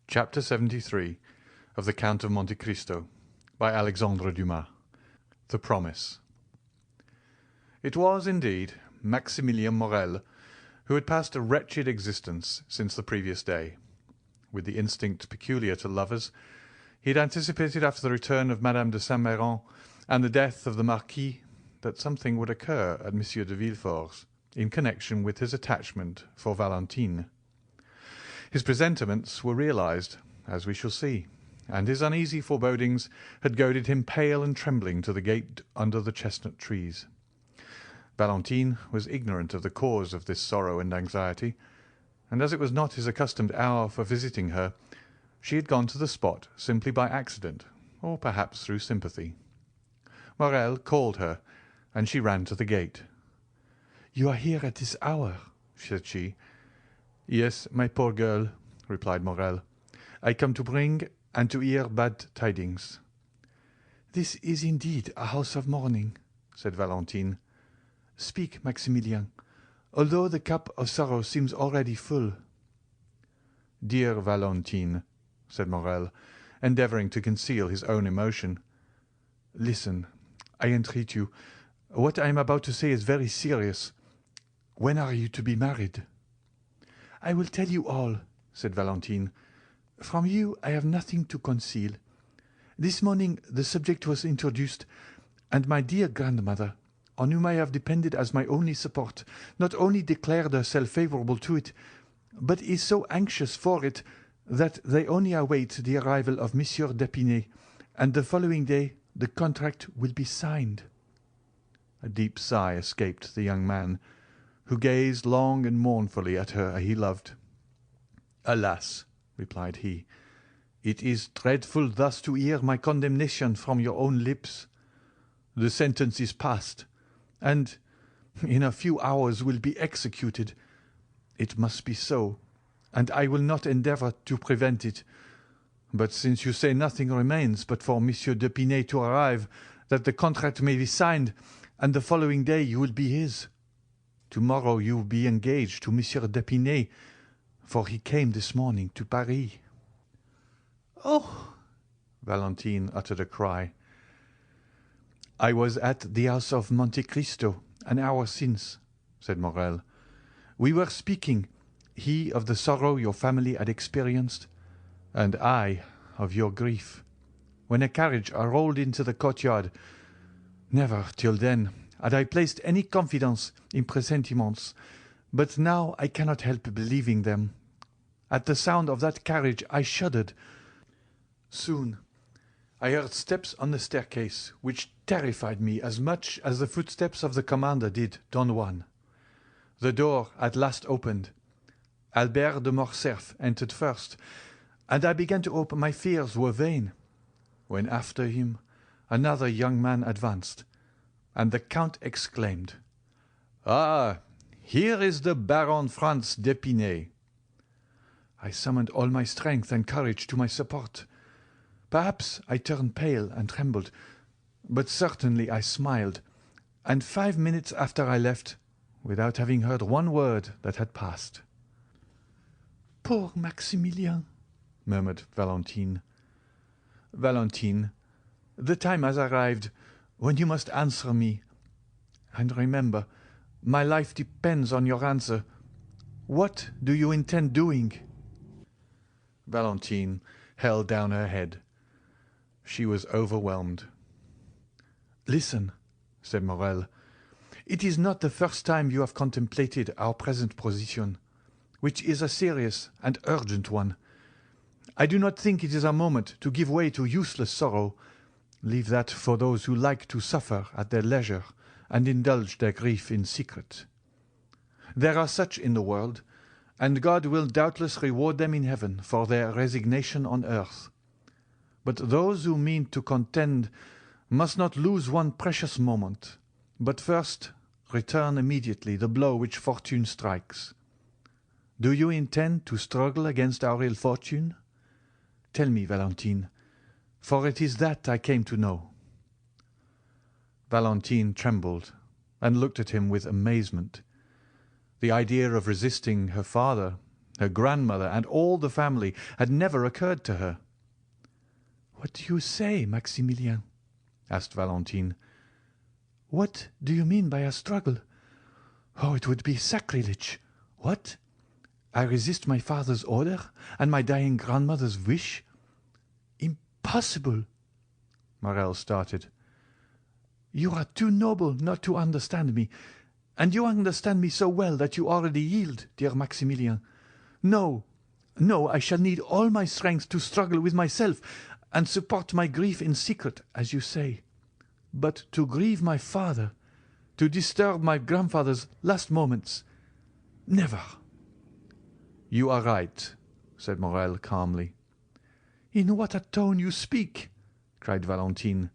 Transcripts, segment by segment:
Chapter 73 of the Count of Monte Cristo by Alexandre Dumas. The Promise. It was, indeed, Maximilien Morrel who had passed a wretched existence since the previous day. With the instinct peculiar to lovers, he had anticipated after the return of Madame de Saint-Méran and the death of the Marquis that something would occur at Monsieur de Villefort's in connection with his attachment for Valentine. His presentiments were realized, as we shall see, and his uneasy forebodings had goaded him pale and trembling to the gate under the chestnut trees. Valentine was ignorant of the cause of this sorrow and anxiety, and as it was not his accustomed hour for visiting her, she had gone to the spot simply by accident, or perhaps through sympathy. Morrel called her, and she ran to the gate. "You are here at this hour," said she. "Yes, my poor girl," replied Morrel. "I come to bring and to hear bad tidings." "This is indeed a house of mourning," said Valentine. "Speak, Maximilien, although the cup of sorrow seems already full." "Dear Valentine," said Morrel, endeavouring to conceal his own emotion, "listen, I entreat you. What I am about to say is very serious. When are you to be married?" "I will tell you all," said Valentine. "From you I have nothing to conceal. This morning the subject was introduced, and my dear grandmother, on whom I have depended as my only support, not only declared herself favourable to it, but is so anxious for it that they only await the arrival of Monsieur d'Épinay, and the following day the contract will be signed." A deep sigh escaped the young man, who gazed long and mournfully at her he loved. "Alas," replied he, "it is dreadful thus to hear my condemnation from your own lips. The sentence is passed, and in a few hours will be executed. It must be so, and I will not endeavour to prevent it. But since you say nothing remains but for Monsieur d'Épinay to arrive, that the contract may be signed, and the following day you will be his. Tomorrow you will be engaged to Monsieur d'Épinay, for he came this morning to Paris." "Oh!" Valentine uttered a cry. "I was at the house of Monte Cristo an hour since," said Morrel. "We were speaking, he of the sorrow your family had experienced, and I of your grief, when a carriage rolled into the courtyard. Never till then had I placed any confidence in presentiments, but now I cannot help believing them. At the sound of that carriage I shuddered. Soon I heard steps on the staircase, which terrified me as much as the footsteps of the commander did Don Juan. The door at last opened. Albert de Morcerf entered first, and I began to hope my fears were vain, when after him another young man advanced, and the Count exclaimed, 'Ah, here is the Baron Franz d'Épinay.' I summoned all my strength and courage to my support. Perhaps I turned pale and trembled, but certainly I smiled, and 5 minutes after I left, without having heard one word that had passed." "Poor Maximilien," murmured Valentine. "Valentine, the time has arrived when you must answer me. And remember, my life depends on your answer. What do you intend doing?" Valentine held down her head. She was overwhelmed. "Listen," said Morrel. "It is not the first time you have contemplated our present position, which is a serious and urgent one. I do not think it is a moment to give way to useless sorrow. Leave that for those who like to suffer at their leisure and indulge their grief in secret. There are such in the world, and God will doubtless reward them in heaven for their resignation on earth. But those who mean to contend must not lose one precious moment, but first return immediately the blow which fortune strikes. Do you intend to struggle against our ill fortune? Tell me, Valentine, for it is that I came to know." Valentine trembled and looked at him with amazement. The idea of resisting her father, Her grandmother and all the family had never occurred to her. "What do you say, Maximilien?" asked Valentine. "What do you mean by a struggle? Oh, it would be sacrilege. What? I resist my father's order and my dying grandmother's wish? Impossible!" Morel started. "You are too noble not to understand me, and you understand me so well that you already yield, dear Maximilien. No, no, I shall need all my strength to struggle with myself and support my grief in secret, as you say. But to grieve my father, to disturb my grandfather's last moments, never." "You are right," said Morel calmly. "In what a tone you speak!" cried Valentine.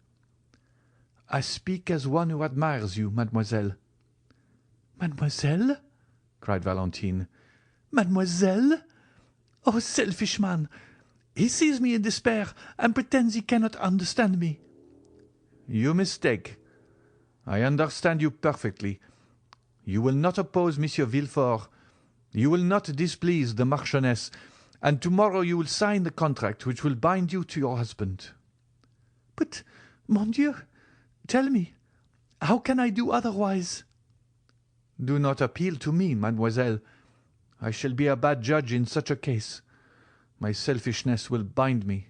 "I speak as one who admires you, mademoiselle." "Mademoiselle?" cried Valentine. "Mademoiselle? Oh, selfish man! He sees me in despair and pretends he cannot understand me." "You mistake. I understand you perfectly. You will not oppose Monsieur Villefort. You will not displease the Marchioness, and tomorrow you will sign the contract which will bind you to your husband." "But, mon Dieu, tell me, how can I do otherwise?" "Do not appeal to me, mademoiselle. I shall be a bad judge in such a case. My selfishness will bind me,"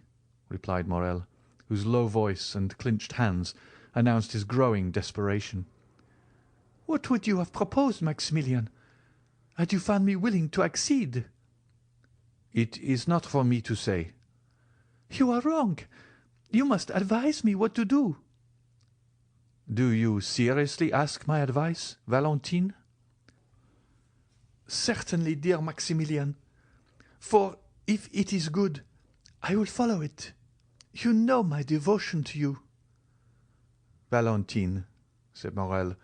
replied Morel, whose low voice and clenched hands announced his growing desperation. "What would you have proposed, Maximilien? Had you found me willing to accede?" "It is not for me to say." "You are wrong. You must advise me what to do." "Do you seriously ask my advice, Valentine?" "Certainly, dear Maximilien. For if it is good, I will follow it. You know my devotion to you." "Valentine," said Morel,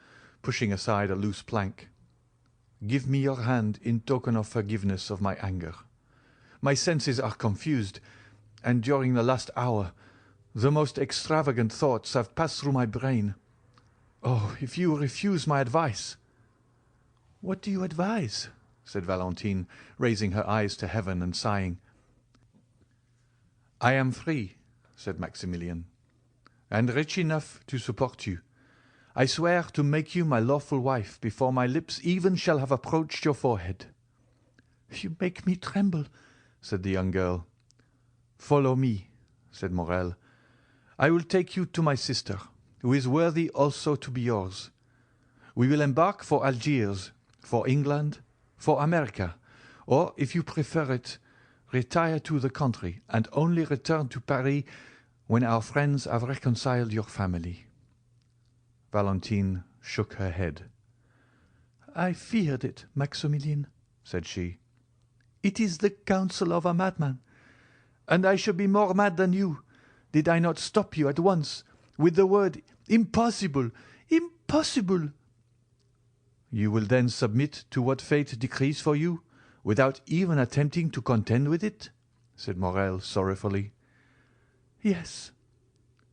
pushing aside a loose plank, "give me your hand in token of forgiveness of my anger. My senses are confused, and during the last hour the most extravagant thoughts have passed through my brain. Oh, if you refuse my advice!" "What do you advise?" said Valentine, raising her eyes to heaven and sighing. "I am free," said Maximilien, "and rich enough to support you. I swear to make you my lawful wife before my lips even shall have approached your forehead." "You make me tremble," said the young girl. "Follow me," said Morel. "I will take you to my sister, who is worthy also to be yours. We will embark for Algiers, for England, for America, or, if you prefer it, retire to the country and only return to Paris when our friends have reconciled your family." Valentine shook her head. "I feared it, Maximilien," said she. "It is the counsel of a madman, and I should be more mad than you did I not stop you at once with the word impossible, impossible." "You will then submit to what fate decrees for you, without even attempting to contend with it?" said Morel sorrowfully. "Yes,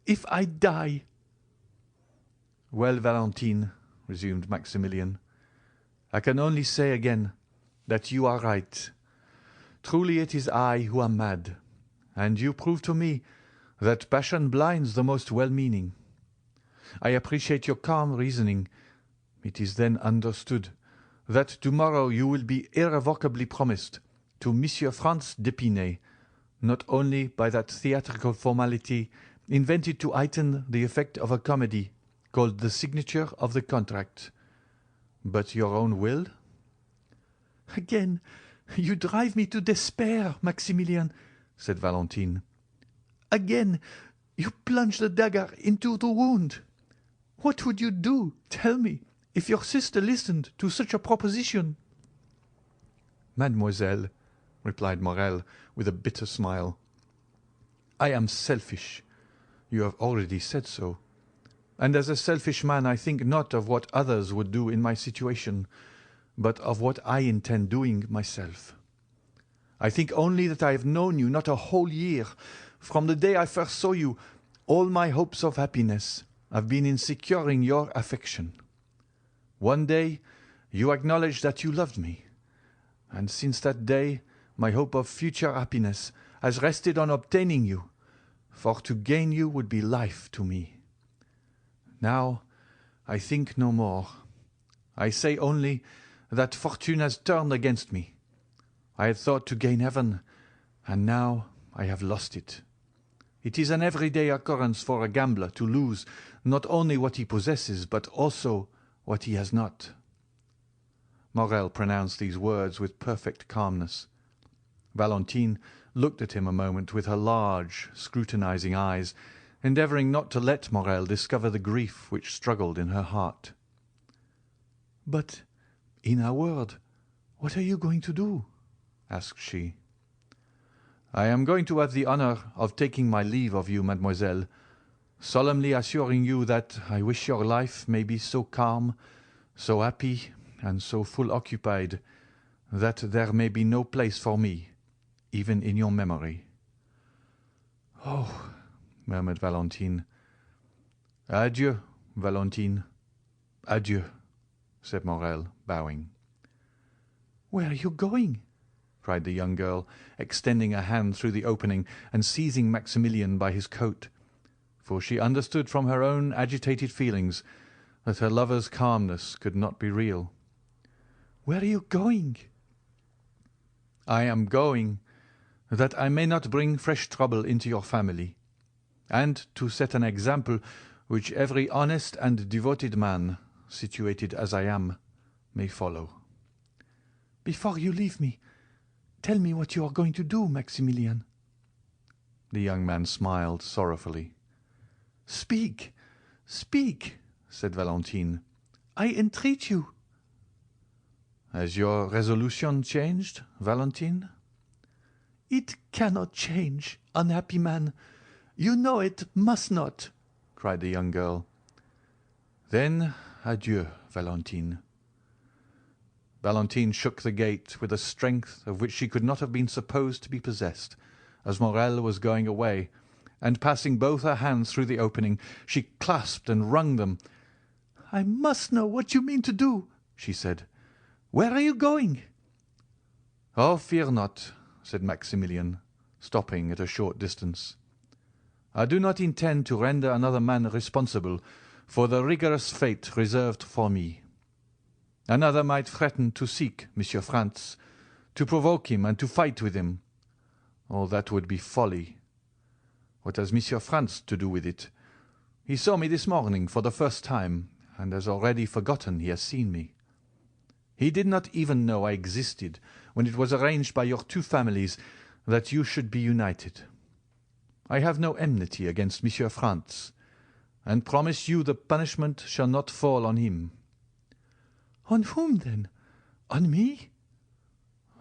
if I die." "Well, Valentine," resumed Maximilien, "I can only say again that you are right. Truly it is I who am mad, and you prove to me that passion blinds the most well-meaning. I appreciate your calm reasoning. It is then understood that tomorrow you will be irrevocably promised to Monsieur Franz d'Épinay, not only by that theatrical formality invented to heighten the effect of a comedy, called the signature of the contract, but your own will." "Again you drive me to despair, Maximilien," said Valentine. "Again you plunge the dagger into the wound. What would you do, tell me, if your sister listened to such a proposition?" "Mademoiselle," replied Morel with a bitter smile, "I am selfish. You have already said so. And as a selfish man I think not of what others would do in my situation, but of what I intend doing myself. I think only that I have known you not a whole year. From the day I first saw you, all my hopes of happiness have been in securing your affection. One day you acknowledged that you loved me, and since that day my hope of future happiness has rested on obtaining you, for to gain you would be life to me. Now I think no more. I say only that fortune has turned against me. I had thought to gain heaven, and now I have lost it. It is an everyday occurrence for a gambler to lose not only what he possesses, but also what he has not." Morrel pronounced these words with perfect calmness. Valentine looked at him a moment with her large, scrutinizing eyes, endeavouring not to let Morrel discover the grief which struggled in her heart. "But, in a word, what are you going to do?" asked she. "I am going to have the honour of taking my leave of you, mademoiselle, solemnly assuring you that I wish your life may be so calm, so happy, and so full occupied, that there may be no place for me, even in your memory." "Oh," murmured Valentine. "Adieu, Valentine, adieu," said Morrel, bowing. "Where are you going?" cried the young girl, extending a hand through the opening and seizing Maximilian by his coat, for she understood from her own agitated feelings that her lover's calmness could not be real. "Where are you going?" "I am going that I may not bring fresh trouble into your family, and to set an example which every honest and devoted man, situated as I am, may follow." "Before you leave me, tell me what you are going to do, Maximilian." The young man smiled sorrowfully. "Speak, speak," said Valentine. "I entreat you." "Has your resolution changed, Valentine?" "It cannot change, unhappy man. You know it must not," cried the young girl. "Then adieu, Valentine." Valentine shook the gate with a strength of which she could not have been supposed to be possessed, as Morrel was going away, and passing both her hands through the opening, she clasped and wrung them. "I must know what you mean to do," she said. "Where are you going?" "Oh, fear not," said Maximilian, stopping at a short distance. "I do not intend to render another man responsible for the rigorous fate reserved for me. Another might threaten to seek Monsieur Franz, to provoke him and to fight with him. All that would be folly. What has Monsieur Franz to do with it? He saw me this morning for the first time, and has already forgotten he has seen me. He did not even know I existed when it was arranged by your two families that you should be united. I have no enmity against Monsieur Franz, and promise you the punishment shall not fall on him." "On whom, then? On me?"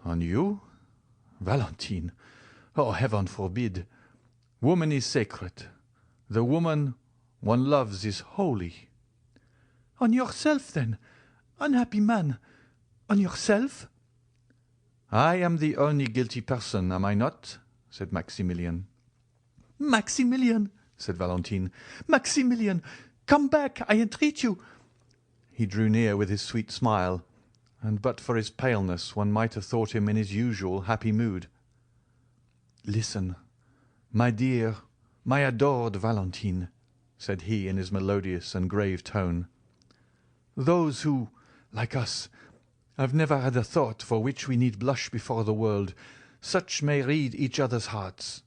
"On you? Valentine! Oh, heaven forbid! Woman is sacred. The woman one loves is holy." "On yourself, then, unhappy man, on yourself?" "I am the only guilty person, am I not?" said Maximilian. "Maximilian," said Valentine, "Maximilian, come back, I entreat you." He drew near with his sweet smile, and but for his paleness one might have thought him in his usual happy mood. "Listen, my dear, my adored Valentine," said he in his melodious and grave tone. "Those who, like us, have never had a thought for which we need blush before the world, such may read each other's hearts.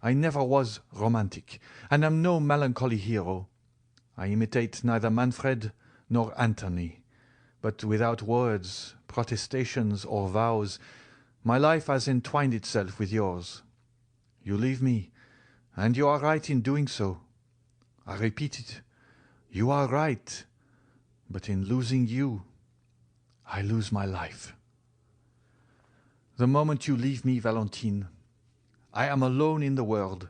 I never was romantic, and am no melancholy hero. I imitate neither Manfred nor Antony, but without words, protestations, or vows, my life has entwined itself with yours. You leave me, and you are right in doing so. I repeat it, you are right, but in losing you, I lose my life. The moment you leave me, Valentine, I am alone in the world.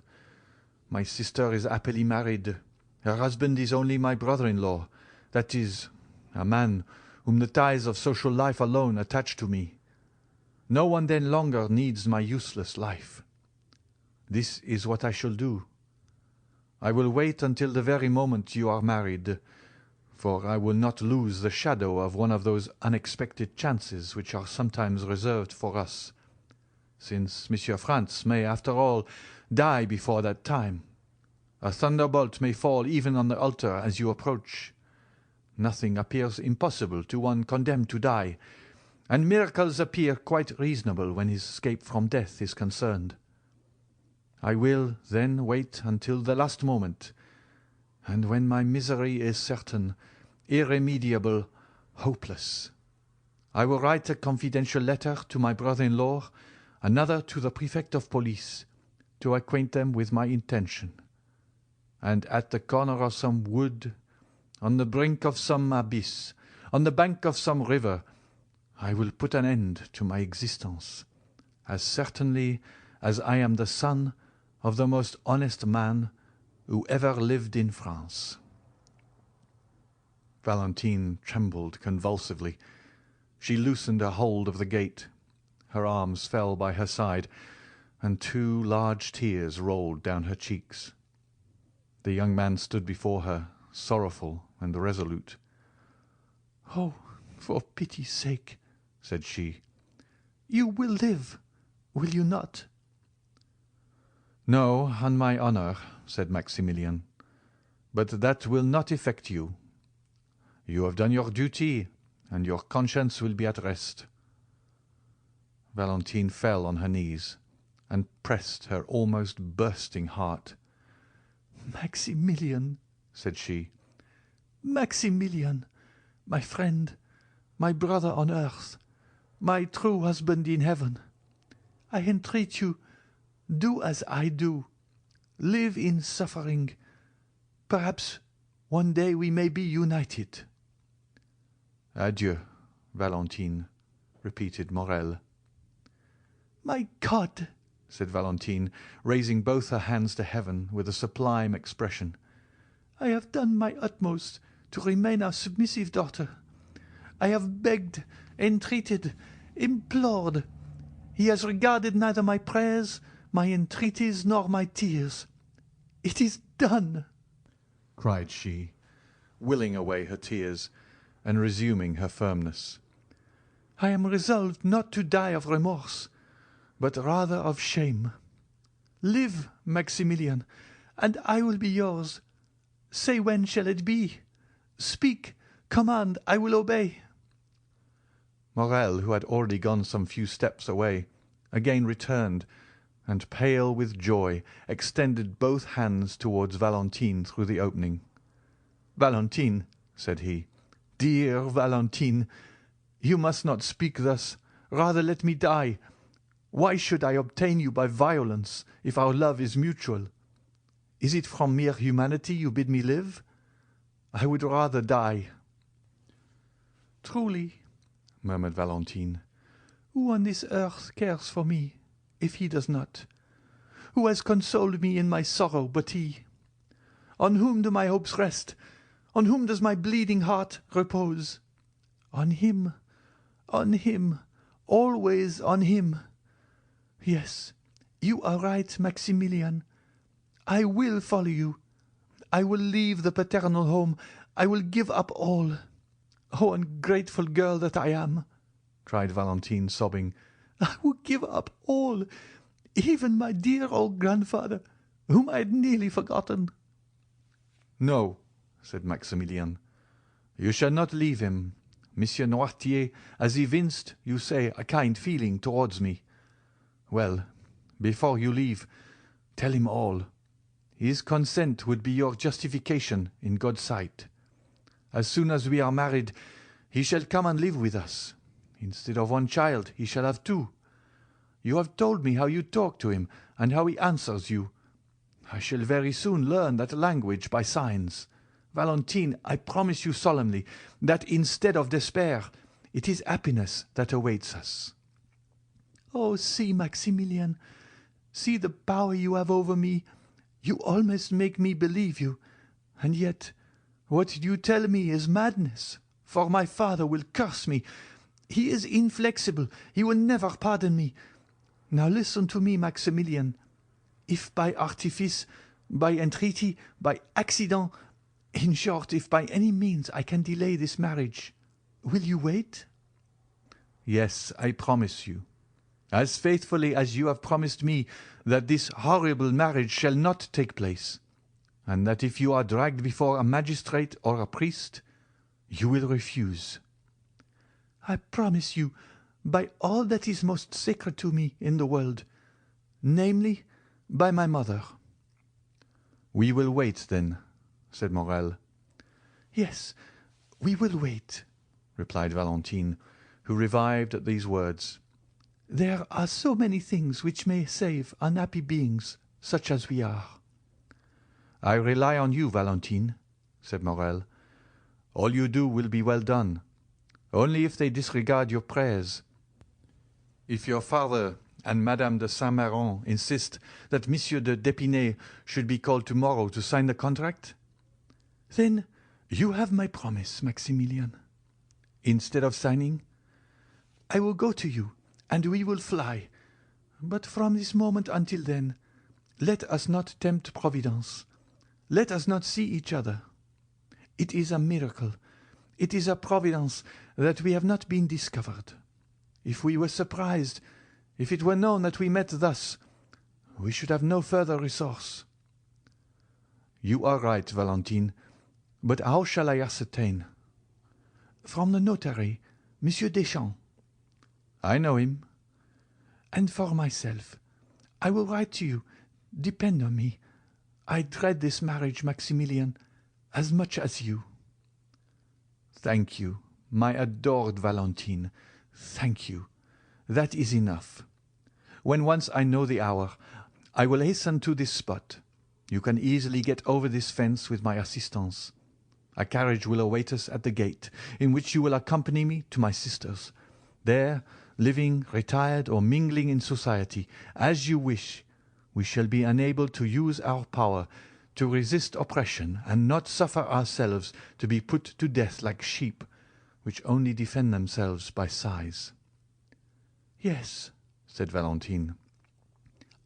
My sister is happily married. Her husband is only my brother-in-law, that is, a man whom the ties of social life alone attach to me. No one then longer needs my useless life. This is what I shall do. I will wait until the very moment you are married, for I will not lose the shadow of one of those unexpected chances which are sometimes reserved for us, since Monsieur Franz may, after all, die before that time. A thunderbolt may fall even on the altar as you approach. Nothing appears impossible to one condemned to die, and miracles appear quite reasonable when his escape from death is concerned. I will then wait until the last moment, and when my misery is certain, irremediable, hopeless, I will write a confidential letter to my brother-in-law, another to the prefect of police, to acquaint them with my intention. And at the corner of some wood, on the brink of some abyss, on the bank of some river, I will put an end to my existence, as certainly as I am the son of the most honest man who ever lived in France." Valentine trembled convulsively. She loosened her hold of the gate. Her arms fell by her side, and 2 large tears rolled down her cheeks. The young man stood before her, sorrowful and resolute. "Oh, for pity's sake," said she, "you will live, will you not?" "No, on my honour," said Maximilian, "but that will not affect you. You have done your duty, and your conscience will be at rest." Valentine fell on her knees and pressed her almost bursting heart. "Maximilian," said she, "Maximilian, my friend, my brother on earth, my true husband in heaven, I entreat you, do as I do. Live in suffering. Perhaps one day we may be united." "Adieu, Valentine," repeated Morrel. "My God!" said Valentine, raising both her hands to heaven with a sublime expression. "I have done my utmost to remain a submissive daughter. I have begged, entreated, implored. He has regarded neither my prayers, my entreaties, nor my tears. It is done!" cried she, willing away her tears and resuming her firmness. "I am resolved not to die of remorse, but rather of shame. Live, Maximilian, and I will be yours. Say when shall it be? Speak, command, I will obey." Morrel, who had already gone some few steps away, again returned, and, pale with joy, extended both hands towards Valentine through the opening. "Valentine," said he, "dear Valentine, you must not speak thus. Rather let me die. Why should I obtain you by violence, if our love is mutual? Is it from mere humanity you bid me live? I would rather die." "Truly," murmured Valentine, "who on this earth cares for me, if he does not? Who has consoled me in my sorrow but he? On whom do my hopes rest? On whom does my bleeding heart repose? On him, always on him. Yes, you are right, Maximilian. I will follow you. I will leave the paternal home. I will give up all. Oh, ungrateful girl that I am!" cried Valentine, sobbing. "I will give up all, even my dear old grandfather, whom I had nearly forgotten." "No," said Maximilian, "you shall not leave him. Monsieur Noirtier has evinced, you say, a kind feeling towards me. Well, before you leave, tell him all. His consent would be your justification in God's sight. As soon as we are married, he shall come and live with us. Instead of 1 child, he shall have 2. You have told me how you talk to him and how he answers you. I shall very soon learn that language by signs. Valentine, I promise you solemnly that instead of despair, it is happiness that awaits us." "Oh, see, Maximilian, see the power you have over me. You almost make me believe you, and yet what you tell me is madness, for my father will curse me. He is inflexible. He will never pardon me. Now listen to me, Maximilian. If by artifice, by entreaty, by accident, In short, if by any means I can delay this marriage, will you wait?" "Yes, I promise you, as faithfully as you have promised me that this horrible marriage shall not take place, and that if you are dragged before a magistrate or a priest, you will refuse." "I promise you, by all that is most sacred to me in the world, namely, by my mother." "We will wait, then," said Morrel. "Yes, we will wait," replied Valentine, who revived at these words. "There are so many things which may save unhappy beings such as we are." "I rely on you, Valentine," said Morrel. "All you do will be well done. Only if they disregard your prayers. If your father and Madame de Saint-Méran insist that Monsieur de d'Épinay should be called tomorrow to sign the contract—" "Then you have my promise, Maximilian." "Instead of signing?" "I will go to you, and we will fly. But from this moment until then, let us not tempt Providence. Let us not see each other. It is a miracle, it is a providence that we have not been discovered. If we were surprised, if it were known that we met thus, we should have no further resource." "You are right, Valentine, but how shall I ascertain?" "From the notary, Monsieur Deschamps." "I know him." "And for myself, I will write to you. Depend on me. I dread this marriage, Maximilian, as much as you." "Thank you, my adored Valentine, thank you. That is enough. When once I know the hour, I will hasten to this spot. You can easily get over this fence with my assistance. A carriage will await us at the gate, in which you will accompany me to my sister's. There, living, retired, or mingling in society, as you wish, we shall be enabled to use our power, to resist oppression, and not suffer ourselves to be put to death like sheep, which only defend themselves by sighs." "Yes," said Valentine.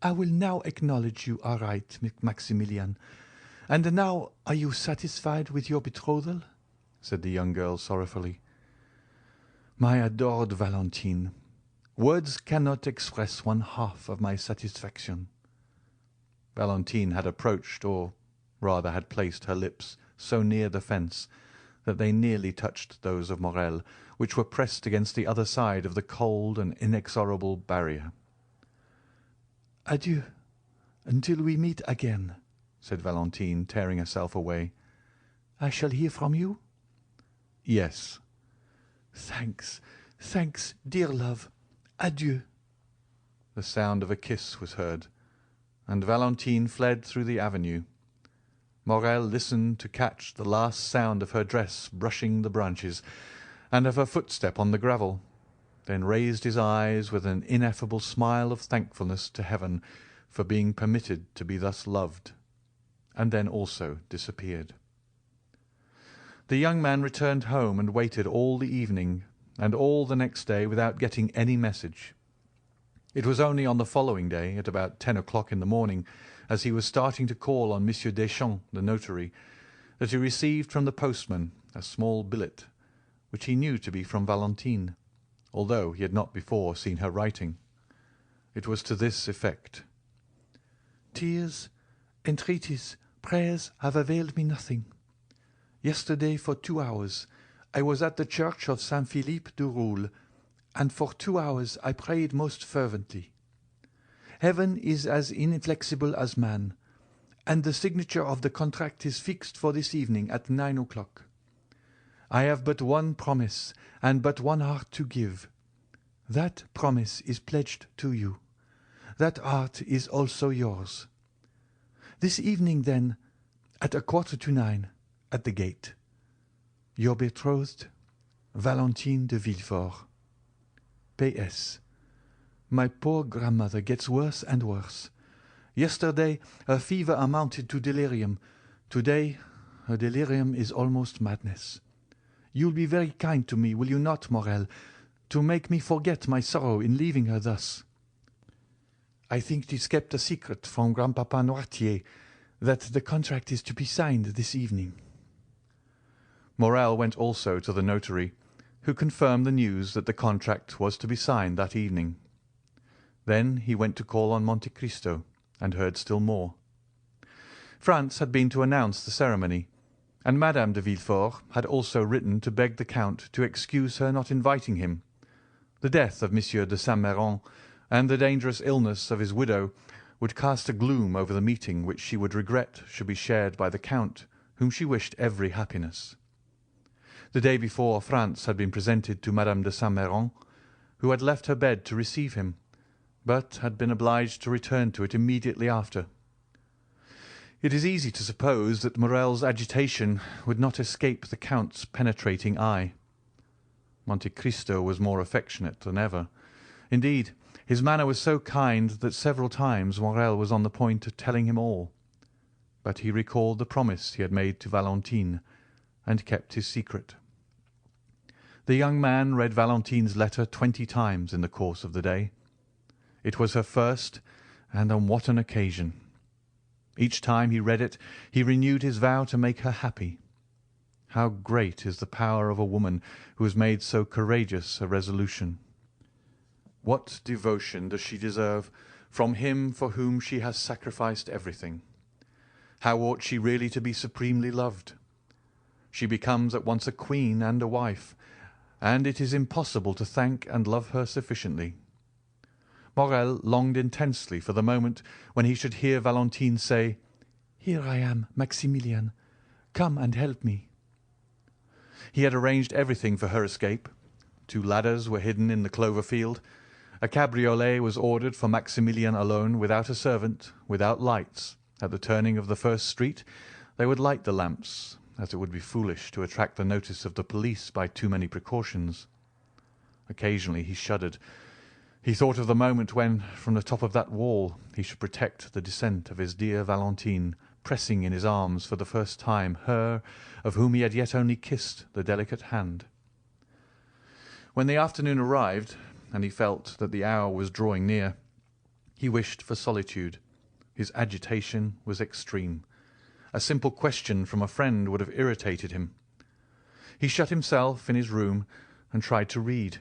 "I will now acknowledge you are right, Maximilian. And now are you satisfied with your betrothal?" said the young girl sorrowfully. "My adored Valentine, words cannot express one half of my satisfaction." Valentine had approached, or rather had placed her lips so near the fence that they nearly touched those of Morrel, which were pressed against the other side of the cold and inexorable barrier. "Adieu, until we meet again," said Valentine, tearing herself away. "I shall hear from you?" "Yes." "Thanks, thanks, dear love. Adieu." The sound of a kiss was heard, and Valentine fled through the avenue. Morrel listened to catch the last sound of her dress brushing the branches, and of her footstep on the gravel, then raised his eyes with an ineffable smile of thankfulness to heaven for being permitted to be thus loved, and then also disappeared. The young man returned home and waited all the evening and all the next day without getting any message. It was only on the following day, at about 10 o'clock in the morning, as he was starting to call on Monsieur Deschamps, the notary, that he received from the postman a small billet, which he knew to be from Valentine, although he had not before seen her writing. It was to this effect: "Tears, entreaties, prayers have availed me nothing. Yesterday, for 2 hours, I was at the church of Saint-Philippe du Roule, and for 2 hours I prayed most fervently. Heaven is as inflexible as man, and the signature of the contract is fixed for this evening at 9 o'clock. I have but one promise and but one heart to give. That promise is pledged to you. That heart is also yours. This evening, then, at 9:15, at the gate. Your betrothed, Valentine de Villefort. P.S. My poor grandmother gets worse and worse. Yesterday her fever amounted to delirium. Today her delirium is almost madness. You'll be very kind to me, will you not, Morrel, to make me forget my sorrow in leaving her thus? I think 'tis kept a secret from Grandpapa Noirtier that the contract is to be signed this evening." Morrel went also to the notary, who confirmed the news that the contract was to be signed that evening. Then he went to call on Monte Cristo, and heard still more. Franz had been to announce the ceremony, and Madame de Villefort had also written to beg the count to excuse her not inviting him. The death of Monsieur de Saint-Méran and the dangerous illness of his widow would cast a gloom over the meeting which she would regret should be shared by the count, whom she wished every happiness. The day before Franz had been presented to Madame de Saint-Méran, who had left her bed to receive him, but had been obliged to return to it immediately after. It is easy to suppose that Morrel's agitation would not escape the count's penetrating eye. Monte Cristo was more affectionate than ever. Indeed, his manner was so kind that several times Morrel was on the point of telling him all. But he recalled the promise he had made to Valentine, and kept his secret. The young man read Valentine's letter 20 times in the course of the day. It was her first, and on what an occasion! Each time he read it, he renewed his vow to make her happy. How great is the power of a woman who has made so courageous a resolution! What devotion does she deserve from him for whom she has sacrificed everything? How ought she really to be supremely loved? She becomes at once a queen and a wife, and it is impossible to thank and love her sufficiently. Morrel longed intensely for the moment when he should hear Valentine say, "Here I am, Maximilian. Come and help me." He had arranged everything for her escape. 2 ladders were hidden in the clover field. A cabriolet was ordered for Maximilian alone, without a servant, without lights. At the turning of the first street they would light the lamps, as it would be foolish to attract the notice of the police by too many precautions. Occasionally he shuddered. He thought of the moment when, from the top of that wall, he should protect the descent of his dear Valentine, pressing in his arms for the first time her of whom he had yet only kissed the delicate hand. When the afternoon arrived, and he felt that the hour was drawing near, he wished for solitude. His agitation was extreme. A simple question from a friend would have irritated him. He shut himself in his room and tried to read,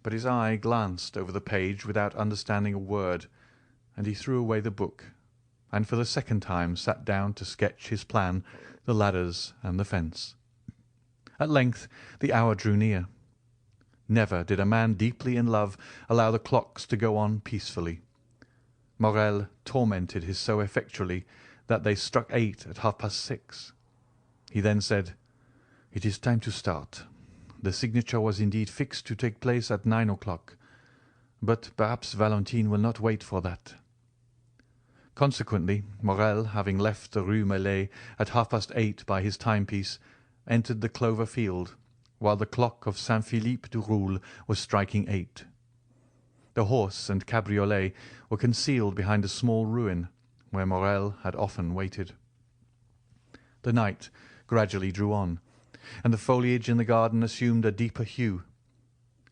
but his eye glanced over the page without understanding a word, and he threw away the book, and for the second time sat down to sketch his plan, the ladders and the fence. At length the hour drew near. Never did a man deeply in love allow the clocks to go on peacefully. Morrel tormented his so effectually that they struck 8 at 6:30. He then said, "It is time to start. The signature was indeed fixed to take place at 9 o'clock, but perhaps Valentine will not wait for that." Consequently, Morrel, having left the Rue Meslay at 8:30 by his timepiece, entered the clover field, while the clock of Saint-Philippe du Roule was striking 8. The horse and cabriolet were concealed behind a small ruin, where Morrel had often waited. The night gradually drew on, and the foliage in the garden assumed a deeper hue.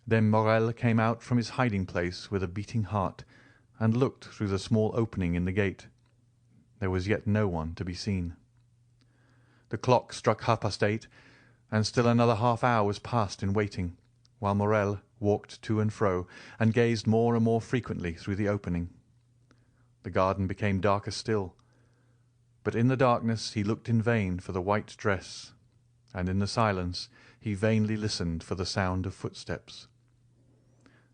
Then Morrel came out from his hiding-place with a beating heart, and looked through the small opening in the gate. There was yet no one to be seen. The clock struck 8:30, and still another half-hour was passed in waiting, while Morrel walked to and fro, and gazed more and more frequently through the opening. The garden became darker still, but in the darkness he looked in vain for the white dress, and in the silence he vainly listened for the sound of footsteps.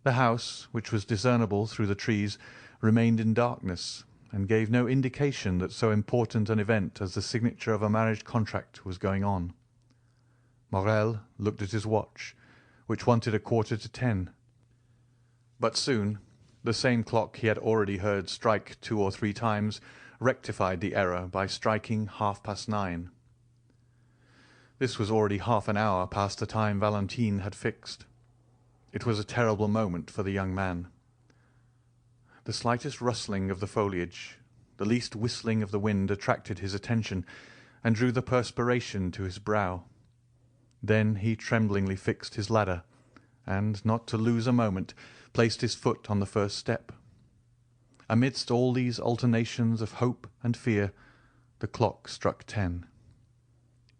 The house, which was discernible through the trees, remained in darkness, and gave no indication that so important an event as the signature of a marriage contract was going on. Morrel looked at his watch, which wanted 9:15. But soon the same clock he had already heard strike 2 or 3 times rectified the error by striking 9:30. This was already half an hour past the time Valentine had fixed. It was a terrible moment for the young man. The slightest rustling of the foliage, the least whistling of the wind attracted his attention and drew the perspiration to his brow. Then he tremblingly fixed his ladder, and, not to lose a moment, placed his foot on the first step. Amidst all these alternations of hope and fear, the clock struck 10.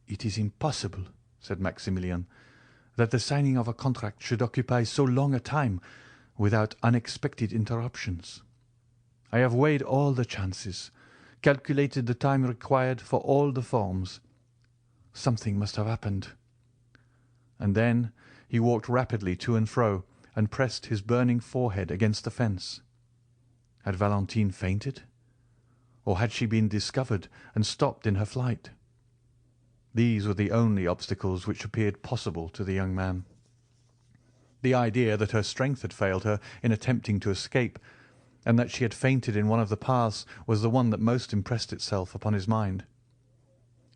"It is impossible," said Maximilian, "that the signing of a contract should occupy so long a time without unexpected interruptions. I have weighed all the chances, calculated the time required for all the forms. Something must have happened." And then he walked rapidly to and fro and pressed his burning forehead against the fence. Had Valentine fainted? Or had she been discovered and stopped in her flight? These were the only obstacles which appeared possible to the young man. The idea that her strength had failed her in attempting to escape, and that she had fainted in one of the paths, was the one that most impressed itself upon his mind.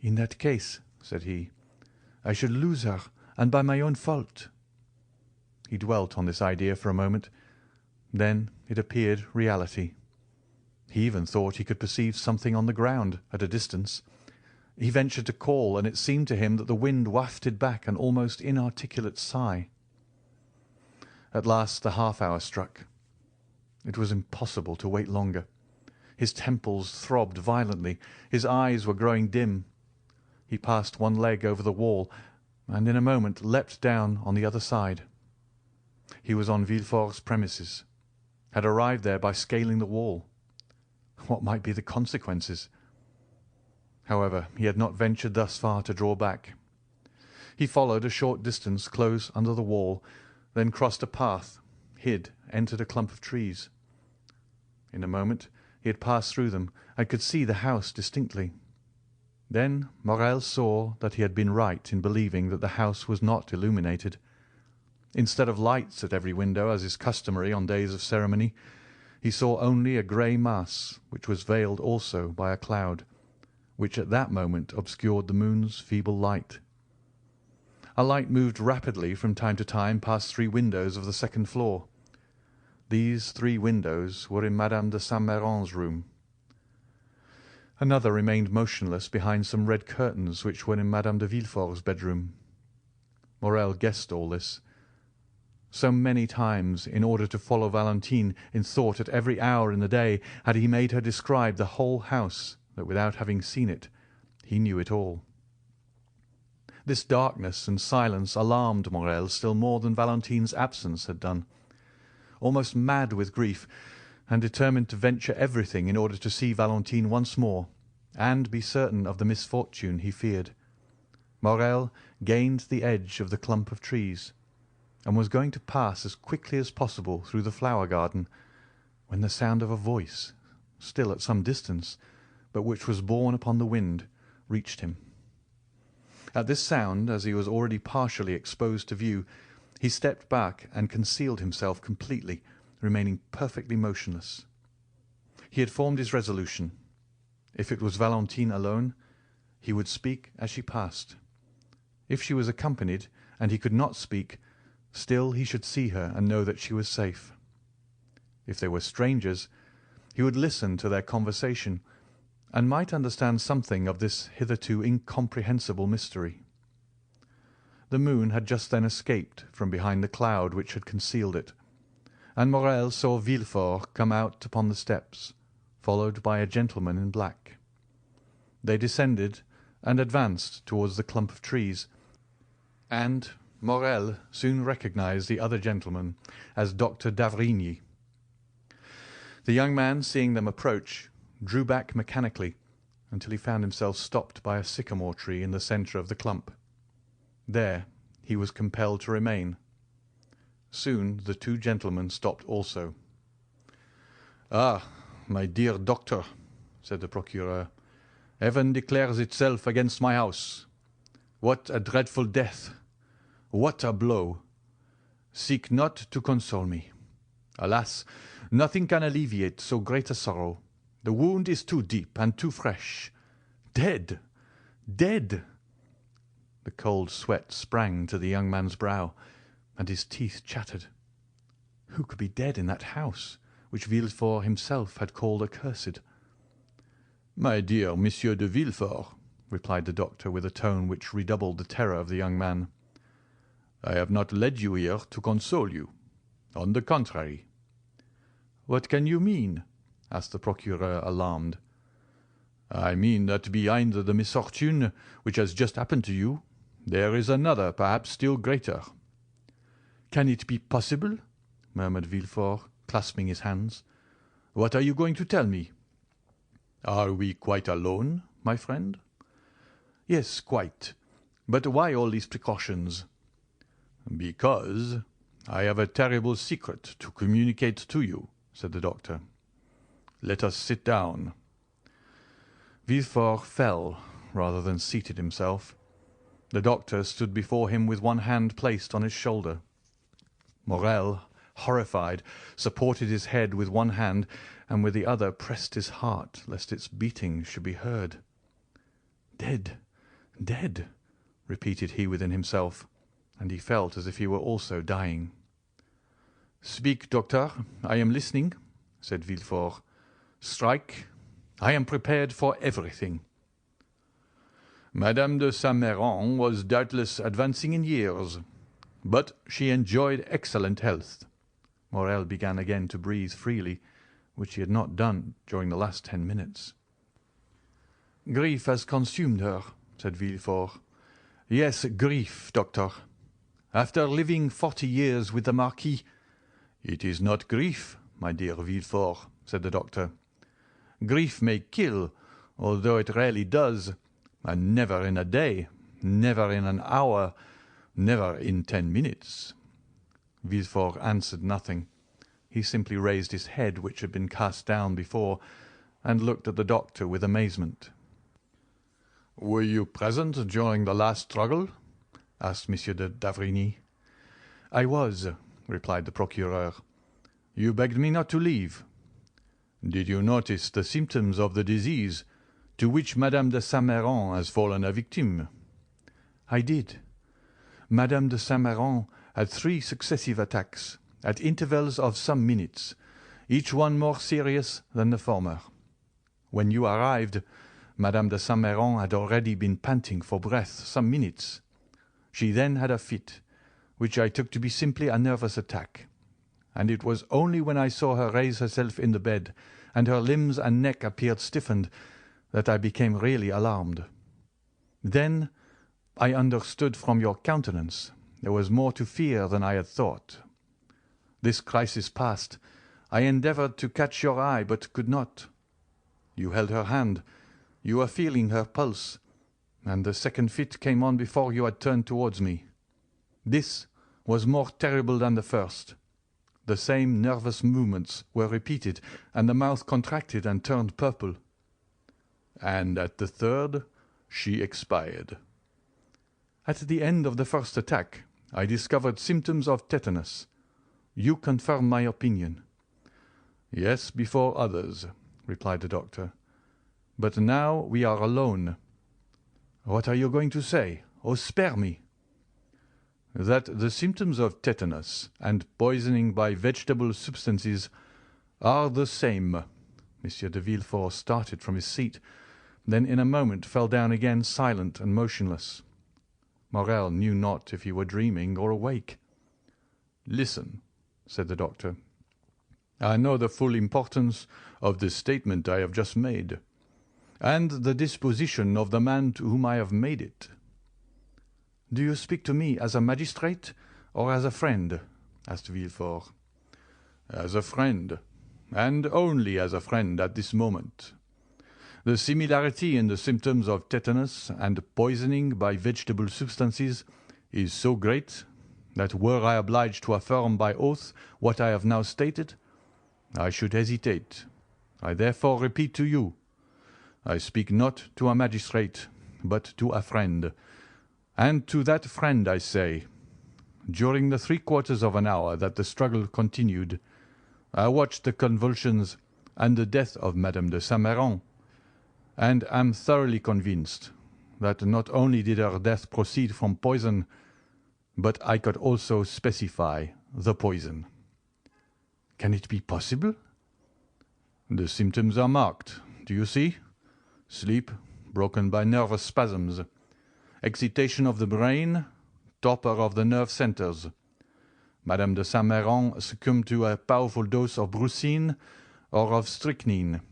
"In that case," said he, "I should lose her, and by my own fault." He dwelt on this idea for a moment. Then it appeared reality. He even thought he could perceive something on the ground at a distance. He ventured to call, and it seemed to him that the wind wafted back an almost inarticulate sigh. At last the half-hour struck. It was impossible to wait longer. His temples throbbed violently. His eyes were growing dim. He passed one leg over the wall, and in a moment leapt down on the other side. He was on Villefort's premises, had arrived there by scaling the wall. What might be the consequences? However, he had not ventured thus far to draw back. He followed a short distance close under the wall, then crossed a path, hid, entered a clump of trees. In a moment he had passed through them and could see the house distinctly. Then Morrel saw that he had been right in believing that the house was not illuminated. Instead of lights at every window, as is customary on days of ceremony, he saw only a grey mass, which was veiled also by a cloud, which at that moment obscured the moon's feeble light. A light moved rapidly from time to time past 3 windows of the second floor. These 3 windows were in Madame de Saint-Méran's room. Another remained motionless behind some red curtains which were in Madame de Villefort's bedroom. Morrel guessed all this. So many times, in order to follow Valentine in thought at every hour in the day, had he made her describe the whole house, that without having seen it, he knew it all. This darkness and silence alarmed Morrel still more than Valentine's absence had done. Almost mad with grief, and determined to venture everything in order to see Valentine once more, and be certain of the misfortune he feared, Morrel gained the edge of the clump of trees, and was going to pass as quickly as possible through the flower garden, when the sound of a voice, still at some distance, but which was borne upon the wind, reached him. At this sound, as he was already partially exposed to view, he stepped back and concealed himself completely, remaining perfectly motionless. He had formed his resolution. If it was Valentine alone, he would speak as she passed. If she was accompanied, and he could not speak, still he should see her and know that she was safe. If they were strangers, he would listen to their conversation, and might understand something of this hitherto incomprehensible mystery. The moon had just then escaped from behind the cloud which had concealed it, and Morrel saw Villefort come out upon the steps, followed by a gentleman in black. They descended and advanced towards the clump of trees, and Morrel soon recognized the other gentleman as Dr. d'Avrigny. The young man, seeing them approach, drew back mechanically until he found himself stopped by a sycamore tree in the centre of the clump. There he was compelled to remain. Soon the 2 gentlemen stopped also. "Ah, my dear doctor," said the procureur, "heaven declares itself against my house. What a dreadful death! What a blow! Seek not to console me. Alas, nothing can alleviate so great a sorrow. The wound is too deep and too fresh. Dead! Dead!" The cold sweat sprang to the young man's brow, and his teeth chattered. Who could be dead in that house, which Villefort himself had called accursed? "My dear Monsieur de Villefort," replied the doctor with a tone which redoubled the terror of the young man, "I have not led you here to console you. On the contrary." "What can you mean?" asked the procureur, alarmed. "I mean that behind the misfortune which has just happened to you, There is another, perhaps still greater." "Can it be possible?" murmured Villefort, clasping his hands. "What are you going to tell me?" "Are we quite alone, my friend?" "Yes, quite. But why all these precautions?" "Because I have a terrible secret to communicate to you," said the doctor. "Let us sit down." Villefort fell rather than seated himself. The doctor stood before him with one hand placed on his shoulder. Morrel, horrified, supported his head with one hand, and with the other pressed his heart lest its beating should be heard. "Dead, dead," repeated he within himself, and he felt as if he were also dying. "Speak, doctor, I am listening," said Villefort. "Strike. I am prepared for everything." "Madame de Saint-Méran was doubtless advancing in years, but she enjoyed excellent health." Morrel began again to breathe freely, which he had not done during the last 10 minutes. "Grief has consumed her," said Villefort. "Yes, grief, doctor. After living 40 years with the Marquis—" "It is not grief, my dear Villefort," said the doctor. "Grief may kill, although it rarely does, and never in a day, never in an hour, never in 10 minutes." Villefort answered nothing. He simply raised his head, which had been cast down before, and looked at the doctor with amazement. "Were you present during the last struggle?" asked Monsieur de D'avrigny. "I was," replied the procureur. "You begged me not to leave. Did you notice the symptoms of the disease to which Madame de Saint-Méran has fallen a victim?" "I did. Madame de Saint-Méran had 3 successive attacks, at intervals of some minutes, each one more serious than the former. When you arrived, Madame de Saint-Méran had already been panting for breath some minutes. She then had a fit, which I took to be simply a nervous attack, and it was only when I saw her raise herself in the bed, and her limbs and neck appeared stiffened, that I became really alarmed. Then I understood from your countenance there was more to fear than I had thought. This crisis past, I endeavored to catch your eye, but could not. You held her hand, you were feeling her pulse, and the second fit came on before you had turned towards me. This was more terrible than the first. The same nervous movements were repeated, and the mouth contracted and turned purple." "And at the third she expired?" "At the end of the first attack I discovered symptoms of tetanus. You confirm my opinion." "Yes, before others," replied the doctor. "But now we are alone. What are you going to say? Oh, spare me!" "That the symptoms of tetanus and poisoning by vegetable substances are the same." Monsieur de Villefort started from his seat, then in a moment fell down again silent and motionless. Morrel knew not if he were dreaming or awake. "Listen," said the doctor. "I know the full importance of the statement I have just made, and the disposition of the man to whom I have made it." "Do you speak to me as a magistrate or as a friend?" asked Villefort. "As a friend, and only as a friend at this moment. The similarity in the symptoms of tetanus and poisoning by vegetable substances is so great that were I obliged to affirm by oath what I have now stated, I should hesitate. I therefore repeat to you, I speak not to a magistrate, but to a friend. And to that friend I say, during the 3/4 of an hour that the struggle continued, I watched the convulsions and the death of Madame de Saint-Méran, and am thoroughly convinced that not only did her death proceed from poison, but I could also specify the poison." "Can it be possible?" "The symptoms are marked. Do you see? Sleep broken by nervous spasms, excitation of the brain, torpor of the nerve centres. Madame de Saint-Méran succumbed to a powerful dose of brucine or of strychnine,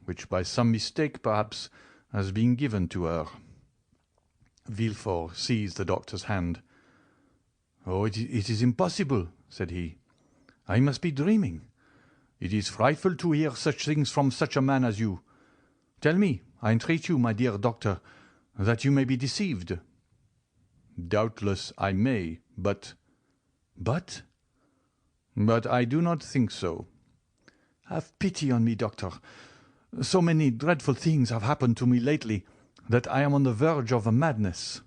which by some mistake perhaps has been given to her. Villefort seized the doctor's hand. "Oh, it is impossible," said he. "I must be dreaming. It is frightful to hear such things from such a man as you. Tell me, I entreat you, my dear doctor, that you may be deceived." "Doubtless I may, but—" "But?" "But I do not think so." "Have pity on me, doctor. So many dreadful things have happened to me lately that I am on the verge of a madness."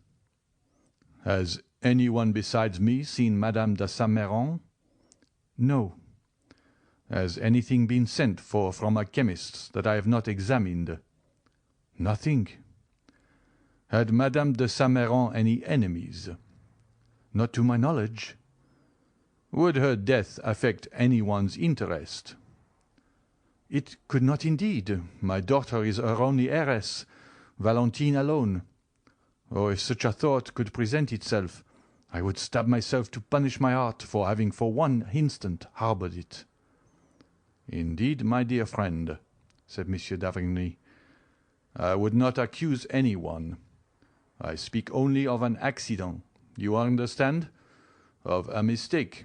"Has anyone besides me seen Madame de Saint-Méran?" "No." "Has anything been sent for from a chemist's that I have not examined?" "Nothing." "Had Madame de Saint-Méran any enemies?" "Not to my knowledge." "Would her death affect anyone's interest?" "It could not indeed. My daughter is her only heiress, Valentine alone. Oh, if such a thought could present itself, I would stab myself to punish my heart for having for one instant harboured it." "Indeed, my dear friend," said Monsieur d'Avrigny, "I would not accuse anyone. I speak only of an accident, you understand, of a mistake.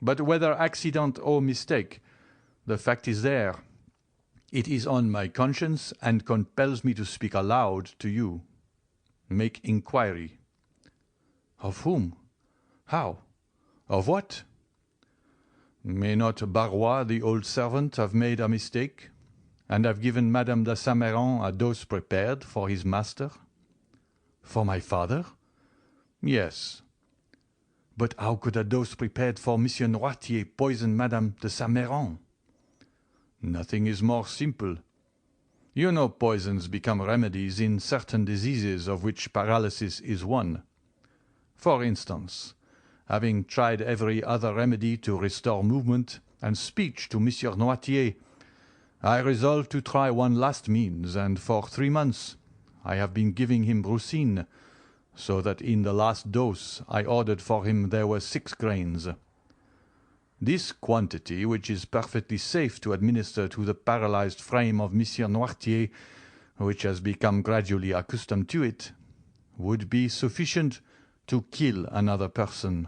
But whether accident or mistake, the fact is there. It is on my conscience and compels me to speak aloud to you. Make inquiry." "Of whom? How? Of what?" "May not Barrois, the old servant, have made a mistake, and have given Madame de Saint-Méran a dose prepared for his master?" "For my father?" "Yes." "But how could a dose prepared for Monsieur Noirtier poison Madame de Saint-Méran?" "Nothing is more simple. You know poisons become remedies in certain diseases of which paralysis is one. For instance, having tried every other remedy to restore movement and speech to Monsieur Noirtier, I resolved to try one last means, and for 3 months I have been giving him brucine, so that in the last dose I ordered for him there were 6 grains. This quantity, which is perfectly safe to administer to the paralyzed frame of Monsieur Noirtier, which has become gradually accustomed to it, would be sufficient to kill another person."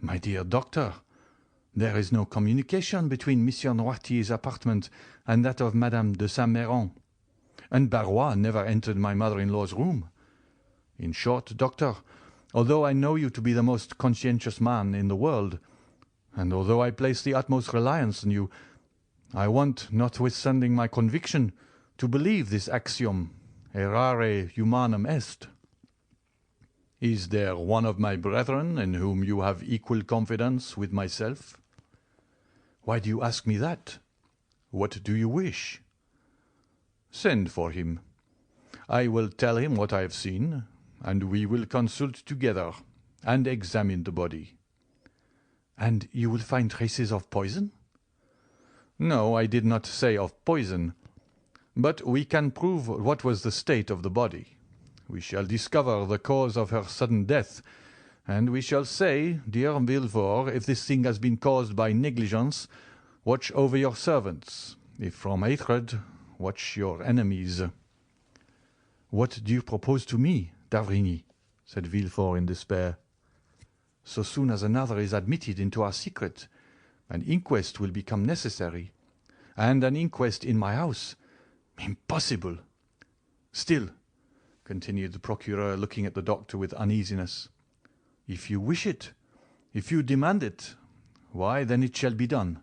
"My dear doctor, there is no communication between Monsieur Noirtier's apartment and that of Madame de Saint-Méran, and Barrois never entered my mother-in-law's room. In short, doctor, although I know you to be the most conscientious man in the world, and although I place the utmost reliance on you, I want, notwithstanding my conviction, to believe this axiom, errare humanum est." "Is there one of my brethren in whom you have equal confidence with myself?" "Why do you ask me that? What do you wish?" "Send for him. I will tell him what I have seen, and we will consult together and examine the body." "And you will find traces of poison?" "No, I did not say of poison. But we can prove what was the state of the body. We shall discover the cause of her sudden death, and we shall say, dear Villefort, if this thing has been caused by negligence, watch over your servants; if from hatred, watch your enemies." "What do you propose to me, d'Avrigny?" said Villefort in despair. "So soon as another is admitted into our secret, an inquest will become necessary, and an inquest in my house. Impossible! Still," continued the procureur, looking at the doctor with uneasiness, "if you wish it, if you demand it, why, then it shall be done.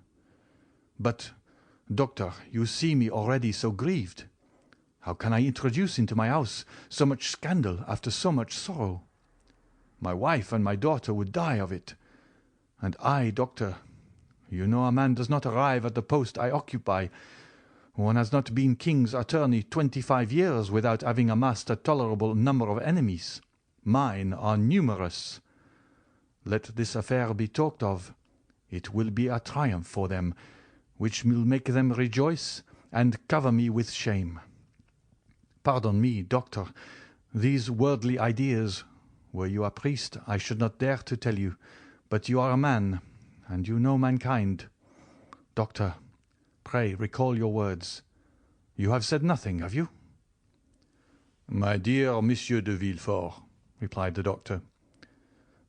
But, doctor, you see me already so grieved. How can I introduce into my house so much scandal after so much sorrow? My wife and my daughter would die of it. And I, doctor, you know a man does not arrive at the post I occupy. One has not been king's attorney 25 years without having amassed a tolerable number of enemies. Mine are numerous. Let this affair be talked of. It will be a triumph for them, which will make them rejoice and cover me with shame. Pardon me, doctor, these worldly ideas, were you a priest, I should not dare to tell you, but you are a man, and you know mankind. Doctor, pray recall your words. You have said nothing, have you?" "My dear Monsieur de Villefort," replied the doctor,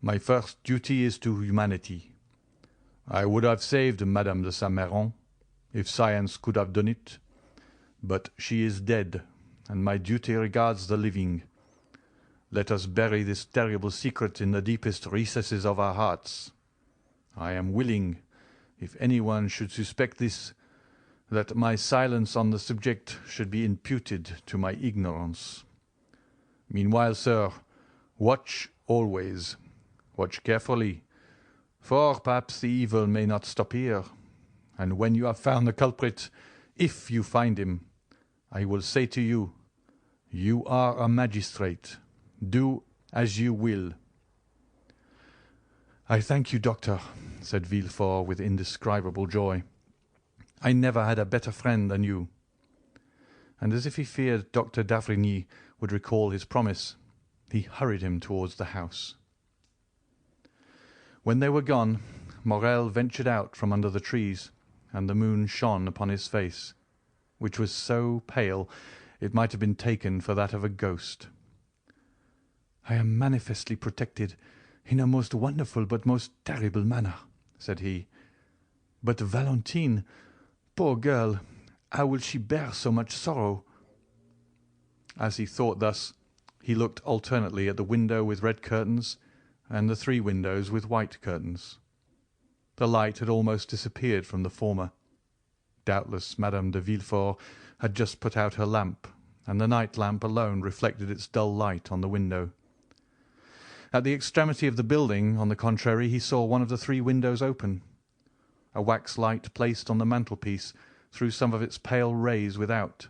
"my first duty is to humanity. I would have saved Madame de Saint-Méran, if science could have done it, but she is dead, and my duty regards the living. Let us bury this terrible secret in the deepest recesses of our hearts. I am willing, if anyone should suspect this, that my silence on the subject should be imputed to my ignorance. Meanwhile, sir, watch always. Watch carefully, for perhaps the evil may not stop here, and when you have found the culprit, if you find him, I will say to you, 'You are a magistrate. Do as you will.'" "I thank you, doctor," said Villefort with indescribable joy. "I never had a better friend than you." And as if he feared Dr. d'Avrigny would recall his promise, he hurried him towards the house. When they were gone, Morrel ventured out from under the trees, and the moon shone upon his face, which was so pale it might have been taken for that of a ghost. "I am manifestly protected in a most wonderful but most terrible manner," said he. "But Valentine, poor girl, how will she bear so much sorrow?" As he thought thus, he looked alternately at the window with red curtains and the 3 windows with white curtains. The light had almost disappeared from the former. Doubtless Madame de Villefort had just put out her lamp, and the night lamp alone reflected its dull light on the window. At the extremity of the building, on the contrary, he saw one of the 3 windows open. A wax light placed on the mantelpiece threw some of its pale rays without,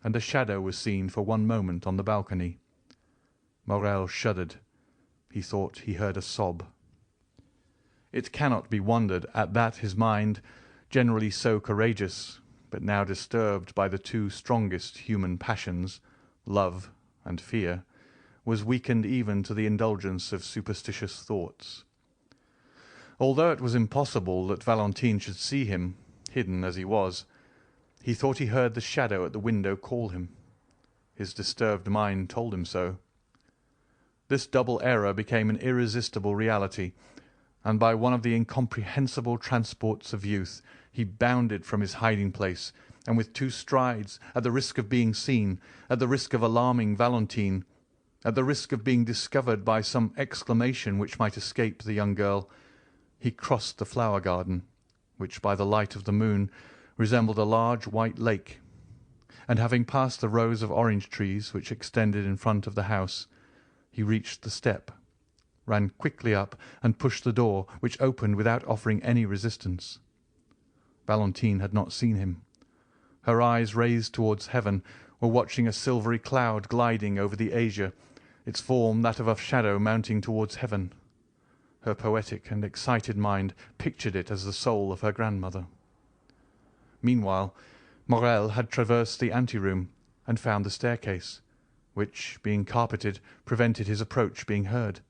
and a shadow was seen for one moment on the balcony. Morrel shuddered. He thought he heard a sob. It cannot be wondered at that his mind, generally so courageous, but now disturbed by the 2 strongest human passions, love and fear, was weakened even to the indulgence of superstitious thoughts. Although it was impossible that Valentine should see him, hidden as he was, he thought he heard the shadow at the window call him. His disturbed mind told him so. This double error became an irresistible reality, and by one of the incomprehensible transports of youth he bounded from his hiding-place, and with 2 strides, at the risk of being seen, at the risk of alarming Valentine, at the risk of being discovered by some exclamation which might escape the young girl, he crossed the flower garden, which by the light of the moon resembled a large white lake, and having passed the rows of orange trees which extended in front of the house, he reached the step, ran quickly up, and pushed the door, which opened without offering any resistance. Valentine had not seen him. Her eyes, raised towards heaven, were watching a silvery cloud gliding over the azure, its form that of a shadow mounting towards heaven. Her poetic and excited mind pictured it as the soul of her grandmother. Meanwhile, Morrel had traversed the anteroom and found the staircase, which, being carpeted, prevented his approach being heard,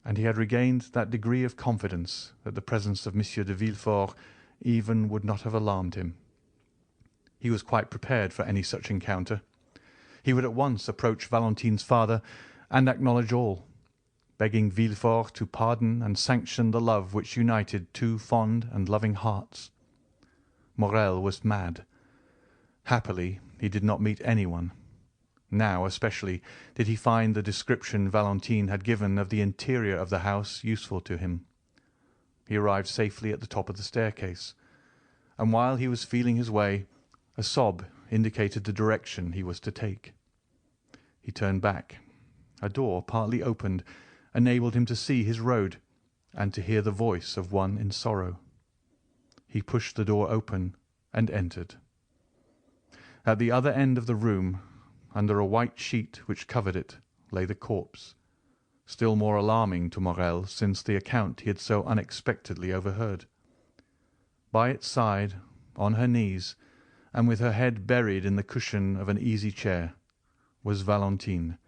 and he had regained that degree of confidence that the presence of Monsieur de Villefort even would not have alarmed him. He was quite prepared for any such encounter. He would at once approach Valentine's father and acknowledge all, begging Villefort to pardon and sanction the love which united 2 fond and loving hearts. Morrel was mad. Happily, he did not meet anyone. Now, especially, did he find the description Valentine had given of the interior of the house useful to him. He arrived safely at the top of the staircase, and while he was feeling his way, a sob indicated the direction he was to take. He turned back. A door, partly opened, enabled him to see his road and to hear the voice of one in sorrow. He pushed the door open and entered. At the other end of the room, under a white sheet which covered it, lay the corpse, still more alarming to Morrel since the account he had so unexpectedly overheard. By its side, on her knees, and with her head buried in the cushion of an easy-chair, was Valentine,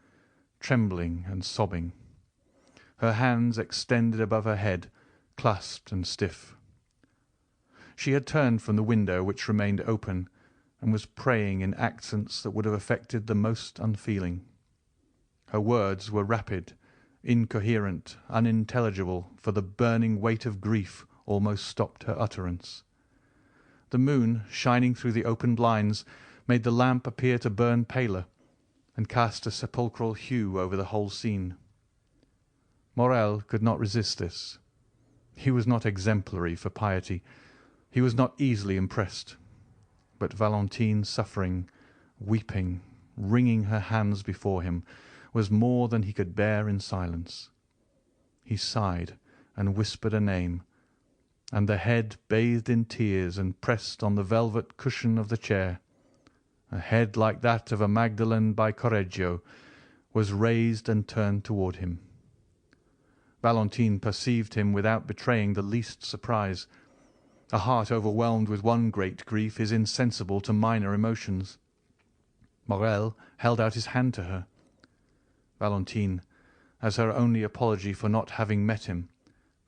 trembling and sobbing, her hands extended above her head, clasped and stiff. She had turned from the window, which remained open, and was praying in accents that would have affected the most unfeeling. Her words were rapid, incoherent, unintelligible, for the burning weight of grief almost stopped her utterance. The moon, shining through the open blinds, made the lamp appear to burn paler, and cast a sepulchral hue over the whole scene. Morel could not resist this. He was not exemplary for piety. He was not easily impressed. But Valentine suffering, weeping, wringing her hands before him, was more than he could bear in silence. He sighed and whispered a name, and the head bathed in tears and pressed on the velvet cushion of the chair, a head like that of a Magdalene by Correggio, was raised and turned toward him. Valentine perceived him without betraying the least surprise. A heart overwhelmed with one great grief is insensible to minor emotions. Morel held out his hand to her. Valentine, as her only apology for not having met him,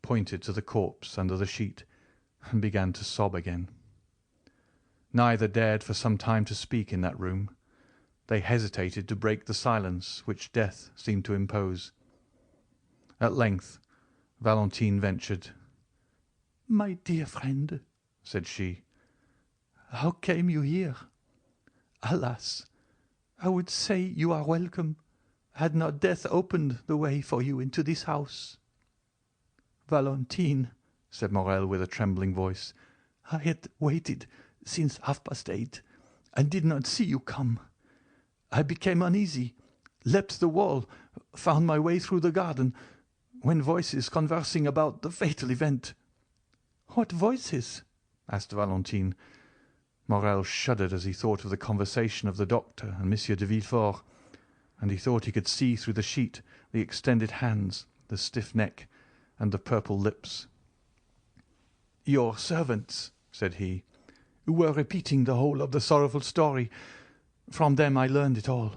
pointed to the corpse under the sheet, and began to sob again. Neither dared for some time to speak in that room. They hesitated to break the silence which death seemed to impose. At length Valentine ventured. "My dear friend," said she, "how came you here? Alas, I would say you are welcome, had not death opened the way for you into this house." "Valentine," said Morel with a trembling voice, "I had waited since 8:30, and did not see you come. I became uneasy, leapt the wall, found my way through the garden, when voices conversing about the fatal event." "What voices?" asked Valentine. Morel shuddered as he thought of the conversation of the doctor and Monsieur de Villefort, and he thought he could see through the sheet the extended hands, the stiff neck, and the purple lips. "Your servants," said he, "were repeating the whole of the sorrowful story. From them I learned it all."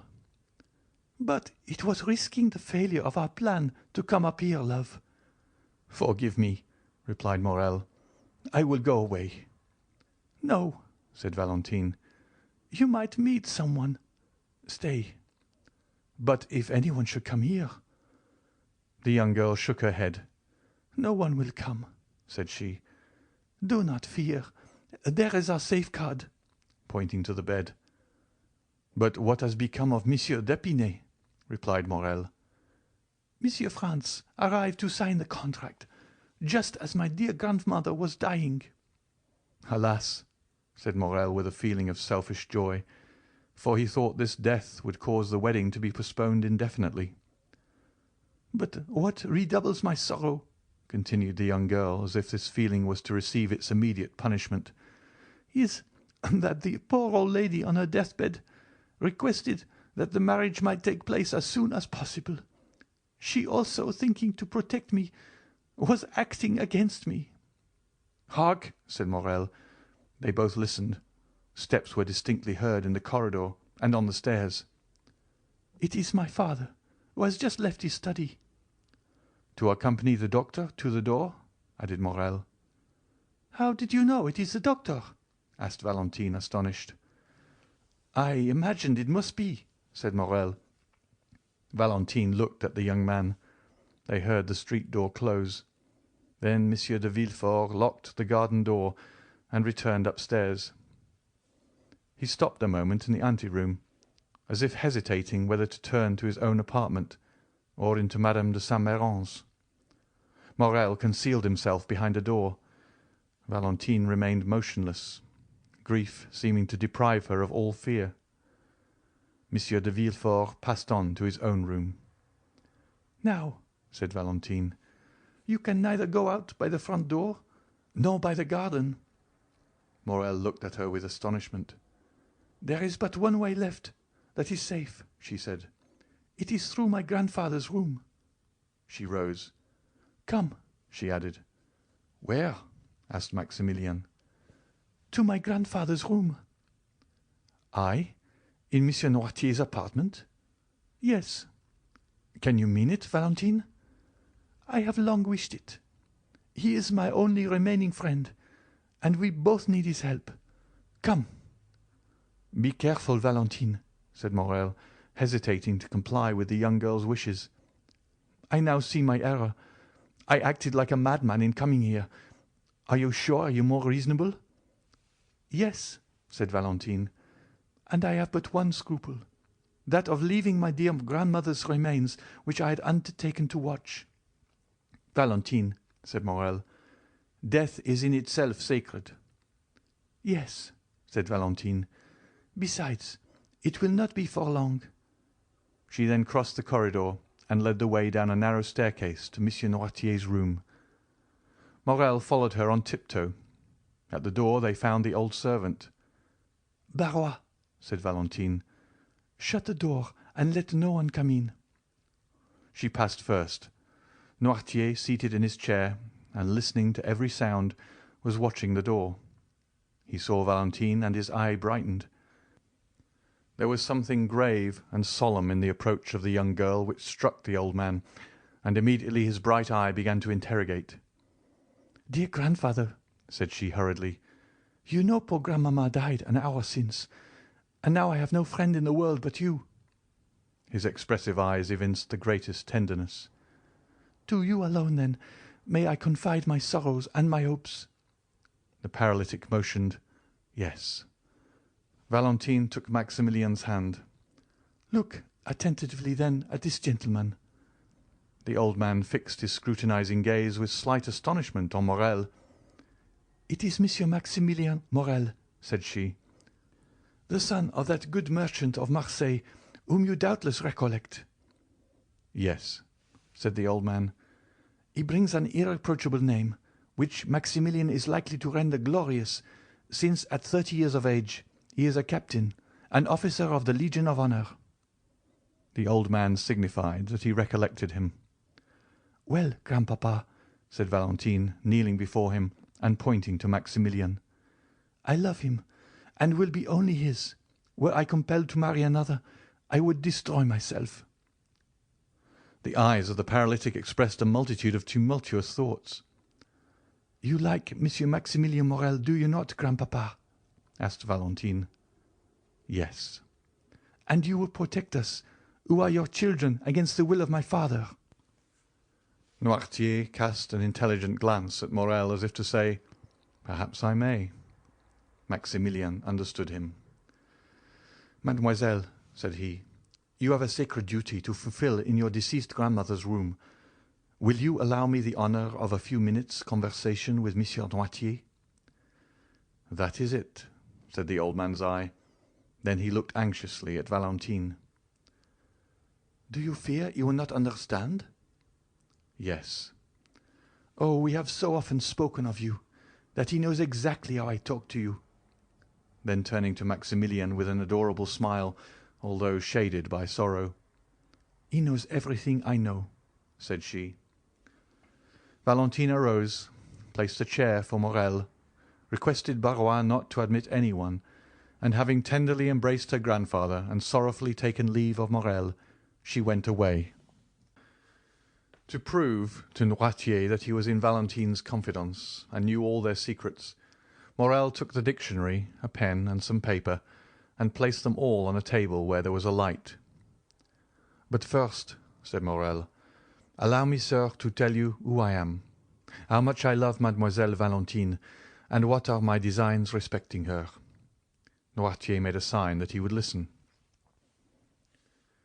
"But it was risking the failure of our plan to come up here, love." "Forgive me," replied Morel. "I will go away." "No," said Valentine. "You might meet someone. Stay." "But if anyone should come here?" The young girl shook her head. "No one will come," said she. "Do not fear. There is our safeguard," pointing to the bed. "But what has become of Monsieur d'Épinay?" replied Morel. "Monsieur Franz arrived to sign the contract, just as my dear grandmother was dying." "Alas!" said Morel with a feeling of selfish joy, for he thought this death would cause the wedding to be postponed indefinitely. "But what redoubles my sorrow," continued the young girl, as if this feeling was to receive its immediate punishment, "is that the poor old lady on her deathbed requested that the marriage might take place as soon as possible. She also, thinking to protect me, was acting against me." "Hark!" said Morel. They both listened. Steps were distinctly heard in the corridor and on the stairs. "It is my father, who has just left his study." "To accompany the doctor to the door?" added Morel. "How did you know it is the doctor?" asked Valentine, astonished. "I imagined it must be," said Morel. Valentine looked at the young man. They heard the street door close. Then Monsieur de Villefort locked the garden door and returned upstairs. He stopped a moment in the anteroom, as if hesitating whether to turn to his own apartment or into Madame de Saint-Méran's. Morel concealed himself behind a door. Valentine remained motionless, grief seeming to deprive her of all fear. Monsieur de Villefort passed on to his own room. "Now," said Valentine, "you can neither go out by the front door nor by the garden." Morel looked at her with astonishment. "There is but one way left that is safe," she said. "It is through my grandfather's room." She rose. "Come," she added. "Where?" asked Maximilian. "To my grandfather's room." "I? In Monsieur Noirtier's apartment?" "Yes." "Can you mean it, Valentine?" "I have long wished it. He is my only remaining friend, and we both need his help. Come." Be careful, Valentine, said Morrel, hesitating to comply with the young girl's wishes. I now see my error. I acted like a madman in coming here. Are you sure you are more reasonable? Yes, said Valentine, and I have but one scruple, that of leaving my dear grandmother's remains, which I had undertaken to watch. Valentine, said Morrel, death is in itself sacred. Yes, said Valentine. Besides, it will not be for long. She then crossed the corridor and led the way down a narrow staircase to Monsieur Noirtier's room. Morrel followed her on tiptoe. At the door they found the old servant. Barrois, said Valentine, shut the door and let no one come in. She passed first. Noirtier, seated in his chair and listening to every sound, was watching the door. He saw Valentine, and his eye brightened. There was something grave and solemn in the approach of the young girl which struck the old man, and immediately his bright eye began to interrogate. "Dear grandfather," said she hurriedly, "you know poor grandmamma died an hour since, and now I have no friend in the world but you." His expressive eyes evinced the greatest tenderness. "To you alone, then, may I confide my sorrows and my hopes?" The paralytic motioned, "Yes." Valentine took Maximilian's hand. "Look attentively, then, at this gentleman." The old man fixed his scrutinizing gaze with slight astonishment on Morrel. "It is Monsieur Maximilien Morrel," said she, "the son of that good merchant of Marseille, whom you doubtless recollect." "Yes," said the old man. "He brings an irreproachable name, which Maximilian is likely to render glorious, since at 30 years of age he is a captain, an officer of the Legion of Honor." The old man signified that he recollected him. "Well, grandpapa," said Valentine, kneeling before him and pointing to Maximilian, "I love him, and will be only his. Were I compelled to marry another, I would destroy myself." The eyes of the paralytic expressed a multitude of tumultuous thoughts. "You like Monsieur Maximilien Morrel, do you not, grandpapa?" asked Valentine. "Yes." "And you will protect us, who are your children, against the will of my father?" Noirtier cast an intelligent glance at Morrel as if to say, "Perhaps I may." Maximilian understood him. "Mademoiselle," said he, "you have a sacred duty to fulfill in your deceased grandmother's room. Will you allow me the honor of a few minutes' conversation with Monsieur Noirtier?" "That is it," said the old man's eye. Then he looked anxiously at Valentine. "Do you fear you will not understand?" "Yes." "Oh, we have so often spoken of you, that he knows exactly how I talk to you." Then turning to Maximilian with an adorable smile, although shaded by sorrow, "He knows everything I know," said she. Valentine arose, placed a chair for Morrel, requested Barrois not to admit anyone, and having tenderly embraced her grandfather and sorrowfully taken leave of Morrel, she went away. To prove to Noirtier that he was in Valentine's confidence and knew all their secrets, Morrel took the dictionary, a pen, and some paper, and placed them all on a table where there was a light. "But first," said Morrel, "allow me, sir, to tell you who I am, how much I love Mademoiselle Valentine, and what are my designs respecting her." Noirtier made a sign that he would listen.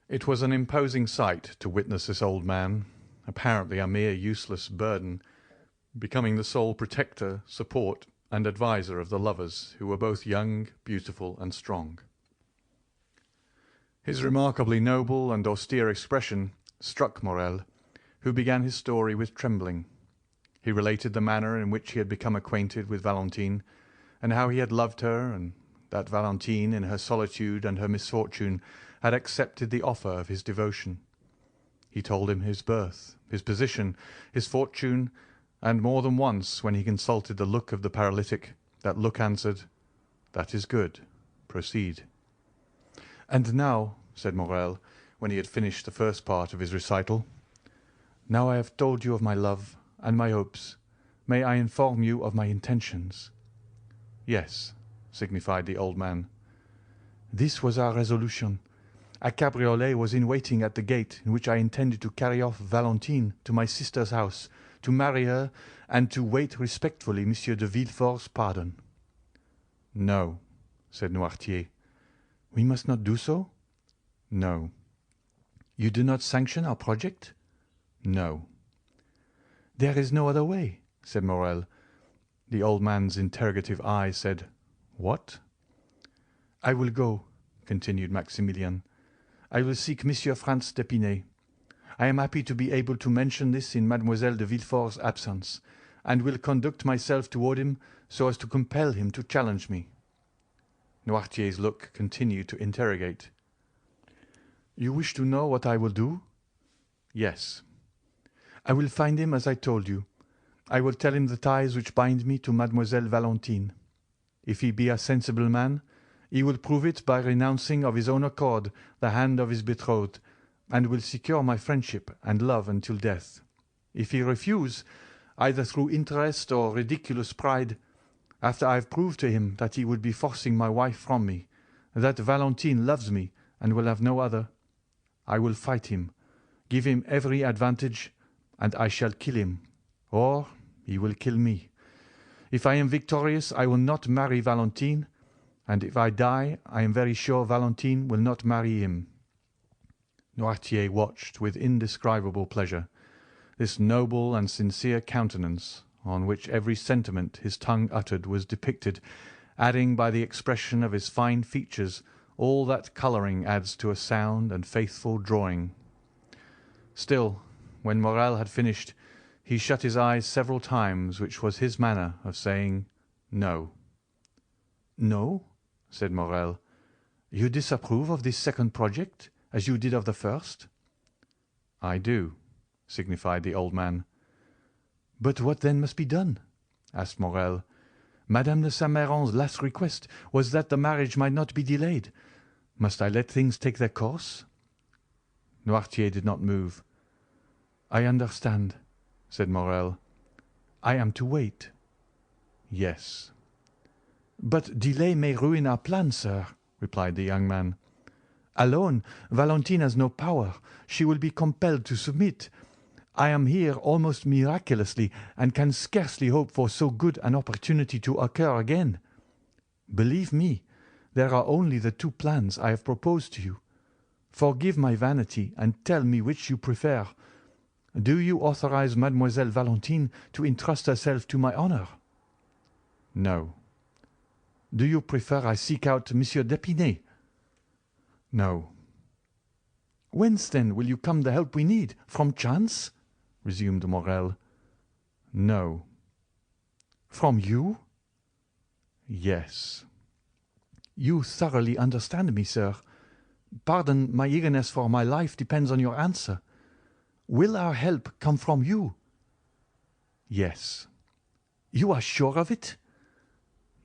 It was an imposing sight to witness this old man, apparently a mere useless burden, becoming the sole protector, support, and adviser of the lovers who were both young, beautiful, and strong. His remarkably noble and austere expression struck Morrel, who began his story with trembling. He related the manner in which he had become acquainted with Valentine, and how he had loved her, and that Valentine, in her solitude and her misfortune, had accepted the offer of his devotion. He told him his birth, his position, his fortune, and more than once, when he consulted the look of the paralytic, that look answered, "That is good. Proceed." "And now," said Morrel, when he had finished the first part of his recital, "now I have told you of my love and my hopes, may I inform you of my intentions?" "Yes," signified the old man. This was our resolution. A cabriolet was in waiting at the gate, in which I intended to carry off Valentine to my sister's house, to marry her, and to wait respectfully Monsieur de Villefort's pardon. No, said Noirtier. We must not do so? No. You do not sanction our project? No. There is no other way, said Morel. The old man's interrogative eye said, "What?" I will go, continued Maximilian. I will seek Monsieur Franz d'Épinay. I am happy to be able to mention this in Mademoiselle de Villefort's absence, and will conduct myself toward him so as to compel him to challenge me. Noirtier's look continued to interrogate. You wish to know what I will do? Yes. I will find him as I told you. I will tell him the ties which bind me to Mademoiselle Valentine. If he be a sensible man, he will prove it by renouncing of his own accord the hand of his betrothed, and will secure my friendship and love until death. If he refuse, either through interest or ridiculous pride, after I have proved to him that he would be forcing my wife from me, that Valentine loves me and will have no other, I will fight him, give him every advantage, and I shall kill him, or he will kill me. If I am victorious, I will not marry Valentine, and if I die, I am very sure Valentine will not marry him. Noirtier watched with indescribable pleasure this noble and sincere countenance, on which every sentiment his tongue uttered was depicted, adding by the expression of his fine features all that colouring adds to a sound and faithful drawing. Still, when Morel had finished, he shut his eyes several times, which was his manner of saying no. No, said Morel. You disapprove of this second project, as you did of the first? I do, signified the old man. But what then must be done? Asked Morel. Madame de Saint-Méran's last request was that the marriage might not be delayed. Must I let things take their course? Noirtier did not move. I understand, said Morel. I am to wait. Yes. But delay may ruin our plan, sir, replied the young man. Alone, Valentine has no power. She will be compelled to submit. I am here almost miraculously, and can scarcely hope for so good an opportunity to occur again. Believe me, there are only the two plans I have proposed to you. Forgive my vanity, and tell me which you prefer. Do you authorize Mademoiselle Valentine to entrust herself to my honor? No. Do you prefer I seek out Monsieur d'Épinay? No. Whence, then, will you come the help we need? From chance? Resumed Morel. No. From you? Yes. You thoroughly understand me, sir. Pardon my eagerness, for my life depends on your answer. Will our help come from you? Yes. You are sure of it?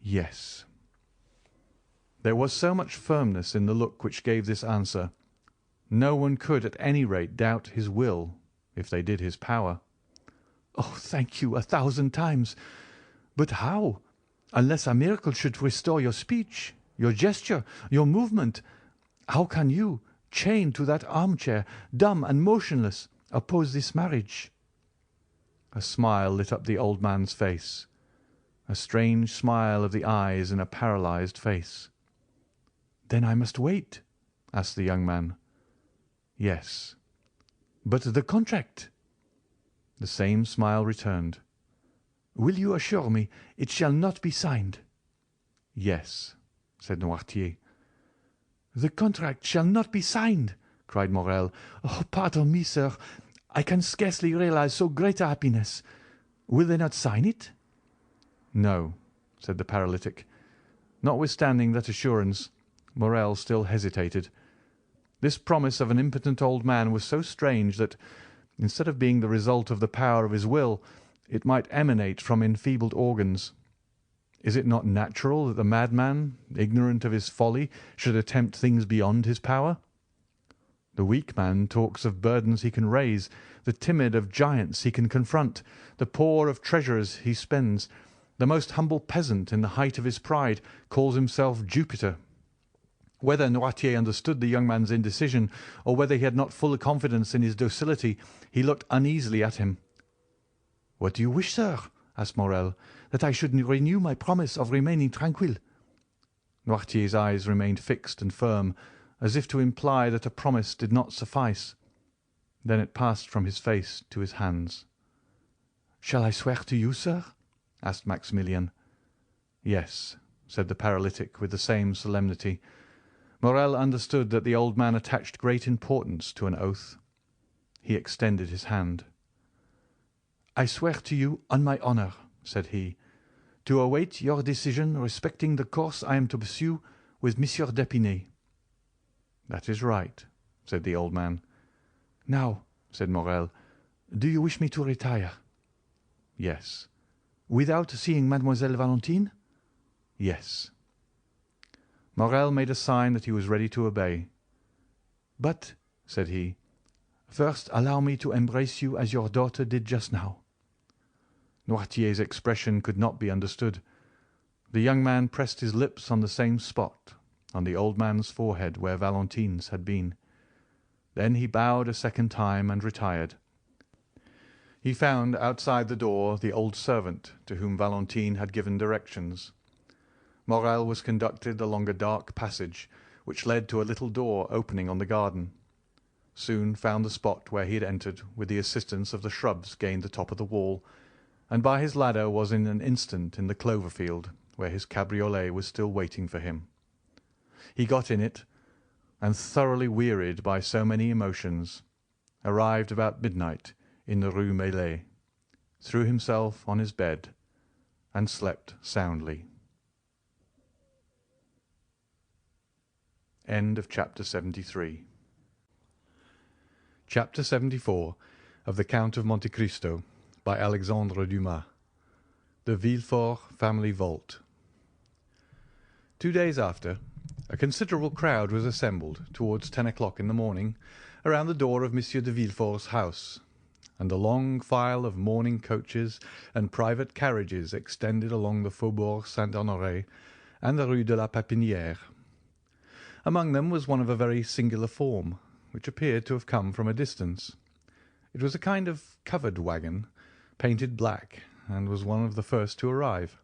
Yes. There was so much firmness in the look which gave this answer. No one could at any rate doubt his will, if they did his power. Oh, thank you 1,000 times. But how? Unless a miracle should restore your speech, your gesture, your movement, how can you, chained to that armchair, dumb and motionless, oppose this marriage? A smile lit up the old man's face, a strange smile of the eyes in a paralyzed face. Then I must wait? asked the young man. Yes. But the contract? The same smile returned. Will you assure me it shall not be signed? Yes, said Noirtier. The contract shall not be signed, cried Morel. Oh, pardon me, sir. I can scarcely realize so great a happiness. Will they not sign it? No, said the paralytic. Notwithstanding that assurance, Morel still hesitated. This promise of an impotent old man was so strange that, instead of being the result of the power of his will, it might emanate from enfeebled organs. Is it not natural that the madman, ignorant of his folly, should attempt things beyond his power? The weak man talks of burdens he can raise, the timid of giants he can confront, the poor of treasures he spends. The most humble peasant, in the height of his pride, calls himself Jupiter. Whether Noirtier understood the young man's indecision, or whether he had not full confidence in his docility, he looked uneasily at him. "What do you wish, sir?" asked Morel. "That I should renew my promise of remaining tranquil?" Noirtier's eyes remained fixed and firm, as if to imply that a promise did not suffice. Then it passed from his face to his hands. "Shall I swear to you, sir?" asked Maximilian. "Yes," said the paralytic with the same solemnity. Morel understood that the old man attached great importance to an oath. He extended his hand. "I swear to you on my honour," said he, "to await your decision respecting the course I am to pursue with Monsieur d'Épinay." "That is right," said the old man. "Now," said Morel, "do you wish me to retire?" "Yes." "Without seeing Mademoiselle Valentine?" "Yes." Morel made a sign that he was ready to obey. "But," said he, "first allow me to embrace you as your daughter did just now." Noirtier's expression could not be understood. The young man pressed his lips on the same spot, on the old man's forehead where Valentine's had been. Then he bowed a second time and retired. He found outside the door the old servant to whom Valentine had given directions. Morel was conducted along a dark passage which led to a little door opening on the garden. Soon found the spot where he had entered, with the assistance of the shrubs gained the top of the wall, and by his ladder was in an instant in the clover field, where his cabriolet was still waiting for him. He got in it, and thoroughly wearied by so many emotions, arrived about midnight in the Rue Meslay, threw himself on his bed, and slept soundly. End of chapter 73. Chapter 74 of the Count of Monte Cristo by Alexandre Dumas. The Villefort family vault. 2 days after, a considerable crowd was assembled towards 10 o'clock in the morning around the door of Monsieur de Villefort's house, and a long file of mourning coaches and private carriages extended along the Faubourg Saint-Honoré and the Rue de la Pépinière. Among them was one of a very singular form, which appeared to have come from a distance. It was a kind of covered wagon, painted black, and was one of the first to arrive.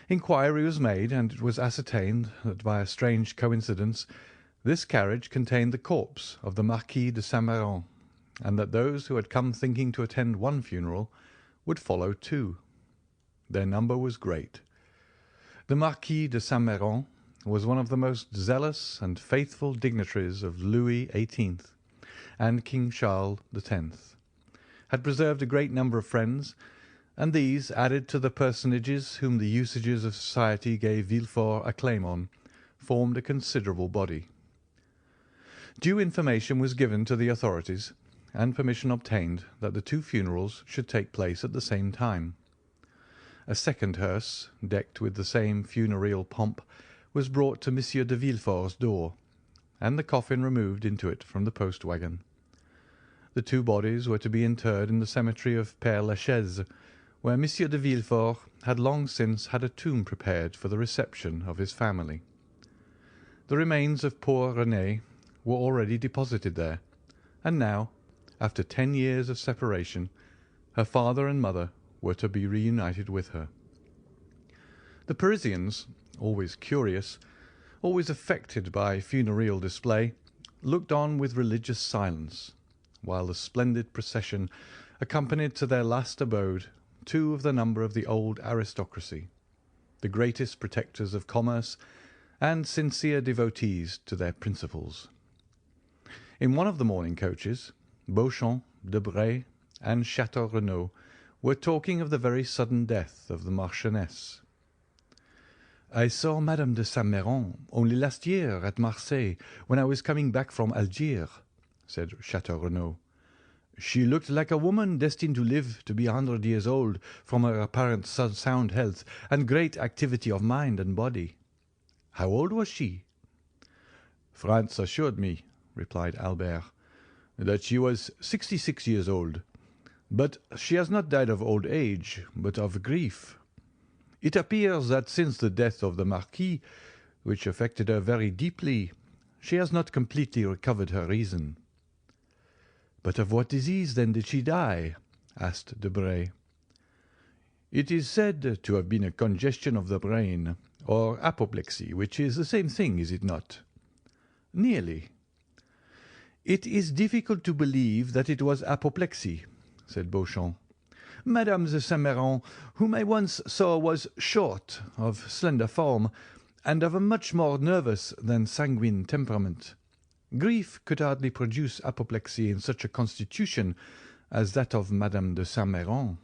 Inquiry was made, and it was ascertained that by a strange coincidence this carriage contained the corpse of the Marquis de Saint-Méran, and that those who had come thinking to attend one funeral would follow two. Their number was great. The Marquis de Saint-Méran was one of the most zealous and faithful dignitaries of Louis XVIII and King Charles X, had preserved a great number of friends, and these, added to the personages whom the usages of society gave Villefort a claim on, formed a considerable body. Due information was given to the authorities, and permission obtained that the two funerals should take place at the same time. A second hearse, decked with the same funereal pomp, was brought to Monsieur de Villefort's door, and the coffin removed into it from the post-wagon. The two bodies were to be interred in the cemetery of Père-Lachaise, where Monsieur de Villefort had long since had a tomb prepared for the reception of his family. The remains of poor Renée were already deposited there, and now, after 10 years of separation, her father and mother were to be reunited with her. The Parisians, always curious, always affected by funereal display, looked on with religious silence, while the splendid procession accompanied to their last abode two of the number of the old aristocracy, the greatest protectors of commerce and sincere devotees to their principles. In one of the mourning coaches, Beauchamp, Debray, and Château Renaud were talking of the very sudden death of the Marchioness. "I saw Madame de Saint-Méran only last year at Marseilles, when I was coming back from Algiers," said Château Renaud. "She looked like a woman destined to live to be 100 years old, from her apparent sound health and great activity of mind and body. How old was she?" "France assured me," replied Albert, "that she was 66 years old. But she has not died of old age, but of grief. It appears that since the death of the Marquis, which affected her very deeply. She has not completely recovered her reason." "But of what disease, then, did she die?" asked Debray. "It is said to have been a congestion of the brain, or apoplexy, which is the same thing, is it not?" "Nearly." "It is difficult to believe that it was apoplexy," said Beauchamp. "Madame de Saint-Méran, whom I once saw, was short, of slender form, and of a much more nervous than sanguine temperament. Grief could hardly produce apoplexy in such a constitution as that of Madame de Saint-Méran."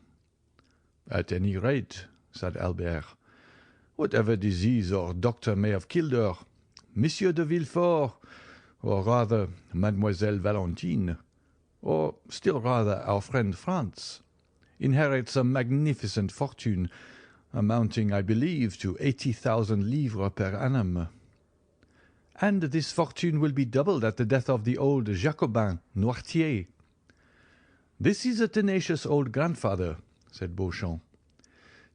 "At any rate," said Albert, "whatever disease or doctor may have killed her, Monsieur de Villefort, or rather Mademoiselle Valentine, or still rather our friend Franz, inherits a magnificent fortune, amounting, I believe, to 80,000 livres per annum." "And this fortune will be doubled at the death of the old Jacobin, Noirtier." "This is a tenacious old grandfather," said Beauchamp.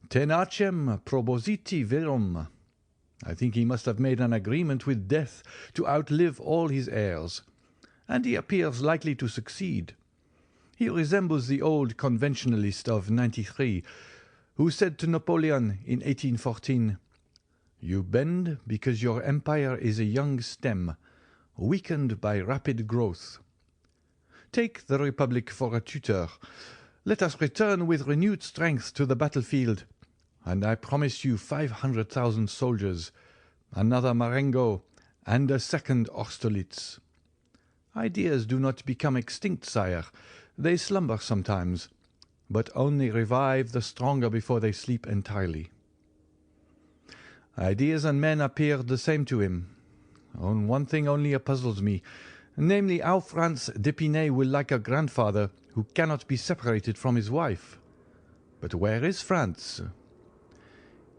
"Tenacem propositi verum. I think he must have made an agreement with death to outlive all his heirs, and he appears likely to succeed. He resembles the old conventionalist of '93, who said to Napoleon in 1814, 'You bend because your empire is a young stem, weakened by rapid growth.' Take the Republic for a tutor. Let us return with renewed strength to the battlefield, and I promise you 500,000 soldiers, another Marengo, and a second Austerlitz. Ideas do not become extinct, sire. They slumber sometimes, but only revive the stronger before they sleep entirely." "Ideas and men appear the same to him. On one thing only puzzles me, namely how Franz d'Épinay will like a grandfather who cannot be separated from his wife. But where is Franz?"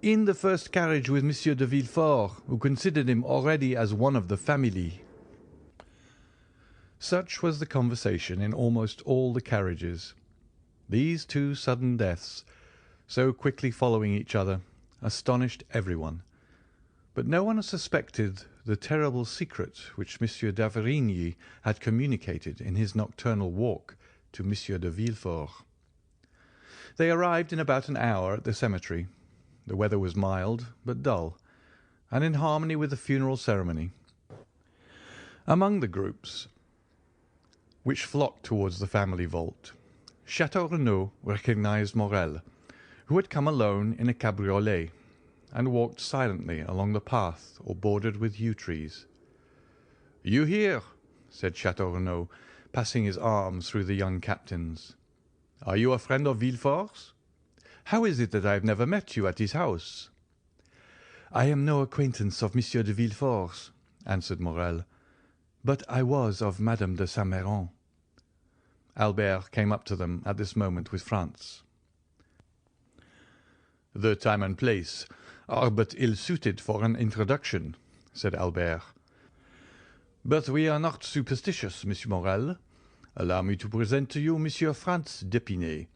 "In the first carriage with Monsieur de Villefort, who considered him already as one of the family." Such was the conversation in almost all the carriages. These two sudden deaths, so quickly following each other, astonished everyone, but no one suspected the terrible secret which Monsieur d'Avrigny had communicated in his nocturnal walk to Monsieur de Villefort. They arrived in about an hour at the cemetery. The weather was mild but dull, and in harmony with the funeral ceremony. Among the groups which flocked towards the family vault, Château Renaud recognized Morrel, who had come alone in a cabriolet, and walked silently along the path all bordered with yew trees. "You here?" said Château Renaud, passing his arm through the young captain's. "Are you a friend of Villefort's? How is it that I have never met you at his house?" "I am no acquaintance of Monsieur de Villefort's," answered Morrel, "but I was of Madame de Saint-Méran." Albert came up to them at this moment with Franz. "The time and place are but ill-suited for an introduction," said Albert. "But we are not superstitious, Monsieur Morrel. Allow me to present to you Monsieur Franz d'Épinay,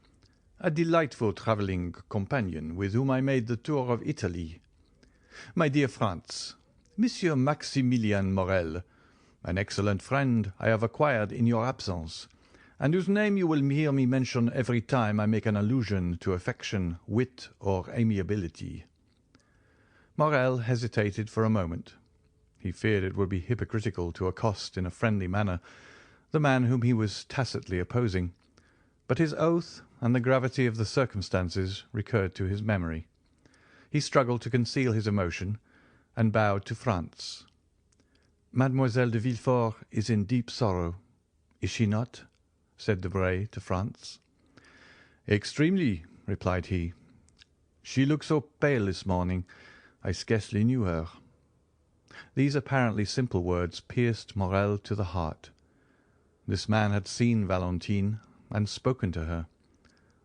a delightful travelling companion with whom I made the tour of Italy. My dear Franz, Monsieur Maximilien Morrel, an excellent friend I have acquired in your absence, and whose name you will hear me mention every time I make an allusion to affection, wit, or amiability." Morrel hesitated for a moment. He feared it would be hypocritical to accost in a friendly manner the man whom he was tacitly opposing, but his oath and the gravity of the circumstances recurred to his memory. He struggled to conceal his emotion, and bowed to Franz. "Mademoiselle de Villefort is in deep sorrow, is she not?" said Debray to Franz. "Extremely," replied he. "She looked so pale this morning, I scarcely knew her." These apparently simple words pierced Morrel to the heart. This man had seen Valentine and spoken to her.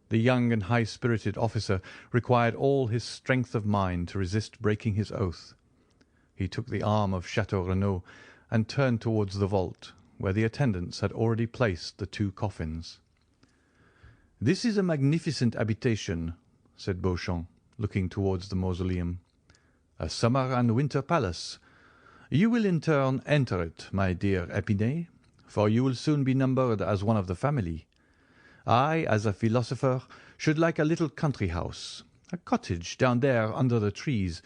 The young and high-spirited officer required all his strength of mind to resist breaking his oath. He took the arm of Château Renaud and turned towards the vault, where the attendants had already placed the two coffins. "This is a magnificent habitation," said Beauchamp, looking towards the mausoleum. a summer and winter palace. You will in turn enter it, my dear Epinay, for you will soon be numbered as one of the family. I, as a philosopher, should like a little country house, a cottage down there under the trees,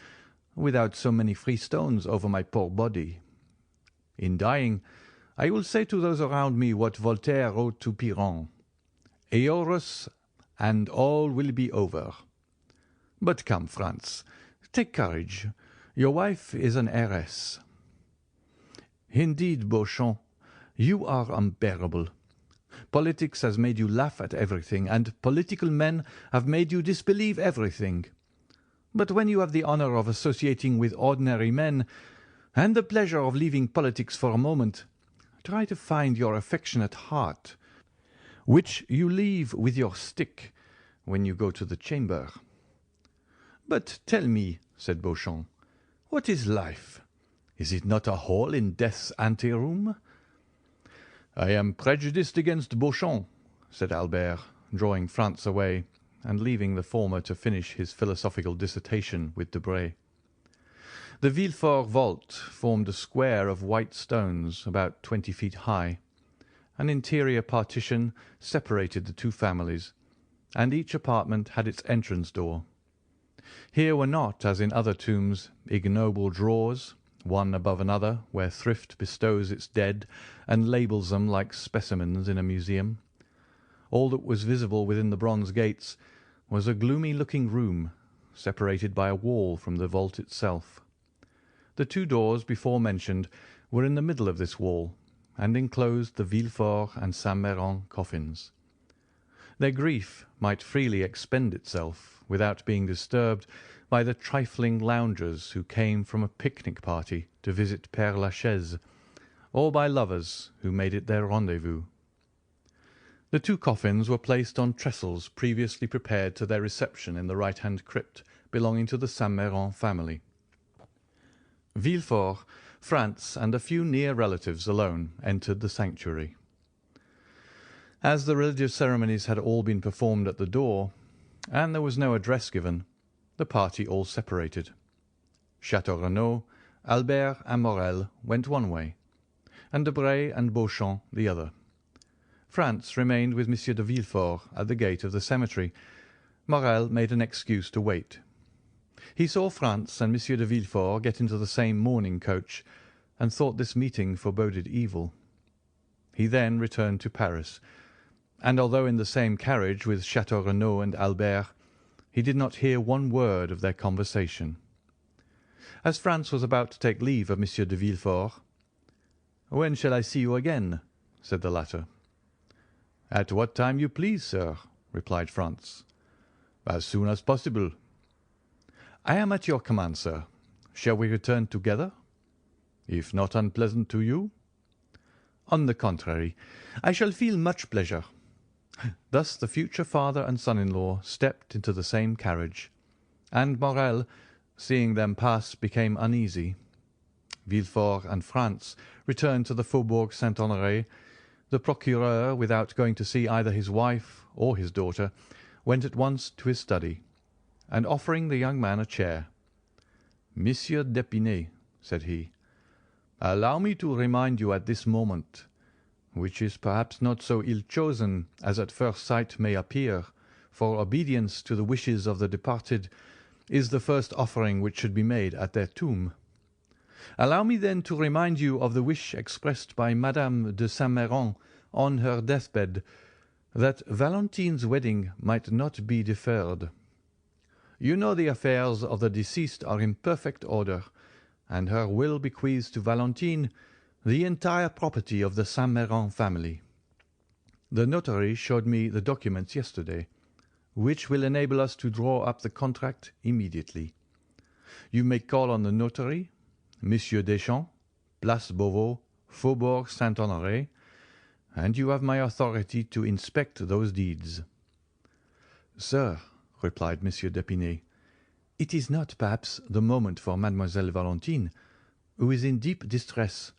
without so many free stones over my poor body. In dying, I will say to those around me what Voltaire wrote to Piron, Eorus, and all will be over. But come, Franz, take courage. Your wife is an heiress. Indeed, Beauchamp, you are unbearable. Politics has made you laugh at everything, and political men have made you disbelieve everything. But when you have the honour of associating with ordinary men, and the pleasure of leaving politics for a moment, try to find your affectionate heart, which you leave with your stick when you go to the chamber. But tell me, said Beauchamp, what is life? Is it not a hole in death's anteroom? I am prejudiced against Beauchamp, said Albert, drawing Franz away, and leaving the former to finish his philosophical dissertation with Debray. The Villefort vault formed a square of white stones about 20 feet high. An interior partition separated the two families, and each apartment had its entrance door. Here were not, as in other tombs, ignoble drawers, one above another, where thrift bestows its dead and labels them like specimens in a museum. All that was visible within the bronze gates was a gloomy-looking room, separated by a wall from the vault itself. The two doors before mentioned were in the middle of this wall, and enclosed the Villefort and Saint-Méran coffins. Their grief might freely expend itself, without being disturbed by the trifling loungers who came from a picnic party to visit Père Lachaise, or by lovers who made it their rendezvous. The two coffins were placed on trestles previously prepared to their reception in the right-hand crypt belonging to the Saint-Méran family. Villefort, Franz, and a few near relatives alone entered the sanctuary. As the religious ceremonies had all been performed at the door, and there was no address given, the party all separated. Château Renaud, Albert, and Morel went one way, and Debray and Beauchamp the other. Franz remained with Monsieur de Villefort at the gate of the cemetery. Morel made an excuse to wait. He saw Franz and Monsieur de Villefort get into the same mourning coach, and thought this meeting foreboded evil. He then returned to Paris, and although in the same carriage with Château Renaud and Albert, he did not hear one word of their conversation. As Franz was about to take leave of Monsieur de Villefort, "When shall I see you again?" said the latter. "At what time you please, sir," replied Franz. "As soon as possible." "I am at your command, sir. Shall we return together?" "If not unpleasant to you." "On the contrary, I shall feel much pleasure." Thus the future father and son-in-law stepped into the same carriage, and Morel, seeing them pass, became uneasy. Villefort and Franz returned to the Faubourg Saint-Honoré. The procureur, without going to see either his wife or his daughter, went at once to his study, and offering the young man a chair, "Monsieur d'Épinay," said he, "allow me to remind you at this moment, which is perhaps not so ill-chosen as at first sight may appear, for obedience to the wishes of the departed is the first offering which should be made at their tomb. Allow me then to remind you of the wish expressed by Madame de Saint-Méran on her deathbed, that Valentine's wedding might not be deferred. You know the affairs of the deceased are in perfect order, and her will bequeaths to Valentine the entire property of the Saint-Méran family. The notary showed me the documents yesterday, which will enable us to draw up the contract immediately. You may call on the notary, Monsieur Deschamps, Place Beauvau, Faubourg Saint-Honoré, and you have my authority to inspect those deeds." "Sir," replied Monsieur d'Épinay, "it is not, perhaps, the moment for Mademoiselle Valentine, who is in deep distress,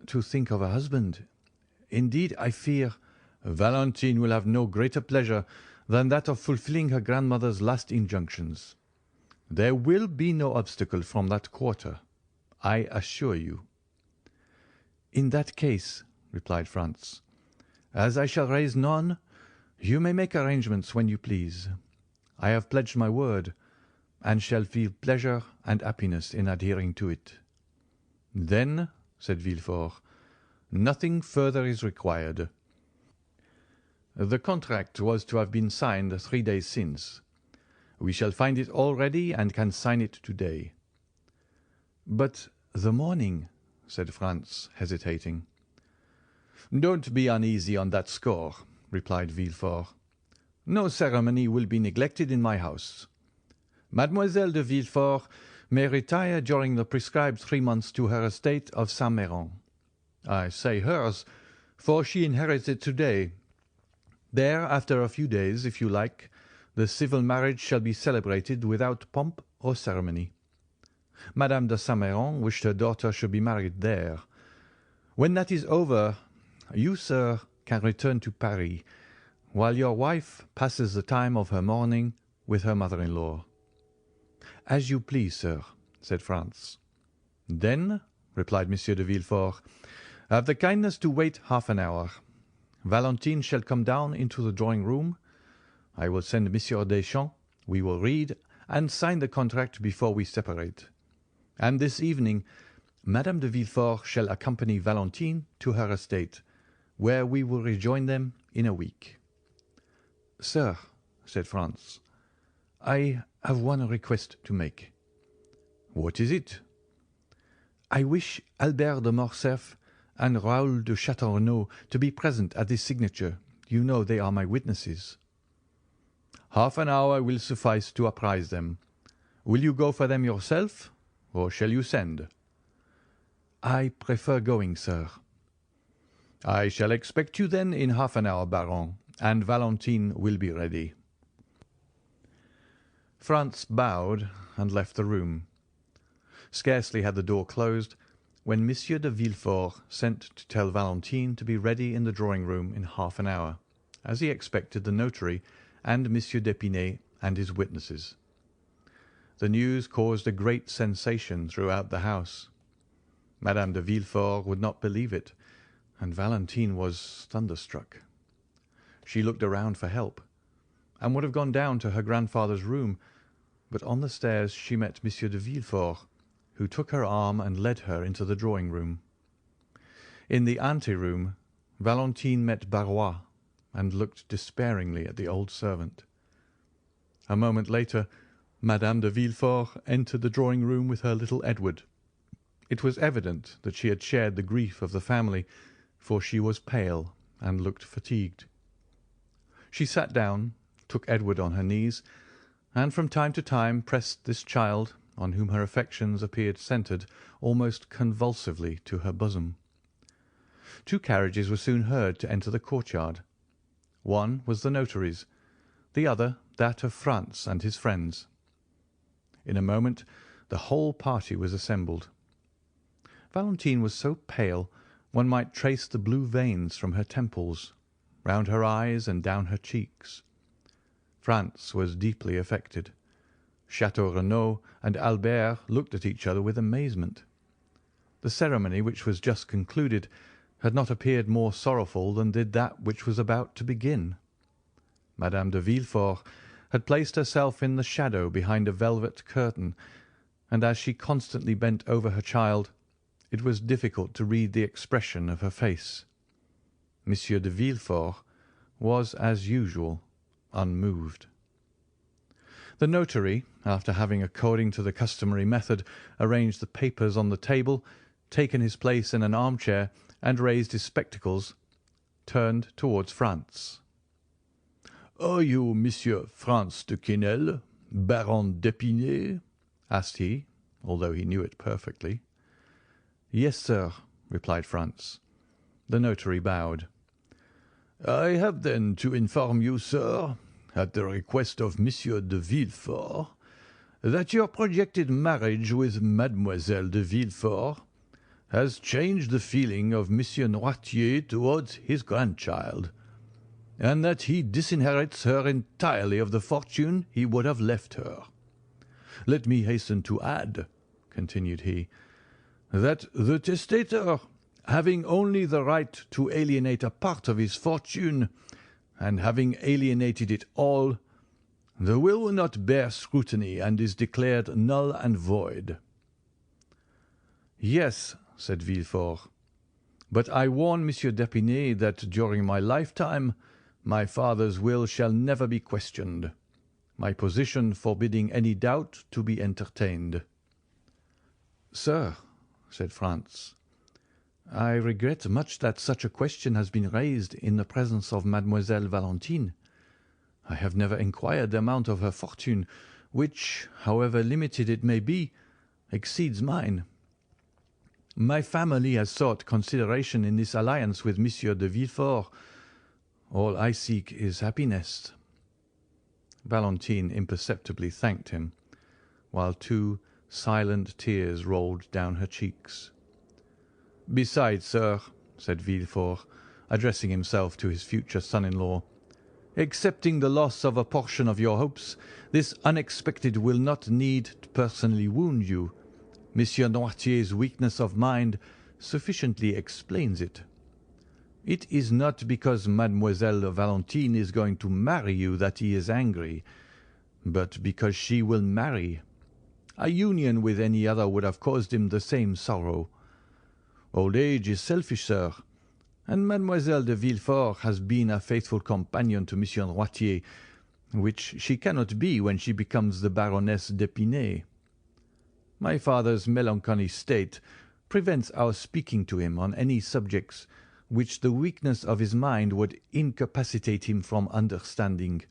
to think of her husband. Indeed, I fear—" "Valentine will have no greater pleasure than that of fulfilling her grandmother's last injunctions. There will be no obstacle from that quarter, I assure you." "In that case," replied Franz, "as I shall raise none, you may make arrangements when you please. I have pledged my word, and shall feel pleasure and happiness in adhering to it." "Then," said Villefort, "nothing further is required. The contract was to have been signed 3 days since. We shall find it all ready and can sign it today." "But the morning," said Franz, hesitating. "Don't be uneasy on that score," replied Villefort. "No ceremony will be neglected in my house. Mademoiselle de Villefort may retire during the prescribed 3 months to her estate of Saint-Méran. I say hers, for she inherits it today. There, after a few days, if you like, the civil marriage shall be celebrated without pomp or ceremony. Madame de Saint-Méran wished her daughter should be married there. When that is over, you, sir, can return to Paris, while your wife passes the time of her mourning with her mother-in-law." "As you please, sir," said Franz. "Then," replied Monsieur de Villefort, "have the kindness to wait half an hour. Valentine shall come down into the drawing-room. I will send Monsieur Deschamps. We will read and sign the contract before we separate. And this evening Madame de Villefort shall accompany Valentine to her estate, where we will rejoin them in a week." "Sir," said Franz, "I have one request to make." "What is it?" "I wish Albert de Morcerf and Raoul de Châteaurenaud to be present at this signature. You know they are my witnesses." "Half an hour will suffice to apprise them. Will you go for them yourself, or shall you send?" "I prefer going, sir." "I shall expect you then in half an hour, Baron, and Valentine will be ready." Franz bowed and left the room. Scarcely had the door closed when Monsieur de Villefort sent to tell Valentine to be ready in the drawing-room in half an hour, as he expected the notary and Monsieur d'Épinay and his witnesses. The news caused a great sensation throughout the house. Madame de Villefort would not believe it, and Valentine was thunderstruck. She looked around for help, and would have gone down to her grandfather's room, but on the stairs she met Monsieur de Villefort, who took her arm and led her into the drawing-room. In the ante-room Valentine met Barrois, and looked despairingly at the old servant. A moment later Madame de Villefort entered the drawing-room with her little Edward. It was evident that she had shared the grief of the family, for she was pale and looked fatigued. She sat down, took Edward on her knees, and from time to time pressed this child, on whom her affections appeared centred, almost convulsively to her bosom. 2 carriages were soon heard to enter the courtyard. One was the notary's, the other that of Franz and his friends. In a moment the whole party was assembled. Valentine was so pale one might trace the blue veins from her temples, round her eyes and down her cheeks. Franz was deeply affected. Château and Albert looked at each other with amazement. The ceremony, which was just concluded, had not appeared more sorrowful than did that which was about to begin. Madame de Villefort had placed herself in the shadow behind a velvet curtain, and as she constantly bent over her child, it was difficult to read the expression of her face. Monsieur de Villefort was, as usual, unmoved. The notary, after having, according to the customary method, arranged the papers on the table, taken his place in an armchair, and raised his spectacles, turned towards Franz. "Are you Monsieur Franz de Quesnel, Baron d'Épinay?" asked he, although he knew it perfectly. "Yes, sir," replied Franz. The notary bowed. "I have then to inform you, sir, at the request of Monsieur de Villefort, that your projected marriage with Mademoiselle de Villefort has changed the feeling of Monsieur Noirtier towards his grandchild, and that he disinherits her entirely of the fortune he would have left her. let me hasten to add," continued he, "that the testator, having only the right to alienate a part of his fortune, and having alienated it all, the will not bear scrutiny and is declared null and void." "Yes," said Villefort, "but I warn Monsieur d'Épinay that during my lifetime my father's will shall never be questioned, my position forbidding any doubt to be entertained." "Sir," said Franz, "I regret much that such a question has been raised in the presence of Mademoiselle Valentine. I have never inquired the amount of her fortune, which, however limited it may be, exceeds mine. My family has sought consideration in this alliance with Monsieur de Villefort. All I seek is happiness." Valentine imperceptibly thanked him, while two silent tears rolled down her cheeks. "Besides, sir," said Villefort, addressing himself to his future son-in-law, "excepting the loss of a portion of your hopes, this unexpected will not need to personally wound you. Monsieur Noirtier's weakness of mind sufficiently explains it. It is not because Mademoiselle Valentine is going to marry you that he is angry, but because she will marry. A union with any other would have caused him the same sorrow. Old age is selfish, sir, and Mademoiselle de Villefort has been a faithful companion to Monsieur Noirtier, which she cannot be when she becomes the Baroness d'Épinay. My father's melancholy state prevents our speaking to him on any subjects which the weakness of his mind would incapacitate him from understanding,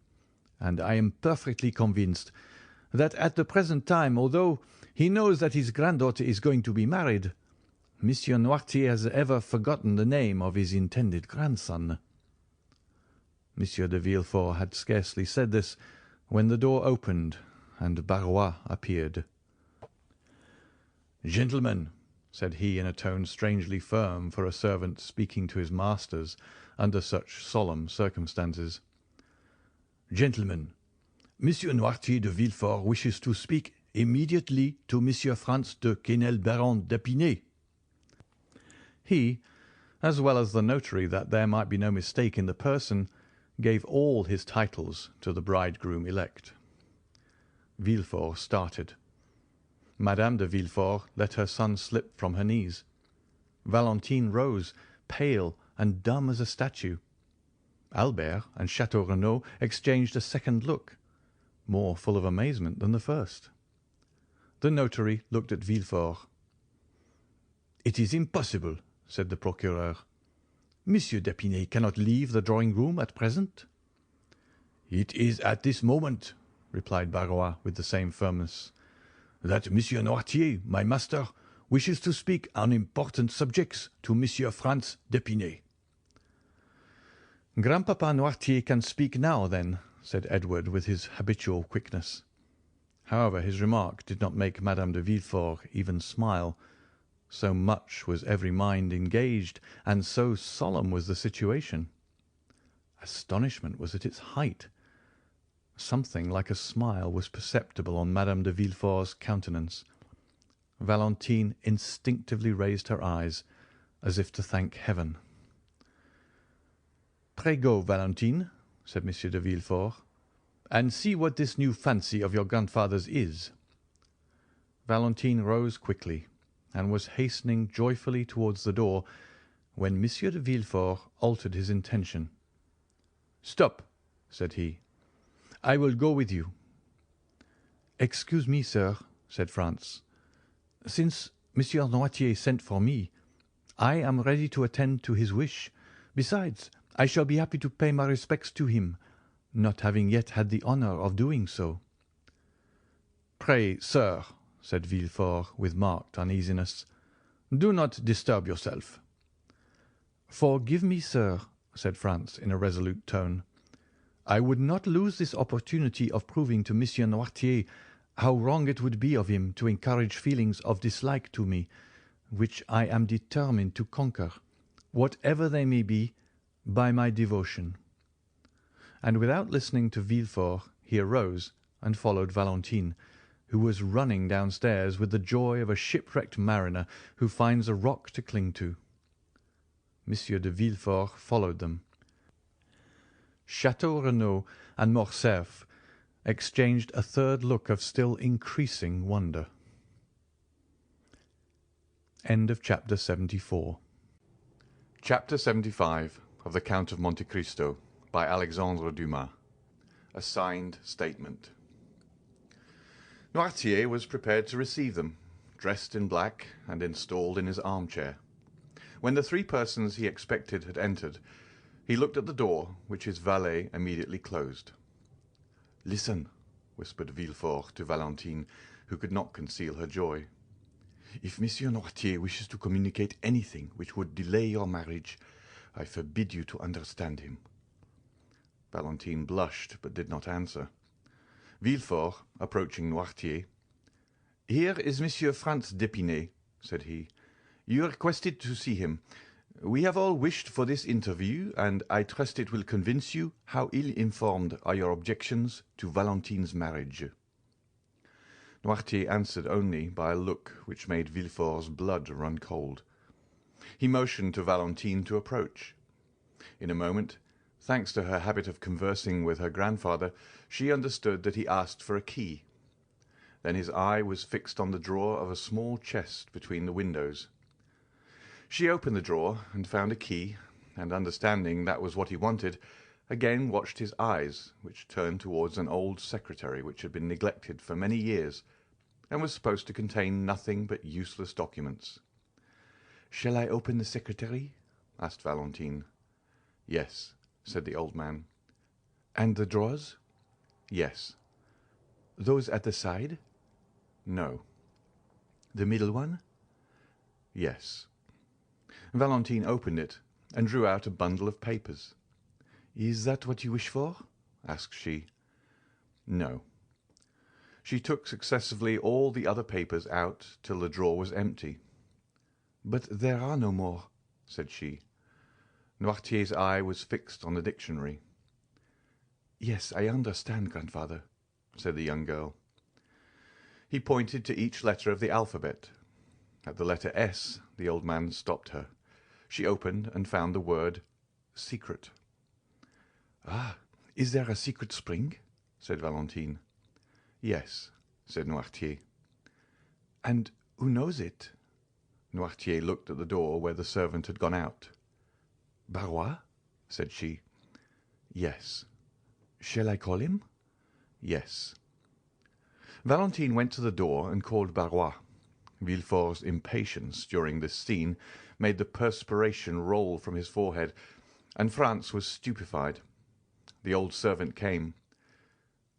and I am perfectly convinced that at the present time, although he knows that his granddaughter is going to be married, Monsieur Noirtier has ever forgotten the name of his intended grandson." Monsieur de Villefort had scarcely said this when the door opened and Barrois appeared. "Gentlemen," said he in a tone strangely firm for a servant speaking to his masters under such solemn circumstances, "Gentlemen, Monsieur Noirtier de Villefort wishes to speak immediately to Monsieur Franz de Quesnel, Baron d'Épinay." He, as well as the notary, that there might be no mistake in the person, gave all his titles to the bridegroom-elect. Villefort started. Madame de Villefort let her son slip from her knees. Valentine rose, pale and dumb as a statue. Albert and Château Renaud exchanged a second look, more full of amazement than the first. The notary looked at Villefort. "It is impossible," said the procureur. "Monsieur d'Épinay cannot leave the drawing-room at present." "It is at this moment," replied Barrois with the same firmness, "that Monsieur Noirtier, my master, wishes to speak on important subjects to Monsieur Franz d'Épinay." "Grandpapa Noirtier can speak now, then," said Edward with his habitual quickness. However, his remark did not make Madame de Villefort even smile, so much was every mind engaged, and so solemn was the situation. Astonishment was at its height. Something like a smile was perceptible on Madame de Villefort's countenance. Valentine instinctively raised her eyes, as if to thank heaven. "Pray go, Valentine," said Monsieur de Villefort, "and see what this new fancy of your grandfather's is." Valentine rose quickly, and was hastening joyfully towards the door, when Monsieur de Villefort altered his intention. "Stop," said he. "I will go with you." "Excuse me, sir," said Franz. "Since Monsieur Noirtier sent for me, I am ready to attend to his wish. Besides, I shall be happy to pay my respects to him, not having yet had the honour of doing so." "Pray, sir," said Villefort with marked uneasiness, "do not disturb yourself." "Forgive me, sir," said Franz in a resolute tone. "I would not lose this opportunity of proving to Monsieur Noirtier how wrong it would be of him to encourage feelings of dislike to me, which I am determined to conquer, whatever they may be, by my devotion." And without listening to Villefort, he arose and followed Valentine, who was running downstairs with the joy of a shipwrecked mariner who finds a rock to cling to. Monsieur de Villefort followed them. Chateau Renaud and Morcerf exchanged a third look of still increasing wonder. End of chapter 74. Chapter 75 of the Count of Monte Cristo by Alexandre Dumas. A signed statement. Noirtier was prepared to receive them, dressed in black and installed in his armchair. When the three persons he expected had entered, he looked at the door, which his valet immediately closed. "Listen," whispered Villefort to Valentine, who could not conceal her joy. "If Monsieur Noirtier wishes to communicate anything which would delay your marriage, I forbid you to understand him." Valentine blushed, but did not answer. Villefort, approaching Noirtier, "Here is Monsieur Franz d'Épinay," said he. "You requested to see him. We have all wished for this interview, and I trust it will convince you how ill-informed are your objections to Valentine's marriage." Noirtier answered only by a look which made Villefort's blood run cold. He motioned to Valentine to approach. In a moment, thanks to her habit of conversing with her grandfather, she understood that he asked for a key. Then his eye was fixed on the drawer of a small chest between the windows. She opened the drawer and found a key, and understanding that was what he wanted, again watched his eyes, which turned towards an old secretary which had been neglected for many years, and was supposed to contain nothing but useless documents. "Shall I open the secretary?" asked Valentine. "Yes," said the old man. "And the drawers?" "Yes." "Those at the side?" "No." "The middle one?" "Yes." Valentine opened it and drew out a bundle of papers. "Is that what you wish for?" asked she. "No." She took successively all the other papers out till the drawer was empty. "But there are no more," said she. Noirtier's eye was fixed on the dictionary. "Yes, I understand, grandfather," said the young girl. He pointed to each letter of the alphabet. At the letter S, the old man stopped her. She opened and found the word secret. "Ah, is there a secret spring?" said Valentine. "Yes," said Noirtier. "And who knows it?" Noirtier looked at the door where the servant had gone out. "Barrois?" said she. "Yes." "Shall I call him?" "Yes." Valentine went to the door and called Barrois. Villefort's impatience during this scene made the perspiration roll from his forehead, and Franz was stupefied. The old servant came.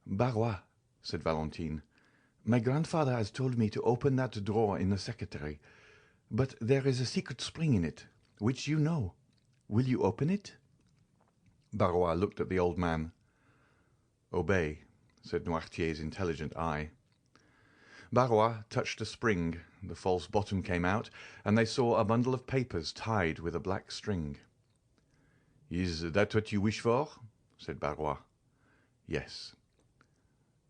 "Barrois," said Valentine, "my grandfather has told me to open that drawer in the secretary, but there is a secret spring in it, which you know. Will you open it?" Barrois looked at the old man. "Obey," said Noirtier's intelligent eye. Barrois touched a spring, the false bottom came out, and they saw a bundle of papers tied with a black string. "Is that what you wish for?" said Barrois. "Yes."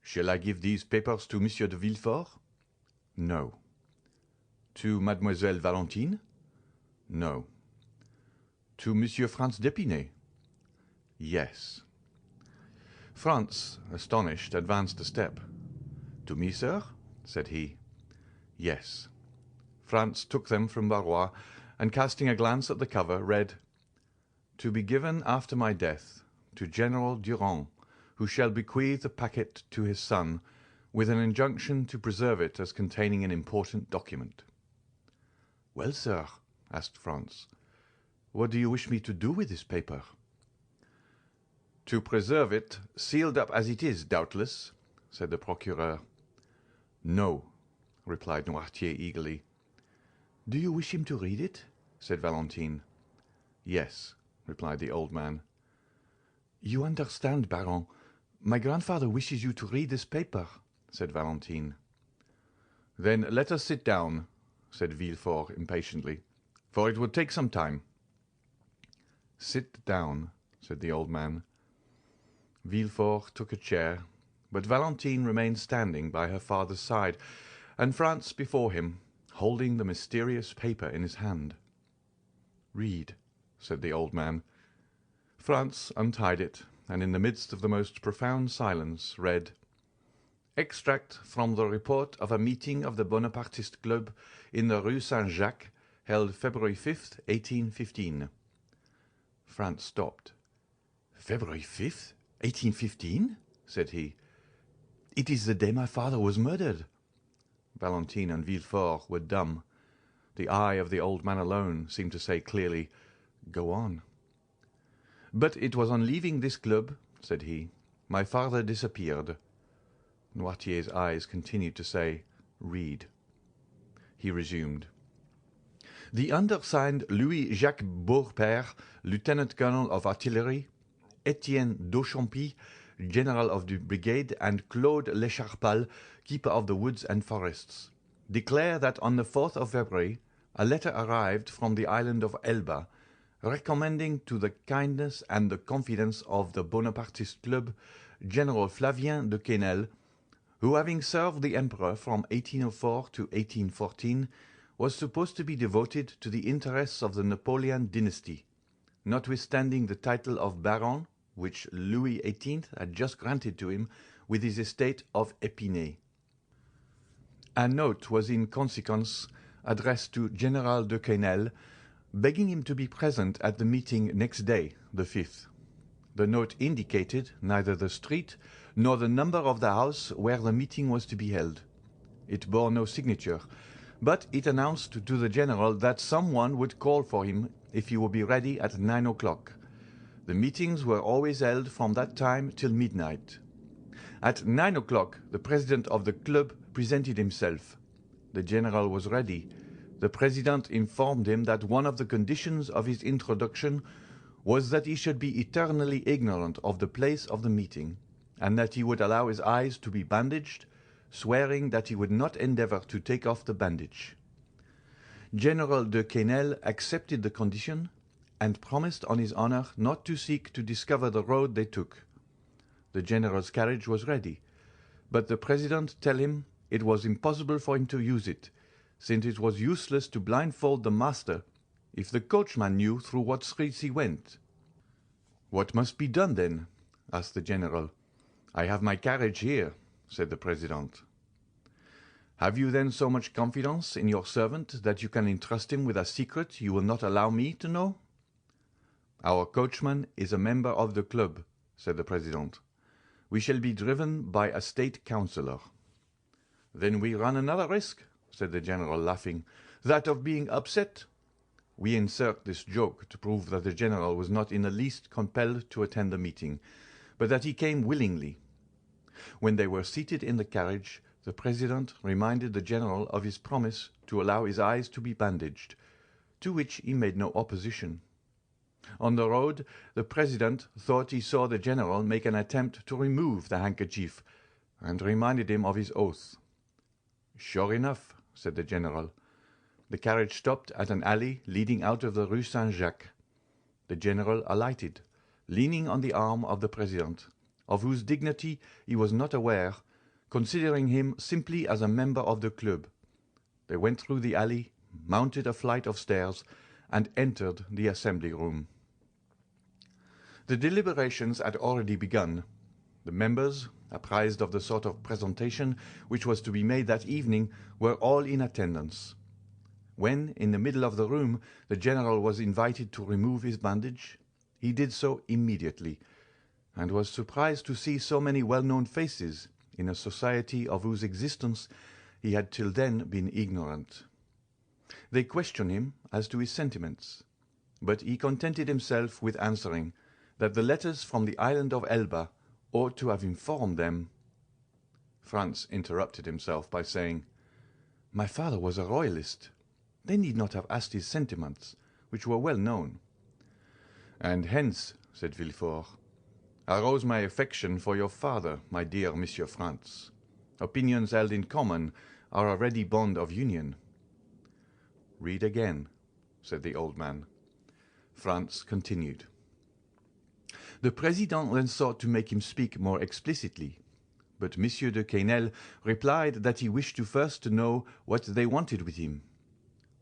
"Shall I give these papers to Monsieur de Villefort?" "No." "To Mademoiselle Valentine?" "No." "To Monsieur Franz d'Épinay?" "Yes." Franz, astonished, advanced a step. "To me, sir?" said he. "Yes." Franz took them from Barrois, and casting a glance at the cover, read, "To be given after my death to General Durand, who shall bequeath the packet to his son, with an injunction to preserve it as containing an important document." "Well, sir," asked Franz, "what do you wish me to do with this paper?" "To preserve it, sealed up as it is, doubtless," said the procureur. "No," replied Noirtier eagerly. "Do you wish him to read it?" said Valentine. "Yes," replied the old man. "You understand, Baron, my grandfather wishes you to read this paper," said Valentine. "Then let us sit down," said Villefort impatiently, "for it will take some time." "Sit down," said the old man. Villefort took a chair, but Valentine remained standing by her father's side, and Franz before him, holding the mysterious paper in his hand. "Read," said the old man. Franz untied it, and in the midst of the most profound silence read, "Extract from the report of a meeting of the Bonapartist Club in the Rue Saint-Jacques, held February 5th, 1815. Franz stopped. "February 5th, 1815?" said he. "It is the day my father was murdered." Valentine and Villefort were dumb. The eye of the old man alone seemed to say clearly, "Go on." "But it was on leaving this club," said he, "my father disappeared." Noirtier's eyes continued to say, "Read." He resumed. "The undersigned Louis-Jacques Beaupère, Lieutenant-Colonel of Artillery, Etienne d'Auchampy, General of the Brigade, and Claude Lecharpal, Keeper of the Woods and Forests, declare that on the 4th of February a letter arrived from the island of Elba, recommending to the kindness and the confidence of the Bonapartist Club General Flavien de Quesnel, who, having served the Emperor from 1804 to 1814, was supposed to be devoted to the interests of the Napoleon dynasty, notwithstanding the title of Baron, which Louis XVIII had just granted to him with his estate of Épinay. A note was in consequence addressed to General de Quesnel, begging him to be present at the meeting next day, the 5th. The note indicated neither the street nor the number of the house where the meeting was to be held. It bore no signature, but it announced to the general that someone would call for him if he would be ready at 9 o'clock. The meetings were always held from that time till midnight. At 9 o'clock the president of the club presented himself. The general was ready. The president informed him that one of the conditions of his introduction was that he should be eternally ignorant of the place of the meeting, and that he would allow his eyes to be bandaged, swearing that he would not endeavor to take off the bandage. General de Quesnel accepted the condition, and promised on his honor not to seek to discover the road they took. The general's carriage was ready, but the president told him it was impossible for him to use it, since it was useless to blindfold the master if the coachman knew through what streets he went. "What must be done, then?" asked the general. "I have my carriage here," said the president. "Have you then so much confidence in your servant that you can entrust him with a secret you will not allow me to know?" "Our coachman is a member of the club," said the president. "We shall be driven by a state councillor." "Then we run another risk," said the general, laughing, "that of being upset." We insert this joke to prove that the general was not in the least compelled to attend the meeting, but that he came willingly. When they were seated in the carriage, the president reminded the general of his promise to allow his eyes to be bandaged, to which he made no opposition. On the road, the president thought he saw the general make an attempt to remove the handkerchief, and reminded him of his oath. "Sure enough," said the general. The carriage stopped at an alley leading out of the Rue Saint-Jacques. The general alighted, leaning on the arm of the president, of whose dignity he was not aware, considering him simply as a member of the club. They went through the alley, mounted a flight of stairs, and entered the assembly room. The deliberations had already begun. The members, apprised of the sort of presentation which was to be made that evening, were all in attendance. When, in the middle of the room, the general was invited to remove his bandage, he did so immediately, and was surprised to see so many well-known faces in a society of whose existence he had till then been ignorant. They questioned him as to his sentiments, but he contented himself with answering that the letters from the island of Elba ought to have informed them. Franz interrupted himself by saying, "My father was a royalist. They need not have asked his sentiments, which were well known." "And hence," said Villefort, "arose my affection for your father, my dear Monsieur Franz. Opinions held in common are a ready bond of union." "Read again," said the old man. Franz continued. The president then sought to make him speak more explicitly, but Monsieur de Quesnel replied that he wished to first know what they wanted with him.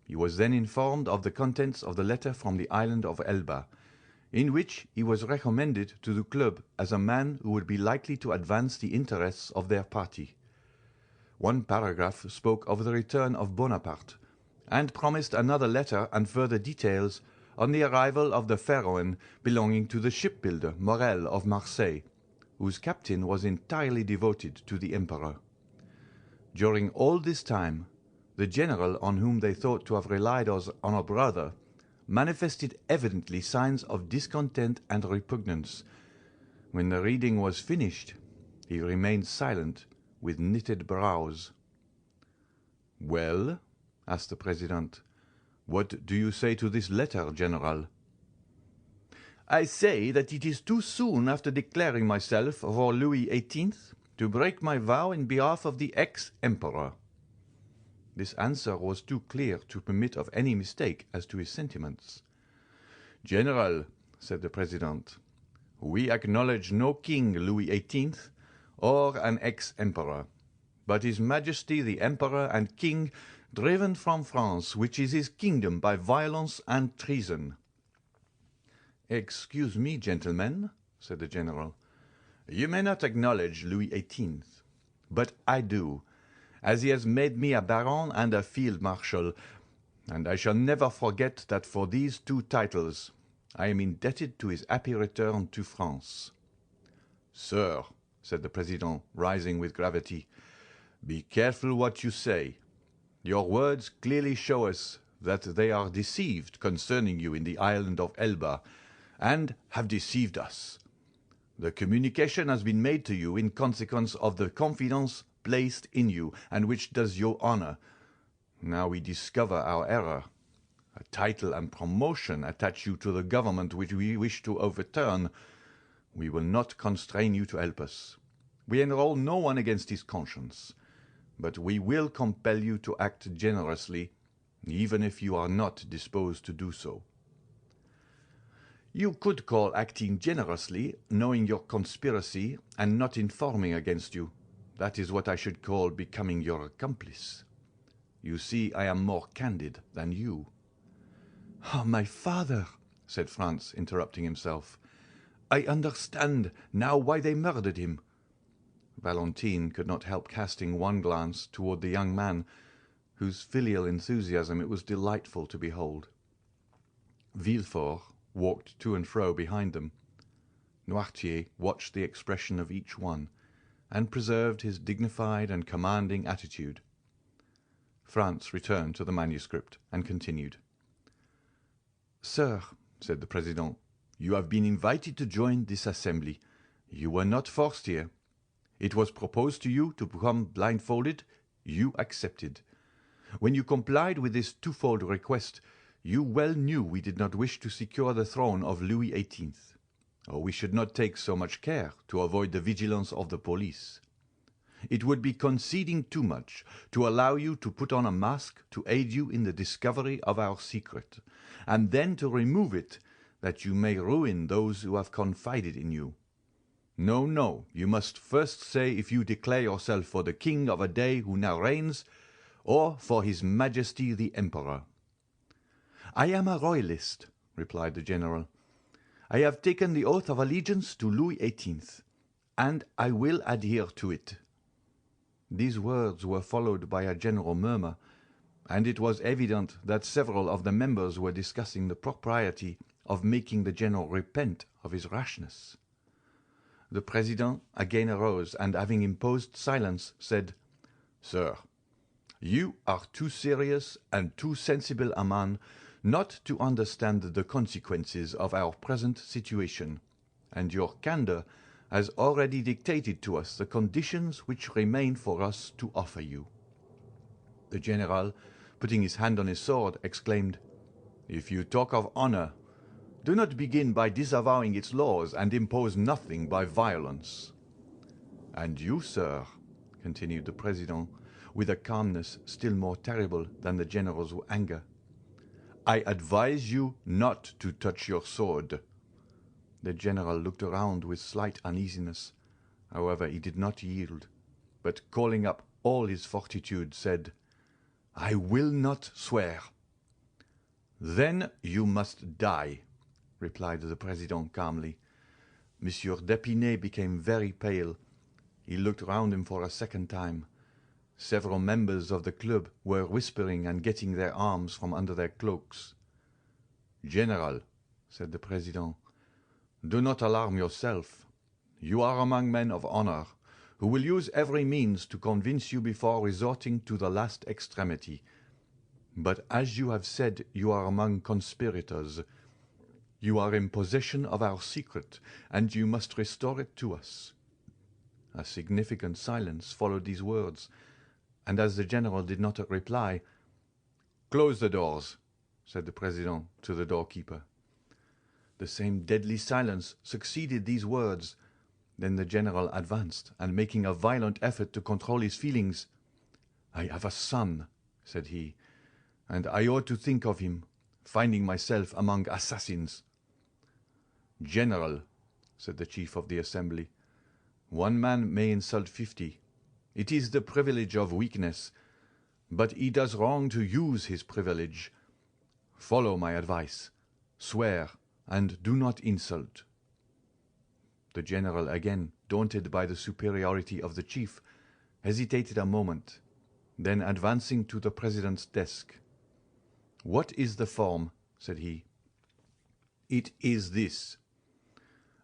He was then informed of the contents of the letter from the island of Elba, in which he was recommended to the club as a man who would be likely to advance the interests of their party. One paragraph spoke of the return of Bonaparte, and promised another letter and further details on the arrival of the Pharaon belonging to the shipbuilder Morel of Marseille, whose captain was entirely devoted to the Emperor. During all this time, the general on whom they thought to have relied as on a brother manifested evidently signs of discontent and repugnance. When the reading was finished, he remained silent, with knitted brows. "Well," asked the President, "what do you say to this letter, General?" "I say that it is too soon after declaring myself for Louis XVIII to break my vow in behalf of the ex-Emperor." This answer was too clear to permit of any mistake as to his sentiments. "General," said the President, "we acknowledge no King Louis XVIII or an ex-Emperor, but His Majesty the Emperor and King driven from France, which is his kingdom by violence and treason." "Excuse me, gentlemen," said the General. "You may not acknowledge Louis XVIII, but I do, as he has made me a baron and a field marshal, and I shall never forget that for these two titles I am indebted to his happy return to France." "Sir," said the President, rising with gravity, "be careful what you say. Your words clearly show us that they are deceived concerning you in the island of Elba, and have deceived us. The communication has been made to you in consequence of the confidence placed in you, and which does you honor. Now we discover our error. A title and promotion attach you to the government which we wish to overturn. We will not constrain you to help us. We enroll no one against his conscience, but we will compel you to act generously, even if you are not disposed to do so." "You could call acting generously knowing your conspiracy and not informing against you. That is what I should call becoming your accomplice. You see, I am more candid than you." "Ah, my father," said Franz, interrupting himself, "I understand now why they murdered him." Valentine could not help casting one glance toward the young man, whose filial enthusiasm it was delightful to behold. Villefort walked to and fro behind them. Noirtier watched the expression of each one, and preserved his dignified and commanding attitude. Franz returned to the manuscript and continued. "Sir," said the President, "you have been invited to join this assembly. You were not forced here. It was proposed to you to become blindfolded. You accepted. When you complied with this twofold request, you well knew we did not wish to secure the throne of Louis XVIII, or we should not take so much care to avoid the vigilance of the police. It would be conceding too much to allow you to put on a mask to aid you in the discovery of our secret, and then to remove it that you may ruin those who have confided in you. No, no, you must first say if you declare yourself for the king of a day who now reigns, or for His Majesty the Emperor." "I am a royalist," replied the general. "I have taken the oath of allegiance to Louis XVIII, and I will adhere to it." These words were followed by a general murmur, and it was evident that several of the members were discussing the propriety of making the general repent of his rashness. The President again arose, and having imposed silence, said, "Sir, you are too serious and too sensible a man not to understand the consequences of our present situation, and your candor has already dictated to us the conditions which remain for us to offer you." The general, putting his hand on his sword, exclaimed, "If you talk of honor, do not begin by disavowing its laws, and impose nothing by violence." "And you, sir," continued the President, with a calmness still more terrible than the general's anger, "I advise you not to touch your sword." The general looked around with slight uneasiness. However, he did not yield, but calling up all his fortitude, said, "I will not swear." "Then you must die," replied the President calmly. Monsieur d'Épinay became very pale. He looked round him for a second time. Several members of the club were whispering and getting their arms from under their cloaks. "General," said the President, "do not alarm yourself. You are among men of honor, who will use every means to convince you before resorting to the last extremity. But as you have said you are among conspirators, you are in possession of our secret, and you must restore it to us." A significant silence followed these words, and as the general did not reply, "Close the doors," said the President to the doorkeeper. The same deadly silence succeeded these words. Then the general advanced, and making a violent effort to control his feelings, "I have a son," said he, "and I ought to think of him, finding myself among assassins." "General," said the chief of the assembly, "one man may insult 50. It is the privilege of weakness, but he does wrong to use his privilege. Follow my advice. Swear, and do not insult." The general, again daunted by the superiority of the chief, hesitated a moment, then advancing to the President's desk, "What is the form?" said he. "It is this: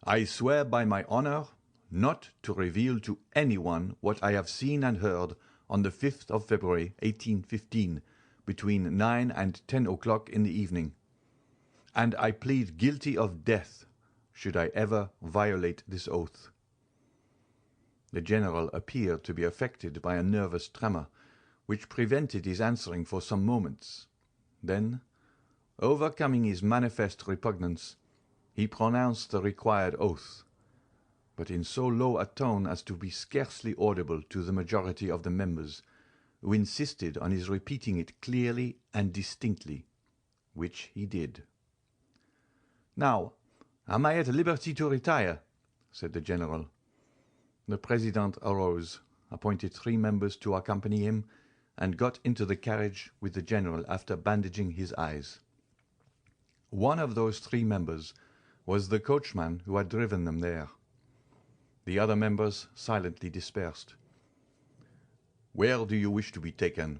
I swear by my honor not to reveal to anyone what I have seen and heard on the 5th of February, 1815, between 9 and 10 o'clock in the evening, and I plead guilty of death should I ever violate this oath." The general appeared to be affected by a nervous tremor, which prevented his answering for some moments. Then, overcoming his manifest repugnance, he pronounced the required oath, but in so low a tone as to be scarcely audible to the majority of the members, who insisted on his repeating it clearly and distinctly, which he did. "Now, am I at liberty to retire?" said the general. The President arose, appointed 3 members to accompany him, and got into the carriage with the general after bandaging his eyes. One of those 3 members was the coachman who had driven them there. The other members silently dispersed. "Where do you wish to be taken?"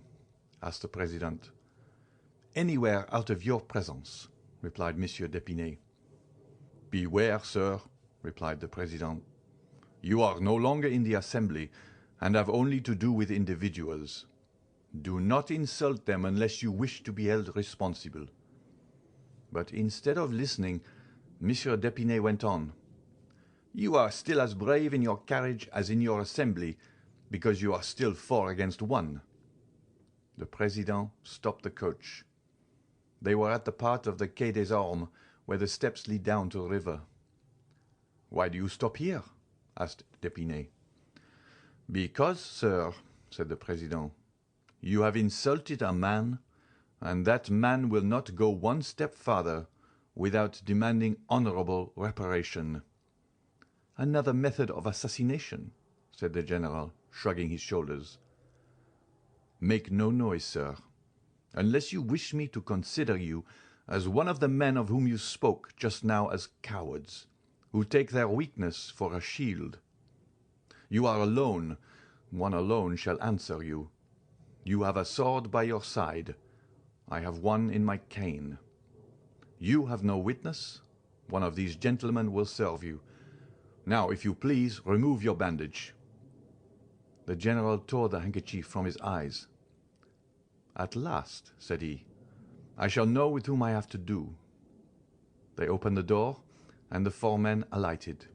asked the President. "Anywhere out of your presence," replied Monsieur d'Épinay. "Beware, sir," replied the President. "You are no longer in the Assembly, and have only to do with individuals. Do not insult them unless you wish to be held responsible." But instead of listening, Monsieur d'Épinay went on. "You are still as brave in your carriage as in your assembly, because you are still 4 against 1. The President stopped the coach. They were at the part of the Quai des Ormes where the steps lead down to the river. "Why do you stop here?" asked d'Épinay. "Because, sir," said the President, "you have insulted a man, and that man will not go one step farther without demanding honorable reparation." "Another method of assassination," said the general, shrugging his shoulders. "Make no noise, sir, unless you wish me to consider you as one of the men of whom you spoke just now as cowards, who take their weakness for a shield. You are alone. One alone shall answer you. You have a sword by your side. I have one in my cane. You have no witness. One of these gentlemen will serve you. Now, if you please, remove your bandage." The general tore the handkerchief from his eyes. "At last," said he, "I shall know with whom I have to do." They opened the door, and the 4 men alighted.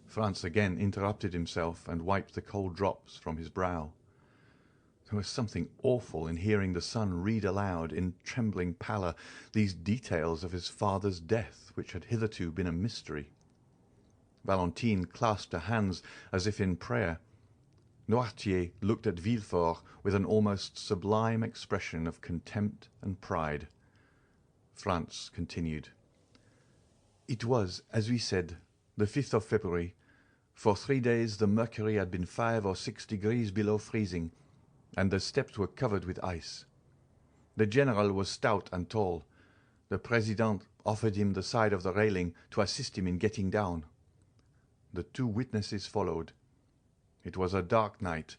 Franz again interrupted himself and wiped the cold drops from his brow. There was something awful in hearing the son read aloud in trembling pallor these details of his father's death, which had hitherto been a mystery. Valentine clasped her hands as if in prayer. Noirtier looked at Villefort with an almost sublime expression of contempt and pride. Franz continued. "It was, as we said, the 5th of February, For 3 days the mercury had been 5 or 6 degrees below freezing, and the steps were covered with ice. The general was stout and tall. The president offered him the side of the railing to assist him in getting down. The 2 witnesses followed. It was a dark night.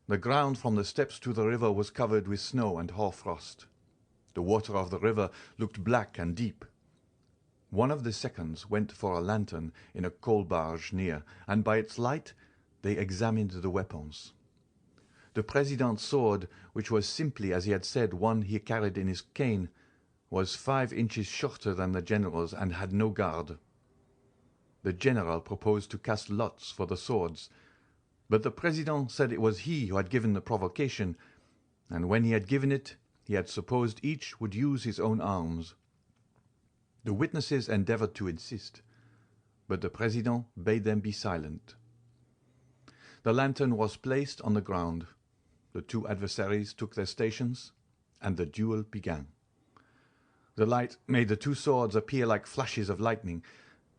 The ground from the steps to the river was covered with snow and hoarfrost. The water of the river looked black and deep. One of the seconds went for a lantern in a coal barge near, and by its light they examined the weapons. The president's sword, which was simply, as he had said, one he carried in his cane, was 5 inches shorter than the general's and had no guard. The general proposed to cast lots for the swords, but the president said it was he who had given the provocation, and when he had given it, he had supposed each would use his own arms. The witnesses endeavored to insist, but the president bade them be silent. The lantern was placed on the ground. The 2 adversaries took their stations, and the duel began. The light made the 2 swords appear like flashes of lightning.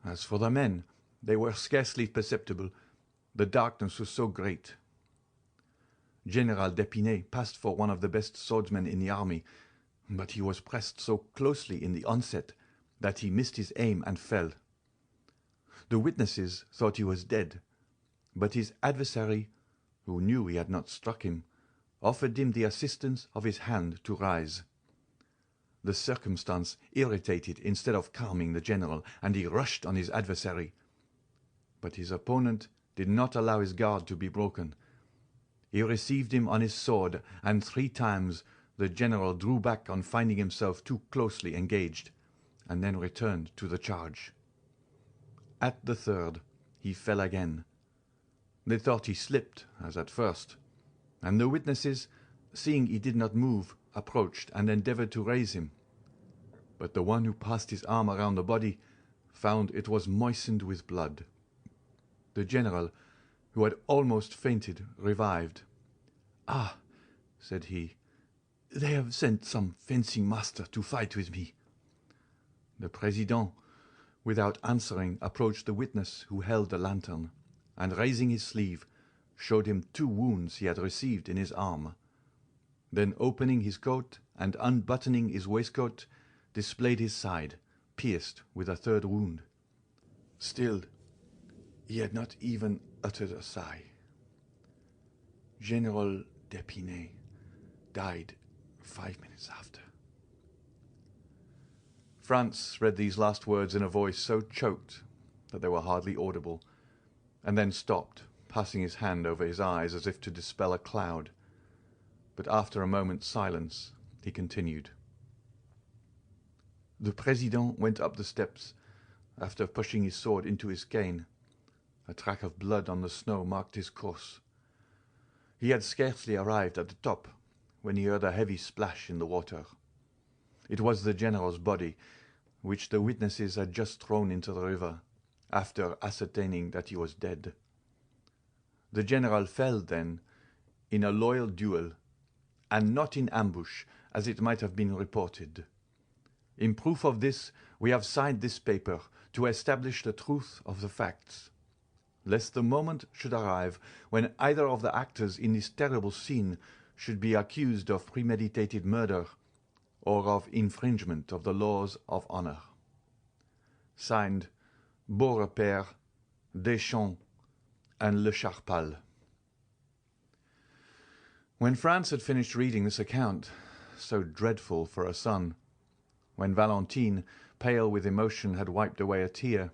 As for the men, they were scarcely perceptible. The darkness was so great. General d'Épinay passed for one of the best swordsmen in the army, but he was pressed so closely in the onset that he missed his aim and fell. The witnesses thought he was dead, but his adversary, who knew he had not struck him, offered him the assistance of his hand to rise. The circumstance irritated instead of calming the general, and he rushed on his adversary. But his opponent did not allow his guard to be broken. He received him on his sword, and 3 times the general drew back on finding himself too closely engaged, and then returned to the charge. At the 3rd, he fell again. They thought he slipped, as at first, and the witnesses, seeing he did not move, approached and endeavored to raise him. But the one who passed his arm around the body found it was moistened with blood. The general, who had almost fainted, revived. "Ah," said he, "they have sent some fencing master to fight with me." The president, without answering, approached the witness who held the lantern, and raising his sleeve, showed him 2 wounds he had received in his arm. Then opening his coat and unbuttoning his waistcoat, displayed his side, pierced with a 3rd wound. Still, he had not even uttered a sigh. General d'Épinay died 5 minutes after. Franz read these last words in a voice so choked that they were hardly audible, and then stopped, passing his hand over his eyes as if to dispel a cloud. But after a moment's silence, he continued. The president went up the steps, after pushing his sword into his cane. A track of blood on the snow marked his course. He had scarcely arrived at the top when he heard a heavy splash in the water. It was the general's body, which the witnesses had just thrown into the river, after ascertaining that he was dead. The general fell, then, in a loyal duel, and not in ambush, as it might have been reported. In proof of this, we have signed this paper to establish the truth of the facts, lest the moment should arrive when either of the actors in this terrible scene should be accused of premeditated murder or of infringement of the laws of honor. Signed, Beaurepaire, Deschamps, and Le Charpal. When Franz had finished reading this account, so dreadful for a son, when Valentine, pale with emotion, had wiped away a tear,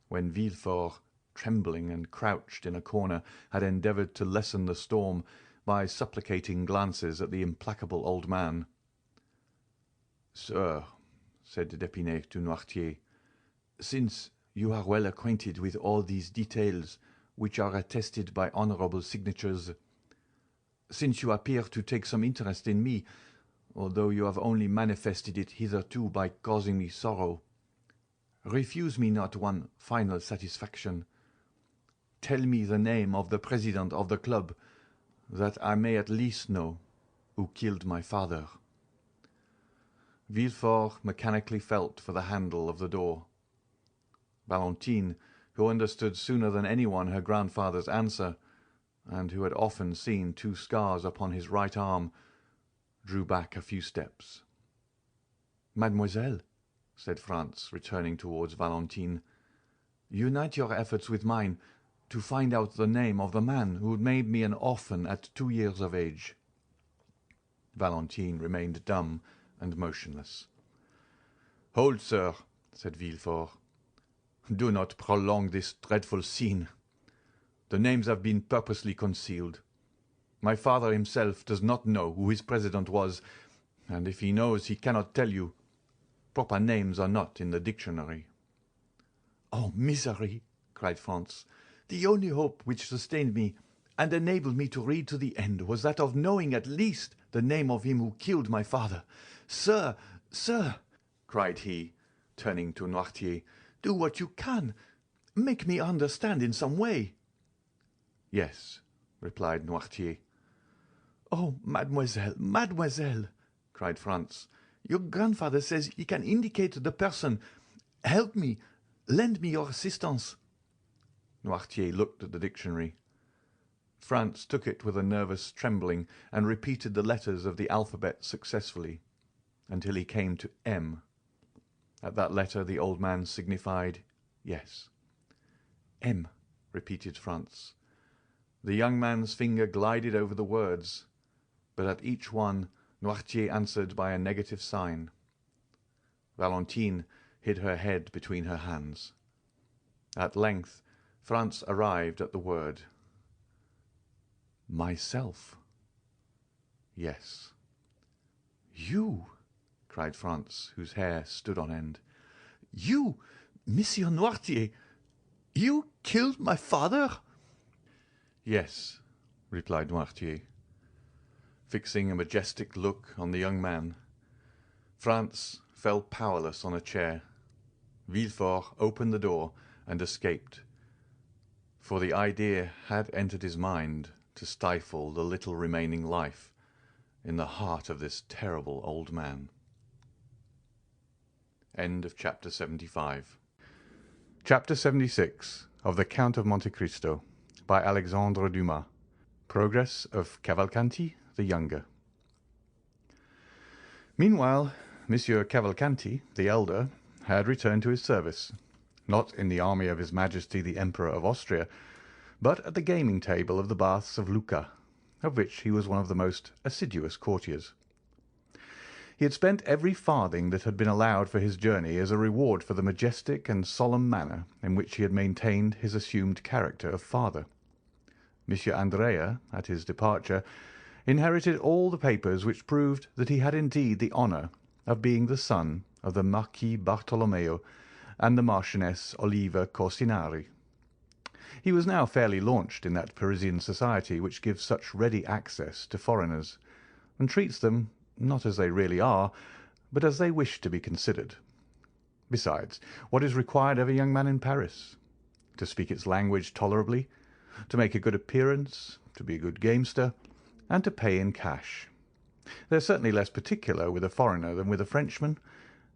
when Villefort, trembling and crouched in a corner, had endeavoured to lessen the storm by supplicating glances at the implacable old man. "Sir," said d'Épinay to Noirtier, "since you are well acquainted with all these details, which are attested by honourable signatures, since you appear to take some interest in me, although you have only manifested it hitherto by causing me sorrow, refuse me not one final satisfaction. Tell me the name of the president of the club, that I may at least know who killed my father." Villefort mechanically felt for the handle of the door. Valentine, who understood sooner than anyone her grandfather's answer, and who had often seen 2 scars upon his right arm, drew back a few steps. "Mademoiselle," said Franz, returning towards Valentine, "unite your efforts with mine to find out the name of the man who made me an orphan at 2 years of age." Valentine remained dumb and motionless. "Hold, sir," said Villefort. "Do not prolong this dreadful scene. The names have been purposely concealed. My father himself does not know who his president was, and if he knows he cannot tell you. Proper names are not in the dictionary." "Oh, misery!" cried Franz. "The only hope which sustained me and enabled me to read to the end was that of knowing at least the name of him who killed my father. Sir, sir," cried he, turning to Noirtier, "do what you can. Make me understand in some way." "Yes," replied Noirtier. "Oh, mademoiselle, mademoiselle!" cried Franz. "Your grandfather says he can indicate the person. Help me, lend me your assistance." Noirtier looked at the dictionary. Franz took it with a nervous trembling and repeated the letters of the alphabet successfully, until he came to M. At that letter the old man signified yes. "M," repeated Franz. The young man's finger glided over the words, but at each one Noirtier answered by a negative sign. Valentine hid her head between her hands. At length Franz arrived at the word. "Myself." "Yes." "You!" cried Franz, whose hair stood on end. "You, Monsieur Noirtier! You killed my father?" "Yes," replied Noirtier. Fixing a majestic look on the young man, Franz fell powerless on a chair. Villefort opened the door and escaped, for the idea had entered his mind to stifle the little remaining life in the heart of this terrible old man. End of chapter 75. Chapter 76 of the Count of Monte Cristo by Alexandre Dumas. Progress of Cavalcanti the younger. Meanwhile, Monsieur Cavalcanti the elder had returned to his service, not in the army of His Majesty the Emperor of Austria, but at the gaming table of the Baths of Lucca, of which he was one of the most assiduous courtiers. He had spent every farthing that had been allowed for his journey as a reward for the majestic and solemn manner in which he had maintained his assumed character of father. Monsieur Andrea, at his departure, inherited all the papers which proved that he had indeed the honour of being the son of the Marquis Bartolomeo and the Marchioness Oliva Corsinari. He was now fairly launched in that Parisian society which gives such ready access to foreigners, and treats them, not as they really are, but as they wish to be considered. Besides, what is required of a young man in Paris? To speak its language tolerably, to make a good appearance, to be a good gamester, and to pay in cash. They are certainly less particular with a foreigner than with a Frenchman.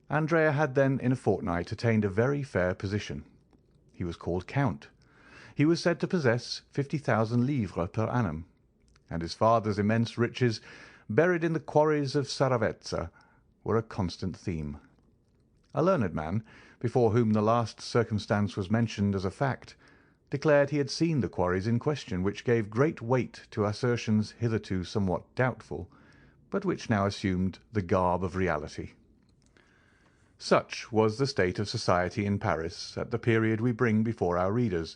Andrea had then in a fortnight attained a very fair position. He was called Count. He was said to possess 50,000 livres per annum, and his father's immense riches, buried in the quarries of Saravezza, were a constant theme. A learned man, before whom the last circumstance was mentioned as a fact, declared he had seen the quarries in question, which gave great weight to assertions hitherto somewhat doubtful, but which now assumed the garb of reality. Such was the state of society in Paris at the period we bring before our readers,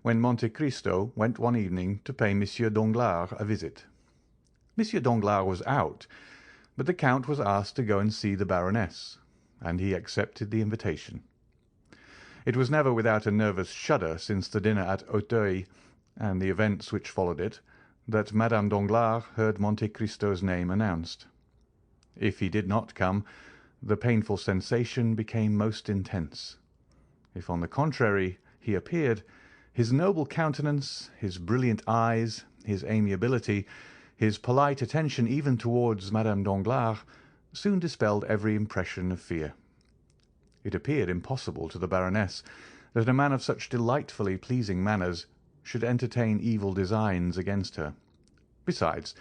when Monte Cristo went one evening to pay Monsieur Danglars a visit. Monsieur Danglars was out, but the Count was asked to go and see the Baroness, and he accepted the invitation. It was never without a nervous shudder since the dinner at Auteuil, and the events which followed it, that Madame Danglars heard Monte Cristo's name announced. If he did not come, the painful sensation became most intense. If, on the contrary, he appeared, his noble countenance, his brilliant eyes, his amiability, his polite attention even towards Madame Danglars, soon dispelled every impression of fear. It appeared impossible to the Baroness that a man of such delightfully pleasing manners should entertain evil designs against her. Besides,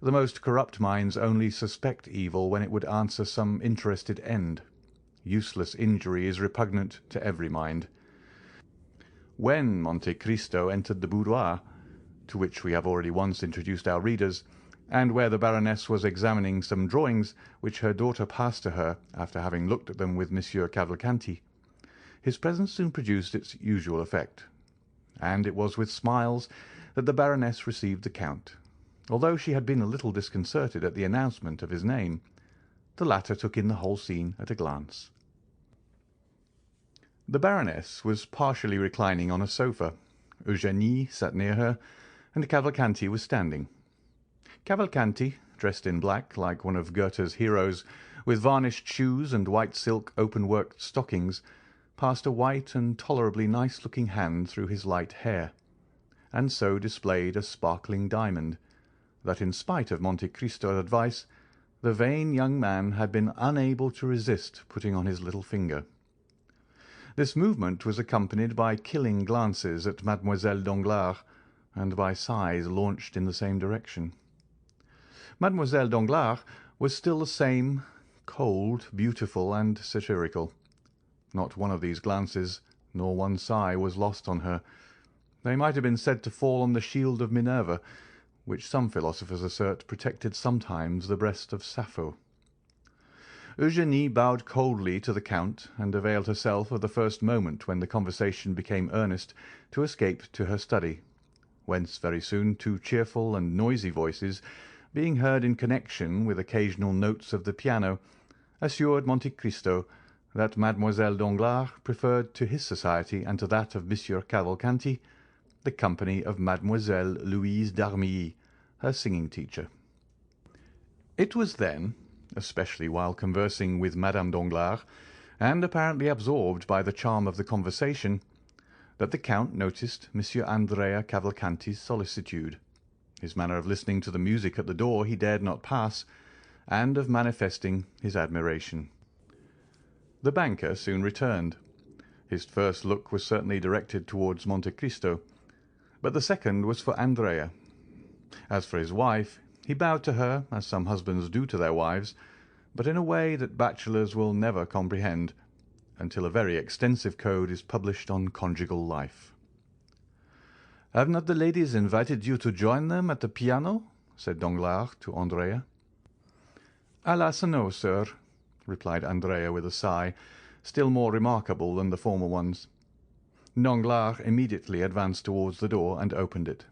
the most corrupt minds only suspect evil when it would answer some interested end. Useless injury is repugnant to every mind. When Monte Cristo entered the boudoir, to which we have already once introduced our readers, and where the Baroness was examining some drawings which her daughter passed to her after having looked at them with Monsieur Cavalcanti, his presence soon produced its usual effect, and it was with smiles that the Baroness received the Count. Although she had been a little disconcerted at the announcement of his name, the latter took in the whole scene at a glance. The Baroness was partially reclining on a sofa. Eugénie sat near her, and Cavalcanti was standing. Cavalcanti, dressed in black like one of Goethe's heroes, with varnished shoes and white silk open-worked stockings, passed a white and tolerably nice-looking hand through his light hair, and so displayed a sparkling diamond, that in spite of Monte Cristo's advice, the vain young man had been unable to resist putting on his little finger. This movement was accompanied by killing glances at Mademoiselle Danglars, and by sighs launched in the same direction. Mademoiselle Danglars was still the same, cold, beautiful, and satirical. Not one of these glances, nor one sigh, was lost on her. They might have been said to fall on the shield of Minerva, which some philosophers assert protected sometimes the breast of Sappho. Eugénie bowed coldly to the Count, and availed herself of the first moment when the conversation became earnest to escape to her study, whence very soon two cheerful and noisy voices, being heard in connection with occasional notes of the piano, assured Monte Cristo that Mademoiselle Danglars preferred to his society and to that of Monsieur Cavalcanti the company of Mademoiselle Louise d'Armilly, her singing teacher. It was then, especially while conversing with Madame Danglars, and apparently absorbed by the charm of the conversation, that the Count noticed Monsieur Andrea Cavalcanti's solicitude, his manner of listening to the music at the door he dared not pass, and of manifesting his admiration. The banker soon returned. His first look was certainly directed towards Monte Cristo, but the second was for Andrea. As for his wife, he bowed to her as some husbands do to their wives, but in a way that bachelors will never comprehend, until a very extensive code is published on conjugal life. "Have not the ladies invited you to join them at the piano?" said Danglars to Andrea. "Alas, no, sir," replied Andrea with a sigh, still more remarkable than the former ones. Danglars immediately advanced towards the door and opened it.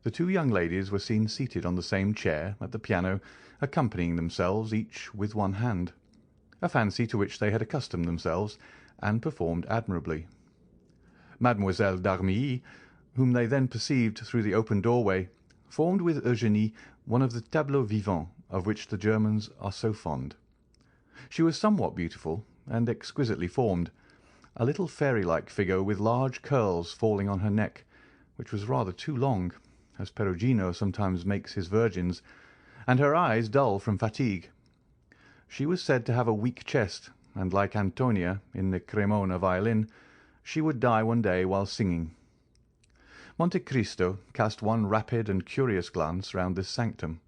The two young ladies were seen seated on the same chair at the piano, accompanying themselves each with one hand, a fancy to which they had accustomed themselves, and performed admirably. Mademoiselle d'Armilly, whom they then perceived through the open doorway, formed with Eugénie one of the tableaux vivants of which the Germans are so fond. She was somewhat beautiful and exquisitely formed, a little fairy-like figure with large curls falling on her neck, which was rather too long, as Perugino sometimes makes his virgins, and her eyes dull from fatigue. She was said to have a weak chest, and like Antonia in the Cremona violin, she would die one day while singing. Monte Cristo cast one rapid and curious glance round this sanctum.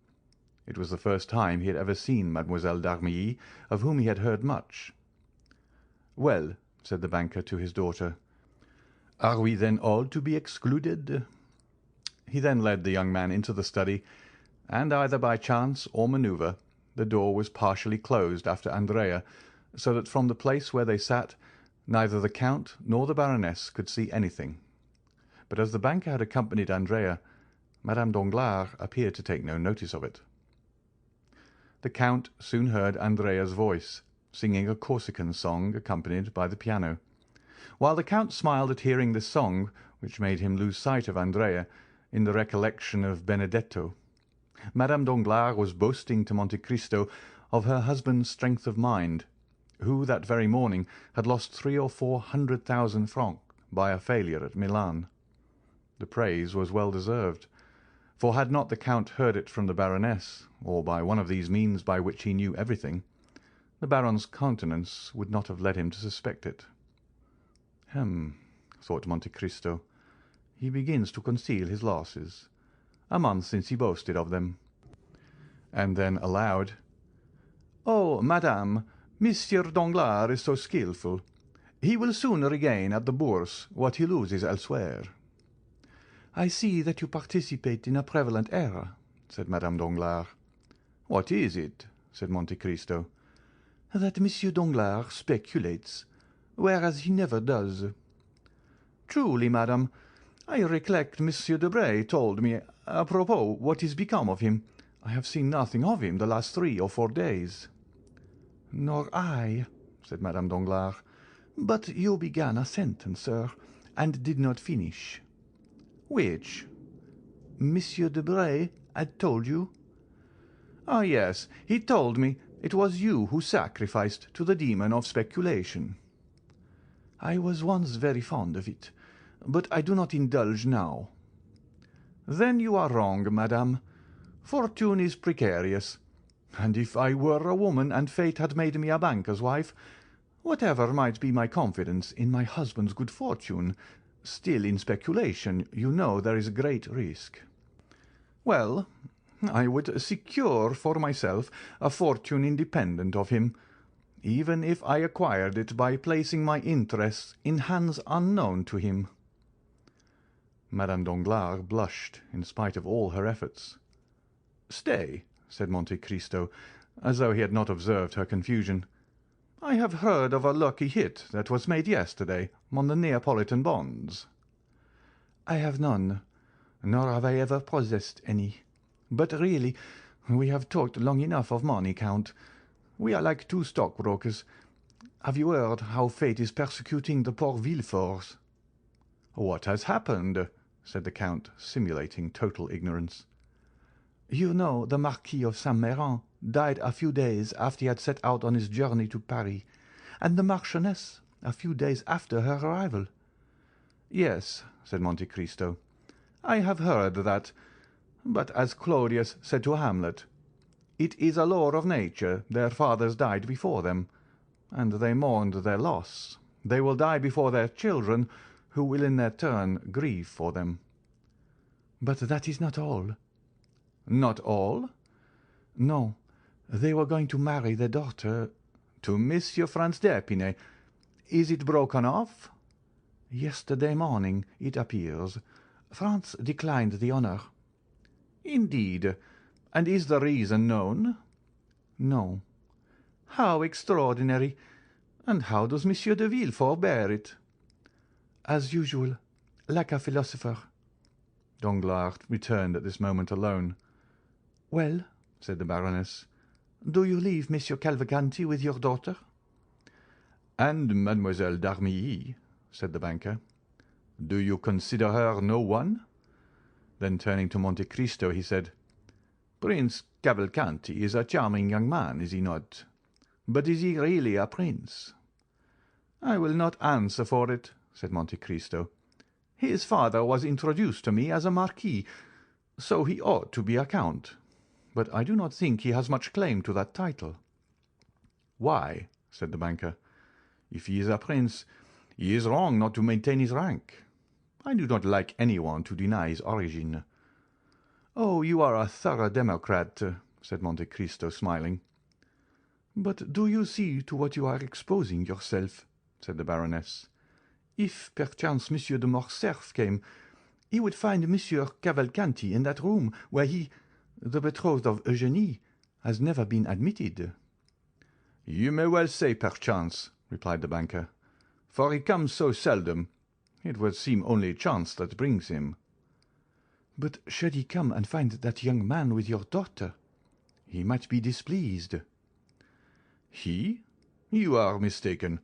It was the first time he had ever seen Mademoiselle d'Armilly, of whom he had heard much. "Well," said the banker to his daughter, "are we then all to be excluded?" He then led the young man into the study, and either by chance or manoeuvre the door was partially closed after Andrea, so that from the place where they sat neither the Count nor the Baroness could see anything. But as the banker had accompanied Andrea, Madame Danglars appeared to take no notice of it. The Count soon heard Andrea's voice, singing a Corsican song accompanied by the piano. While the Count smiled at hearing this song, which made him lose sight of Andrea in the recollection of Benedetto, Madame Danglars was boasting to Monte Cristo of her husband's strength of mind, who that very morning had lost 300,000 or 400,000 francs by a failure at Milan. The praise was well deserved, for had not the Count heard it from the Baroness, or by one of these means by which he knew everything, the Baron's countenance would not have led him to suspect it. thought Monte Cristo. He begins to conceal his losses. A month since he boasted of them. And then aloud, "Oh, madame, Monsieur Danglars is so skilful. He will soon regain at the Bourse what he loses elsewhere." "I see that you participate in a prevalent error," said Madame Danglars. "What is it?" said Monte Cristo. "That Monsieur Danglars speculates, whereas he never does." "Truly, madame, I recollect Monsieur Debray told me, apropos, what is become of him. I have seen nothing of him the last 3 or 4 days." "Nor I," said Madame Danglars. "But you began a sentence, sir, and did not finish." "Which?" "Monsieur Debray had told you." "Ah, yes, he told me it was you who sacrificed to the demon of speculation." "I was once very fond of it, but I do not indulge now." "Then you are wrong, madame. Fortune is precarious, and if I were a woman and fate had made me a banker's wife, whatever might be my confidence in my husband's good fortune, still in speculation you know there is great risk. Well, I would secure for myself a fortune independent of him, even if I acquired it by placing my interests in hands unknown to him." Madame Danglars blushed in spite of all her efforts. "Stay," said Monte Cristo, as though he had not observed her confusion. "I have heard of a lucky hit that was made yesterday on the Neapolitan bonds." "I have none, nor have I ever possessed any. But really, we have talked long enough of money, Count. We are like 2 stockbrokers. Have you heard how fate is persecuting the poor Villeforts?" "What has happened?" said the Count, simulating total ignorance. "You know the Marquis of Saint-Méran died a few days after he had set out on his journey to Paris, and the Marchioness a few days after her arrival." "Yes," said Monte Cristo, "I have heard that. But as Claudius said to Hamlet, 'It is a law of nature their fathers died before them, and they mourned their loss. They will die before their children, who will in their turn grieve for them.'" "But that is not all." "Not all?" "No, they were going to marry their daughter—" "To Monsieur Franz d'Épinay. Is it broken off?" "Yesterday morning, it appears. Franz declined the honour." "Indeed. And is the reason known?" "No." "How extraordinary! And how does Monsieur de Villefort bear it?" "As usual, like a philosopher." Danglars returned at this moment alone. "Well," said the Baroness, "do you leave Monsieur Cavalcanti with your daughter?" "And Mademoiselle d'Armilly," said the banker. "Do you consider her no one?" Then turning to Monte Cristo, he said, "Prince Cavalcanti is a charming young man, is he not? But is he really a prince?" "I will not answer for it," said Monte Cristo. "His father was introduced to me as a marquis, so he ought to be a count. But I do not think he has much claim to that title." "Why?" said the banker. "If he is a prince, he is wrong not to maintain his rank. I do not like anyone to deny his origin." "Oh, you are a thorough democrat," said Monte Cristo, smiling. "But do you see to what you are exposing yourself?" said the Baroness. "If perchance Monsieur de Morcerf came, he would find Monsieur Cavalcanti in that room where he, the betrothed of Eugénie, has never been admitted." "You may well say perchance," replied the banker, "for he comes so seldom. It would seem only chance that brings him." "But should he come and find that young man with your daughter? He might be displeased." "He? You are mistaken.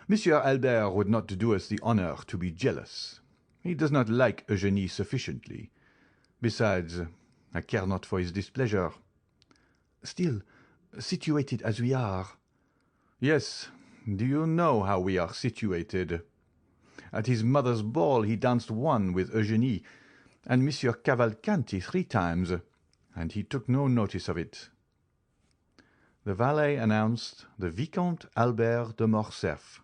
Monsieur Albert would not do us the honour to be jealous. He does not like Eugénie sufficiently. Besides, I care not for his displeasure." "Still, situated as we are—" "Yes. Do you know how we are situated? At his mother's ball he danced one with Eugénie and Monsieur Cavalcanti 3 times, and he took no notice of it." The valet announced the Vicomte Albert de Morcerf.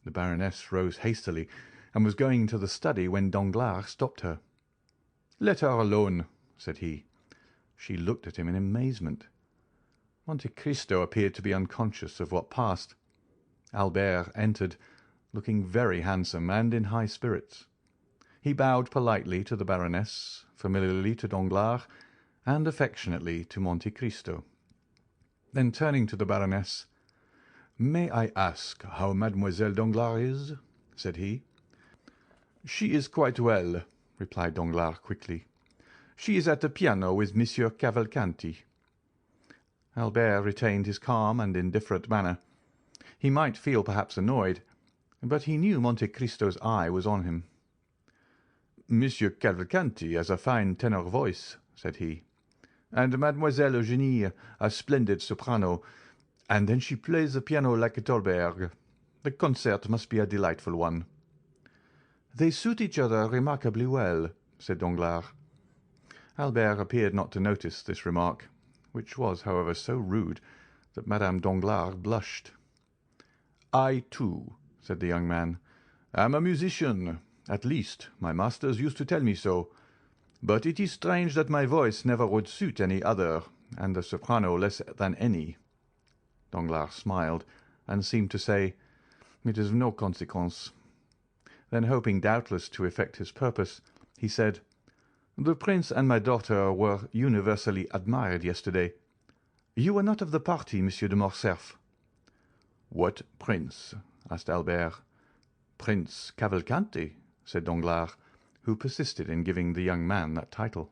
The Baroness rose hastily, and was going to the study when Danglars stopped her. "Let her alone," said he. She looked at him in amazement. Monte Cristo appeared to be unconscious of what passed. Albert entered, looking very handsome and in high spirits. He bowed politely to the Baroness, familiarly to Danglars, and affectionately to Monte Cristo. Then turning to the Baroness, "May I ask how Mademoiselle Danglars is?" said he. "She is quite well," replied Danglars quickly. "She is at the piano with Monsieur Cavalcanti." Albert retained his calm and indifferent manner. He might feel perhaps annoyed, but he knew Monte Cristo's eye was on him. "Monsieur Cavalcanti has a fine tenor voice," said he, "and Mademoiselle Eugénie a splendid soprano, and then she plays the piano like a Thalberg. The concert must be a delightful one." "They suit each other remarkably well," said Danglars. Albert appeared not to notice this remark, which was, however, so rude that Madame Danglars blushed. "I, too," said the young man, "am a musician. At least, my masters used to tell me so. But it is strange that my voice never would suit any other, and the soprano less than any." Danglars smiled, and seemed to say, "It is of no consequence." Then, hoping doubtless to effect his purpose, he said, "The prince and my daughter were universally admired yesterday. You were not of the party, Monsieur de Morcerf." "What prince?" asked Albert. "Prince Cavalcanti," said Danglars, who persisted in giving the young man that title.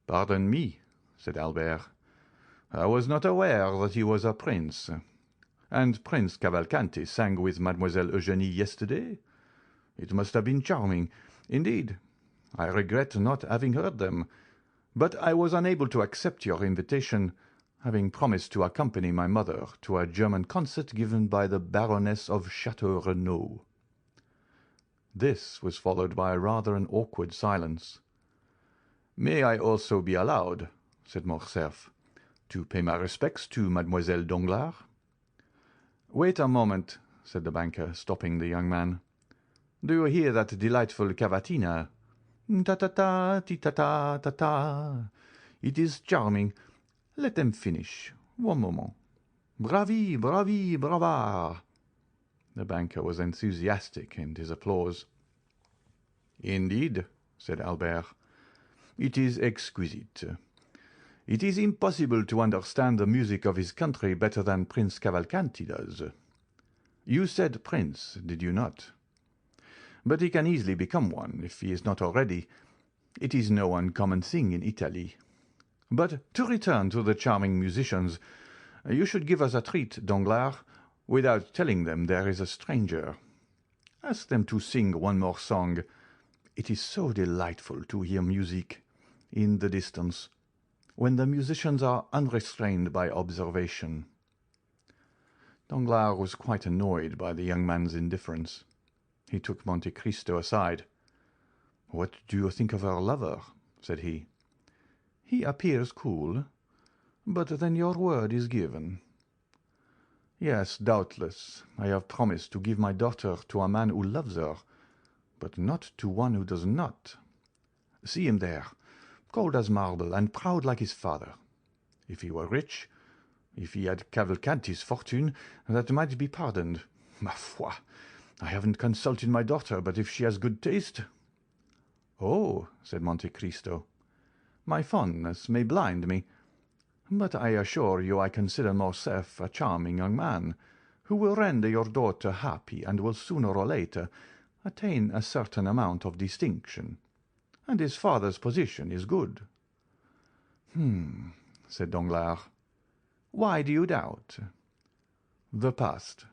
"Pardon me," said Albert. "I was not aware that he was a prince. And Prince Cavalcanti sang with Mademoiselle Eugénie yesterday? It must have been charming. Indeed, I regret not having heard them, but I was unable to accept your invitation, having promised to accompany my mother to a German concert given by the Baroness of Château Renaud." This was followed by rather an awkward silence. "May I also be allowed," said Morcerf, "to pay my respects to Mademoiselle Danglars?" "Wait a moment," said the banker, stopping the young man. "Do you hear that delightful cavatina? Ta-ta-ta, ti-ta-ta, ta-ta. It is charming. Let them finish. One moment. Bravi, bravi, brava!" The banker was enthusiastic in his applause. "Indeed," said Albert, "it is exquisite. It is impossible to understand the music of his country better than Prince Cavalcanti does. You said prince, did you not? But he can easily become one, if he is not already. It is no uncommon thing in Italy. But to return to the charming musicians, you should give us a treat, Danglars, without telling them there is a stranger. Ask them to sing one more song. It is so delightful to hear music, in the distance, when the musicians are unrestrained by observation." Danglars was quite annoyed by the young man's indifference. He took Monte Cristo aside. "What do you think of her lover?" said he. "He appears cool. But then your word is given." "Yes, doubtless. I have promised to give my daughter to a man who loves her, but not to one who does not. See him there, cold as marble and proud like his father. If he were rich, if he had Cavalcanti's fortune, that might be pardoned. Ma foi, I haven't consulted my daughter, but if she has good taste—" "Oh," said Monte Cristo, "my fondness may blind me, but I assure you I consider Morcerf a charming young man, who will render your daughter happy and will sooner or later attain a certain amount of distinction. And his father's position is good." Said Danglars. "Why do you doubt?" "The past.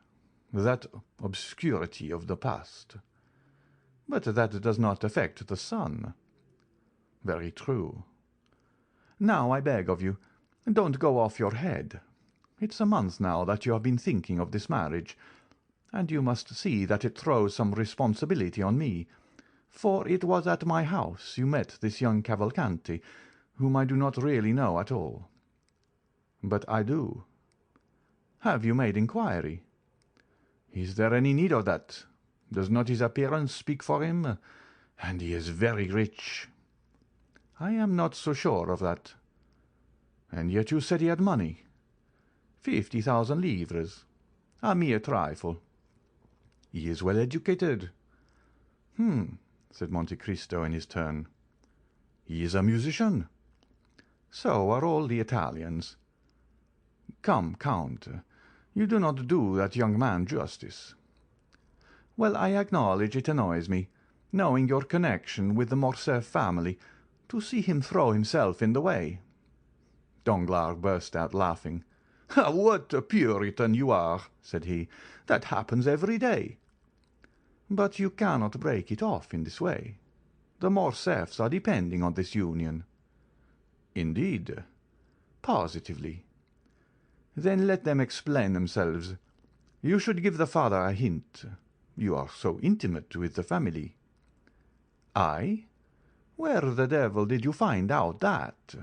That obscurity of the past. But that does not affect the son." "Very true." "Now, I beg of you, don't go off your head. It's a month now that you have been thinking of this marriage, and you must see that it throws some responsibility on me, for it was at my house you met this young Cavalcanti, whom I do not really know at all." "But I do." "Have you made inquiry?" Is there any need of that? Does not his appearance speak for him? And he is very rich." "I am not so sure of that." "And yet you said he had money." 50,000 livres. A mere trifle." "He is well educated." Said Monte Cristo in his turn. "He is a musician." "So are all the Italians." "Come, Count, you do not do that young man justice." "Well, I acknowledge it annoys me, knowing your connection with the Morcerf family, to see him throw himself in the way." Danglars burst out laughing. "What a Puritan you are!" said he. "That happens every day." "But you cannot break it off in this way. The Morcerfs are depending on this union." "Indeed?" "Positively." "Then let them explain themselves. You should give the father a hint. You are so intimate with the family." "I? Where the devil did you find out that?"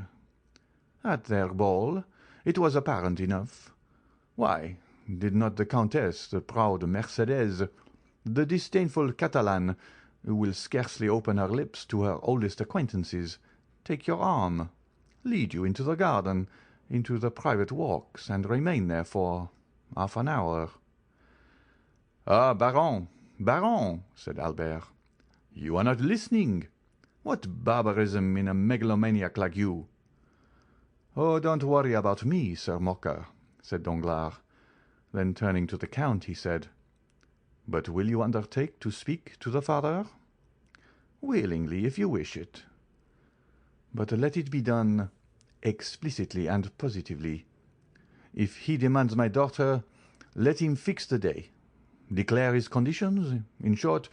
"At their ball. It was apparent enough. Why, did not the Countess, the proud Mercedes, the disdainful Catalan, who will scarcely open her lips to her oldest acquaintances, take your arm, lead you into the garden, into the private walks, and remain there for half an hour?" "Ah, Baron, Baron," said Albert, "you are not listening. What barbarism in a megalomaniac like you!" "Oh, don't worry about me, Sir Mocker," said Danglars. Then turning to the Count, he said, "But will you undertake to speak to the father?" "Willingly, if you wish it." "But let it be done explicitly and positively. If he demands my daughter, let him fix the day. Declare his conditions. In short,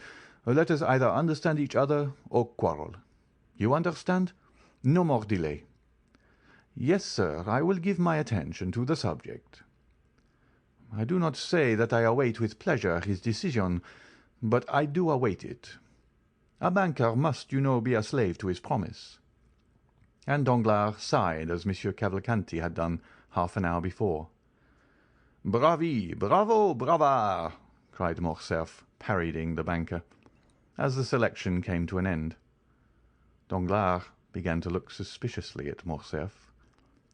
let us either understand each other or quarrel. You understand? No more delay." "Yes, sir, I will give my attention to the subject." "I do not say that I await with pleasure his decision, but I do await it. A banker must, you know, be a slave to his promise." And Danglars sighed as Monsieur Cavalcanti had done half an hour before. "Bravi, bravo, bravard!" cried Morcerf, parodying the banker, as the selection came to an end. Danglars began to look suspiciously at Morcerf,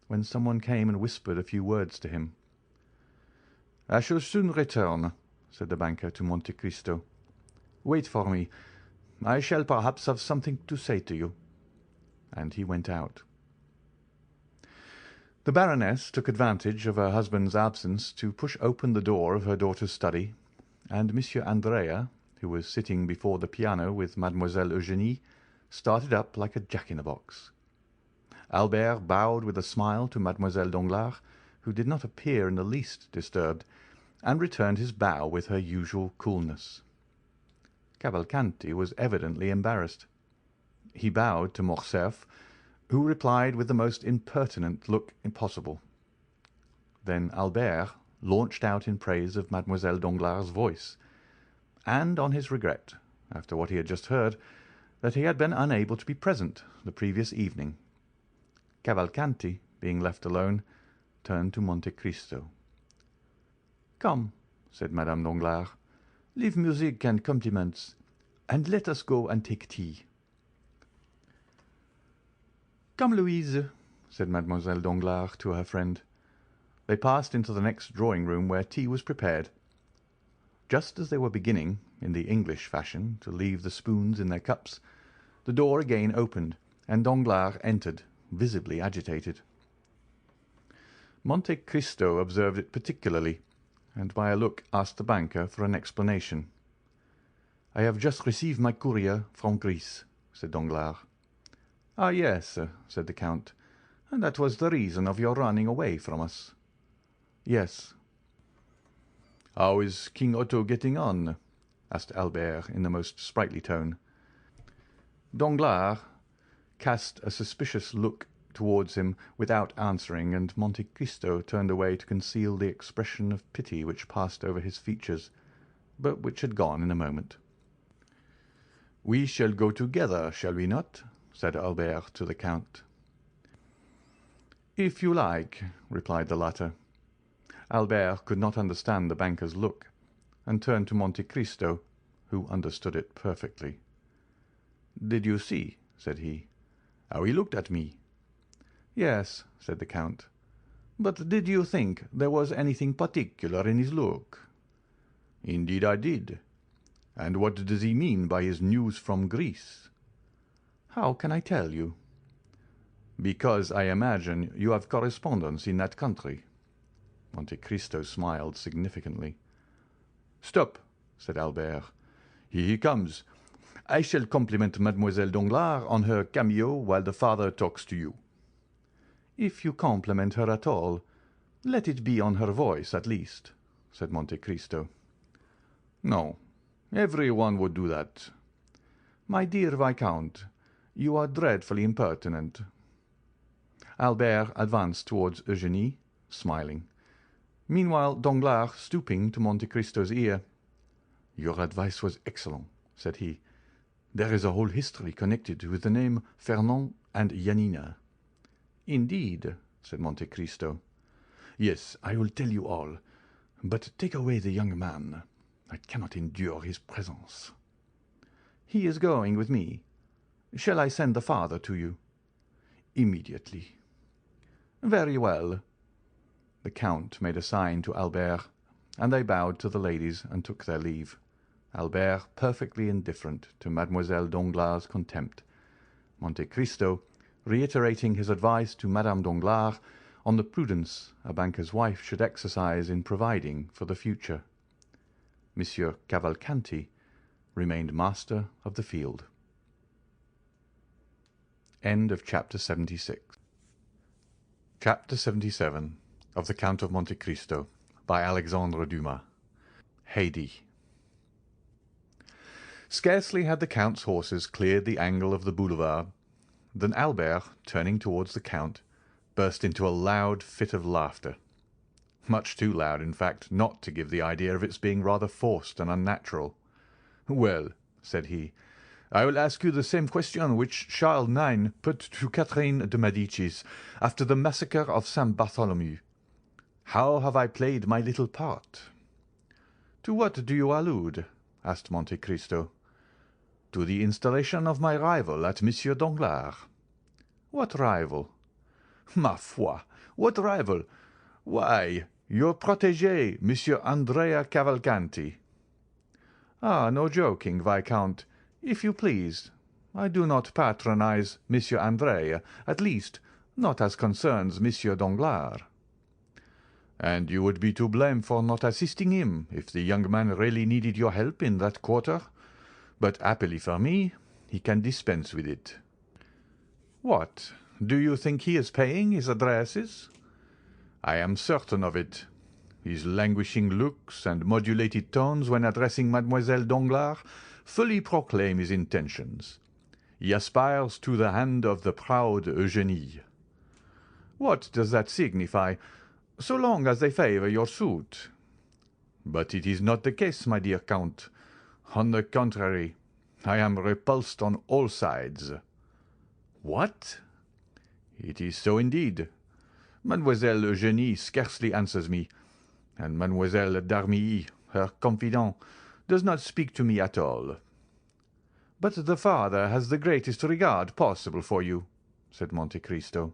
when someone came and whispered a few words to him. "I shall soon return," said the banker to Monte Cristo. "Wait for me. I shall perhaps have something to say to you." And he went out. The Baroness took advantage of her husband's absence to push open the door of her daughter's study, and Monsieur Andrea, who was sitting before the piano with Mademoiselle Eugénie, started up like a jack-in-the-box. Albert bowed with a smile to Mademoiselle Danglars, who did not appear in the least disturbed, and returned his bow with her usual coolness. Cavalcanti was evidently embarrassed. He bowed to Morcerf, who replied with the most impertinent look possible. Then Albert launched out in praise of Mademoiselle Danglars' voice, and on his regret, after what he had just heard, that he had been unable to be present the previous evening. Cavalcanti, being left alone, turned to Monte Cristo. "Come," said Madame Danglars, "leave music and compliments, and let us go and take tea." "Come, Louise," said Mademoiselle Danglars to her friend. They passed into the next drawing-room, where tea was prepared. Just as they were beginning, in the English fashion, to leave the spoons in their cups, the door again opened, and Danglars entered, visibly agitated. Monte Cristo observed it particularly, and by a look asked the banker for an explanation. "I have just received my courier from Greece," said Danglars. "Ah, yes," said the Count, "and that was the reason of your running away from us." "Yes." "How is King Otto getting on?" asked Albert in the most sprightly tone. Danglars cast a suspicious look towards him without answering, and Monte Cristo turned away to conceal the expression of pity which passed over his features, but which had gone in a moment. "We shall go together, shall we not?" said Albert to the Count. "If you like," replied the latter. Albert could not understand the banker's look, and turned to Monte Cristo, who understood it perfectly. "Did you see," said he, "how he looked at me?" "Yes," said the Count. "But did you think there was anything particular in his look?" "Indeed I did. And what does he mean by his news from Greece?" "How can I tell you?" "Because I imagine you have correspondence in that country." Monte Cristo smiled significantly. "Stop," said Albert. "Here he comes. I shall compliment Mademoiselle Danglars on her cameo while the father talks to you." "If you compliment her at all, let it be on her voice at least," said Monte Cristo. "No, every one would do that." "My dear Viscount, you are dreadfully impertinent." Albert advanced towards Eugénie, smiling. Meanwhile Danglars, stooping to Monte Cristo's ear, "Your advice was excellent," said he. "There is a whole history connected with the name Fernand and Janina." "Indeed," said Monte Cristo. "Yes, I will tell you all. But take away the young man. I cannot endure his presence." "He is going with me. Shall I send the father to you?" "Immediately." "Very well." The Count made a sign to Albert, and they bowed to the ladies and took their leave, Albert perfectly indifferent to Mademoiselle Danglars' contempt, Monte Cristo reiterating his advice to Madame Danglars on the prudence a banker's wife should exercise in providing for the future. Monsieur Cavalcanti remained master of the field. End of chapter 76. Chapter 77 of the Count of Monte Cristo by Alexandre Dumas. Haydée. Scarcely had the Count's horses cleared the angle of the boulevard than Albert, turning towards the Count, burst into a loud fit of laughter. Much too loud, in fact, not to give the idea of its being rather forced and unnatural. "Well," said he, "I will ask you the same question which Charles IX put to Catherine de Medicis after the massacre of St. Bartholomew. How have I played my little part?" "To what do you allude?" asked Monte Cristo. "To the installation of my rival at Monsieur Danglars." "What rival?" "Ma foi, what rival? Why, your protégé, Monsieur Andrea Cavalcanti." "Ah, no joking, Viscount, if you please. I do not patronize Monsieur Andrea, at least, not as concerns Monsieur Danglars." "And you would be to blame for not assisting him if the young man really needed your help in that quarter. But happily for me, he can dispense with it." "What, do you think he is paying his addresses?" "I am certain of it. His languishing looks and modulated tones when addressing Mademoiselle Danglars fully proclaim his intentions. He aspires to the hand of the proud Eugénie." "What does that signify, so long as they favour your suit?" "But it is not the case, my dear Count. On the contrary, I am repulsed on all sides." "What?" "It is so indeed. Mademoiselle Eugénie scarcely answers me, and Mademoiselle d'Armilly, her confidant, does not speak to me at all." "But the father has the greatest regard possible for you," said Monte Cristo.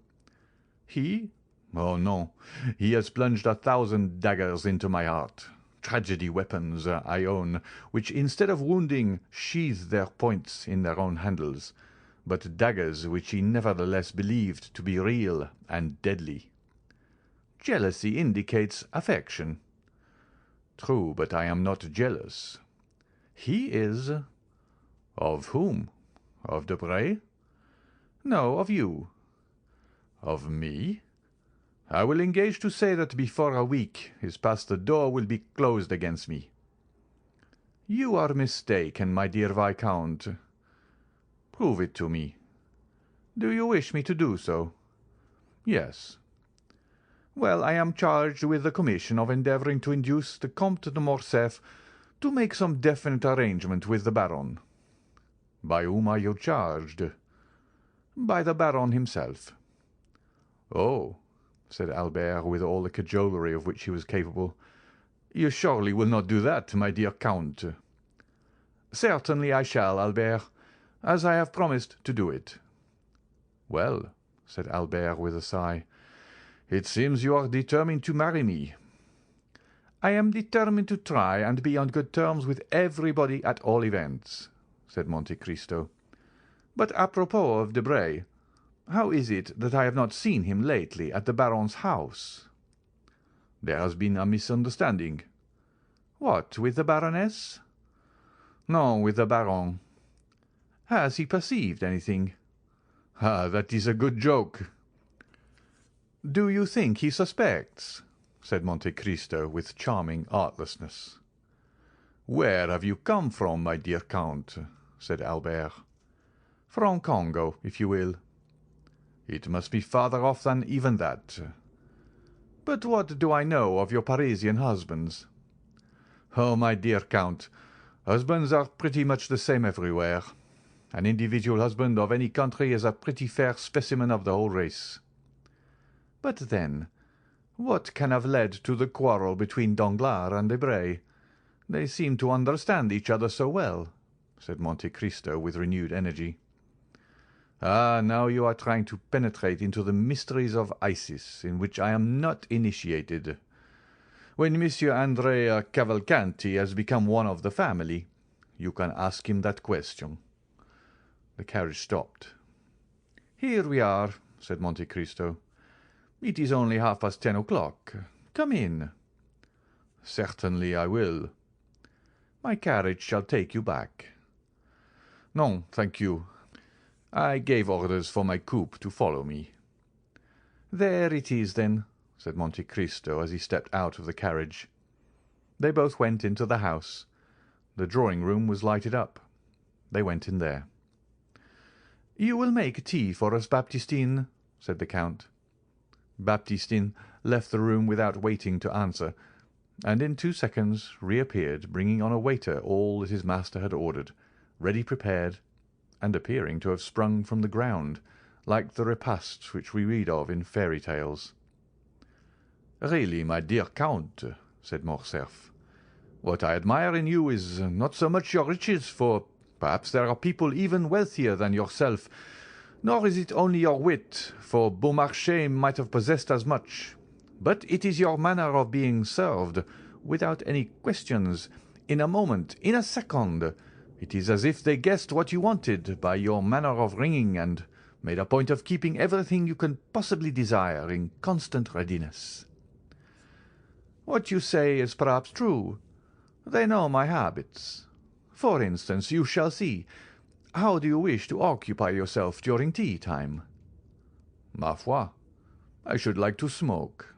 "He? Oh, no. He has plunged 1,000 daggers into my heart. Tragedy weapons, I own, which instead of wounding sheathe their points in their own handles, but daggers which he nevertheless believed to be real and deadly." "Jealousy indicates affection." "True, but I am not jealous." "He is." "Of whom? Of Debray?" "No, of you." "Of me? I will engage to say that before a week is past the door will be closed against me." "You are mistaken, my dear Viscount." "Prove it to me." "Do you wish me to do so?" "Yes." "Well, I am charged with the commission of endeavouring to induce the Comte de Morcerf to make some definite arrangement with the Baron." "By whom are you charged?" "By the Baron himself." "Oh," said Albert with all the cajolery of which he was capable. You surely will not do that, my dear Count." "Certainly I shall, Albert, as I have promised to do it." "Well," said Albert with a sigh, "it seems you are determined to marry me." "I am determined to try and be on good terms with everybody at all events," said Monte Cristo. "But apropos of Debray, how is it that I have not seen him lately at the Baron's house?" "There has been a misunderstanding." "What, with the Baroness?" "No, with the Baron." "Has he perceived anything?" "Ah, that is a good joke." "Do you think he suspects?" said Monte Cristo with charming artlessness. "Where have you come from, my dear Count?" said Albert. "From Congo, if you will." "It must be farther off than even that." "But what do I know of your Parisian husbands?" "Oh, my dear Count, husbands are pretty much the same everywhere. An individual husband of any country is a pretty fair specimen of the whole race." "But then, what can have led to the quarrel between Danglars and Debray? They seem to understand each other so well," said Monte Cristo with renewed energy. "Ah, now you are trying to penetrate into the mysteries of Isis, in which I am not initiated. When Monsieur Andrea Cavalcanti has become one of the family, you can ask him that question." The carriage stopped. "Here we are," said Monte Cristo. "It is only 10:30. Come in." "Certainly I will." "My carriage shall take you back." "No, thank you. I gave orders for my coupe to follow me." "There it is, then," said Monte Cristo as he stepped out of the carriage. They both went into the house. The drawing-room was lighted up. They went in there. "You will make tea for us, Baptistine," said the Count. Baptistine left the room without waiting to answer, and in 2 seconds reappeared, bringing on a waiter all that his master had ordered, ready prepared, and appearing to have sprung from the ground, like the repasts which we read of in fairy tales. "Really, my dear Count," said Morcerf, "what I admire in you is not so much your riches, for perhaps there are people even wealthier than yourself, nor is it only your wit, for Beaumarchais might have possessed as much, but it is your manner of being served, without any questions, in a moment, in a second. It is as if they guessed what you wanted by your manner of ringing, and made a point of keeping everything you can possibly desire in constant readiness." "What you say is perhaps true. They know my habits. For instance, you shall see. How do you wish to occupy yourself during tea time?" "Ma foi, I should like to smoke."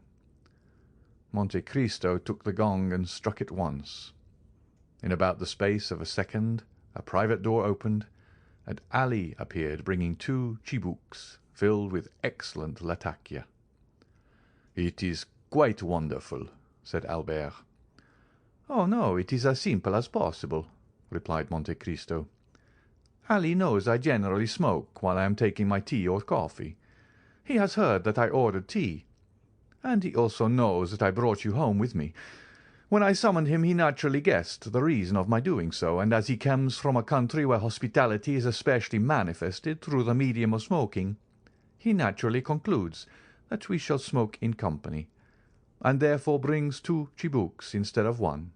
Monte Cristo took the gong and struck it once. In about the space of a second a private door opened, and Ali appeared bringing 2 chibouks filled with excellent latakia. "It is quite wonderful," said Albert. "Oh, no, it is as simple as possible," replied Monte Cristo. "Ali knows I generally smoke while I am taking my tea or coffee. He has heard that I ordered tea, and he also knows that I brought you home with me. When I summoned him he naturally guessed the reason of my doing so, and as he comes from a country where hospitality is especially manifested through the medium of smoking, he naturally concludes that we shall smoke in company, and therefore brings 2 chibouks instead of 1.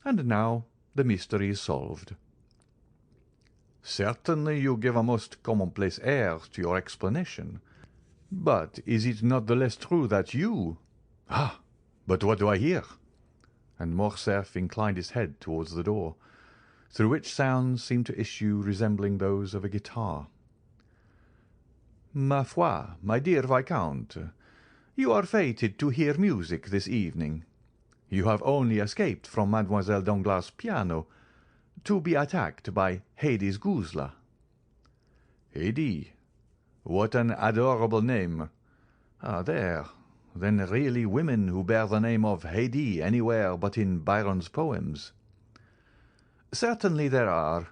And now the mystery is solved." "Certainly you give a most commonplace air to your explanation. But is it not the less true that you— Ah, but what do I hear?" And Morcerf inclined his head towards the door, through which sounds seemed to issue resembling those of a guitar. "Ma foi, my dear Viscount, you are fated to hear music this evening. You have only escaped from Mademoiselle Danglars' piano, to be attacked by Hades Guzla." "Haydée? What an adorable name! Ah, there! Then really women who bear the name of Haydée anywhere but in Byron's poems?" "Certainly there are.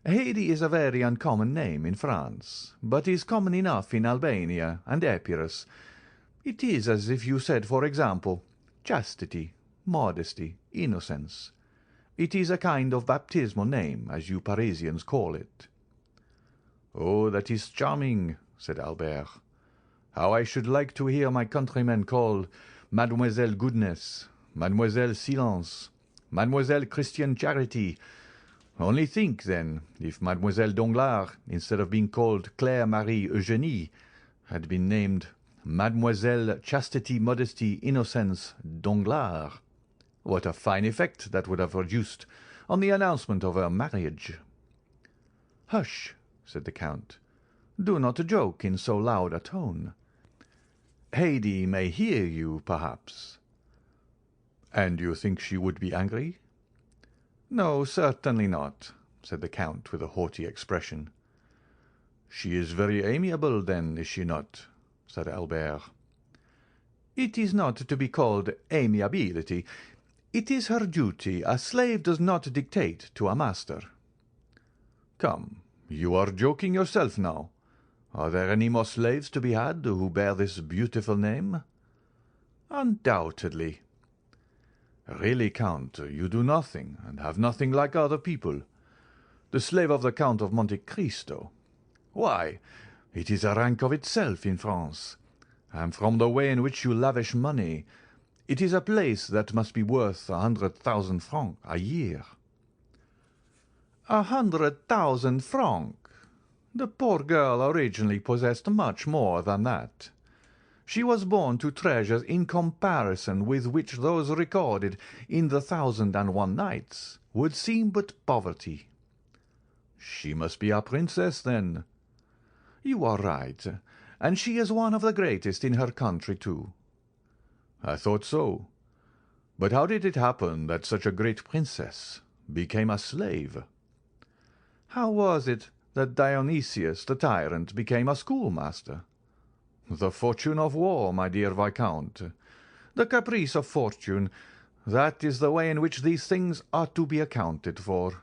Haydée is a very uncommon name in France, but is common enough in Albania and Epirus. It is as if you said, for example, chastity, modesty, innocence. It is a kind of baptismal name, as you Parisians call it." "Oh, that is charming," said Albert. "How I should like to hear my countrymen called Mademoiselle Goodness, Mademoiselle Silence, Mademoiselle Christian Charity. Only think, then, if Mademoiselle Danglars, instead of being called Claire Marie Eugénie, had been named Mademoiselle Chastity, Modesty, Innocence Danglars. What a fine effect that would have produced on the announcement of her marriage!" "Hush!" said the Count. "Do not joke in so loud a tone. Haydée may hear you, perhaps." "And you think she would be angry?" "No, certainly not," said the Count with a haughty expression. "She is very amiable, then, is she not?" said Albert. "It is not to be called amiability. It is her duty. A slave does not dictate to a master." "Come, you are joking yourself now. Are there any more slaves to be had who bear this beautiful name?" "Undoubtedly." "Really, Count, you do nothing, and have nothing like other people. The slave of the Count of Monte Cristo. Why, it is a rank of itself in France, and from the way in which you lavish money, it is a place that must be worth 100,000 francs a year." 100,000 francs! The poor girl originally possessed much more than that. She was born to treasures in comparison with which those recorded in the 1001 Nights would seem but poverty. "She must be a princess, then." "You are right, and she is one of the greatest in her country, too." "I thought so. But how did it happen that such a great princess became a slave?" "How was it that Dionysius the tyrant became a schoolmaster?" "The fortune of war, my dear Viscount." "The caprice of fortune. That is the way in which these things are to be accounted for."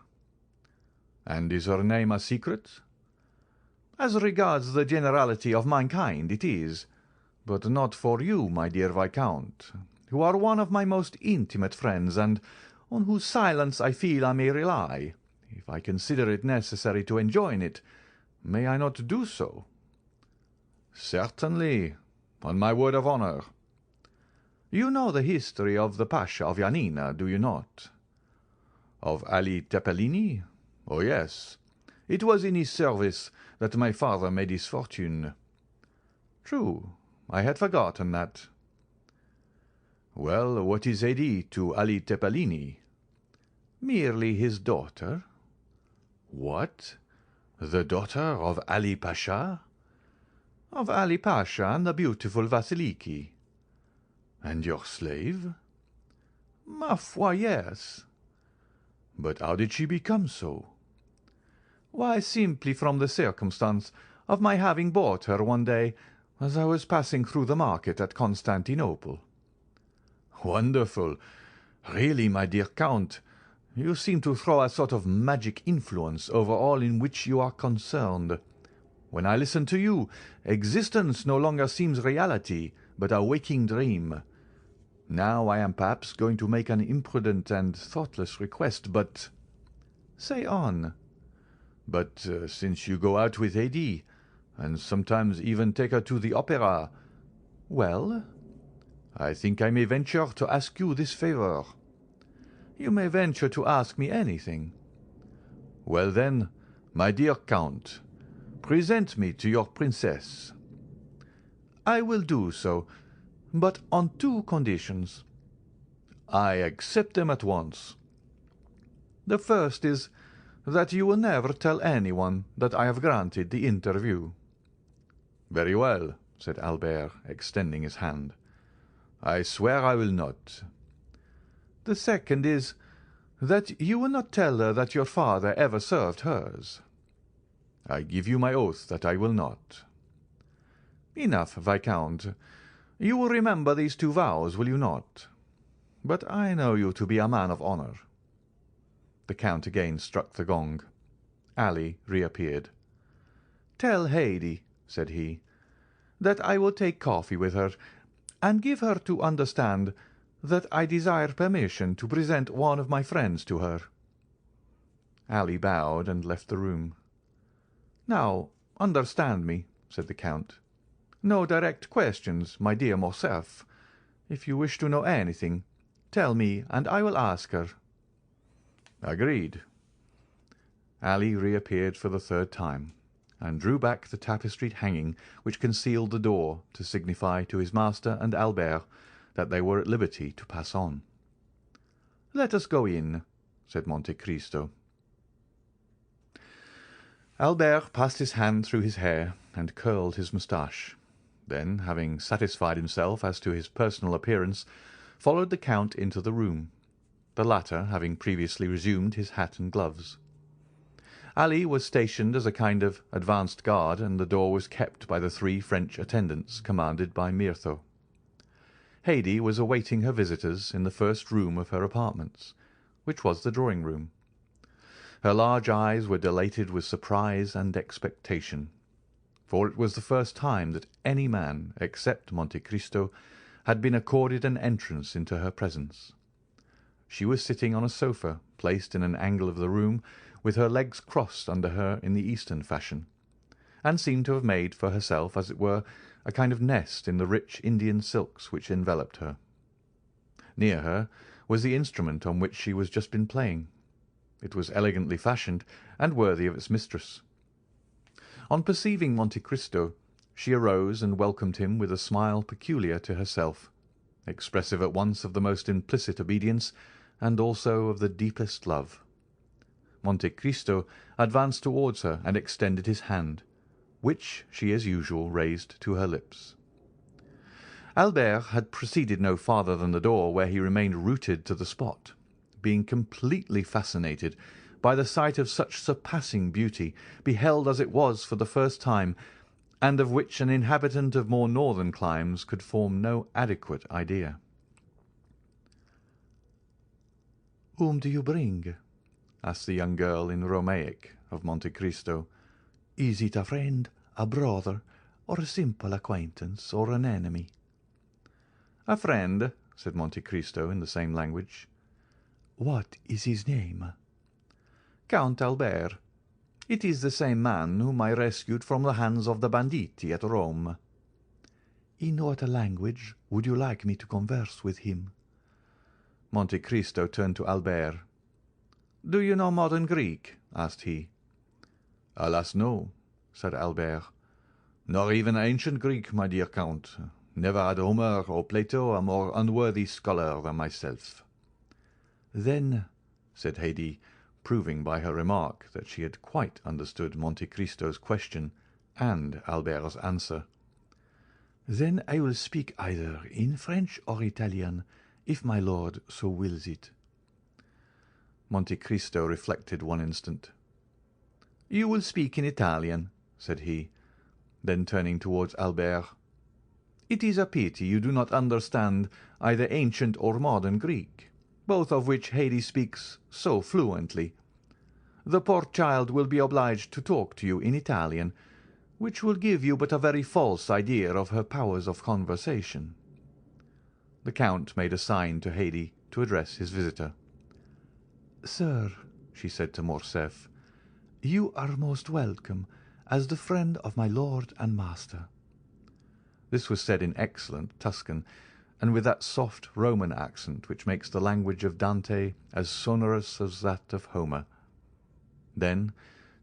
"And is her name a secret?" "As regards the generality of mankind, it is, but not for you, my dear Viscount, who are one of my most intimate friends, and on whose silence I feel I may rely, if I consider it necessary to enjoin it. May I not do so?" "Certainly, on my word of honor." "You know the history of the Pasha of Yanina, do you not?" "Of Ali Tepelini? Oh, yes. It was in his service that my father made his fortune." "True. I had forgotten that." "Well, what is Haydée to Ali Tepelini?" "Merely his daughter." "What? The daughter of Ali Pasha?" "Of Ali Pasha and the beautiful Vasiliki." "And your slave?" "Ma foi, yes." "But how did she become so?" "Why, simply from the circumstance of my having bought her one day as I was passing through the market at Constantinople." "Wonderful! Really, my dear Count, you seem to throw a sort of magic influence over all in which you are concerned. When I listen to you, existence no longer seems reality, but a waking dream. Now I am perhaps going to make an imprudent and thoughtless request, but—" "Say on." "But since you go out with Haydée, and sometimes even take her to the opera—" "Well?" "I think I may venture to ask you this favor." "You may venture to ask me anything." "Well, then, my dear Count, present me to your princess." "I will do so, but on two conditions." "I accept them at once." "The first is that you will never tell anyone that I have granted the interview." "Very well," said Albert, extending his hand. "I swear I will not." "The second is that you will not tell her that your father ever served hers." "I give you my oath that I will not." "Enough, Viscount. You will remember these two vows, will you not? But I know you to be a man of honor." The Count again struck the gong. Ali reappeared. "Tell Haydée," said he, "that I will take coffee with her, and give her to understand "that I desire permission to present one of my friends to her." Ali bowed and left the room. "Now, understand me," said the Count. "No direct questions, my dear Morcerf. If you wish to know anything, tell me, and I will ask her." "Agreed." Ali reappeared for the third time, and drew back the tapestried hanging which concealed the door to signify to his master and Albert that they were at liberty to pass on. "Let us go in," said Monte Cristo. Albert passed his hand through his hair and curled his moustache. Then, having satisfied himself as to his personal appearance, followed the Count into the room, the latter having previously resumed his hat and gloves. Ali was stationed as a kind of advanced guard, and the door was kept by the 3 French attendants commanded by Myrtho. Haydée was awaiting her visitors in the first room of her apartments, which was the drawing-room. Her large eyes were dilated with surprise and expectation, for it was the first time that any man, except Monte Cristo, had been accorded an entrance into her presence. She was sitting on a sofa placed in an angle of the room, with her legs crossed under her in the Eastern fashion, and seemed to have made for herself, as it were, a kind of nest in the rich Indian silks which enveloped her. Near her was the instrument on which she was just been playing. It was elegantly fashioned and worthy of its mistress. On perceiving Monte Cristo, she arose and welcomed him with a smile peculiar to herself, expressive at once of the most implicit obedience and also of the deepest love. Monte Cristo advanced towards her and extended his hand, which she as usual raised to her lips. Albert had proceeded no farther than the door, where he remained rooted to the spot, being completely fascinated by the sight of such surpassing beauty, beheld as it was for the first time, and of which an inhabitant of more northern climes could form no adequate idea. "Whom do you bring?" asked the young girl in Romaic of Monte Cristo. "Is it a friend, a brother, or a simple acquaintance, or an enemy?" "A friend," said Monte Cristo in the same language. "What is his name?" "Count Albert. It is the same man whom I rescued from the hands of the banditti at Rome." "In what language would you like me to converse with him?" Monte Cristo turned to Albert. "Do you know modern Greek?" asked he. "Alas, no," said Albert. "Nor even ancient Greek, my dear Count. Never had Homer or Plato a more unworthy scholar than myself." "Then," said Haydée, proving by her remark that she had quite understood Monte Cristo's question and Albert's answer, "then I will speak either in French or Italian, if my lord so wills it." Monte Cristo reflected one instant. "You will speak in Italian," said he. Then turning towards Albert, "It is a pity you do not understand either ancient or modern Greek, both of which Haydée speaks so fluently. The poor child will be obliged to talk to you in Italian, which will give you but a very false idea of her powers of conversation." The Count made a sign to Haydée to address his visitor. "Sir," she said to Morcerf, "you are most welcome as the friend of my lord and master." This was said in excellent Tuscan, and with that soft Roman accent which makes the language of Dante as sonorous as that of Homer. Then,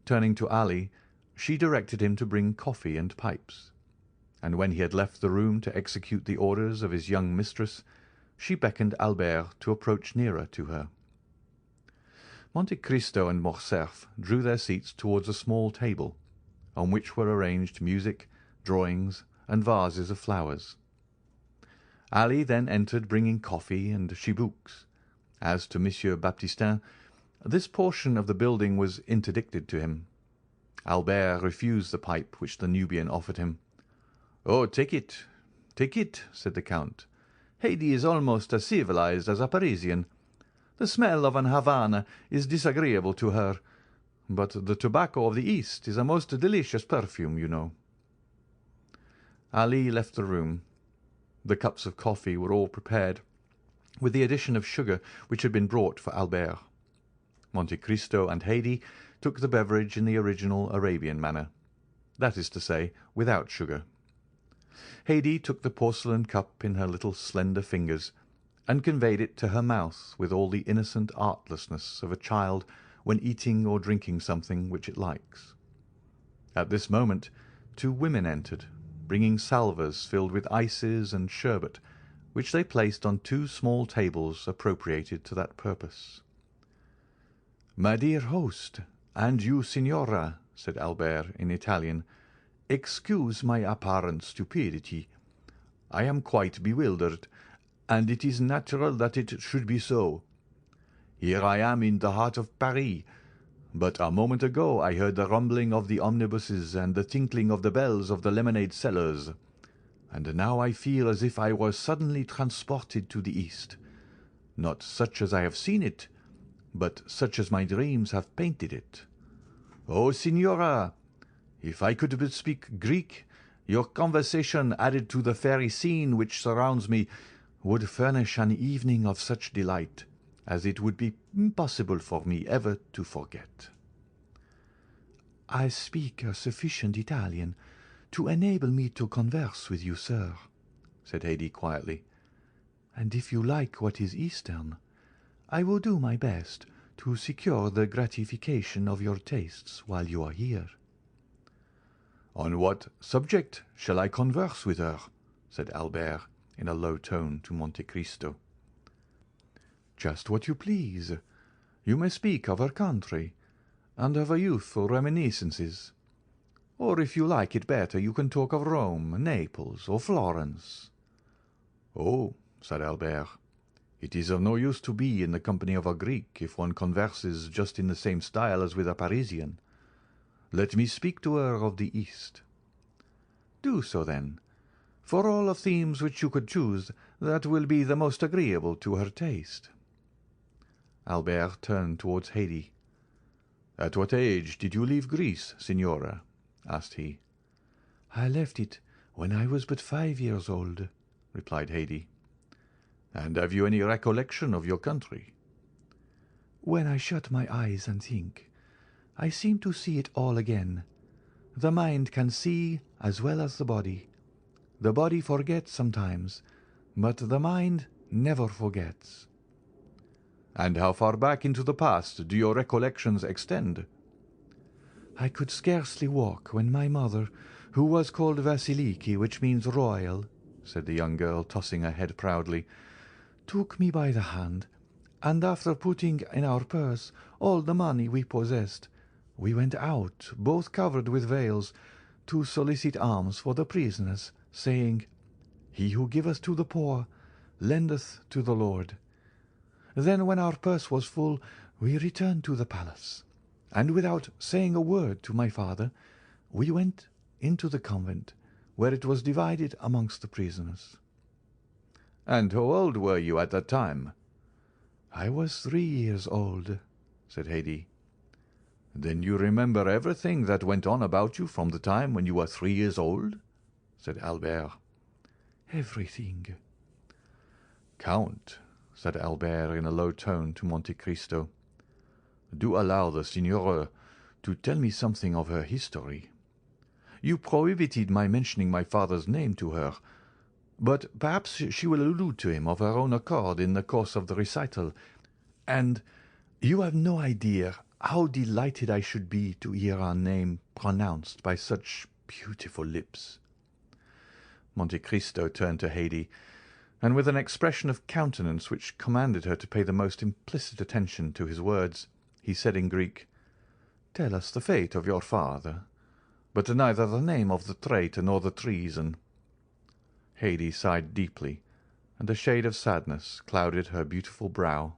turning to Ali, she directed him to bring coffee and pipes, and when he had left the room to execute the orders of his young mistress, she beckoned Albert to approach nearer to her. Monte Cristo and Morcerf drew their seats towards a small table, on which were arranged music, drawings, and vases of flowers. Ali then entered bringing coffee and chibouques. As to Monsieur Baptistin, this portion of the building was interdicted to him. Albert refused the pipe which the Nubian offered him. "Oh, take it, said the Count. "Haydée is almost as civilized as a Parisian. The smell of an Havana is disagreeable to her, but the tobacco of the East is a most delicious perfume, you know." Ali left the room. The cups of coffee were all prepared, with the addition of sugar which had been brought for Albert. Monte Cristo and Haydée took the beverage in the original Arabian manner, that is to say, without sugar. Haydée took the porcelain cup in her little slender fingers, and conveyed it to her mouth with all the innocent artlessness of a child when eating or drinking something which it likes. At this moment 2 women entered, bringing salvers filled with ices and sherbet, which they placed on 2 small tables appropriated to that purpose. "My dear host, and you, signora," said Albert in Italian, "excuse my apparent stupidity. I am quite bewildered, and it is natural that it should be so. Here I am in the heart of Paris, but a moment ago I heard the rumbling of the omnibuses and the tinkling of the bells of the lemonade sellers, and now I feel as if I were suddenly transported to the East, not such as I have seen it, but such as my dreams have painted it. Oh, signora, if I could but speak Greek, your conversation added to the fairy scene which surrounds me would furnish an evening of such delight as it would be impossible for me ever to forget." "I speak a sufficient Italian to enable me to converse with you, sir," said Haydée quietly, "and if you like what is Eastern, I will do my best to secure the gratification of your tastes while you are here." "On what subject shall I converse with her?" said Albert in a low tone to Monte Cristo. "Just what you please. You may speak of her country, and of her youthful reminiscences. Or if you like it better, you can talk of Rome, Naples, or Florence." "Oh," said Albert, "it is of no use to be in the company of a Greek if one converses just in the same style as with a Parisian. Let me speak to her of the East." "Do so, then. For all of themes which you could choose, that will be the most agreeable to her taste." Albert turned towards Haydée. "At what age did you leave Greece, signora?" asked he. "I left it when I was but 5 years old," replied Haydée. "And have you any recollection of your country?" "When I shut my eyes and think, I seem to see it all again. The mind can see as well as the body. The body forgets sometimes, but the mind never forgets." "And how far back into the past do your recollections extend?" "I could scarcely walk when my mother, who was called Vasiliki, which means royal," said the young girl, tossing her head proudly, "took me by the hand, and after putting in our purse all the money we possessed, we went out, both covered with veils, to solicit alms for the prisoners, saying, 'He who giveth to the poor lendeth to the Lord.' Then, when our purse was full, we returned to the palace, and without saying a word to my father, we went into the convent, where it was divided amongst the prisoners." "And how old were you at that time?" "I was 3 years old," said Haydée. "Then you remember everything that went on about you from the time when you were 3 years old?" said Albert. "Everything." "Count," said Albert in a low tone to Monte Cristo, "do allow the signora to tell me something of her history. You prohibited my mentioning my father's name to her, but perhaps she will allude to him of her own accord in the course of the recital, and you have no idea how delighted I should be to hear her name pronounced by such beautiful lips." Monte Cristo turned to Haydée, and with an expression of countenance which commanded her to pay the most implicit attention to his words, he said in Greek, "Tell us the fate of your father, but neither the name of the traitor nor the treason." Haydée sighed deeply, and a shade of sadness clouded her beautiful brow.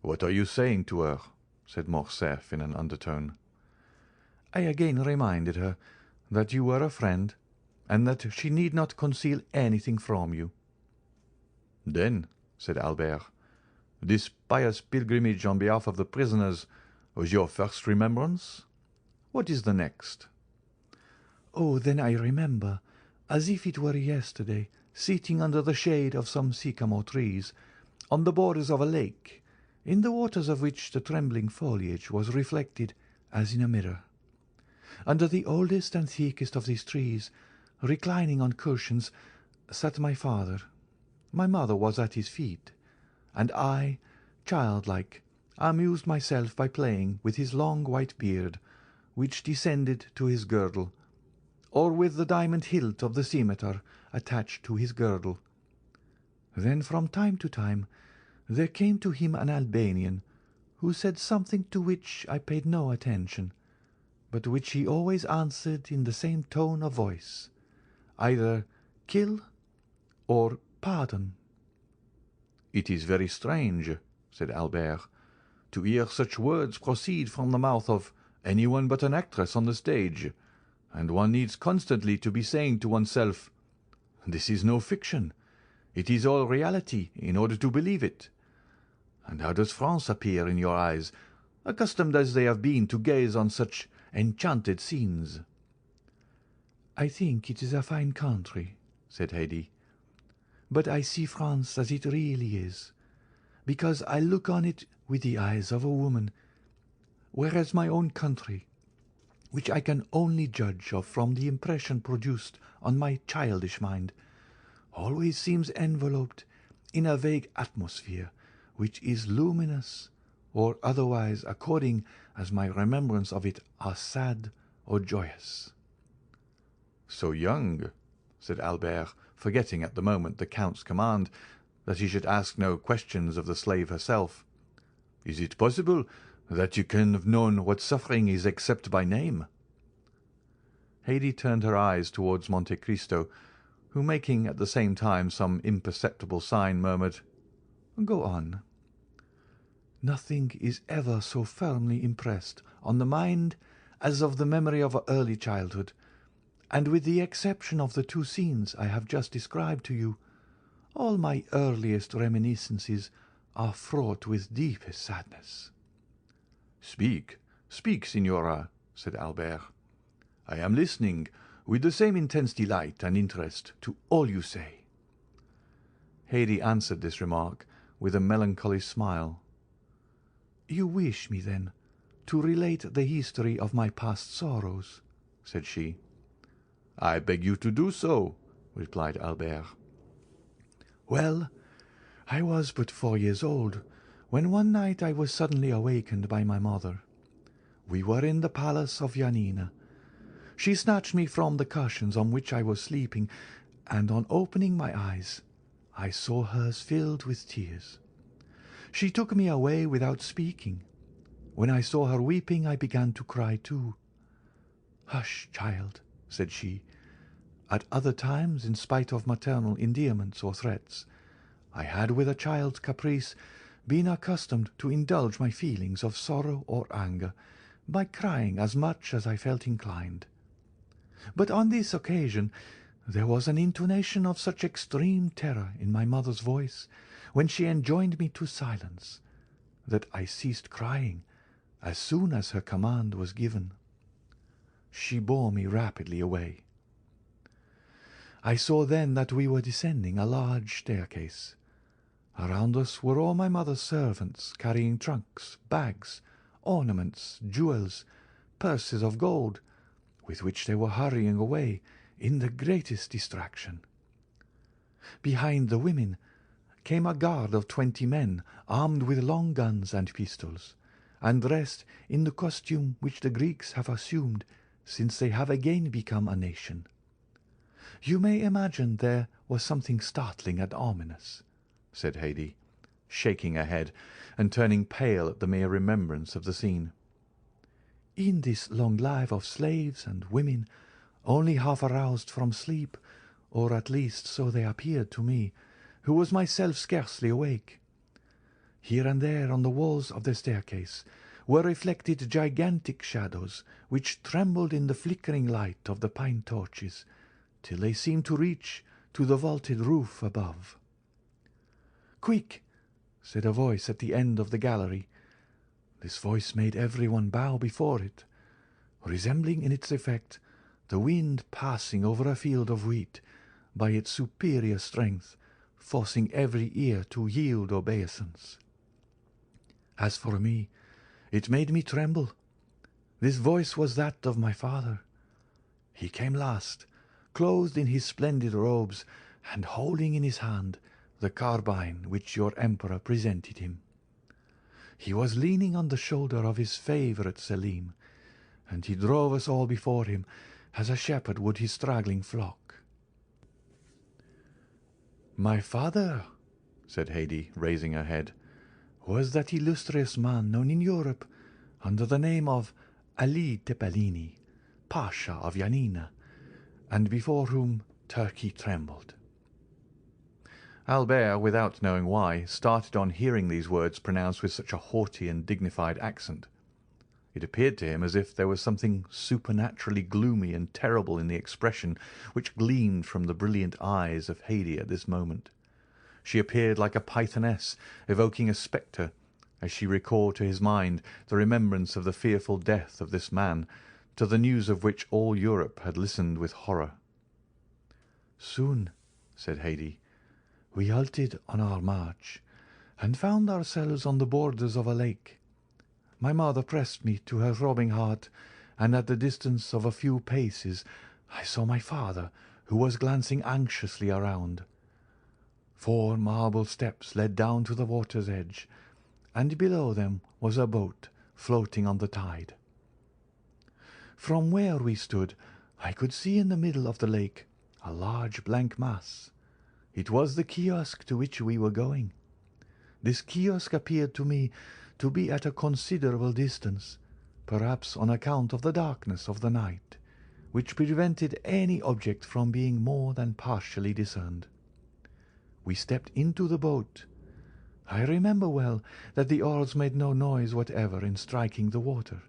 "What are you saying to her?" said Morcerf in an undertone. "I again reminded her that you were a friend, and that she need not conceal anything from you." "Then," said Albert, "this pious pilgrimage on behalf of the prisoners was your first remembrance? What is the next?" "Oh, then I remember, as if it were yesterday, sitting under the shade of some sycamore trees, on the borders of a lake, in the waters of which the trembling foliage was reflected as in a mirror. Under the oldest and thickest of these trees, reclining on cushions, sat my father. My mother was at his feet, and I, childlike, amused myself by playing with his long white beard, which descended to his girdle, or with the diamond hilt of the scimitar attached to his girdle. Then from time to time there came to him an Albanian, who said something to which I paid no attention, but which he always answered in the same tone of voice, either kill or pardon. "It is very strange," said Albert, "to hear such words proceed from the mouth of anyone but an actress on the stage, and one needs constantly to be saying to oneself, 'This is no fiction. It is all reality,' in order to believe it. And how does France appear in your eyes, accustomed as they have been to gaze on such enchanted scenes?" "I think it is a fine country," said Haydée, "but I see France as it really is, because I look on it with the eyes of a woman, whereas my own country, which I can only judge of from the impression produced on my childish mind, always seems enveloped in a vague atmosphere which is luminous or otherwise according as my remembrance of it are sad or joyous." "So young," said Albert, forgetting at the moment the Count's command that he should ask no questions of the slave herself. "Is it possible that you can have known what suffering is except by name?" Haydée turned her eyes towards Monte Cristo, who, making at the same time some imperceptible sign, murmured, "Go on." "Nothing is ever so firmly impressed on the mind as of the memory of early childhood, and with the exception of the two scenes I have just described to you, all my earliest reminiscences are fraught with deepest sadness." "Speak, speak, signora," said Albert. "I am listening with the same intense delight and interest to all you say." Haydée answered this remark with a melancholy smile. "You wish me, then, to relate the history of my past sorrows?" said she. "I beg you to do so," replied Albert. "Well, I was but 4 years old when one night I was suddenly awakened by my mother. We were in the palace of Janina. She snatched me from the cushions on which I was sleeping, and on opening my eyes I saw hers filled with tears. She took me away without speaking. When I saw her weeping, I began to cry too. 'Hush, child,' said she. At other times, in spite of maternal endearments or threats, I had with a child's caprice been accustomed to indulge my feelings of sorrow or anger by crying as much as I felt inclined. But on this occasion there was an intonation of such extreme terror in my mother's voice when she enjoined me to silence, that I ceased crying as soon as her command was given. She bore me rapidly away. I saw then that we were descending a large staircase. Around us were all my mother's servants, carrying trunks, bags, ornaments, jewels, purses of gold, with which they were hurrying away in the greatest distraction. Behind the women came a guard of 20 men, armed with long guns and pistols, and dressed in the costume which the Greeks have assumed since they have again become a nation. You may imagine there was something startling and ominous," said Haydée, shaking her head and turning pale at the mere remembrance of the scene. "In this long life of slaves and women, only half aroused from sleep, or at least so they appeared to me, who was myself scarcely awake. Here and there on the walls of the staircase were reflected gigantic shadows, which trembled in the flickering light of the pine torches, till they seemed to reach to the vaulted roof above. "Quick!" said a voice at the end of the gallery. This voice made everyone bow before it, resembling in its effect the wind passing over a field of wheat, by its superior strength, forcing every ear to yield obeisance. As for me, it made me tremble. This voice was that of my father. He came last, clothed in his splendid robes, and holding in his hand the carbine which your emperor presented him. He was leaning on the shoulder of his favourite Selim, and he drove us all before him as a shepherd would his straggling flock. "My father," said Haydée, raising her head, "was that illustrious man known in Europe under the name of Ali Tepelini, Pasha of Yanina, and before whom Turkey trembled." Albert, without knowing why, started on hearing these words pronounced with such a haughty and dignified accent. It appeared to him as if there was something supernaturally gloomy and terrible in the expression which gleamed from the brilliant eyes of Haydée at this moment. She appeared like a pythoness evoking a spectre, as she recalled to his mind the remembrance of the fearful death of this man, to the news of which all Europe had listened with horror. "Soon," said Haydée, "we halted on our march, and found ourselves on the borders of a lake. My mother pressed me to her throbbing heart, and at the distance of a few paces I saw my father, who was glancing anxiously around. 4 marble steps led down to the water's edge, and below them was a boat floating on the tide. From where we stood I could see in the middle of the lake a large blank mass. It was the kiosk to which we were going. This kiosk appeared to me to be at a considerable distance, perhaps on account of the darkness of the night, which prevented any object from being more than partially discerned. We stepped into the boat. I remember well that the oars made no noise whatever in striking the water,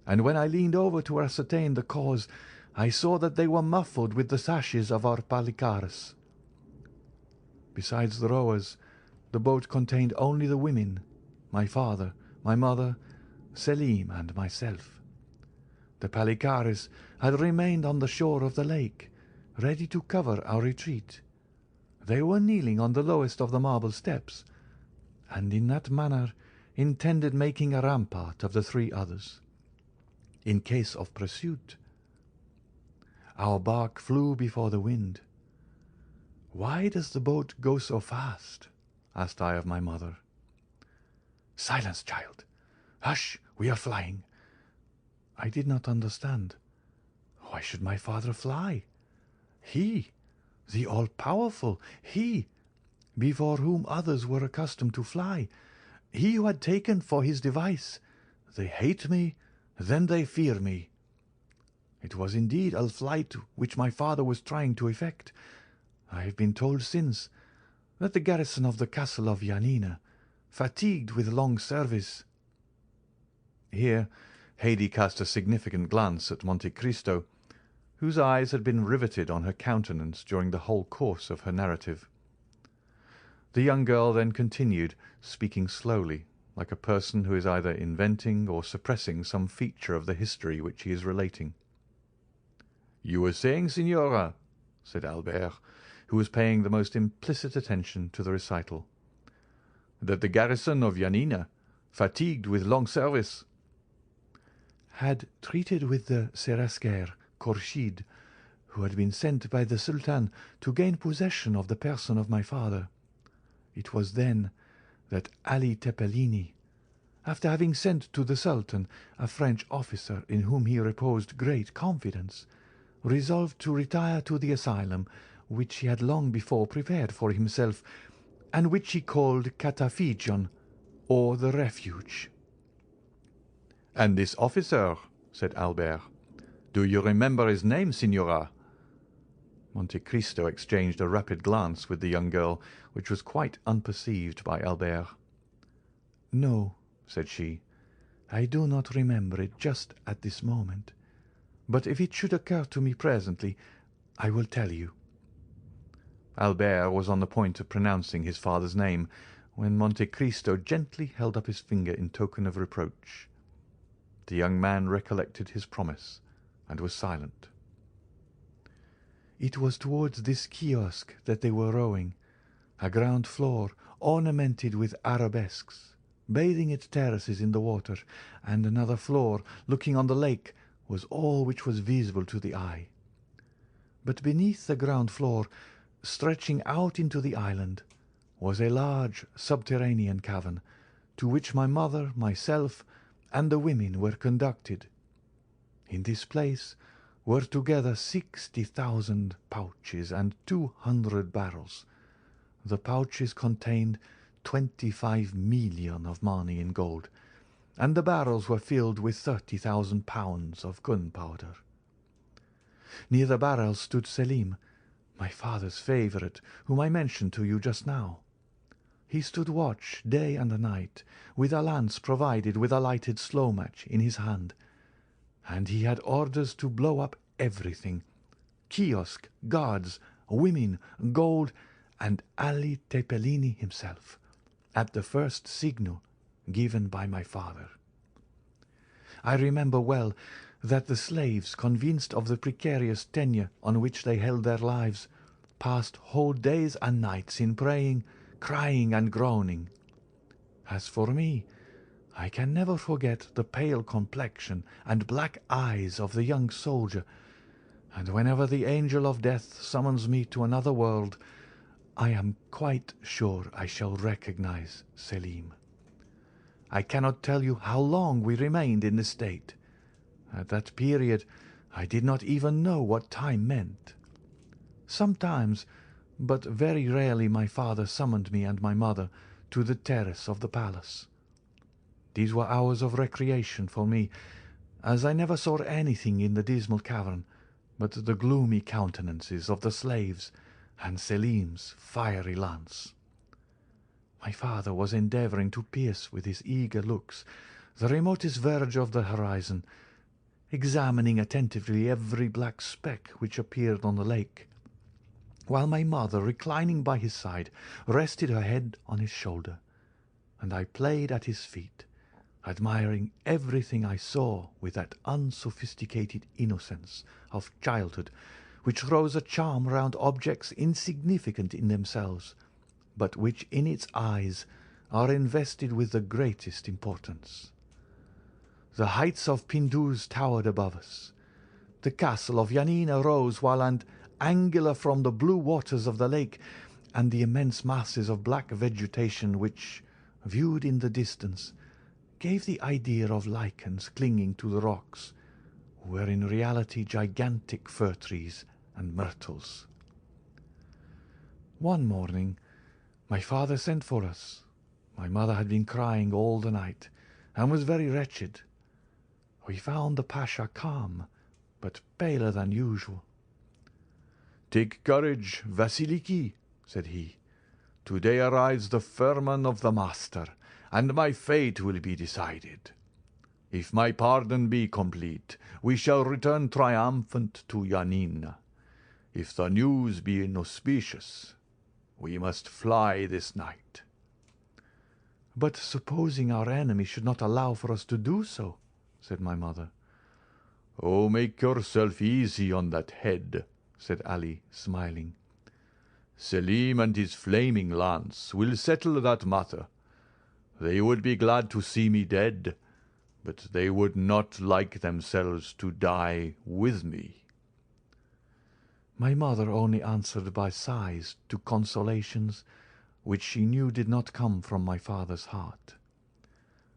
and when I leaned over to ascertain the cause, I saw that they were muffled with the sashes of our palicares. Besides the rowers, the boat contained only the women, my father, my mother, Selim, and myself. The palicares had remained on the shore of the lake, ready to cover our retreat. They were kneeling on the lowest of the marble steps, and in that manner intended making a rampart of the 3 others, in case of pursuit. Our bark flew before the wind. "Why does the boat go so fast?" asked I of my mother. "Silence, child! Hush, we are flying." I did not understand. Why should my father fly? He, the all-powerful, he, before whom others were accustomed to fly, he who had taken for his device, "They hate me, then they fear me." It was indeed a flight which my father was trying to effect. I have been told since that the garrison of the castle of Yanina, fatigued with long service— Here Haydée cast a significant glance at Monte Cristo, whose eyes had been riveted on her countenance during the whole course of her narrative. The young girl then continued, speaking slowly, like a person who is either inventing or suppressing some feature of the history which he is relating. "You were saying, Signora," said Albert, who was paying the most implicit attention to the recital, "that the garrison of Yanina, fatigued with long service—" "Had treated with the Seraskier, Khorshid, who had been sent by the Sultan to gain possession of the person of my father. It was then that Ali Tepelini, after having sent to the Sultan a French officer in whom he reposed great confidence, resolved to retire to the asylum which he had long before prepared for himself, and which he called Cataphigion, or the Refuge." "And this officer," said Albert, "do you remember his name, Signora?" Monte Cristo exchanged a rapid glance with the young girl, which was quite unperceived by Albert. "No," said she, "I do not remember it just at this moment, but if it should occur to me presently, I will tell you." Albert was on the point of pronouncing his father's name, when Monte Cristo gently held up his finger in token of reproach. The young man recollected his promise, and was silent. It was towards this kiosk that they were rowing, a ground floor ornamented with arabesques, bathing its terraces in the water, and another floor looking on the lake was all which was visible to the eye. But beneath the ground floor, stretching out into the island, was a large subterranean cavern, to which my mother, myself, and the women were conducted. In this place were together 60,000 pouches and 200 barrels. The pouches contained 25 million of money in gold, and the barrels were filled with 30,000 pounds of gunpowder. Near the barrels stood Selim, my father's favourite, whom I mentioned to you just now. He stood watch day and night, with a lance provided with a lighted slow match in his hand, and he had orders to blow up everything: kiosk, guards, women, gold, and Ali Tepelini himself, at the first signal given by my father. I remember well that the slaves, convinced of the precarious tenure on which they held their lives, passed whole days and nights in praying, crying, and groaning. As for me, I can never forget the pale complexion and black eyes of the young soldier, and whenever the angel of death summons me to another world, I am quite sure I shall recognize Selim. I cannot tell you how long we remained in this state. At that period I did not even know what time meant. Sometimes, but very rarely, my father summoned me and my mother to the terrace of the palace. These were hours of recreation for me, as I never saw anything in the dismal cavern but the gloomy countenances of the slaves and Selim's fiery lance. My father was endeavouring to pierce with his eager looks the remotest verge of the horizon, examining attentively every black speck which appeared on the lake, while my mother, reclining by his side, rested her head on his shoulder, and I played at his feet, admiring everything I saw with that unsophisticated innocence of childhood which throws a charm round objects insignificant in themselves, but which in its eyes are invested with the greatest importance. The heights of Pindus towered above us. The castle of Yanina rose while and angular from the blue waters of the lake, and the immense masses of black vegetation which, viewed in the distance, gave the idea of lichens clinging to the rocks, were in reality gigantic fir trees and myrtles. One morning my father sent for us. My mother had been crying all the night, and was very wretched. We found the Pasha calm, but paler than usual. "Take courage, Vasiliki," said he. "Today arrives the firman of the master, and my fate will be decided. If my pardon be complete, we shall return triumphant to Yanina. If the news be inauspicious, we must fly this night." "But supposing our enemy should not allow for us to do so?" said my mother. "Oh, make yourself easy on that head," said Ali, smiling. "Selim and his flaming lance will settle that matter. They would be glad to see me dead, but they would not like themselves to die with me." My mother only answered by sighs to consolations which she knew did not come from my father's heart.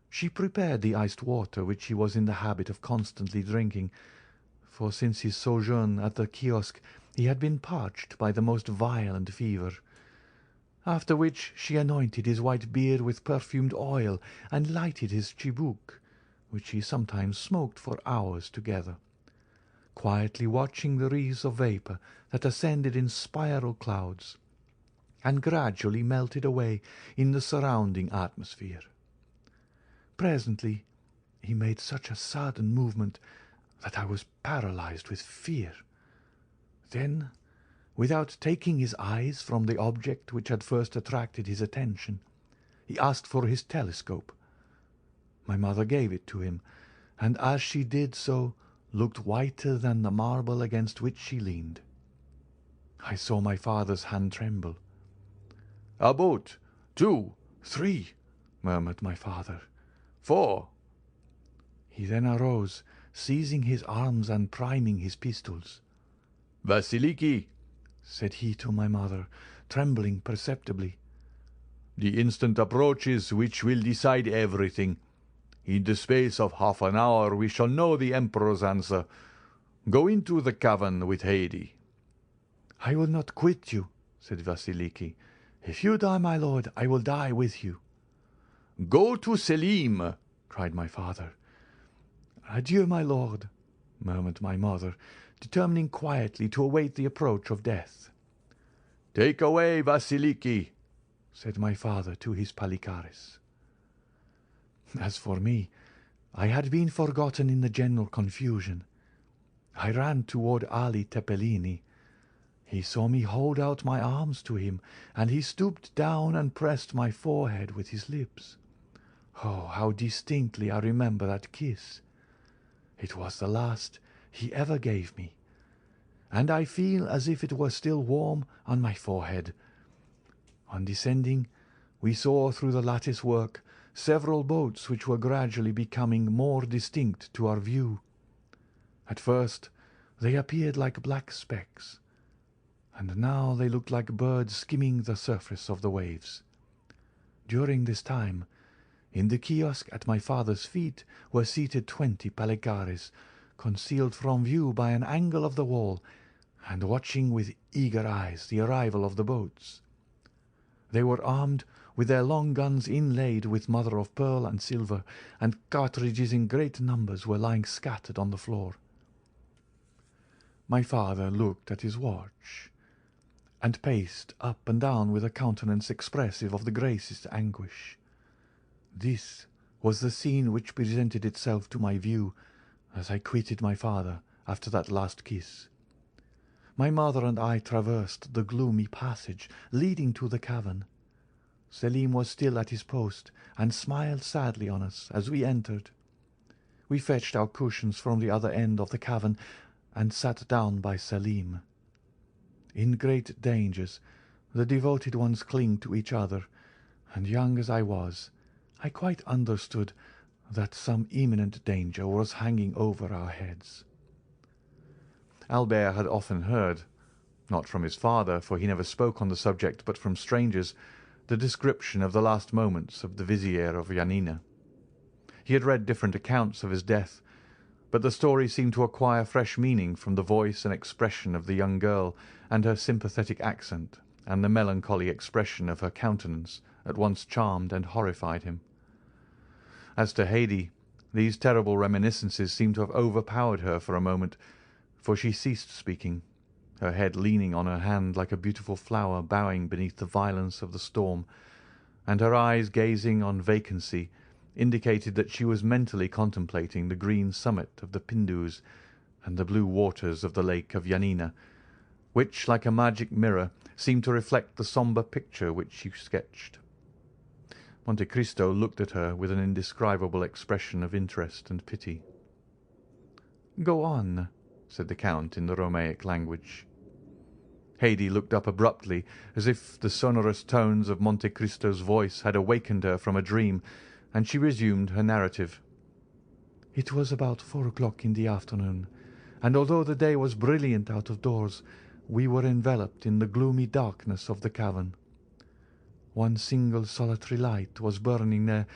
She prepared the iced water which he was in the habit of constantly drinking, for since his sojourn at the kiosk he had been parched by the most violent fever, after which she anointed his white beard with perfumed oil and lighted his chibouk, which he sometimes smoked for hours together, quietly watching the wreaths of vapour that ascended in spiral clouds, and gradually melted away in the surrounding atmosphere. Presently he made such a sudden movement that I was paralyzed with fear. Then, without taking his eyes from the object which had first attracted his attention, he asked for his telescope. My mother gave it to him, and as she did so looked whiter than the marble against which she leaned. I saw my father's hand tremble. "A boat, 2, 3, murmured my father. 4." He then arose, seizing his arms and priming his pistols. "Vasiliki," said he to my mother, trembling perceptibly. "the instant approaches which will decide everything. In the space of half an hour we shall know the Emperor's answer. Go into the cavern with Haydée." "I will not quit you," said Vasiliki. "If you die, my lord, I will die with you." "Go to Selim," cried my father. "Adieu, my lord," murmured my mother, determining quietly to await the approach of death. "Take away Vasiliki," said my father to his Palikares. As for me, I had been forgotten in the general confusion. I ran toward Ali Tepelini. He saw me hold out my arms to him, and he stooped down and pressed my forehead with his lips. Oh, how distinctly I remember that kiss! It was the last he ever gave me, and I feel as if it were still warm on my forehead. On descending, we saw through the lattice work several boats which were gradually becoming more distinct to our view. At first they appeared like black specks, and now they looked like birds skimming the surface of the waves. During this time, in the kiosk at my father's feet were seated 20 Palikares, concealed from view by an angle of the wall, and watching with eager eyes the arrival of the boats. They were armed with their long guns inlaid with mother of pearl and silver, and cartridges in great numbers were lying scattered on the floor. My father looked at his watch, and paced up and down with a countenance expressive of the greatest anguish. This was the scene which presented itself to my view as I quitted my father after that last kiss. My mother and I traversed the gloomy passage leading to the cavern. Selim was still at his post, and smiled sadly on us as we entered. We fetched our cushions from the other end of the cavern, and sat down by Selim. In great dangers the devoted ones cling to each other, and young as I was, I quite understood that some imminent danger was hanging over our heads. Albert had often heard, not from his father, for he never spoke on the subject, but from strangers, the description of the last moments of the Vizier of Janina. He had read different accounts of his death, but the story seemed to acquire fresh meaning from the voice and expression of the young girl, and her sympathetic accent, and the melancholy expression of her countenance at once charmed and horrified him. As to Haydée, these terrible reminiscences seemed to have overpowered her for a moment, for she ceased speaking, her head leaning on her hand like a beautiful flower bowing beneath the violence of the storm, and her eyes gazing on vacancy indicated that she was mentally contemplating the green summit of the Pindus and the blue waters of the lake of Janina, which, like a magic mirror, seemed to reflect the sombre picture which she sketched. Monte Cristo looked at her with an indescribable expression of interest and pity. "Go on," said the Count in the Romaic language. Haydée looked up abruptly, as if the sonorous tones of Monte Cristo's voice had awakened her from a dream, and she resumed her narrative. "It was about 4 o'clock in the afternoon, and although the day was brilliant out of doors, we were enveloped in the gloomy darkness of the cavern. One single solitary light was burning there,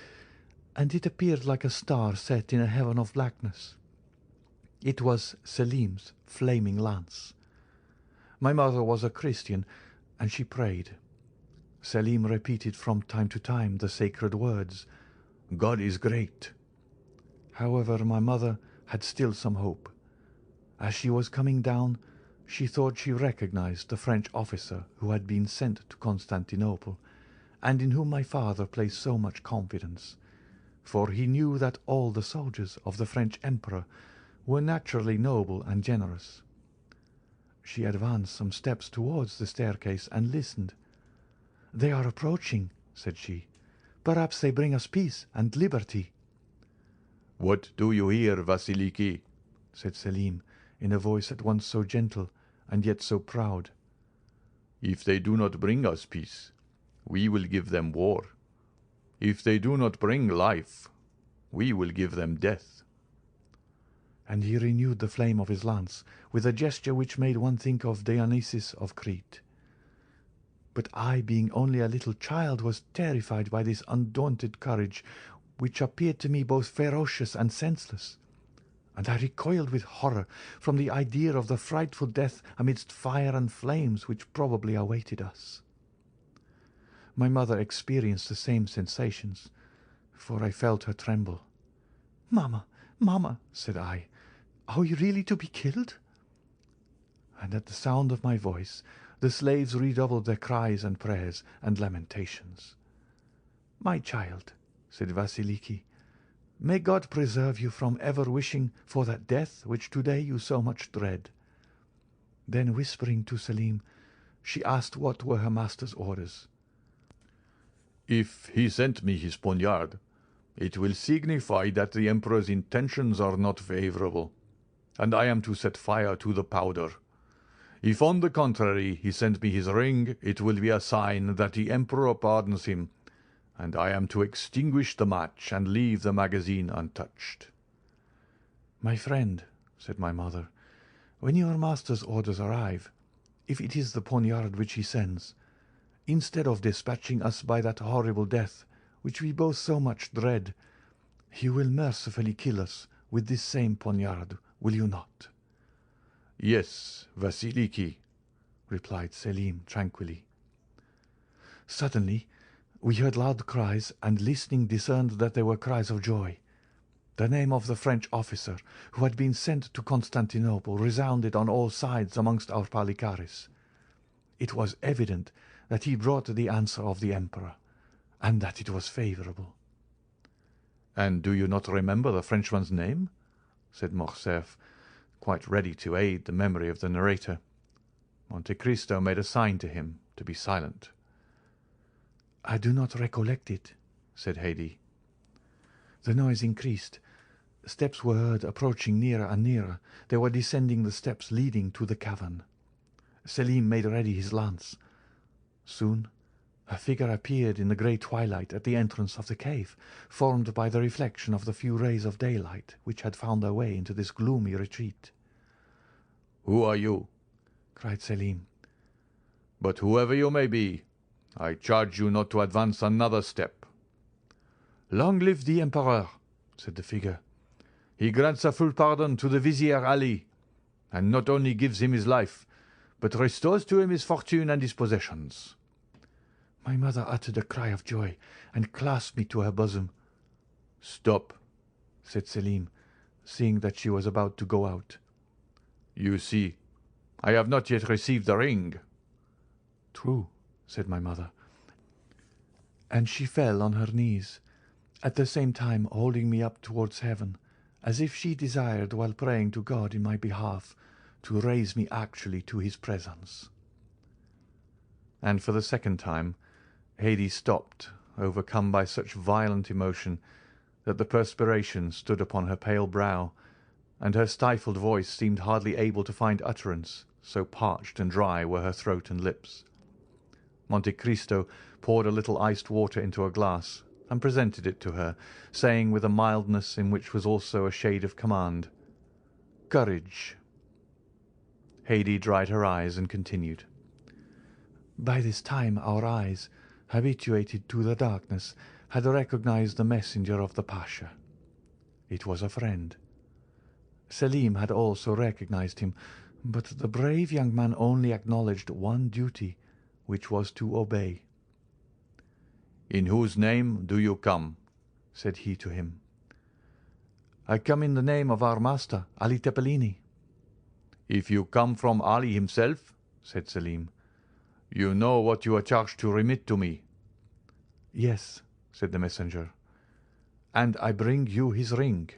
and it appeared like a star set in a heaven of blackness. It was Selim's flaming lance. My mother was a Christian, and she prayed. Selim repeated from time to time the sacred words, 'God is great.' However, my mother had still some hope. As she was coming down, she thought she recognized the French officer who had been sent to Constantinople, and in whom my father placed so much confidence, for he knew that all the soldiers of the French Emperor were naturally noble and generous. She advanced some steps towards the staircase and listened. 'They are approaching,' said she. 'Perhaps they bring us peace and liberty.' 'What do you hear, Vasiliki?' said Selim, in a voice at once so gentle and yet so proud. If they do not bring us peace, we will give them war. If they do not bring life, we will give them death." And he renewed the flame of his lance with a gesture which made one think of Dionysus of Crete. But I, being only a little child, was terrified by this undaunted courage, which appeared to me both ferocious and senseless, and I recoiled with horror from the idea of the frightful death amidst fire and flames which probably awaited us. My mother experienced the same sensations, for I felt her tremble. "Mamma, mamma," said I, "are we really to be killed?" And at the sound of my voice the slaves redoubled their cries and prayers and lamentations. "My child," said Vasiliki, "may God preserve you from ever wishing for that death which today you so much dread." Then whispering to Selim, she asked what were her master's orders. "If he sent me his poniard, it will signify that the Emperor's intentions are not favourable, and I am to set fire to the powder. If, on the contrary, he sent me his ring, it will be a sign that the Emperor pardons him, and I am to extinguish the match and leave the magazine untouched." "My friend," said my mother, "when your master's orders arrive, if it is the poniard which he sends, instead of dispatching us by that horrible death which we both so much dread, he will mercifully kill us with this same poniard, will you not?" "Yes, Vasiliki," replied Selim tranquilly. Suddenly we heard loud cries, and listening discerned that they were cries of joy. The name of the French officer who had been sent to Constantinople resounded on all sides amongst our Palikares. It was evident that he brought the answer of the Emperor, and that it was favourable. "And do you not remember the Frenchman's name?" said Morcerf, quite ready to aid the memory of the narrator. Monte Cristo made a sign to him to be silent. "I do not recollect it," said Haydée. The noise increased. Steps were heard approaching nearer and nearer. They were descending the steps leading to the cavern. Selim made ready his lance. Soon a figure appeared in the grey twilight at the entrance of the cave, formed by the reflection of the few rays of daylight which had found their way into this gloomy retreat. "Who are you?" cried Selim. "But whoever you may be, I charge you not to advance another step." "Long live the Emperor," said the figure. "He grants a full pardon to the Vizier Ali, and not only gives him his life, but restores to him his fortune and his possessions." My mother uttered a cry of joy and clasped me to her bosom. "Stop," said Selim, seeing that she was about to go out. "You see, I have not yet received the ring." "True," said my mother, and she fell on her knees, at the same time holding me up towards heaven, as if she desired, while praying to God in my behalf, to raise me actually to his presence. And for the second time Haydée stopped, overcome by such violent emotion that the perspiration stood upon her pale brow, and her stifled voice seemed hardly able to find utterance, so parched and dry were her throat and lips. Monte Cristo poured a little iced water into a glass and presented it to her, saying with a mildness in which was also a shade of command, "Courage." Haydée dried her eyes and continued. By this time our eyes, habituated to the darkness, had recognized the messenger of the Pasha. It was a friend. Selim had also recognized him, but the brave young man only acknowledged one duty, which was to obey. "In whose name do you come?" said he to him. "I come in the name of our master, Ali Tepelini." "If you come from Ali himself," said Selim, "you know what you are charged to remit to me." "Yes," said the messenger, "and I bring you his ring."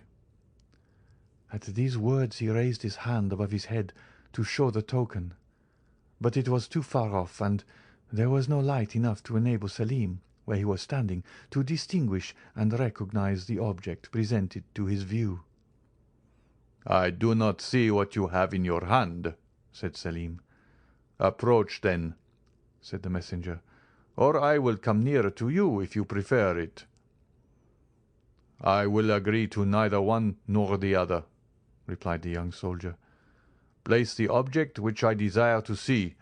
At these words he raised his hand above his head to show the token, but it was too far off, and there was no light enough to enable Selim, where he was standing, to distinguish and recognize the object presented to his view. "I do not see what you have in your hand," said Selim. "Approach, then, said the messenger, "or I will come nearer to you if you prefer it." "I will agree to neither one nor the other," replied the young soldier. "Place the object which I desire to see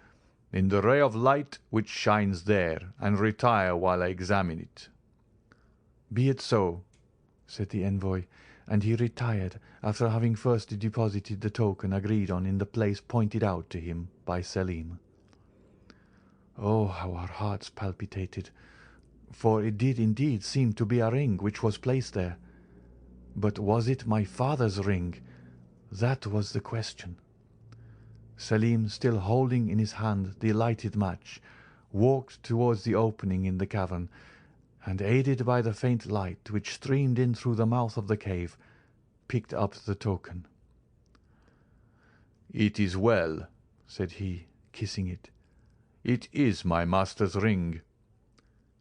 in the ray of light which shines there, and retire while I examine it." "Be it so," said the envoy, and he retired after having first deposited the token agreed on in the place pointed out to him by Selim. Oh, how our hearts palpitated, for it did indeed seem to be a ring which was placed there. But was it my father's ring? That was the question. Selim, still holding in his hand the lighted match, walked towards the opening in the cavern, and, aided by the faint light which streamed in through the mouth of the cave, picked up the token. "It is well," said he, kissing it. "It is my master's ring."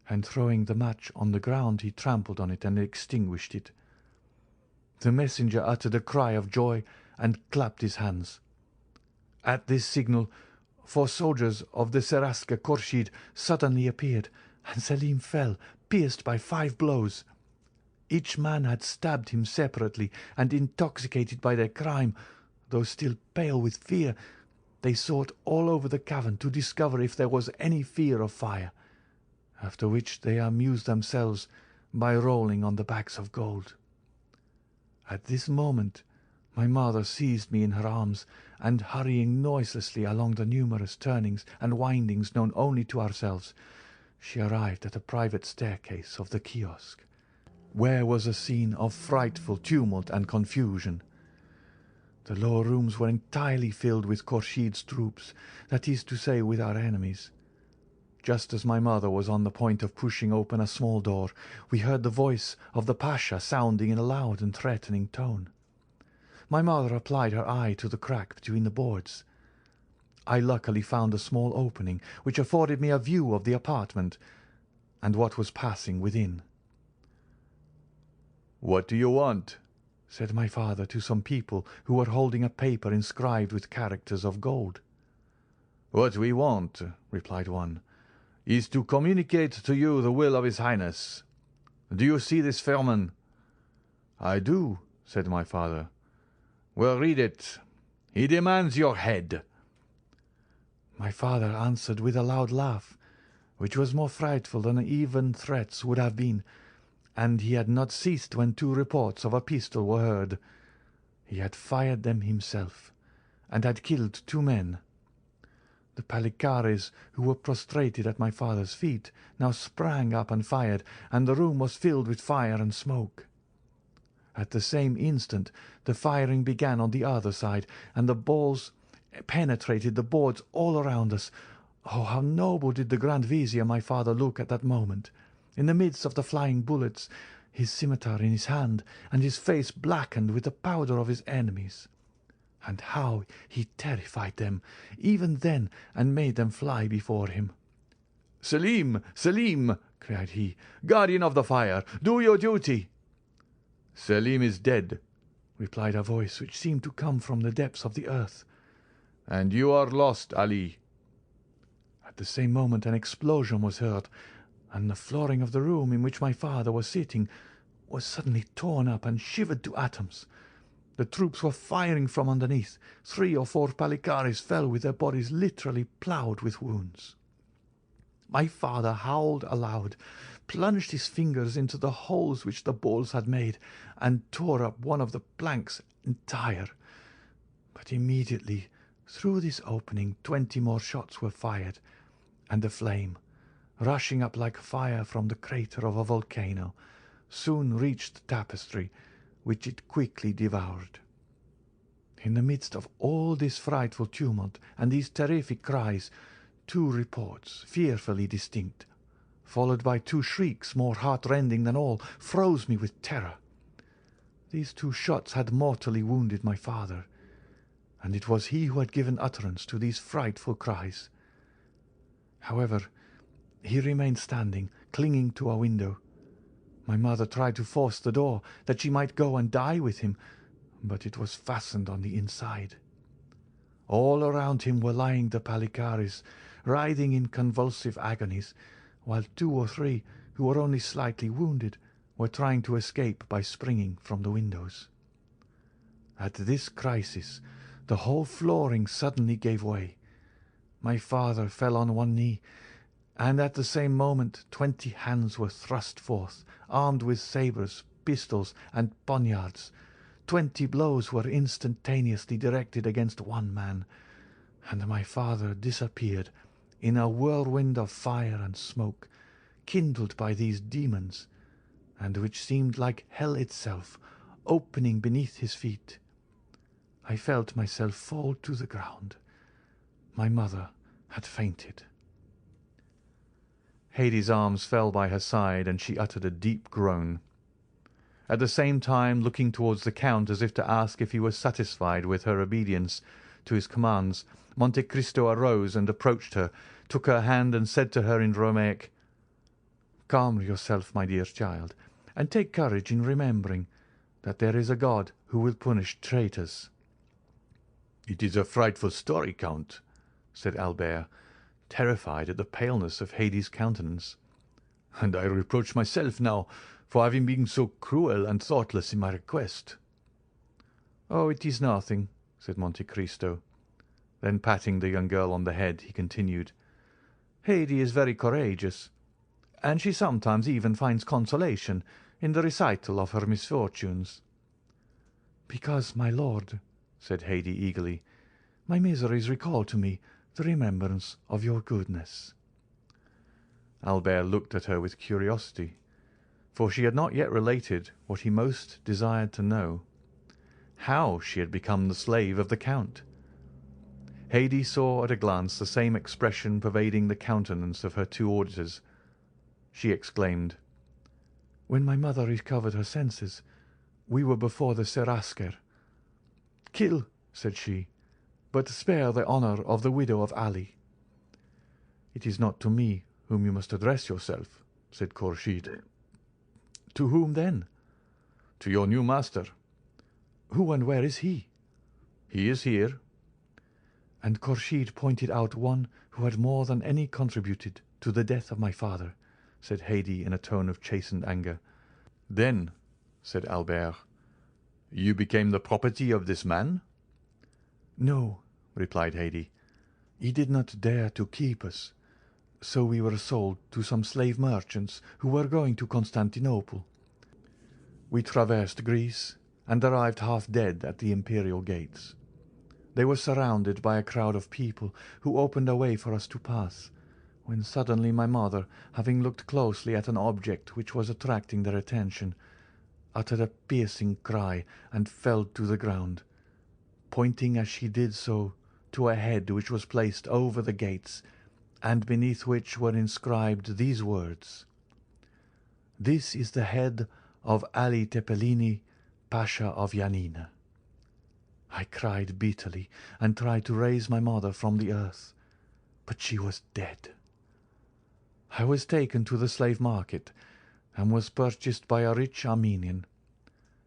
And throwing the match on the ground, he trampled on it and extinguished it. The messenger uttered a cry of joy and clapped his hands. At this signal, 4 soldiers of the Seraska Khorshid suddenly appeared, and Selim fell, pierced by 5 blows. Each man had stabbed him separately, and intoxicated by their crime, though still pale with fear, they sought all over the cavern to discover if there was any fear of fire, after which they amused themselves by rolling on the bags of gold. At this moment my mother seized me in her arms, and hurrying noiselessly along the numerous turnings and windings known only to ourselves, she arrived at a private staircase of the kiosk, where was a scene of frightful tumult and confusion. The lower rooms were entirely filled with Khorshid's troops, that is to say, with our enemies. Just as my mother was on the point of pushing open a small door, we heard the voice of the Pasha sounding in a loud and threatening tone. My mother applied her eye to the crack between the boards. I luckily found a small opening which afforded me a view of the apartment and what was passing within. "What do you want?" said my father to some people who were holding a paper inscribed with characters of gold. "What we want," replied one, "is to communicate to you the will of His Highness. Do you see this firman?" "I do," said my father. "Well, read it. He demands your head." My father answered with a loud laugh, which was more frightful than even threats would have been, and he had not ceased when 2 reports of a pistol were heard. He had fired them himself, and had killed 2 men. The Palikares, who were prostrated at my father's feet, now sprang up and fired, and the room was filled with fire and smoke. At the same instant the firing began on the other side, and the balls penetrated the boards all around us. Oh, how noble did the Grand Vizier, my father, look at that moment, in the midst of the flying bullets, his scimitar in his hand, and his face blackened with the powder of his enemies. And how he terrified them, even then, and made them fly before him. "Selim, Selim!" cried he, "guardian of the fire, do your duty!" "Selim is dead," replied a voice which seemed to come from the depths of the earth. "And you are lost, Ali." At the same moment an explosion was heard, and the flooring of the room in which my father was sitting was suddenly torn up and shivered to atoms. The troops were firing from underneath. 3 or 4 Palikares fell with their bodies literally ploughed with wounds. My father howled aloud, plunged his fingers into the holes which the balls had made, and tore up one of the planks entire. But immediately through this opening 20 more shots were fired, and the flame, rushing up like fire from the crater of a volcano, soon reached the tapestry, which it quickly devoured. In the midst of all this frightful tumult and these terrific cries, 2 reports, fearfully distinct, followed by 2 shrieks more heart-rending than all, froze me with terror. These 2 shots had mortally wounded my father, and it was he who had given utterance to these frightful cries. However, he remained standing, clinging to a window. My mother tried to force the door, that she might go and die with him, but it was fastened on the inside. All around him were lying the Palikares, writhing in convulsive agonies, while 2 or 3, who were only slightly wounded, were trying to escape by springing from the windows. At this crisis the whole flooring suddenly gave way. My father fell on one knee, and at the same moment 20 hands were thrust forth, armed with sabres, pistols, and poniards. 20 blows were instantaneously directed against one man, and my father disappeared in a whirlwind of fire and smoke, kindled by these demons, and which seemed like hell itself opening beneath his feet. I felt myself fall to the ground. My mother had fainted. Hady's arms fell by her side, and she uttered a deep groan. At the same time, looking towards the Count as if to ask if he was satisfied with her obedience to his commands, Monte Cristo arose and approached her, took her hand, and said to her in Romaic, "Calm yourself, my dear child, and take courage in remembering that there is a God who will punish traitors." "It is a frightful story, Count," said Albert, terrified at the paleness of Hady's countenance, "and I reproach myself now for having been so cruel and thoughtless in my request." "Oh, it is nothing," said Monte Cristo. Then patting the young girl on the head, he continued, "Hady is very courageous, and she sometimes even finds consolation in the recital of her misfortunes." "Because, my lord," said Hady eagerly, "my miseries recall to me the remembrance of your goodness." Albert looked at her with curiosity, for she had not yet related what he most desired to know, how she had become the slave of the Count. Hady saw at a glance the same expression pervading the countenance of her 2 auditors. She exclaimed, "When my mother recovered her senses, we were before the Serasker. 'Kill,' said she, 'but spare the honour of the widow of Ali.' 'It is not to me whom you must address yourself,' said Kourchid. 'To whom, then?' 'To your new master.' 'Who and where is he?' 'He is here.' And Kourchid pointed out one who had more than any contributed to the death of my father," said Hady in a tone of chastened anger. "Then," said Albert, "you became the property of this man?" "No," replied Hady. "He did not dare to keep us, so we were sold to some slave merchants who were going to Constantinople. We traversed Greece and arrived half dead at the imperial gates. They were surrounded by a crowd of people who opened a way for us to pass, when suddenly my mother, having looked closely at an object which was attracting their attention, uttered a piercing cry and fell to the ground, pointing as she did so to a head which was placed over the gates, and beneath which were inscribed these words: 'This is the head of Ali Tepelini, Pasha of Yanina.' I cried bitterly and tried to raise my mother from the earth, but she was dead. I was taken to the slave market and was purchased by a rich Armenian.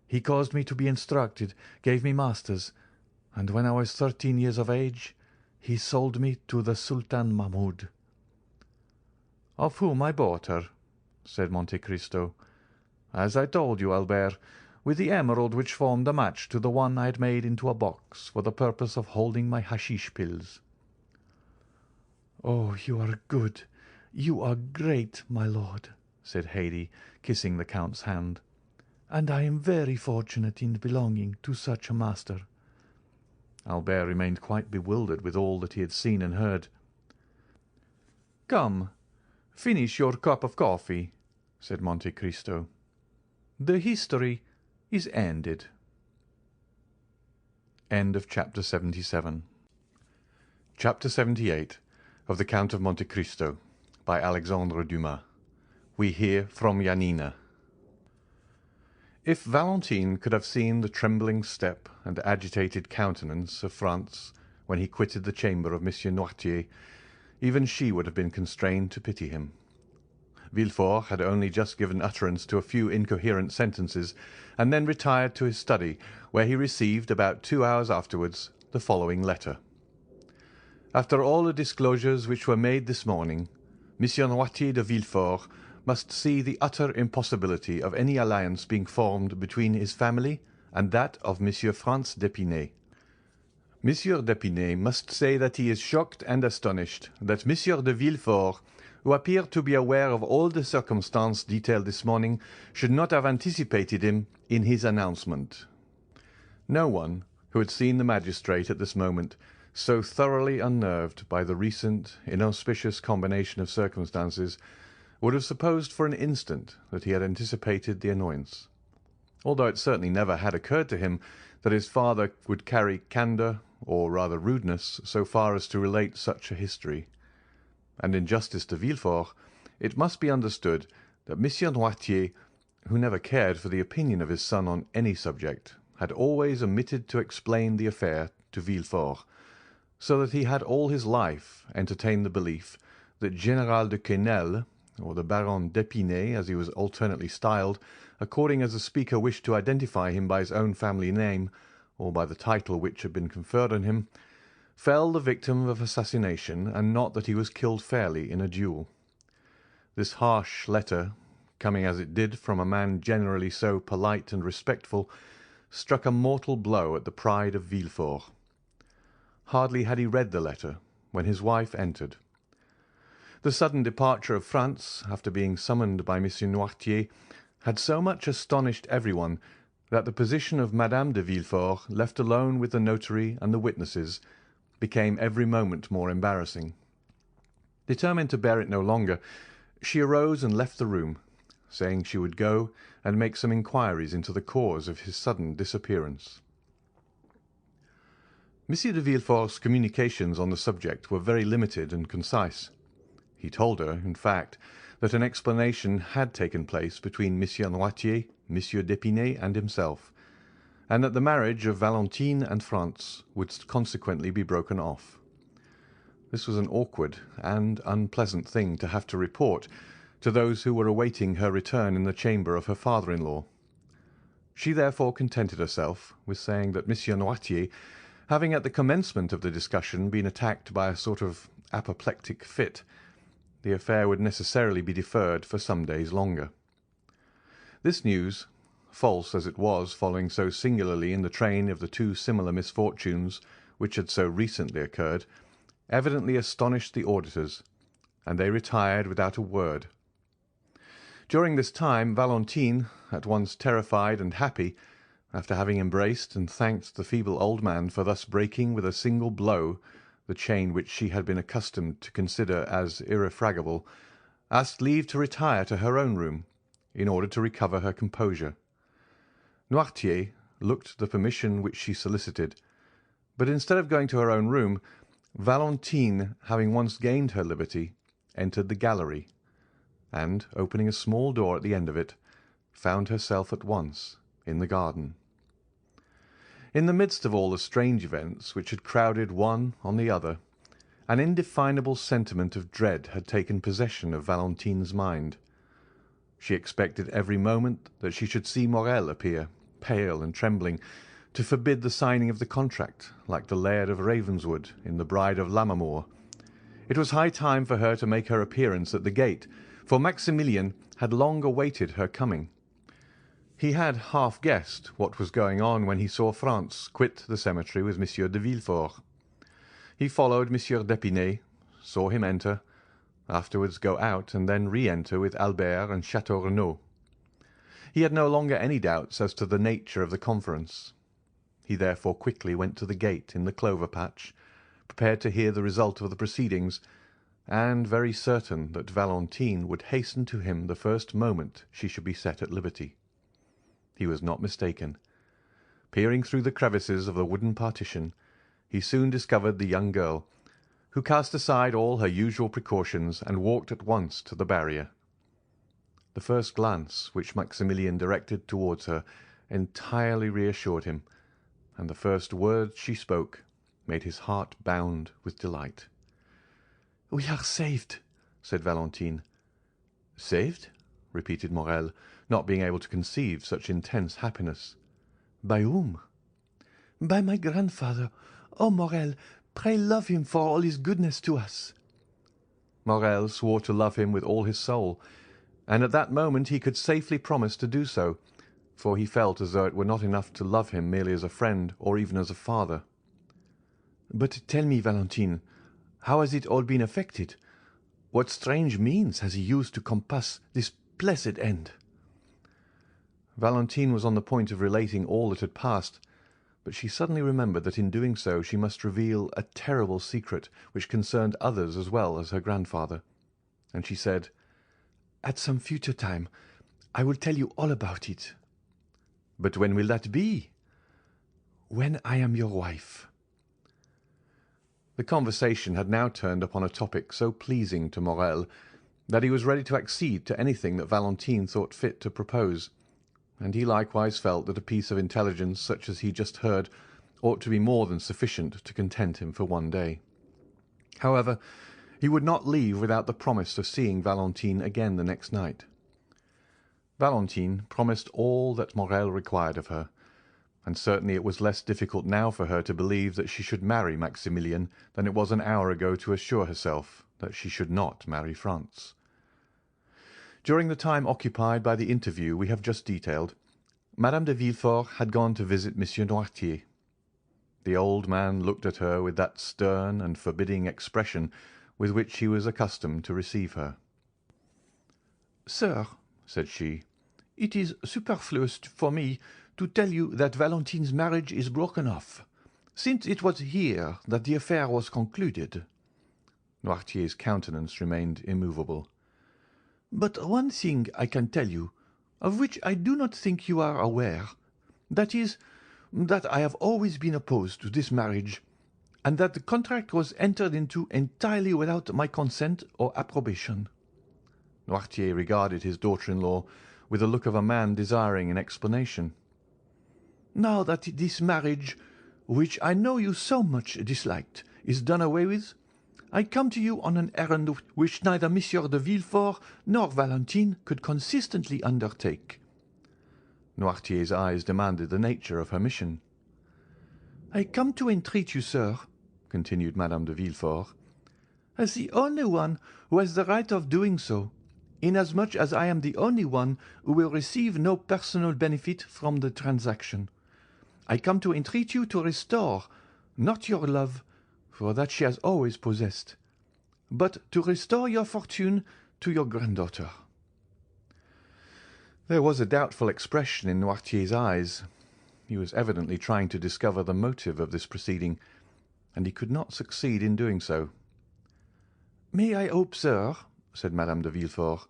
He caused me to be instructed, gave me masters, and when I was 13 years of age, he sold me to the Sultan Mahmud." "Of whom I bought her," said Monte Cristo, "as I told you, Albert, with the emerald which formed a match to the one I had made into a box for the purpose of holding my hashish pills." "Oh, you are good, you are great, my lord," said Hady, kissing the Count's hand, "and I am very fortunate in belonging to such a master." Albert remained quite bewildered with all that he had seen and heard. "Come, finish your cup of coffee," said Monte Cristo. "The history is ended." End of chapter 77. Chapter 78 of the Count of Monte Cristo by Alexandre Dumas. We hear from Yanina. If Valentine could have seen the trembling step and agitated countenance of Franz when he quitted the chamber of Monsieur Noirtier, even she would have been constrained to pity him. Villefort had only just given utterance to a few incoherent sentences, and then retired to his study, where he received, about 2 hours afterwards, the following letter. After all the disclosures which were made this morning, Monsieur Noirtier de Villefort must see the utter impossibility of any alliance being formed between his family and that of Monsieur Franz d'Épinay. Monsieur d'Épinay must say that he is shocked and astonished that Monsieur de Villefort, who appeared to be aware of all the circumstances detailed this morning, should not have anticipated him in his announcement. No one who had seen the magistrate at this moment, so thoroughly unnerved by the recent inauspicious combination of circumstances, would have supposed for an instant that he had anticipated the annoyance, although it certainly never had occurred to him that his father would carry candour, or rather rudeness, so far as to relate such a history. And in justice to Villefort, it must be understood that Monsieur Noirtier, who never cared for the opinion of his son on any subject, had always omitted to explain the affair to Villefort, so that he had all his life entertained the belief that Général de Quesnel, or the Baron d'Épinay, as he was alternately styled, according as the speaker wished to identify him by his own family name, or by the title which had been conferred on him, fell the victim of assassination, and not that he was killed fairly in a duel. This harsh letter, coming as it did from a man generally so polite and respectful, struck a mortal blow at the pride of Villefort. Hardly had he read the letter when his wife entered. The sudden departure of France, after being summoned by Monsieur Noirtier, had so much astonished everyone that the position of Madame de Villefort, left alone with the notary and the witnesses, became every moment more embarrassing. Determined to bear it no longer, she arose and left the room, saying she would go and make some inquiries into the cause of his sudden disappearance. Monsieur de Villefort's communications on the subject were very limited and concise. He told her, in fact, that an explanation had taken place between Monsieur Noirtier, Monsieur d'Épinay, and himself, and that the marriage of Valentine and Franz would consequently be broken off. This was an awkward and unpleasant thing to have to report to those who were awaiting her return in the chamber of her father-in-law. She therefore contented herself with saying that Monsieur Noirtier, having at the commencement of the discussion been attacked by a sort of apoplectic fit, the affair would necessarily be deferred for some days longer. This news, false as it was following so singularly in the train of the two similar misfortunes which had so recently occurred, evidently astonished the auditors, and they retired without a word. During this time Valentine, at once terrified and happy, after having embraced and thanked the feeble old man for thus breaking with a single blow the chain which she had been accustomed to consider as irrefragable, asked leave to retire to her own room, in order to recover her composure. Noirtier looked the permission which she solicited, but instead of going to her own room, Valentine, having once gained her liberty, entered the gallery, and, opening a small door at the end of it, found herself at once in the garden. In the midst of all the strange events which had crowded one on the other, an indefinable sentiment of dread had taken possession of Valentine's mind. She expected every moment that she should see Morel appear, pale and trembling, to forbid the signing of the contract, like the Laird of Ravenswood in The Bride of Lammermoor. It was high time for her to make her appearance at the gate, for Maximilian had long awaited her coming. He had half guessed what was going on when he saw Franz quit the cemetery with Monsieur de Villefort. He followed Monsieur d'Épinay, saw him enter, afterwards go out, and then re-enter with Albert and Château Renaud. He had no longer any doubts as to the nature of the conference. He therefore quickly went to the gate in the clover patch, prepared to hear the result of the proceedings, and very certain that Valentine would hasten to him the first moment she should be set at liberty. He was not mistaken. Peering through the crevices of the wooden partition, he soon discovered the young girl, who cast aside all her usual precautions and walked at once to the barrier. The first glance which Maximilian directed towards her entirely reassured him, and the first words she spoke made his heart bound with delight. "We are saved," said Valentine. "Saved?" repeated Morel, not being able to conceive such intense happiness. "By whom?" "By my grandfather. Oh, Morel, Pray love him for all his goodness to us." Morrel swore to love him with all his soul, and at that moment he could safely promise to do so, for he felt as though it were not enough to love him merely as a friend or even as a father. "But tell me, Valentine, how has it all been effected? What strange means has he used to compass this blessed end?" Valentine was on the point of relating all that had passed, but she suddenly remembered that in doing so she must reveal a terrible secret which concerned others as well as her grandfather, and she said, "At some future time I will tell you all about it." "But when will that be?" "When I am your wife." The conversation had now turned upon a topic so pleasing to Morrel that he was ready to accede to anything that Valentine thought fit to propose, and he likewise felt that a piece of intelligence such as he just heard ought to be more than sufficient to content him for one day. However, he would not leave without the promise of seeing Valentine again the next night. Valentine promised all that Morrel required of her, and certainly it was less difficult now for her to believe that she should marry Maximilian than it was an hour ago to assure herself that she should not marry France. During the time occupied by the interview we have just detailed, Madame de Villefort had gone to visit Monsieur Noirtier. The old man looked at her with that stern and forbidding expression with which he was accustomed to receive her. "Sir," said she, "it is superfluous for me to tell you that Valentine's marriage is broken off, since it was here that the affair was concluded." Noirtier's countenance remained immovable. "But one thing I can tell you, of which I do not think you are aware, that is, that I have always been opposed to this marriage, and that the contract was entered into entirely without my consent or approbation." Noirtier regarded his daughter-in-law with the look of a man desiring an explanation. "Now that this marriage, which I know you so much disliked, is done away with, I come to you on an errand which neither Monsieur de Villefort nor Valentine could consistently undertake." Noirtier's eyes demanded the nature of her mission. "I come to entreat you, sir," continued Madame de Villefort, "as the only one who has the right of doing so, inasmuch as I am the only one who will receive no personal benefit from the transaction. I come to entreat you to restore, not your love, for that she has always possessed, but to restore your fortune to your granddaughter." There was a doubtful expression in Noirtier's eyes. He was evidently trying to discover the motive of this proceeding, and he could not succeed in doing so. "May I hope, sir," said Madame de Villefort,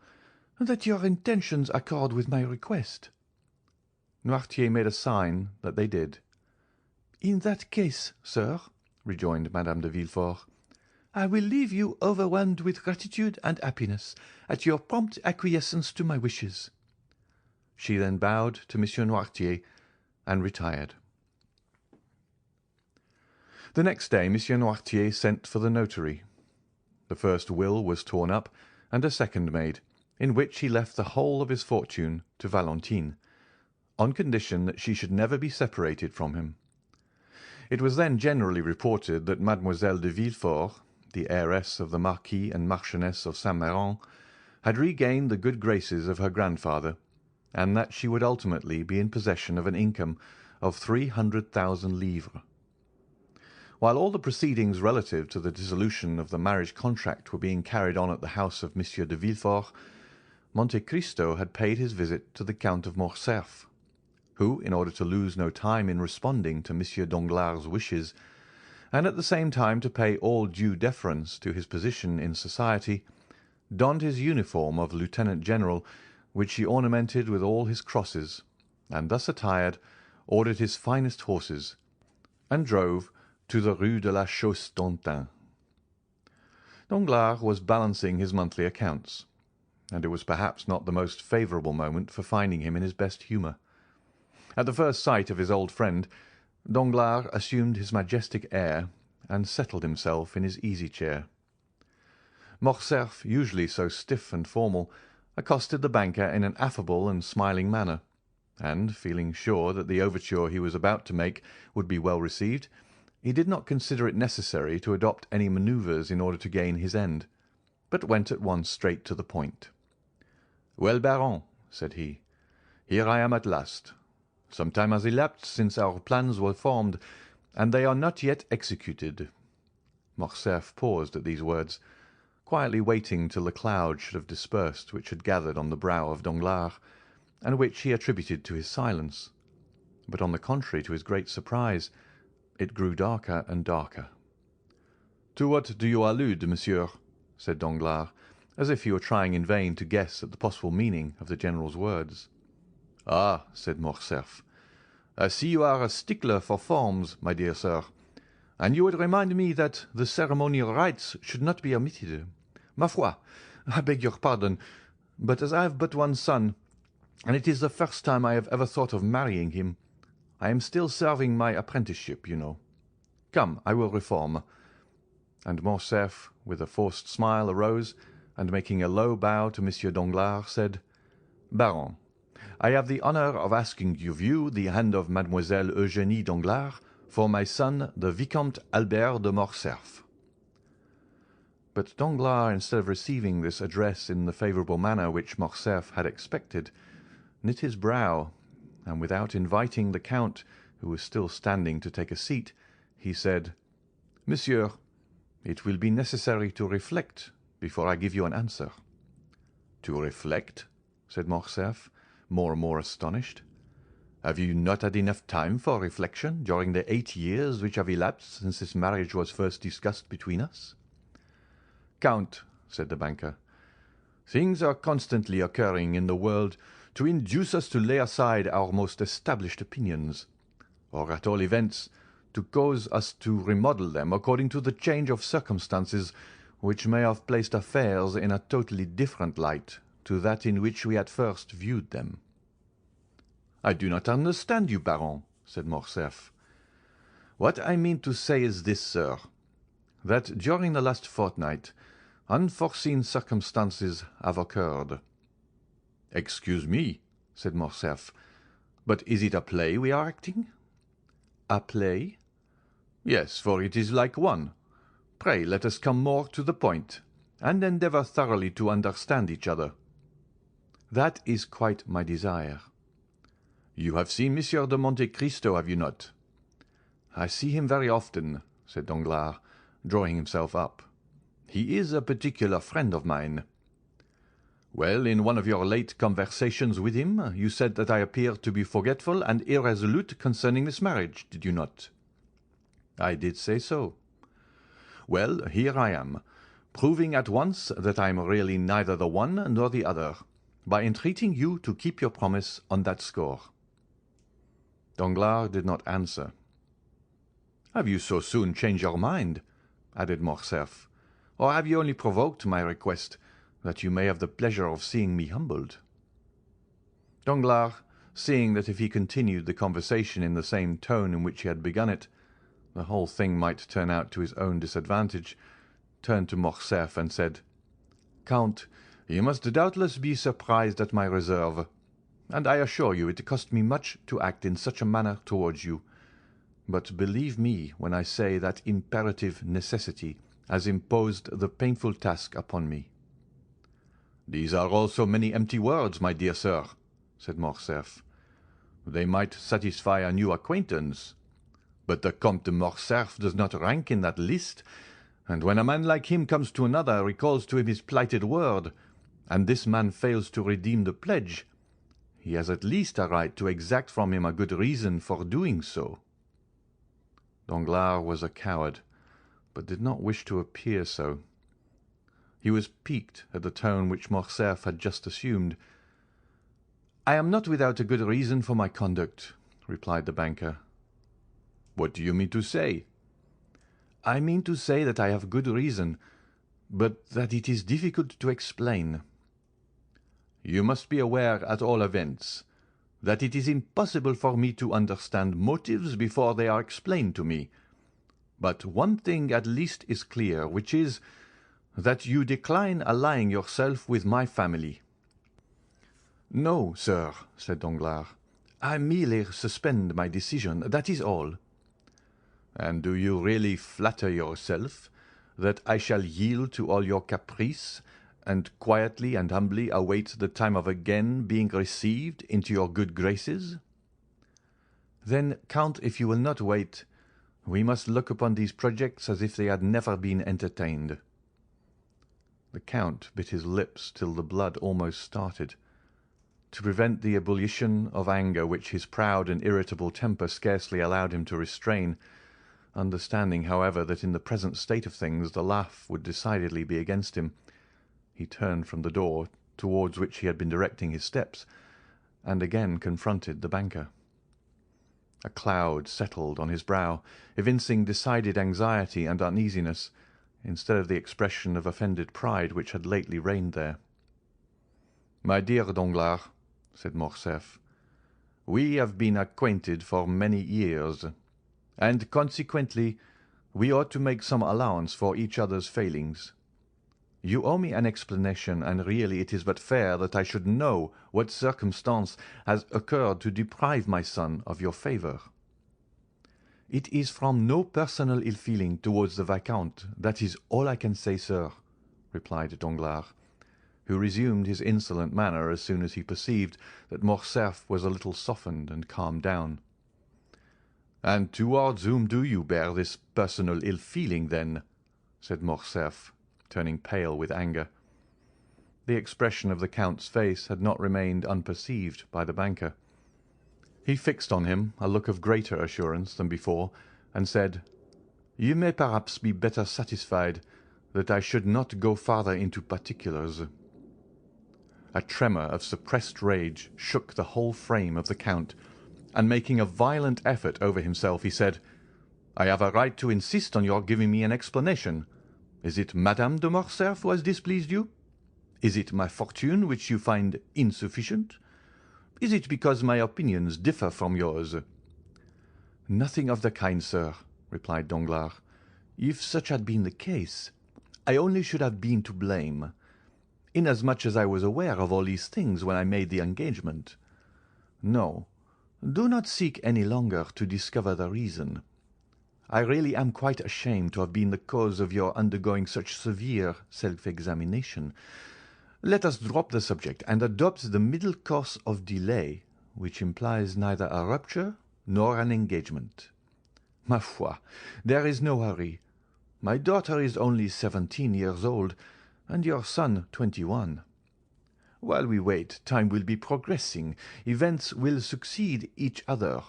"that your intentions accord with my request?" Noirtier made a sign that they did. "In that case, sir," rejoined Madame de Villefort, "I will leave you overwhelmed with gratitude and happiness at your prompt acquiescence to my wishes." She then bowed to Monsieur Noirtier and retired. The next day Monsieur Noirtier sent for the notary. The first will was torn up and a second made, in which he left the whole of his fortune to Valentine, on condition that she should never be separated from him. It was then generally reported that Mademoiselle de Villefort, the heiress of the Marquis and Marchioness of Saint-Méran, had regained the good graces of her grandfather, and that she would ultimately be in possession of an income of 300,000 livres. While all the proceedings relative to the dissolution of the marriage contract were being carried on at the house of Monsieur de Villefort, Monte Cristo had paid his visit to the Count of Morcerf, who, in order to lose no time in responding to Monsieur Danglars' wishes, and at the same time to pay all due deference to his position in society, donned his uniform of lieutenant-general, which he ornamented with all his crosses, and thus attired, ordered his finest horses, and drove to the Rue de la Chausse-d'Antin. Danglars was balancing his monthly accounts, and it was perhaps not the most favourable moment for finding him in his best humour. At the first sight of his old friend, Danglars assumed his majestic air and settled himself in his easy-chair. Morcerf, usually so stiff and formal, accosted the banker in an affable and smiling manner, and, feeling sure that the overture he was about to make would be well received, He did not consider it necessary to adopt any manoeuvres in order to gain his end, but went at once straight to the point. "Well, Baron," said he, "here I am at last. Some time has elapsed since our plans were formed, and they are not yet executed." Morcerf paused at these words, quietly waiting till the cloud should have dispersed which had gathered on the brow of Danglars, and which he attributed to his silence. But on the contrary, to his great surprise, it grew darker and darker. "To what do you allude, monsieur?" said Danglars, as if he were trying in vain to guess at the possible meaning of the general's words. "Ah," said Morcerf, "I see you are a stickler for forms, my dear sir, and you would remind me that the ceremonial rites should not be omitted. Ma foi, I beg your pardon, but as I have but one son, and it is the first time I have ever thought of marrying him, I am still serving my apprenticeship, you know. Come, I will reform." And Morcerf, with a forced smile, arose, and making a low bow to Monsieur Danglars, said, "Baron, I have the honour of asking of you the hand of Mademoiselle Eugénie Danglars for my son, the Vicomte Albert de Morcerf." But Danglars, instead of receiving this address in the favourable manner which Morcerf had expected, knit his brow, and without inviting the count, who was still standing, to take a seat, he said, "Monsieur, it will be necessary to reflect before I give you an answer." "To reflect?" said Morcerf, more and more astonished. "Have you not had enough time for reflection during the 8 years which have elapsed since this marriage was first discussed between us?" "Count," said the banker, "things are constantly occurring in the world to induce us to lay aside our most established opinions, or at all events to cause us to remodel them according to the change of circumstances which may have placed affairs in a totally different light to that in which we at first viewed them." "I do not understand you, Baron," said Morcerf. "What I mean to say is this, sir, that during the last fortnight unforeseen circumstances have occurred." "Excuse me," said Morcerf, "but is it a play we are acting?" "A play?" "Yes, for it is like one. Pray let us come more to the point, and endeavour thoroughly to understand each other." "That is quite my desire." "You have seen Monsieur de Monte Cristo, have you not?" "I see him very often," said Danglars, drawing himself up. "He is a particular friend of mine." "Well, in one of your late conversations with him, you said that I appeared to be forgetful and irresolute concerning this marriage, did you not?" "I did say so." "Well, here I am, proving at once that I am really neither the one nor the other, by entreating you to keep your promise on that score." Danglars did not answer. "Have you so soon changed your mind?" added Morcerf, "or have you only provoked my request, that you may have the pleasure of seeing me humbled?" Danglars, seeing that if he continued the conversation in the same tone in which he had begun it, the whole thing might turn out to his own disadvantage, turned to Morcerf and said, "Count, you must doubtless be surprised at my reserve, and I assure you it cost me much to act in such a manner towards you. But believe me when I say that imperative necessity has imposed the painful task upon me." "These are also many empty words, my dear sir," said Morcerf. "They might satisfy a new acquaintance, but the Comte de Morcerf does not rank in that list, and when a man like him comes to another, recalls to him his plighted word, and this man fails to redeem the pledge, he has at least a right to exact from him a good reason for doing so." Danglars was a coward, but did not wish to appear so. He was piqued at the tone which Morcerf had just assumed. "I am not without a good reason for my conduct," replied the banker. "What do you mean to say?" "I mean to say that I have good reason, but that it is difficult to explain." "You must be aware, at all events, that it is impossible for me to understand motives before they are explained to me. But one thing at least is clear, which is, that you decline allying yourself with my family." "No, sir," said Danglars. "I merely suspend my decision, that is all." And do you really flatter yourself that I shall yield to all your caprice, and quietly and humbly await the time of again being received into your good graces? Then, Count, if you will not wait, we must look upon these projects as if they had never been entertained." The Count bit his lips till the blood almost started. To prevent the ebullition of anger which his proud and irritable temper scarcely allowed him to restrain, understanding, however, that in the present state of things the laugh would decidedly be against him, he turned from the door, towards which he had been directing his steps, and again confronted the banker. A cloud settled on his brow, evincing decided anxiety and uneasiness, instead of the expression of offended pride which had lately reigned there. "My dear Danglars," said Morcerf, "we have been acquainted for many years, and consequently we ought to make some allowance for each other's failings. You owe me an explanation, and really it is but fair that I should know what circumstance has occurred to deprive my son of your favour." "It is from no personal ill-feeling towards the Viscount, that is all I can say, sir," replied Danglars, who resumed his insolent manner as soon as he perceived that Morcerf was a little softened and calmed down. "And towards whom do you bear this personal ill-feeling, then?" said Morcerf, turning pale with anger. The expression of the Count's face had not remained unperceived by the banker. He fixed on him a look of greater assurance than before, and said, "You may perhaps be better satisfied that I should not go farther into particulars." A tremor of suppressed rage shook the whole frame of the Count, and making a violent effort over himself, he said, "I have a right to insist on your giving me an explanation. Is it Madame de Morcerf who has displeased you? Is it my fortune which you find insufficient? Is it because my opinions differ from yours?" "Nothing of the kind, sir," replied Danglars. "If such had been the case, I only should have been to blame, inasmuch as I was aware of all these things when I made the engagement. No, do not seek any longer to discover the reason. I really am quite ashamed to have been the cause of your undergoing such severe self-examination. Let us drop the subject and adopt the middle course of delay, which implies neither a rupture nor an engagement. Ma foi, there is no hurry. My daughter is only 17 years old, and your son 21. While we wait, time will be progressing, events will succeed each other.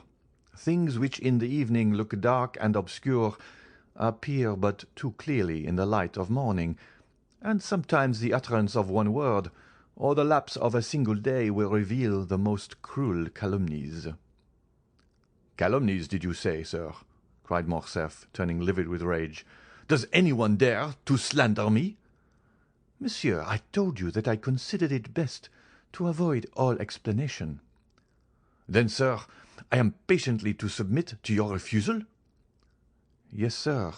Things which in the evening look dark and obscure appear but too clearly in the light of morning, and sometimes the utterance of one word or the lapse of a single day will reveal the most cruel calumnies." "Calumnies, did you say, sir?" cried Morcerf, turning livid with rage. "Does anyone dare to slander me?" "Monsieur, I told you that I considered it best to avoid all explanation." "Then, sir, I am patiently to submit to your refusal?" "Yes, sir,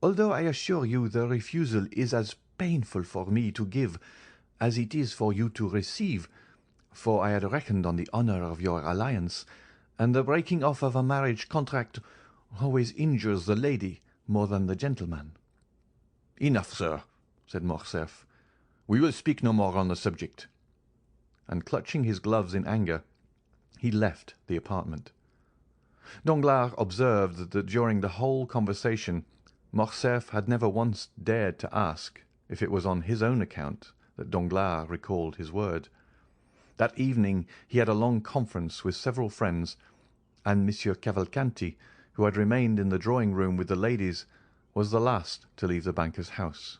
although I assure you the refusal is as painful for me to give as it is for you to receive, for I had reckoned on the honour of your alliance, and the breaking off of a marriage contract always injures the lady more than the gentleman." "Enough, sir," said Morcerf. "We will speak no more on the subject." And clutching his gloves in anger, he left the apartment. Danglars observed that during the whole conversation Morcerf had never once dared to ask if it was on his own account that Danglars recalled his word. That evening he had a long conference with several friends, and Monsieur Cavalcanti, who had remained in the drawing-room with the ladies, was the last to leave the banker's house.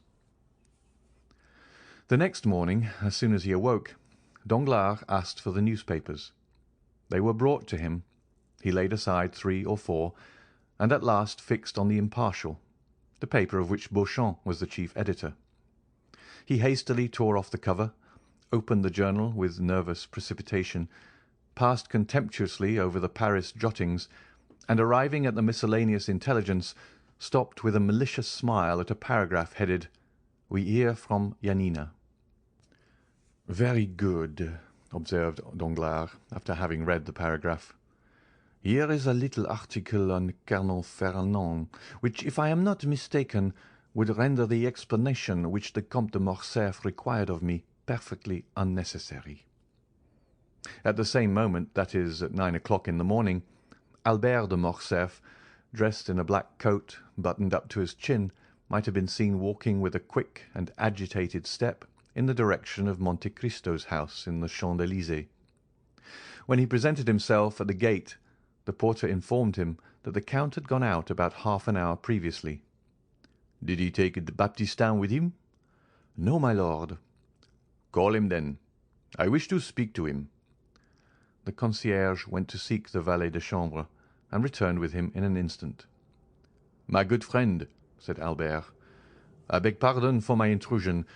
The next morning, as soon as he awoke, Danglars asked for the newspapers. They were brought to him. He laid aside 3 or 4, and at last fixed on the Impartial, the paper of which Beauchamp was the chief editor. He hastily tore off the cover, opened the journal with nervous precipitation, passed contemptuously over the Paris jottings, and arriving at the miscellaneous intelligence, stopped with a malicious smile at a paragraph headed, "We hear from Yanina." "Very good," observed Danglars, after having read the paragraph. Here is a little article on Colonel Fernand, which, if I am not mistaken, would render the explanation which the Comte de Morcerf required of me perfectly unnecessary." At the same moment, that is, at 9 o'clock in the morning, Albert de Morcerf, dressed in a black coat, buttoned up to his chin, might have been seen walking with a quick and agitated step in the direction of Monte Cristo's house in the Champs-Élysées. When he presented himself at the gate, the porter informed him that the Count had gone out about half an hour previously. "Did he take the Baptistin with him?" "No, my lord." "Call him, then. I wish to speak to him." The concierge went to seek the valet de chambre, and returned with him in an instant. "My good friend," said Albert, "I beg pardon for my intrusion,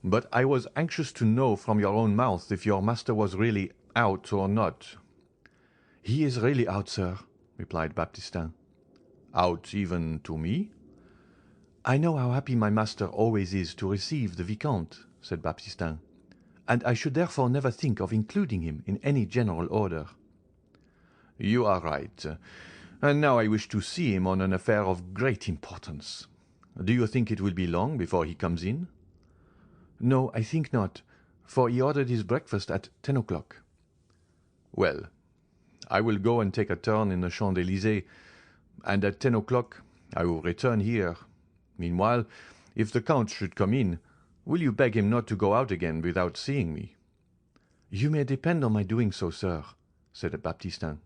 but I was anxious to know from your own mouth if your master was really out or not." "He is really out, sir," replied Baptistin. "Out even to me?" "I know how happy my master always is to receive the Vicomte," said Baptistin, "and I should therefore never think of including him in any general order." "You are right. And now I wish to see him on an affair of great importance. Do you think it will be long before he comes in?" "No, I think not, for he ordered his breakfast at 10 o'clock." "Well, I will go and take a turn in the Champs-Élysées, and at 10 o'clock I will return here. Meanwhile, if the Count should come in, will you beg him not to go out again without seeing me?" "You may depend on my doing so, sir," said Baptistin.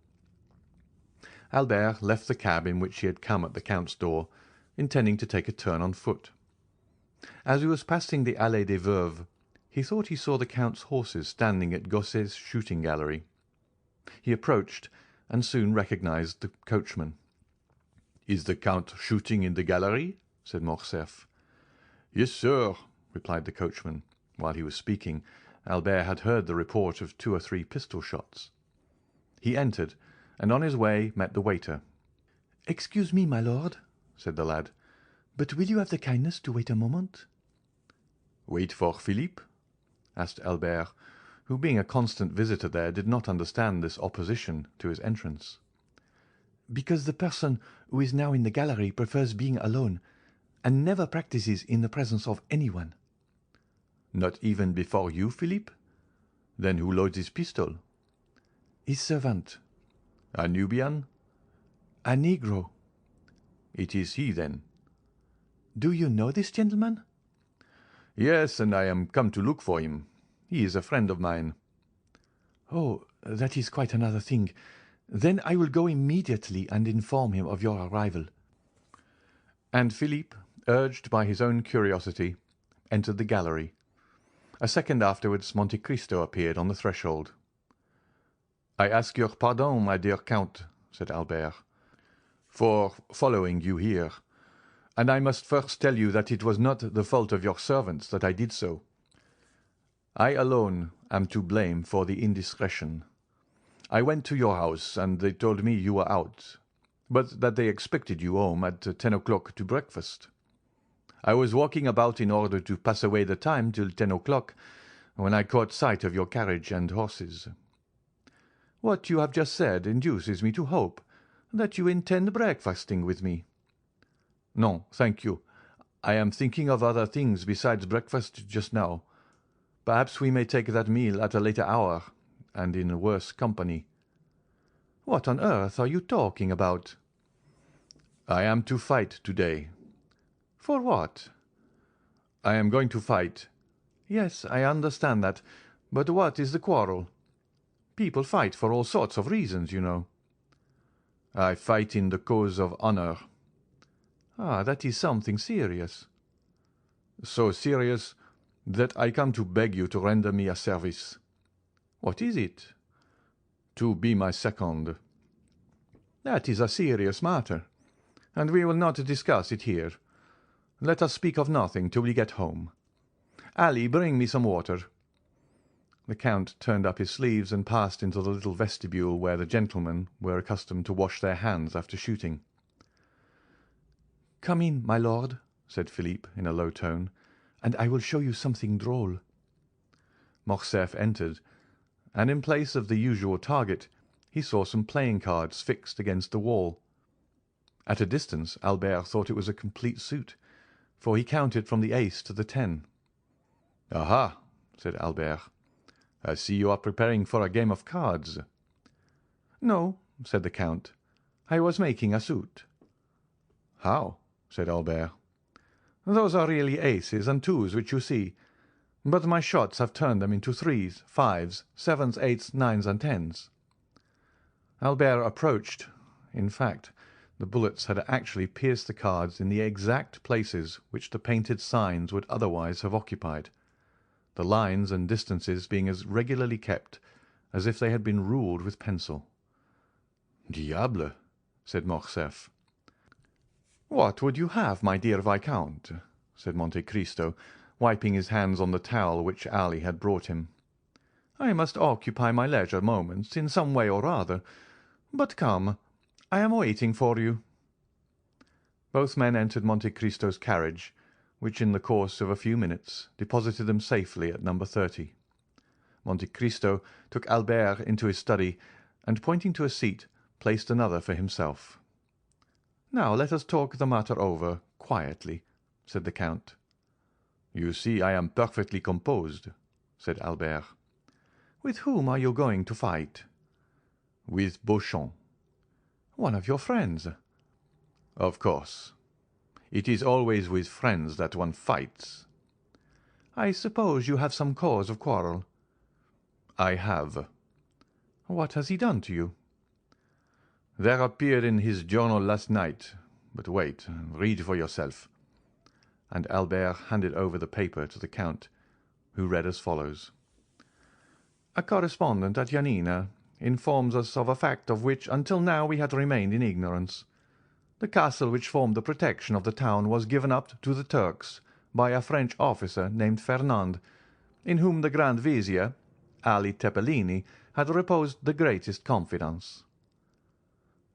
Albert left the cab in which he had come at the Count's door, intending to take a turn on foot. As he was passing the Allée des Veuves, he thought he saw the Count's horses standing at Gosset's shooting gallery. He approached, and soon recognized the coachman. "Is the Count shooting in the gallery?" said Morcerf. "Yes, sir," replied the coachman. While he was speaking, Albert had heard the report of 2 or 3 pistol shots. He entered, and on his way met the waiter. "Excuse me, my lord," said the lad, "but will you have the kindness to wait a moment?" "Wait for Philippe?" asked Albert, who, being a constant visitor there, did not understand this opposition to his entrance. "Because the person who is now in the gallery prefers being alone, and never practices in the presence of anyone." "Not even before you, Philippe? Then who loads his pistol?" "His servant." "A Nubian?" "A negro." "It is he, then." "Do you know this gentleman?" "Yes, and I am come to look for him. He is a friend of mine." "Oh, that is quite another thing. Then I will go immediately and inform him of your arrival." And Philippe, urged by his own curiosity, entered the gallery. A second afterwards Monte Cristo appeared on the threshold. "I ask your pardon, my dear Count," said Albert, "for following you here, and I must first tell you that it was not the fault of your servants that I did so. I alone am to blame for the indiscretion. I went to your house, and they told me you were out, but that they expected you home at 10 o'clock to breakfast. I was walking about in order to pass away the time till 10 o'clock, when I caught sight of your carriage and horses. What you have just said induces me to hope that you intend breakfasting with me." "No, thank you. I am thinking of other things besides breakfast just now. Perhaps we may take that meal at a later hour, and in worse company." "What on earth are you talking about?" "I am to fight today." "For what?" "I am going to fight." "Yes, I understand that. But what is the quarrel? People fight for all sorts of reasons, you know." "I fight in the cause of honor." "Ah, that is something serious." "So serious that I come to beg you to render me a service." "What is it?" "To be my second." "That is a serious matter, and we will not discuss it here. Let us speak of nothing till we get home. Ali, bring me some water." The Count turned up his sleeves and passed into the little vestibule where the gentlemen were accustomed to wash their hands after shooting. "Come in, my lord," said Philippe in a low tone, "and I will show you something droll." Morcerf entered, and in place of the usual target he saw some playing cards fixed against the wall. At a distance Albert thought it was a complete suit, for he counted from the ace to the 10. "Aha!" said Albert. "I see you are preparing for a game of cards." "No," said the Count. "I was making a suit." "How?" said Albert. "Those are really aces and twos which you see, but my shots have turned them into 3s, 5s, 7s, 8s, 9s, and 10s." Albert approached. In fact, the bullets had actually pierced the cards in the exact places which the painted signs would otherwise have occupied, the lines and distances being as regularly kept as if they had been ruled with pencil. "Diable!" said Morcerf. "What would you have, my dear Viscount?" said Monte Cristo, wiping his hands on the towel which Ali had brought him. "I must occupy my leisure moments in some way or other. But come, I am waiting for you." Both men entered Monte Cristo's carriage, which in the course of a few minutes deposited them safely at number 30. Monte Cristo took Albert into his study, and pointing to a seat, placed another for himself. "Now let us talk the matter over quietly," said the Count. "You see I am perfectly composed," said Albert. "With whom are you going to fight?" "With Beauchamp." "One of your friends." "Of course. It is always with friends that one fights." "I suppose you have some cause of quarrel." "I have." "What has he done to you?" "There appeared in his journal last night. But wait, read for yourself." And Albert handed over the paper to the Count, who read as follows: "A correspondent at Yanina informs us of a fact of which until now we had remained in ignorance. The castle which formed the protection of the town was given up to the Turks by a French officer named Fernand, in whom the Grand Vizier, Ali Tepelini, had reposed the greatest confidence."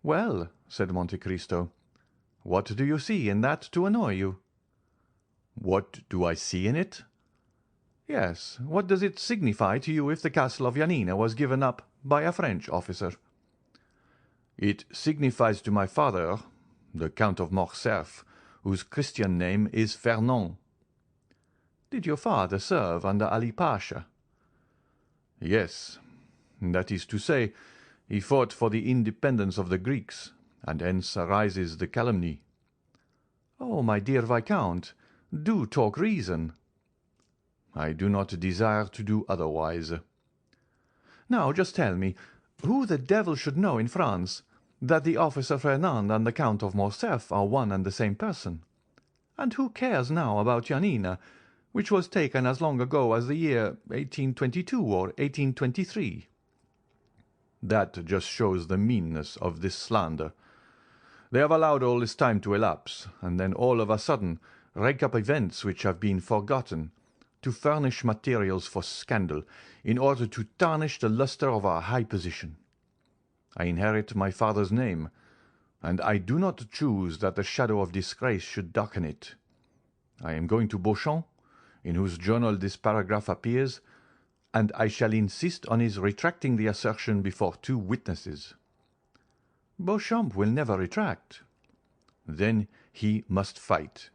"Well," said Monte Cristo, "what do you see in that to annoy you?" "What do I see in it?" "Yes, what does it signify to you if the castle of Yanina was given up by a French officer?" "It signifies to my father, the Count of Morcerf, whose Christian name is Fernand." "Did your father serve under Ali Pasha?" "Yes, that is to say, he fought for the independence of the Greeks, and hence arises the calumny." "Oh, my dear Viscount, do talk reason." "I do not desire to do otherwise." "Now just tell me, who the devil should know in France that the officer Fernand and the Count of Morcerf are one and the same person? And who cares now about Yanina, which was taken as long ago as the year 1822 or 1823? "That just shows the meanness of this slander. They have allowed all this time to elapse, and then all of a sudden rake up events which have been forgotten, to furnish materials for scandal, in order to tarnish the lustre of our high position. I inherit my father's name, and I do not choose that the shadow of disgrace should darken it. I am going to Beauchamp, in whose journal this paragraph appears, and I shall insist on his retracting the assertion before 2 witnesses." "Beauchamp will never retract." "Then he must fight."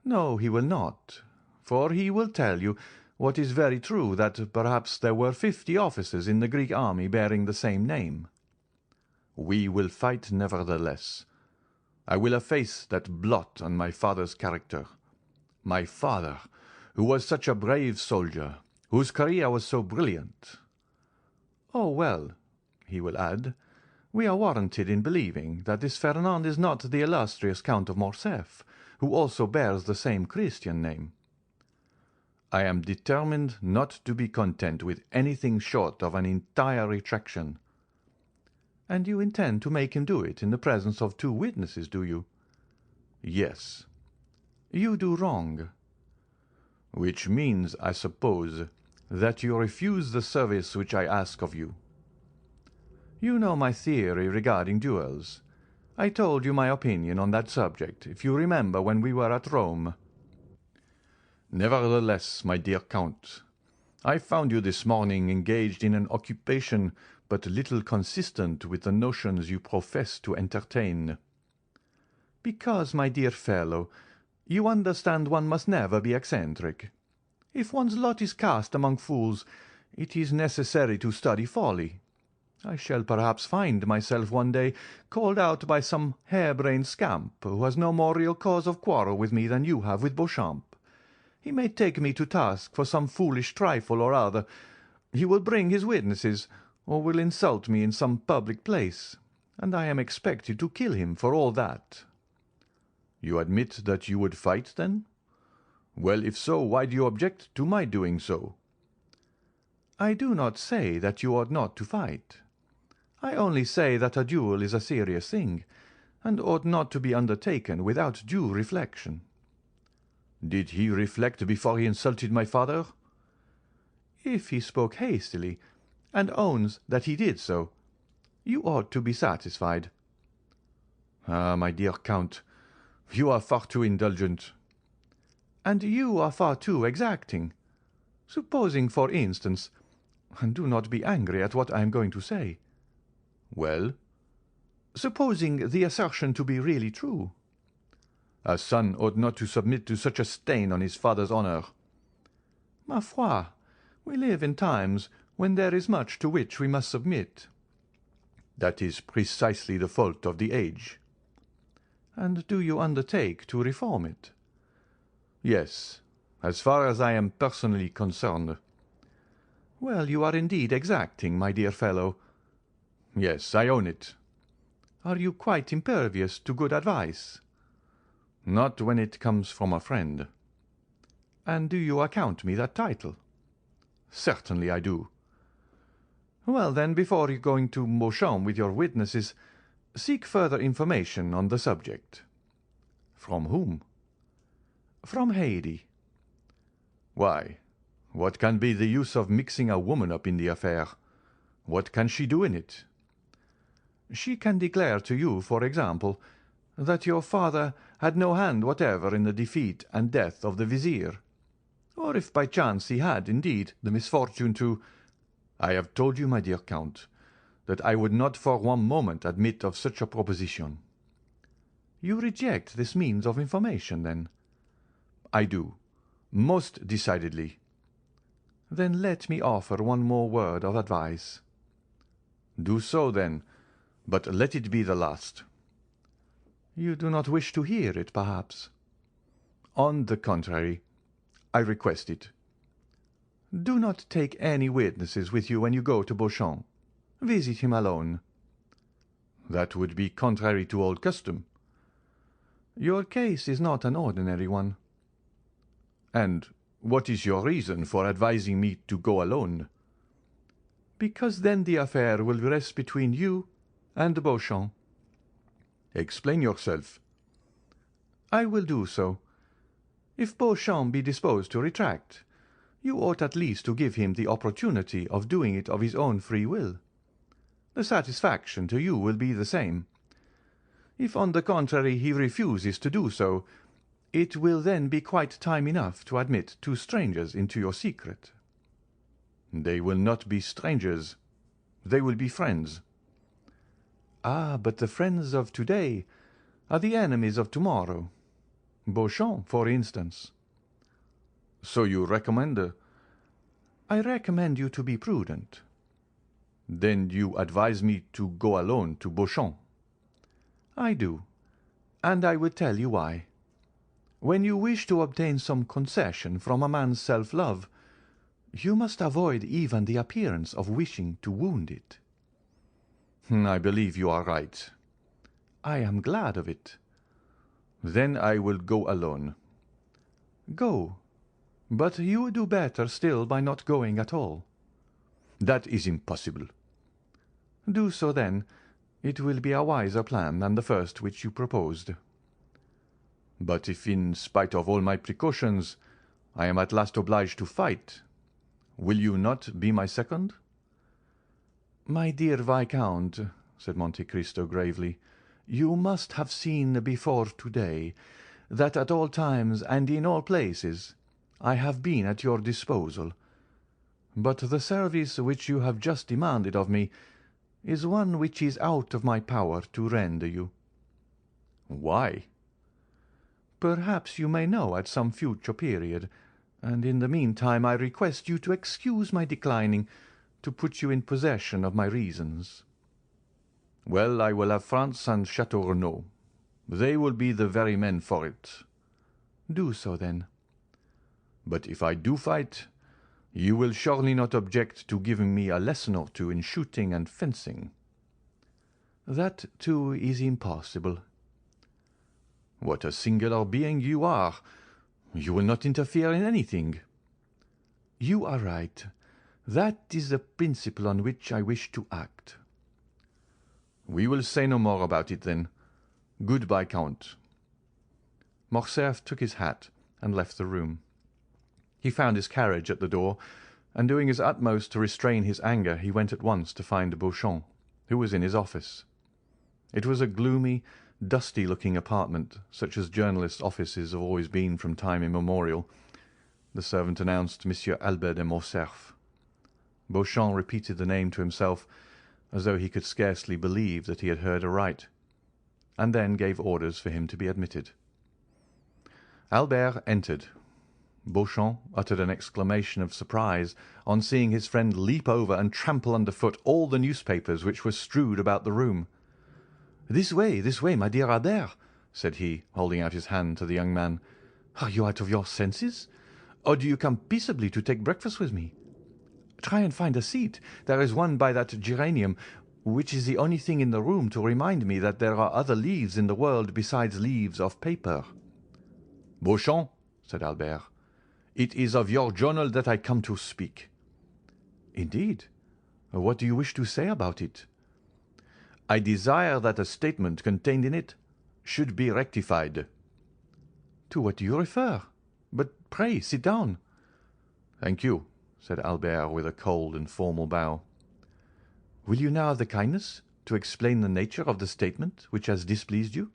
"No, he will not, for he will tell you what is very true, that perhaps there were 50 officers in the Greek army bearing the same name." "We will fight nevertheless. I will efface that blot on my father's character. My father, who was such a brave soldier, whose career was so brilliant." "Oh, well," he will add, "we are warranted in believing that this Fernand is not the illustrious Count of Morcerf, who also bears the same Christian name." "I am determined not to be content with anything short of an entire retraction." "And you intend to make him do it in the presence of 2 witnesses, do you?" "Yes." "You do wrong." "Which means, I suppose, that you refuse the service which I ask of you." "You know my theory regarding duels. I told you my opinion on that subject, if you remember, when we were at Rome." "Nevertheless, my dear Count, I found you this morning engaged in an occupation but little consistent with the notions you profess to entertain." "Because, my dear fellow, you understand one must never be eccentric. If one's lot is cast among fools, it is necessary to study folly. I shall perhaps find myself one day called out by some hair-brained scamp who has no more real cause of quarrel with me than you have with Beauchamp. He may take me to task for some foolish trifle or other. He will bring his witnesses, or will insult me in some public place, and I am expected to kill him for all that." "You admit that you would fight, then? Well, if so, why do you object to my doing so?" "I do not say that you ought not to fight. I only say that a duel is a serious thing, and ought not to be undertaken without due reflection." "Did he reflect before he insulted my father?" "If he spoke hastily, and owns that he did so, you ought to be satisfied." "Ah, my dear Count, you are far too indulgent." "And you are far too exacting. Supposing, for instance, and do not be angry at what I am going to say." "Well?" "Supposing the assertion to be really true." "A son ought not to submit to such a stain on his father's honour." "Ma foi, we live in times when there is much to which we must submit." "That is precisely the fault of the age." "And do you undertake to reform it?" "Yes, as far as I am personally concerned." "Well, you are indeed exacting, my dear fellow." "Yes, I own it." "Are you quite impervious to good advice?" "Not when it comes from a friend." "And do you account me that title?" "Certainly I do." "Well, then, before going to Beauchamp with your witnesses, seek further information on the subject." "From whom?" "From Haydée." "Why, what can be the use of mixing a woman up in the affair? What can she do in it?" "She can declare to you, for example, that your father had no hand whatever in the defeat and death of the Vizier, or if by chance he had, indeed, the misfortune to—" "I have told you, my dear Count, that I would not for one moment admit of such a proposition." "You reject this means of information, then?" "I do, most decidedly." "Then let me offer one more word of advice." "Do so, then, but let it be the last." "You do not wish to hear it, perhaps?" "On the contrary, I request it." "Do not take any witnesses with you when you go to Beauchamp. Visit him alone." "That would be contrary to old custom." "Your case is not an ordinary one." "And what is your reason for advising me to go alone?" "Because then the affair will rest between you and Beauchamp." "Explain yourself." "I will do so. If Beauchamp be disposed to retract, you ought at least to give him the opportunity of doing it of his own free will. The satisfaction to you will be the same. If, on the contrary, he refuses to do so, it will then be quite time enough to admit two strangers into your secret." "They will not be strangers. They will be friends." "Ah, but the friends of to-day are the enemies of tomorrow. Beauchamp, for instance." "So you recommend—" "I recommend you to be prudent." "Then you advise me to go alone to Beauchamp?" "I do, and I will tell you why. When you wish to obtain some concession from a man's self-love, you must avoid even the appearance of wishing to wound it." "I believe you are right." "I am glad of it." "Then I will go alone." "Go, but you would do better still by not going at all." "That is impossible." "Do so, then. It will be a wiser plan than the first which you proposed." "But if, in spite of all my precautions, I am at last obliged to fight, will you not be my second?" "My dear Viscount," said Monte Cristo gravely, "you must have seen before to-day that at all times and in all places I have been at your disposal. But the service which you have just demanded of me is one which is out of my power to render you." "Why?" "Perhaps you may know at some future period, and in the meantime I request you to excuse my declining to put you in possession of my reasons." "Well, I will have France and Château Renaud. They will be the very men for it." "Do so, then." "But if I do fight, you will surely not object to giving me a lesson or two in shooting and fencing." "That, too, is impossible." "What a singular being you are! You will not interfere in anything." "You are right. That is the principle on which I wish to act." "We will say no more about it, then. Good-bye, Count." Morcerf took his hat and left the room. He found his carriage at the door, and doing his utmost to restrain his anger, he went at once to find Beauchamp, who was in his office. It was a gloomy, dusty-looking apartment, such as journalists' offices have always been from time immemorial. The servant announced Monsieur Albert de Morcerf. Beauchamp repeated the name to himself, as though he could scarcely believe that he had heard aright, and then gave orders for him to be admitted. Albert entered. Beauchamp uttered an exclamation of surprise on seeing his friend leap over and trample underfoot all the newspapers which were strewed about the room. This way, my dear Albert," said he, holding out his hand to the young man. "Are you out of your senses? Or do you come peaceably to take breakfast with me? Try and find a seat. There is one by that geranium, which is the only thing in the room to remind me that there are other leaves in the world besides leaves of paper." "Beauchamp," said Albert, "it is of your journal that I come to speak." "Indeed? What do you wish to say about it?" "I desire that a statement contained in it should be rectified." "To what do you refer? But pray sit down." "Thank you," said Albert with a cold and formal bow. "Will you now have the kindness to explain the nature of the statement which has displeased you?"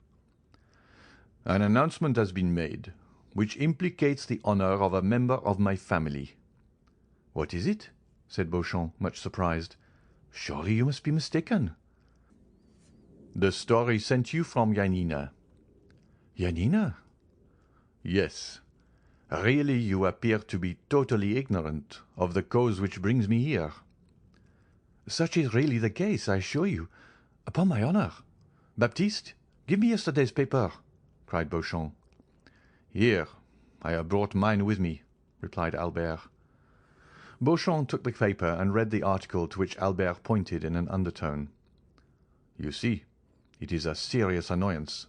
"An announcement has been made which implicates the honor of a member of my family." "What is it?" said Beauchamp, much surprised. "Surely you must be mistaken." "The story sent you from Yanina." "Yanina?" "Yes. Really, you appear to be totally ignorant of the cause which brings me here." "Such is really the case, I assure you. Upon my honor. Baptiste, give me yesterday's paper," cried Beauchamp. "Here, I have brought mine with me," replied Albert. Beauchamp took the paper and read the article to which Albert pointed in an undertone. "You see, it is a serious annoyance,"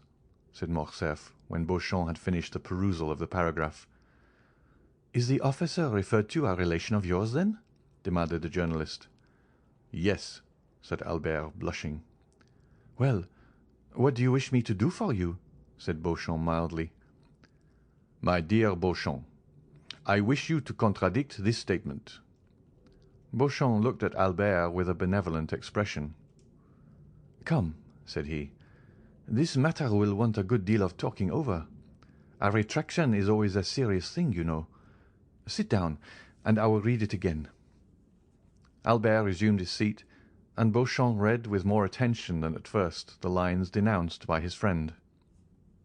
said Morcerf, when Beauchamp had finished the perusal of the paragraph. "Is the officer referred to a relation of yours, then?" demanded the journalist. "Yes," said Albert, blushing. "Well, what do you wish me to do for you?" said Beauchamp mildly. "My dear Beauchamp, I wish you to contradict this statement." Beauchamp looked at Albert with a benevolent expression. "Come," said he, "this matter will want a good deal of talking over. A retraction is always a serious thing, you know. Sit down, and I will read it again." Albert resumed his seat, and Beauchamp read with more attention than at first the lines denounced by his friend.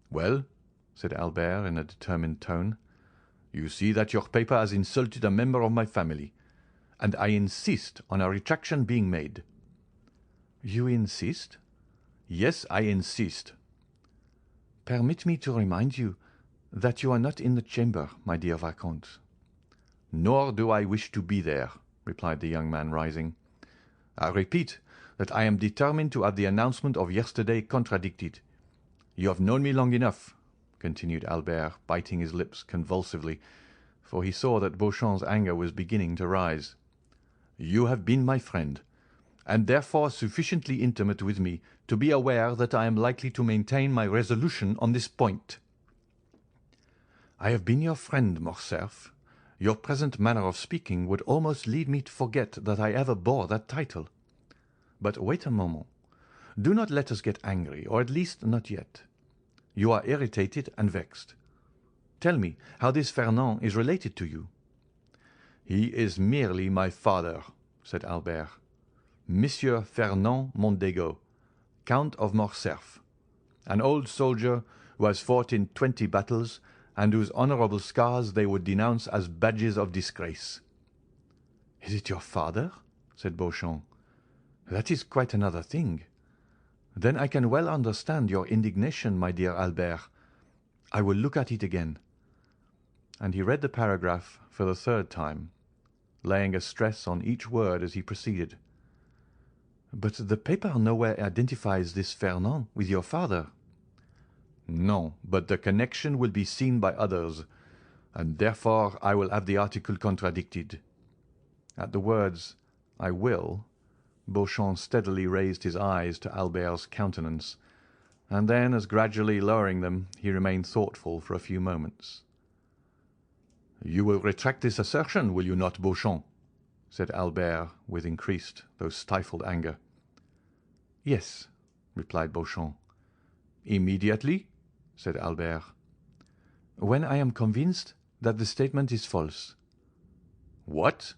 "Well," said Albert in a determined tone, "you see that your paper has insulted a member of my family, and I insist on a retraction being made." "You insist?" "Yes, I insist." "Permit me to remind you that you are not in the chamber, my dear Vicomte." "Nor do I wish to be there," replied the young man, rising. "I repeat that I am determined to have the announcement of yesterday contradicted. You have known me long enough," continued Albert, biting his lips convulsively, for he saw that Beauchamp's anger was beginning to rise. "You have been my friend, and therefore sufficiently intimate with me to be aware that I am likely to maintain my resolution on this point." "I have been your friend, Morcerf. Your present manner of speaking would almost lead me to forget that I ever bore that title. But wait a moment. Do not let us get angry, or at least not yet. You are irritated and vexed. Tell me how this Fernand is related to you." "He is merely my father," said Albert. Monsieur Fernand Mondego, Count of Morcerf, an old soldier who has fought in 20 battles, and whose honourable scars they would denounce as badges of disgrace." "Is it your father?" said Beauchamp. "That is quite another thing. Then I can well understand your indignation, my dear Albert. I will look at it again." And he read the paragraph for the third time, laying a stress on each word as he proceeded. "But the paper nowhere identifies this Fernand with your father." "No, but the connection will be seen by others, and therefore I will have the article contradicted." At the words "I will," Beauchamp steadily raised his eyes to Albert's countenance, and then, as gradually lowering them, he remained thoughtful for a few moments. "You will retract this assertion, will you not, Beauchamp?" said Albert, with increased though stifled anger. "Yes," replied Beauchamp. "Immediately?" said Albert. "When I am convinced that the statement is false." "What?"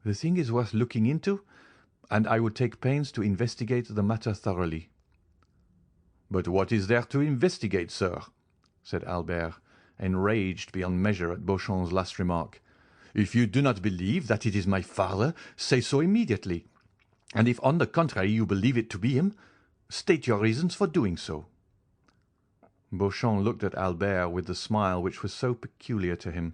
"The thing is worth looking into, and I would take pains to investigate the matter thoroughly." "But what is there to investigate, sir?" said Albert, enraged beyond measure at Beauchamp's last remark. "If you do not believe that it is my father, say so immediately, and if on the contrary you believe it to be him, state your reasons for doing so." Beauchamp looked at Albert with the smile which was so peculiar to him,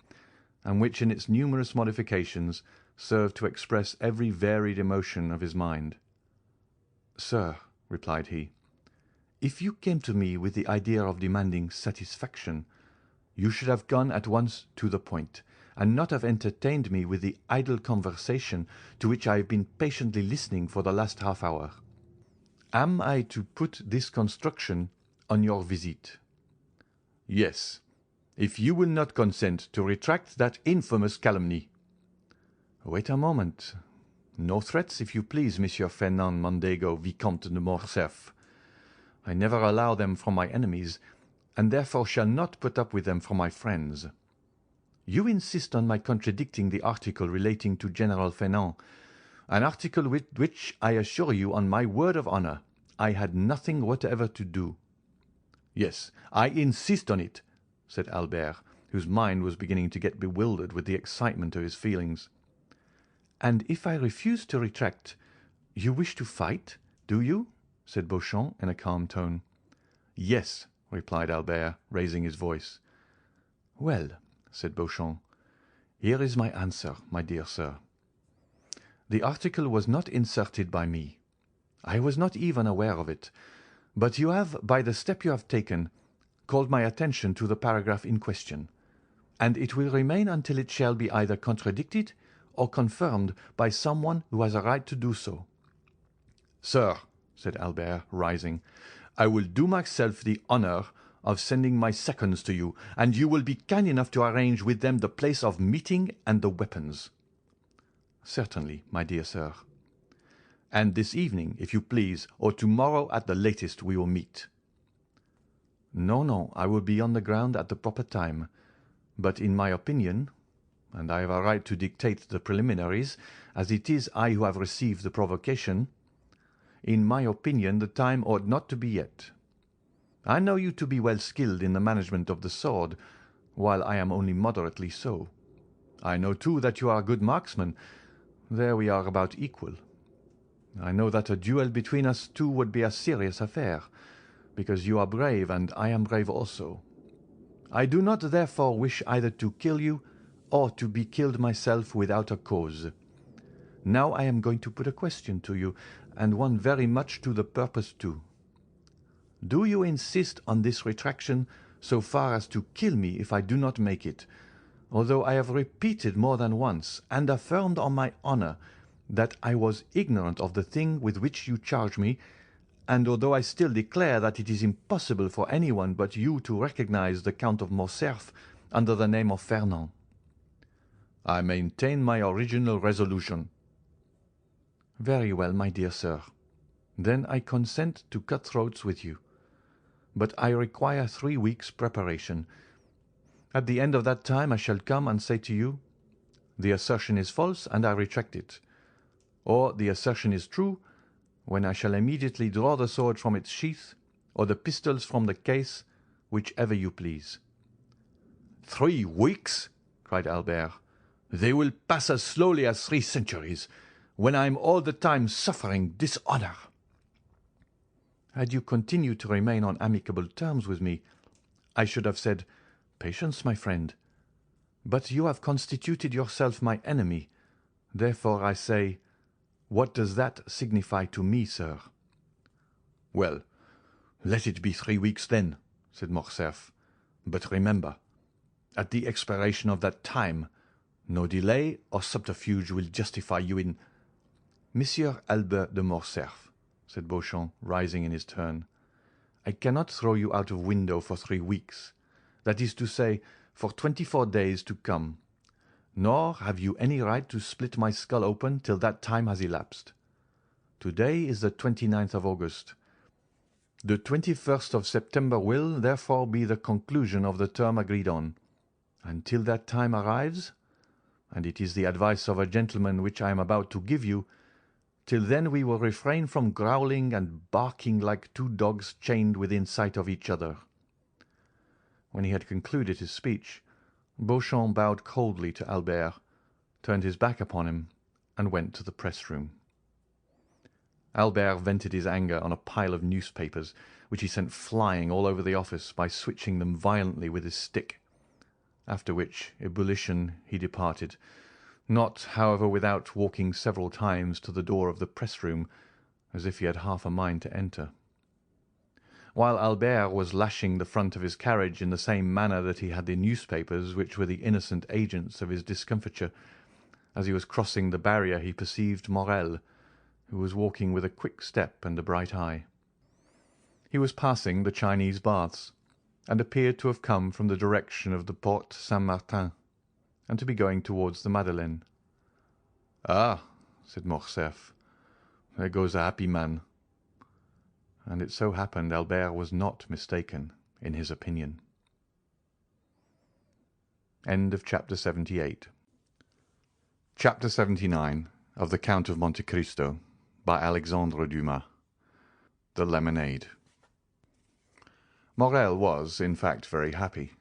and which in its numerous modifications served to express every varied emotion of his mind. "Sir," replied he, "if you came to me with the idea of demanding satisfaction, you should have gone at once to the point, and not have entertained me with the idle conversation to which I have been patiently listening for the last half-hour. Am I to put this construction on your visit?" "Yes, if you will not consent to retract that infamous calumny." "Wait a moment. No threats, if you please, Monsieur Fernand Mondego, Vicomte de Morcerf. I never allow them from my enemies, and therefore shall not put up with them from my friends. You insist on my contradicting the article relating to General Fernand, an article with which, I assure you on my word of honour, I had nothing whatever to do." "Yes, I insist on it," said Albert, whose mind was beginning to get bewildered with the excitement of his feelings. "And if I refuse to retract, you wish to fight, do you?" said Beauchamp in a calm tone. "Yes," replied Albert, raising his voice. "Well," said Beauchamp, "here is my answer, my dear sir. The article was not inserted by me. I was not even aware of it, but you have, by the step you have taken, called my attention to the paragraph in question, and it will remain until it shall be either contradicted or confirmed by someone who has a right to do so." "Sir," said Albert, rising, "I will do myself the honour of sending my seconds to you, and you will be kind enough to arrange with them the place of meeting and the weapons." "Certainly, my dear sir." "And this evening, if you please, or tomorrow at the latest, we will meet." No, I will be on the ground at the proper time, but in my opinion, and I have a right to dictate the preliminaries, as it is I who have received the provocation, in my opinion the time ought not to be yet. I know you to be well skilled in the management of the sword, while I am only moderately so. I know, too, that you are a good marksman. There we are about equal. I know that a duel between us two would be a serious affair, because you are brave and I am brave also. I do not therefore wish either to kill you or to be killed myself without a cause. Now I am going to put a question to you, and one very much to the purpose too. Do you insist on this retraction so far as to kill me if I do not make it, although I have repeated more than once and affirmed on my honour that I was ignorant of the thing with which you charge me, and although I still declare that it is impossible for anyone but you to recognize the Count of Morcerf under the name of Fernand?" "I maintain my original resolution." "Very well, my dear sir. Then I consent to cut throats with you. But I require 3 weeks' preparation. At the end of that time I shall come and say to you, 'The assertion is false, and I retract it.' Or the assertion is true, when I shall immediately draw the sword from its sheath, or the pistols from the case, whichever you please." "3 weeks!" cried Albert. "They will pass as slowly as 3 centuries, when I am all the time suffering dishonour." "Had you continued to remain on amicable terms with me, I should have said, 'Patience, my friend.' But you have constituted yourself my enemy. Therefore I say, what does that signify to me, sir?" "Well, let it be 3 weeks then," said Morcerf. "But remember, at the expiration of that time, no delay or subterfuge will justify you in—" "Monsieur Albert de Morcerf," said Beauchamp, rising in his turn, "I cannot throw you out of window for 3 weeks, that is to say, for 24 days to come, nor have you any right to split my skull open till that time has elapsed. Today is the 29th of August. The 21st of September will, therefore, be the conclusion of the term agreed on. Until that time arrives, and it is the advice of a gentleman which I am about to give you, till then we will refrain from growling and barking like 2 dogs chained within sight of each other." When he had concluded his speech, Beauchamp bowed coldly to Albert, turned his back upon him, and went to the press-room. Albert vented his anger on a pile of newspapers, which he sent flying all over the office by switching them violently with his stick, after which ebullition he departed, not, however, without walking several times to the door of the press-room, as if he had half a mind to enter. While Albert was lashing the front of his carriage in the same manner that he had the newspapers which were the innocent agents of his discomfiture, as he was crossing the barrier he perceived Morrel, who was walking with a quick step and a bright eye. He was passing the Chinese baths, and appeared to have come from the direction of the Porte Saint-Martin, and to be going towards the Madeleine. "Ah," said Morcerf, "there goes a happy man." And it so happened Albert was not mistaken in his opinion. End of chapter 78. Chapter 79 of the Count of Monte Cristo by Alexandre Dumas. The Lemonade. Morrel was, in fact, very happy.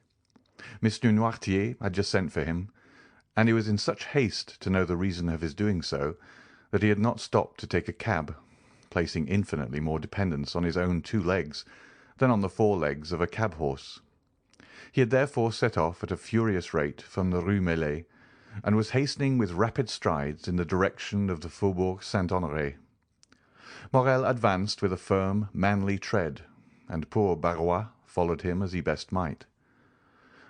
Mr. Noirtier had just sent for him, and he was in such haste to know the reason of his doing so that he had not stopped to take a cab, placing infinitely more dependence on his own 2 legs than on the 4 legs of a cab-horse. He had therefore set off at a furious rate from the Rue Meslay, and was hastening with rapid strides in the direction of the Faubourg Saint-Honoré. Morrel advanced with a firm, manly tread, and poor Barrois followed him as he best might.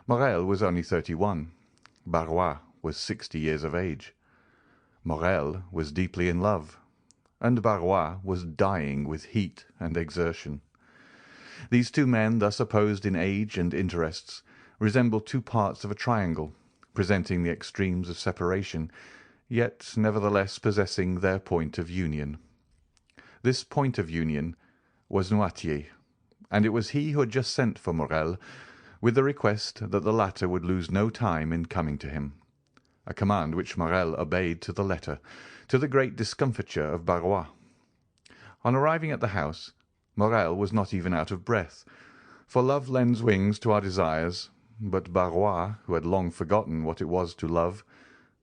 Morrel was only 31. Barrois was 60 years of age. Morrel was deeply in love, and Barrois was dying with heat and exertion. These 2 men, thus opposed in age and interests, resembled 2 parts of a triangle, presenting the extremes of separation, yet nevertheless possessing their point of union. This point of union was Noirtier, and it was he who had just sent for Morrel, with the request that the latter would lose no time in coming to him, a command which Morrel obeyed to the letter, to the great discomfiture of Barrois. On arriving at the house, Morrel was not even out of breath, for love lends wings to our desires, but Barrois, who had long forgotten what it was to love,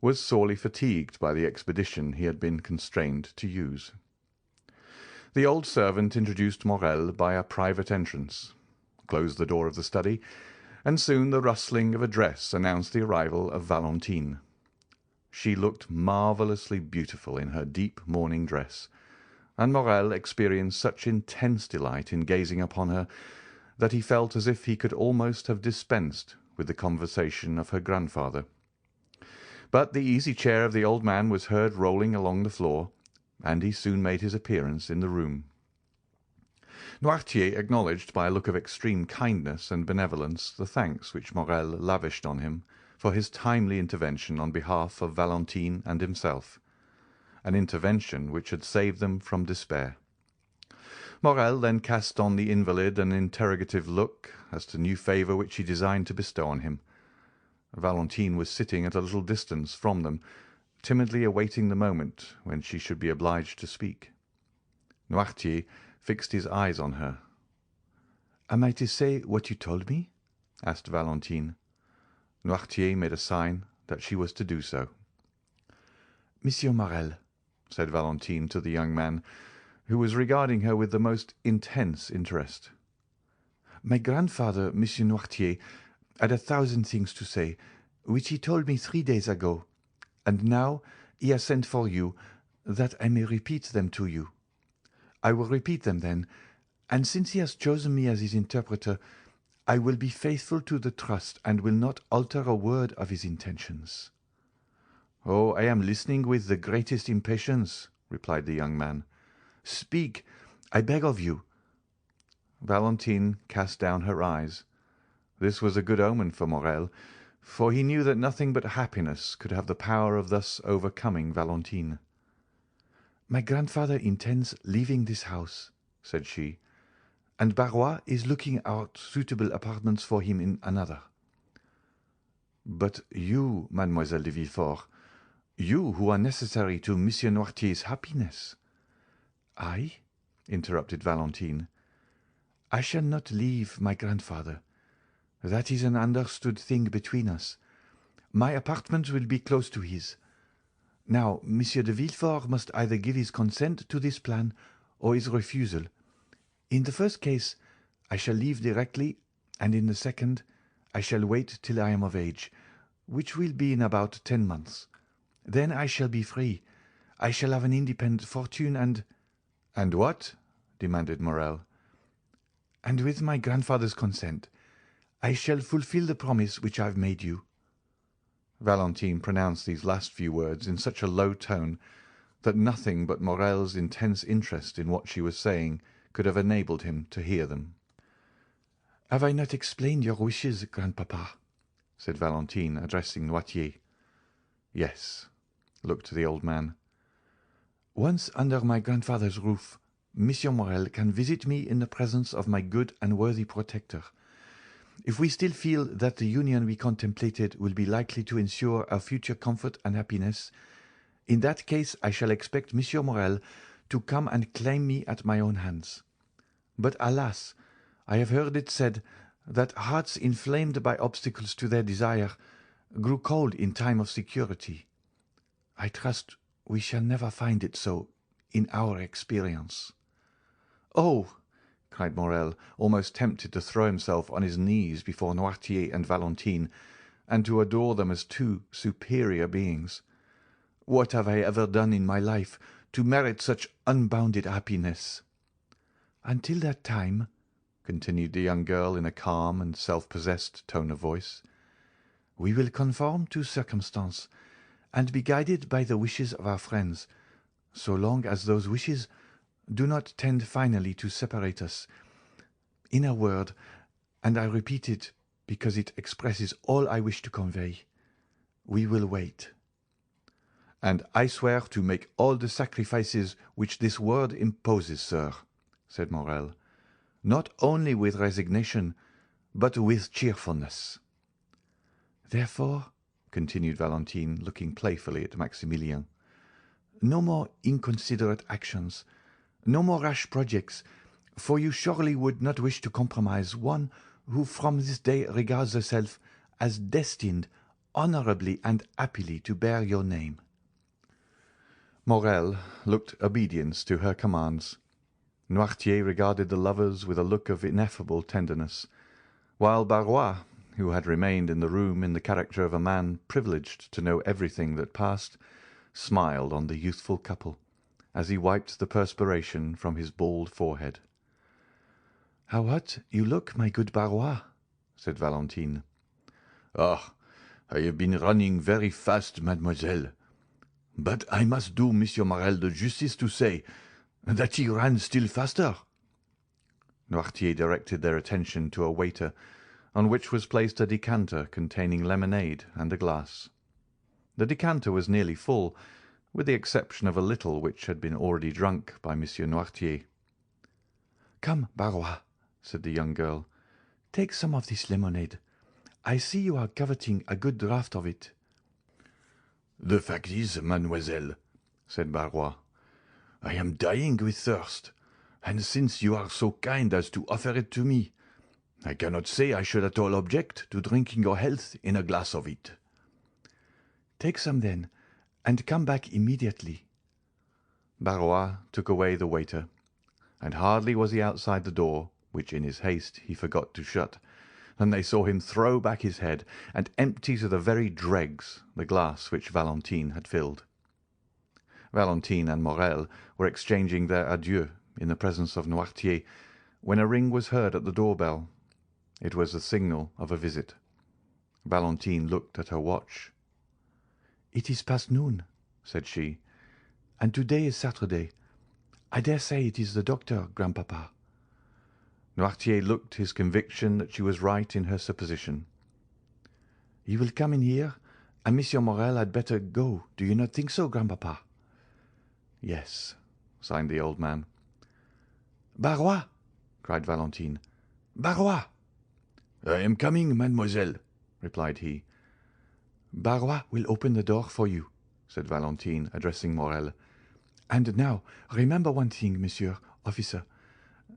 was sorely fatigued by the expedition he had been constrained to use. The old servant introduced Morrel by a private entrance, closed the door of the study, and soon the rustling of a dress announced the arrival of Valentine. She looked marvellously beautiful in her deep mourning dress, and Morrel experienced such intense delight in gazing upon her that he felt as if he could almost have dispensed with the conversation of her grandfather. But the easy chair of the old man was heard rolling along the floor, and he soon made his appearance in the room. Noirtier acknowledged by a look of extreme kindness and benevolence the thanks which Morrel lavished on him for his timely intervention on behalf of Valentine and himself, an intervention which had saved them from despair. Morrel then cast on the invalid an interrogative look as to new favour which he designed to bestow on him. Valentine was sitting at a little distance from them, timidly awaiting the moment when she should be obliged to speak. Noirtier fixed his eyes on her. "Am I to say what you told me?" asked Valentine. Noirtier made a sign that she was to do so. "Monsieur Morel," said Valentine to the young man, who was regarding her with the most intense interest. "My grandfather, Monsieur Noirtier, had 1,000 things to say, which he told me 3 days ago, and now he has sent for you, that I may repeat them to you. I will repeat them then, and since he has chosen me as his interpreter, I will be faithful to the trust and will not alter a word of his intentions." "Oh, I am listening with the greatest impatience," replied the young man. "Speak, I beg of you." Valentine cast down her eyes. This was a good omen for Morel, for he knew that nothing but happiness could have the power of thus overcoming Valentine. "My grandfather intends leaving this house," said she, "and Barrois is looking out suitable apartments for him in another." "But you, Mademoiselle de Villefort, you who are necessary to Monsieur Noirtier's happiness?" "I?" interrupted Valentine. "I shall not leave my grandfather. That is an understood thing between us. My apartment will be close to his. Now, Monsieur de Villefort must either give his consent to this plan or his refusal. In the first case, I shall leave directly, and in the second, I shall wait till I am of age, which will be in about 10 months. Then I shall be free. I shall have an independent fortune and—" "And what?" demanded Morel. "And with my grandfather's consent, I shall fulfill the promise which I have made you." Valentine pronounced these last few words in such a low tone that nothing but Morel's intense interest in what she was saying could have enabled him to hear them. "Have I not explained your wishes, grandpapa?" said Valentine, addressing Noirtier. "Yes," looked the old man. "Once under my grandfather's roof, Monsieur Morel can visit me in the presence of my good and worthy protector. If we still feel that the union we contemplated will be likely to ensure our future comfort and happiness, in that case I shall expect Monsieur Morel to come and claim me at my own hands. But alas, I have heard it said that hearts inflamed by obstacles to their desire grew cold in time of security. I trust we shall never find it so in our experience." "Oh!" cried Morel, almost tempted to throw himself on his knees before Noirtier and Valentine, and to adore them as two superior beings. "What have I ever done in my life to merit such unbounded happiness?" "Until that time," continued the young girl in a calm and self-possessed tone of voice, "we will conform to circumstance, and be guided by the wishes of our friends, so long as those wishes do not tend finally to separate us. In a word, and I repeat it because it expresses all I wish to convey, we will wait." "And I swear to make all the sacrifices which this word imposes, sir," said Morel, "not only with resignation, but with cheerfulness." "Therefore," continued Valentine, looking playfully at Maximilien, "no more inconsiderate actions, no more rash projects, for you surely would not wish to compromise one who from this day regards herself as destined honorably and happily to bear your name." Morel looked obedience to her commands. Noirtier regarded the lovers with a look of ineffable tenderness, while Barrois, who had remained in the room in the character of a man privileged to know everything that passed, smiled on the youthful couple, as he wiped the perspiration from his bald forehead. "How hot you look, my good Barrois," said Valentine. "Ah, I have been running very fast, mademoiselle. But I must do Monsieur Morel the justice to say that he ran still faster." Noirtier directed their attention to a waiter, on which was placed a decanter containing lemonade and a glass. The decanter was nearly full, with the exception of a little which had been already drunk by Monsieur Noirtier. "Come, Barrois," said the young girl, "take some of this lemonade. I see you are coveting a good draught of it." "The fact is, mademoiselle," said Barrois, "I am dying with thirst, and since you are so kind as to offer it to me, I cannot say I should at all object to drinking your health in a glass of it." "Take some then, and come back immediately." Barrois took away the waiter, and hardly was he outside the door, which in his haste he forgot to shut, than they saw him throw back his head and empty to the very dregs the glass which Valentine had filled. Valentine and Morrel were exchanging their adieux in the presence of Noirtier when a ring was heard at the door-bell. It was the signal of a visit. Valentine looked at her watch. "It is past noon," said she, "and to-day is Saturday. I dare say it is the doctor, grandpapa." Noirtier looked his conviction that she was right in her supposition. "He will come in here, and Monsieur Morrel had better go. Do you not think so, grandpapa?" "Yes," signed the old man. "Barrois!" cried Valentine. "Barrois!" "I am coming, mademoiselle," replied he. "Barrois will open the door for you," said Valentine, addressing Morrel. "And now remember one thing, monsieur officer,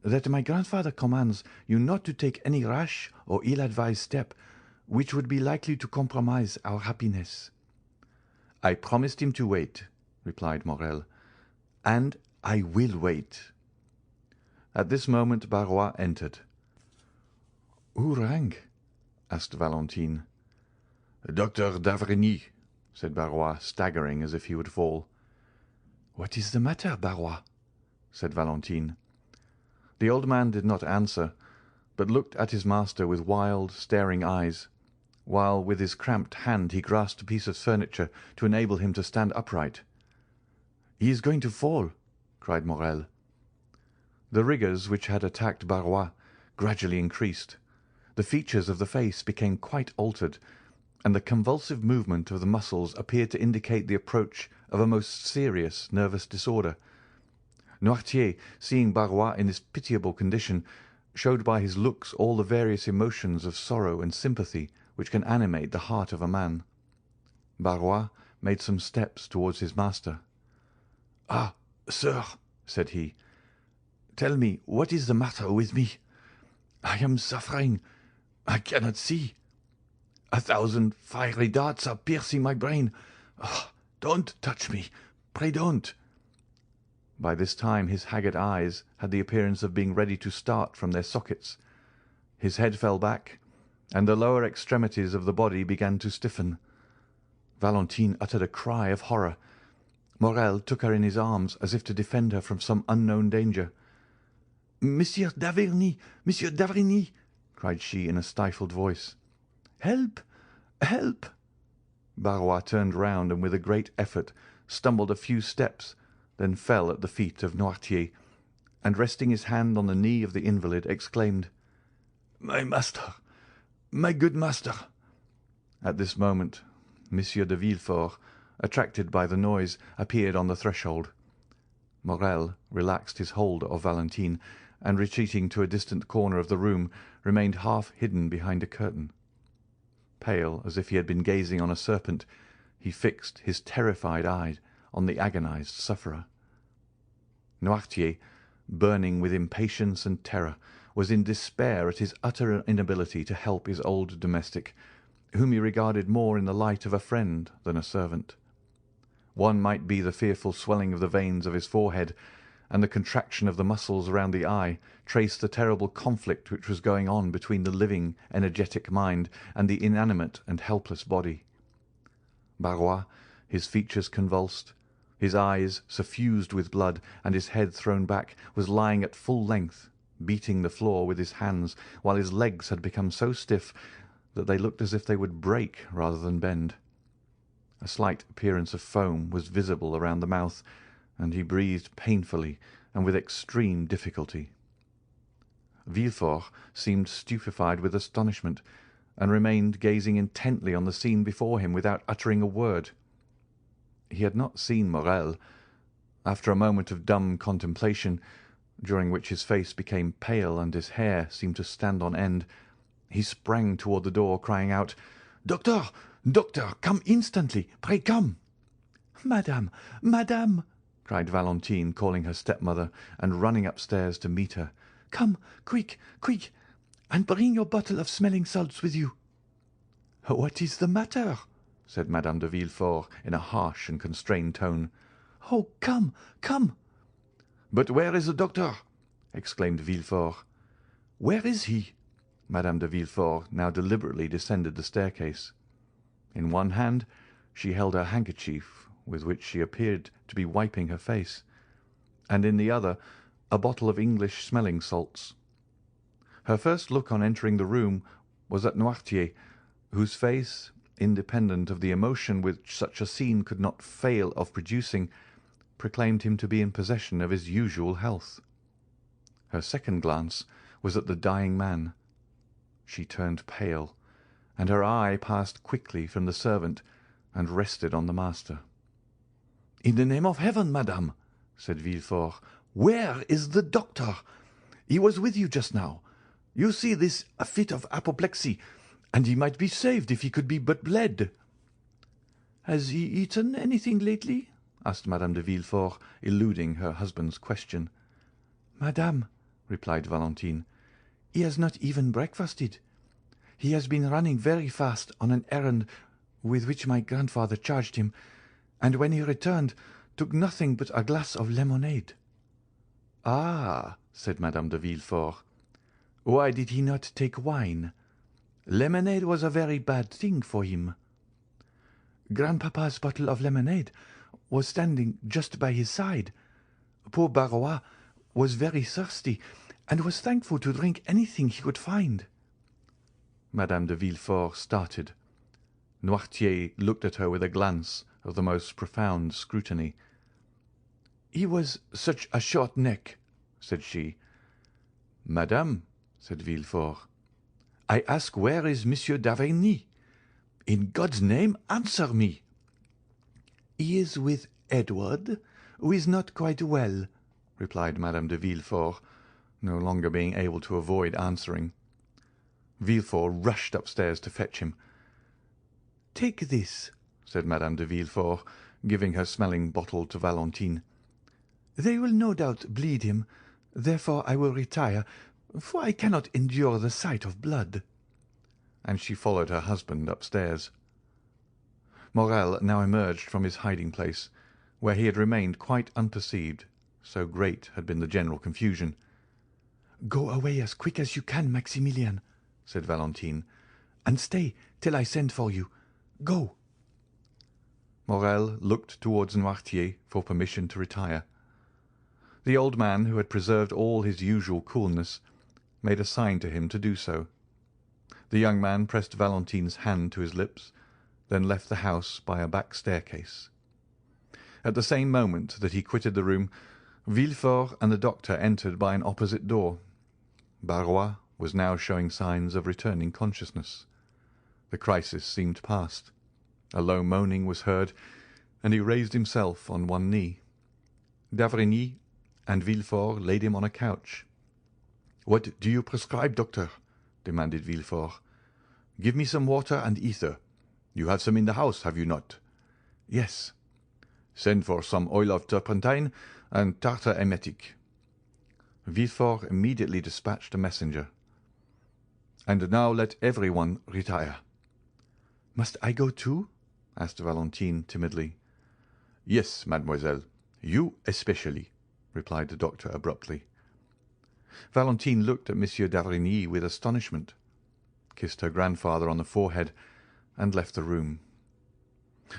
that my grandfather commands you not to take any rash or ill-advised step which would be likely to compromise our happiness." "I promised him to wait," replied Morrel, "and I will wait." At this moment Barrois entered. "Who rang?" asked Valentine. "Dr. d'Avrigny," said Barrois, staggering as if he would fall. "What is the matter, Barrois?" said Valentine. The old man did not answer, but looked at his master with wild, staring eyes, while with his cramped hand he grasped a piece of furniture to enable him to stand upright. "He is going to fall," cried Morrel. The rigours which had attacked Barrois gradually increased. The features of the face became quite altered, and the convulsive movement of the muscles appeared to indicate the approach of a most serious nervous disorder. Noirtier, seeing Barrois in this pitiable condition, showed by his looks all the various emotions of sorrow and sympathy which can animate the heart of a man. Barrois made some steps towards his master. "Ah, sir," said he, "tell me what is the matter with me. I am suffering. I cannot see. 1,000 fiery darts are piercing my brain. Oh, don't touch me. Pray don't." By this time his haggard eyes had the appearance of being ready to start from their sockets. His head fell back, and the lower extremities of the body began to stiffen. Valentine uttered a cry of horror. Morrel took her in his arms as if to defend her from some unknown danger. "Monsieur d'Avrigny! Monsieur d'Avrigny!" cried she in a stifled voice. "Help! Help!" Barrois turned round and with a great effort stumbled a few steps, then fell at the feet of Noirtier, and resting his hand on the knee of the invalid, exclaimed, "My master! My good master!" At this moment Monsieur de Villefort, attracted by the noise, appeared on the threshold. Morrel relaxed his hold of Valentine, and retreating to a distant corner of the room, remained half hidden behind a curtain. Pale, as if he had been gazing on a serpent, he fixed his terrified eye on the agonized sufferer. Noirtier, burning with impatience and terror, was in despair at his utter inability to help his old domestic, whom he regarded more in the light of a friend than a servant. One might be the fearful swelling of the veins of his forehead, and the contraction of the muscles around the eye trace the terrible conflict which was going on between the living, energetic mind and the inanimate and helpless body. Barrois, his features convulsed, his eyes suffused with blood, and his head thrown back, was lying at full length, beating the floor with his hands, while his legs had become so stiff that they looked as if they would break rather than bend. A slight appearance of foam was visible around the mouth, and he breathed painfully and with extreme difficulty. Villefort seemed stupefied with astonishment, and remained gazing intently on the scene before him without uttering a word. He had not seen Morrel. After a moment of dumb contemplation, during which his face became pale and his hair seemed to stand on end, he sprang toward the door, crying out, "Doctor! Doctor! Come instantly! Pray come!" Madame, madame!" cried Valentine, calling her stepmother and running upstairs to meet her. "Come, quick, quick, and bring your bottle of smelling salts with you." "What is the matter?" said Madame de Villefort in a harsh and constrained tone. "Oh, come, come!" "But where is the doctor?" exclaimed Villefort. "Where is he?" Madame de Villefort now deliberately descended the staircase. In one hand she held her handkerchief, with which she appeared to be wiping her face, and in the other a bottle of English smelling salts. Her first look on entering the room was at Noirtier, whose face, independent of the emotion which such a scene could not fail of producing, proclaimed him to be in possession of his usual health. Her second glance was at the dying man. She turned pale, and her eye passed quickly from the servant and rested on the master. "In the name of heaven, madame," said Villefort, "where is the doctor? He was with you just now. You see this a fit of apoplexy, and he might be saved if he could be but bled." "Has he eaten anything lately?" asked Madame de Villefort, eluding her husband's question. "Madame," replied Valentine, "he has not even breakfasted. He has been running very fast on an errand with which my grandfather charged him, and when he returned took nothing but a glass of lemonade." "Ah," said Madame de Villefort, "why did he not take wine? Lemonade was a very bad thing for him." "Grandpapa's bottle of lemonade was standing just by his side. Poor Barrois was very thirsty, and was thankful to drink anything he could find." Madame de Villefort started. Noirtier looked at her with a glance of the most profound scrutiny. "He was such a short neck," said she. "Madame," said Villefort, "I ask where is Monsieur d'Avrigny? In God's name, answer me." "He is with Edward, who is not quite well," replied Madame de Villefort, no longer being able to avoid answering. Villefort rushed upstairs to fetch him. "Take this," said Madame de Villefort, giving her smelling bottle to Valentine. "They will no doubt bleed him, therefore I will retire, for I cannot endure the sight of blood." And she followed her husband upstairs. Morrel now emerged from his hiding-place, where he had remained quite unperceived, so great had been the general confusion. "Go away as quick as you can, Maximilian," said Valentine, "and stay till I send for you. Go." Morrel looked towards Noirtier for permission to retire. The old man, who had preserved all his usual coolness, made a sign to him to do so. The young man pressed Valentine's hand to his lips, then left the house by a back staircase. At the same moment that he quitted the room, Villefort and the doctor entered by an opposite door. Barrois was now showing signs of returning consciousness. The crisis seemed past. A low moaning was heard, and he raised himself on one knee. d'Avrigny and Villefort laid him on a couch. "What do you prescribe, doctor?" demanded Villefort. "Give me some water and ether. You have some in the house, have you not?" "Yes." "Send for some oil of turpentine and tartar emetic." Villefort immediately dispatched a messenger. "And now let everyone retire." "Must I go too?" asked Valentine timidly. "Yes, mademoiselle, you especially," replied the doctor abruptly. Valentine looked at Monsieur d'Avrigny with astonishment, kissed her grandfather on the forehead, and left the room.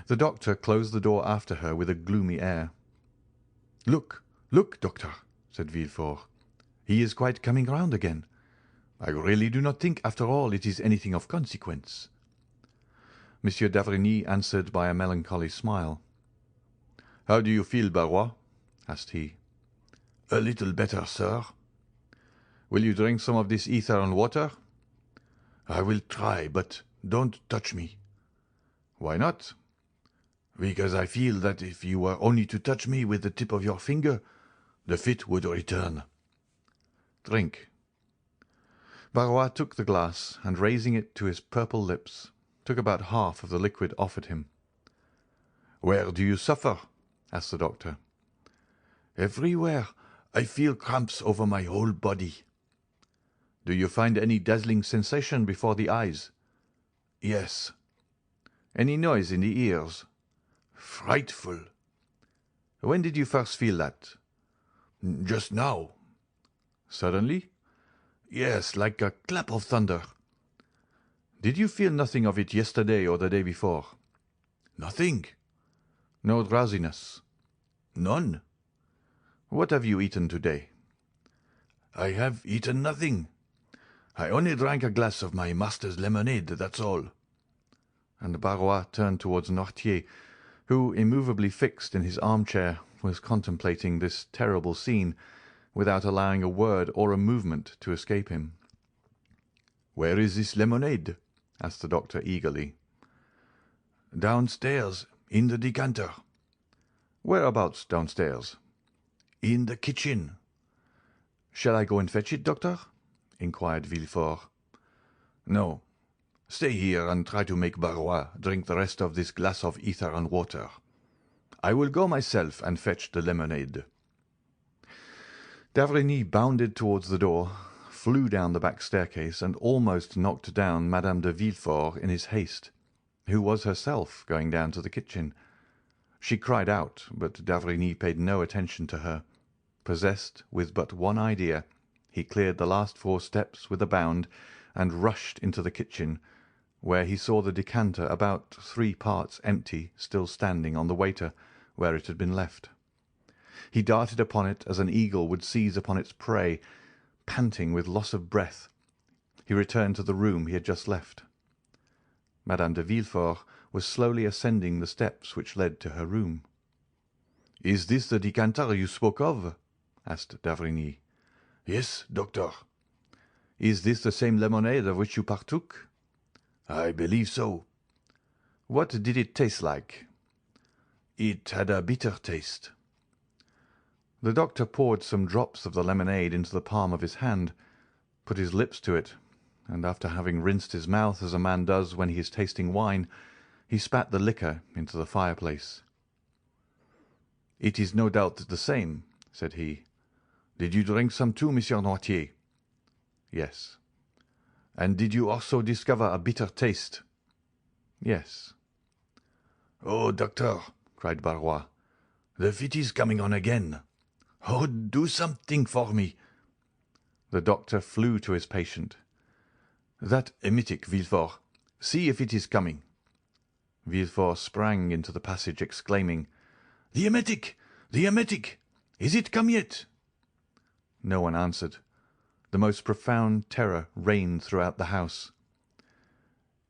The doctor closed the door after her with a gloomy air. "Look, look, doctor," said Villefort. "He is quite coming round again. I really do not think, after all, it is anything of consequence." Monsieur d'Avrigny answered by a melancholy smile. "How do you feel, Barrois?" asked he. "A little better, sir." "Will you drink some of this ether and water?" "I will try, but don't touch me." "Why not?" "Because I feel that if you were only to touch me with the tip of your finger, the fit would return." "Drink." Barrois took the glass, and raising it to his purple lips, took about half of the liquid offered him. "Where do you suffer?" asked the doctor. "Everywhere. I feel cramps over my whole body." "Do you find any dazzling sensation before the eyes?" "Yes." "Any noise in the ears?" "Frightful." "When did you first feel that?" "Just now." "Suddenly?" "Yes, like a clap of thunder." "Did you feel nothing of it yesterday or the day before?" "Nothing." "No drowsiness?" "None." "What have you eaten today?" "I have eaten nothing. I only drank a glass of my master's lemonade, that's all." And Barrois turned towards Noirtier, who, immovably fixed in his armchair, was contemplating this terrible scene without allowing a word or a movement to escape him. "Where is this lemonade?" asked the doctor eagerly. "Downstairs, in the decanter." "Whereabouts downstairs?" "In the kitchen." "Shall I go and fetch it, doctor?" inquired Villefort. "No. Stay here and try to make Barrois drink the rest of this glass of ether and water." "I will go myself and fetch the lemonade." D'avrigny bounded towards the door, flew down the back staircase, and almost knocked down Madame de Villefort in his haste, who was herself going down to the kitchen. She cried out, but d'Avrigny paid no attention to her. Possessed with but one idea, he cleared the last 4 steps with a bound and rushed into the kitchen, where he saw the decanter about 3 parts empty still standing on the waiter where it had been left. He darted upon it as an eagle would seize upon its prey. Panting with loss of breath, he returned to the room he had just left. Madame de Villefort was slowly ascending the steps which led to her room. "Is this the decanter you spoke of?" asked d'Avrigny. "Yes, doctor." "Is this the same lemonade of which you partook?" "I believe so." "What did it taste like?" "It had a bitter taste." The doctor poured some drops of the lemonade into the palm of his hand, put his lips to it, and after having rinsed his mouth as a man does when he is tasting wine, he spat the liquor into the fireplace. "It is no doubt the same," said he. "Did you drink some too, Monsieur Noirtier?" "Yes." "And did you also discover a bitter taste?" "Yes." "Oh, doctor," cried Barrois, "the fit is coming on again. Oh, do something for me." The doctor flew to his patient. "That emetic, Villefort. See if it is coming." Villefort sprang into the passage, exclaiming, "The emetic! The emetic! Is it come yet?" No one answered. The most profound terror reigned throughout the house.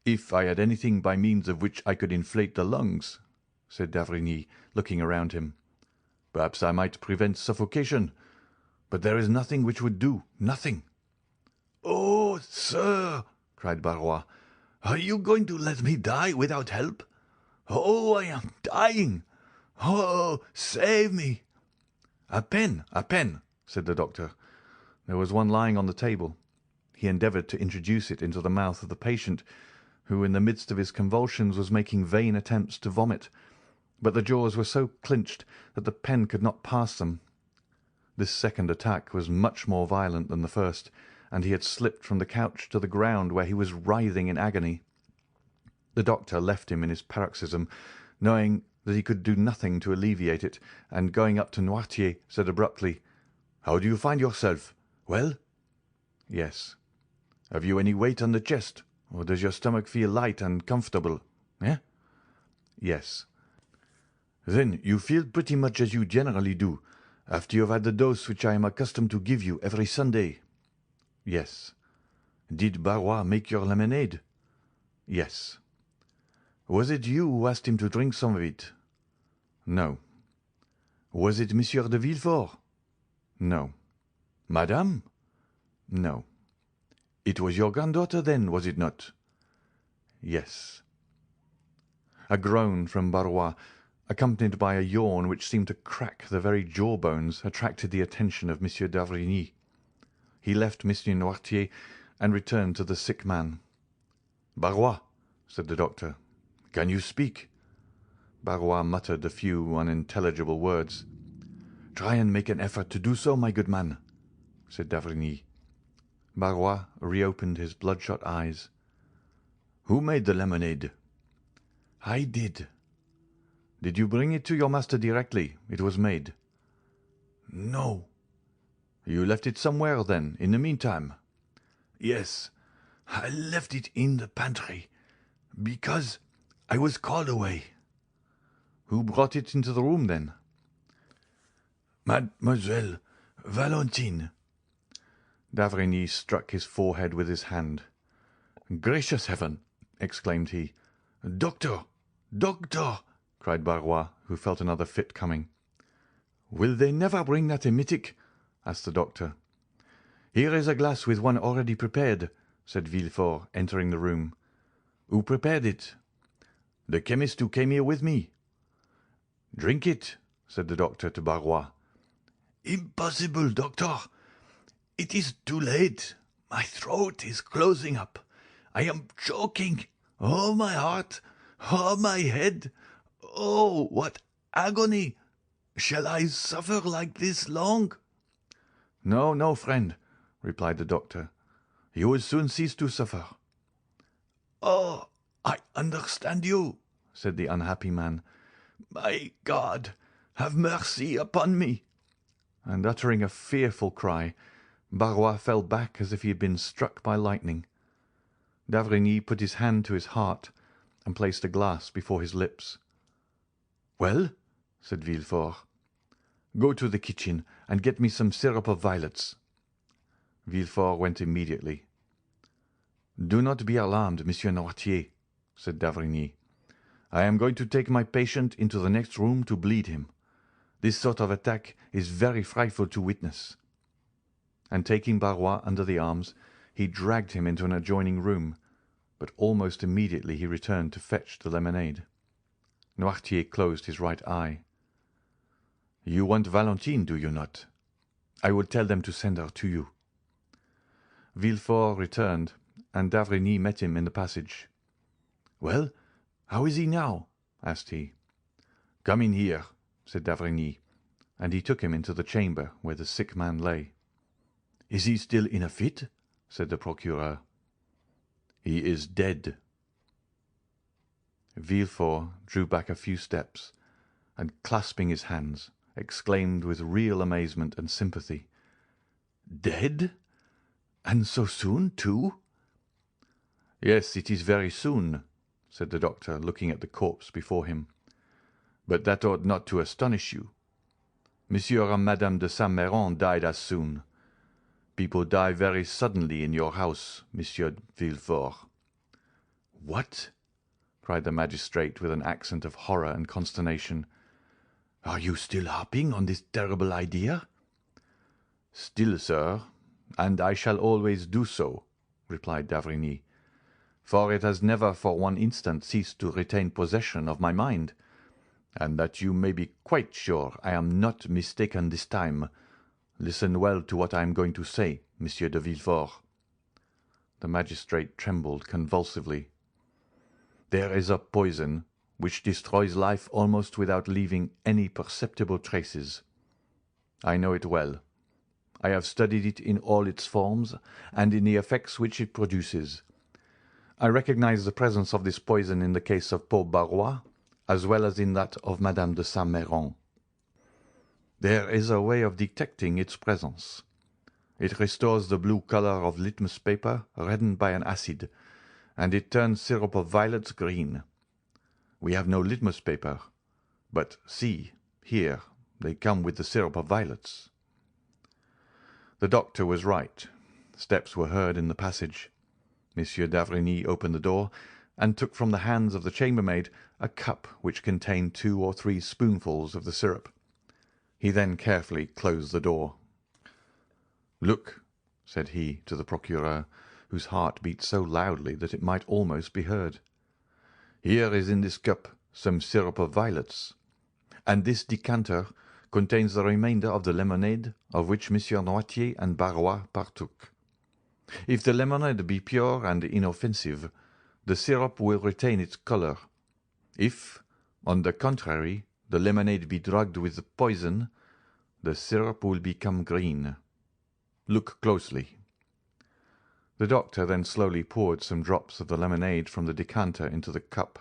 "If I had anything by means of which I could inflate the lungs," said d'Avrigny, looking around him, "perhaps I might prevent suffocation. But there is nothing which would do, nothing." "Oh, sir," cried Barrois, "are you going to let me die without help? Oh, I am dying! Oh, save me!" "A pen, a pen," said the doctor. There was one lying on the table. He endeavoured to introduce it into the mouth of the patient, who in the midst of his convulsions was making vain attempts to vomit, but the jaws were so clinched that the pen could not pass them. This second attack was much more violent than the first, and he had slipped from the couch to the ground, where he was writhing in agony. The doctor left him in his paroxysm, knowing that he could do nothing to alleviate it, and going up to Noirtier, said abruptly, "How do you find yourself? Well?" "Yes." "Have you any weight on the chest, or does your stomach feel light and comfortable? Eh?" "Yes." "Then you feel pretty much as you generally do, after you have had the dose which I am accustomed to give you every Sunday?" "Yes." "Did Barrois make your lemonade?" "Yes." "Was it you who asked him to drink some of it?" "No." "Was it Monsieur de Villefort?" "No." "Madame?" "No." "It was your granddaughter, then, was it not?" "Yes." A groan from Barrois, accompanied by a yawn which seemed to crack the very jaw bones, attracted the attention of Monsieur d'Avrigny. He left Monsieur Noirtier and returned to the sick man. "Barrois," said the doctor, "can you speak?" Barrois muttered a few unintelligible words. "Try and make an effort to do so, my good man," said d'Avrigny. Barrois reopened his bloodshot eyes. "Who made the lemonade?" "I did." "Did you bring it to your master directly it was made?" "No." "You left it somewhere, then, in the meantime?" "Yes, I left it in the pantry, because I was called away." "Who brought it into the room, then?" "Mademoiselle Valentine." D'Avrigny struck his forehead with his hand. "Gracious heaven!" exclaimed he. "Doctor! Doctor!" cried Barrois, who felt another fit coming. "Will they never bring that emetic?" asked the doctor. "Here is a glass with one already prepared," said Villefort, entering the room. "Who prepared it?" "The chemist who came here with me." "Drink it," said the doctor to Barrois. "Impossible, doctor. It is too late. My throat is closing up. I am choking. Oh, my heart! Oh, my head! Oh, what agony! Shall I suffer like this long?" "No, no, friend," replied the doctor. "You will soon cease to suffer." "Oh, I understand you," said the unhappy man. "My God, have mercy upon me!" And uttering a fearful cry, Barrois fell back as if he had been struck by lightning. D'Avrigny put his hand to his heart and placed a glass before his lips. "Well?" said Villefort. "Go to the kitchen and get me some syrup of violets." Villefort went immediately. "Do not be alarmed, Monsieur Noirtier," said d'Avrigny. "I am going to take my patient into the next room to bleed him. This sort of attack is very frightful to witness." And taking Barrois under the arms, he dragged him into an adjoining room, but almost immediately he returned to fetch the lemonade. Noirtier closed his right eye. "You want Valentine, do you not? I will tell them to send her to you." Villefort returned, and d'Avrigny met him in the passage. "Well, how is he now?" asked he. "Come in here," said d'Avrigny, and he took him into the chamber where the sick man lay. "Is he still in a fit?" said the procureur. "He is dead." Villefort drew back a few steps, and clasping his hands, exclaimed with real amazement and sympathy, "Dead? And so soon, too?" "Yes, it is very soon," said the doctor, looking at the corpse before him. "But that ought not to astonish you. Monsieur and Madame de Saint Méran died as soon. People die very suddenly in your house, Monsieur Villefort." "What?" cried the magistrate with an accent of horror and consternation. "Are you still harping on this terrible idea?" "Still, sir, and I shall always do so," replied d'Avrigny, "for it has never for one instant ceased to retain possession of my mind, and that you may be quite sure I am not mistaken this time, listen well to what I am going to say, Monsieur de Villefort." The magistrate trembled convulsively. "There is a poison which destroys life almost without leaving any perceptible traces. I know it well. I have studied it in all its forms and in the effects which it produces. I recognize the presence of this poison in the case of poor Barrois, as well as in that of Madame de Saint Méran. There is a way of detecting its presence. It restores the blue color of litmus paper reddened by an acid, and it turns syrup of violets green. We have no litmus paper, but see, here, they come with the syrup of violets." The doctor was right. Steps were heard in the passage. Monsieur d'Avrigny opened the door, and took from the hands of the chambermaid a cup which contained 2 or 3 spoonfuls of the syrup. He then carefully closed the door. "Look," said he to the procureur, whose heart beat so loudly that it might almost be heard. "Here is in this cup some syrup of violets, and this decanter contains the remainder of the lemonade of which Monsieur Noirtier and Barrois partook. If the lemonade be pure and inoffensive, the syrup will retain its color. If, On the contrary, the lemonade be drugged with poison, the syrup will become green. Look closely." The doctor then slowly poured some drops of the lemonade from the decanter into the cup,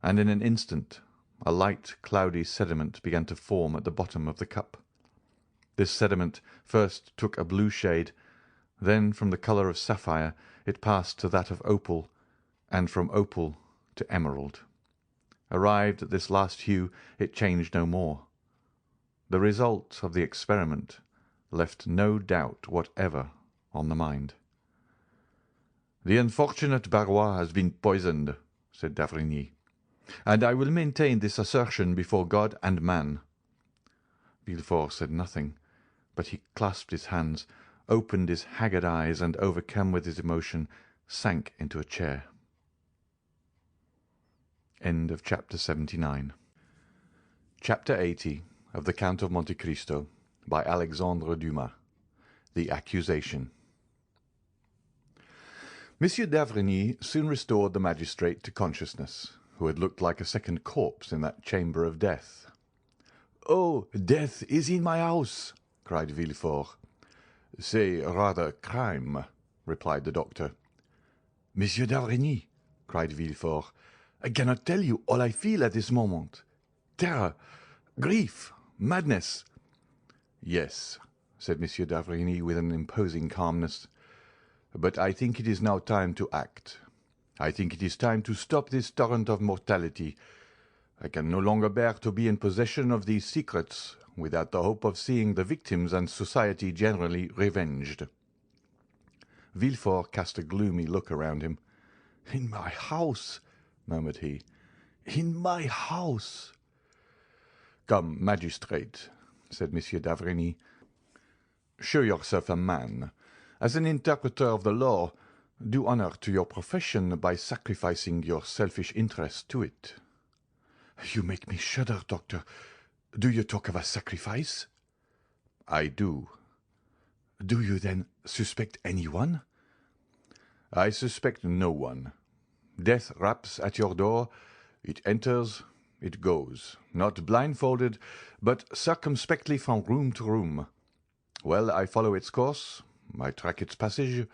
and in an instant a light, cloudy sediment began to form at the bottom of the cup. This sediment first took a blue shade, then from the colour of sapphire it passed to that of opal, and from opal to emerald. Arrived at this last hue, it changed no more. The result of the experiment left no doubt whatever on the mind. "The unfortunate Barrois has been poisoned," said d'Avrigny, "and I will maintain this assertion before God and man." Villefort said nothing, but he clasped his hands, opened his haggard eyes, and, overcome with his emotion, sank into a chair. End of chapter 79. Chapter 80 of the Count of Monte Cristo by Alexandre Dumas. The Accusation. Monsieur d'Avrigny soon restored the magistrate to consciousness, who had looked like a second corpse in that chamber of death. "Oh, death is in my house!" cried Villefort. "Say rather crime," replied the doctor. "Monsieur d'Avrigny," cried Villefort, "I cannot tell you all I feel at this moment. Terror, grief, madness." "Yes," said Monsieur d'Avrigny with an imposing calmness, "but I think it is now time to act. I think it is time to stop this torrent of mortality. I can no longer bear to be in possession of these secrets without the hope of seeing the victims and society generally revenged." Villefort cast a gloomy look around him. "In my house," murmured he, "in my house." "Come, magistrate," said Monsieur d'Avrigny, "show yourself a man. As an interpreter of the law, do honour to your profession by sacrificing your selfish interest to it." "You make me shudder, doctor. Do you talk of a sacrifice?" "I do." "Do you, then, suspect anyone?" "I suspect no one. Death raps at your door. It enters, it goes, not blindfolded, but circumspectly from room to room. Well, I follow its course, I track its passage,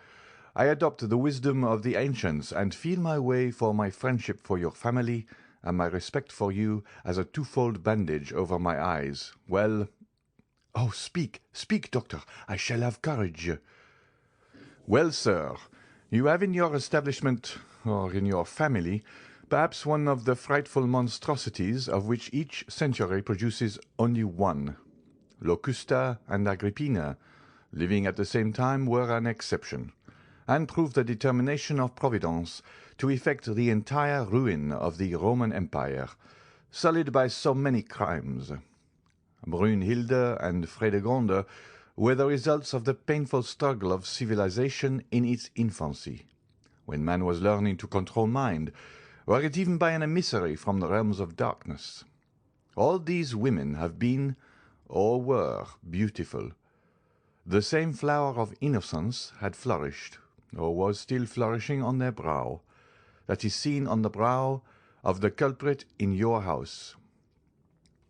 I adopt the wisdom of the ancients, and feel my way for my friendship for your family and my respect for you as a twofold bandage over my eyes. Well—" "Oh, speak, speak, doctor. I shall have courage." "Well, sir, you have in your establishment, or in your family, perhaps one of the frightful monstrosities of which each century produces only one. Locusta and Agrippina, living at the same time, were an exception, and proved the determination of Providence to effect the entire ruin of the Roman Empire, sullied by so many crimes. Brunhilde and Fredegonde were the results of the painful struggle of civilization in its infancy, when man was learning to control mind, were it even by an emissary from the realms of darkness. All these women have been, or were, beautiful. The same flower of innocence had flourished, or was still flourishing on their brow, that is seen on the brow of the culprit in your house."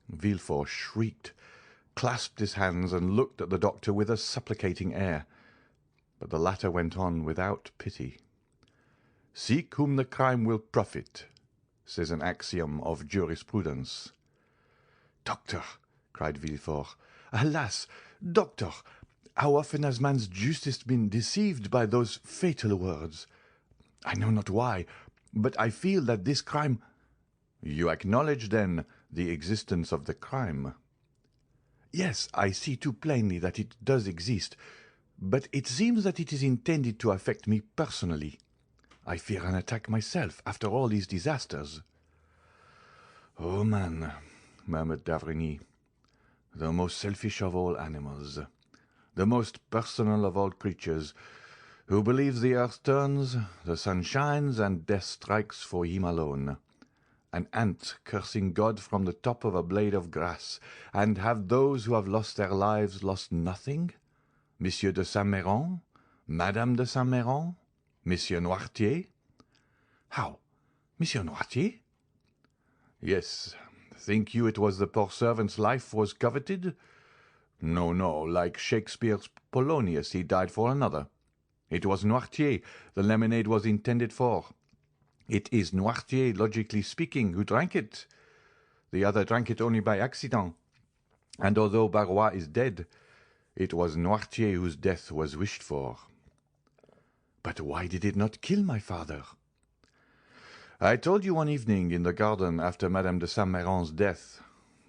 Villefort shrieked, clasped his hands, and looked at the doctor with a supplicating air. But the latter went on without pity. "Seek whom the crime will profit," says an axiom of jurisprudence. "Doctor," cried Villefort, "alas, doctor, how often has man's justice been deceived by those fatal words? I know not why, but I feel that this crime—" "You acknowledge, then, the existence of the crime?" "Yes, I see too plainly that it does exist, but it seems that it is intended to affect me personally. I fear an attack myself after all these disasters." "Oh, man," murmured d'Avrigny, "the most selfish of all animals, the most personal of all creatures, who believes the earth turns, the sun shines, and death strikes for him alone. An ant cursing God from the top of a blade of grass, and have those who have lost their lives lost nothing? Monsieur de Saint-Méran? Madame de Saint-Méran? Monsieur Noirtier?" "How? Monsieur Noirtier?" Yes. Think you it was the poor servant's life was coveted? No, no, like Shakespeare's Polonius, he died for another. It was Noirtier the lemonade was intended for. It is Noirtier, logically speaking, who drank it. The other drank it only by accident. And although Barrois is dead, it was Noirtier whose death was wished for. But why did it not kill my father? I told you one evening in the garden after Madame de Saint-Méran's death,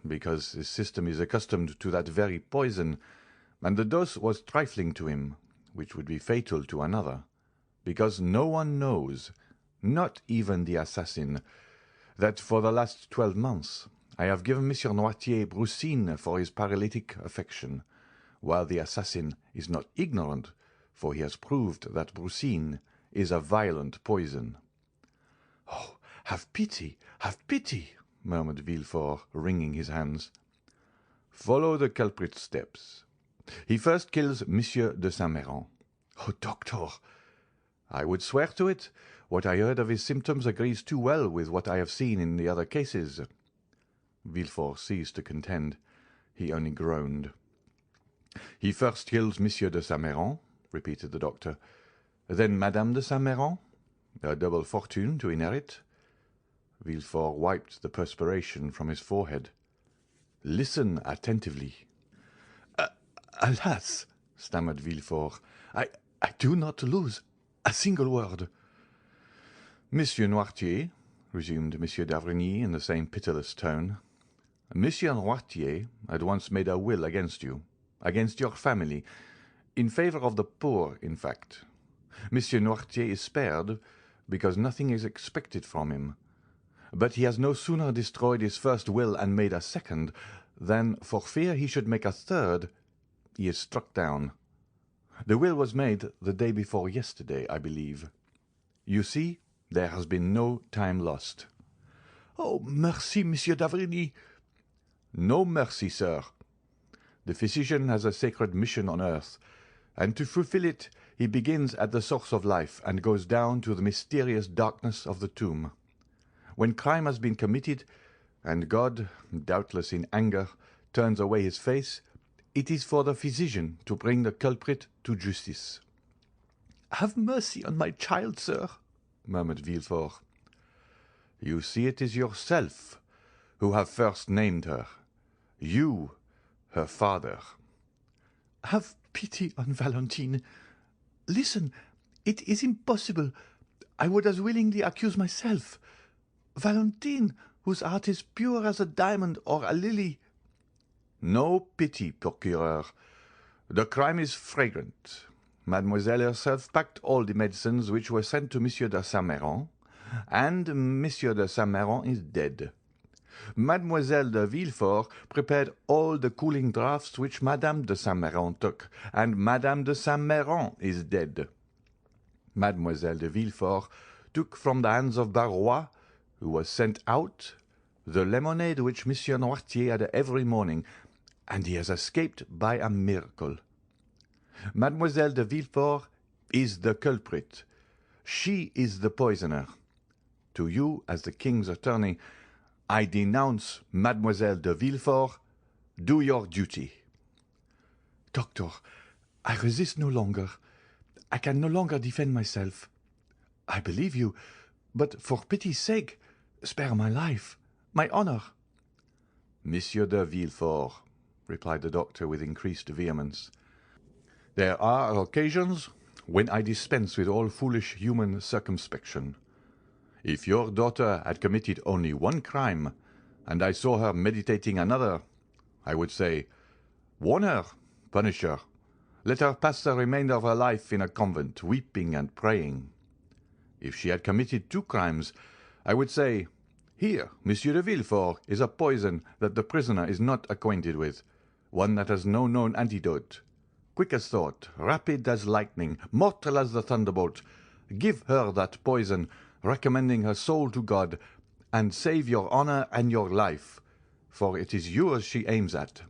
because his system is accustomed to that very poison, and the dose was trifling to him, which would be fatal to another, because no one knows, not even the assassin, that for the last 12 months I have given Monsieur Noirtier brucine for his paralytic affection, while the assassin is not ignorant, for he has proved that brucine is a violent poison. "Oh, have pity, murmured Villefort, wringing his hands. Follow the culprit's steps. He first kills Monsieur de Saint-Méran. "Oh, doctor!" I would swear to it. What I heard of his symptoms agrees too well with what I have seen in the other cases. Villefort ceased to contend. He only groaned. He first kills Monsieur de Saint-Méran, repeated the doctor. Then Madame de Saint-Méran, a double fortune to inherit. Villefort wiped the perspiration from his forehead. Listen attentively. Alas, stammered Villefort, I do not lose a single word. Monsieur Noirtier, resumed Monsieur d'Avrigny in the same pitiless tone, Monsieur Noirtier had once made a will against you, against your family, in favor of the poor, in fact. Monsieur Noirtier is spared because nothing is expected from him. But he has no sooner destroyed his first will and made a second, than, for fear he should make a third, he is struck down. The will was made the day before yesterday, I believe. You see, there has been no time lost. Oh, merci, Monsieur d'Avrigny. No mercy, sir. The physician has a sacred mission on earth, and to fulfill it he begins at the source of life and goes down to the mysterious darkness of the tomb. When crime has been committed, and God, doubtless in anger, turns away his face, it is for the physician to bring the culprit to justice. "Have mercy on my child, sir," murmured Villefort. You see it is yourself who have first named her. You, her father. "Have pity on Valentine. Listen, it is impossible. I would as willingly accuse myself. Valentine, whose heart is pure as a diamond or a lily." No pity, procureur. The crime is flagrant. Mademoiselle herself packed all the medicines which were sent to Monsieur de Saint-Méran, and Monsieur de Saint-Méran is dead. Mademoiselle de Villefort prepared all the cooling draughts which Madame de Saint-Méran took, and Madame de Saint-Méran is dead. Mademoiselle de Villefort took from the hands of Barrois, who was sent out, the lemonade which Monsieur Noirtier had every morning, and he has escaped by a miracle. Mademoiselle de Villefort is the culprit. She is the poisoner. To you, as the king's attorney, I denounce Mademoiselle de Villefort. Do your duty. "Doctor, I resist no longer. I can no longer defend myself. I believe you, but for pity's sake, spare my life, my honor." Monsieur de Villefort, replied the doctor with increased vehemence, there are occasions when I dispense with all foolish human circumspection. If your daughter had committed only one crime, and I saw her meditating another, I would say, warn her, punish her, let her pass the remainder of her life in a convent, weeping and praying. If she had committed two crimes, I would say, here, Monsieur de Villefort, is a poison that the prisoner is not acquainted with, one that has no known antidote. Quick as thought, rapid as lightning, mortal as the thunderbolt, give her that poison, recommending her soul to God, and save your honor and your life, for it is yours she aims at.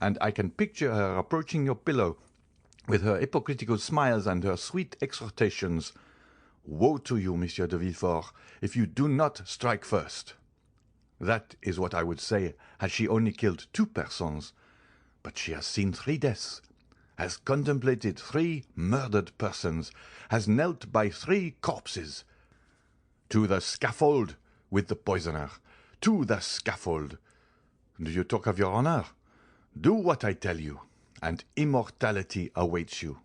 And I can picture her approaching your pillow, with her hypocritical smiles and her sweet exhortations. Woe to you, Monsieur de Villefort, if you do not strike first. That is what I would say had she only killed 2 persons. But she has seen 3 deaths, has contemplated 3 murdered persons, has knelt by 3 corpses. To the scaffold with the poisoner. To the scaffold. Do you talk of your honor? Do what I tell you, and immortality awaits you.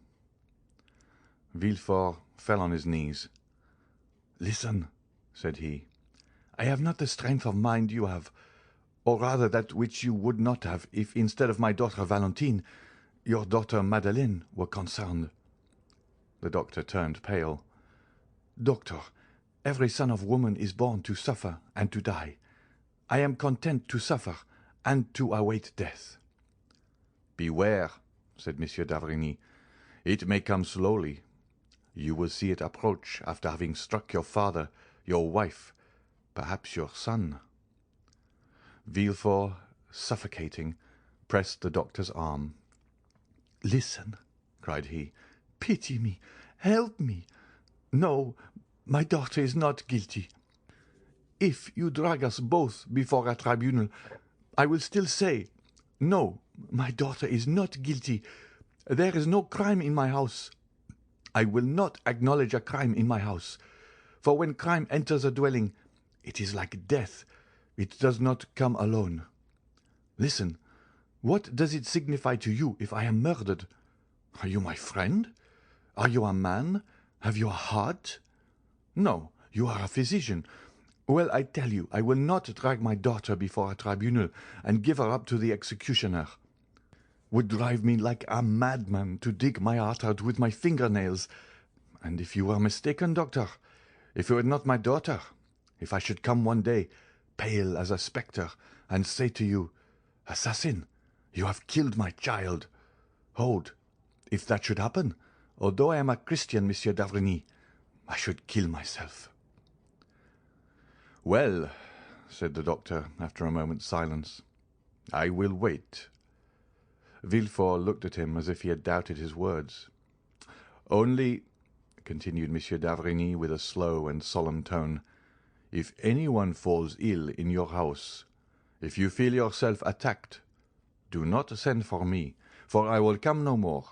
Villefort fell on his knees. "Listen," said he. "I have not the strength of mind you have, or rather that which you would not have if, instead of my daughter Valentine, your daughter Madeleine were concerned." The doctor turned pale. "Doctor, every son of woman is born to suffer and to die. I am content to suffer and to await death." "Beware," said Monsieur d'Avrigny. "It may come slowly. You will see it approach after having struck your father, your wife, perhaps your son." Villefort, suffocating, pressed the doctor's arm. "Listen," cried he. "Pity me. Help me. No, my daughter is not guilty. If you drag us both before a tribunal, I will still say, no, my daughter is not guilty. There is no crime in my house. I will not acknowledge a crime in my house, for when crime enters a dwelling, it is like death. It does not come alone. Listen, what does it signify to you if I am murdered? Are you my friend? Are you a man? Have you a heart? No, you are a physician. Well, I tell you, I will not drag my daughter before a tribunal and give her up to the executioner. Would drive me like a madman to dig my heart out with my fingernails. And if you were mistaken, doctor, if you were not my daughter, if I should come one day, pale as a spectre, and say to you, 'Assassin, you have killed my child,' hold, if that should happen, although I am a Christian, Monsieur d'Avrigny, I should kill myself." "Well," said the doctor, after a moment's silence, "I will wait." Villefort looked at him as if he had doubted his words. "Only," continued Monsieur d'Avrigny with a slow and solemn tone, "if anyone falls ill in your house, if you feel yourself attacked, do not send for me, for I will come no more.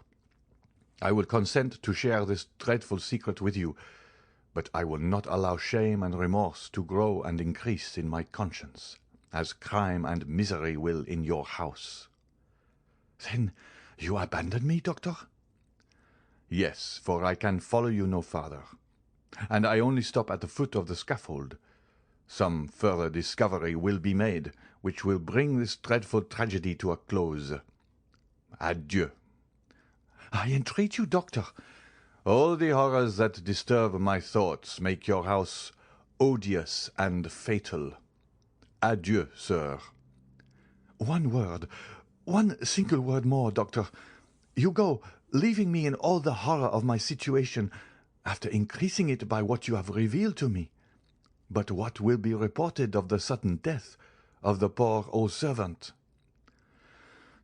I will consent to share this dreadful secret with you, but I will not allow shame and remorse to grow and increase in my conscience, as crime and misery will in your house." "Then you abandon me, doctor?" "Yes, for I can follow you no farther, and I only stop at the foot of the scaffold. Some further discovery will be made which will bring this dreadful tragedy to a close. Adieu." "I entreat you, doctor." "All the horrors that disturb my thoughts make your house odious and fatal. Adieu, sir." "One word, one single word more, doctor. You go, leaving me in all the horror of my situation, after increasing it by what you have revealed to me. But what will be reported of the sudden death of the poor old servant?"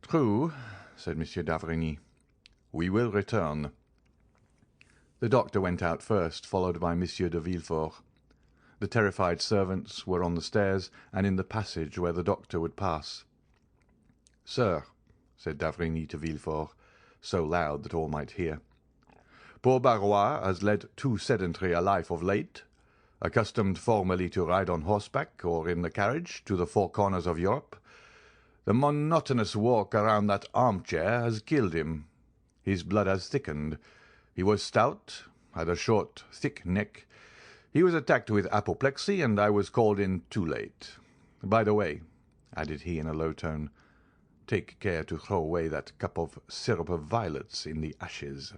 "True," said Monsieur d'Avrigny. "We will return." The doctor went out first, followed by Monsieur de Villefort. The terrified servants were on the stairs and in the passage where the doctor would pass. "Sir," said d'Avrigny to Villefort, so loud that all might hear, "poor Barrois has led too sedentary a life of late. Accustomed formerly to ride on horseback or in the carriage to the four corners of Europe, the monotonous walk around that armchair has killed him. His blood has thickened. He was stout, had a short, thick neck. He was attacked with apoplexy, and I was called in too late. By the way," added he in a low tone, "take care to throw away that cup of syrup of violets in the ashes."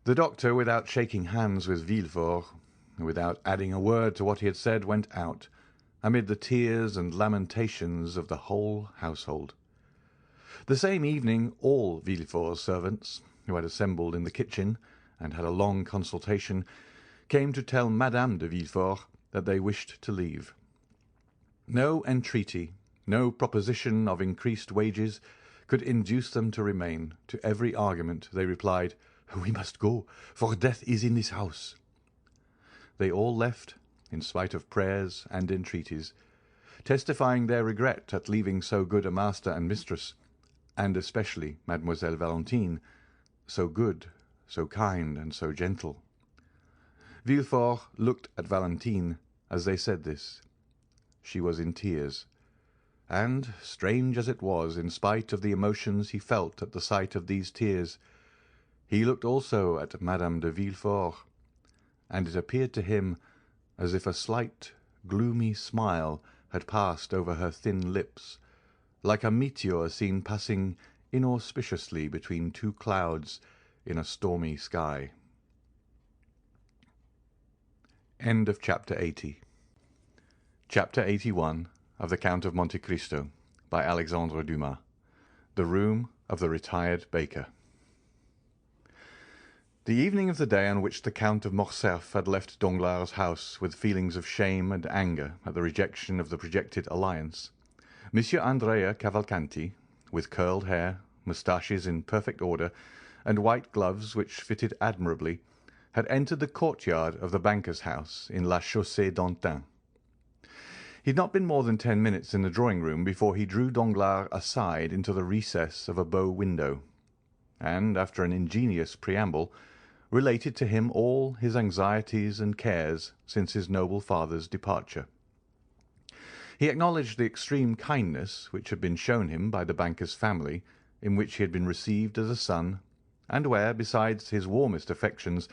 The doctor, without shaking hands with Villefort, without adding a word to what he had said, went out, amid the tears and lamentations of the whole household. The same evening all Villefort's servants, who had assembled in the kitchen and had a long consultation, came to tell Madame de Villefort that they wished to leave. No entreaty, no proposition of increased wages could induce them to remain. To every argument they replied, "We must go, for death is in this house." They all left in spite of prayers and entreaties, testifying their regret at leaving so good a master and mistress, and especially Mademoiselle Valentine, so good, so kind, and so gentle. Villefort looked at Valentine as they said this. She was in tears, and, strange as it was, in spite of the emotions he felt at the sight of these tears, he looked also at Madame de Villefort, and it appeared to him as if a slight, gloomy smile had passed over her thin lips, like a meteor seen passing inauspiciously between two clouds in a stormy sky. End of Chapter 80. Chapter 81 of the Count of Monte Cristo by Alexandre Dumas. The room of the retired baker. The evening of the day on which the Count of Morcerf had left Danglars' house with feelings of shame and anger at the rejection of the projected alliance, Monsieur Andrea Cavalcanti, with curled hair, moustaches in perfect order, and white gloves which fitted admirably, had entered the courtyard of the banker's house in La Chaussée-d'Antin. He had not been more than 10 minutes in the drawing-room before he drew Danglars aside into the recess of a bow window, and, after an ingenious preamble, related to him all his anxieties and cares since his noble father's departure. He acknowledged the extreme kindness which had been shown him by the banker's family, in which he had been received as a son, and where, besides his warmest affections,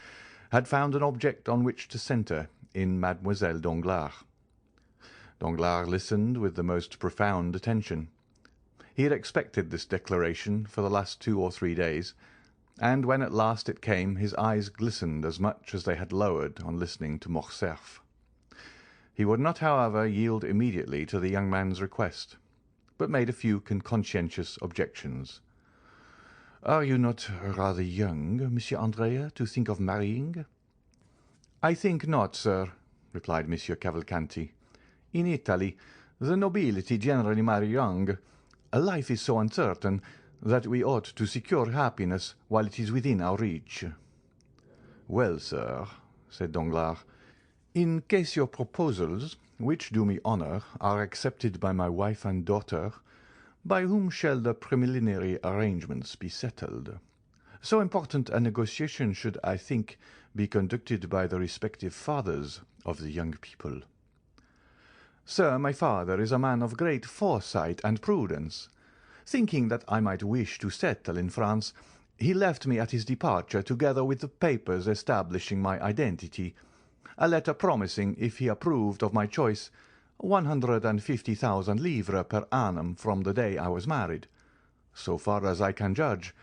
had found an object on which to centre in Mademoiselle Danglars. Danglars listened with the most profound attention. He had expected this declaration for the last 2 or 3 days, and when at last it came, his eyes glistened as much as they had lowered on listening to Morcerf. He would not, however, yield immediately to the young man's request, but made a few conscientious objections. "Are you not rather young, Monsieur Andrea, to think of marrying?" "I think not, sir," replied Monsieur Cavalcanti. "In Italy, the nobility generally marry young. Life is so uncertain that we ought to secure happiness while it is within our reach." "Well, sir," said Danglars, "in case your proposals, which do me honour, are accepted by my wife and daughter, by whom shall the preliminary arrangements be settled? So important a negotiation should, I think, be conducted by the respective fathers of the young people." "Sir, my father is a man of great foresight and prudence. Thinking that I might wish to settle in France, he left me at his departure together with the papers establishing my identity, a letter promising, if he approved of my choice, 150,000 livres per annum from the day I was married. So far as I can judge,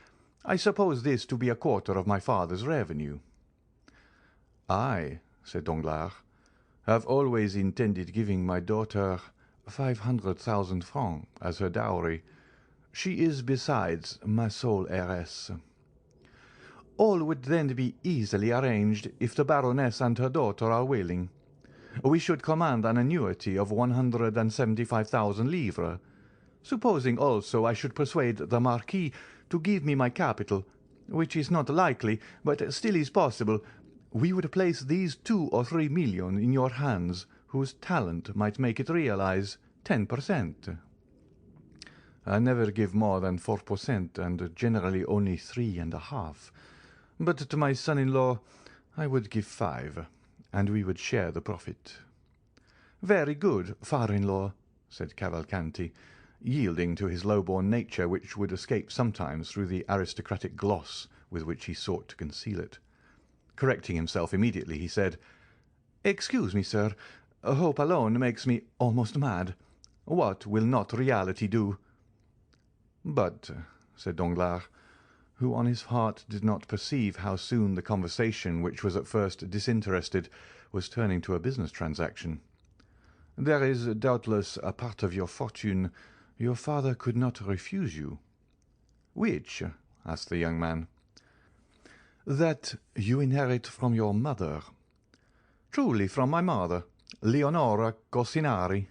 I suppose this to be a quarter of my father's revenue." "I," said Danglars, "have always intended giving my daughter 500,000 francs as her dowry. She is, besides, my sole heiress." "All would then be easily arranged if the Baroness and her daughter are willing. We should command an annuity of 175,000 livres. Supposing also I should persuade the Marquis to give me my capital, which is not likely, but still is possible, we would place these 2 or 3 millions in your hands, whose talent might make it realize 10%. "I never give more than 4%, and generally only 3.5. But to my son-in-law I would give 5, and we would share the profit." "Very good, father-in-law," said Cavalcanti, yielding to his low-born nature, which would escape sometimes through the aristocratic gloss with which he sought to conceal it. Correcting himself immediately, he said, "Excuse me, sir. Hope alone makes me almost mad. What will not reality do?" "But," said Danglars, who on his heart did not perceive how soon the conversation, which was at first disinterested, was turning to a business transaction, "there is doubtless a part of your fortune your father could not refuse you." "Which?" asked the young man. "That you inherit from your mother." "Truly from my mother, Leonora Corsinari."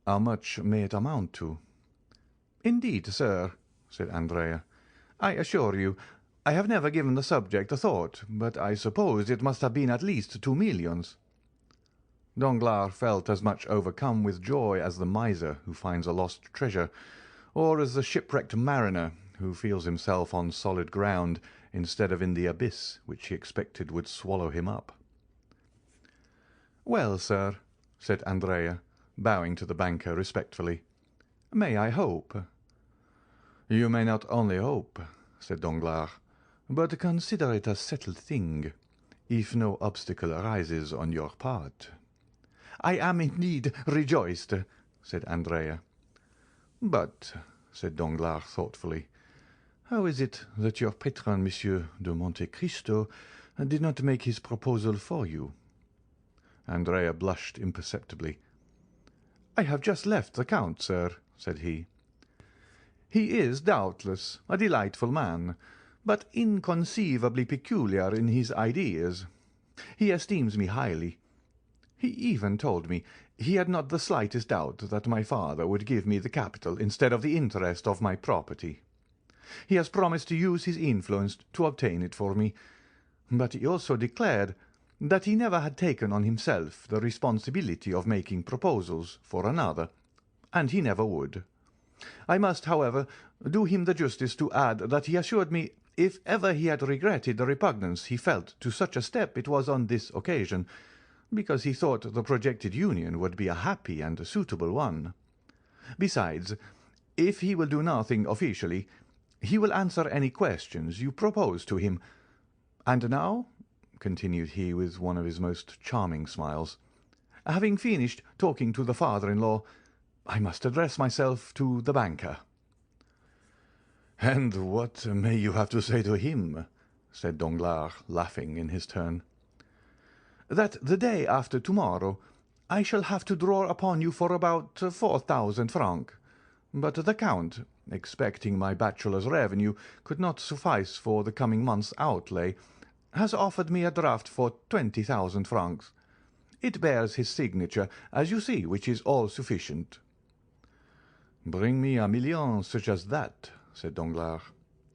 "How much may it amount to?" "Indeed, sir," said Andrea, "I assure you I have never given the subject a thought, but I suppose it must have been at least 2 millions." Danglars felt as much overcome with joy as the miser who finds a lost treasure, or as the shipwrecked mariner who feels himself on solid ground instead of in the abyss which he expected would swallow him up. "Well, sir," said Andrea, bowing to the banker respectfully, "may I hope?" "You may not only hope," said Danglars, "but consider it a settled thing, if no obstacle arises on your part." "I am indeed rejoiced," said Andrea. "But," said Danglars thoughtfully, "how is it that your patron, Monsieur de Monte Cristo, did not make his proposal for you?" Andrea blushed imperceptibly. "I have just left the count, sir," said he. "He is doubtless a delightful man, but inconceivably peculiar in his ideas. He esteems me highly. He even told me he had not the slightest doubt that my father would give me the capital instead of the interest of my property. He has promised to use his influence to obtain it for me, but he also declared that he never had taken on himself the responsibility of making proposals for another, and he never would. I must, however, do him the justice to add that he assured me if ever he had regretted the repugnance he felt to such a step it was on this occasion, because he thought the projected union would be a happy and suitable one. Besides, if he will do nothing officially, he will answer any questions you propose to him. And now," continued he with one of his most charming smiles, "having finished talking to the father-in-law, I must address myself to the banker." "And what may you have to say to him?" said Danglars, laughing in his turn. "That the day after tomorrow I shall have to draw upon you for about 4,000 francs, but the count, expecting my bachelor's revenue could not suffice for the coming month's outlay, has offered me a draft for 20,000 francs. It bears his signature, as you see, which is all sufficient." "Bring me 1,000,000 such as that," said Danglars.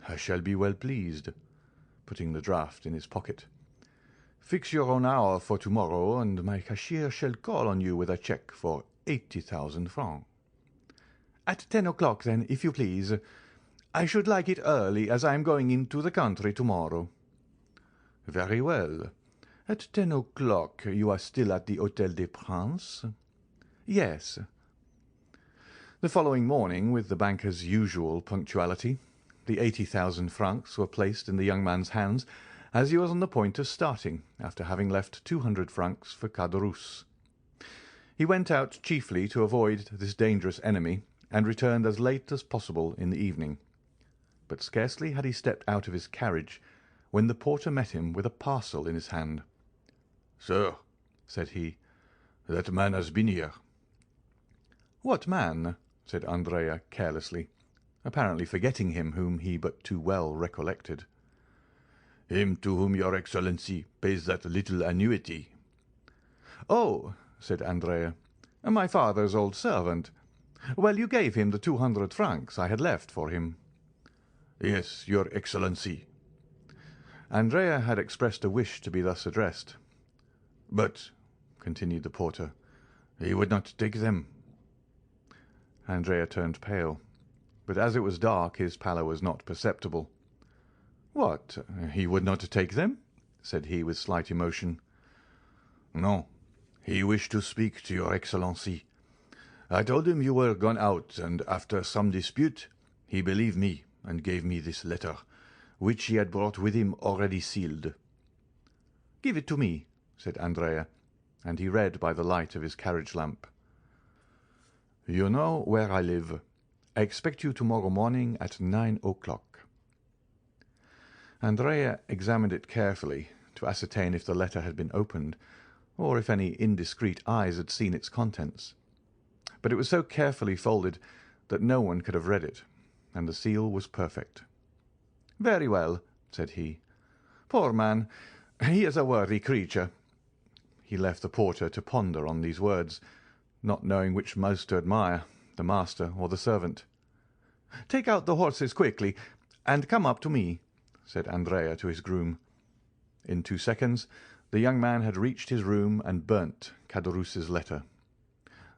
"I shall be well pleased," putting the draft in his pocket. "Fix your own hour for tomorrow, and my cashier shall call on you with a cheque for 80,000 francs." "At 10 o'clock, then, if you please. I should like it early, as I am going into the country tomorrow." "Very well. At 10 o'clock you are still at the Hôtel des Princes?" "Yes." The following morning, with the banker's usual punctuality, the 80,000 francs were placed in the young man's hands as he was on the point of starting, after having left 200 francs for Caderousse. He went out chiefly to avoid this dangerous enemy, and returned as late as possible in the evening. But scarcely had he stepped out of his carriage when the porter met him with a parcel in his hand. "Sir," said he, "that man has been here." "What man?" said Andrea carelessly, apparently forgetting him whom he but too well recollected. "Him to whom your Excellency pays that little annuity." "Oh," said Andrea, "my father's old servant. Well, you gave him the 200 francs I had left for him." "Yes, your Excellency." Andrea had expressed a wish to be thus addressed. "But," continued the porter, "he would not take them." Andrea turned pale, but as it was dark his pallor was not perceptible. "What, he would not take them?" said he with slight emotion. "No, he wished to speak to your Excellency. I told him you were gone out, and after some dispute he believed me and gave me this letter, which he had brought with him already sealed." "Give it to me," said Andrea, and he read by the light of his carriage lamp. "You know where I live. I expect you tomorrow morning at 9 o'clock." Andrea examined it carefully to ascertain if the letter had been opened, or if any indiscreet eyes had seen its contents. But it was so carefully folded that no one could have read it, and the seal was perfect. "Very well," said he. "Poor man, he is a worthy creature." He left the porter to ponder on these words, not knowing which most to admire, the master or the servant. "Take out the horses quickly, and come up to me," said Andrea to his groom. In 2 seconds The young man had reached his room and burnt Caderousse's letter.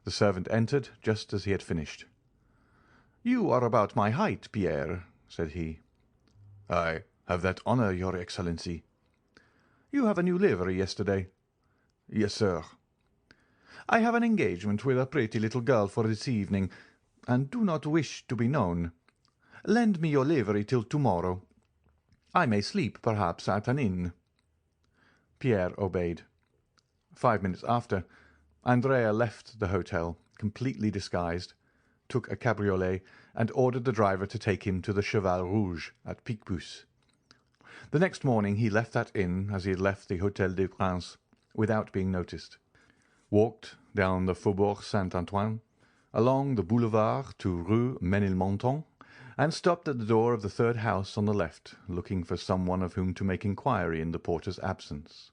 The servant entered just as he had finished. "You are about my height, Pierre," said he. "I have that honour, your Excellency." "You have a new livery yesterday." "Yes, sir." "I have an engagement with a pretty little girl for this evening, and do not wish to be known. Lend me your livery till tomorrow. I may sleep, perhaps, at an inn." Pierre obeyed. 5 minutes after, Andrea left the hotel, completely disguised, took a cabriolet, and ordered the driver to take him to the Cheval Rouge at Picpus. The next morning he left that inn as he had left the Hôtel des Princes, without being noticed, walked down the Faubourg Saint-Antoine, along the boulevard to Rue Ménilmontant, and stopped at the door of the third house on the left, looking for some one of whom to make inquiry in the porter's absence.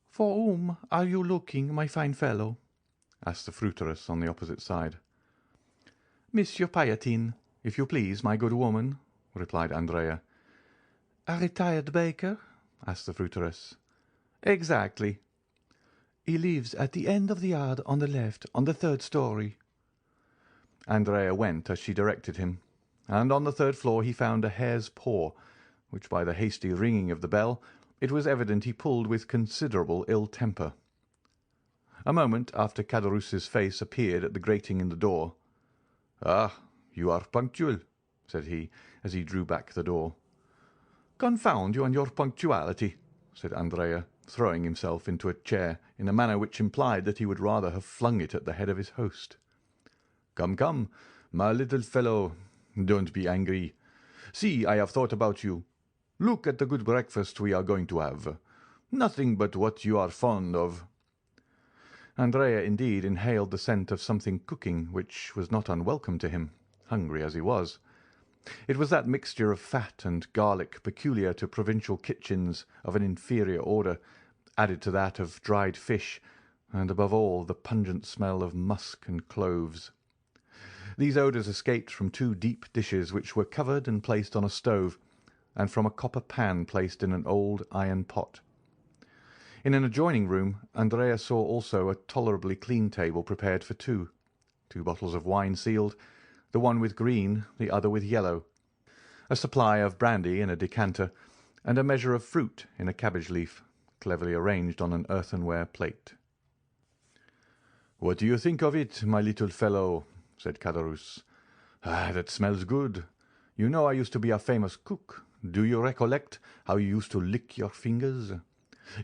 "For whom are you looking, my fine fellow?" asked the fruiteress on the opposite side. "Monsieur Pailletin, if you please, my good woman," replied Andrea. "A retired baker?" asked the fruiteress. "Exactly." "He lives at the end of the yard on the left, on the third story." Andrea went as she directed him, and on the third floor he found a hare's paw, which by the hasty ringing of the bell it was evident he pulled with considerable ill temper. A moment after Caderousse's face appeared at the grating in the door. "Ah, you are punctual," said he, as he drew back the door. "Confound you and your punctuality," said Andrea, throwing himself into a chair in a manner which implied that he would rather have flung it at the head of his host. "Come, come, my little fellow, don't be angry. See, I have thought about you. Look at the good breakfast we are going to have. Nothing but what you are fond of." Andrea indeed inhaled the scent of something cooking, which was not unwelcome to him, hungry as he was. It was that mixture of fat and garlic peculiar to provincial kitchens of an inferior order, added to that of dried fish, and above all the pungent smell of musk and cloves. These odours escaped from two deep dishes which were covered and placed on a stove, and from a copper pan placed in an old iron pot. In an adjoining room Andrea saw also a tolerably clean table prepared for two bottles of wine sealed, the one with green, the other with yellow, a supply of brandy in a decanter, and a measure of fruit in a cabbage leaf, cleverly arranged on an earthenware plate. "What do you think of it, my little fellow?" said Caderousse. "Ah, that smells good. You know I used to be a famous cook. Do you recollect how you used to lick your fingers?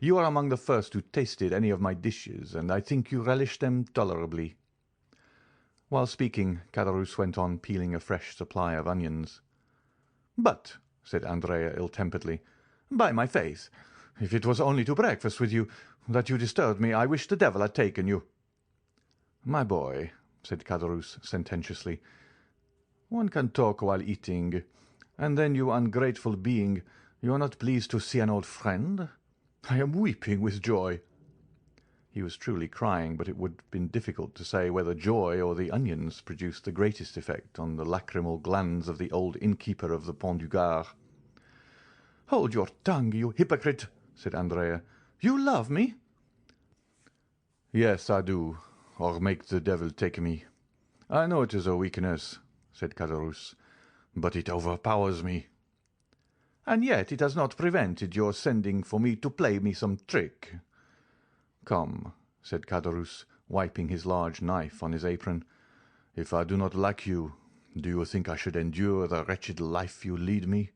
You are among the first who tasted any of my dishes, and I think you relished them tolerably." While speaking, Caderousse went on peeling a fresh supply of onions. "But," said Andrea ill-temperedly, "by my faith, if it was only to breakfast with you that you disturbed me, I wish the devil had taken you." "My boy," said Caderousse sententiously, "one can talk while eating, and then, you ungrateful being, you are not pleased to see an old friend? I am weeping with joy." He was truly crying, but it would have been difficult to say whether joy or the onions produced the greatest effect on the lachrymal glands of the old innkeeper of the Pont du Gard. "Hold your tongue, you hypocrite," said Andrea. "You love me?" "Yes, I do, or make the devil take me. I know it is a weakness," said Caderousse, "but it overpowers me." "And yet it has not prevented your sending for me to play me some trick." "Come," said Caderousse, wiping his large knife on his apron, "if I do not like you, do you think I should endure the wretched life you lead me?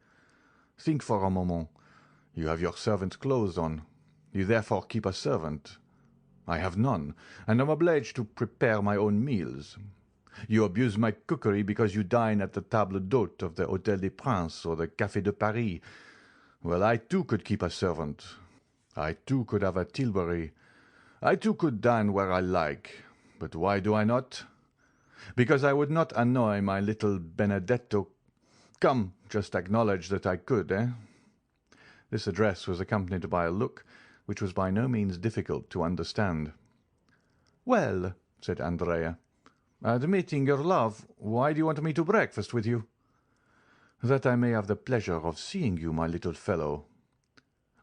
Think for a moment. You have your servant's clothes on. You therefore keep a servant. I have none, and am obliged to prepare my own meals. You abuse my cookery because you dine at the table d'hôte of the Hôtel des Princes or the Café de Paris. Well, I too could keep a servant. I too could have a tilbury. I too could dine where I like. But why do I not? Because I would not annoy my little Benedetto. Come, just acknowledge that I could, eh?" This address was accompanied by a look which was by no means difficult to understand. "Well," said Andrea, "admitting your love, why do you want me to breakfast with you?" "That I may have the pleasure of seeing you, my little fellow."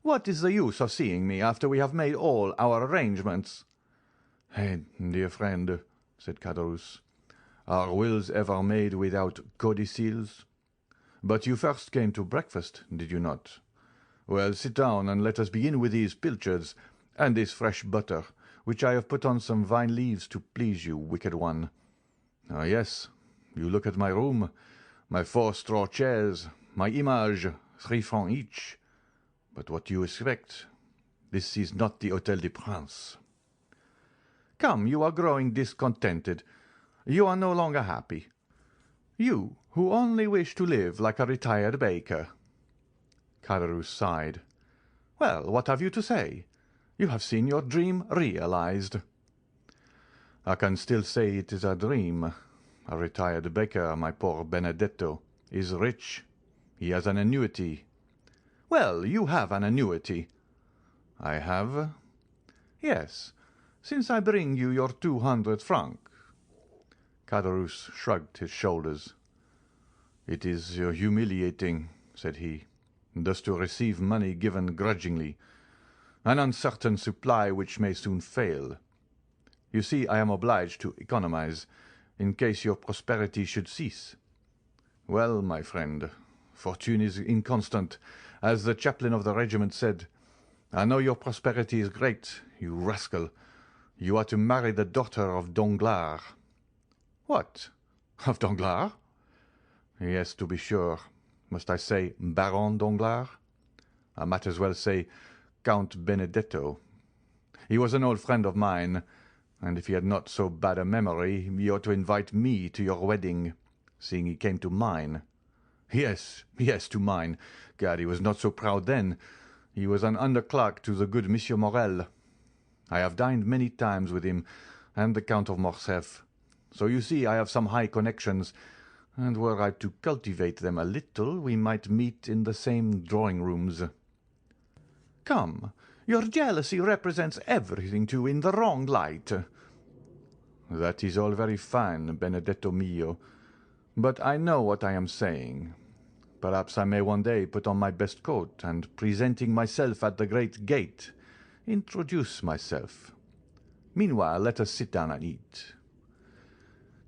What is the use of seeing me after we have made all our arrangements?" Dear friend," said Caderousse, "are wills ever made without codicils? But you first came to breakfast, did you not? Well, sit down, and let us begin with these pilchards and this fresh butter, which I have put on some vine leaves to please you, wicked one. Ah, yes, you look at my room, my 4 straw chairs, my image, 3 francs each. But what do you expect? This is not the Hôtel des Princes. Come, you are growing discontented. You are no longer happy. You, who only wish to live like a retired baker." Caderousse sighed. "Well, what have you to say? You have seen your dream realized." "I can still say it is a dream. A retired baker, my poor Benedetto, is rich. He has an annuity." "Well, you have an annuity." "I have?" "Yes, since I bring you your 200 francs." Caderousse shrugged his shoulders. "It is humiliating," said he, "thus to receive money given grudgingly, an uncertain supply which may soon fail. You see, I am obliged to economize, in case your prosperity should cease. Well, my friend, fortune is inconstant, as the chaplain of the regiment said. I know your prosperity is great, you rascal. You are to marry the daughter of Danglars." "What, of Danglars?" "Yes, to be sure. Must I say Baron Danglars? I might as well say Count Benedetto. He was an old friend of mine, and if he had not so bad a memory, he ought to invite me to your wedding, seeing he came to mine. Yes, yes, to mine. Gad, he was not so proud then. He was an underclerk to the good Monsieur Morel. I have dined many times with him and the Count of Morcerf. So you see I have some high connections, and were I to cultivate them a little, we might meet in the same drawing-rooms." "Come, your jealousy represents everything to you in the wrong light." "That is all very fine, Benedetto mio, but I know what I am saying. Perhaps I may one day put on my best coat, and presenting myself at the great gate, introduce myself. Meanwhile, let us sit down and eat."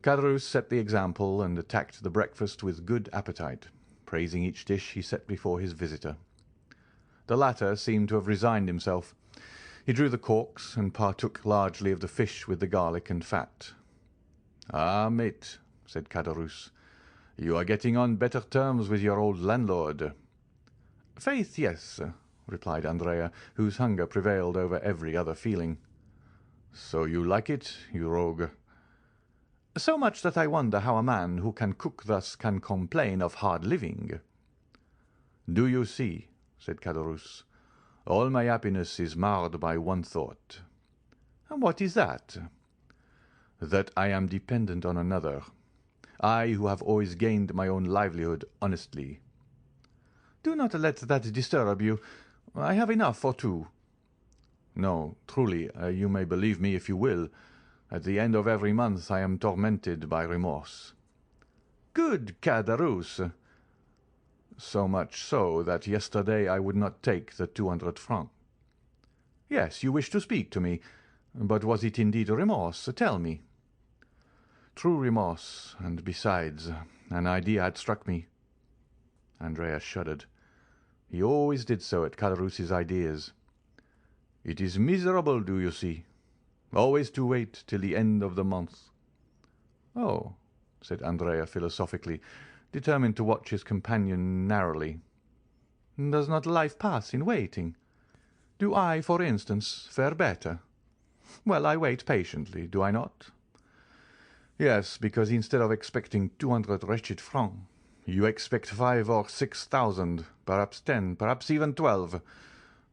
Caderousse set the example and attacked the breakfast with good appetite, praising each dish he set before his visitor. The latter seemed to have resigned himself. He drew the corks and partook largely of the fish with the garlic and fat. "Ah, mate," said Caderousse, "you are getting on better terms with your old landlord." "Faith, yes," replied Andrea, whose hunger prevailed over every other feeling. "So you like it, you rogue?" "So much that I wonder how a man who can cook thus can complain of hard living." "Do you see?" said Caderousse. "All my happiness is marred by one thought." "What is that?" "That I am dependent on another, I who have always gained my own livelihood honestly." "Do not let that disturb you. I have enough for 2. "No, truly, you may believe me if you will. At the end of every month I am tormented by remorse." "Good Caderousse!" "So much so that yesterday I would not take the 200 francs." "Yes, you wished to speak to me. But was it indeed remorse? Tell me." "True remorse, and besides, an idea had struck me." Andrea shuddered. He always did so at Caderousse's ideas. "It is miserable, do you see? Always to wait till the end of the month." "Oh," said Andrea philosophically, determined to watch his companion narrowly. "Does not life pass in waiting? Do I, for instance, fare better? Well, I wait patiently, do I not?" "Yes, because instead of expecting 200 wretched francs, you expect 5 or 6,000, perhaps 10, perhaps even 12,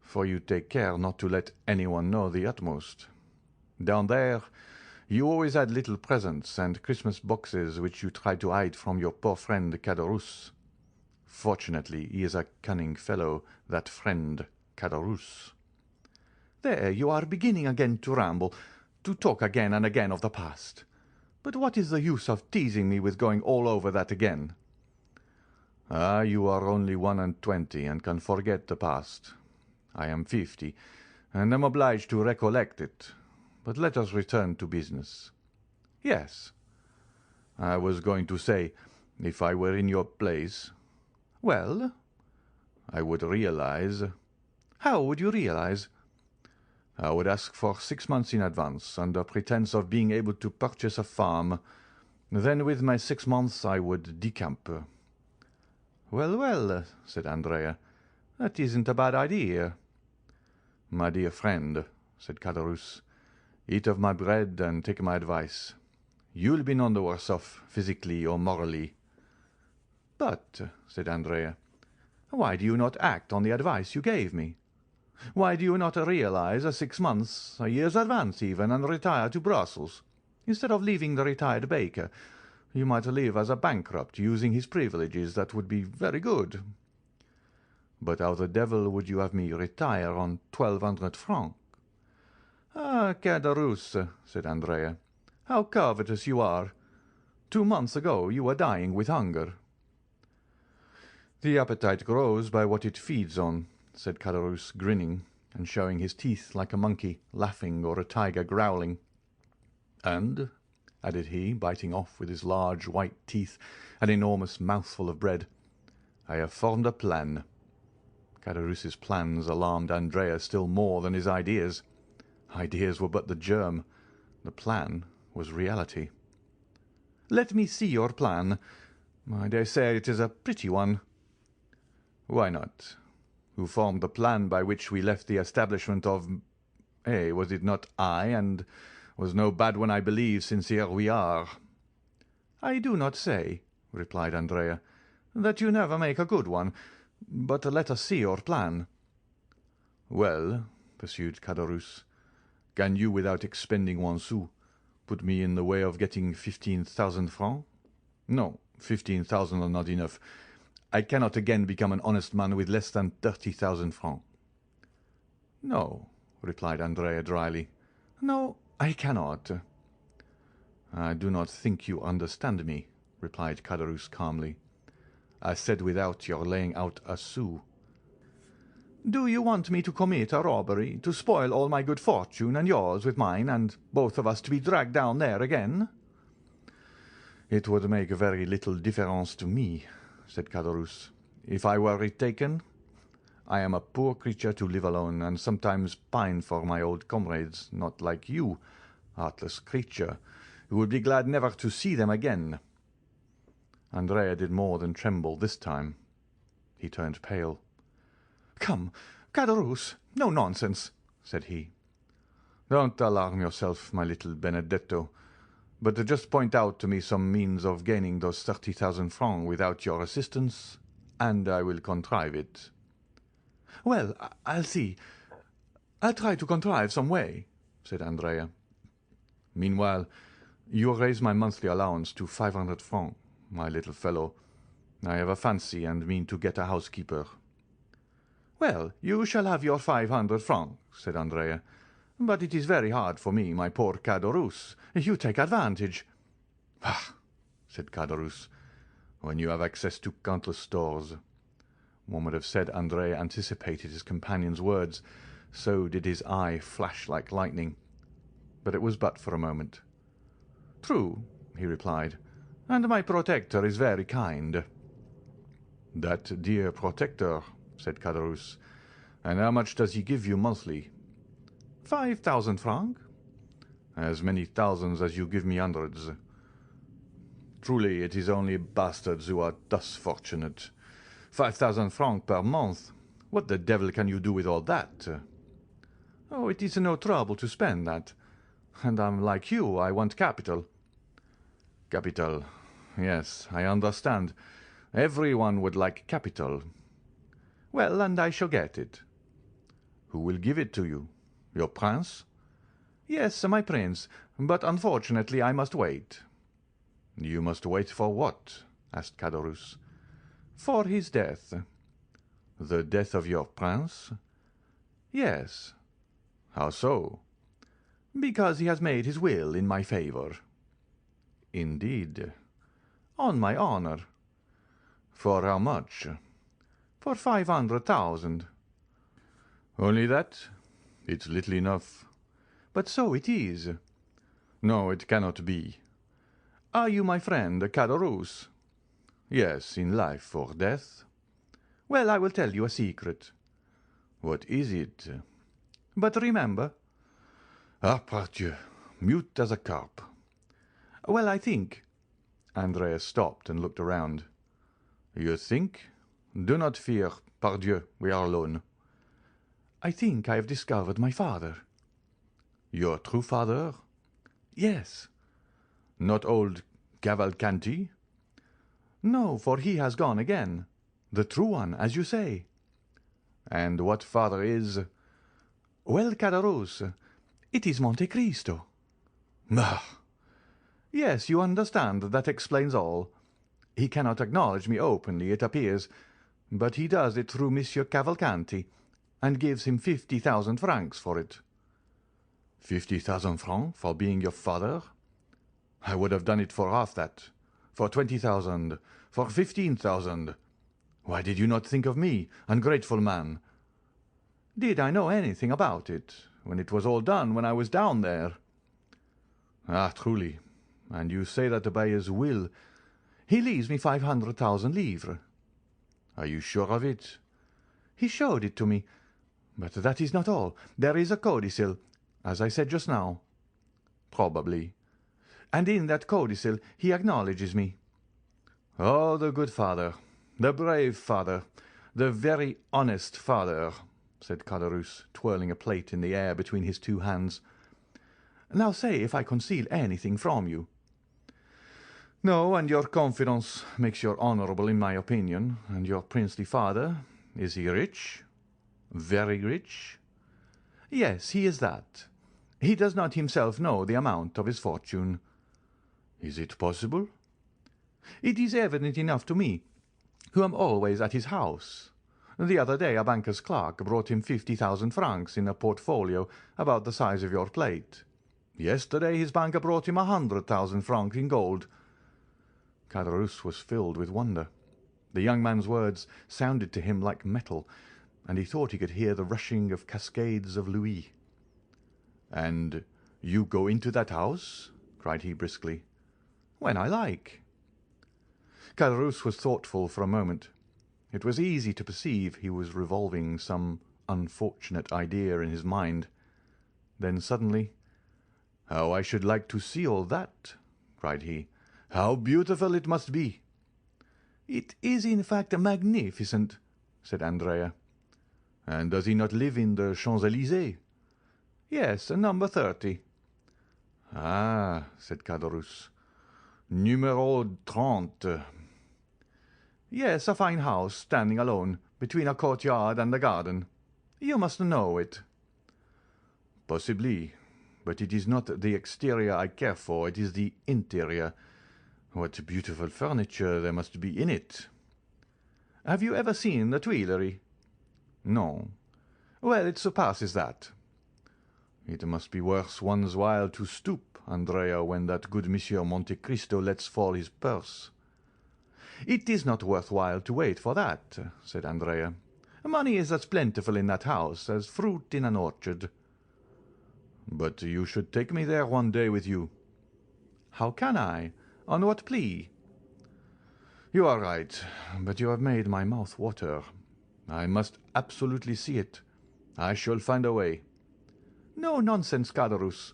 for you take care not to let anyone know the utmost. Down there you always had little presents and Christmas boxes which you tried to hide from your poor friend Caderousse. Fortunately, he is a cunning fellow, that friend Caderousse." "There, you are beginning again to ramble, to talk again and again of the past. But what is the use of teasing me with going all over that again?" "Ah, you are only 21 and can forget the past. I am 50, and am obliged to recollect it. But let us return to business. Yes, I was going to say, if I were in your place, well, I would realize. How would you realize? I would ask for 6 months in advance, under pretence of being able to purchase a farm. Then with my 6 months I would decamp. Well, well, said Andrea, that isn't a bad idea. My dear friend, said Caderousse, eat of my bread and take my advice. You'll be none the worse off, physically or morally. But, said Andrea, why do you not act on the advice you gave me? Why do you not realize a 6 months, a year's advance even, and retire to Brussels? Instead of leaving the retired baker, you might live as a bankrupt, using his privileges. That would be very good. But how the devil would you have me retire on 1,200 francs? Ah, Caderousse, said Andrea, how covetous you are. 2 months ago you were dying with hunger. The appetite grows by what it feeds on, said Caderousse, grinning, and showing his teeth like a monkey laughing or a tiger growling. And, added he, biting off with his large white teeth an enormous mouthful of bread, I have formed a plan. Caderousse's plans alarmed Andrea still more than his ideas. Ideas were but the germ. The plan was reality. Let me see your plan. I dare say it is a pretty one. Why not? Who formed the plan by which we left the establishment of... was it not I, and was no bad one, I believe, since here we are? I do not say, replied Andrea, that you never make a good one, but let us see your plan. Well, pursued Caderousse, can you, without expending 1 sou, put me in the way of getting 15,000 francs? No, 15,000 are not enough. I cannot again become an honest man with less than 30,000 francs. No, replied Andrea dryly. No, I cannot. I do not think you understand me, replied Caderousse calmly. I said without your laying out a sou. Do you want me to commit a robbery, to spoil all my good fortune and yours with mine, and both of us to be dragged down there again? It would make very little difference to me, said Caderousse, if I were retaken. I am a poor creature to live alone, and sometimes pine for my old comrades, not like you, heartless creature, who would be glad never to see them again. Andrea did more than tremble this time. He turned pale. Come, Caderousse, no nonsense, said he. Don't alarm yourself, my little Benedetto, but just point out to me some means of gaining those 30,000 francs without your assistance, and I will contrive it. Well, I'll see. I'll try to contrive some way, said Andrea. Meanwhile, you raise my monthly allowance to 500 francs, my little fellow. I have a fancy and mean to get a housekeeper. Well, you shall have your 500 francs, said Andrea. But it is very hard for me, my poor Caderousse. You take advantage. Ah, said Caderousse, when you have access to countless stores. One would have said Andrea anticipated his companion's words, so did his eye flash like lightning. But it was but for a moment. True, he replied, and my protector is very kind. That dear protector, said Caderousse. And how much does he give you monthly? 5,000 francs. As many thousands as you give me hundreds. Truly, it is only bastards who are thus fortunate. 5,000 francs per month. What the devil can you do with all that? Oh, it is no trouble to spend that. And I'm like you, I want capital. Capital. Yes, I understand. Everyone would like capital. Well, and I shall get it. Who will give it to you? Your prince? Yes, my prince, but unfortunately I must wait. You must wait for what? Asked Caderousse. For his death. The death of your prince? Yes. How so? Because he has made his will in my favour. Indeed. On my honour. For how much? For 500,000. Only that? It's little enough. But so it is. No, it cannot be. Are you my friend, Caderousse? Yes, in life or death. Well, I will tell you a secret. What is it? But remember. Ah, pardieu, mute as a carp. Well, I think. Andrea stopped and looked around. You think? Do not fear, pardieu, we are alone. I think I have discovered my father. Your true father? Yes. Not old Cavalcanti? No, for he has gone again. The true one, as you say. And what father is? Well, Caderousse, it is Monte Cristo. Ah! Yes, you understand, that explains all. He cannot acknowledge me openly, it appears, but he does it through Monsieur Cavalcanti, and gives him 50,000 francs for it. 50,000 francs for being your father? I would have done it for half that, for 20,000, for 15,000. Why did you not think of me, ungrateful man? Did I know anything about it, when it was all done, when I was down there? Ah, truly. And you say that by his will he leaves me 500,000 livres. Are you sure of it? He showed it to me. But that is not all. There is a codicil, as I said just now. Probably. And in that codicil he acknowledges me. Oh, the good father, the brave father, the very honest father, said Caderousse, twirling a plate in the air between his two hands. Now say if I conceal anything from you. No, and your confidence makes you honourable in my opinion. And your princely father, is he rich? Very rich? Yes, he is that. He does not himself know the amount of his fortune. Is it possible? It is evident enough to me, who am always at his house. The other day a banker's clerk brought him 50,000 francs in a portfolio about the size of your plate. Yesterday his banker brought him 100,000 francs in gold. Caderousse was filled with wonder. The young man's words sounded to him like metal, and he thought he could hear the rushing of cascades of louis. "And you go into that house?" cried he briskly. "When I like." Caderousse was thoughtful for a moment. It was easy to perceive he was revolving some unfortunate idea in his mind. Then suddenly, "How I should like to see all that!" cried he. "How beautiful it must be!" "It is in fact magnificent," said Andrea. "And does he not live in the Champs-Élysées?" "Yes, number 30. "Ah," said Caderousse. "Numéro 30. Yes, a fine house, standing alone, between a courtyard and a garden. You must know it." "Possibly, but it is not the exterior I care for, it is the interior. What beautiful furniture there must be in it." "Have you ever seen the Tuileries?" "No." "Well, it surpasses that." "It must be worth one's while to stoop, Andrea, when that good Monsieur Monte Cristo lets fall his purse." "It is not worth while to wait for that," said Andrea. "Money is as plentiful in that house as fruit in an orchard." "But you should take me there one day with you." "How can I? On what plea?" "You are right, but you have made my mouth water. I must absolutely see it. I shall find a way." "No nonsense, Caderousse."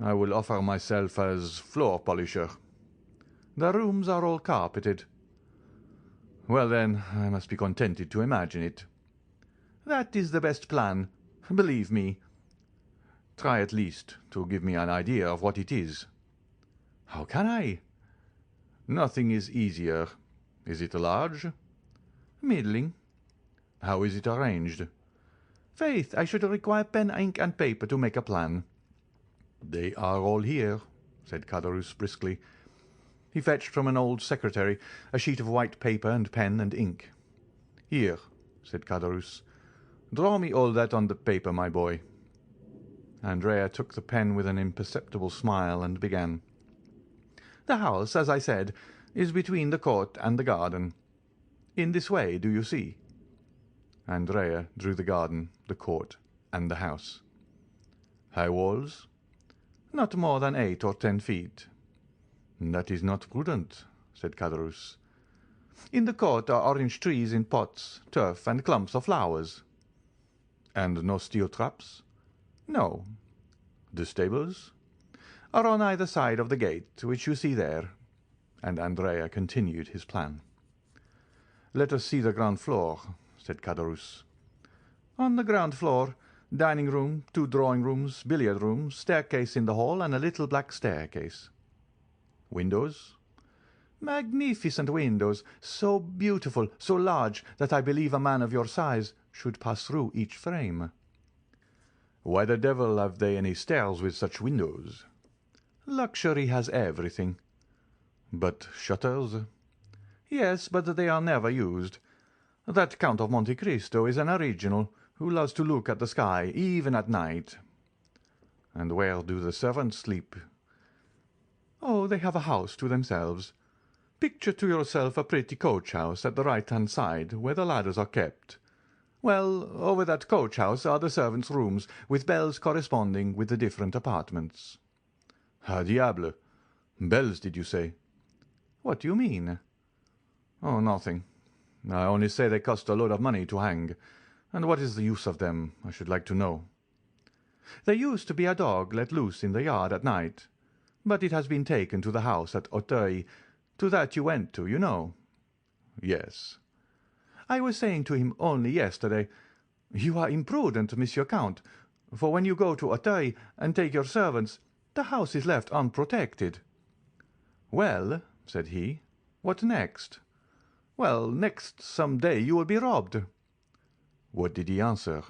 "I will offer myself as floor polisher." "The rooms are all carpeted." "Well, then, I must be contented to imagine it." "That is the best plan, believe me." "Try at least to give me an idea of what it is." "How can I?" "Nothing is easier. Is it large?" "Middling." "How is it arranged?" "Faith, I should require pen, ink, and paper to make a plan." "They are all here," said Caderousse briskly. He fetched from an old secretary a sheet of white paper and pen and ink. "Here," said Caderousse. "Draw me all that on the paper, my boy." Andrea took the pen with an imperceptible smile and began. "The house, as I said, is between the court and the garden. In this way, do you see?" Andrea drew the garden, the court, and the house. High walls? Not more than 8 or 10 feet. That is not prudent, said Caderousse. In the court are orange trees in pots, turf, and clumps of flowers. And no steel traps? No. The stables? Are on either side of the gate, which you see there. And Andrea continued his plan. Let us see the ground floor, said Caderousse. On the ground floor, dining room, 2 drawing rooms, billiard rooms, staircase in the hall, and a little black staircase. Windows? Magnificent windows, so beautiful, so large, that I believe a man of your size should pass through each frame. Why the devil have they any stairs with such windows? Luxury has everything. But shutters? Yes, but they are never used. That Count of Monte Cristo is an original who loves to look at the sky, even at night. And where do the servants sleep? Oh, they have a house to themselves. Picture to yourself a pretty coach-house at the right-hand side, where the ladders are kept. Well, over that coach-house are the servants' rooms, with bells corresponding with the different apartments. Ah, diable! Bells, did you say? What do you mean? Oh, nothing. I only say they cost a load of money to hang. And what is the use of them, I should like to know? There used to be a dog let loose in the yard at night, but it has been taken to the house at Auteuil, to that you went to, you know. Yes. I was saying to him only yesterday, you are imprudent, Monsieur Count, for when you go to Auteuil and take your servants, the house is left unprotected. Well, said he, what next? Well, next some day you will be robbed. What did he answer?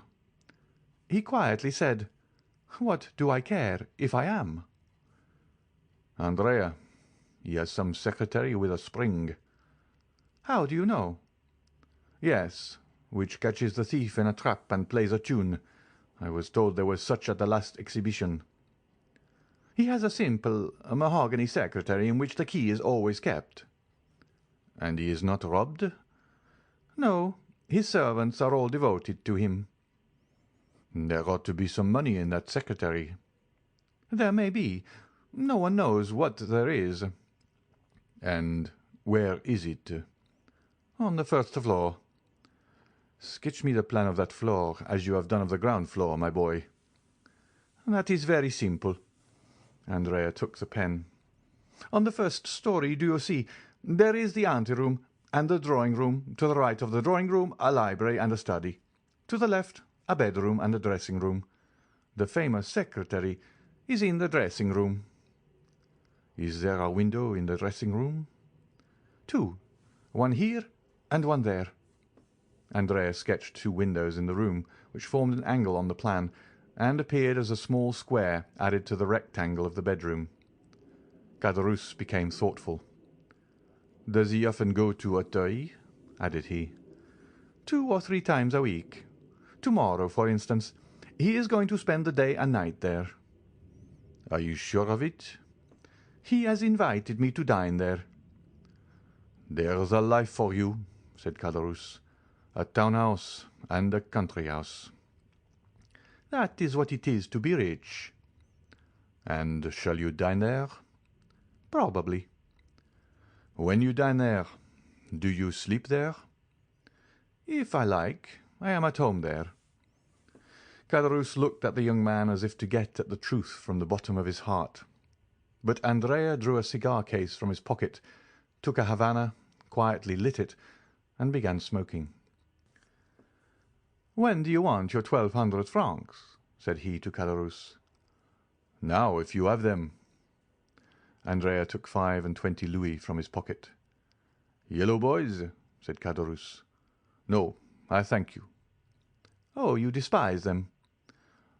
He quietly said, What do I care if I am? Andrea, he has some secretary with a spring. How do you know? Yes, which catches the thief in a trap and plays a tune. I was told there was such at the last exhibition. He has a simple mahogany secretary in which the key is always kept. And he is not robbed? No, his servants are all devoted to him. There ought to be some money in that secretary. There may be. No one knows what there is. And where is it? On the first floor. Sketch me the plan of that floor, as you have done of the ground floor, my boy. That is very simple. Andrea took the pen. On the first story, do you see, there is the ante-room and the drawing-room. To the right of the drawing-room, a library and a study. To the left, a bedroom and a dressing-room. The famous secretary is in the dressing-room. Is there a window in the dressing-room? 2, one here and one there. Andrea sketched 2 windows in the room, which formed an angle on the plan, and appeared as a small square added to the rectangle of the bedroom. Caderousse became thoughtful. Does he often go to Auteuil? Added he. 2 or 3 times a week. Tomorrow, for instance, he is going to spend the day and night there. Are you sure of it? He has invited me to dine there. There's a life for you, said Caderousse. A town house and a country house. That is what it is to be rich. And shall you dine there? Probably. When you dine there, do you sleep there? If I like. I am at home there. Caderousse looked at the young man as if to get at the truth from the bottom of his heart. But Andrea drew a cigar case from his pocket, took a Havana, quietly lit it, and began smoking. "When do you want your 1,200 francs?" said he to Caderousse. "Now, if you have them." Andrea took 25 louis from his pocket. "Yellow boys?" said Caderousse. "No, I thank you." "Oh, you despise them?"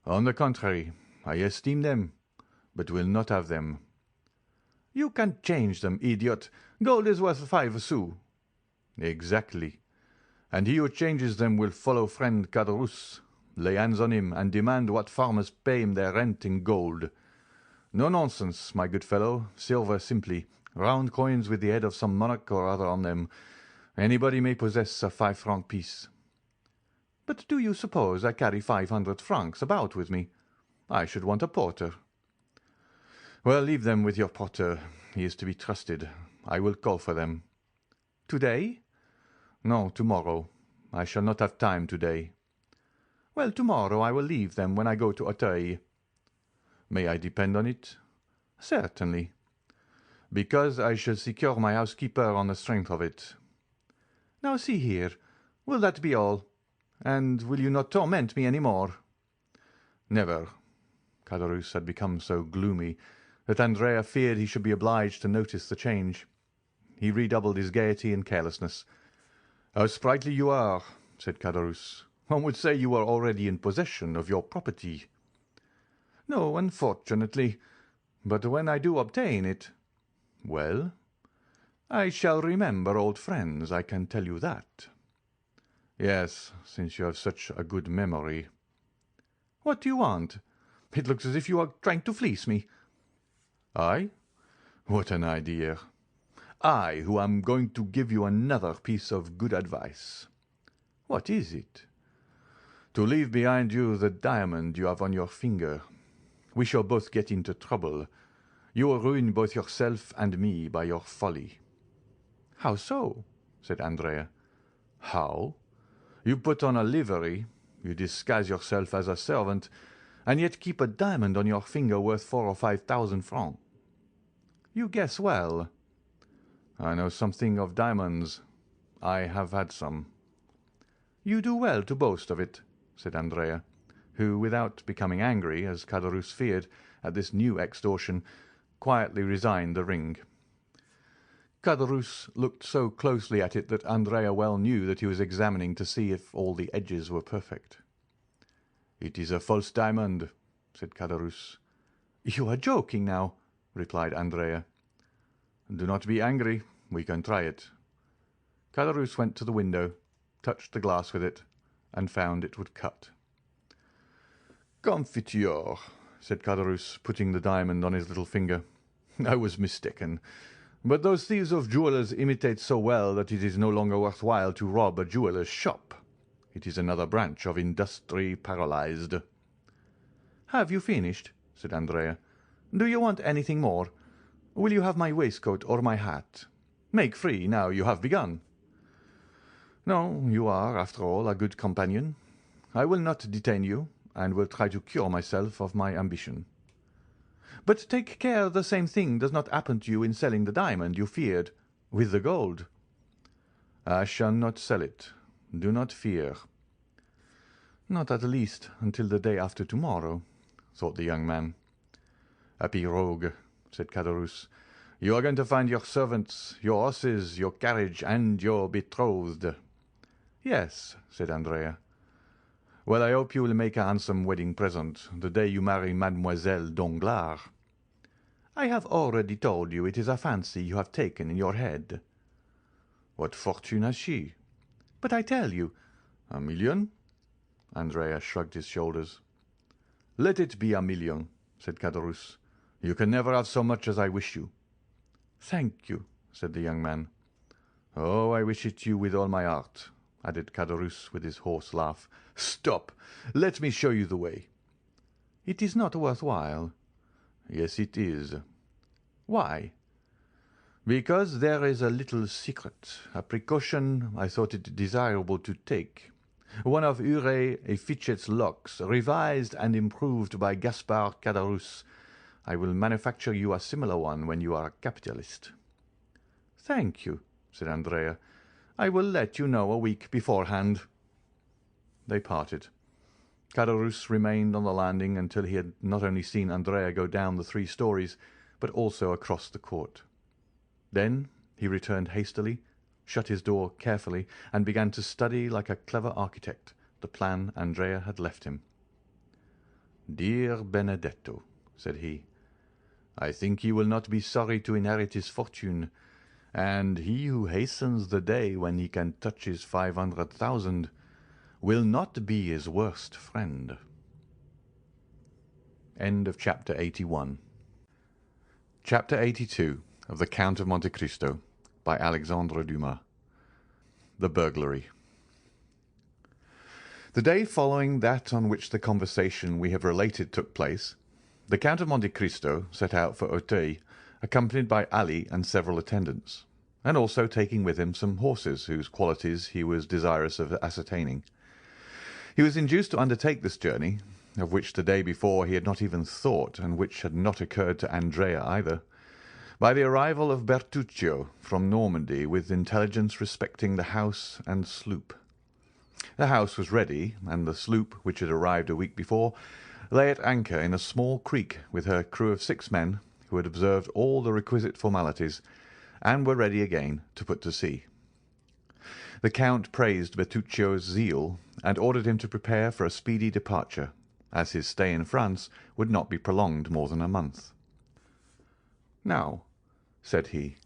"On the contrary, I esteem them, but will not have them." "You can change them, idiot. Gold is worth 5 sous." "Exactly. And he who changes them will follow friend Caderousse, lay hands on him, and demand what farmers pay him their rent in gold. No nonsense, my good fellow, silver simply, round coins with the head of some monarch or other on them. Anybody may possess a 5-franc piece." But do you suppose I carry 500 francs about with me? I should want a porter." "Well, leave them with your porter. He is to be trusted. I will call for them." "To-day?" "No, tomorrow. I shall not have time to-day." "Well, tomorrow I will leave them when I go to Auteuil." "May I depend on it?" "Certainly." "Because I shall secure my housekeeper on the strength of it." "Now see here, will that be all? And will you not torment me any more?" "Never." Caderousse had become so gloomy that Andrea feared he should be obliged to notice the change. He redoubled his gaiety and carelessness. "How sprightly you are," said Caderousse. "One would say you were already in possession of your property." "No, unfortunately. But when I do obtain it—" "Well?" "I shall remember old friends, I can tell you that." "Yes, since you have such a good memory." "What do you want? It looks as if you are trying to fleece me." "I? What an idea! I, who am going to give you another piece of good advice." "What is it?" "To leave behind you the diamond you have on your finger. We shall both get into trouble. You will ruin both yourself and me by your folly." "How so?" said Andrea. "How? You put on a livery, you disguise yourself as a servant, and yet keep a diamond on your finger worth 4,000 or 5,000 francs." "You guess well." "I know something of diamonds. I have had some." "You do well to boast of it," said Andrea, who, without becoming angry, as Caderousse feared, at this new extortion, quietly resigned the ring. Caderousse looked so closely at it that Andrea well knew that he was examining to see if all the edges were perfect. "It is a false diamond," said Caderousse. "You are joking now," replied Andrea. "Do not be angry. We can try it." Caderousse went to the window, touched the glass with it, and found it would cut. "Confiture," said Caderousse, putting the diamond on his little finger. "I was mistaken. But those thieves of jewellers imitate so well that it is no longer worth while to rob a jeweller's shop. It is another branch of industry paralyzed." "Have you finished?" said Andrea. "Do you want anything more? Will you have my waistcoat or my hat? Make free, now you have begun." "No, you are, after all, a good companion. I will not detain you, and will try to cure myself of my ambition." "But take care the same thing does not happen to you in selling the diamond you feared with the gold." "I shall not sell it. Do not fear." "Not at least until the day after tomorrow," thought the young man. "Happy rogue," said Caderousse. "You are going to find your servants, your horses, your carriage, and your betrothed." "Yes," said Andrea. "Well, I hope you will make a handsome wedding present the day you marry Mademoiselle Danglars." "I have already told you it is a fancy you have taken in your head." "What fortune has she?" "But I tell you—" "1 million?" Andrea shrugged his shoulders. "Let it be 1 million," said Caderousse. "You can never have so much as I wish you." "Thank you," said the young man. "Oh, I wish it you with all my heart," added Caderousse with his hoarse laugh. "Stop! Let me show you the way." "It is not worth while." "Yes, it is." "Why?" "Because there is a little secret, a precaution I thought it desirable to take. One of Huret et Fichet's locks, revised and improved by Gaspard Caderousse. I will manufacture you a similar one when you are a capitalist." "Thank you," said Andrea. "I will let you know a week beforehand." They parted. Caderousse remained on the landing until he had not only seen Andrea go down the 3 stories, but also across the court. Then he returned hastily, shut his door carefully, and began to study like a clever architect the plan Andrea had left him. "Dear Benedetto," said he, "I think he will not be sorry to inherit his fortune, and he who hastens the day when he can touch his 500,000 will not be his worst friend." End of chapter 81. Chapter 82 of the Count of Monte Cristo by Alexandre Dumas. The burglary. The day following that on which the conversation we have related took place, the Count of Monte Cristo set out for Auteuil, accompanied by Ali and several attendants, and also taking with him some horses whose qualities he was desirous of ascertaining. He was induced to undertake this journey, of which the day before he had not even thought, and which had not occurred to Andrea either, by the arrival of Bertuccio from Normandy with intelligence respecting the house and sloop. The house was ready, and the sloop, which had arrived a week before, lay at anchor in a small creek with her crew of 6 men, who had observed all the requisite formalities, and were ready again to put to sea. The Count praised Bertuccio's zeal, and ordered him to prepare for a speedy departure, as his stay in France would not be prolonged more than a month. "Now," said he,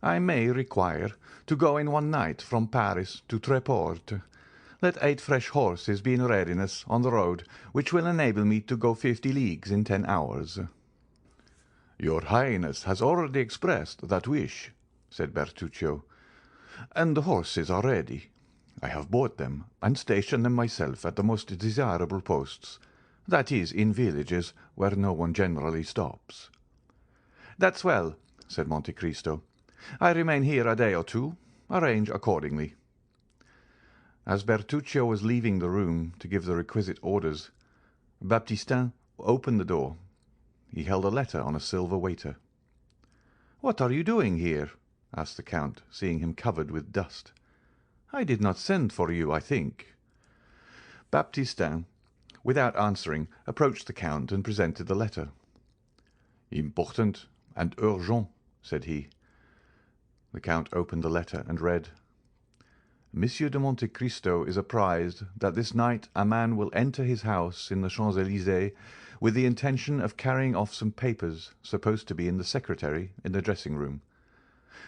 "I may require to go in one night from Paris to Tréport. Let 8 fresh horses be in readiness on the road, which will enable me to go 50 leagues in 10 hours." "Your Highness has already expressed that wish," said Bertuccio, "and the horses are ready. I have bought them and stationed them myself at the most desirable posts, that is, in villages where no one generally stops." "That's well," said Monte Cristo. "I remain here a day or two. Arrange accordingly." As Bertuccio was leaving the room to give the requisite orders, Baptistin opened the door. He held a letter on a silver waiter. "What are you doing here?" asked the Count, seeing him covered with dust. "I did not send for you, I think." Baptistin, without answering, approached the Count and presented the letter. "Important and urgent," said he. The Count opened the letter and read: "Monsieur de Monte Cristo is apprised that this night a man will enter his house in the Champs-Élysées with the intention of carrying off some papers supposed to be in the secretary in the dressing-room.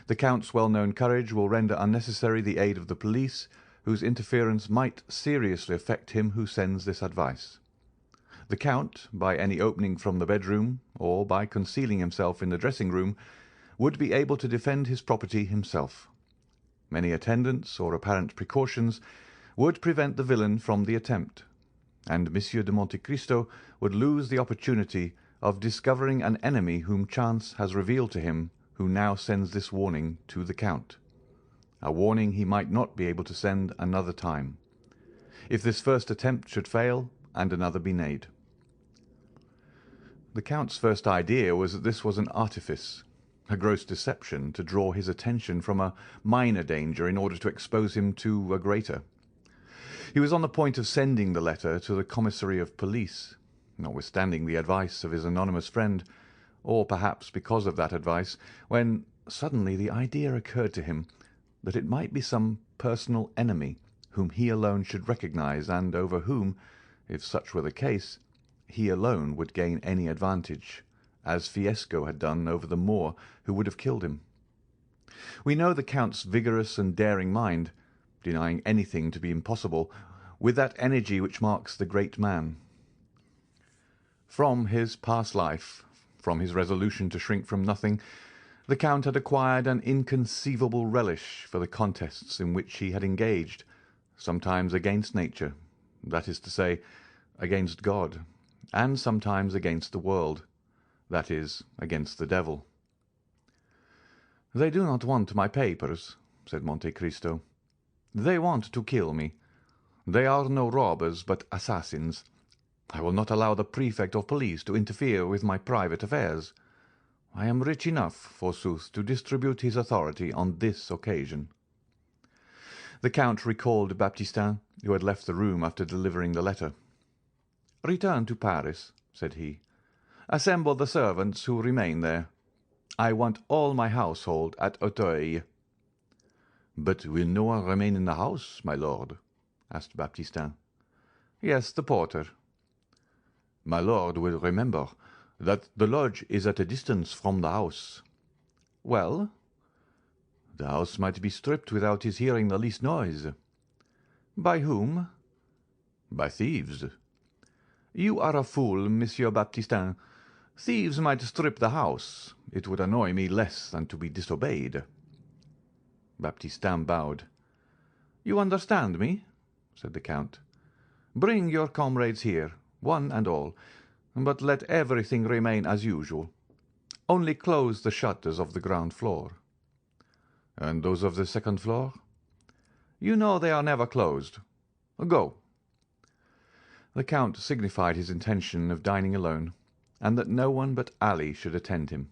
The Count's well-known courage will render unnecessary the aid of the police, whose interference might seriously affect him who sends this advice. The Count, by any opening from the bedroom, or by concealing himself in the dressing-room, would be able to defend his property himself. Many attendants or apparent precautions would prevent the villain from the attempt, and Monsieur de Monte Cristo would lose the opportunity of discovering an enemy whom chance has revealed to him, who now sends this warning to the Count, a warning he might not be able to send another time, if this first attempt should fail and another be made." The Count's first idea was that this was an artifice, a gross deception to draw his attention from a minor danger in order to expose him to a greater. He was on the point of sending the letter to the commissary of police, notwithstanding the advice of his anonymous friend, or perhaps because of that advice, when suddenly the idea occurred to him that it might be some personal enemy whom he alone should recognize, and over whom, if such were the case, he alone would gain any advantage, as Fiesco had done over the Moor who would have killed him. We know the Count's vigorous and daring mind, denying anything to be impossible, with that energy which marks the great man. From his past life, from his resolution to shrink from nothing, the Count had acquired an inconceivable relish for the contests in which he had engaged, sometimes against nature, that is to say, against God, and sometimes against the world, that is, against the devil. "They do not want my papers," said Monte Cristo. "They want to kill me. They are no robbers, but assassins. I will not allow the prefect of police to interfere with my private affairs. I am rich enough, forsooth, to distribute his authority on this occasion." The Count recalled Baptistin, who had left the room after delivering the letter. "Return to Paris," said he. "Assemble the servants who remain there. I want all my household at Auteuil." "But will no one remain in the house, my lord?" asked Baptistin. "Yes, the porter." "My lord will remember that the lodge is at a distance from the house." "Well?" "The house might be stripped without his hearing the least noise." "By whom?" "By thieves." "You are a fool, Monsieur Baptistin. Thieves might strip the house. It would annoy me less than to be disobeyed." Baptistin bowed. "You understand me?" said the Count. Bring your comrades here, one and all, but let everything remain as usual. Only close the shutters of the ground floor." "And those of the second floor?" "You know they are never closed. Go." The Count signified his intention of dining alone, and that no one but Ali should attend him.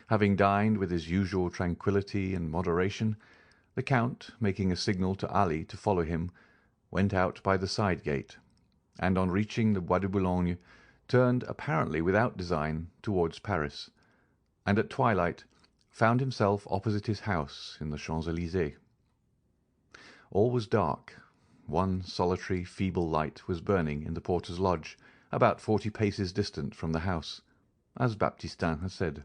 Having dined with his usual tranquillity and moderation, the Count, making a signal to Ali to follow him, went out by the side gate, and on reaching the Bois de Boulogne, turned, apparently without design, towards Paris, and at twilight found himself opposite his house in the Champs-Élysées. All was dark. One solitary, feeble light was burning in the porter's lodge, about 40 paces distant from the house, as Baptistin had said.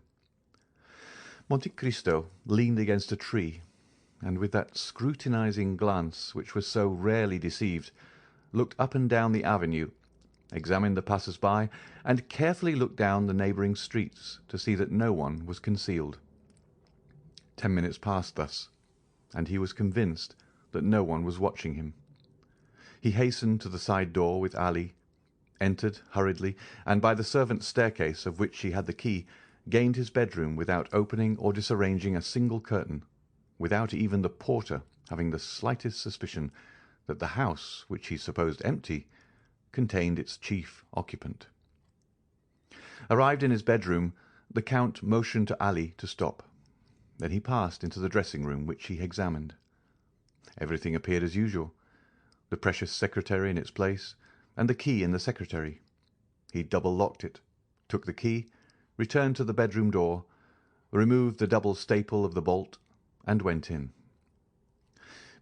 Monte Cristo leaned against a tree, and with that scrutinizing glance which was so rarely deceived, looked up and down the avenue, examined the passers-by, and carefully looked down the neighbouring streets to see that no one was concealed. 10 minutes passed thus, and he was convinced that no one was watching him. He hastened to the side door with Ali, entered hurriedly, and by the servants' staircase, of which he had the key, gained his bedroom without opening or disarranging a single curtain, without even the porter having the slightest suspicion that the house, which he supposed empty, contained its chief occupant. Arrived in his bedroom, the Count motioned to Ali to stop. Then he passed into the dressing-room, which he examined. Everything appeared as usual, the precious secretary in its place, and the key in the secretary. He double-locked it, took the key, returned to the bedroom door, removed the double staple of the bolt, and went in.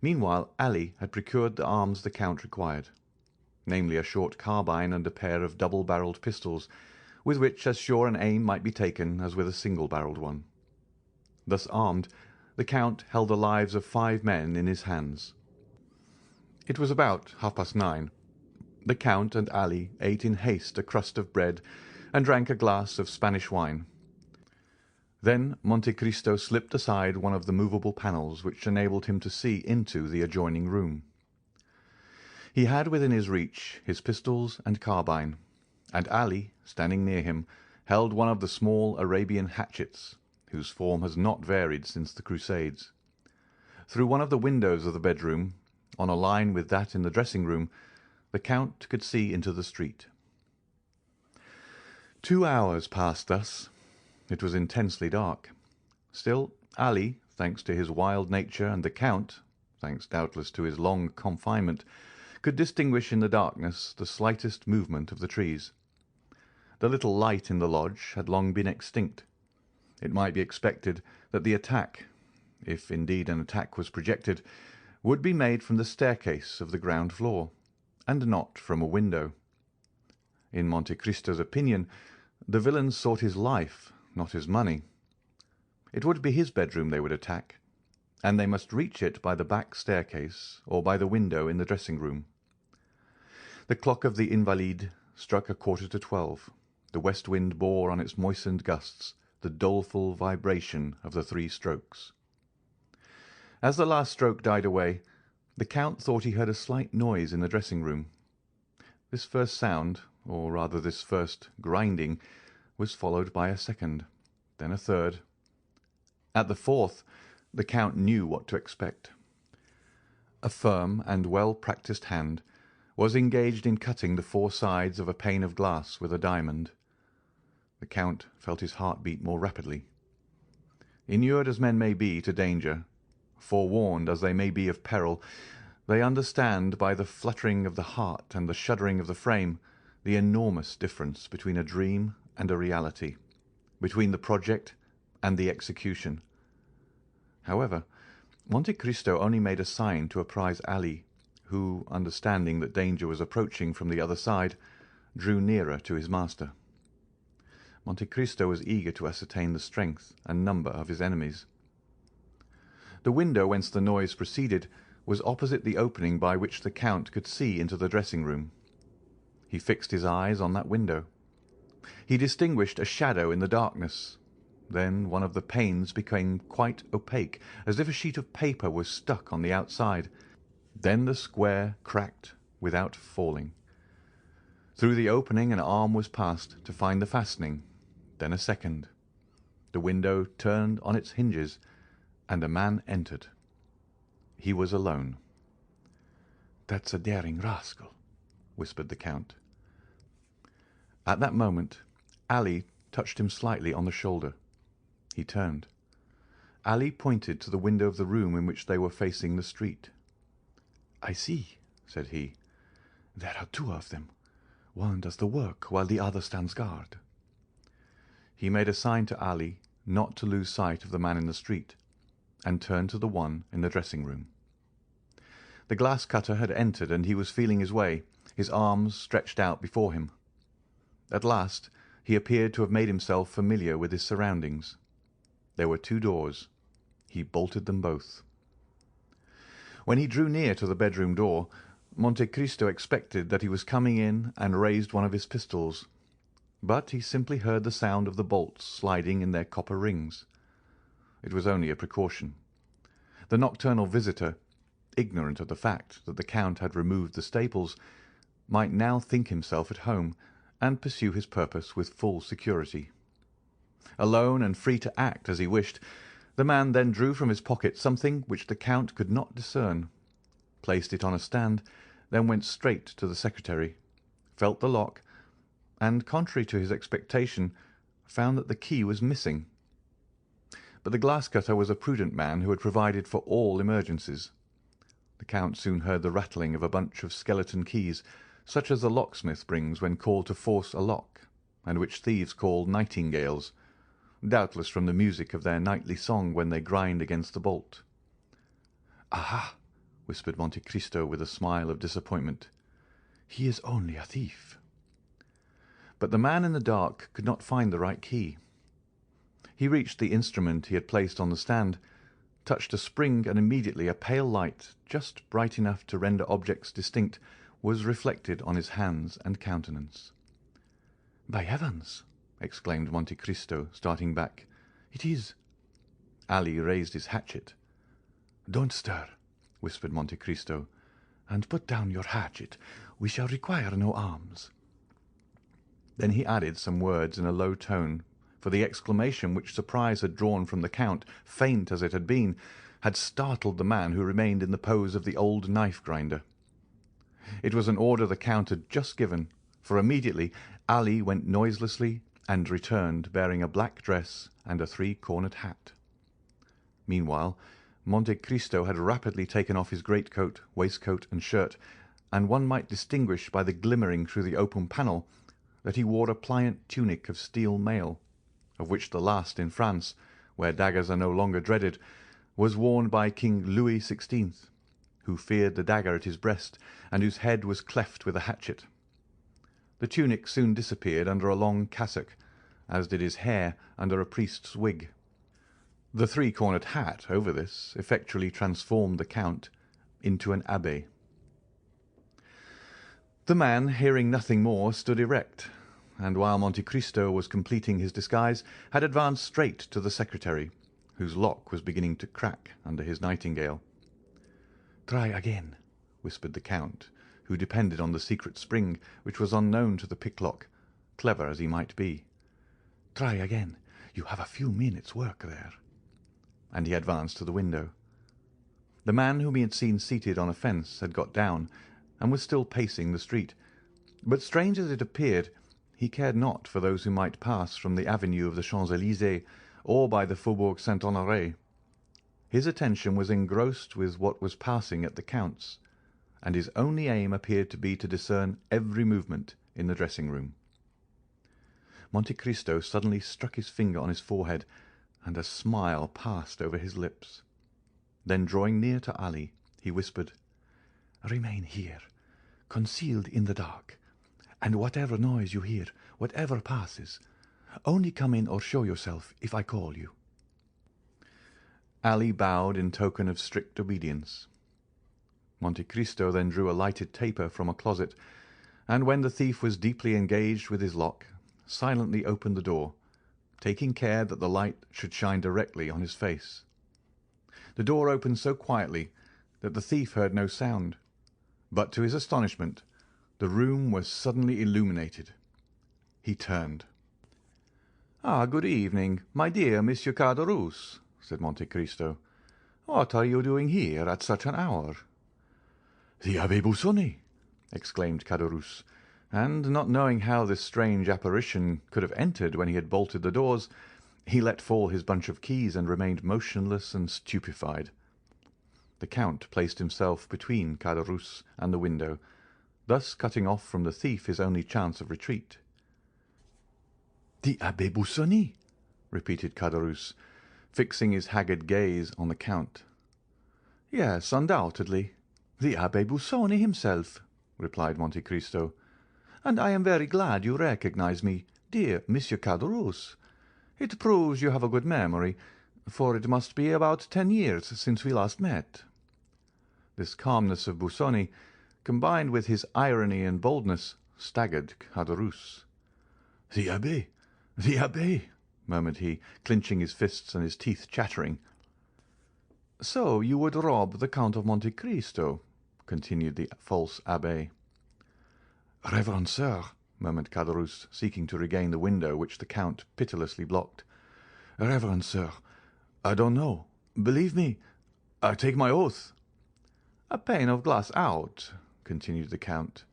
Meanwhile Ali had procured the arms the Count required, namely a short carbine and a pair of double-barrelled pistols, with which as sure an aim might be taken as with a single-barrelled one. Thus armed, the Count held the lives of 5 men in his hands. It was about 9:30. The Count and Ali ate in haste a crust of bread and drank a glass of Spanish wine. Then Monte Cristo slipped aside one of the movable panels which enabled him to see into the adjoining room. He had within his reach his pistols and carbine, and Ali, standing near him, held one of the small Arabian hatchets, whose form has not varied since the Crusades. Through one of the windows of the bedroom, on a line with that in the dressing-room, the Count could see into the street. 2 hours passed thus. It was intensely dark. Still Ali, thanks to his wild nature, and the Count, thanks doubtless to his long confinement, could distinguish in the darkness the slightest movement of the trees. The little light in the lodge had long been extinct. It might be expected that the attack, if indeed an attack was projected, would be made from the staircase of the ground floor, and not from a window. In Monte Cristo's opinion, the villains sought his life, not his money. It would be his bedroom they would attack, and they must reach it by the back staircase or by the window in the dressing-room. The clock of the Invalides struck 11:45. The west wind bore on its moistened gusts the doleful vibration of the 3 strokes. As the last stroke died away, the Count thought he heard a slight noise in the dressing-room. This first sound, or rather this first grinding, was followed by a second, then a third. At the 4th, the Count knew what to expect. A firm and well-practised hand was engaged in cutting the 4 sides of a pane of glass with a diamond. The Count felt his heart beat more rapidly. Inured as men may be to danger, forewarned as they may be of peril, they understand by the fluttering of the heart and the shuddering of the frame the enormous difference between a dream and a reality, between the project and the execution. However, Monte Cristo only made a sign to apprise Ali, who, understanding that danger was approaching from the other side, drew nearer to his master. Monte Cristo was eager to ascertain the strength and number of his enemies. The window whence the noise proceeded was opposite the opening by which the Count could see into the dressing-room. He fixed his eyes on that window. He distinguished a shadow in the darkness. Then one of the panes became quite opaque, as if a sheet of paper was stuck on the outside. Then the square cracked without falling. Through the opening an arm was passed to find the fastening, then a second. The window turned on its hinges, and a man entered. He was alone. "That's a daring rascal," whispered the Count. At that moment Ali touched him slightly on the shoulder. He turned. Ali pointed to the window of the room in which they were facing the street. "I see," said he. "There are two of them. One does the work while the other stands guard." He made a sign to Ali not to lose sight of the man in the street, and turned to the one in the dressing-room. The glass cutter had entered, and he was feeling his way, his arms stretched out before him. At last he appeared to have made himself familiar with his surroundings. There were two doors. He bolted them both. When he drew near to the bedroom door, Monte Cristo expected that he was coming in and raised one of his pistols, but he simply heard the sound of the bolts sliding in their copper rings. It was only a precaution. The nocturnal visitor, ignorant of the fact that the Count had removed the staples, might now think himself at home and pursue his purpose with full security. Alone and free to act as he wished, the man then drew from his pocket something which the Count could not discern, placed it on a stand, then went straight to the secretary, felt the lock, and, contrary to his expectation, found that the key was missing. But the glass-cutter was a prudent man who had provided for all emergencies. The Count soon heard the rattling of a bunch of skeleton keys, such as the locksmith brings when called to force a lock, and which thieves call nightingales, doubtless from the music of their nightly song when they grind against the bolt. "Aha!" whispered Monte Cristo with a smile of disappointment. "He is only a thief." But the man in the dark could not find the right key. He reached the instrument he had placed on the stand, touched a spring, and immediately a pale light, just bright enough to render objects distinct, was reflected on his hands and countenance. "By heavens!" exclaimed Monte Cristo, starting back. "It is." Ali raised his hatchet. "Don't stir," whispered Monte Cristo, "and put down your hatchet. We shall require no arms." Then he added some words in a low tone, for the exclamation which surprise had drawn from the Count, faint as it had been, had startled the man who remained in the pose of the old knife-grinder. It was an order the Count had just given, for immediately Ali went noiselessly and returned bearing a black dress and a three-cornered hat. Meanwhile, Monte Cristo had rapidly taken off his greatcoat, waistcoat, and shirt, and one might distinguish by the glimmering through the open panel that he wore a pliant tunic of steel mail, of which the last in France, where daggers are no longer dreaded, was worn by King Louis XVI, who feared the dagger at his breast, and whose head was cleft with a hatchet. The tunic soon disappeared under a long cassock, as did his hair under a priest's wig. The three-cornered hat over this effectually transformed the Count into an abbé. The man, hearing nothing more, stood erect, and while Monte Cristo was completing his disguise, had advanced straight to the secretary, whose lock was beginning to crack under his nightingale. "Try again," whispered the Count, who depended on the secret spring, which was unknown to the picklock, clever as he might be. "Try again. You have a few minutes' work there." And he advanced to the window. The man whom he had seen seated on a fence had got down, and was still pacing the street, but strange as it appeared, he cared not for those who might pass from the avenue of the Champs-Élysées or by the Faubourg Saint-Honoré. His attention was engrossed with what was passing at the Count's, and his only aim appeared to be to discern every movement in the dressing-room. Monte Cristo suddenly struck his finger on his forehead, and a smile passed over his lips. Then, drawing near to Ali, he whispered, "Remain here, concealed in the dark, and whatever noise you hear, whatever passes, only come in or show yourself if I call you." Ali bowed in token of strict obedience. Monte Cristo then drew a lighted taper from a closet, and when the thief was deeply engaged with his lock, silently opened the door, taking care that the light should shine directly on his face. The door opened so quietly that the thief heard no sound, But to his astonishment, the room was suddenly illuminated. He turned. "Ah, good evening, my dear Monsieur Caderousse," said Monte Cristo. "What are you doing here at such an hour?" "The Abbé Busoni!" exclaimed Caderousse, and, not knowing how this strange apparition could have entered when he had bolted the doors, he let fall his bunch of keys and remained motionless and stupefied. The Count placed himself between Caderousse and the window, thus cutting off from the thief his only chance of retreat. "The Abbé Busoni!" repeated Caderousse, fixing his haggard gaze on the Count. "Yes, undoubtedly, the Abbé Busoni himself," replied Monte Cristo, "and I am very glad you recognize me, dear Monsieur Caderousse. It proves you have a good memory, for it must be about 10 years since we last met." This calmness of Busoni, combined with his irony and boldness, staggered Caderousse. "The Abbé! The Abbé!" murmured he, clinching his fists and his teeth chattering. "So you would rob the Count of Monte Cristo?" continued the false abbé. "Reverend sir," murmured Caderousse, seeking to regain the window which the Count pitilessly blocked. "Reverend sir, I don't know. Believe me, I take my oath." "A pane of glass out," continued the Count.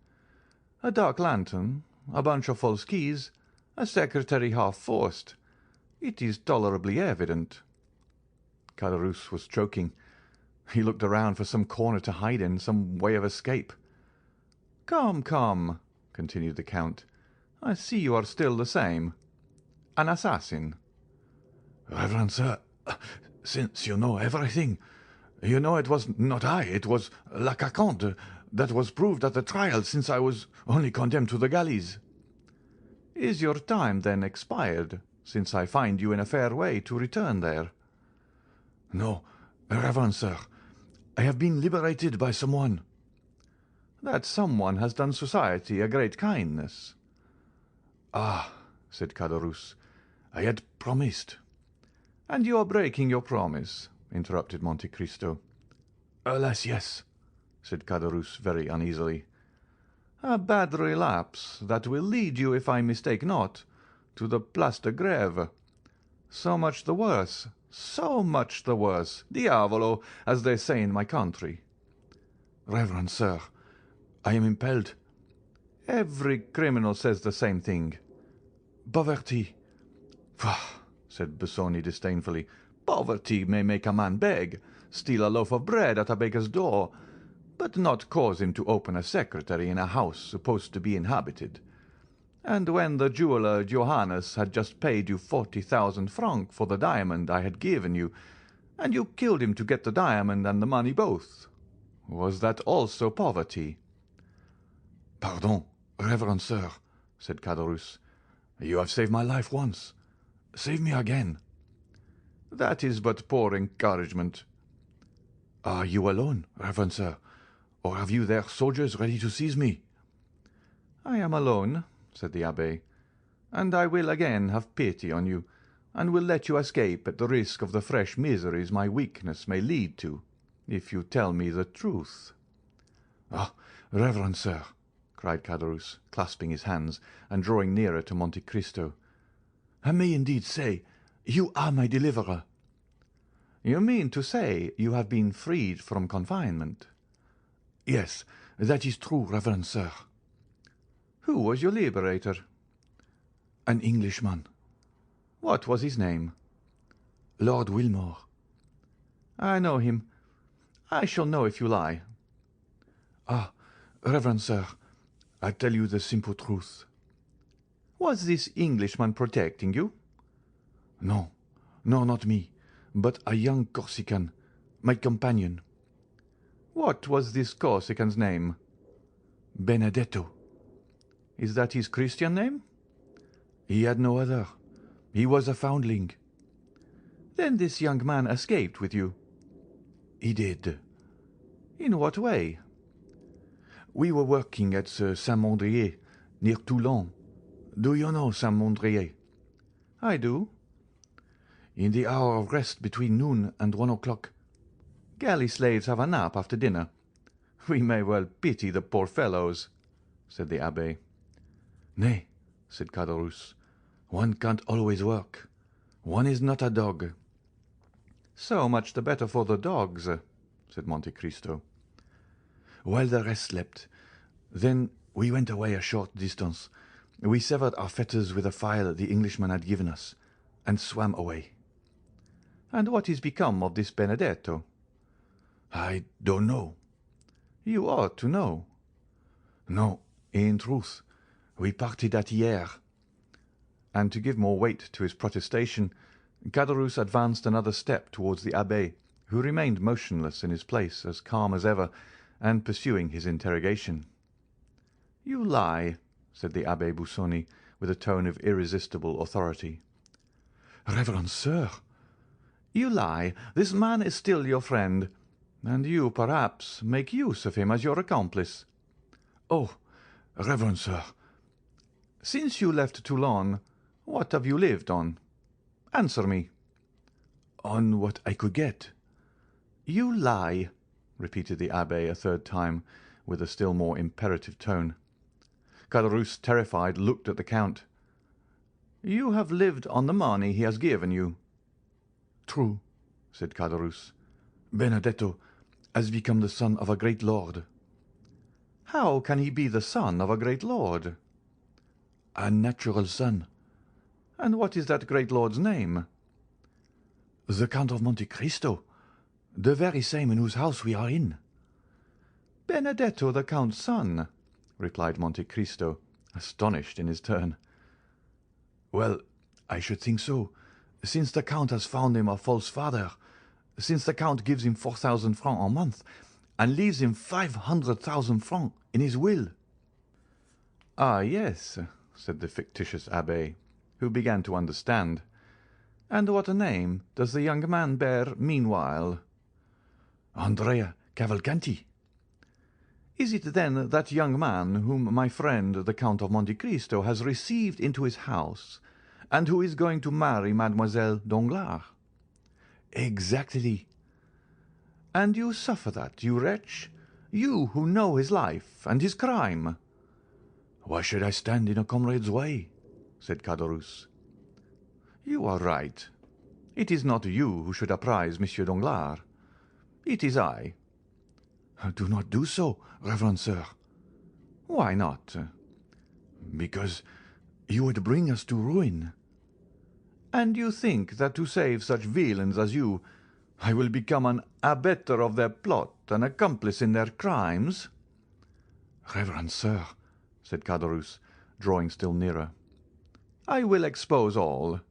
"A dark lantern, a bunch of false keys, a secretary half forced. It is tolerably evident." Caderousse was choking. He looked around for some corner to hide in, some way of escape. "Come, come," continued the Count, "I see you are still the same. An assassin." "Reverend sir, since you know everything, you know it was not I, it was La Carconte. That was proved at the trial, since I was only condemned to the galleys." "Is your time then expired, since I find you in a fair way to return there?" "No, reverend sir, I have been liberated by someone." "That someone has done society a great kindness." "Ah," said Caderousse, "I had promised." "And you are breaking your promise," interrupted Monte Cristo. "Alas, yes," said Caderousse very uneasily. "A bad relapse that will lead you, if I mistake not, to the Place de Grève. So much the worse, so much the worse, diavolo, as they say in my country." "Reverend sir, I am impelled." "Every criminal says the same thing." "Poverty." "Pah!" said Busoni disdainfully. "Poverty may make a man beg, steal a loaf of bread at a baker's door, but not cause him to open a secretary in a house supposed to be inhabited. And when the jeweller Johannes had just paid you 40,000 francs for the diamond I had given you, and you killed him to get the diamond and the money both, was that also poverty?" "Pardon, reverend sir," said Caderousse. "You have saved my life once. Save me again." "That is but poor encouragement." "Are you alone, reverend sir, or have you there soldiers ready to seize me?" "I am alone," said the abbé, "and I will again have pity on you, and will let you escape at the risk of the fresh miseries my weakness may lead to, if you tell me the truth." "Ah, reverend sir," cried Caderousse, clasping his hands and drawing nearer to Monte Cristo, "I may indeed say you are my deliverer." "You mean to say you have been freed from confinement?" "Yes, that is true, reverend sir." "Who was your liberator?" "An Englishman." "What was his name?" "Lord Wilmore." "I know him. I shall know if you lie." "Ah, reverend sir, I tell you the simple truth." "Was this Englishman protecting you?" "No, no, not me, but a young Corsican, my companion." "What was this Corsican's name?" "Benedetto." "Is that his Christian name?" "He had no other. He was a foundling." "Then this young man escaped with you?" "He did." "In what way?" "We were working at Saint-Mandrier, near Toulon. Do you know Saint-Mandrier?" "I do." "In the hour of rest between noon and 1 o'clock." "Galley slaves have a nap after dinner." We may well pity the poor fellows," said the abbe. "Nay," said Caderousse, "one can't always work. One is not a dog." "So much the better for the dogs," said Monte Cristo. "While the rest slept, then we went away a short distance. We severed our fetters with a file the Englishman had given us, and swam away." "And what is become of this Benedetto?" "I don't know." "You ought to know." "No, in truth, we parted at Hyères." And to give more weight to his protestation, Caderousse advanced another step towards the abbe, who remained motionless in his place, as calm as ever, and pursuing his interrogation. "You lie," said the Abbé Busoni, with a tone of irresistible authority. "Reverend sir!" "You lie. This man is still your friend, and you, perhaps, make use of him as your accomplice." "Oh, reverend sir!" "Since you left Toulon, what have you lived on? Answer me." "On what I could get." "You lie," repeated the abbé a third time, with a still more imperative tone. Caderousse, terrified, looked at the count. "You have lived on the money he has given you." "True," said Caderousse. "Benedetto has become the son of a great lord." "How can he be the son of a great lord?" "A natural son." "And what is that great lord's name?" "The Count of Monte Cristo, the very same in whose house we are in." "Benedetto the count's son," replied Monte Cristo, astonished in his turn. "Well, I should think so, since the count has found him a false father, since the count gives him 4,000 francs a month, and leaves him 500,000 francs in his will." "Ah, yes," said the fictitious abbé, who began to understand. "And what name does the young man bear meanwhile?" "Andrea Cavalcanti." "Is it then that young man whom my friend the Count of Monte Cristo has received into his house, and who is going to marry Mademoiselle Danglars?" "Exactly." "And you suffer that, you wretch, you who know his life and his crime?" "Why should I stand in a comrade's way?" said Caderousse. "You are right. It is not you who should apprise Monsieur Danglars. It is I." "Do not do so, reverend sir." "Why not?" "Because you would bring us to ruin." "And you think that to save such villains as you, I will become an abettor of their plot, an accomplice in their crimes?" "Reverend sir," said Caderousse, drawing still nearer, "I will expose all."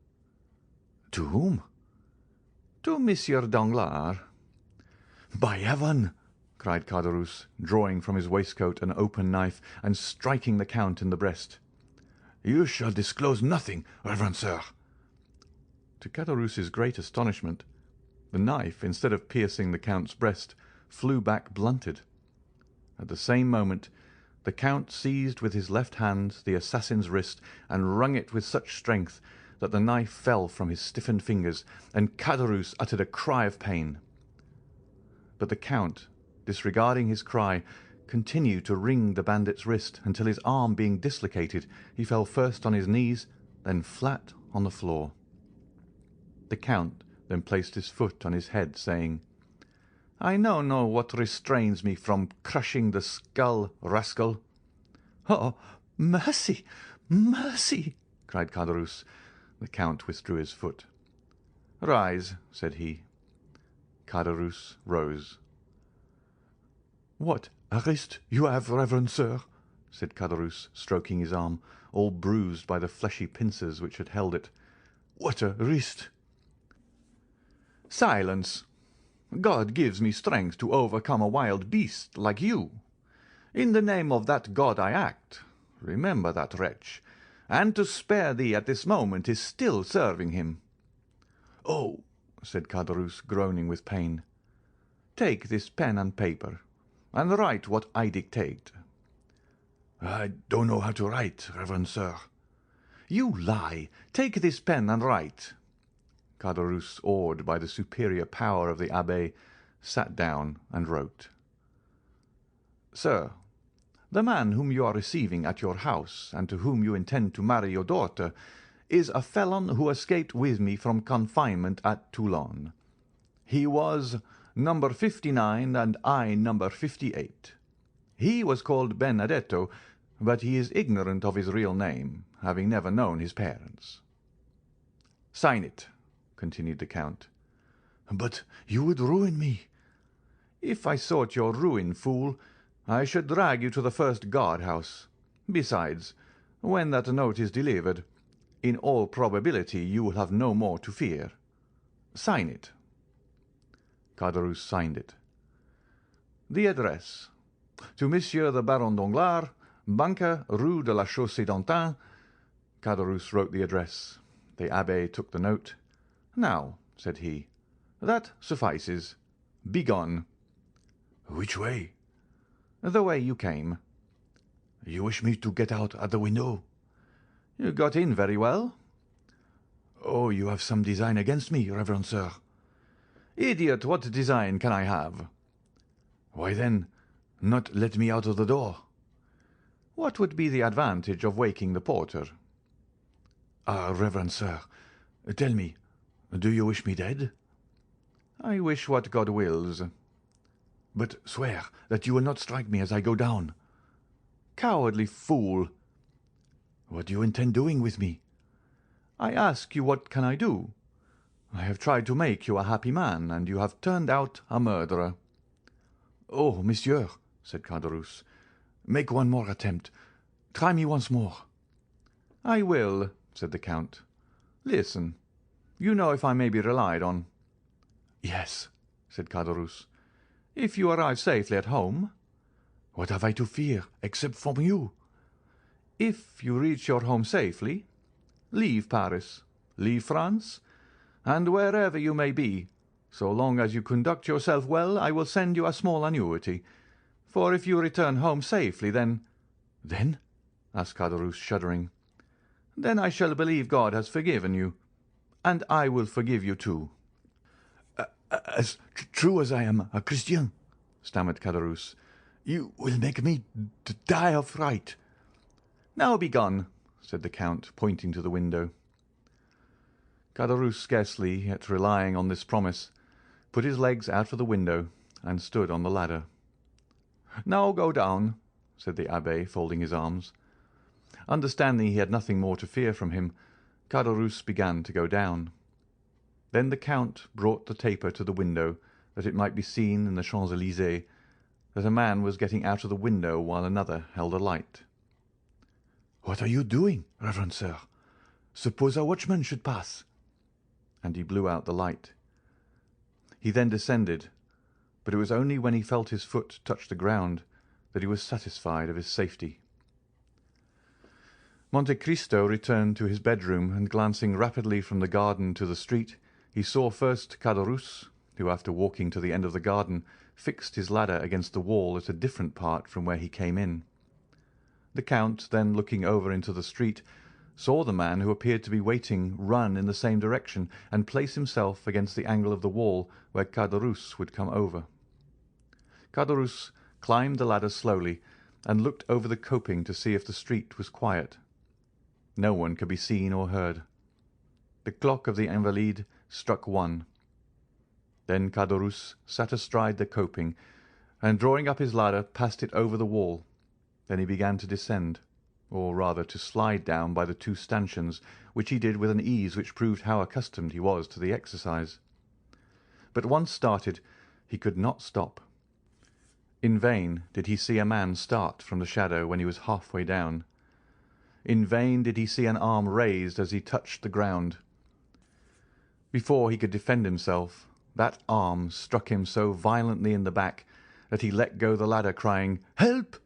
"To whom?" "To Monsieur Danglars." "By heaven!" cried Caderousse, drawing from his waistcoat an open knife and striking the count in the breast. "You shall disclose nothing, reverend sir." To Caderousse's great astonishment, the knife, instead of piercing the count's breast, flew back blunted. At the same moment, the count seized with his left hand the assassin's wrist and wrung it with such strength that the knife fell from his stiffened fingers, and Caderousse uttered a cry of pain. But the count, disregarding his cry, continued to wring the bandit's wrist until, his arm being dislocated, he fell first on his knees, then flat on the floor. The count then placed his foot on his head, saying, "I now know what restrains me from crushing the skull, rascal." "Oh, mercy, mercy!" cried Caderousse. The count withdrew his foot. "Rise," said he. Caderousse rose. "What a wrist you have, reverend sir!" said Caderousse, stroking his arm, all bruised by the fleshy pincers which had held it. "What a wrist!" "Silence! God gives me strength to overcome a wild beast like you. In the name of that God I act. Remember that wretch, and to spare thee at this moment is still serving him." "Oh!" said Caderousse, groaning with pain. "Take this pen and paper, and write what I dictate." "I don't know how to write, reverend sir." "You lie! Take this pen and write." Caderousse, awed by the superior power of the abbé, sat down and wrote. Sir, the man whom you are receiving at your house, and to whom you intend to marry your daughter, is a felon who escaped with me from confinement at Toulon. He was number 59 and I number 58. He was called Benedetto, but he is ignorant of his real name, having never known his parents. Sign it," continued the Count. "But you would ruin me." "If I sought your ruin, fool, I should drag you to the first guard-house. Besides, when that note is delivered, in all probability you will have no more to fear. Sign it." Caderousse signed it. "The address: to Monsieur the Baron Danglars, banker, Rue de la Chaussée-d'Antin." Caderousse wrote the address. The abbé took the note. "Now," said he, "that suffices. Begone." "Which way?" "The way you came." "You wish me to get out at the window?" "You got in very well." "Oh, you have some design against me, reverend sir." "Idiot, what design can I have?" "Why, then, not let me out of the door." "What would be the advantage of waking the porter?" "Ah, reverend sir, tell me, do you wish me dead?" "I wish what God wills." "But swear that you will not strike me as I go down." "Cowardly fool!" "What do you intend doing with me?" "I ask you what can I do? I have tried to make you a happy man, and you have turned out a murderer." "Oh, monsieur," said Caderousse, "make one more attempt. Try me once more." "I will," said the Count. "Listen. You know if I may be relied on?" "Yes," said Caderousse. "If you arrive safely at home?" "What have I to fear, except from you?" "If you reach your home safely, leave Paris, leave France, and wherever you may be, so long as you conduct yourself well, I will send you a small annuity. For if you return home safely, then—" "Then?" asked Caderousse, shuddering. "Then I shall believe God has forgiven you, and I will forgive you too." As true as I am a Christian," stammered Caderousse. "you will make me die of fright." "Now begone," said the Count, pointing to the window. Caderousse, scarcely yet relying on this promise, put his legs out of the window and stood on the ladder. "Now go down," said the abbé, folding his arms. Understanding he had nothing more to fear from him, Caderousse began to go down. Then the Count brought the taper to the window, that it might be seen in the Champs-Élysées that a man was getting out of the window while another held a light. "What are you doing, reverend sir? Suppose a watchman should pass?" And he blew out the light. He then descended, but it was only when he felt his foot touch the ground that he was satisfied of his safety. Monte Cristo returned to his bedroom, and glancing rapidly from the garden to the street, he saw first Caderousse, who, after walking to the end of the garden, fixed his ladder against the wall at a different part from where he came in. The Count, then looking over into the street, saw the man who appeared to be waiting run in the same direction and place himself against the angle of the wall where Caderousse would come over. Caderousse climbed the ladder slowly and looked over the coping to see if the street was quiet. No one could be seen or heard. The clock of the Invalides struck 1. Then Caderousse sat astride the coping, and drawing up his ladder, passed it over the wall. Then he began to descend, or rather to slide down by the 2 stanchions, which he did with an ease which proved how accustomed he was to the exercise. But once started, he could not stop. In vain did he see a man start from the shadow when he was halfway down. In vain did he see an arm raised as he touched the ground. Before he could defend himself, that arm struck him so violently in the back that he let go the ladder, crying, "Help!"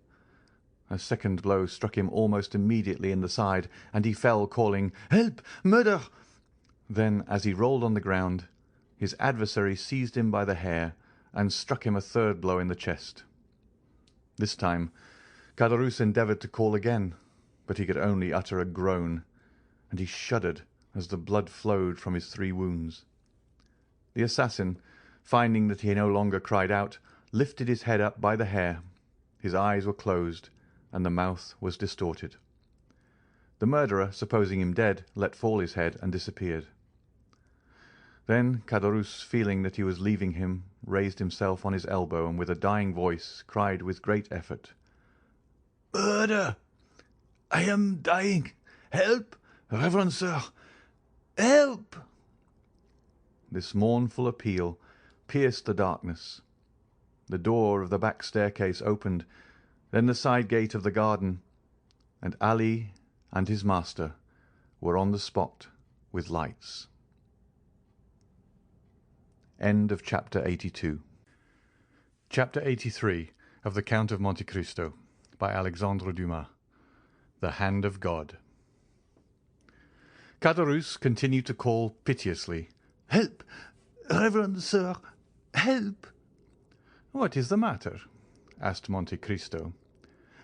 A second blow struck him almost immediately in the side, and he fell, calling, "Help! Murder!" Then, as he rolled on the ground, his adversary seized him by the hair and struck him a third blow in the chest. This time Caderousse endeavoured to call again, but he could only utter a groan, and he shuddered as the blood flowed from his 3 wounds. The assassin, finding that he no longer cried out, lifted his head up by the hair, His eyes were closed, and the mouth was distorted. The murderer, supposing him dead, let fall his head and disappeared. Then Caderousse, feeling that he was leaving him, raised himself on his elbow, and with a dying voice cried with great effort, "Murder! I am dying! Help, reverend sir! Help!" This mournful appeal pierced the darkness. The door of the back staircase opened, then the side gate of the garden, and Ali and his master were on the spot with lights. End of chapter 82. Chapter 83 of the Count of Monte Cristo by Alexandre Dumas. The Hand of God. Caderousse continued to call piteously, "Help, reverend sir! Help!" "What is the matter?" asked Monte Cristo.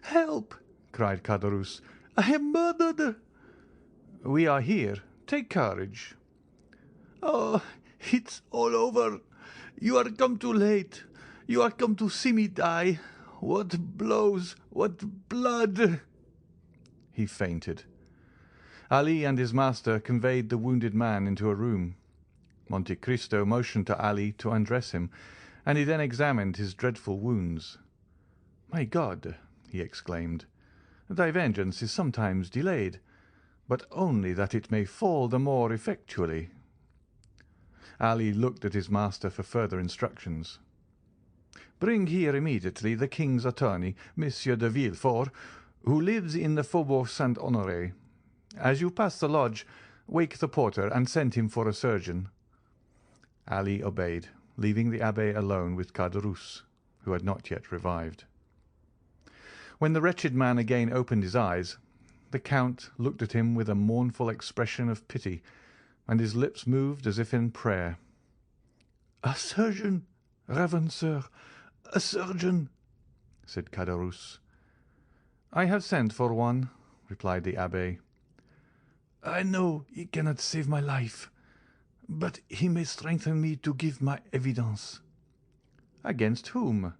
"Help!" cried Caderousse. "I am murdered!" "We are here. Take courage." "Oh, it's all over. You are come too late. You are come to see me die. What blows! What blood!" He fainted. Ali and his master conveyed the wounded man into a room. Monte Cristo motioned to Ali to undress him, and he then examined his dreadful wounds. "My God!" he exclaimed, "thy vengeance is sometimes delayed, but only that it may fall the more effectually." Ali looked at his master for further instructions. "Bring here immediately the king's attorney, Monsieur de Villefort, who lives in the Faubourg Saint-Honoré. As you pass the lodge, wake the porter and send him for a surgeon." Ali obeyed, leaving the abbé alone with Caderousse, who had not yet revived. When the wretched man again opened his eyes, the count looked at him with a mournful expression of pity, and his lips moved as if in prayer. "A surgeon, reverend sir, a surgeon," said Caderousse. "I have sent for one," replied the abbé. "I know he cannot save my life, but he may strengthen me to give my evidence." "Against whom?"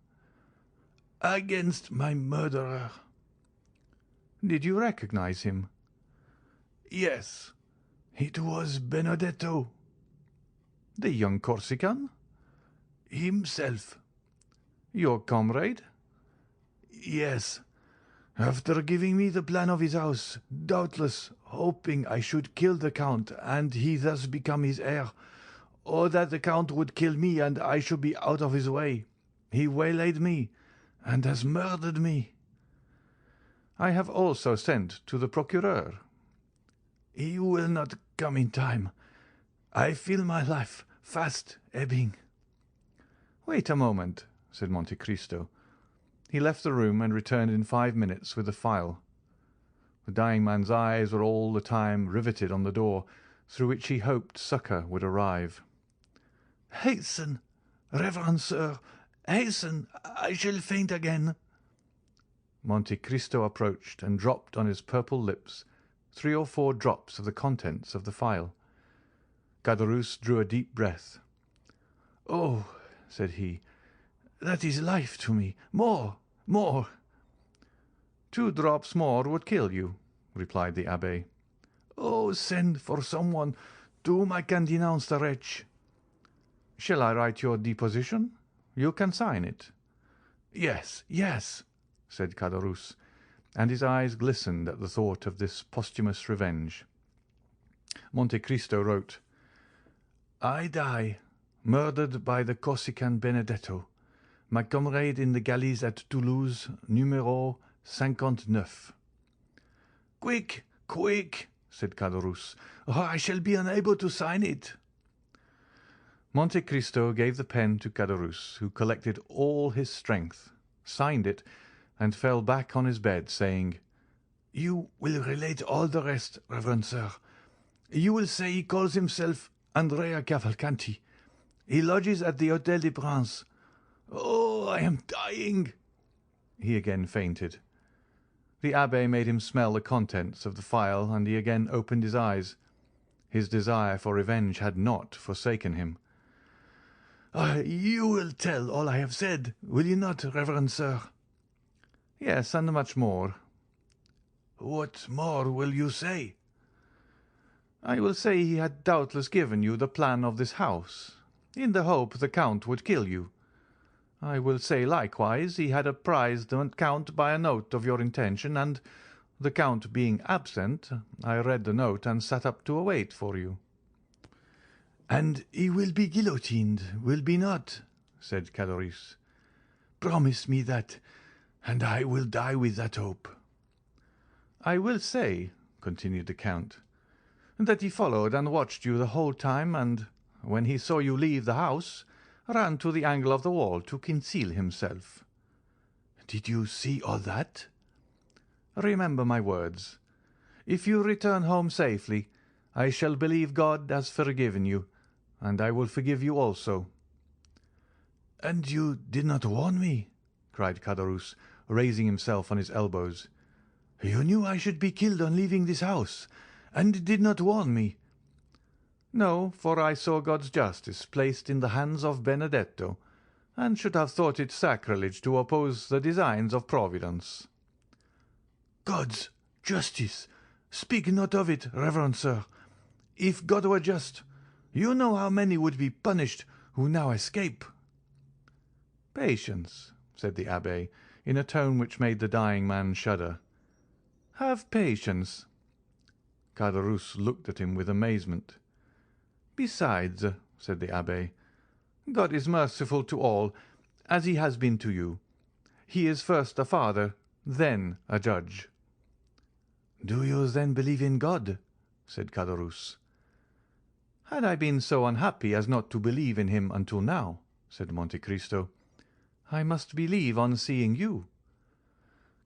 "Against my murderer." "Did you recognize him?" "Yes, it was Benedetto." "The young Corsican?" "Himself." "Your comrade?" "Yes. After giving me the plan of his house, doubtless hoping I should kill the count and he thus become his heir, or that the count would kill me and I should be out of his way, he waylaid me and has murdered me." "I have also sent to the procureur." "He will not come in time. I feel my life fast ebbing." "Wait a moment," said Monte Cristo. He left the room and returned in 5 minutes with the file. The dying man's eyes were all the time riveted on the door, through which he hoped succour would arrive. "Hasten, reverend sir, hasten! I shall faint again." Monte Cristo approached and dropped on his purple lips 3 or 4 drops of the contents of the phial. Caderousse drew a deep breath. "Oh," said he, "that is life to me. More, more." 2 drops more would kill you," replied the abbé. "Oh, send for someone to whom I can denounce the wretch." "Shall I write your deposition? You can sign it." "Yes, yes," said Caderousse, and his eyes glistened at the thought of this posthumous revenge. Monte Cristo wrote, "I die, murdered by the Corsican Benedetto, my comrade in the galleys at Toulouse, numéro 59. "Quick, quick," said Caderousse, "or I shall be unable to sign it." Monte Cristo gave the pen to Caderousse, who collected all his strength, signed it, and fell back on his bed, saying, "You will relate all the rest, reverend sir. You will say he calls himself Andrea Cavalcanti. He lodges at the Hôtel des Princes. Oh, I am dying!" He again fainted. The abbé made him smell the contents of the phial, and he again opened his eyes. His desire for revenge had not forsaken him. "You will tell all I have said, will you not, reverend sir?" Yes, and much more. What more will you say? I will say he had doubtless given you the plan of this house, in the hope the Count would kill you. I will say likewise he had apprised the Count by a note of your intention, and, the Count being absent, I read the note and sat up to await for you." "And he will be guillotined, will be not?" said Caderousse. "Promise me that, and I will die with that hope." "I will say," continued the Count, "that he followed and watched you the whole time, and, when he saw you leave the house, ran to the angle of the wall to conceal himself." "Did you see all that?" "Remember my words. If you return home safely, I shall believe God has forgiven you, and I will forgive you also." "And you did not warn me?" cried Caderousse, raising himself on his elbows. "You knew I should be killed on leaving this house, and did not warn me." "No, for I saw God's justice placed in the hands of Benedetto, and should have thought it sacrilege to oppose the designs of Providence." "God's justice! Speak not of it, reverend sir. If God were just, you know how many would be punished who now escape." "Patience," said the abbe, in a tone which made the dying man shudder. "Have patience." Caderousse looked at him with amazement. "Besides," said the abbe, "God is merciful to all, as he has been to you. He is first a father, then a judge." "Do you then believe in God?" said Caderousse. "Had I been so unhappy as not to believe in him until now," said Monte Cristo, "I must believe on seeing you."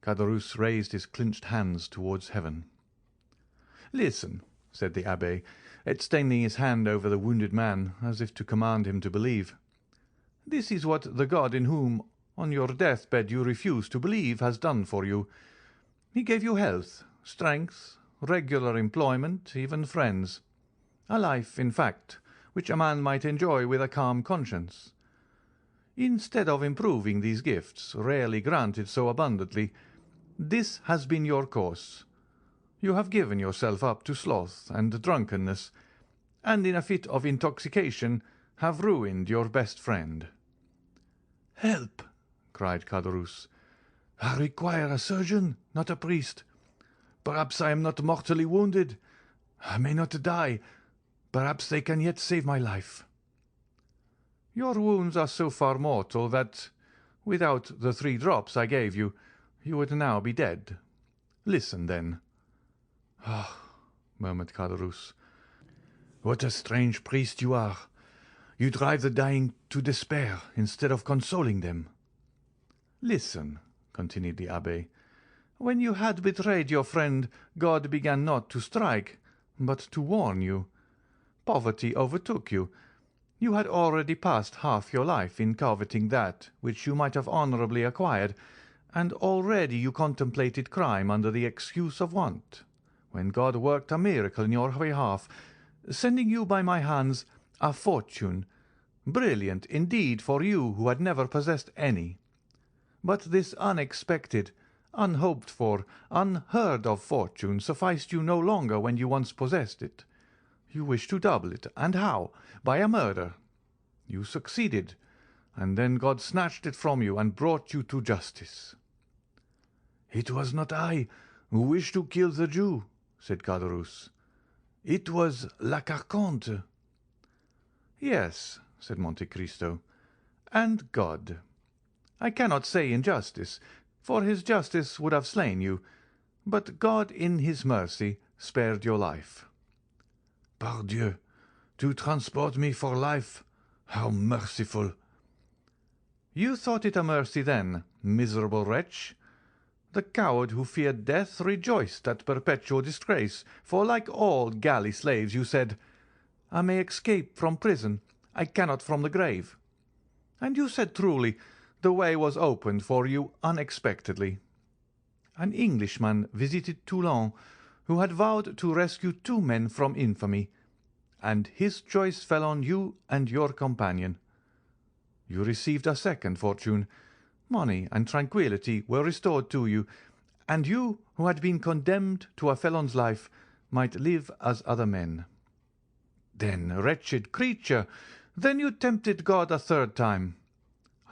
Caderousse raised his clinched hands towards heaven. "Listen," said the abbe, extending his hand over the wounded man, as if to command him to believe. "This is what the God in whom, on your deathbed, you refuse to believe, has done for you. He gave you health, strength, regular employment, even friends. A life, in fact, which a man might enjoy with a calm conscience. Instead of improving these gifts, rarely granted so abundantly, this has been your course. You have given yourself up to sloth and drunkenness, and in a fit of intoxication have ruined your best friend." "Help!" cried Caderousse. "I require a surgeon, not a priest. Perhaps I am not mortally wounded. I may not die. Perhaps they can yet save my life." "Your wounds are so far mortal that, without the 3 drops I gave you, you would now be dead. Listen, then." "Ah," murmured Caderousse, "what a strange priest you are! You drive the dying to despair instead of consoling them." "Listen," continued the abbe. "When you had betrayed your friend, God began not to strike, but to warn you. Poverty overtook you. You had already passed half your life in coveting that which you might have honourably acquired, and already you contemplated crime under the excuse of want, when God worked a miracle in your behalf, sending you by my hands a fortune, brilliant indeed for you who had never possessed any. But this unexpected, unhoped for, unheard of fortune sufficed you no longer when you once possessed it. You wished to double it, and how? By a murder. You succeeded, and then God snatched it from you and brought you to justice." "It was not I who wished to kill the Jew," said Caderousse. "It was La Carconte." "Yes," said Monte Cristo, "and God. I cannot say injustice, for his justice would have slain you, but God in his mercy spared your life." "Pardieu, to transport me for life! How merciful!" "You thought it a mercy then, miserable wretch. The coward who feared death rejoiced at perpetual disgrace, for like all galley slaves you said, 'I may escape from prison, I cannot from the grave.' And you said truly, the way was opened for you unexpectedly. An Englishman visited Toulon, who had vowed to rescue 2 men from infamy, and his choice fell on you and your companion. You received a second fortune, Money and tranquillity were restored to you, and you, who had been condemned to a felon's life, might live as other men. Then, wretched creature, then you tempted God a third time.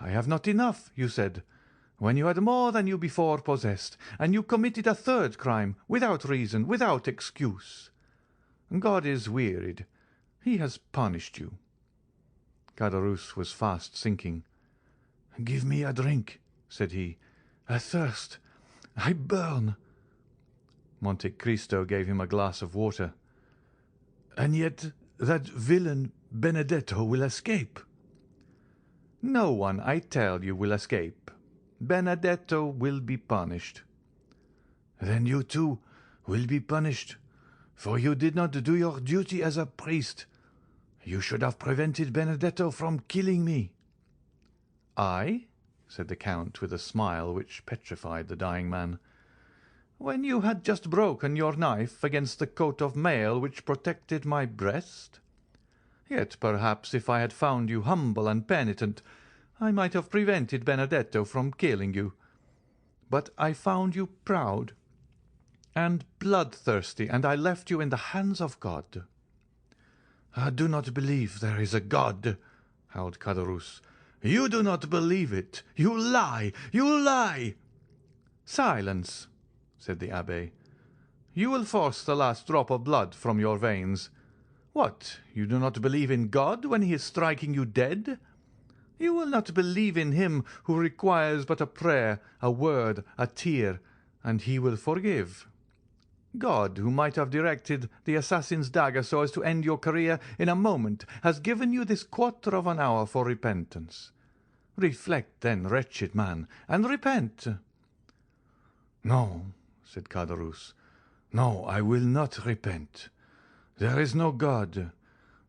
I have not enough, you said, when you had more than you before possessed, and you committed a third crime, without reason, without excuse. God is wearied. He has punished you. Caderousse was fast sinking. "Give me a drink," said he. "I thirst. I burn." Monte Cristo gave him a glass of water. "And yet that villain Benedetto will escape." "No one, I tell you, will escape. Benedetto will be punished." "Then you too will be punished, for you did not do your duty as a priest. You should have prevented Benedetto from killing me." "I?" said the Count, with a smile which petrified the dying man. "When you had just broken your knife against the coat of mail which protected my breast? Yet perhaps if I had found you humble and penitent, I might have prevented Benedetto from killing you. But I found you proud and bloodthirsty, and I left you in the hands of God." "I do not believe there is a God," howled Caderousse. "You do not believe it. You lie! You lie!" "Silence!" said the abbe. "You will force the last drop of blood from your veins. What, you do not believe in God when he is striking you dead? You will not believe in him who requires but a prayer, a word, a tear, and he will forgive. God, who might have directed the assassin's dagger so as to end your career in a moment, has given you this quarter of an hour for repentance. Reflect, then, wretched man, and repent." "No," said Caderousse. "No, I will not repent. There is no God.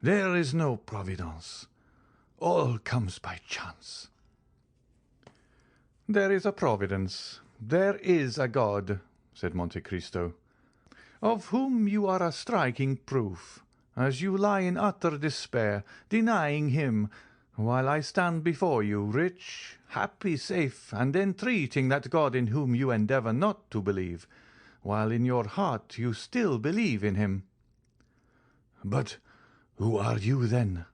There is no providence. All comes by chance." "There is a providence. There is a God," said Monte Cristo, "of whom you are a striking proof, as you lie in utter despair, denying him, while I stand before you, rich, happy, safe, and entreating that God in whom you endeavour not to believe, while in your heart you still believe in him." "But who are you, then?"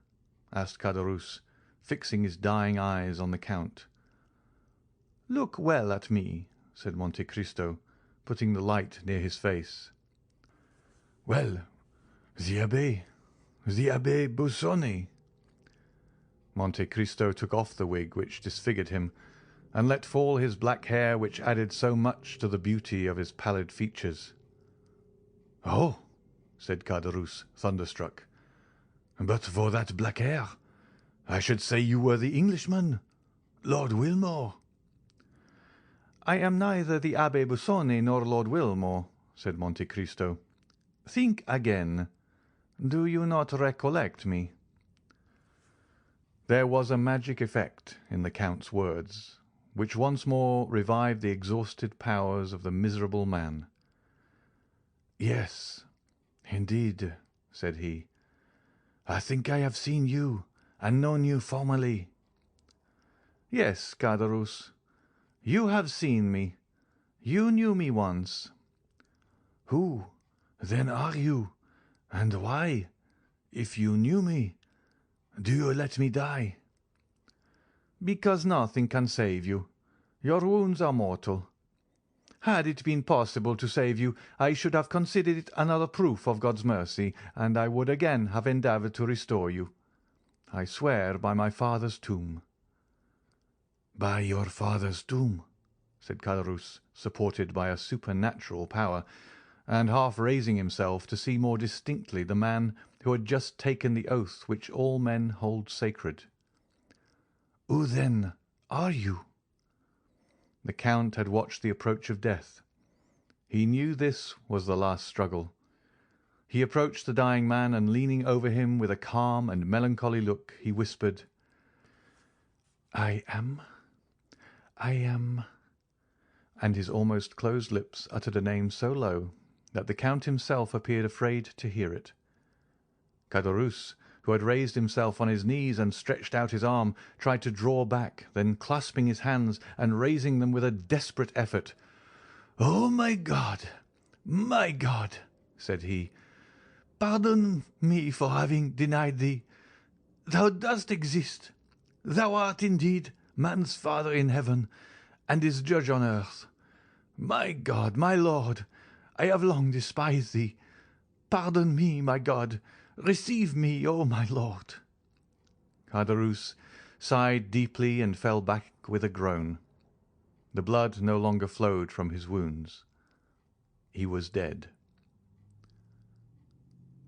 asked Caderousse, fixing his dying eyes on the Count. "Look well at me," said Monte Cristo, putting the light near his face. "Well, the Abbé Busoni." Monte Cristo took off the wig which disfigured him, and let fall his black hair which added so much to the beauty of his pallid features. "Oh," said Caderousse, thunderstruck. "But for that black hair, I should say you were the Englishman, Lord Wilmore." "I am neither the Abbé Busoni nor Lord Wilmore," said Monte Cristo. "Think again. Do you not recollect me?" There was a magic effect in the Count's words, which once more revived the exhausted powers of the miserable man. "Yes, indeed," said he. "I think I have seen you and known you formerly." "Yes, Caderousse, you have seen me. You knew me once." "Who, then, are you, and why, if you knew me, do you let me die?" "Because nothing can save you. Your wounds are mortal. Had it been possible to save you, I should have considered it another proof of God's mercy, and I would again have endeavoured to restore you. I swear by my father's tomb." "By your father's tomb?" said Caderousse, supported by a supernatural power, and half raising himself to see more distinctly the man who had just taken the oath which all men hold sacred. "Who, then, are you?" The Count had watched the approach of death. He knew this was the last struggle. He approached the dying man, and leaning over him with a calm and melancholy look, he whispered, I am, and his almost closed lips uttered a name so low that the Count himself appeared afraid to hear it. Caderousse, who had raised himself on his knees and stretched out his arm, tried to draw back, then clasping his hands and raising them with a desperate effort. "Oh, my God, said he, pardon me for having denied thee. Thou dost exist. Thou art indeed man's father in heaven, and his judge on earth. My God, my Lord, I have long despised thee. Pardon me, my God. Receive me, O my Lord." Caderousse sighed deeply and fell back with a groan. The blood no longer flowed from his wounds. He was dead.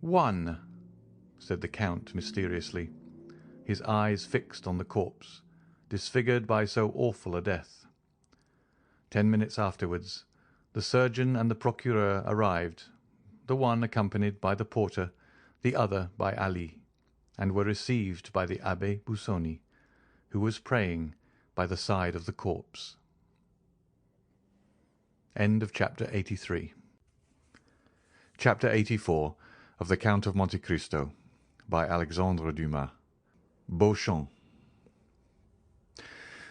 "One," said the Count mysteriously, his eyes fixed on the corpse, disfigured by so awful a death. 10 minutes afterwards, the surgeon and the procureur arrived, the one accompanied by the porter, the other by Ali, and were received by the Abbé Busoni, who was praying by the side of the corpse. End of chapter 83. Chapter 84 of the Count of Monte Cristo by Alexandre Dumas. Beauchamp.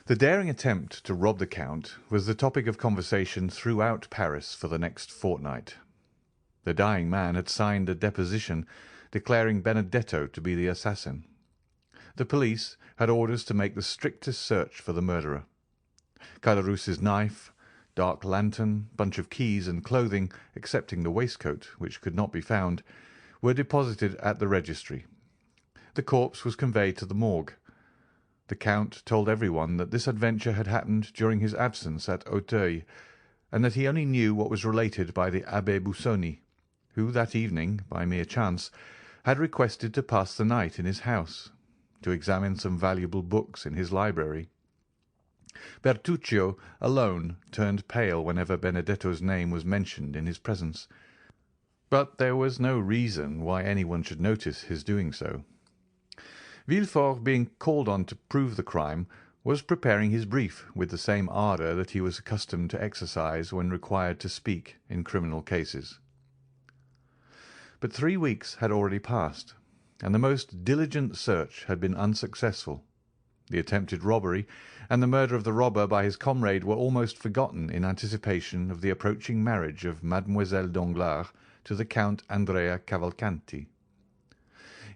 The daring attempt to rob the Count was the topic of conversation throughout Paris for the next fortnight. The dying man had signed a deposition declaring Benedetto to be the assassin. The police had orders to make the strictest search for the murderer. Caderousse's knife, dark lantern, bunch of keys, and clothing, excepting the waistcoat, which could not be found, were deposited at the registry. The corpse was conveyed to the morgue. The Count told everyone that this adventure had happened during his absence at Auteuil, and that he only knew what was related by the Abbé Busoni, who that evening, by mere chance, had requested to pass the night in his house, to examine some valuable books in his library. Bertuccio alone turned pale whenever Benedetto's name was mentioned in his presence, but there was no reason why anyone should notice his doing so. Villefort, being called on to prove the crime, was preparing his brief with the same ardour that he was accustomed to exercise when required to speak in criminal cases. But 3 weeks had already passed, and the most diligent search had been unsuccessful. The attempted robbery and the murder of the robber by his comrade were almost forgotten in anticipation of the approaching marriage of Mademoiselle Danglars to the Count Andrea Cavalcanti.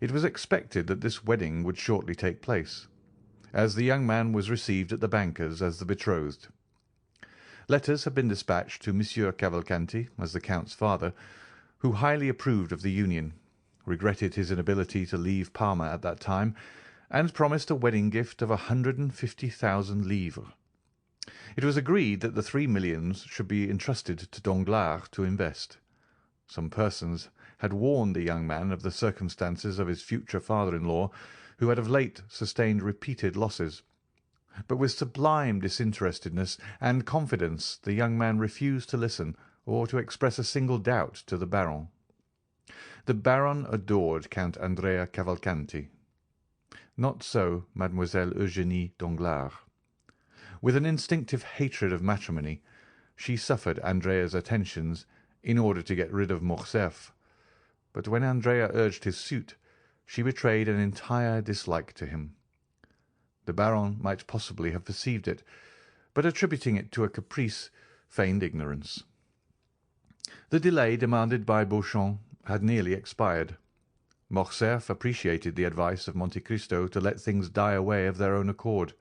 It was expected that this wedding would shortly take place, as the young man was received at the banker's as the betrothed. Letters had been dispatched to Monsieur Cavalcanti, as the Count's father, who highly approved of the union, regretted his inability to leave Parma at that time, and promised a wedding gift of 150,000 livres. It was agreed that the 3 millions should be entrusted to Danglars to invest. Some persons had warned the young man of the circumstances of his future father-in-law, who had of late sustained repeated losses. But with sublime disinterestedness and confidence the young man refused to listen or to express a single doubt to the Baron. The Baron adored Count Andrea Cavalcanti. Not so Mademoiselle Eugénie Danglars. With an instinctive hatred of matrimony, she suffered Andrea's attentions in order to get rid of Morcerf, but when Andrea urged his suit, she betrayed an entire dislike to him. The Baron might possibly have perceived it, but attributing it to a caprice, feigned ignorance. The delay demanded by Beauchamp had nearly expired. Morcerf appreciated the advice of Monte Cristo to let things die away of their own accord.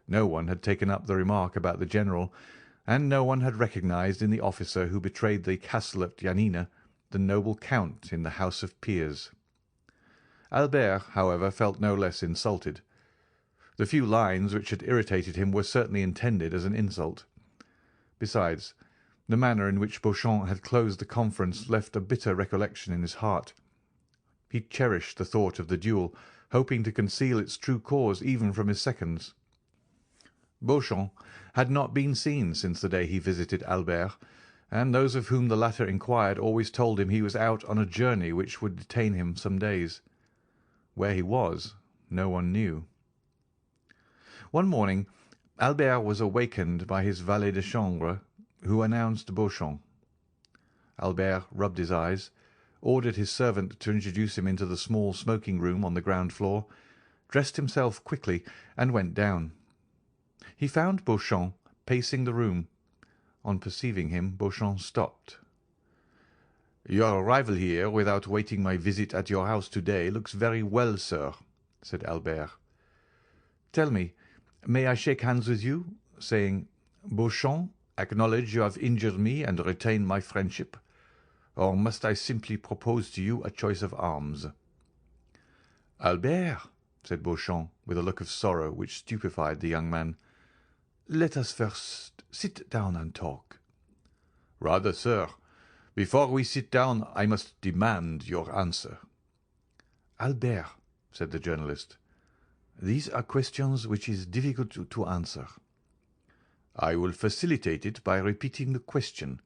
No one had taken up the remark about the general, and no one had recognized in the officer who betrayed the castle at Janina the noble count in the House of Peers. Albert, however, felt no less insulted. The few lines which had irritated him were certainly intended as an insult. Besides, the manner in which Beauchamp had closed the conference left a bitter recollection in his heart. He cherished the thought of the duel, hoping to conceal its true cause even from his seconds. Beauchamp had not been seen since the day he visited Albert, and those of whom the latter inquired always told him he was out on a journey which would detain him some days. Where he was, no one knew. One morning Albert was awakened by his valet de chambre, who announced Beauchamp. Albert rubbed his eyes, ordered his servant to introduce him into the small smoking room on the ground floor, dressed himself quickly, and went down. He found Beauchamp pacing the room. On perceiving him, Beauchamp stopped. "Your arrival here without waiting my visit at your house to-day looks very well, sir," said Albert. "Tell me, may I shake hands with you, saying, 'Beauchamp, acknowledge you have injured me and retain my friendship,' or must I simply propose to you a choice of arms?" "Albert," said Beauchamp, with a look of sorrow which stupefied the young man, "let us first sit down and talk." "Rather, sir. Before we sit down, I must demand your answer." "Albert," said the journalist, "these are questions which it is difficult to answer." "I will facilitate it by repeating the question.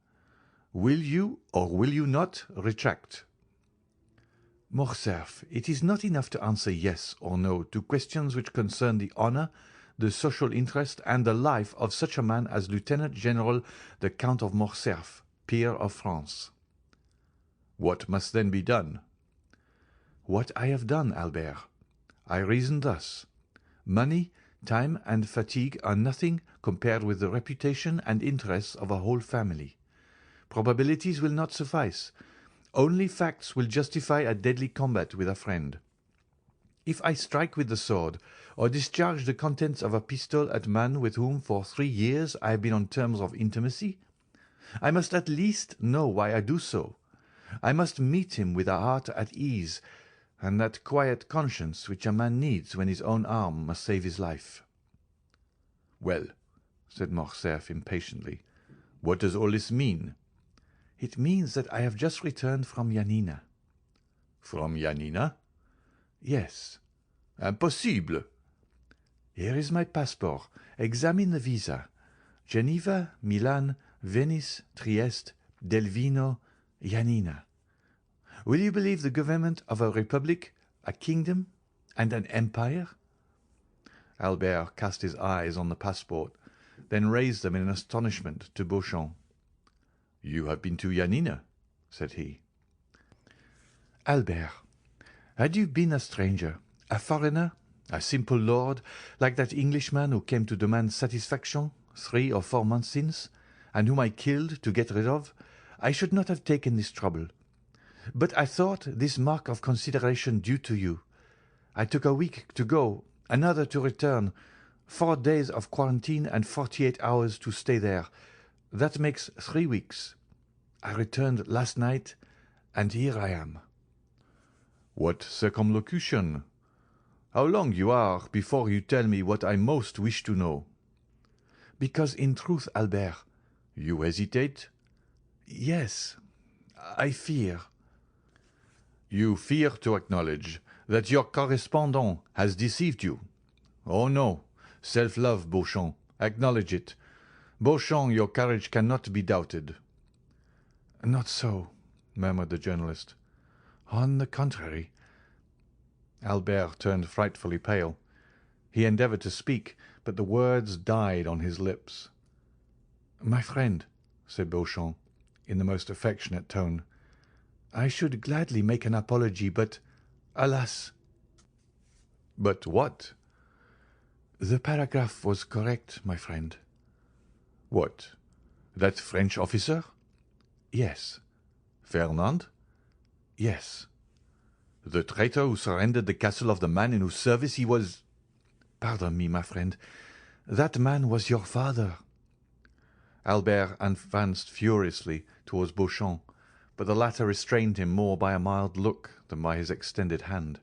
Will you or will you not retract?" "Morcerf, it is not enough to answer yes or no to questions which concern the honour, the social interest, and the life of such a man as Lieutenant General the Count of Morcerf, peer of France." "What must then be done?" "What I have done, Albert. I reason thus. Money, time, and fatigue are nothing compared with the reputation and interests of a whole family. Probabilities will not suffice. Only facts will justify a deadly combat with a friend. If I strike with the sword, or discharge the contents of a pistol at a man with whom for 3 years I have been on terms of intimacy, I must at least know why I do so. I must meet him with a heart at ease, and that quiet conscience which a man needs when his own arm must save his life." "Well," said Morcerf impatiently, "what does all this mean?" "It means that I have just returned from Yanina." "From Yanina?" "Yes." "Impossible!" "Here is my passport. Examine the visa. Geneva, Milan, Venice, Trieste, Delvino, Yanina. Will you believe the government of a republic, a kingdom, and an empire?" Albert cast his eyes on the passport, then raised them in astonishment to Beauchamp. "You have been to Yanina?" said he. "Albert, had you been a stranger, a foreigner, a simple lord, like that Englishman who came to demand satisfaction 3 or 4 months since, and whom I killed to get rid of, I should not have taken this trouble. But I thought this mark of consideration due to you. I took a week to go, another to return, 4 days of quarantine and 48 hours to stay there. That makes 3 weeks. I returned last night, and here I am." "What circumlocution! How long you are before you tell me what I most wish to know." "Because in truth, Albert—" "You hesitate?" "Yes, I fear." "You fear to acknowledge that your correspondent has deceived you. Oh no, self-love, Beauchamp, acknowledge it. Beauchamp, your courage cannot be doubted." "Not so," murmured the journalist. "On the contrary." Albert turned frightfully pale. He endeavoured to speak, but the words died on his lips. "My friend," said Beauchamp, in the most affectionate tone, "I should gladly make an apology, but, alas!" "But what?" "The paragraph was correct, my friend." "What? That French officer?" "Yes." "Fernand?" "Yes." "The traitor who surrendered the castle of the man in whose service he was—" "Pardon me, my friend. That man was your father." Albert advanced furiously towards Beauchamp, but the latter restrained him more by a mild look than by his extended hand.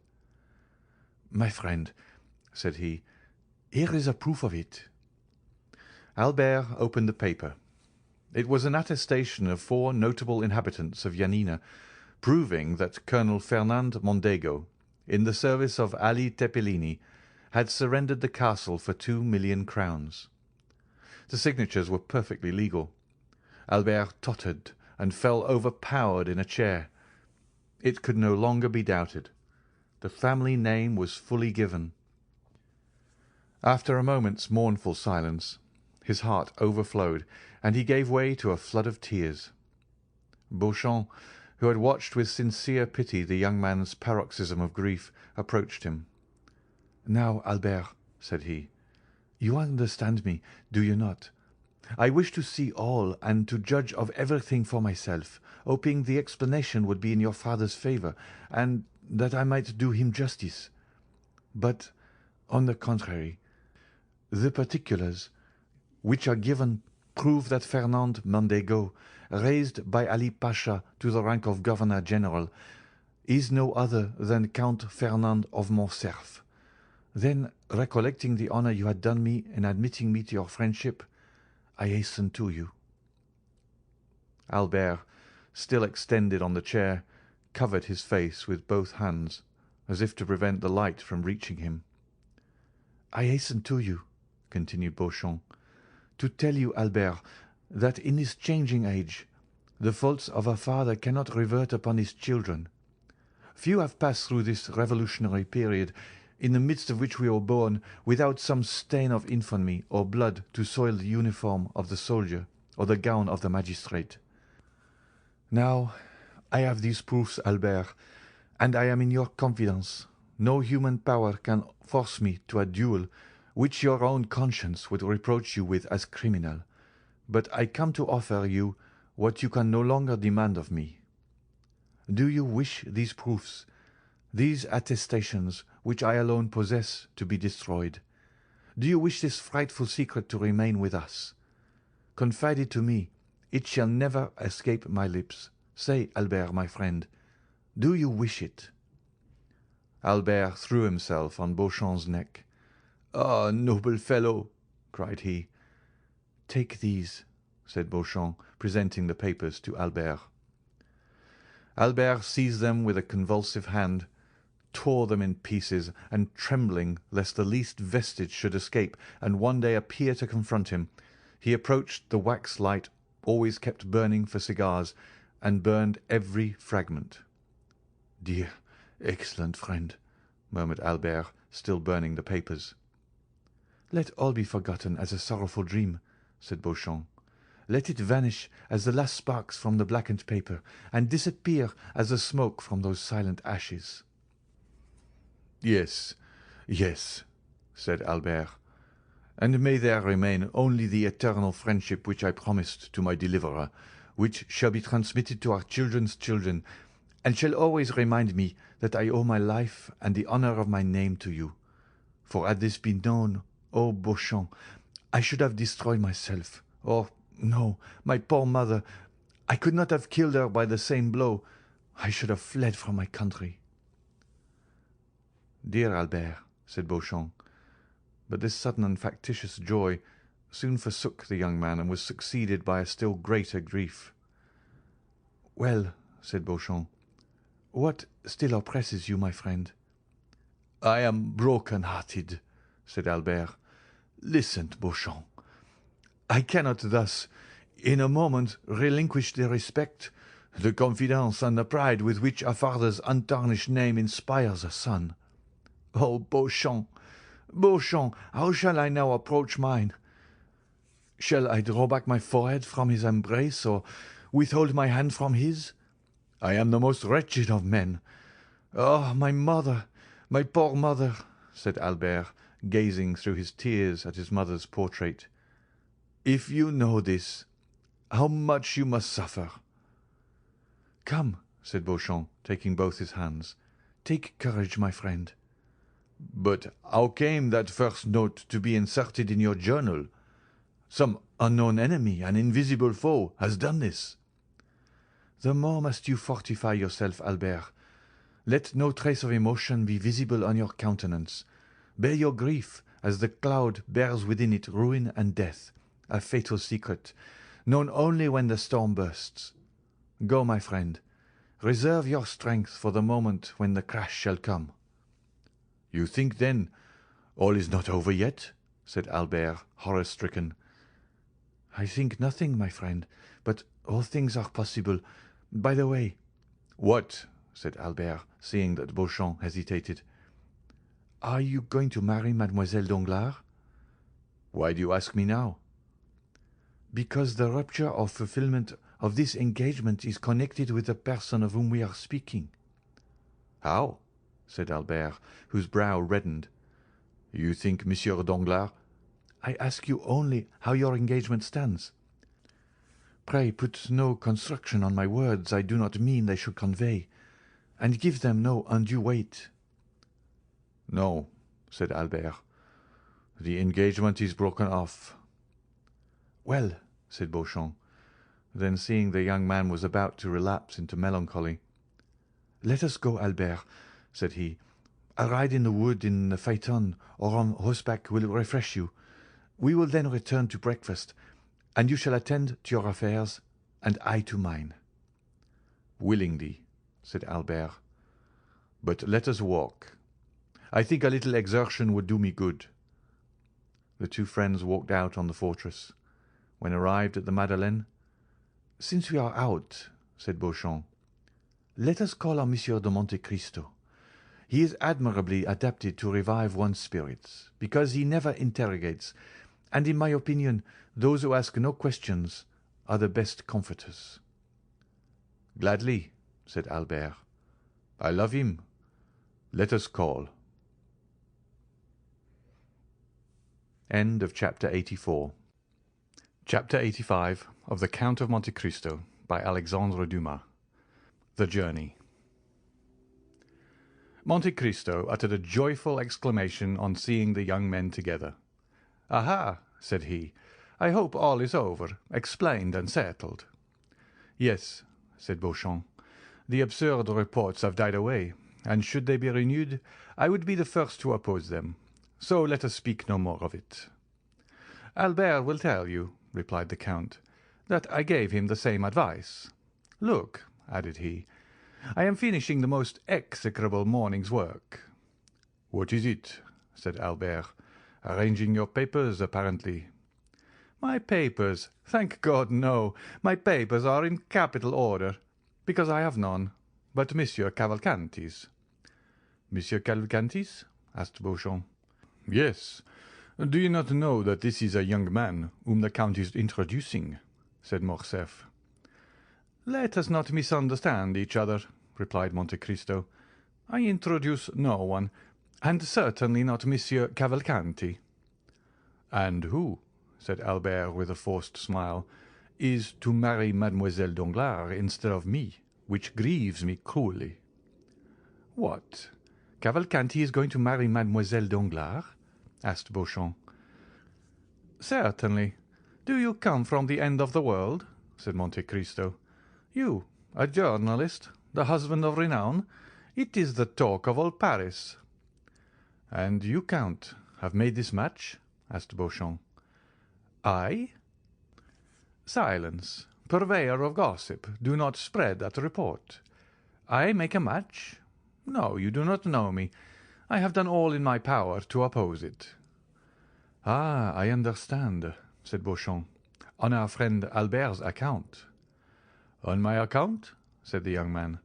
"My friend," said he, "here is a proof of it." Albert opened the paper. It was an attestation of 4 notable inhabitants of Yanina, proving that Colonel Fernand Mondego, in the service of Ali Tepelini, had surrendered the castle for 2,000,000 crowns. The signatures were perfectly legal. Albert tottered and fell overpowered in a chair. It could no longer be doubted. The family name was fully given. After a moment's mournful silence, his heart overflowed, and he gave way to a flood of tears. Beauchamp, who had watched with sincere pity the young man's paroxysm of grief, approached him. "Now, Albert," said he, "you understand me, do you not? I wish to see all and to judge of everything for myself, hoping the explanation would be in your father's favour, and that I might do him justice. But, on the contrary, the particulars which are given prove that Fernand Mondego, raised by Ali Pasha to the rank of Governor-General, is no other than Count Fernand of Morcerf. Then, recollecting the honour you had done me in admitting me to your friendship, I hasten to you." Albert, still extended on the chair, covered his face with both hands, as if to prevent the light from reaching him. "I hasten to you," continued Beauchamp, "to tell you, Albert, that in this changing age the faults of a father cannot revert upon his children. Few have passed through this revolutionary period, in the midst of which we were born, without some stain of infamy or blood to soil the uniform of the soldier or the gown of the magistrate. Now I have these proofs, Albert, and I am in your confidence. No human power can force me to a duel which your own conscience would reproach you with as criminal, but I come to offer you what you can no longer demand of me. Do you wish these proofs, these attestations which I alone possess, to be destroyed? Do you wish this frightful secret to remain with us? Confide it to me. It shall never escape my lips. Say, Albert, my friend, do you wish it?" Albert threw himself on Beauchamp's neck. "Ah, noble fellow!" cried he. "Take these," said Beauchamp, presenting the papers to Albert. Albert seized them with a convulsive hand, tore them in pieces, and trembling lest the least vestige should escape and one day appear to confront him, he approached the wax light always kept burning for cigars, and burned every fragment. "Dear, excellent friend," murmured Albert, still burning the papers. "Let all be forgotten as a sorrowful dream," said Beauchamp. "Let it vanish as the last sparks from the blackened paper, and disappear as the smoke from those silent ashes." "Yes, yes," said Albert, "and may there remain only the eternal friendship which I promised to my deliverer, which shall be transmitted to our children's children, and shall always remind me that I owe my life and the honour of my name to you. For had this been known, oh, Beauchamp, I should have destroyed myself. Or, no, my poor mother, I could not have killed her by the same blow. I should have fled from my country." "Dear Albert," said Beauchamp, but this sudden and factitious joy soon forsook the young man and was succeeded by a still greater grief. "Well," said Beauchamp, "what still oppresses you, my friend?" "I am broken-hearted," said Albert. "Listen, Beauchamp. I cannot thus, in a moment, relinquish the respect, the confidence, and the pride with which a father's untarnished name inspires a son. Oh, Beauchamp, Beauchamp, how shall I now approach mine? Shall I draw back my forehead from his embrace, or withhold my hand from his? I am the most wretched of men. Oh, my mother, my poor mother!" said Albert, gazing through his tears at his mother's portrait. "If you know this, how much you must suffer!" "Come," said Beauchamp, taking both his hands. "Take courage, my friend." "But how came that first note to be inserted in your journal? Some unknown enemy, an invisible foe, has done this." "The more must you fortify yourself, Albert. Let no trace of emotion be visible on your countenance. Bear your grief, as the cloud bears within it ruin and death, a fatal secret, known only when the storm bursts. Go, my friend. Reserve your strength for the moment when the crash shall come." "You think, then, all is not over yet?" said Albert, horror-stricken. "I think nothing, my friend, but all things are possible. By the way—" "What?" said Albert, seeing that Beauchamp hesitated. "Are you going to marry Mademoiselle Danglars?" "Why do you ask me now?" "Because the rupture or fulfilment of this engagement is connected with the person of whom we are speaking." "How?" said Albert, whose brow reddened. "You think Monsieur Danglars—" "I ask you only how your engagement stands. Pray put no construction on my words I do not mean they should convey, and give them no undue weight." "No," said Albert. "The engagement is broken off." "Well," said Beauchamp. Then, seeing the young man was about to relapse into melancholy, "Let us go, Albert," said he. "A ride in the wood in the phaeton or on horseback will refresh you. We will then return to breakfast, and you shall attend to your affairs, and I to mine." "Willingly," said Albert. "But let us walk. I think a little exertion would do me good." The two friends walked out on the fortress. When arrived at the Madeleine— "Since we are out," said Beauchamp, "let us call on Monsieur de Monte Cristo. He is admirably adapted to revive one's spirits, because he never interrogates, and in my opinion those who ask no questions are the best comforters." "Gladly," said Albert. "I love him. Let us call." End of chapter 84. Chapter 85 of the Count of Monte Cristo by Alexandre Dumas. The Journey. Monte Cristo uttered a joyful exclamation on seeing the young men together. "Aha!" said he. "I hope all is over, explained and settled." "Yes," said Beauchamp. "The absurd reports have died away, and should they be renewed, I would be the first to oppose them. So let us speak no more of it." "Albert will tell you," replied the Count, "that I gave him the same advice. Look," added he, "I am finishing the most execrable morning's work." "What is it?" said Albert. "Arranging your papers, apparently." "My papers? Thank God, no. My papers are in capital order, because I have none, but Monsieur Cavalcanti's." "Monsieur Cavalcanti's?" asked Beauchamp. "Yes. Do you not know that this is a young man whom the Count is introducing?" said Morcerf. "Let us not misunderstand each other," replied Monte Cristo. "I introduce no one, and certainly not Monsieur Cavalcanti." "And who," said Albert with a forced smile, "is to marry Mademoiselle Danglars instead of me, which grieves me cruelly." "What? Cavalcanti is going to marry Mademoiselle Danglars?" asked Beauchamp. "Certainly. Do you come from the end of the world?" said Monte Cristo. "You, a journalist, the husband of renown? It is the talk of all Paris." "And you, Count, have made this match?" asked Beauchamp. "I?" "Silence, purveyor of gossip, do not spread that report. I make a match? No, you do not know me. I have done all in my power to oppose it." "Ah, I understand," said Beauchamp. "On our friend Albert's account." "On my account?" said the young man.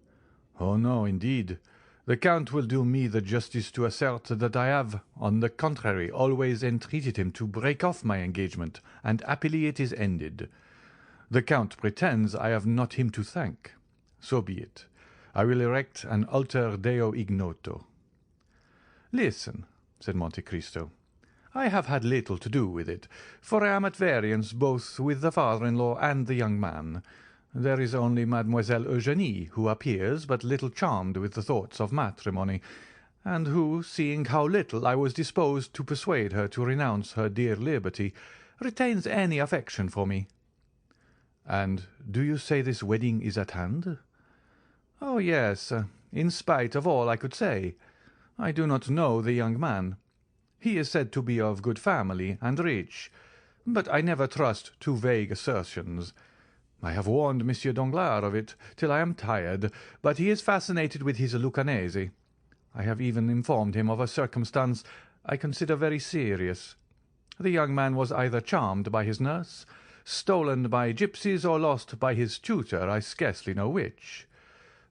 "Oh, no, indeed. The Count will do me the justice to assert that I have, on the contrary, always entreated him to break off my engagement, and happily it is ended. The Count pretends I have not him to thank. So be it. I will erect an altar Deo ignoto." "Listen," said Monte Cristo. "I have had little to do with it, for I am at variance both with the father-in-law and the young man. There is only Mademoiselle Eugénie, who appears but little charmed with the thoughts of matrimony, and who, seeing how little I was disposed to persuade her to renounce her dear liberty, retains any affection for me." "And do you say this wedding is at hand?" "Oh, yes, in spite of all I could say. I do not know the young man. He is said to be of good family and rich, but I never trust to vague assertions. I have warned Monsieur Danglars of it till I am tired, but he is fascinated with his Luccanese. I have even informed him of a circumstance I consider very serious. The young man was either charmed by his nurse, stolen by gipsies, or lost by his tutor, I scarcely know which.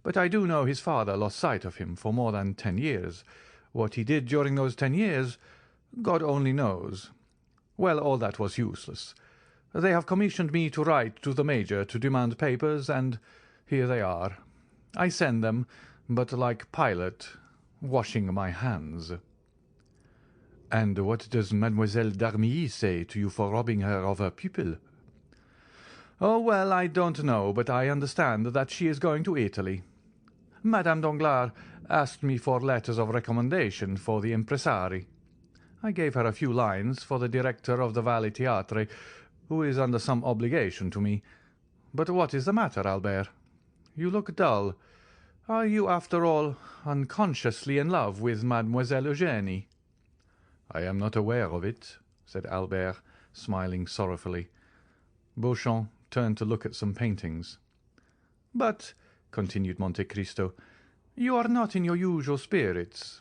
But I do know his father lost sight of him for more than 10 years. What he did during those 10 years, God only knows. Well, all that was useless. They have commissioned me to write to the Major to demand papers, and here they are. I send them, but like Pilate, washing my hands." "And what does Mademoiselle d'Armilly say to you for robbing her of her pupil?" "Oh, well, I don't know, but I understand that she is going to Italy. Madame Danglars asked me for letters of recommendation for the impresari. I gave her a few lines for the director of the Valle Theatre, who is under some obligation to me. But what is the matter, Albert? You look dull. Are you, after all, unconsciously in love with Mademoiselle Eugénie?" "I am not aware of it," said Albert, smiling sorrowfully. Beauchamp turned to look at some paintings. "But," continued Monte Cristo, "you are not in your usual spirits."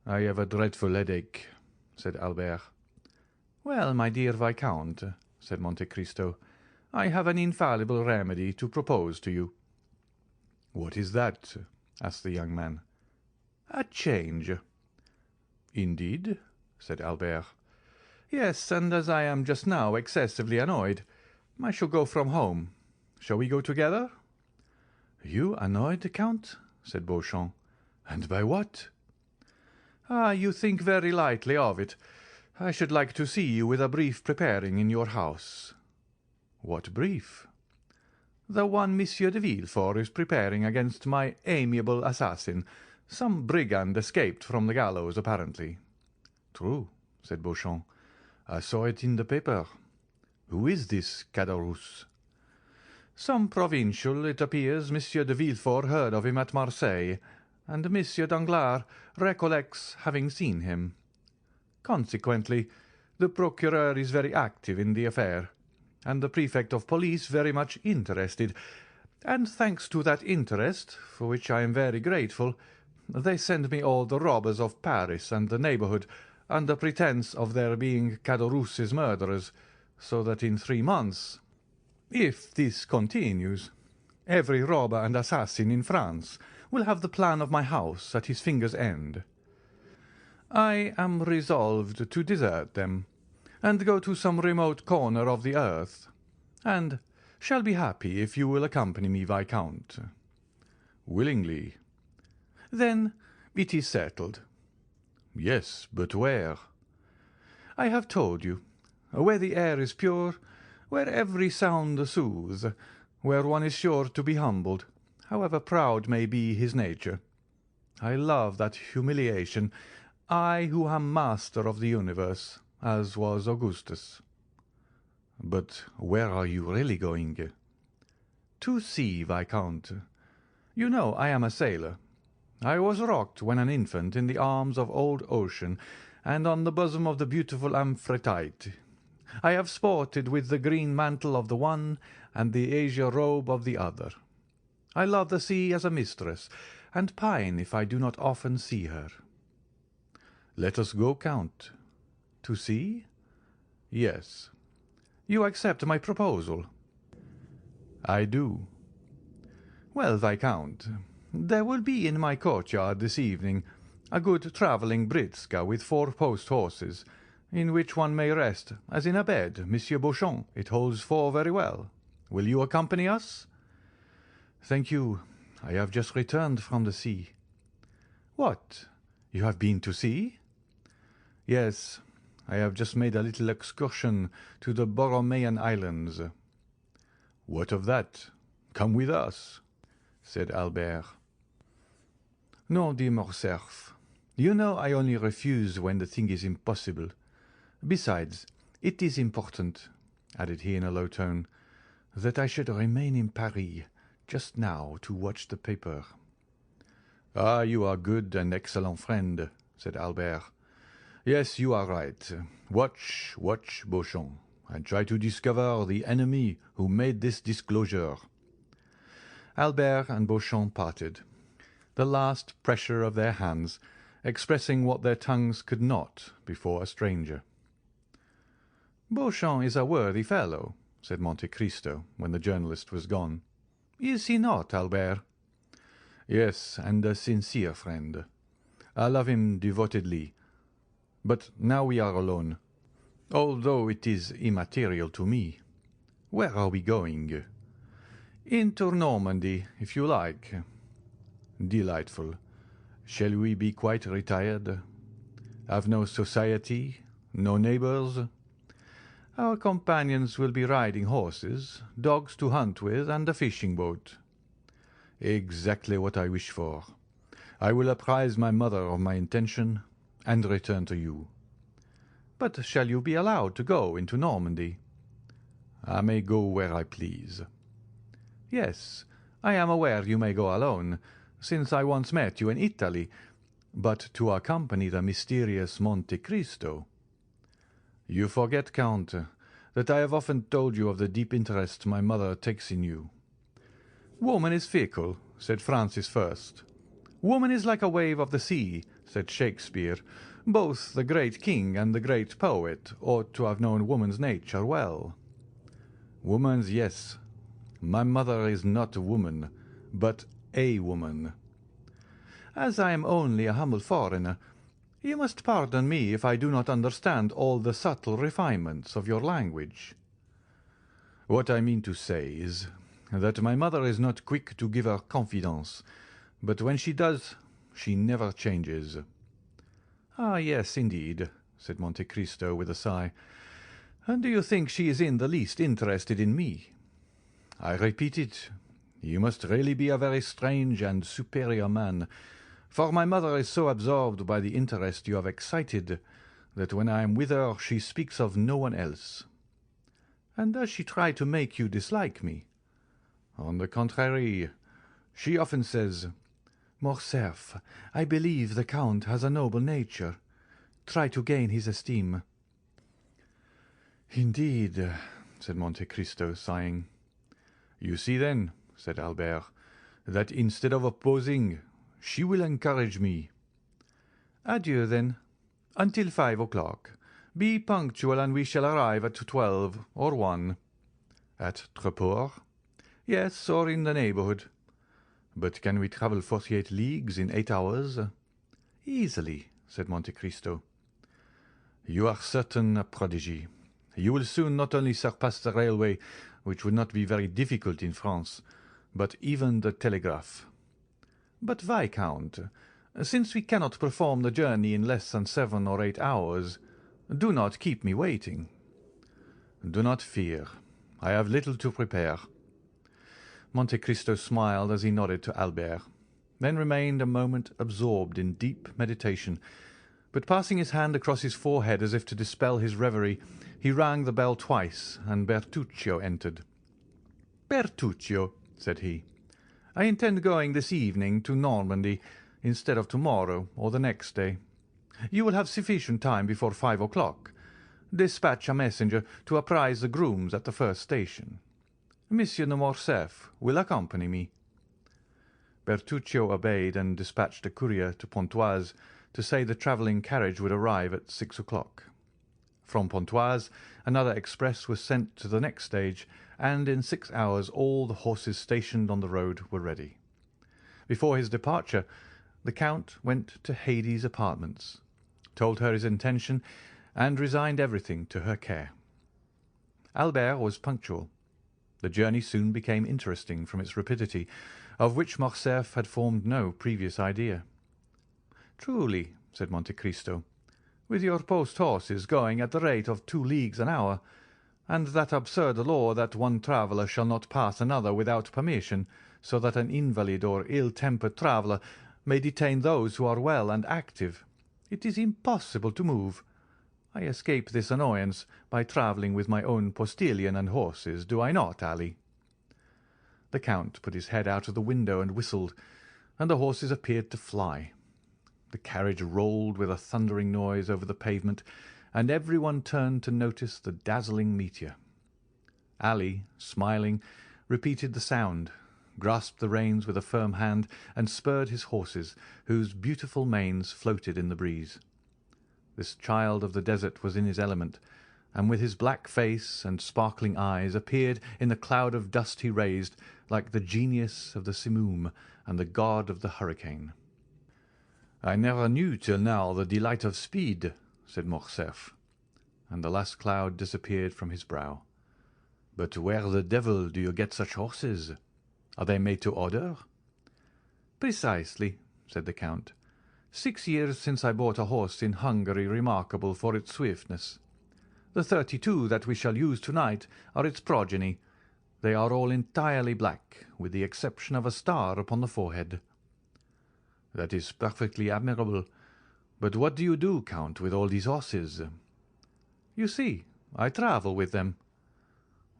"I have a dreadful headache," said Albert. "Well, my dear Viscount," said Monte Cristo, "I have an infallible remedy to propose to you." "What is that?" asked the young man. "A change." "Indeed?" said Albert. "Yes, and as I am just now excessively annoyed, I shall go from home. Shall we go together?" "You annoyed, Count?" said Beauchamp. "And by what?" "Ah, you think very lightly of it. I should like to see you with a brief preparing in your house." "What brief?" "The one Monsieur de Villefort is preparing against my amiable assassin. Some brigand escaped from the gallows, apparently." "True," said Beauchamp. "I saw it in the paper. Who is this Caderousse?" "Some provincial, it appears. Monsieur de Villefort heard of him at Marseilles, and Monsieur Danglars recollects having seen him. Consequently, the procureur is very active in the affair, and the prefect of police very much interested, and thanks to that interest, for which I am very grateful, they send me all the robbers of Paris and the neighbourhood under pretence of their being Caderousse's murderers, so that in 3 months, if this continues, every robber and assassin in France will have the plan of my house at his finger's end. I am resolved to desert them, and go to some remote corner of the earth, and shall be happy if you will accompany me, Viscount." "Willingly." "Then it is settled." "Yes, but where?" "I have told you. Where the air is pure, where every sound soothes, where one is sure to be humbled, however proud may be his nature. I love that humiliation, I who am master of the universe, as was Augustus." "But where are you really going?" "To sea, Viscount. You know I am a sailor. I was rocked when an infant in the arms of old Ocean, and on the bosom of the beautiful Amphitrite. I have sported with the green mantle of the one and the azure robe of the other. I love the sea as a mistress, and pine if I do not often see her." "Let us go, Count." "To sea?" "Yes." "You accept my proposal?" "I do." "Well, Viscount, there will be in my courtyard this evening a good travelling britzka with 4 post horses, in which one may rest as in a bed. Monsieur Beauchamp, it holds 4 very well. Will you accompany us?" "Thank you. I have just returned from the sea." "What? You have been to sea?" "Yes, I have just made a little excursion to the Borromean Islands." "What of that? Come with us," said Albert. "No, dear Morcerf. You know I only refuse when the thing is impossible. Besides, it is important," added he in a low tone, "that I should remain in Paris just now to watch the paper." "Ah, you are good and excellent friend," said Albert. "Yes, you are right. Watch, watch, Beauchamp, and try to discover the enemy who made this disclosure." Albert and Beauchamp parted, the last pressure of their hands expressing what their tongues could not before a stranger. "Beauchamp is a worthy fellow," said Monte Cristo when the journalist was gone. "Is he not, Albert?" "Yes, and a sincere friend. I love him devotedly. But now we are alone. although it is immaterial to me. Where are we going?" "Into Normandy, if you like." "Delightful. Shall we be quite retired? Have no society, no neighbours?" "Our companions will be riding horses, dogs to hunt with, and a fishing boat." "Exactly what I wish for. I will apprise my mother of my intention, and return to you." "But shall you be allowed to go into Normandy?" "I may go where I please." "Yes, I am aware you may go alone, since I once met you in Italy, but to accompany the mysterious Monte Cristo." "You forget, Count, that I have often told you of the deep interest my mother takes in you." "Woman is fickle," said Francis I. "Woman is like a wave of the sea," said Shakespeare. Both the great king and the great poet ought to have known woman's nature well. "Woman's, yes. My mother is not a woman, but a woman." "As I am only a humble foreigner, you must pardon me if I do not understand all the subtle refinements of your language." "What I mean to say is that my mother is not quick to give her confidence, but when she does, she never changes." "Ah, yes, indeed," said Monte Cristo with a sigh. "And do you think she is in the least interested in me?" "I repeat it, you must really be a very strange and superior man, for my mother is so absorbed by the interest you have excited that when I am with her she speaks of no one else." "And does she try to make you dislike me?" "On the contrary, she often says, 'Morcerf, I believe the Count has a noble nature. Try to gain his esteem.'" "Indeed," said Monte Cristo, sighing. "You see, then," said Albert, "that instead of opposing, she will encourage me." "Adieu, then. Until 5 o'clock. Be punctual, and we shall arrive at 12 or 1. "At Treport?" "Yes, or in the neighbourhood." "But can we travel 48 leagues in 8 hours?" "Easily," said Monte Cristo. "You are certain a prodigy. You will soon not only surpass the railway, which would not be very difficult in France, but even the telegraph." "But, Viscount, since we cannot perform the journey in less than 7 or 8 hours, do not keep me waiting." "Do not fear. I have little to prepare." Monte Cristo smiled as he nodded to Albert, then remained a moment absorbed in deep meditation, but passing his hand across his forehead as if to dispel his reverie, he rang the bell twice, and Bertuccio entered. "Bertuccio," said he, "I intend going this evening to Normandy instead of tomorrow or the next day. You will have sufficient time before 5 o'clock. Dispatch a messenger to apprise the grooms at the first station. Monsieur de Morcerf will accompany me." Bertuccio obeyed and dispatched a courier to Pontoise to say the travelling carriage would arrive at 6 o'clock. From Pontoise another express was sent to the next stage, and in 6 hours all the horses stationed on the road were ready. Before his departure, the Count went to Haydée's apartments, told her his intention, and resigned everything to her care. Albert was punctual. The journey soon became interesting from its rapidity, of which Morcerf had formed no previous idea. "Truly," said Monte Cristo, "with your post horses going at the rate of 2 leagues an hour, and that absurd law that one traveller shall not pass another without permission, so that an invalid or ill-tempered traveller may detain those who are well and active, it is impossible to move. I escape this annoyance by travelling with my own postilion and horses, do I not, Ali?" The Count put his head out of the window and whistled, and the horses appeared to fly. The carriage rolled with a thundering noise over the pavement, and everyone turned to notice the dazzling meteor. Ali, smiling, repeated the sound, grasped the reins with a firm hand, and spurred his horses, whose beautiful manes floated in the breeze. This child of the desert was in his element, and with his black face and sparkling eyes appeared in the cloud of dust he raised like the genius of the simoom and the god of the hurricane. "I never knew till now the delight of speed," said Morcerf. and the last cloud disappeared from his brow. "But where the devil do you get such horses? Are they made to order?" "Precisely," said the Count. 6 years since I bought a horse in Hungary remarkable for its swiftness. The 32 that we shall use to-night are its progeny. They are all entirely black, with the exception of a star upon the forehead." "That is perfectly admirable. But what do you do, Count, with all these horses?" "You see, I travel with them."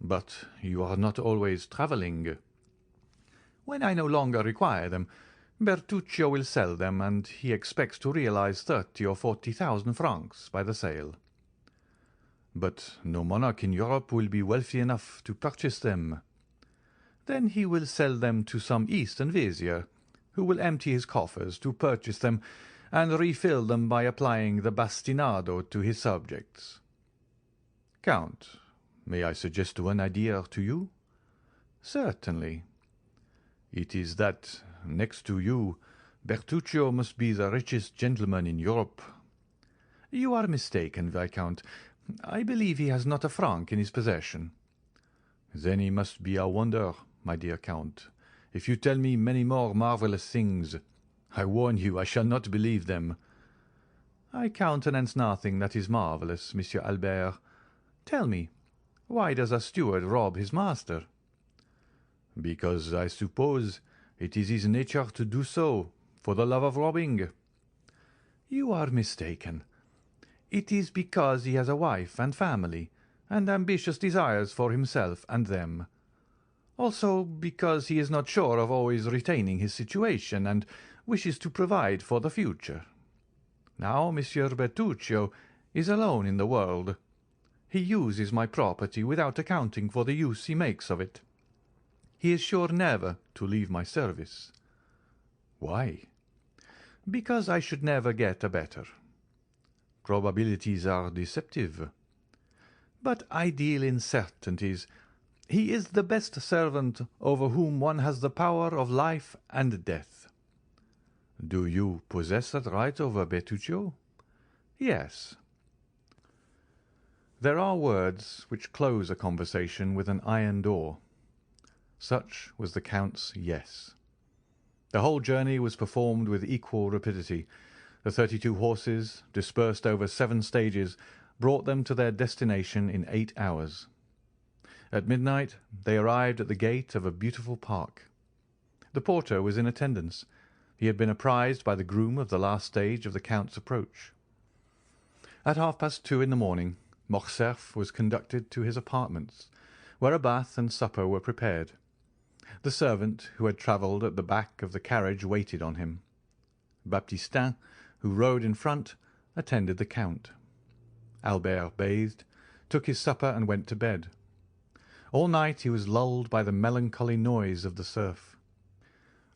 "But you are not always travelling." "When I no longer require them, Bertuccio will sell them, and he expects to realize 30 or 40,000 francs by the sale." "But no monarch in Europe will be wealthy enough to purchase them." "Then he will sell them to some Eastern vizier, who will empty his coffers to purchase them and refill them by applying the bastinado to his subjects." "Count, may I suggest one idea to you?" "Certainly." "It is that, next to you, Bertuccio must be the richest gentleman in Europe." "You are mistaken, Viscount. I believe he has not a franc in his possession." "Then he must be a wonder, my dear Count. If you tell me many more marvellous things, I warn you I shall not believe them." "I countenance nothing that is marvellous, Monsieur Albert. Tell me, why does a steward rob his master?" "Because I suppose it is his nature to do so, for the love of robbing." "You are mistaken. It is because he has a wife and family, and ambitious desires for himself and them. Also because he is not sure of always retaining his situation, and wishes to provide for the future. Now Monsieur Bertuccio is alone in the world. He uses my property without accounting for the use he makes of it. He is sure never to leave my service." "Why?" "Because I should never get a better." "Probabilities are deceptive." "But I deal in certainties. He is the best servant over whom one has the power of life and death." "Do you possess that right over Bertuccio?" "Yes." There are words which close a conversation with an iron door. Such was the Count's yes. The whole journey was performed with equal rapidity. The 32 horses, dispersed over 7 stages, brought them to their destination in 8 hours. At midnight they arrived at the gate of a beautiful park. The porter was in attendance. He had been apprised by the groom of the last stage of the Count's approach. At 2:30 in the morning, Morcerf was conducted to his apartments, where a bath and supper were prepared. The servant who had travelled at the back of the carriage waited on him. Baptistin, who rode in front, attended the Count. Albert bathed, took his supper, and went to bed. All night he was lulled by the melancholy noise of the surf.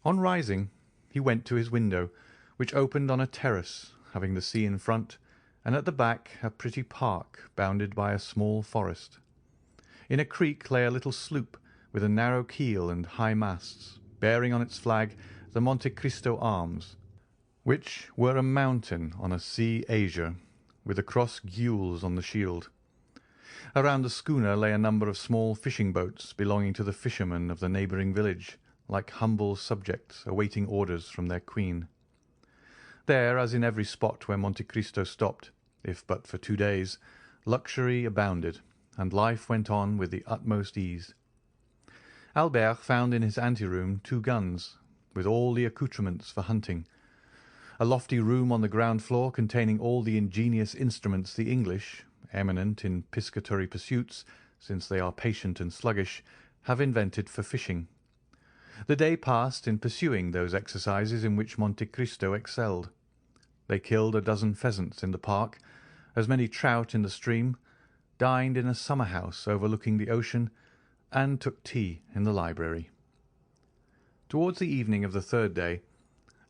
On rising, he went to his window, which opened on a terrace, having the sea in front, and at the back a pretty park bounded by a small forest. In a creek lay a little sloop with a narrow keel and high masts, bearing on its flag the Monte Cristo arms, which were a mountain on a sea azure, with the cross gules on the shield. Around the schooner lay a number of small fishing boats belonging to the fishermen of the neighbouring village, like humble subjects awaiting orders from their queen. There, as in every spot where Monte Cristo stopped, if but for 2 days, luxury abounded, and life went on with the utmost ease. Albert found in his anteroom 2 guns, with all the accoutrements for hunting, a lofty room on the ground floor containing all the ingenious instruments the English, eminent in piscatory pursuits, since they are patient and sluggish, have invented for fishing. The day passed in pursuing those exercises in which Monte Cristo excelled. They killed a dozen pheasants in the park, as many trout in the stream, dined in a summer house overlooking the ocean, and took tea in the library. Towards the evening of the 3rd day,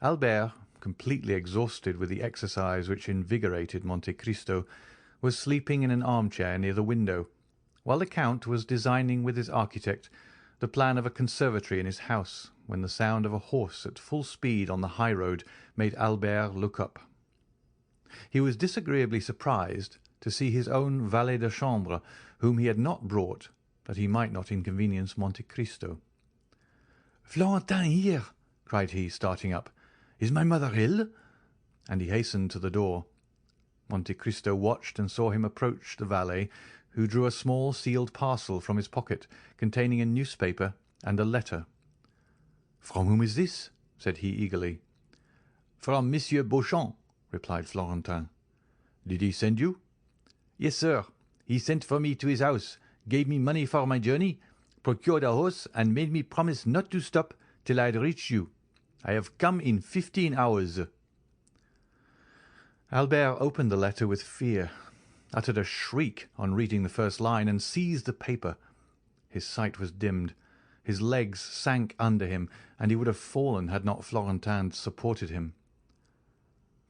Albert, completely exhausted with the exercise which invigorated Monte Cristo, was sleeping in an armchair near the window, while the Count was designing with his architect the plan of a conservatory in his house, when the sound of a horse at full speed on the high road made Albert look up. He was disagreeably surprised to see his own valet de chambre, whom he had not brought, that he might not inconvenience Monte Cristo. "Florentin here!" cried he, starting up. "Is my mother ill?" And he hastened to the door. Monte Cristo watched and saw him approach the valet, who drew a small sealed parcel from his pocket, containing a newspaper and a letter. "From whom is this?" said he eagerly. "From Monsieur Beauchamp," replied Florentin. "Did he send you?" "Yes, sir. He sent for me to his house, gave me money for my journey, procured a horse, and made me promise not to stop till I had reached you. I have come in 15 hours." Albert opened the letter with fear, uttered a shriek on reading the first line, and seized the paper. His sight was dimmed, his legs sank under him, and he would have fallen had not Florentin supported him.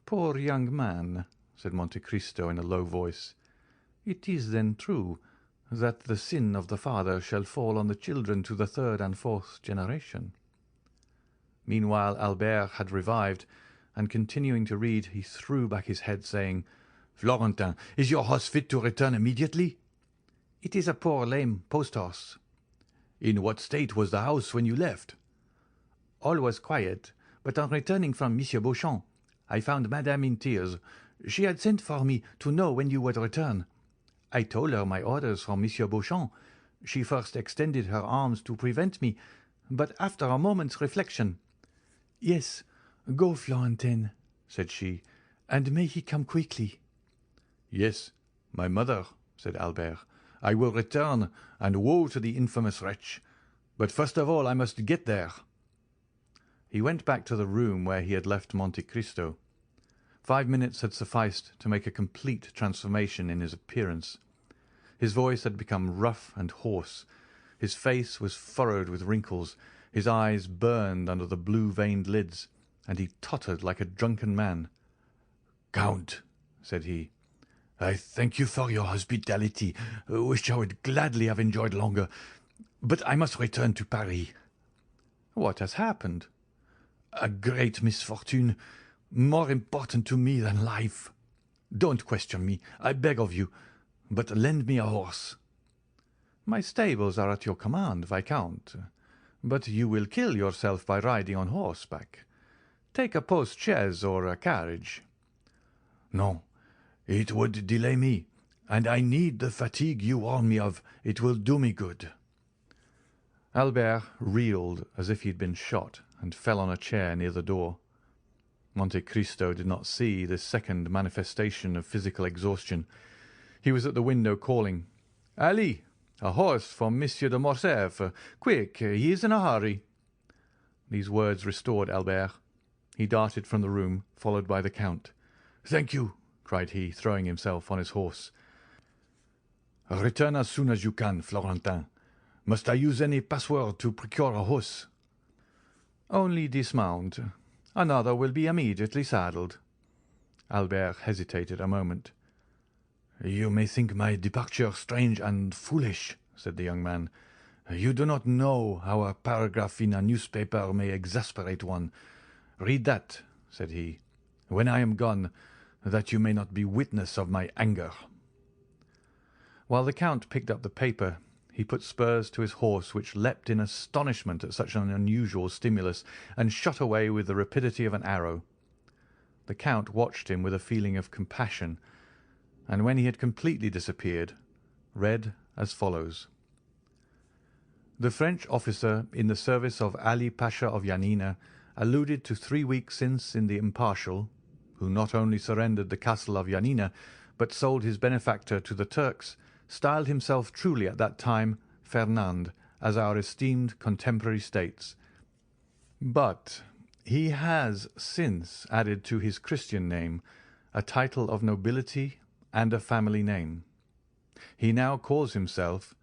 "Poor young man," said Monte Cristo in a low voice. "It is then true that the sin of the father shall fall on the children to the third and fourth generation." Meanwhile Albert had revived, and continuing to read, he threw back his head, saying, "Florentin, is your horse fit to return immediately?" "It is a poor lame post-horse." "In what state was the house when you left?" "All was quiet, but on returning from Monsieur Beauchamp, I found Madame in tears. She had sent for me to know when you would return. I told her my orders from Monsieur Beauchamp. She first extended her arms to prevent me, but after a moment's reflection— "'Yes, go, Florentin,' said she, 'and may he come quickly.' "Yes, my mother," said Albert. "I will return, and woe to the infamous wretch. But first of all I must get there." He went back to the room where he had left Monte Cristo. 5 minutes had sufficed to make a complete transformation in his appearance. His voice had become rough and hoarse. His face was furrowed with wrinkles. His eyes burned under the blue-veined lids, and he tottered like a drunken man. "Count," said he, "I thank you for your hospitality, which I would gladly have enjoyed longer, but I must return to Paris." "What has happened?" "A great misfortune, more important to me than life. Don't question me, I beg of you, but lend me a horse." "My stables are at your command, Viscount, but you will kill yourself by riding on horseback. Take a post-chaise or a carriage." "No, it would delay me, and I need the fatigue you warn me of. It will do me good." Albert reeled as if he had been shot, and fell on a chair near the door. Monte Cristo did not see this second manifestation of physical exhaustion. He was at the window calling, "Ali, a horse for Monsieur de Morcerf. Quick, he is in a hurry." These words restored Albert. He darted from the room, followed by the Count. "Thank you," cried he, throwing himself on his horse. "Return as soon as you can, Florentin. Must I use any password to procure a horse?" "Only dismount. Another will be immediately saddled." Albert hesitated a moment. "You may think my departure strange and foolish," said the young man. "You do not know how a paragraph in a newspaper may exasperate one. Read that," said he, "when I am gone, that you may not be witness of my anger." While the Count picked up the paper, he put spurs to his horse, which leapt in astonishment at such an unusual stimulus, and shot away with the rapidity of an arrow. The Count watched him with a feeling of compassion, and when he had completely disappeared, read as follows: "The French officer in the service of Ali Pasha of Yanina, alluded to 3 weeks since in the Impartial, who not only surrendered the castle of Yanina, but sold his benefactor to the Turks, styled himself truly at that time Fernand, as our esteemed contemporary states. But he has since added to his Christian name a title of nobility and a family name. He now calls himself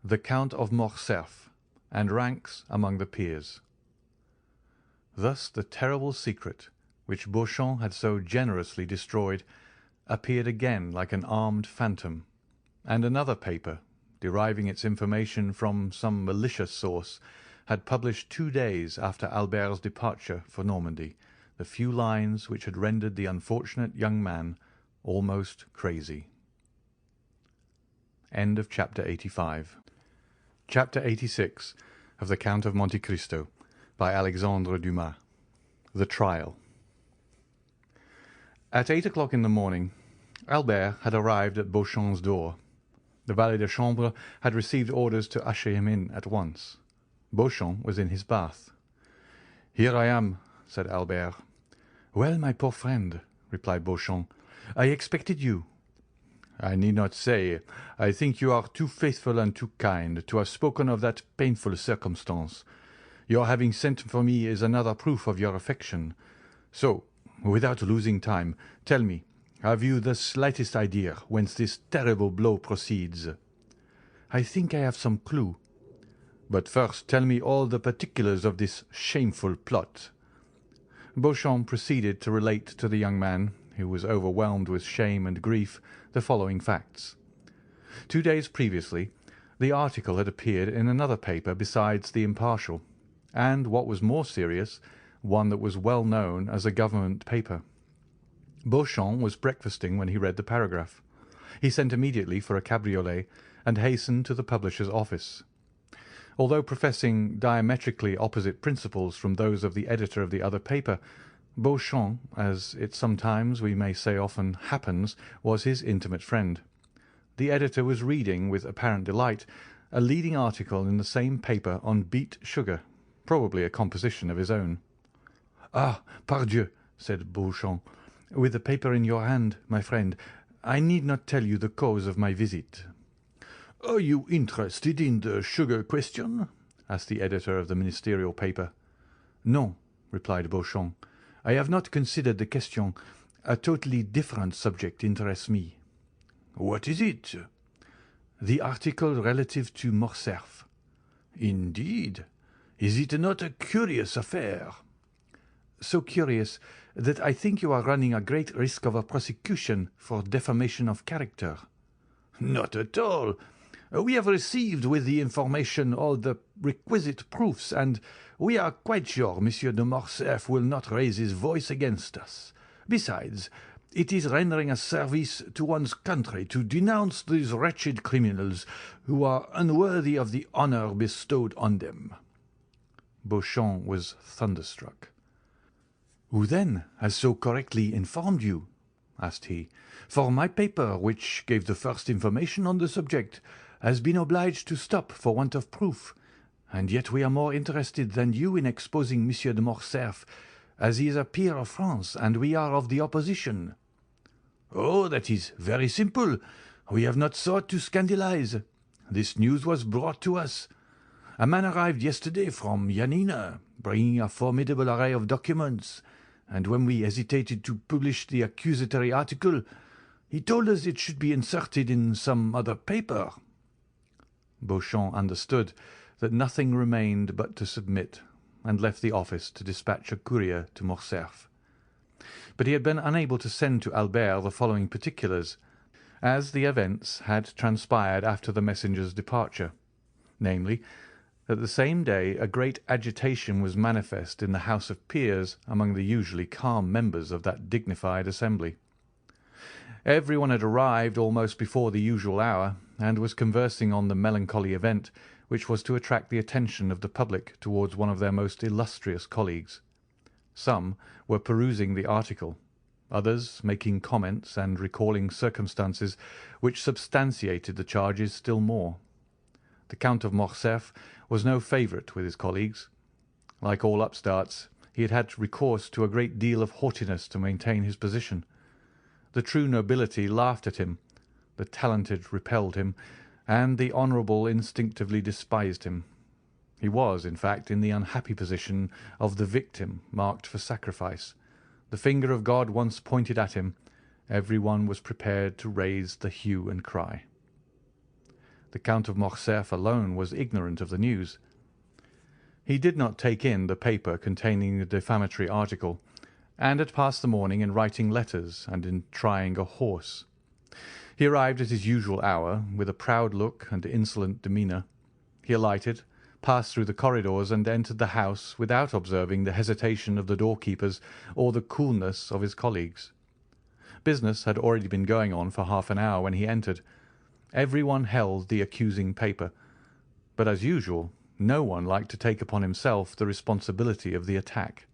the Count of Morcerf, and ranks among the peers." Thus the terrible secret, which Beauchamp had so generously destroyed, appeared again like an armed phantom, and another paper, deriving its information from some malicious source, had published 2 days after Albert's departure for Normandy the few lines which had rendered the unfortunate young man almost crazy. End of chapter 85. Chapter 86 of the Count of Monte Cristo by Alexandre Dumas. The Trial. At 8 o'clock in the morning, Albert had arrived at Beauchamp's door. The valet de chambre had received orders to usher him in at once. Beauchamp was in his bath. "Here I am," said Albert. "Well, my poor friend," replied Beauchamp, "I expected you." "I need not say. I think you are too faithful and too kind to have spoken of that painful circumstance. Your having sent for me is another proof of your affection. So, without losing time, tell me, have you the slightest idea whence this terrible blow proceeds?" "I think I have some clue." "But first tell me all the particulars of this shameful plot." Beauchamp proceeded to relate to the young man, who was overwhelmed with shame and grief, the following facts. 2 days previously, the article had appeared in another paper besides the Impartial, and, what was more serious, one that was well known as a government paper. Beauchamp was breakfasting when he read the paragraph. He sent immediately for a cabriolet and hastened to the publisher's office. Although professing diametrically opposite principles from those of the editor of the other paper, Beauchamp, as it sometimes, we may say often, happens, was his intimate friend. The editor was reading, with apparent delight, a leading article in the same paper on beet sugar, probably a composition of his own. "Ah, pardieu," said Beauchamp, "with the paper in your hand, my friend, I need not tell you the cause of my visit." "Are you interested in the sugar question?" asked the editor of the ministerial paper. "No," replied Beauchamp, "I have not considered the question. A totally different subject interests me." "What is it?" "The article relative to Morcerf." "Indeed. Is it not a curious affair?" "So curious that I think you are running a great risk of a prosecution for defamation of character." "Not at all. We have received with the information all the requisite proofs, and we are quite sure Monsieur de Morcerf will not raise his voice against us. Besides, it is rendering a service to one's country to denounce these wretched criminals who are unworthy of the honour bestowed on them." Beauchamp was thunderstruck. "Who, then, has so correctly informed you?" asked he. "For my paper, which gave the first information on the subject, has been obliged to stop for want of proof, and yet we are more interested than you in exposing Monsieur de Morcerf, as he is a peer of France, and we are of the opposition." "Oh, that is very simple. We have not sought to scandalize. This news was brought to us. A man arrived yesterday from Yanina, bringing a formidable array of documents, and when we hesitated to publish the accusatory article, he told us it should be inserted in some other paper." Beauchamp understood that nothing remained but to submit, and left the office to dispatch a courier to Morcerf. But he had been unable to send to Albert the following particulars, as the events had transpired after the messenger's departure, namely, that the same day a great agitation was manifest in the House of Peers among the usually calm members of that dignified assembly. Everyone had arrived almost before the usual hour, and was conversing on the melancholy event which was to attract the attention of the public towards one of their most illustrious colleagues. Some were perusing the article, others making comments and recalling circumstances which substantiated the charges still more. The Count of Morcerf was no favourite with his colleagues. Like all upstarts, he had had recourse to a great deal of haughtiness to maintain his position. The true nobility laughed at him, the talented repelled him, and the honourable instinctively despised him. He was, in fact, in the unhappy position of the victim marked for sacrifice. The finger of God once pointed at him, every one was prepared to raise the hue and cry. The Count of Morcerf alone was ignorant of the news. He did not take in the paper containing the defamatory article, and had passed the morning in writing letters and in trying a horse. He arrived at his usual hour, with a proud look and insolent demeanour. He alighted, passed through the corridors, and entered the house without observing the hesitation of the doorkeepers or the coolness of his colleagues. Business had already been going on for half an hour when he entered. Everyone held the accusing paper, but as usual, no one liked to take upon himself the responsibility of the attack.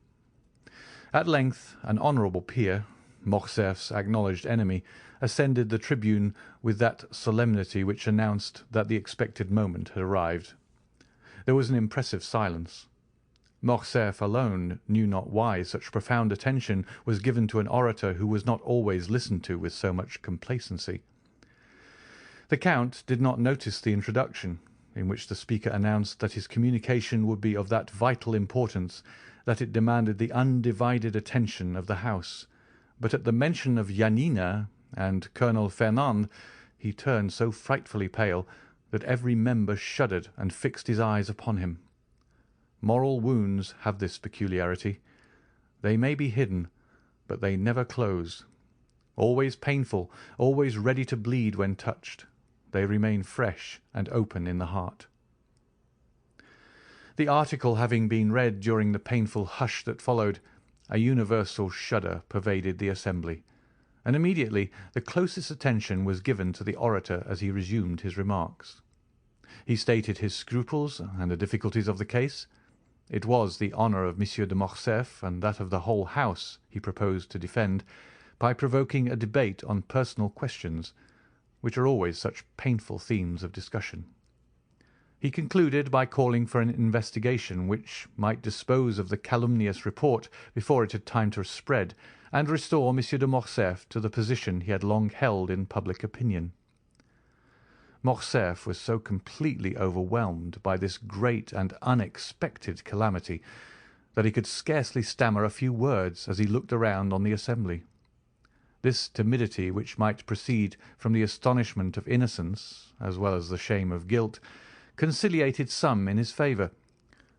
At length an honourable peer, Morcerf's acknowledged enemy, ascended the tribune with that solemnity which announced that the expected moment had arrived. There was an impressive silence. Morcerf alone knew not why such profound attention was given to an orator who was not always listened to with so much complacency. The Count did not notice the introduction, in which the speaker announced that his communication would be of that vital importance that it demanded the undivided attention of the House, but at the mention of Janina and Colonel Fernand he turned so frightfully pale that every member shuddered and fixed his eyes upon him. Moral wounds have this peculiarity. They may be hidden, but they never close. Always painful, always ready to bleed when touched, they remain fresh and open in the heart. The article having been read during the painful hush that followed, a universal shudder pervaded the assembly, and immediately the closest attention was given to the orator as he resumed his remarks. He stated his scruples and the difficulties of the case. It was the honour of Monsieur de Morcerf and that of the whole house he proposed to defend by provoking a debate on personal questions, which are always such painful themes of discussion. He concluded by calling for an investigation which might dispose of the calumnious report before it had time to spread, and restore Monsieur de Morcerf to the position he had long held in public opinion. Morcerf was so completely overwhelmed by this great and unexpected calamity that he could scarcely stammer a few words as he looked around on the assembly. This timidity, which might proceed from the astonishment of innocence as well as the shame of guilt, conciliated some in his favour,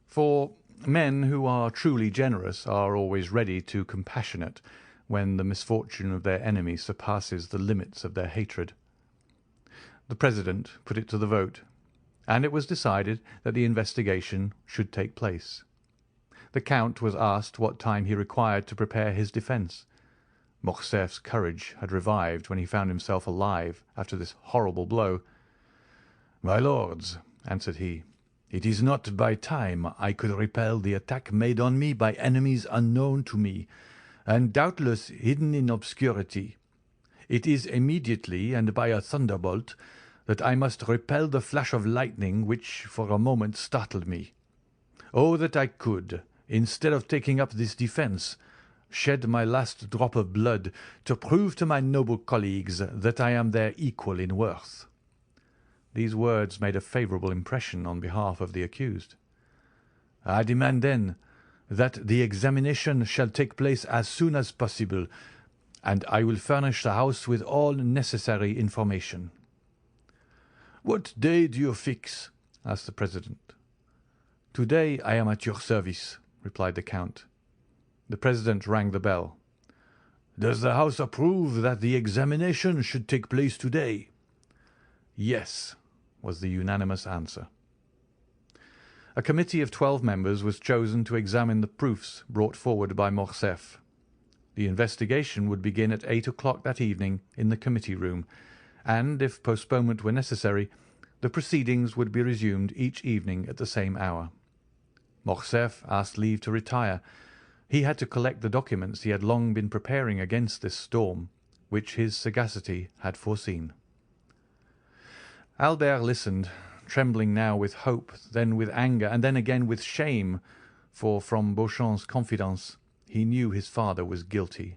for men who are truly generous are always ready to compassionate when the misfortune of their enemy surpasses the limits of their hatred. The president put it to the vote, and it was decided that the investigation should take place. The Count was asked what time he required to prepare his defence. Morcerf's courage had revived when he found himself alive after this horrible blow. "My lords," answered he, "it is not by time I could repel the attack made on me by enemies unknown to me, and doubtless hidden in obscurity. It is immediately and by a thunderbolt that I must repel the flash of lightning which for a moment startled me. Oh, that I could, instead of taking up this defence, shed my last drop of blood to prove to my noble colleagues that I am their equal in worth." These words made a favourable impression on behalf of the accused. "I demand, then, that the examination shall take place as soon as possible, and I will furnish the House with all necessary information." "What day do you fix?" asked the president. "To-day I am at your service," replied the Count. The president rang the bell. "Does the House approve that the examination should take place to-day?" "Yes," was the unanimous answer. A committee of 12 members was chosen to examine the proofs brought forward by Morcerf. The investigation would begin at 8 o'clock that evening in the committee room, and, if postponement were necessary, the proceedings would be resumed each evening at the same hour. Morcerf asked leave to retire. He had to collect the documents he had long been preparing against this storm, which his sagacity had foreseen. Albert listened, trembling now with hope, then with anger, and then again with shame, for from Beauchamp's confidence he knew his father was guilty,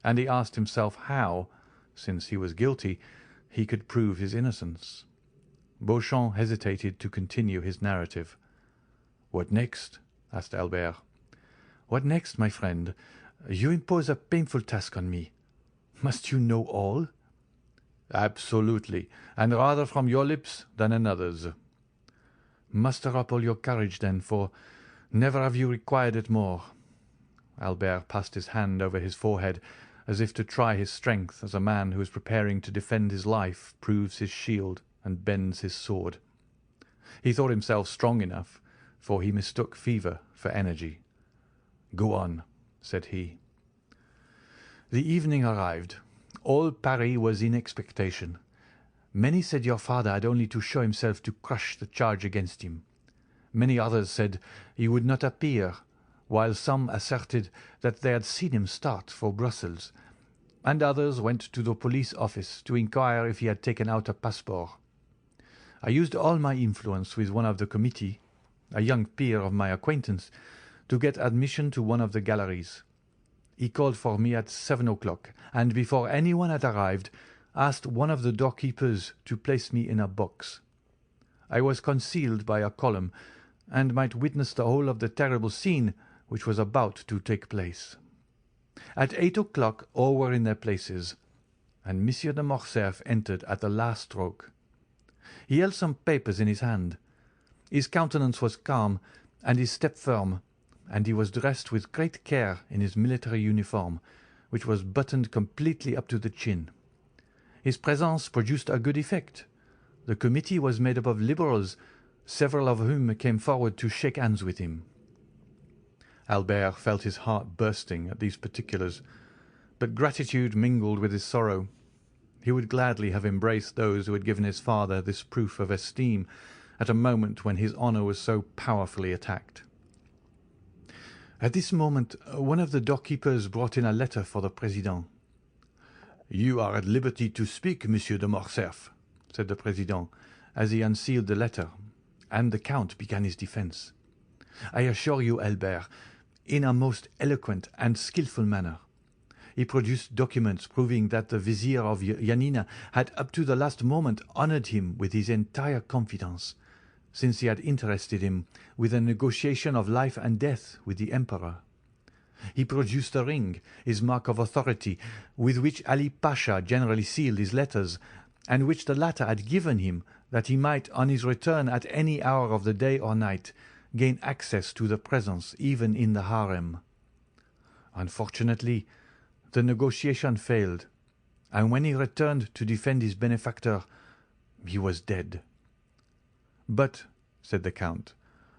and he asked himself how, since he was guilty, he could prove his innocence. Beauchamp hesitated to continue his narrative. "What next?" asked Albert. "What next, my friend? You impose a painful task on me. Must you know all?" "Absolutely, and rather from your lips than another's." "Muster up all your courage, then, for never have you required it more." Albert passed his hand over his forehead, as if to try his strength, as a man who is preparing to defend his life proves his shield and bends his sword. He thought himself strong enough, for he mistook fever for energy. "Go on," said he. "The evening arrived. All Paris was in expectation. Many said your father had only to show himself to crush the charge against him. Many others said he would not appear, while some asserted that they had seen him start for Brussels, and others went to the police office to inquire if he had taken out a passport. I used all my influence with one of the committee, a young peer of my acquaintance, to get admission to one of the galleries. He called for me at 7 o'clock, and before anyone had arrived, asked one of the doorkeepers to place me in a box. I was concealed by a column, and might witness the whole of the terrible scene which was about to take place. At 8 o'clock all were in their places, and Monsieur de Morcerf entered at the last stroke. He held some papers in his hand. His countenance was calm, and his step firm, and he was dressed with great care in his military uniform, which was buttoned completely up to the chin. His presence produced a good effect. The committee was made up of Liberals, several of whom came forward to shake hands with him. Albert felt his heart bursting at these particulars, but gratitude mingled with his sorrow. He would gladly have embraced those who had given his father this proof of esteem at a moment when his honour was so powerfully attacked. At this moment one of the doorkeepers brought in a letter for the President. "You are at liberty to speak, Monsieur de Morcerf," said the President, as he unsealed the letter, and the Count began his defence. "I assure you, Albert, in a most eloquent and skilful manner. He produced documents proving that the Vizier of Yanina had up to the last moment honoured him with his entire confidence, since he had interested him with a negotiation of life and death with the Emperor. He produced a ring, his mark of authority, with which Ali Pasha generally sealed his letters, and which the latter had given him that he might, on his return at any hour of the day or night, gain access to the presence even in the harem. Unfortunately, the negotiation failed, and when he returned to defend his benefactor, he was dead. But, said the Count,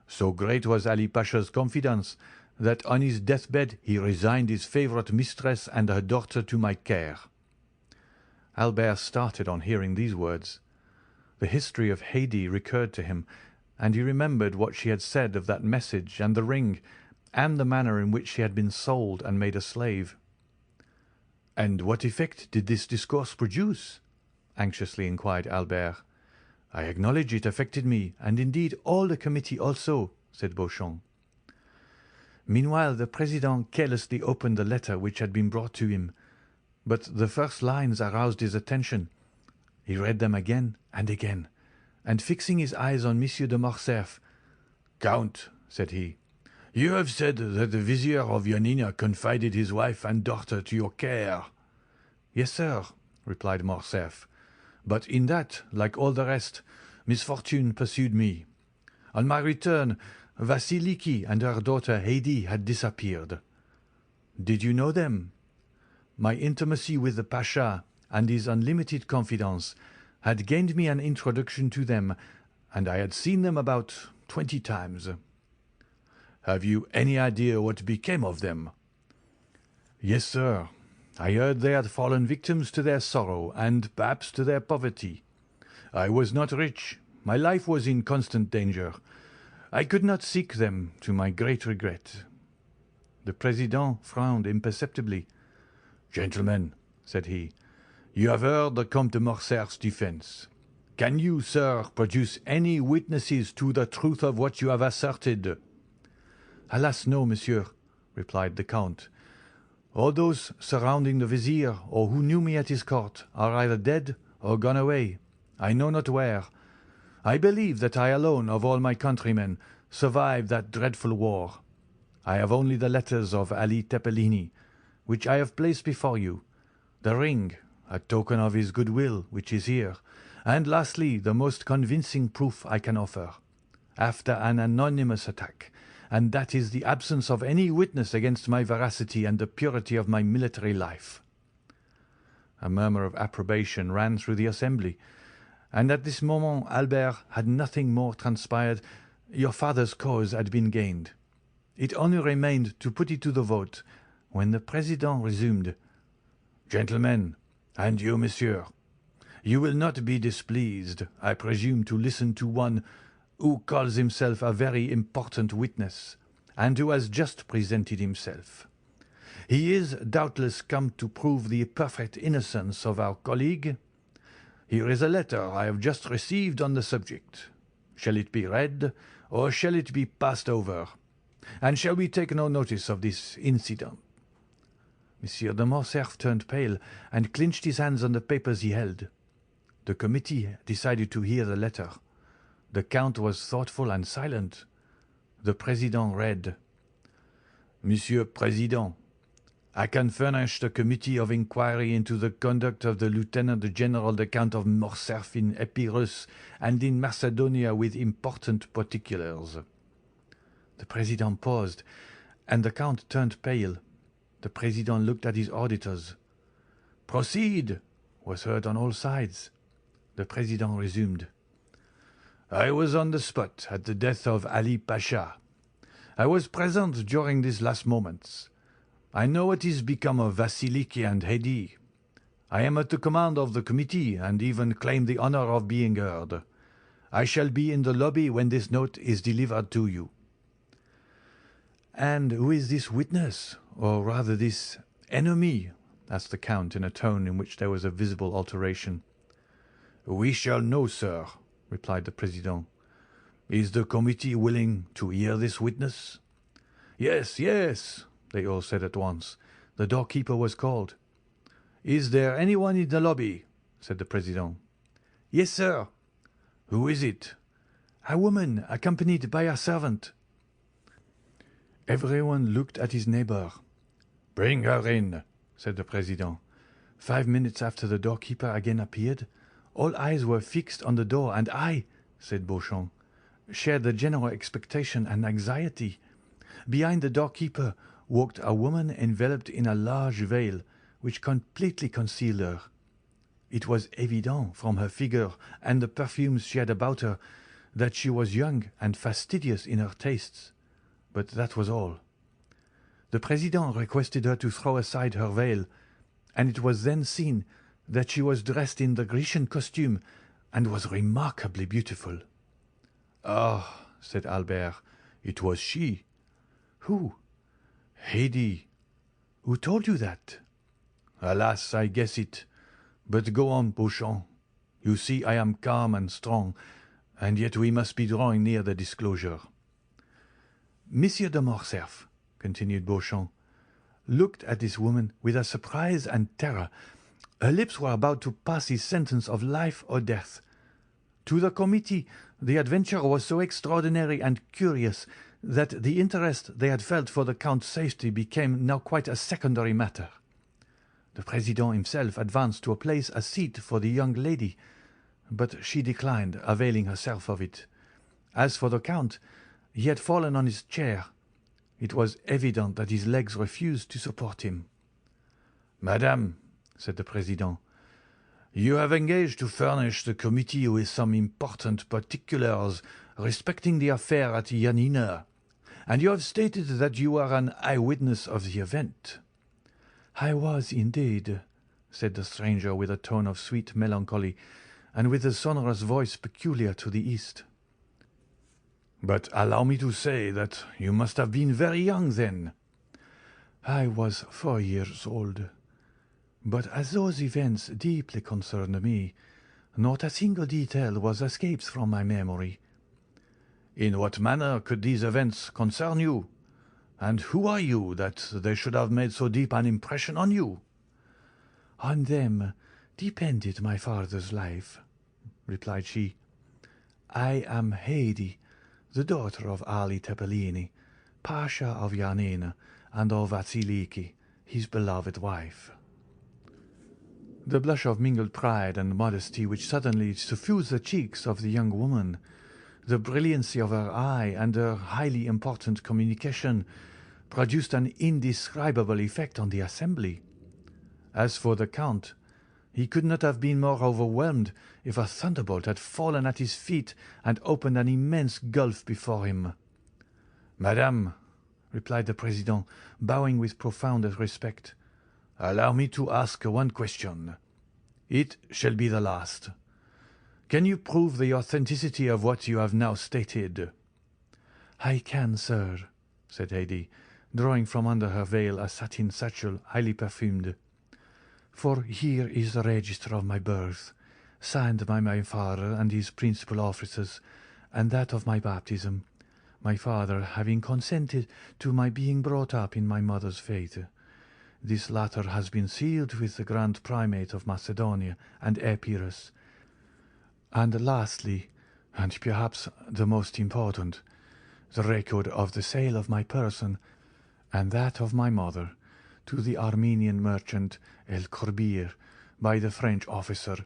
so great was Ali Pasha's confidence that on his deathbed he resigned his favourite mistress and her daughter to my care." Albert started on hearing these words. The history of Haydée recurred to him, and he remembered what she had said of that message and the ring, and the manner in which she had been sold and made a slave. "And what effect did this discourse produce?" anxiously inquired Albert. "I acknowledge it affected me, and indeed all the committee also," said Beauchamp. Meanwhile the President carelessly opened the letter which had been brought to him, but the first lines aroused his attention. He read them again and again, and fixing his eyes on Monsieur de Morcerf, "Count," said he, "you have said that the Vizier of Yanina confided his wife and daughter to your care." "Yes, sir," replied Morcerf, "but in that, like all the rest, misfortune pursued me. On my return, Vasiliki and her daughter Haydée had disappeared." "Did you know them?" "My intimacy with the Pasha and his unlimited confidence had gained me an introduction to them, and I had seen them about 20 times." "Have you any idea what became of them?" "Yes, sir. I heard they had fallen victims to their sorrow and perhaps to their poverty. I was not rich. My life was in constant danger. I could not seek them, to my great regret." The President frowned imperceptibly. "Gentlemen," said he, "you have heard the Comte de Morcerf's defence. Can you, sir, produce any witnesses to the truth of what you have asserted?" "Alas, no, monsieur," replied the Count. "All those surrounding the Vizier, or who knew me at his court, are either dead or gone away, I know not where. I believe that I alone of all my countrymen survived that dreadful war. I have only the letters of Ali Tepelini, which I have placed before you, the ring, a token of his goodwill, which is here, and lastly the most convincing proof I can offer, after an anonymous attack, and that is the absence of any witness against my veracity and the purity of my military life." A murmur of approbation ran through the assembly, and at this moment Albert had nothing more transpired. Your father's cause had been gained. It only remained to put it to the vote, when the President resumed, "Gentlemen, and you, monsieur, You will not be displeased, I presume, to listen to one who calls himself a very important witness, and who has just presented himself. He is doubtless come to prove the perfect innocence of our colleague. Here is a letter I have just received on the subject. Shall it be read, or shall it be passed over? And shall we take no notice of this incident?" Monsieur de Morcerf turned pale and clinched his hands on the papers he held. The committee decided to hear the letter. The count was thoughtful and silent. The president read: "Monsieur President, I can furnish the committee of inquiry into the conduct of the Lieutenant General the Count of Morcerf in Epirus and in Macedonia with important particulars." The president paused, and the count turned pale. The president looked at his auditors. "Proceed," was heard on all sides. The president resumed: "I was on the spot at the death of Ali Pasha. I was present during these last moments. I know what is become of Vasiliki and Hedi. I am at the command of the committee, and even claim the honor of being heard. I shall be in the lobby when this note is delivered to you." "And who is this witness, or rather this enemy?" asked the count in a tone in which there was a visible alteration. "We shall know, sir," replied the president. "Is the committee willing to hear this witness?" "Yes, yes," they all said at once. The doorkeeper was called. "Is there anyone in the lobby?" said the president. "Yes, sir." "Who is it?" "A woman, accompanied by a servant." Everyone looked at his neighbor. "Bring her in," said the president. 5 minutes after the doorkeeper again appeared. All eyes were fixed on the door, and I, said Beauchamp, shared the general expectation and anxiety. Behind the doorkeeper walked a woman enveloped in a large veil, which completely concealed her. It was evident from her figure and the perfumes she had about her that she was young and fastidious in her tastes. But that was all. The president requested her to throw aside her veil, and it was then seen that she was dressed in the Grecian costume and was remarkably beautiful. "Ah," said Albert, "it was she." "Who?" "Haydée." "Who told you that?" "Alas, I guess it. But go on, Beauchamp. You see I am calm and strong, and yet we must be drawing near the disclosure." "Monsieur de Morcerf," continued Beauchamp, "looked at this woman with a surprise and terror. Her lips were about to pass his sentence of life or death. To the committee the adventure was so extraordinary and curious that the interest they had felt for the count's safety became now quite a secondary matter. The president himself advanced to place a seat for the young lady, but she declined, availing herself of it. As for the count, he had fallen on his chair. It was evident that his legs refused to support him. "Madame," said the president, "you have engaged to furnish the committee with some important particulars respecting the affair at Yanina, and you have stated that you are an eyewitness of the event." "I was indeed," said the stranger with a tone of sweet melancholy, and with the sonorous voice peculiar to the East. "But allow me to say that you must have been very young then." "I was 4 years old. But as those events deeply concerned me, not a single detail was escaped from my memory." "In what manner could these events concern you? And who are you that they should have made so deep an impression on you?" "On them depended my father's life," replied she. "I am Haydée, the daughter of Ali Tepelini, Pasha of Yanina, and of Vasiliki, his beloved wife." The blush of mingled pride and modesty which suddenly suffused the cheeks of the young woman, the brilliancy of her eye, and her highly important communication produced an indescribable effect on the assembly. As for the count, he could not have been more overwhelmed if a thunderbolt had fallen at his feet and opened an immense gulf before him. "Madame," replied the president, bowing with profound respect, "allow me to ask one question. It shall be the last. Can you prove the authenticity of what you have now stated?" "I can, sir," said Haydée, drawing from under her veil a satin satchel highly perfumed. "For here is the register of my birth, signed by my father and his principal officers, and that of my baptism, my father having consented to my being brought up in my mother's faith. This latter has been sealed with the Grand Primate of Macedonia and Epirus. And lastly, and perhaps the most important, the record of the sale of my person and that of my mother to the Armenian merchant El Corbier by the French officer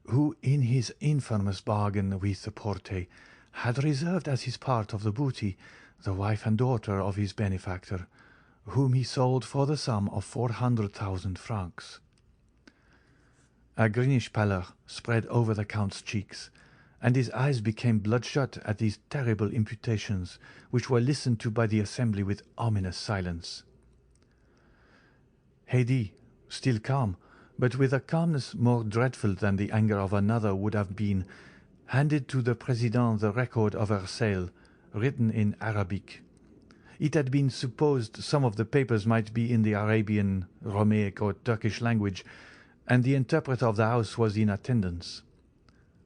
who, in his infamous bargain with the Porte, had reserved as his part of the booty the wife and daughter of his benefactor, whom he sold for the sum of 400,000 francs. A greenish pallor spread over the Count's cheeks, and his eyes became bloodshot at these terrible imputations, which were listened to by the assembly with ominous silence. Haydée, still calm, but with a calmness more dreadful than the anger of another would have been, handed to the President the record of her sale, written in Arabic. It had been supposed some of the papers might be in the Arabian, Romaic, or Turkish language, and the interpreter of the house was in attendance.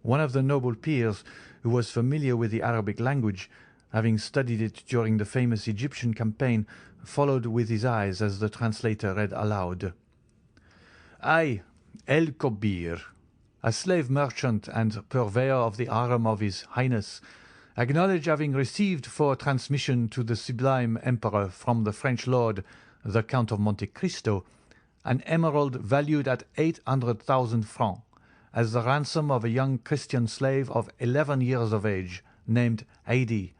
One of the noble peers, who was familiar with the Arabic language, having studied it during the famous Egyptian campaign, followed with his eyes as the translator read aloud. "I, El Kobir, a slave merchant and purveyor of the harem of His Highness, acknowledge having received for transmission to the Sublime Emperor from the French lord, the Count of Monte Cristo, an emerald valued at 800,000 francs, as the ransom of a young Christian slave of 11 years of age, named Haydée,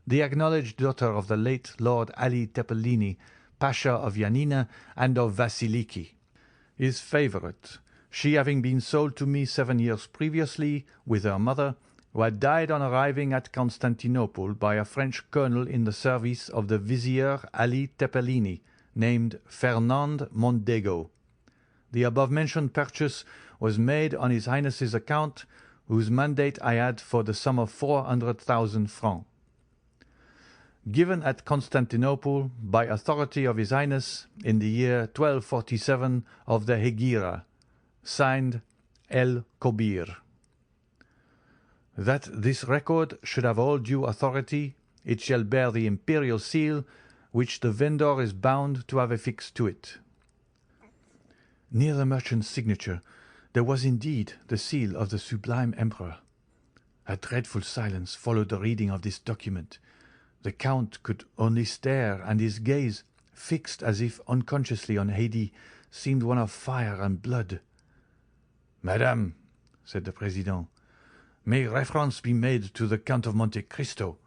the acknowledged daughter of the late Lord Ali Tepelini, Pasha of Yanina and of Vasiliki, his favourite, she having been sold to me 7 years previously with her mother, who had died on arriving at Constantinople by a French colonel in the service of the Vizier Ali Tepelini, named Fernand Mondego. The above-mentioned purchase was made on His Highness's account, whose mandate I had for the sum of 400,000 francs. Given at Constantinople by authority of His Highness in the year 1247 of the Hegira. Signed, El Kobir. That this record should have all due authority, it shall bear the imperial seal, which the vendor is bound to have affixed to it." Near the merchant's signature there was indeed the seal of the Sublime Emperor. A dreadful silence followed the reading of this document. The Count could only stare, and his gaze, fixed as if unconsciously on Haydée, seemed one of fire and blood. "Madame," said the President, "may reference be made to the Count of Monte Cristo,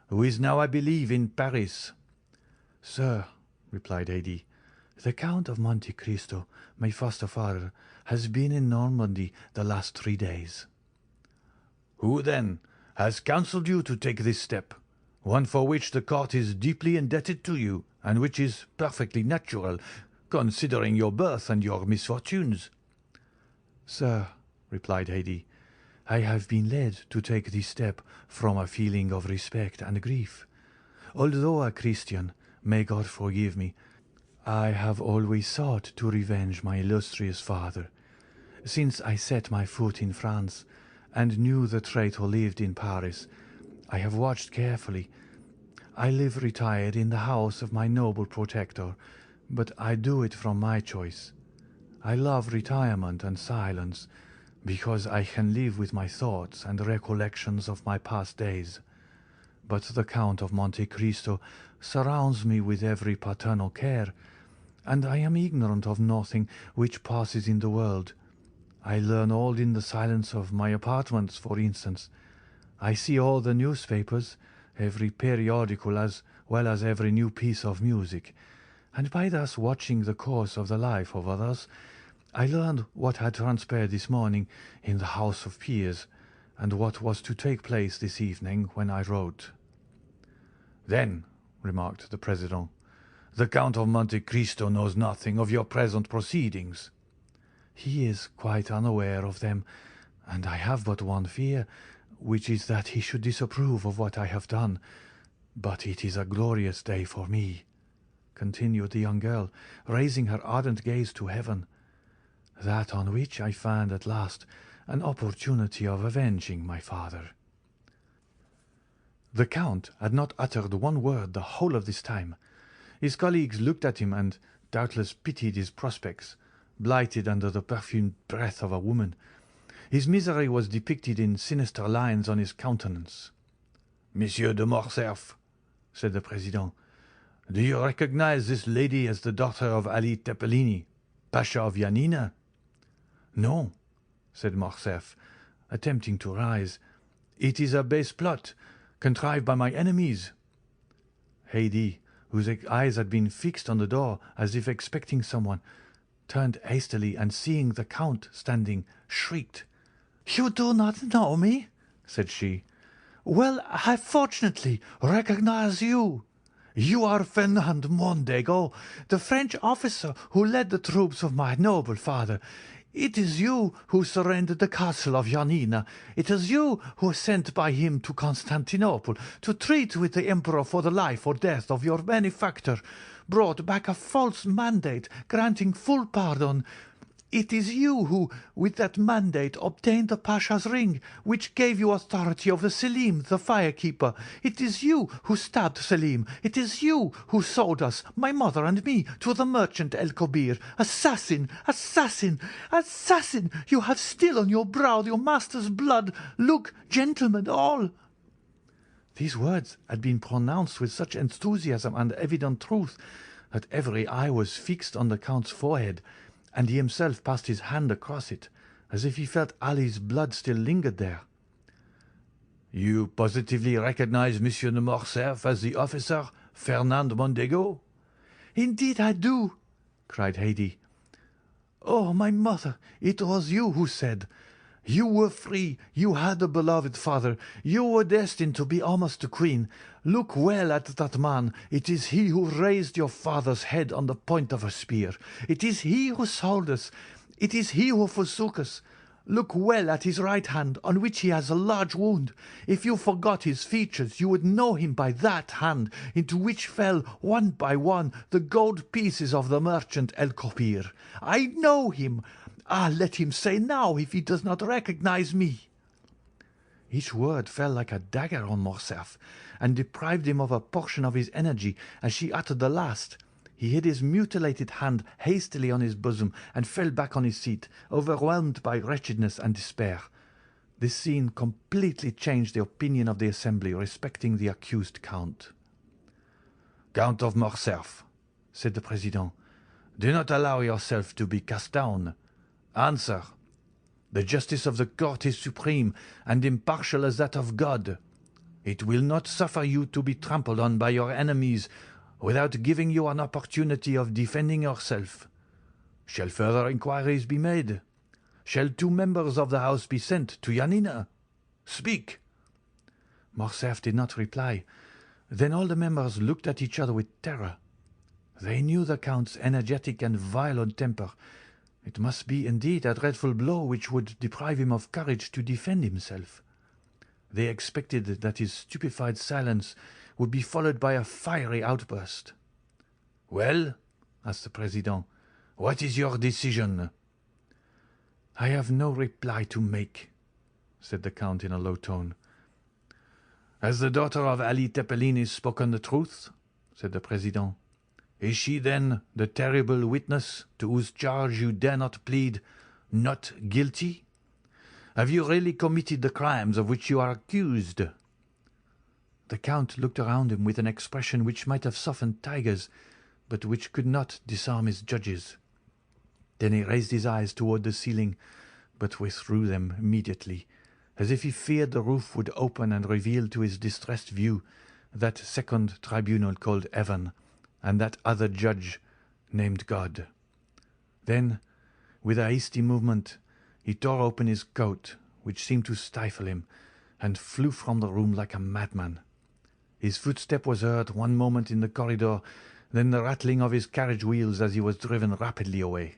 who is now, I believe, in Paris." "Sir," replied Haydée, "the Count of Monte Cristo, my foster father, has been in Normandy the last 3 days." "Who, then, has counselled you to take this step, one for which the court is deeply indebted to you, and which is perfectly natural, considering your birth and your misfortunes?" "Sir," replied Haydée, "I have been led to take this step from a feeling of respect and grief. Although a Christian, may God forgive me, I have always sought to revenge my illustrious father. Since I set my foot in France and knew the traitor lived in Paris, I have watched carefully. I live retired in the house of my noble protector, but I do it from my choice. I love retirement and silence, because I can live with my thoughts and recollections of my past days. But the Count of Monte Cristo surrounds me with every paternal care, and I am ignorant of nothing which passes in the world. I learn all in the silence of my apartments, for instance. I see all the newspapers, every periodical as well as every new piece of music, and by thus watching the course of the life of others, I learned what had transpired this morning in the House of Peers, and what was to take place this evening when I wrote." "Then," remarked the President, "the Count of Monte Cristo knows nothing of your present proceedings." He is quite unaware of them, and I have but one fear, which is that he should disapprove of what I have done. But it is a glorious day for me," continued the young girl, raising her ardent gaze to heaven, "that on which I find at last an opportunity of avenging my father." The Count had not uttered one word the whole of this time. His colleagues looked at him and doubtless pitied his prospects, blighted under the perfumed breath of a woman. His misery was depicted in sinister lines on his countenance. "Monsieur de Morcerf," said the President, "do you recognize this lady as the daughter of Ali Tepelini, Pasha of Yanina?" "No," said Morcerf, attempting to rise. "It is a base plot, contrived by my enemies." Haydée, whose eyes had been fixed on the door as if expecting someone, turned hastily and seeing the Count standing, shrieked. "You do not know me?" said she. "Well, I fortunately recognize you. You are Fernand Mondego, the French officer who led the troops of my noble father. It is you who surrendered the castle of Yanina. It is you who were sent by him to Constantinople to treat with the emperor for the life or death of your benefactor, brought back a false mandate granting full pardon. It is you who, with that mandate, obtained the Pasha's ring, which gave you authority over Selim, the firekeeper. It is you who stabbed Selim. It is you who sold us, my mother and me, to the merchant El Kobir. Assassin! Assassin! Assassin! You have still on your brow your master's blood. Look, gentlemen, all!" These words had been pronounced with such enthusiasm and evident truth that every eye was fixed on the Count's forehead, and he himself passed his hand across it, as if he felt Ali's blood still lingered there. "You positively recognize Monsieur de Morcerf as the officer Fernand Mondego?" "Indeed I do," cried Haydée. "Oh, my mother, it was you who said, 'You were free, you had a beloved father, you were destined to be almost a queen. Look well at that man. It is he who raised your father's head on the point of a spear. It is he who sold us. It is he who forsook us. Look well at his right hand, on which he has a large wound. If you forgot his features, you would know him by that hand, into which fell, one by one, the gold pieces of the merchant El Kobir. I know him. Ah, let him say now if he does not recognize me." Each word fell like a dagger on Morcerf, and deprived him of a portion of his energy as she uttered the last. He hid his mutilated hand hastily on his bosom and fell back on his seat, overwhelmed by wretchedness and despair. This scene completely changed the opinion of the assembly respecting the accused Count. "Count of Morcerf," said the President, "do not allow yourself to be cast down. Answer. The justice of the court is supreme and impartial as that of God. It will not suffer you to be trampled on by your enemies without giving you an opportunity of defending yourself. Shall further inquiries be made? Shall 2 members of the House be sent to Yanina? Speak." Morcerf did not reply. Then all the members looked at each other with terror. They knew the Count's energetic and violent temper. It must be indeed a dreadful blow which would deprive him of courage to defend himself. They expected that his stupefied silence would be followed by a fiery outburst. "Well," asked the President, "what is your decision?" "I have no reply to make," said the Count in a low tone. "Has the daughter of Ali Tepelini spoken the truth?" said the President. "Is she, then, the terrible witness to whose charge you dare not plead not guilty? Have you really committed the crimes of which you are accused?" The Count looked around him with an expression which might have softened tigers, but which could not disarm his judges. Then he raised his eyes toward the ceiling, but withdrew them immediately, as if he feared the roof would open and reveal to his distressed view that second tribunal called Heaven, and that other judge named God. Then, with a hasty movement, he tore open his coat, which seemed to stifle him, and flew from the room like a madman. His footstep was heard one moment in the corridor, then the rattling of his carriage wheels as he was driven rapidly away.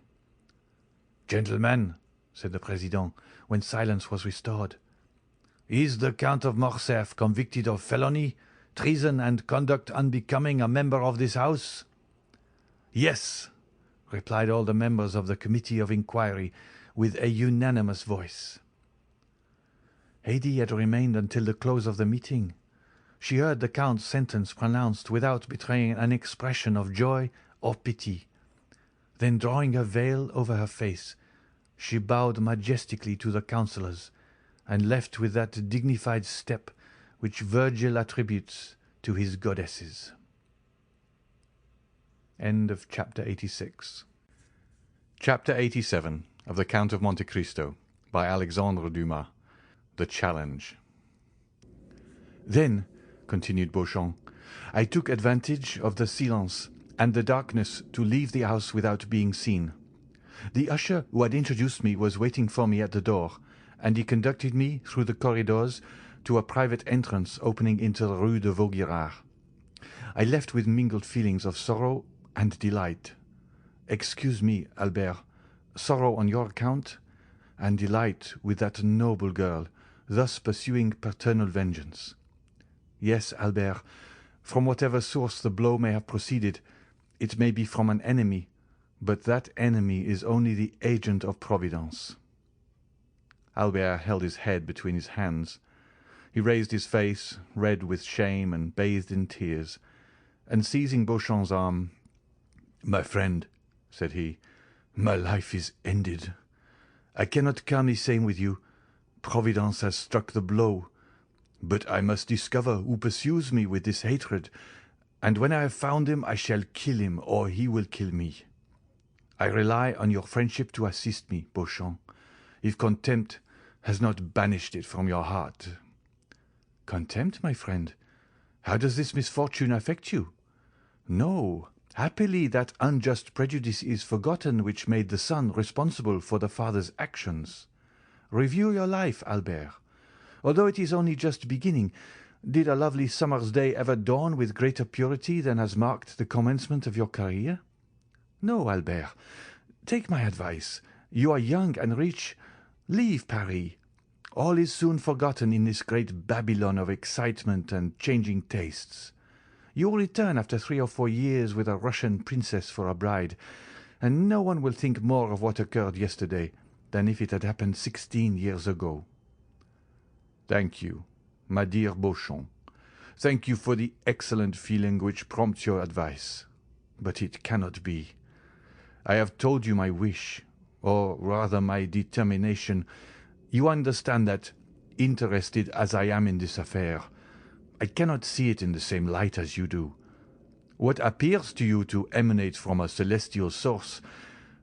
Gentlemen, said the President, when silence was restored, is the Count of Morcerf convicted of felony, treason, and conduct unbecoming a member of this House? Yes, replied all the members of the Committee of Inquiry with a unanimous voice. Haydée had remained until the close of the meeting. She heard the Count's sentence pronounced without betraying an expression of joy or pity. Then, drawing her veil over her face, she bowed majestically to the councillors, and left with that dignified step which Virgil attributes to his goddesses. End of chapter 86. Chapter 87 of the Count of Monte Cristo by Alexandre Dumas. The Challenge. Then, continued Beauchamp, I took advantage of the silence and the darkness to leave the house without being seen. The usher who had introduced me was waiting for me at the door, and he conducted me through the corridors to a private entrance opening into the Rue de Vaugirard. I left with mingled feelings of sorrow and delight. Excuse me, Albert, sorrow on your account, and delight with that noble girl, thus pursuing paternal vengeance. Yes, Albert, from whatever source the blow may have proceeded, it may be from an enemy, but that enemy is only the agent of Providence. Albert held his head between his hands. He raised his face, red with shame and bathed in tears, and seizing Beauchamp's arm, "My friend," said he, "my life is ended. I cannot calmly say with you, Providence has struck the blow, but I must discover who pursues me with this hatred, and when I have found him I shall kill him or he will kill me. I rely on your friendship to assist me, Beauchamp, if contempt has not banished it from your heart." "Contempt, my friend? How does this misfortune affect you?" "No, happily that unjust prejudice is forgotten which made the son responsible for the father's actions. Review your life, Albert. Although it is only just beginning, did a lovely summer's day ever dawn with greater purity than has marked the commencement of your career? No, Albert. Take my advice. You are young and rich. Leave Paris. All is soon forgotten in this great Babylon of excitement and changing tastes. You will return after 3 or 4 years with a Russian princess for a bride, and no one will think more of what occurred yesterday than if it had happened 16 years ago." "Thank you, my dear Beauchamp. Thank you for the excellent feeling which prompts your advice. But it cannot be. I have told you my wish, or rather my determination. You understand that, interested as I am in this affair, I cannot see it in the same light as you do. What appears to you to emanate from a celestial source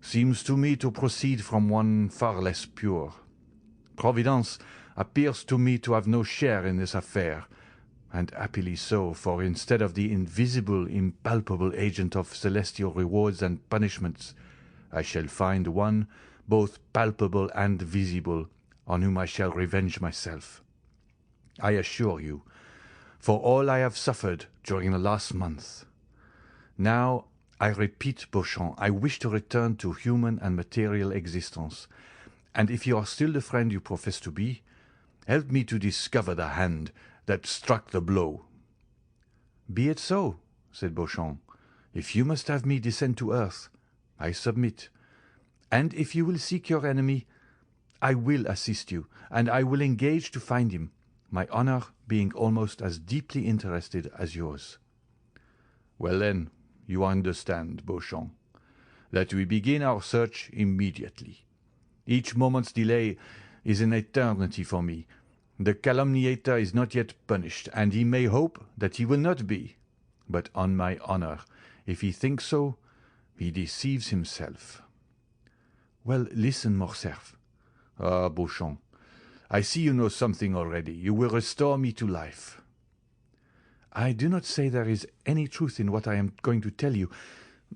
seems to me to proceed from one far less pure. Providence appears to me to have no share in this affair, and happily so, for instead of the invisible, impalpable agent of celestial rewards and punishments, I shall find one, both palpable and visible, on whom I shall revenge myself. I assure you, for all I have suffered during the last month. Now, I repeat, Beauchamp, I wish to return to human and material existence, and if you are still the friend you profess to be, help me to discover the hand that struck the blow." "Be it so," said Beauchamp. "If you must have me descend to earth, I submit. And if you will seek your enemy, I will assist you, and I will engage to find him, my honor being almost as deeply interested as yours." "Well, then, you understand, Beauchamp, that we begin our search immediately. Each moment's delay is an eternity for me. The calumniator is not yet punished, and he may hope that he will not be. But on my honor, if he thinks so, he deceives himself." "Well, listen, Morcerf." "Ah, Beauchamp, I see you know something already. You will restore me to life." "I do not say there is any truth in what I am going to tell you,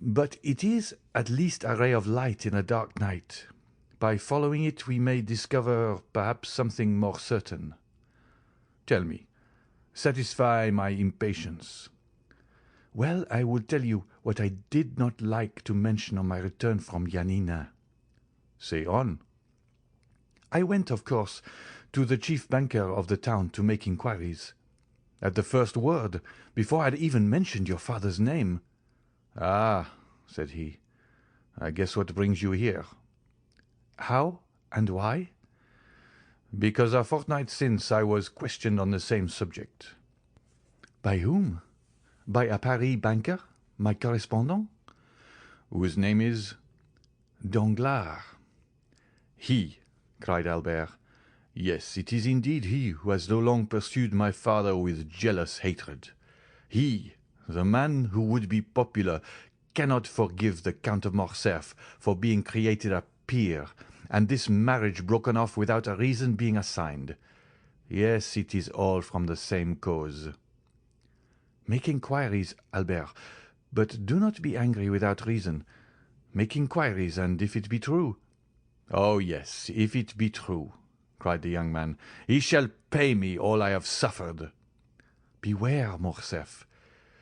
but it is at least a ray of light in a dark night. By following it we may discover perhaps something more certain." "Tell me. Satisfy my impatience." "Well, I will tell you what I did not like to mention on my return from Yanina." Say on." "I went, of course, to the chief banker of the town to make inquiries. At the first word, before I had even mentioned your father's name—" "Ah," said he, "I guess what brings you here." "How and why?" "Because a fortnight since I was questioned on the same subject." "By whom? By a Paris banker, my correspondent?" "Whose name is—" "Danglars." "He!" cried Albert. "Yes, it is indeed he who has so long pursued my father with jealous hatred. He, the man who would be popular, cannot forgive the Count of Morcerf for being created a peer, and this marriage broken off without a reason being assigned. Yes, it is all from the same cause." "Make inquiries, Albert, but do not be angry without reason. Make inquiries, and if it be true—" "Oh, yes, if it be true," cried the young man, "he shall pay me all I have suffered." "Beware, Morcerf.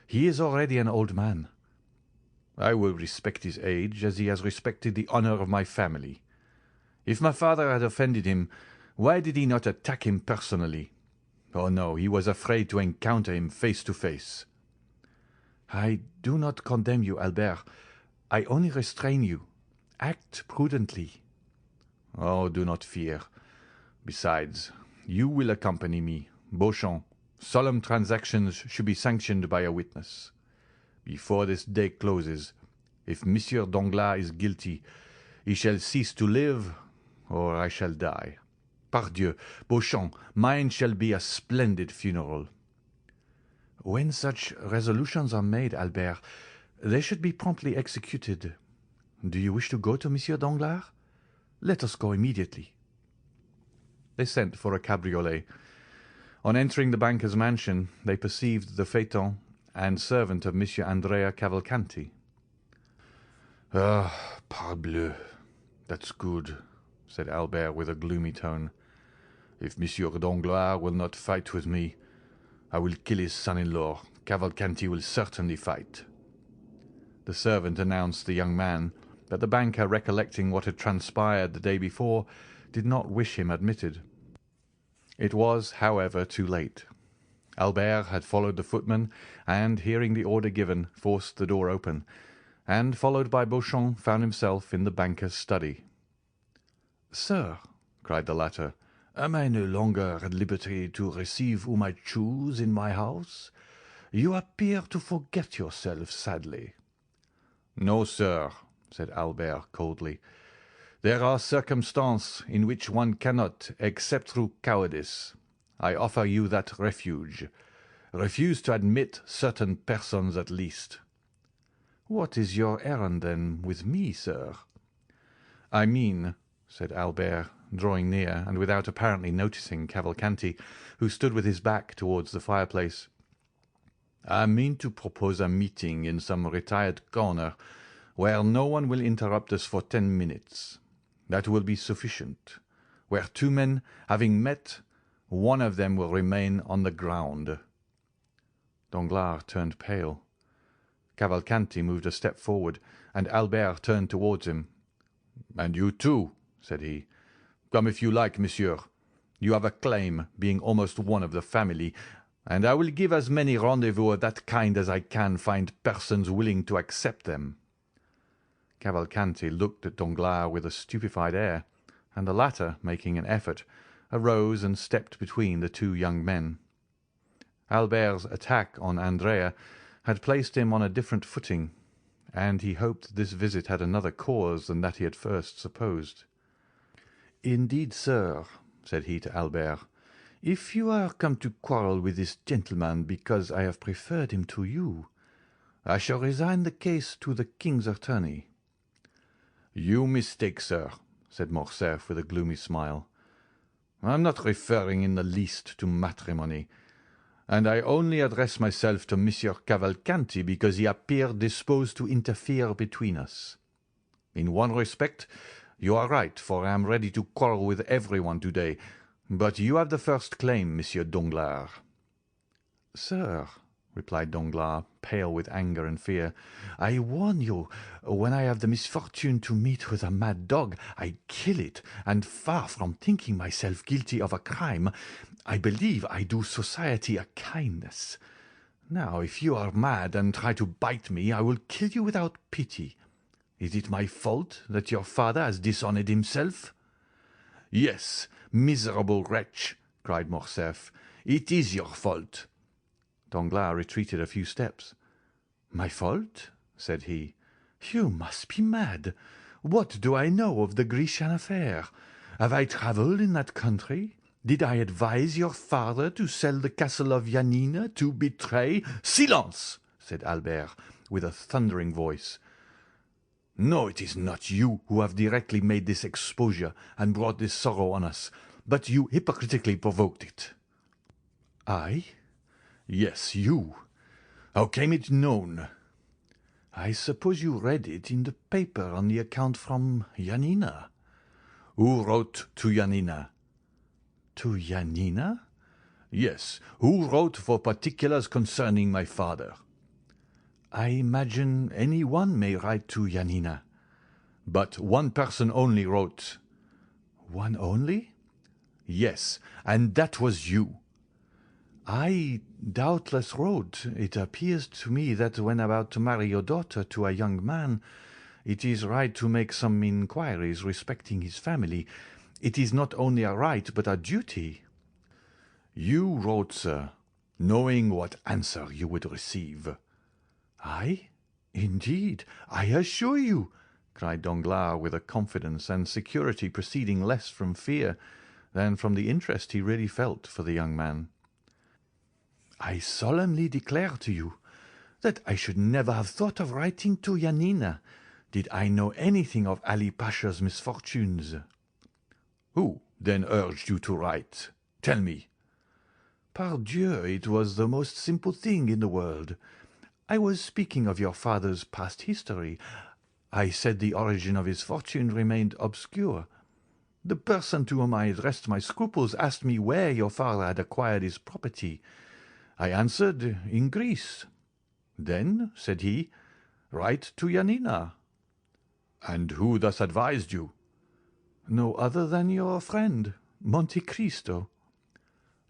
He is already an old man." "I will respect his age as he has respected the honor of my family. If my father had offended him, why did he not attack him personally? Oh, no, he was afraid to encounter him face to face." "I do not condemn you, Albert. I only restrain you. Act prudently." "Oh, do not fear. Besides, you will accompany me. Beauchamp, solemn transactions should be sanctioned by a witness. Before this day closes, if Monsieur Danglars is guilty, he shall cease to live, or I shall die. Pardieu, Beauchamp, mine shall be a splendid funeral." "When such resolutions are made, Albert, they should be promptly executed. Do you wish to go to Monsieur Danglars? Let us go immediately." They sent for a cabriolet. On entering the banker's mansion, they perceived the phaeton and servant of Monsieur Andrea Cavalcanti. "Ah, parbleu! That's good," said Albert with a gloomy tone. "If Monsieur Danglars will not fight with me, I will kill his son-in-law. Cavalcanti will certainly fight." The servant announced the young man, but the banker, recollecting what had transpired the day before, did not wish him admitted. It was, however, too late. Albert had followed the footman, and, hearing the order given, forced the door open, and, followed by Beauchamp, found himself in the banker's study. "Sir," cried the latter, "am I no longer at liberty to receive whom I choose in my house? You appear to forget yourself sadly." "No, sir," said Albert coldly. "There are circumstances in which one cannot, except through cowardice. I offer you that refuge. Refuse to admit certain persons at least." "What is your errand, then, with me, sir?" "I mean," said Albert, drawing near, and without apparently noticing Cavalcanti, who stood with his back towards the fireplace, "I mean to propose a meeting in some retired corner where no one will interrupt us for 10 minutes. That will be sufficient. Where two men, having met, one of them will remain on the ground." Danglars turned pale. Cavalcanti moved a step forward, and Albert turned towards him. "And you too," said he. "Come if you like, monsieur. You have a claim, being almost one of the family, and I will give as many rendezvous of that kind as I can find persons willing to accept them." Cavalcanti looked at Danglars with a stupefied air, and the latter, making an effort, arose and stepped between the two young men. Albert's attack on Andrea had placed him on a different footing, and he hoped this visit had another cause than that he had first supposed. "Indeed, sir," said he to Albert, "if you are come to quarrel with this gentleman because I have preferred him to you, I shall resign the case to the king's attorney." "You mistake, sir," said Morcerf with a gloomy smile. "I am not referring in the least to matrimony, and I only address myself to Monsieur Cavalcanti because he appeared disposed to interfere between us. In one respect you are right, for I am ready to quarrel with everyone today, but you have the first claim, Monsieur Danglars." "Sir," replied Danglars, pale with anger and fear. "I warn you, when I have the misfortune to meet with a mad dog, I kill it, and far from thinking myself guilty of a crime, I believe I do society a kindness. Now, if you are mad and try to bite me, I will kill you without pity. Is it my fault that your father has dishonoured himself?" "Yes, miserable wretch!" cried Morcerf. "It is your fault." Danglars retreated a few steps. "My fault?" said he. "You must be mad. What do I know of the Grecian affair? Have I travelled in that country? Did I advise your father to sell the castle of Yanina, to betray—" "Silence!" said Albert, with a thundering voice. "No, it is not you who have directly made this exposure and brought this sorrow on us, but you hypocritically provoked it." "I?" "Yes, you. How came it known?" "I suppose you read it in the paper on the account from Yanina." "Who wrote to Yanina?" "To Yanina?" "Yes, who wrote for particulars concerning my father?" "I imagine any one may write to Yanina." "But one person only wrote." "One only?" "Yes, and that was you." "I doubtless wrote. It appears to me that when about to marry your daughter to a young man, it is right to make some inquiries respecting his family. It is not only a right, but a duty." "You wrote, sir, knowing what answer you would receive." "I? Indeed, I assure you," cried Danglars, with a confidence and security proceeding less from fear than from the interest he really felt for the young man. "I solemnly declare to you that I should never have thought of writing to Yanina did I know anything of Ali Pasha's misfortunes." "Who, then, urged you to write? Tell me." "Pardieu, it was the most simple thing in the world. I was speaking of your father's past history. I said the origin of his fortune remained obscure. The person to whom I addressed my scruples asked me where your father had acquired his property. I answered, in Greece. 'Then,' said he, 'write to Yanina.'" "And who thus advised you?" "No other than your friend, Monte Cristo."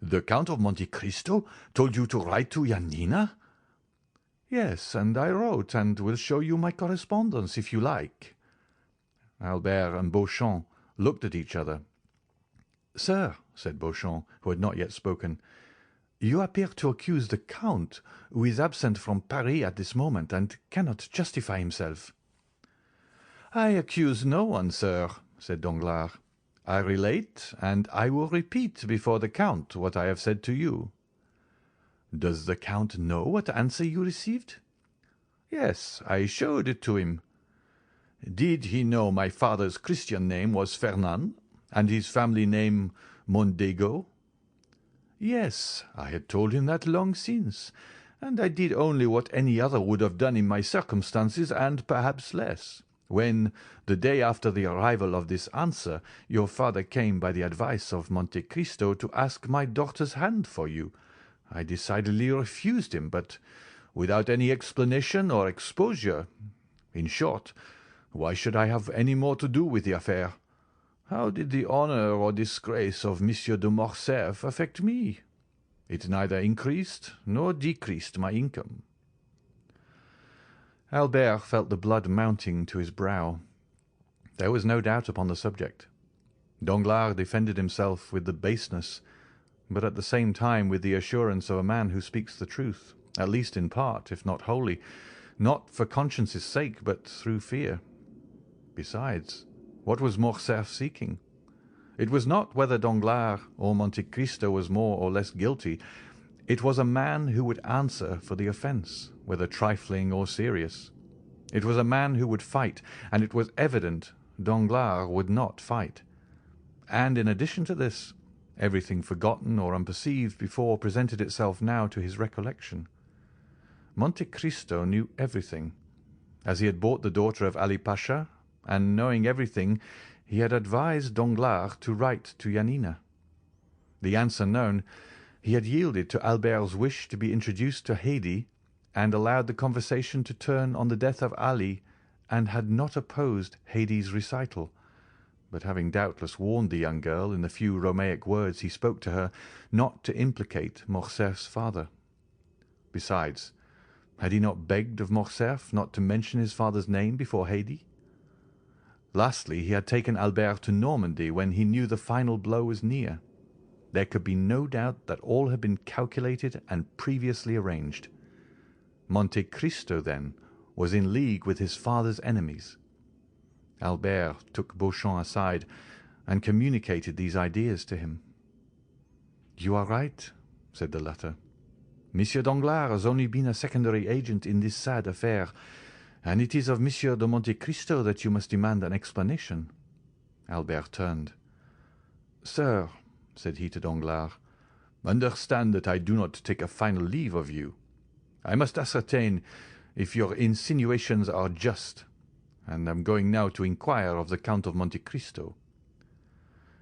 "The Count of Monte Cristo told you to write to Yanina?" "Yes, and I wrote, and will show you my correspondence if you like." Albert and Beauchamp looked at each other. "Sir," said Beauchamp, who had not yet spoken, "you appear to accuse the Count, who is absent from Paris at this moment and cannot justify himself." "I accuse no one, sir," said Danglars. "I relate, and I will repeat before the Count what I have said to you." "Does the Count know what answer you received?" "Yes, I showed it to him." "Did he know my father's Christian name was Fernand, and his family name Mondego?" "Yes, I had told him that long since, and I did only what any other would have done in my circumstances, and perhaps less, when, the day after the arrival of this answer, your father came by the advice of Monte Cristo to ask my daughter's hand for you. I decidedly refused him, but without any explanation or exposure. In short, why should I have any more to do with the affair? How did the honour or disgrace of Monsieur de Morcerf affect me? It neither increased nor decreased my income." Albert felt the blood mounting to his brow. There was no doubt upon the subject. Danglars defended himself with the baseness, but at the same time with the assurance of a man who speaks the truth, at least in part, if not wholly, not for conscience's sake, but through fear. Besides, what was Morcerf seeking? It was not whether Danglars or Monte Cristo was more or less guilty. It was a man who would answer for the offence, whether trifling or serious. It was a man who would fight, and it was evident Danglars would not fight. And in addition to this, everything forgotten or unperceived before presented itself now to his recollection. Monte Cristo knew everything, as he had bought the daughter of Ali Pasha, and knowing everything, he had advised Danglars to write to Yanina. The answer known, He had yielded to Albert's wish to be introduced to Haydée, and allowed the conversation to turn on the death of Ali, and had not opposed Haydée's recital, but having doubtless warned the young girl in the few Romaic words he spoke to her not to implicate Morcerf's father. Besides, had he not begged of Morcerf not to mention his father's name before Haydée? Lastly, he had taken Albert to Normandy when he knew the final blow was near. There could be no doubt that all had been calculated and previously arranged. Monte Cristo, then, was in league with his father's enemies. Albert took Beauchamp aside and communicated these ideas to him. "You are right," said the latter. "Monsieur Danglars has only been a secondary agent in this sad affair, and it is of Monsieur de Monte Cristo that you must demand an explanation." Albert turned. "Sir," said he to Danglars, "understand that I do not take a final leave of you. I must ascertain if your insinuations are just, and am going now to inquire of the Count of Monte Cristo."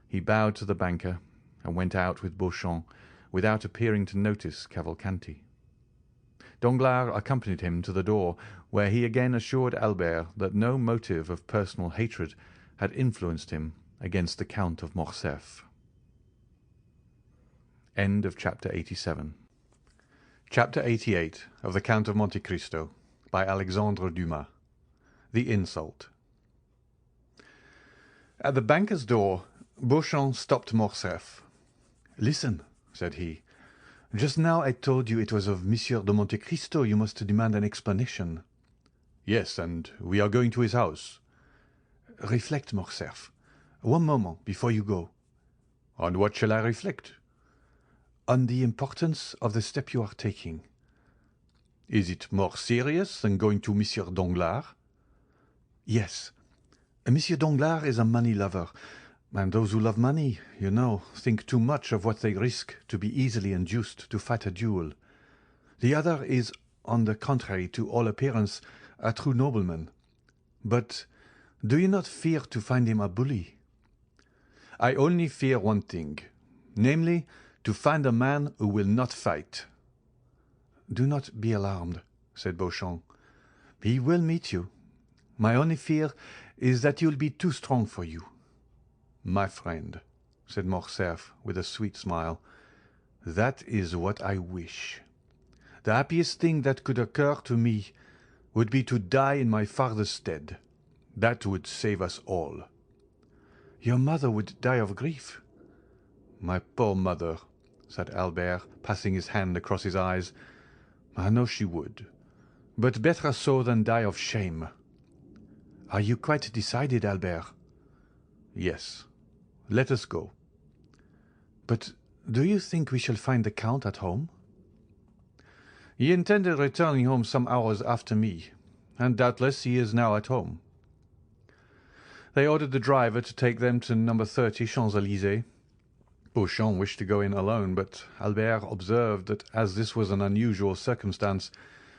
He bowed to the banker and went out with Beauchamp, without appearing to notice Cavalcanti. Danglars accompanied him to the door, where he again assured Albert that no motive of personal hatred had influenced him against the Count of Morcerf. End of chapter 87. Chapter 88 of the Count of Monte Cristo by Alexandre Dumas. The Insult. At the banker's door, Beauchamp stopped Morcerf. "Listen," said he. "Just now I told you it was of Monsieur de Monte Cristo you must demand an explanation." "Yes, and we are going to his house." "Reflect, Morcerf. One moment before you go." "On what shall I reflect?" "On the importance of the step you are taking." "Is it more serious than going to Monsieur Danglars?" "Yes. Monsieur Danglars is a money lover, and those who love money, you know, think too much of what they risk to be easily induced to fight a duel. The other is, on the contrary, to all appearance, a true nobleman. But do you not fear to find him a bully?" "I only fear one thing, namely, to find a man who will not fight." "Do not be alarmed," said Beauchamp. "He will meet you. My only fear is that he will be too strong for you." "My friend," said Morcerf with a sweet smile, "that is what I wish. The happiest thing that could occur to me would be to die in my father's stead. That would save us all." "Your mother would die of grief." "My poor mother," said Albert, passing his hand across his eyes. "I know she would, but better so than die of shame." "Are you quite decided, Albert?" "Yes. Let us go." "But do you think we shall find the Count at home?" "He intended returning home some hours after me, and doubtless he is now at home." They ordered the driver to take them to No. 30 Champs-Élysées. Beauchamp wished to go in alone, but Albert observed that as this was an unusual circumstance,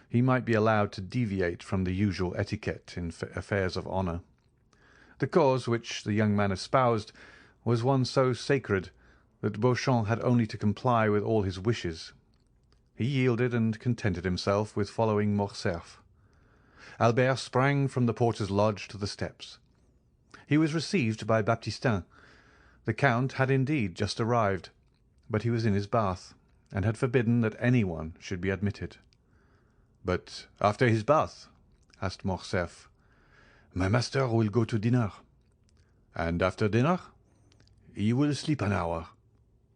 he might be allowed to deviate from the usual etiquette in affairs of honour. The cause which the young man espoused was one so sacred that Beauchamp had only to comply with all his wishes. He yielded and contented himself with following Morcerf. Albert sprang from the porter's lodge to the steps. He was received by Baptistin. The Count had indeed just arrived, but he was in his bath, and had forbidden that anyone should be admitted. "But after his bath?" asked Morcerf. "My master will go to dinner." "And after dinner?" "He will sleep an hour."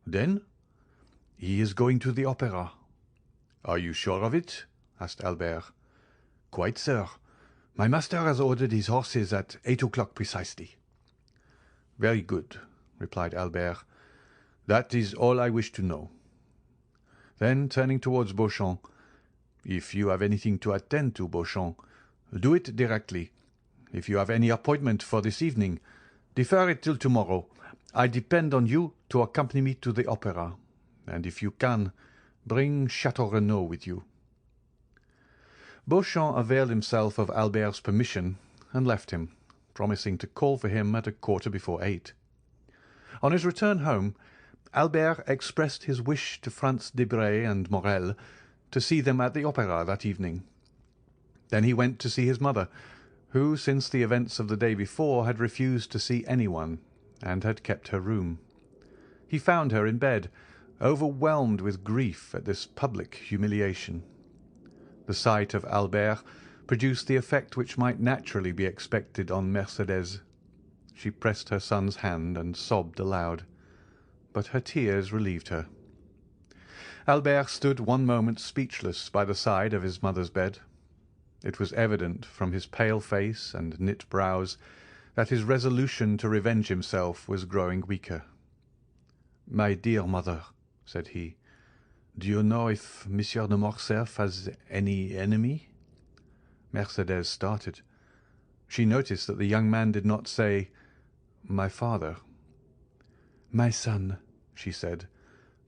"Then?" "He is going to the opera." "Are you sure of it?" asked Albert. "Quite, sir. My master has ordered his horses at 8 o'clock precisely." "Very good," replied Albert. "That is all I wish to know." Then, turning towards Beauchamp, "If you have anything to attend to, Beauchamp, do it directly. If you have any appointment for this evening, defer it till tomorrow. I depend on you to accompany me to the opera, and if you can, bring Chateau Renaud with you." Beauchamp availed himself of Albert's permission and left him, promising to call for him at 8:15. On his return home, Albert expressed his wish to Franz Debray and Morel to see them at the opera that evening. Then he went to see his mother, who, since the events of the day before, had refused to see anyone, and had kept her room. He found her in bed, overwhelmed with grief at this public humiliation. The sight of Albert produced the effect which might naturally be expected on Mercédès. She pressed her son's hand and sobbed aloud, but her tears relieved her. Albert stood one moment speechless by the side of his mother's bed. It was evident from his pale face and knit brows that his resolution to revenge himself was growing weaker. "My dear mother," said he, "do you know if Monsieur de Morcerf has any enemy?" Mercédès started. She noticed that the young man did not say, "My father." "My son," she said,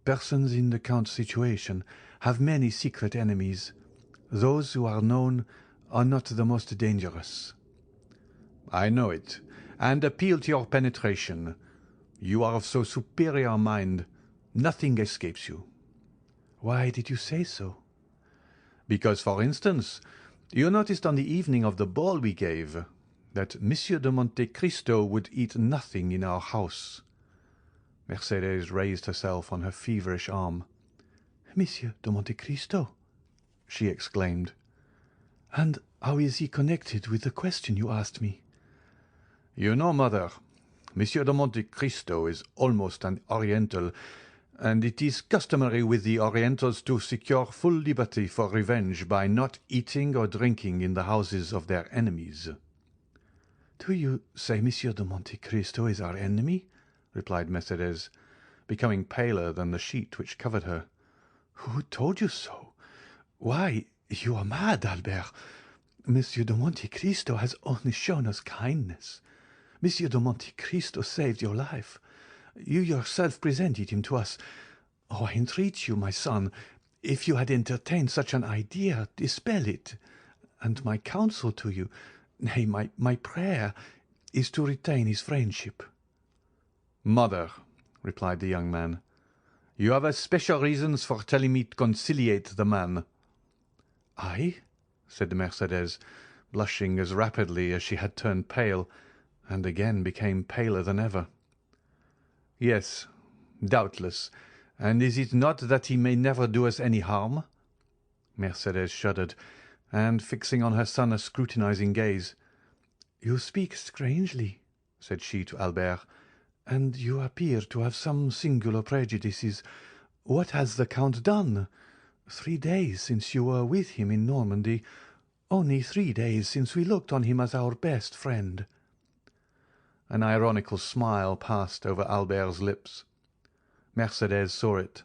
"persons in the Count's situation have many secret enemies. Those who are known are not the most dangerous." "I know it, and appeal to your penetration. You are of so superior a mind, nothing escapes you." "Why did you say so?" "Because, for instance, you noticed on the evening of the ball we gave that Monsieur de Monte Cristo would eat nothing in our house." Mercédès raised herself on her feverish arm. "Monsieur de Monte Cristo!" she exclaimed. "And how is he connected with the question you asked me?" "You know, mother, Monsieur de Monte Cristo is almost an Oriental, and it is customary with the Orientals to secure full liberty for revenge by not eating or drinking in the houses of their enemies." "Do you say Monsieur de Monte Cristo is our enemy?" replied Mercédès, becoming paler than the sheet which covered her. "Who told you so? Why, you are mad, Albert. Monsieur de Monte Cristo has only shown us kindness. Monsieur de Monte Cristo saved your life. You yourself presented him to us. Oh, I entreat you, my son, if you had entertained such an idea, dispel it. And my counsel to you, nay, my prayer, is to retain his friendship." "Mother," replied the young man, "you have special reasons for telling me to conciliate the man." "I?" said Mercédès, blushing as rapidly as she had turned pale, and again became paler than ever. "Yes, doubtless. And is it not that he may never do us any harm?" Mercédès shuddered, and, fixing on her son a scrutinizing gaze, "You speak strangely," said she to Albert, "and you appear to have some singular prejudices. What has the Count done? 3 days since you were with him in Normandy, only 3 days since we looked on him as our best friend." An ironical smile passed over Albert's lips. Mercédès saw it,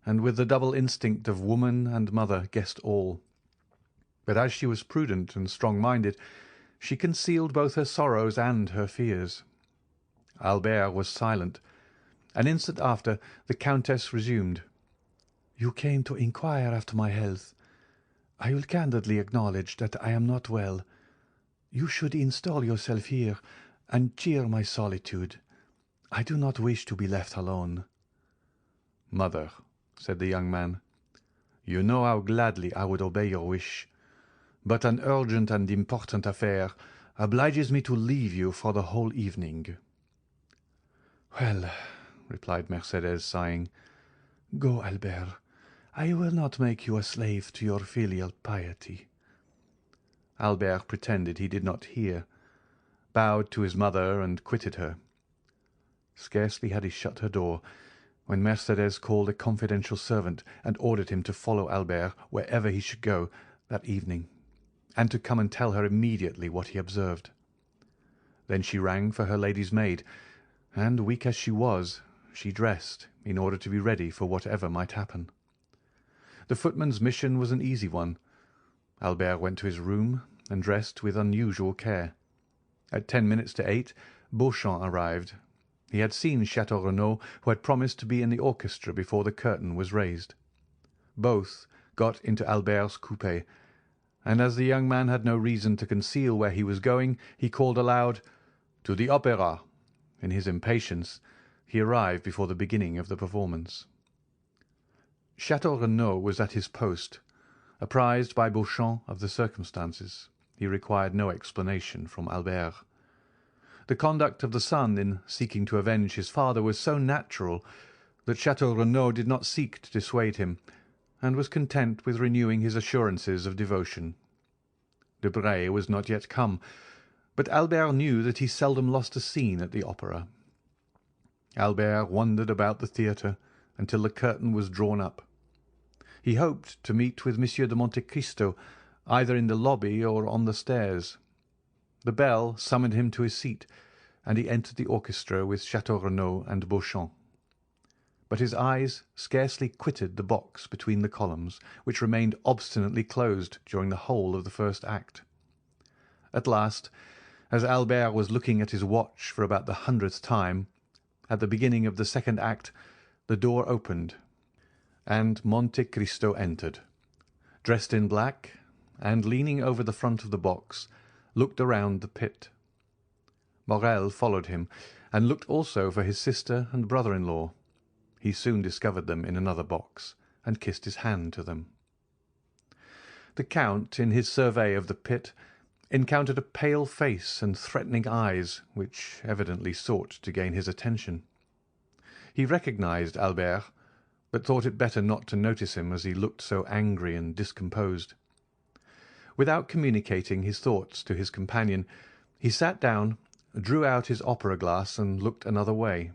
and with the double instinct of woman and mother guessed all. But as she was prudent and strong-minded, she concealed both her sorrows and her fears. Albert was silent. An instant after, the Countess resumed. "You came to inquire after my health. I will candidly acknowledge that I am not well. You should install yourself here and cheer my solitude. I do not wish to be left alone." "Mother," said the young man, "you know how gladly I would obey your wish, but an urgent and important affair obliges me to leave you for the whole evening." "Well," replied Mercédès, sighing, "go, Albert. I will not make you a slave to your filial piety." Albert pretended he did not hear, bowed to his mother, and quitted her. Scarcely had he shut her door when Mercédès called a confidential servant and ordered him to follow Albert wherever he should go that evening, and to come and tell her immediately what he observed. Then she rang for her lady's maid, and, weak as she was, she dressed in order to be ready for whatever might happen. The footman's mission was an easy one. Albert went to his room and dressed with unusual care. At 8:10, Beauchamp arrived. He had seen Château Renaud, who had promised to be in the orchestra before the curtain was raised. Both got into Albert's coupé, and as the young man had no reason to conceal where he was going, he called aloud, "To the opera!" in his impatience, he arrived before the beginning of the performance. Chateau Renaud was at his post. Apprised by Beauchamp of the circumstances, he required no explanation from Albert. The conduct of the son in seeking to avenge his father was so natural that Chateau Renaud did not seek to dissuade him, and was content with renewing his assurances of devotion. Debray was not yet come, but Albert knew that he seldom lost a scene at the opera. Albert wandered about the theatre until the curtain was drawn up. He hoped to meet with Monsieur de Monte Cristo either in the lobby or on the stairs. The bell summoned him to his seat, and he entered the orchestra with Chateau Renaud and Beauchamp. But his eyes scarcely quitted the box between the columns, which remained obstinately closed during the whole of the first act. At last, as Albert was looking at his watch for about the 100th time, at the beginning of the second act, the door opened, and Monte Cristo entered, dressed in black, and leaning over the front of the box, looked around the pit. Morrel followed him, and looked also for his sister and brother-in-law. He soon discovered them in another box, and kissed his hand to them. The Count, in his survey of the pit, encountered a pale face and threatening eyes, which evidently sought to gain his attention. He recognized Albert, but thought it better not to notice him as he looked so angry and discomposed. Without communicating his thoughts to his companion, he sat down, drew out his opera-glass, and looked another way.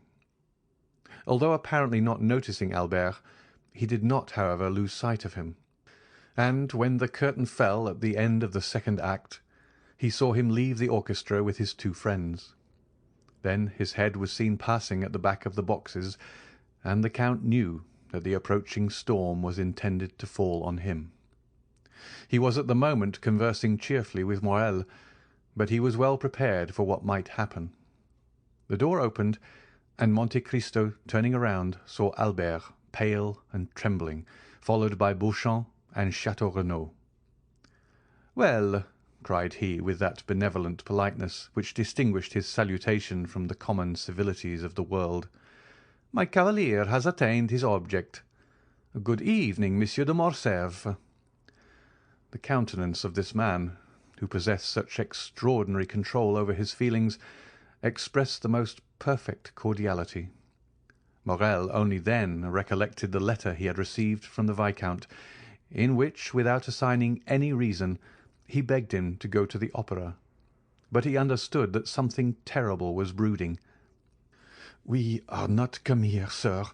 Although apparently not noticing Albert, he did not, however, lose sight of him, and when the curtain fell at the end of the second act, he saw him leave the orchestra with his two friends. Then his head was seen passing at the back of the boxes, and the Count knew that the approaching storm was intended to fall on him. He was at the moment conversing cheerfully with Morrel, but he was well prepared for what might happen. The door opened, and Monte Cristo, turning around, saw Albert, pale and trembling, followed by Beauchamp and Chateau Renaud. "Well," cried he, with that benevolent politeness which distinguished his salutation from the common civilities of the world, "my cavalier has attained his object. Good evening, Monsieur de Morcerf." The countenance of this man, who possessed such extraordinary control over his feelings, expressed the most perfect cordiality. Morrel only then recollected the letter he had received from the Viscount, in which, without assigning any reason, he begged him to go to the opera. But he understood that something terrible was brooding. "We are not come here, sir,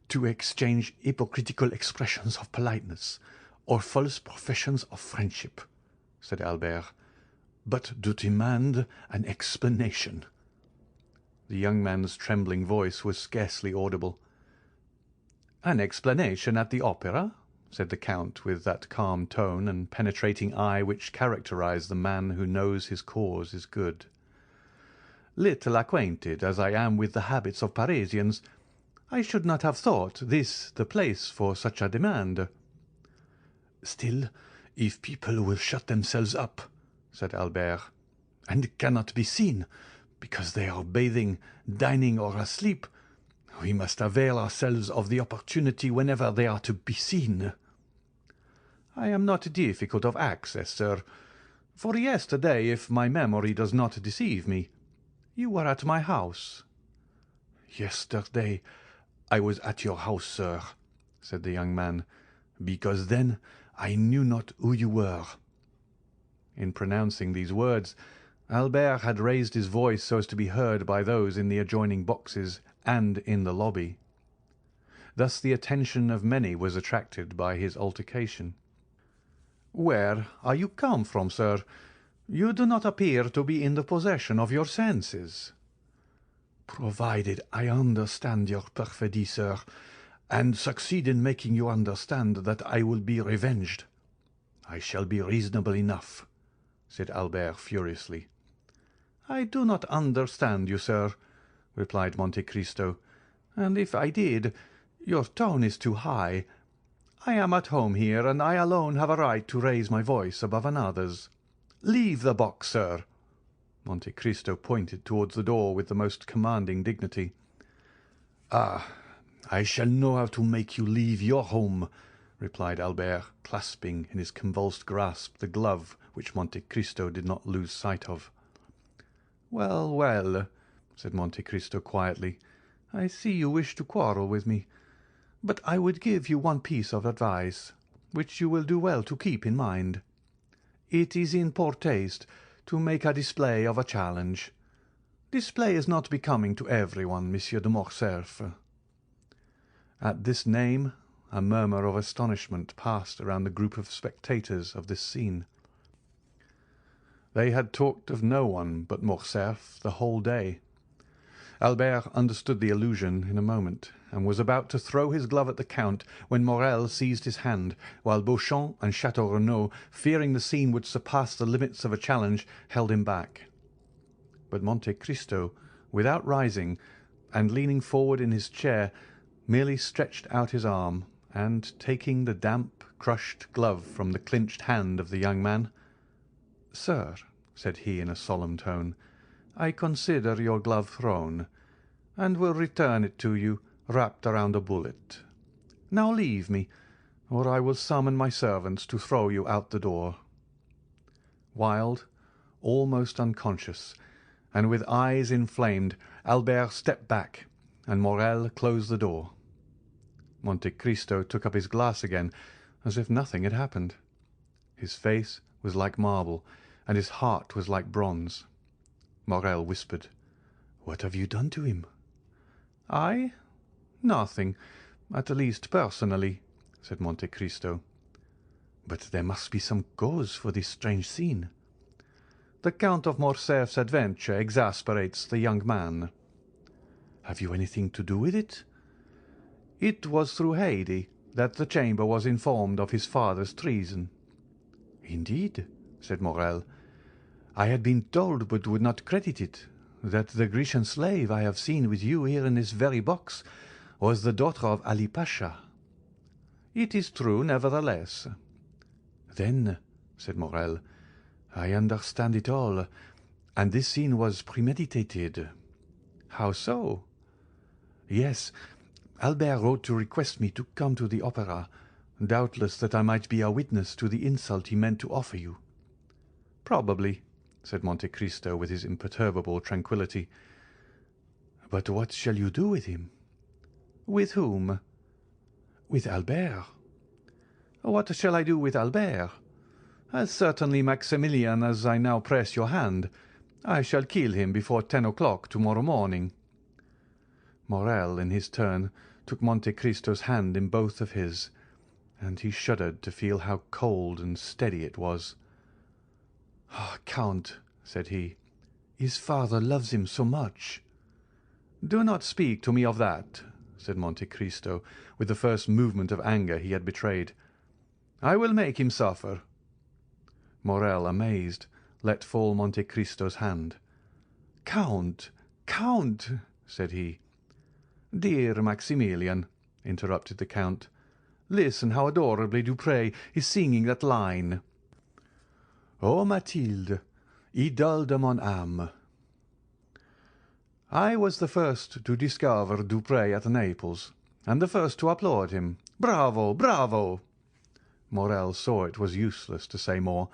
to exchange hypocritical expressions of politeness or false professions of friendship," said Albert, "but to demand an explanation." The young man's trembling voice was scarcely audible. "An explanation at the opera?" said the Count, with that calm tone and penetrating eye which characterize the man who knows his cause is good. "Little acquainted as I am with the habits of Parisians, I should not have thought this the place for such a demand." "Still, if people will shut themselves up," said Albert, "and cannot be seen, because they are bathing, dining, or asleep, we must avail ourselves of the opportunity whenever they are to be seen." "I am not difficult of access, sir, for yesterday, if my memory does not deceive me, you were at my house." "Yesterday I was at your house, sir," said the young man, "because then I knew not who you were." In pronouncing these words, Albert had raised his voice so as to be heard by those in the adjoining boxes and in the lobby. Thus the attention of many was attracted by his altercation. "Where are you come from, sir? You do not appear to be in the possession of your senses." "Provided I understand your perfidy, sir, and succeed in making you understand that I will be revenged, I shall be reasonable enough," said Albert furiously. "I do not understand you, sir," replied Monte Cristo, "and if I did, your tone is too high. I am at home here, and I alone have a right to raise my voice above another's. Leave the box, sir." Monte Cristo pointed towards the door with the most commanding dignity. "Ah, I shall know how to make you leave your home," replied Albert, clasping in his convulsed grasp the glove which Monte Cristo did not lose sight of. "Well, well," said Monte Cristo quietly, "I see you wish to quarrel with me, but I would give you one piece of advice, which you will do well to keep in mind. It is in poor taste to make a display of a challenge. Display is not becoming to everyone, Monsieur de Morcerf." At this name a murmur of astonishment passed around the group of spectators of this scene. They had talked of no one but Morcerf the whole day. Albert understood the allusion in a moment, and was about to throw his glove at the Count when Morrel seized his hand, while Beauchamp and Château Renaud, fearing the scene would surpass the limits of a challenge, held him back. But Monte Cristo, without rising, and leaning forward in his chair, merely stretched out his arm, and, taking the damp, crushed glove from the clinched hand of the young man, "Sir," said he in a solemn tone, "I consider your glove thrown, and will return it to you wrapped around a bullet. Now leave me, or I will summon my servants to throw you out the door." Wild, almost unconscious, and with eyes inflamed, Albert stepped back, and Morrel closed the door. Monte Cristo took up his glass again, as if nothing had happened. His face was like marble, and his heart was like bronze. Morrel whispered, "What have you done to him?" "I? Nothing, at least personally," said Monte Cristo. "But there must be some cause for this strange scene." "The Count of Morcerf's adventure exasperates the young man." "Have you anything to do with it?" "It was through Haydée that the Chamber was informed of his father's treason." "Indeed," said Morrel. "I had been told, but would not credit it, that the Grecian slave I have seen with you here in this very box was the daughter of Ali Pasha." "It is true, nevertheless." "Then," said Morrel, "I understand it all, and this scene was premeditated." "How so?" "Yes, Albert wrote to request me to come to the opera, doubtless that I might be a witness to the insult he meant to offer you." "Probably," said Monte Cristo with his imperturbable tranquillity. "But what shall you do with him?" "With whom?" "With Albert." "What shall I do with Albert? As certainly, Maximilian, as I now press your hand. I shall kill him before 10 o'clock tomorrow morning." Morrel, in his turn, took Monte Cristo's hand in both of his, and he shuddered to feel how cold and steady it was. "Ah, Count," said he, "his father loves him so much." "Do not speak to me of that," said Monte Cristo, with the first movement of anger he had betrayed. "I will make him suffer." Morrel, amazed, let fall Monte Cristo's hand. "Count, Count," said he. "Dear Maximilian," interrupted the Count, "listen how adorably Dupré is singing that line: "'O Mathilde, idole de mon âme.' I was the first to discover Dupré at Naples, and the first to applaud him. Bravo, bravo!" Morrel saw it was useless to say more,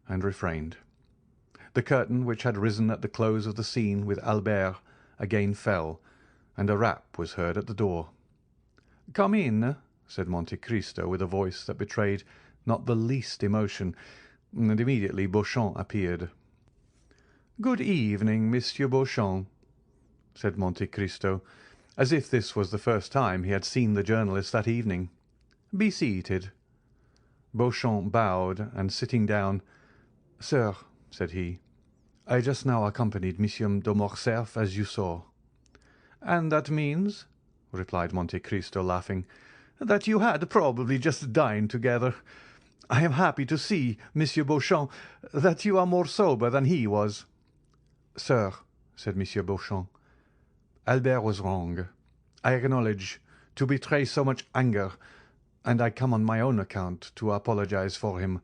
and refrained. The curtain, which had risen at the close of the scene with Albert, again fell, and a rap was heard at the door. "Come in," said Monte Cristo with a voice that betrayed not the least emotion, and immediately Beauchamp appeared. "Good evening, Monsieur Beauchamp," said Monte Cristo, as if this was the first time he had seen the journalist that evening. "Be seated." Beauchamp bowed, and sitting down, "Sir," said he, "I just now accompanied Monsieur de Morcerf, as you saw." "And that means," replied Monte Cristo, laughing, "that you had probably just dined together. I am happy to see, Monsieur Beauchamp, that you are more sober than he was." "Sir," said Monsieur Beauchamp, "Albert was wrong, I acknowledge, to betray so much anger, and I come on my own account to apologize for him,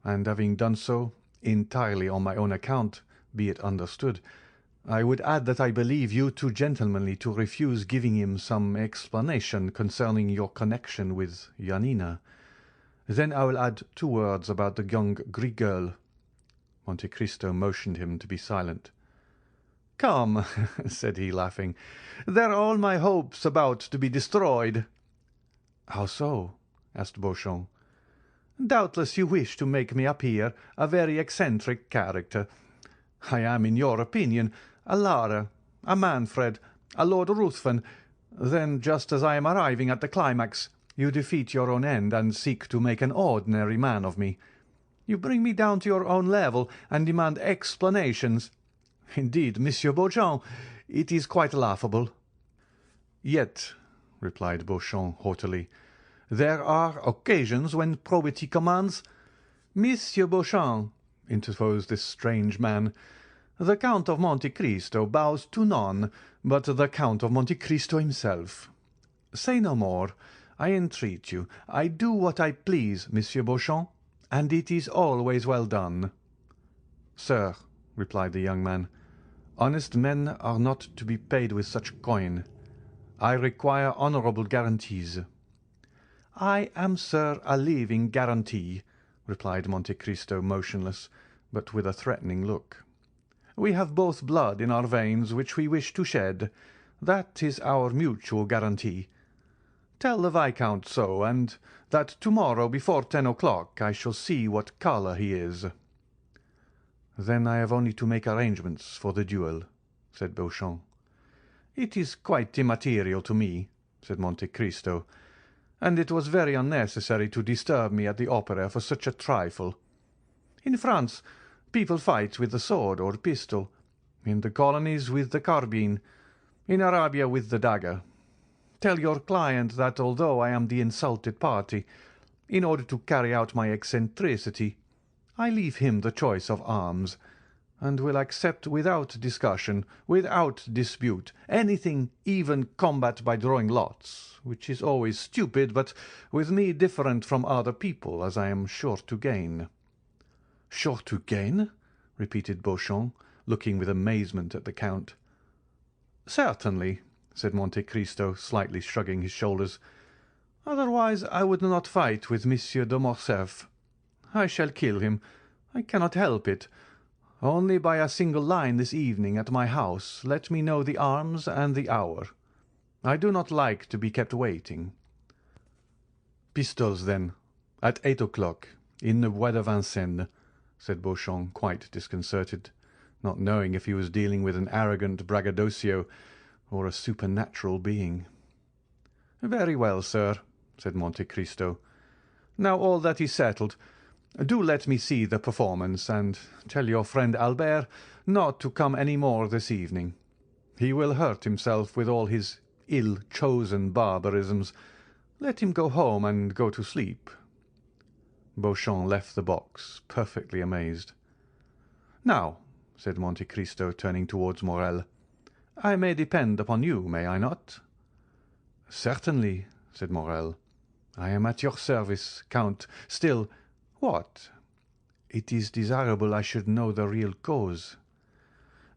and having done so, entirely on my own account, be it understood, I would add that I believe you too gentlemanly to refuse giving him some explanation concerning your connection with Janina. Then I will add 2 words about the young Greek girl." Monte Cristo motioned him to be silent. "Come," said he, laughing, "there are all my hopes about to be destroyed." "How so?" asked Beauchamp. "Doubtless you wish to make me appear a very eccentric character. I am, in your opinion, a Lara, a Manfred, a Lord Ruthven. Then, just as I am arriving at the climax, you defeat your own end and seek to make an ordinary man of me. You bring me down to your own level and demand explanations. Indeed, Monsieur Beauchamp, it is quite laughable." "Yet," replied Beauchamp haughtily, "there are occasions when probity commands—" "Monsieur Beauchamp," interposed this strange man, "the Count of Monte Cristo bows to none but the Count of Monte Cristo himself. Say no more, I entreat you. I do what I please, Monsieur Beauchamp, and it is always well done." "Sir," replied the young man, "honest men are not to be paid with such coin. I require honourable guarantees." "I am, sir, a living guarantee," replied Monte Cristo, motionless, but with a threatening look. "We have both blood in our veins which we wish to shed. That is our mutual guarantee. Tell the Viscount so, and that tomorrow before 10 o'clock I shall see what colour he is." "Then I have only to make arrangements for the duel," said Beauchamp. "It is quite immaterial to me," said Monte Cristo, "and it was very unnecessary to disturb me at the opera for such a trifle. In France people fight with the sword or pistol, in the colonies with the carbine, in Arabia with the dagger. Tell your client that although I am the insulted party, in order to carry out my eccentricity, I leave him the choice of arms, and will accept without discussion, without dispute, anything, even combat by drawing lots, which is always stupid, but with me different from other people, as I am sure to gain." "Sure to gain?" repeated Beauchamp, looking with amazement at the Count. "Certainly," said Monte Cristo, slightly shrugging his shoulders. "Otherwise I would not fight with Monsieur de Morcerf. I shall kill him. I cannot help it. Only by a single line this evening at my house let me know the arms and the hour. I do not like to be kept waiting." "Pistols, then, at 8 o'clock, in the Bois de Vincennes," said Beauchamp, quite disconcerted, not knowing if he was dealing with an arrogant braggadocio or a supernatural being. "Very well, sir," said Monte Cristo. "Now all that is settled. Do let me see the performance, and tell your friend Albert not to come any more this evening. He will hurt himself with all his ill-chosen barbarisms. Let him go home and go to sleep." Beauchamp left the box, perfectly amazed. "Now," said Monte Cristo, turning towards Morrel, "I may depend upon you, may I not?" "Certainly," said Morrel. "I am at your service, Count. Still—" "What?" "It is desirable I should know the real cause."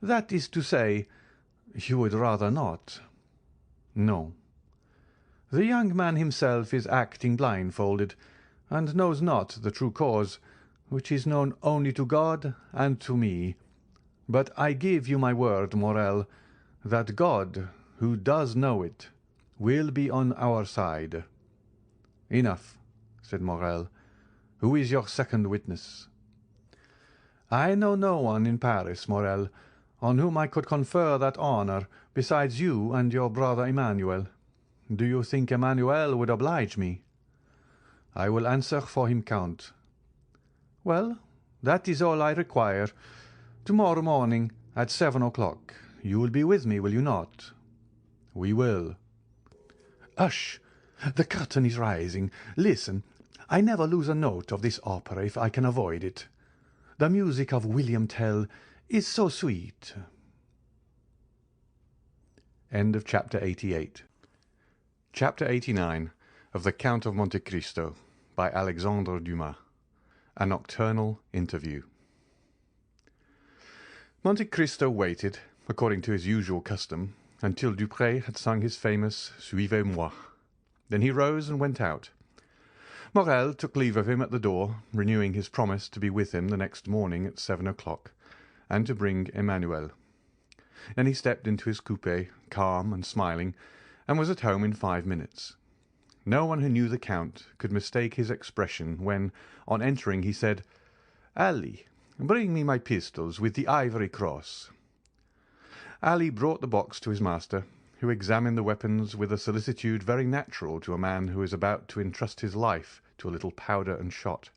"That is to say, you would rather not?" "No." "The young man himself is acting blindfolded, and knows not the true cause, which is known only to God and to me. But I give you my word, Morrel, that God, who does know it, will be on our side." "Enough," said Morrel. "Who is your second witness?" "I know no one in Paris, Morrel, on whom I could confer that honour besides you and your brother Emmanuel. Do you think Emmanuel would oblige me?" "I will answer for him, Count." "Well, that is all I require. Tomorrow morning at 7 o'clock. You will be with me, will you not?" "We will." "Hush! The curtain is rising. Listen. I never lose a note of this opera if I can avoid it. The music of William Tell is so sweet." End of chapter 88. Chapter 89 of the Count of Monte Cristo by Alexandre Dumas. A nocturnal interview. Monte Cristo waited, according to his usual custom, until Dupré had sung his famous Suivez-moi. Then he rose and went out. Morel took leave of him at the door, renewing his promise to be with him the next morning at 7 o'clock, and to bring Emmanuel. Then he stepped into his coupé, calm and smiling, and was at home in 5 minutes. No one who knew the Count could mistake his expression when, on entering, he said, "Ali, bring me my pistols with the ivory cross." Ali brought the box to his master, who examined the weapons with a solicitude very natural to a man who is about to entrust his life to a little powder and shot.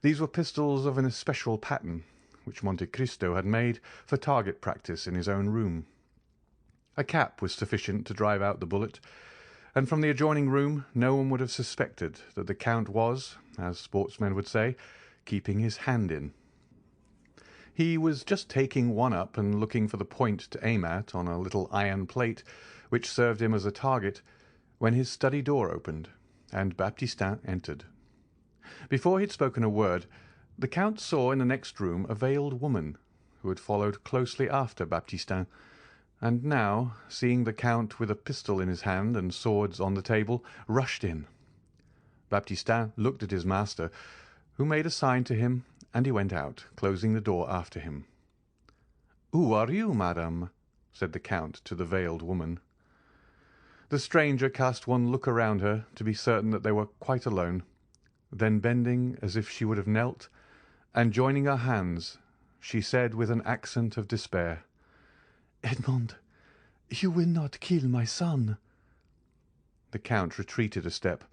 These were pistols of an especial pattern, which Monte Cristo had made for target practice in his own room. A cap was sufficient to drive out the bullet, and from the adjoining room no one would have suspected that the Count was, as sportsmen would say, keeping his hand in. He was just taking one up and looking for the point to aim at on a little iron plate which served him as a target, when his study door opened, and Baptistin entered. Before he had spoken a word, the Count saw in the next room a veiled woman, who had followed closely after Baptistin, and now, seeing the Count with a pistol in his hand and swords on the table, rushed in. Baptistin looked at his master, who made a sign to him, and he went out, closing the door after him. "Who are you, madame?" said the Count to the veiled woman. The stranger cast one look around her to be certain that they were quite alone, then bending as if she would have knelt, and joining her hands, she said with an accent of despair, "Edmond, you will not kill my son." The Count retreated a step,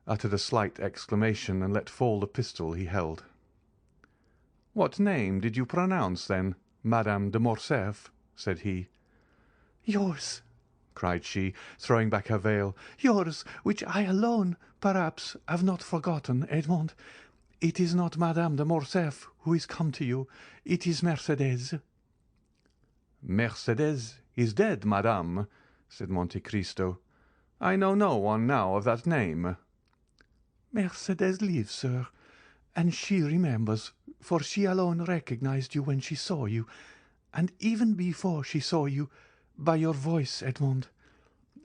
uttered a slight exclamation, and let fall the pistol he held. "What name did you pronounce, then, Madame de Morcerf?" said he. "Yours," cried she, throwing back her veil. "Yours, which I alone, perhaps, have not forgotten, Edmond. It is not Madame de Morcerf who is come to you. It is Mercédès." "Mercédès is dead, madame," said Monte Cristo. "I know no one now of that name." "Mercédès lives, sir, and she remembers, for she alone recognized you when she saw you, and even before she saw you, by your voice, Edmond,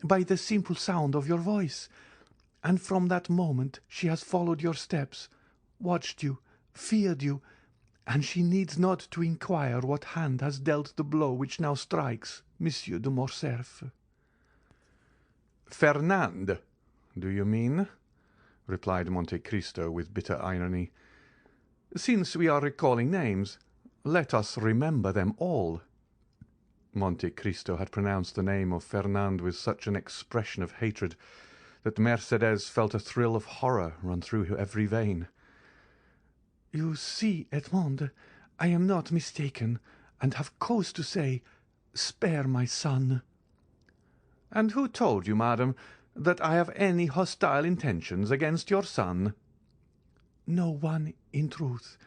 by the simple sound of your voice, and from that moment she has followed your steps, watched you, feared you, and she needs not to inquire what hand has dealt the blow which now strikes Monsieur de Morcerf." "Fernand, do you mean?" replied Monte Cristo with bitter irony. "Since we are recalling names, let us remember them all." Monte Cristo had pronounced the name of Fernand with such an expression of hatred that Mercédès felt a thrill of horror run through her every vein. "You see, Edmond, I am not mistaken, and have cause to say, spare my son." "And who told you, madam, that I have any hostile intentions against your son?" "No one, in truth,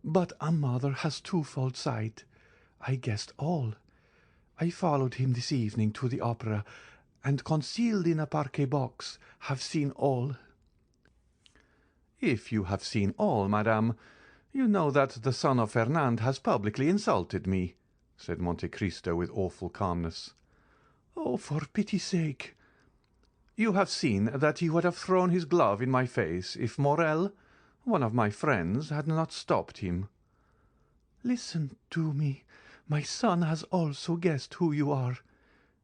but a mother has twofold sight. I guessed all. I followed him this evening to the opera, and concealed in a parquet box, have seen all." "If you have seen all, madame, you know that the son of Fernand has publicly insulted me," said Monte Cristo with awful calmness. "Oh, for pity's sake!" "You have seen that he would have thrown his glove in my face if Morel, one of my friends, had not stopped him." "Listen to me. My son has also guessed who you are.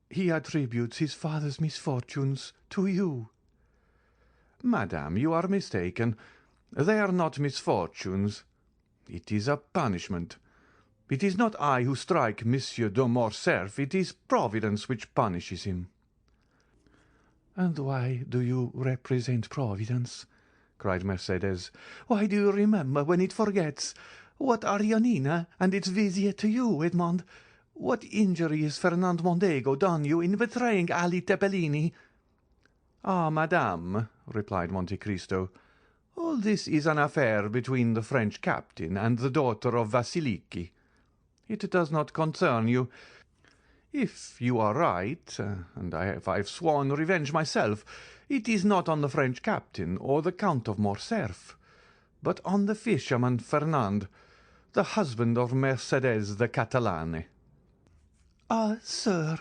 He attributes his father's misfortunes to you." "Madame, you are mistaken. They are not misfortunes. It is a punishment. It is not I who strike Monsieur de Morcerf. It is Providence which punishes him." "And why do you represent Providence?" cried Mercédès. "Why do you remember when it forgets? What are Janina and its vizier to you, Edmond? What injury has Fernand Mondego done you in betraying Ali Tepelini?" "Ah, madame," replied Monte Cristo, "all this is an affair between the French captain and the daughter of Vasiliki. It does not concern you. If you are right, and if I have sworn revenge myself, it is not on the French captain or the Count of Morcerf, but on the fisherman Fernand, the husband of Mercédès the Catalane." Ah, sir,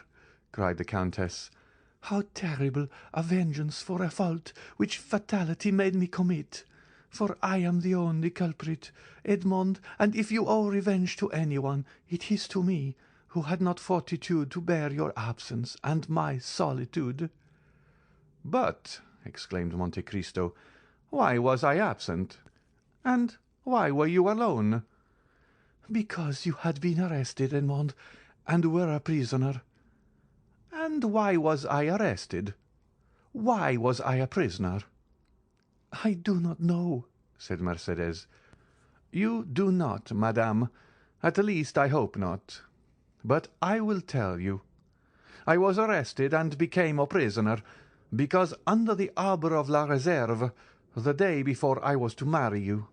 cried the Countess, how terrible a vengeance for a fault which fatality made me commit! For I am the only culprit, Edmond, and if you owe revenge to anyone, it is to me, who had not fortitude to bear your absence and my solitude. But, exclaimed Monte Cristo, why was I absent? And why were you alone? Because you had been arrested, Edmond, and were a prisoner. And why was I arrested? Why was I a prisoner? I do not know, said Mercédès. You do not, madame. At least I hope not. But I will tell you. I was arrested and became a prisoner because under the arbour of La Réserve, the day before I was to marry you,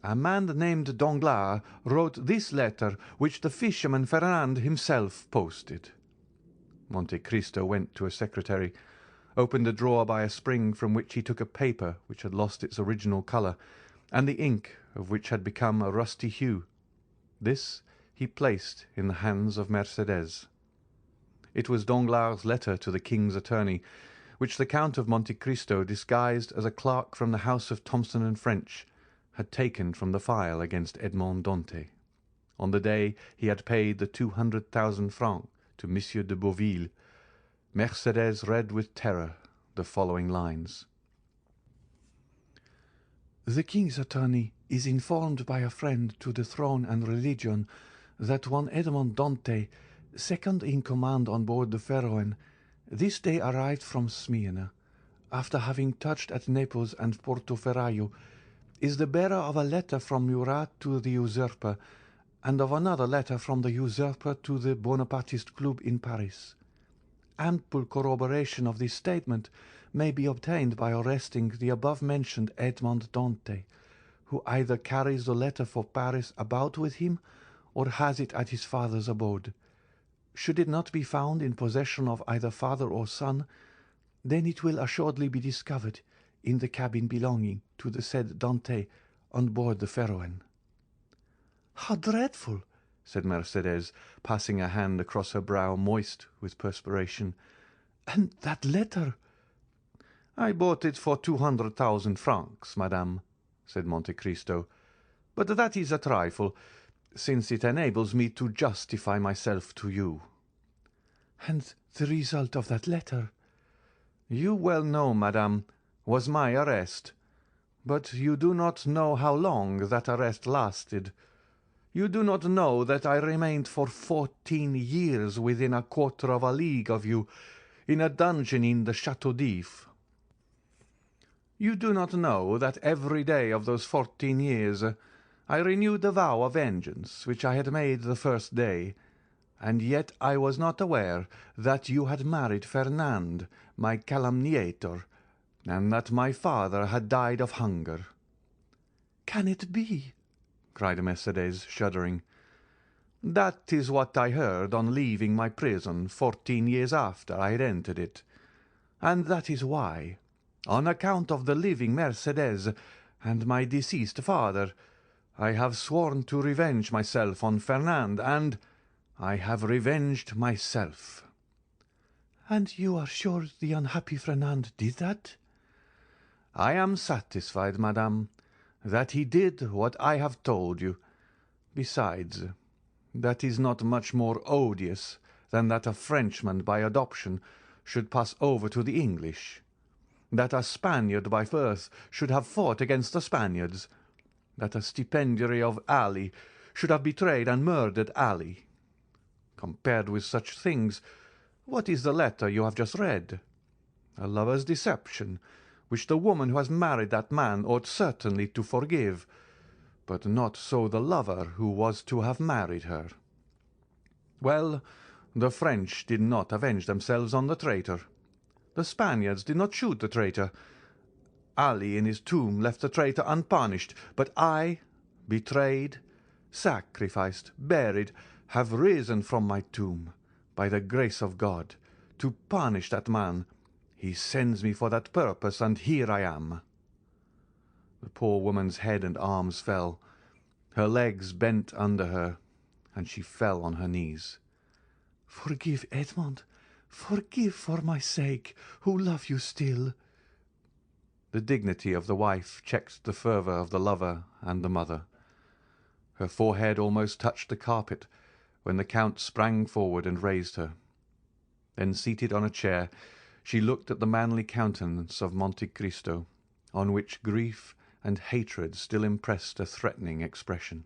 a man named Danglars wrote this letter which the fisherman Fernand himself posted. Monte Cristo went to a secretary, opened a drawer by a spring from which he took a paper which had lost its original colour, and the ink of which had become a rusty hue. This he placed in the hands of Mercédès. It was Danglars' letter to the king's attorney, which the Count of Monte Cristo, disguised as a clerk from the house of Thomson and French, had taken from the file against Edmond Dantès, on the day he had paid the 200,000 francs to Monsieur de Beauville. Mercédès read with terror the following lines. The king's attorney is informed by a friend to the throne and religion that one Edmond Dantès, second in command on board the Pharaon, this day arrived from Smyrna, after having touched at Naples and Porto Ferraio, is the bearer of a letter from Murat to the usurper, and of another letter from the usurper to the Bonapartist Club in Paris. Ample corroboration of this statement may be obtained by arresting the above-mentioned Edmond Dantès, who either carries the letter for Paris about with him, or has it at his father's abode. Should it not be found in possession of either father or son, then it will assuredly be discovered in the cabin belonging to the said Dantès on board the Pharaon. How dreadful! said Mercédès, passing a hand across her brow moist with perspiration. And that letter? I bought it for 200,000 francs, madame, said Monte Cristo, but that is a trifle, since it enables me to justify myself to you. And the result of that letter? You well know, madame, was my arrest, but you do not know how long that arrest lasted. You do not know that I remained for 14 years within a quarter of a league of you, in a dungeon in the Château d'If. You do not know that every day of those 14 years I renewed the vow of vengeance which I had made the first day, and yet I was not aware that you had married Fernand, my calumniator, and that my father had died of hunger. Can it be? cried Mercédès, shuddering. That is what I heard on leaving my prison 14 years after I had entered it, and that is why, on account of the living Mercédès and my deceased father, I have sworn to revenge myself on Fernand, and I have revenged myself. And you are sure the unhappy Fernand did that? I am satisfied, madame, that he did what I have told you. Besides, that is not much more odious than that a Frenchman by adoption should pass over to the English, that a Spaniard by birth should have fought against the Spaniards, that a stipendiary of Ali should have betrayed and murdered Ali. Compared with such things, what is the letter you have just read? A lover's deception, which the woman who has married that man ought certainly to forgive, but not so the lover who was to have married her. Well, the French did not avenge themselves on the traitor. The Spaniards did not shoot the traitor. Ali in his tomb left the traitor unpunished, but I, betrayed, sacrificed, buried, have risen from my tomb, by the grace of God, to punish that man. He sends me for that purpose, and here I am. The poor woman's head and arms fell. Her legs bent under her, and she fell on her knees. Forgive, Edmond. Forgive for my sake, who love you still." The dignity of the wife checked the fervour of the lover and the mother. Her forehead almost touched the carpet when the Count sprang forward and raised her. Then, seated on a chair, she looked at the manly countenance of Monte Cristo, on which grief and hatred still impressed a threatening expression.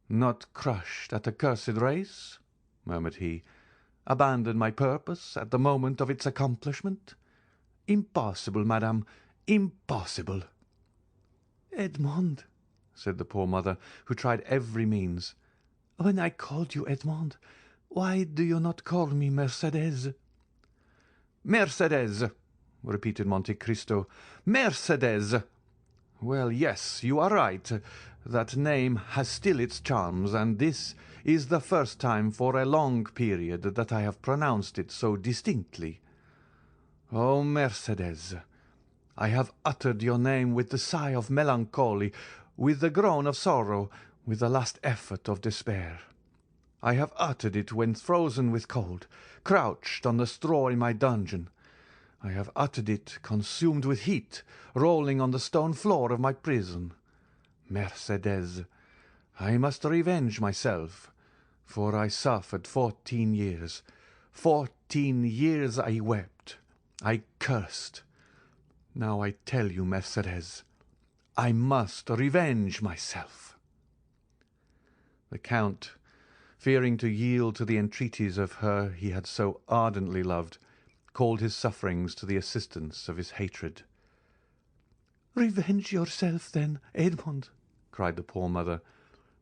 "Not crushed at a cursed race?" murmured he. "Abandon my purpose at the moment of its accomplishment? Impossible, madame, impossible!" "Edmond," said the poor mother, who tried every means. "when I called you Edmond, why do you not call me Mercédès?" "Mercédès!" repeated Monte Cristo. "Mercédès! Well, yes, you are right. That name has still its charms, and this is the first time for a long period that I have pronounced it so distinctly. Oh, Mercédès! I have uttered your name with the sigh of melancholy, with the groan of sorrow, with the last effort of despair. I have uttered it when frozen with cold, crouched on the straw in my dungeon. I have uttered it consumed with heat, rolling on the stone floor of my prison. Mercédès, I must revenge myself, for I suffered 14 years. 14 years I wept, I cursed. Now I tell you, Mercédès, I must revenge myself." The Count, fearing to yield to the entreaties of her he had so ardently loved, called his sufferings to the assistance of his hatred. "Revenge yourself, then, Edmond," cried the poor mother,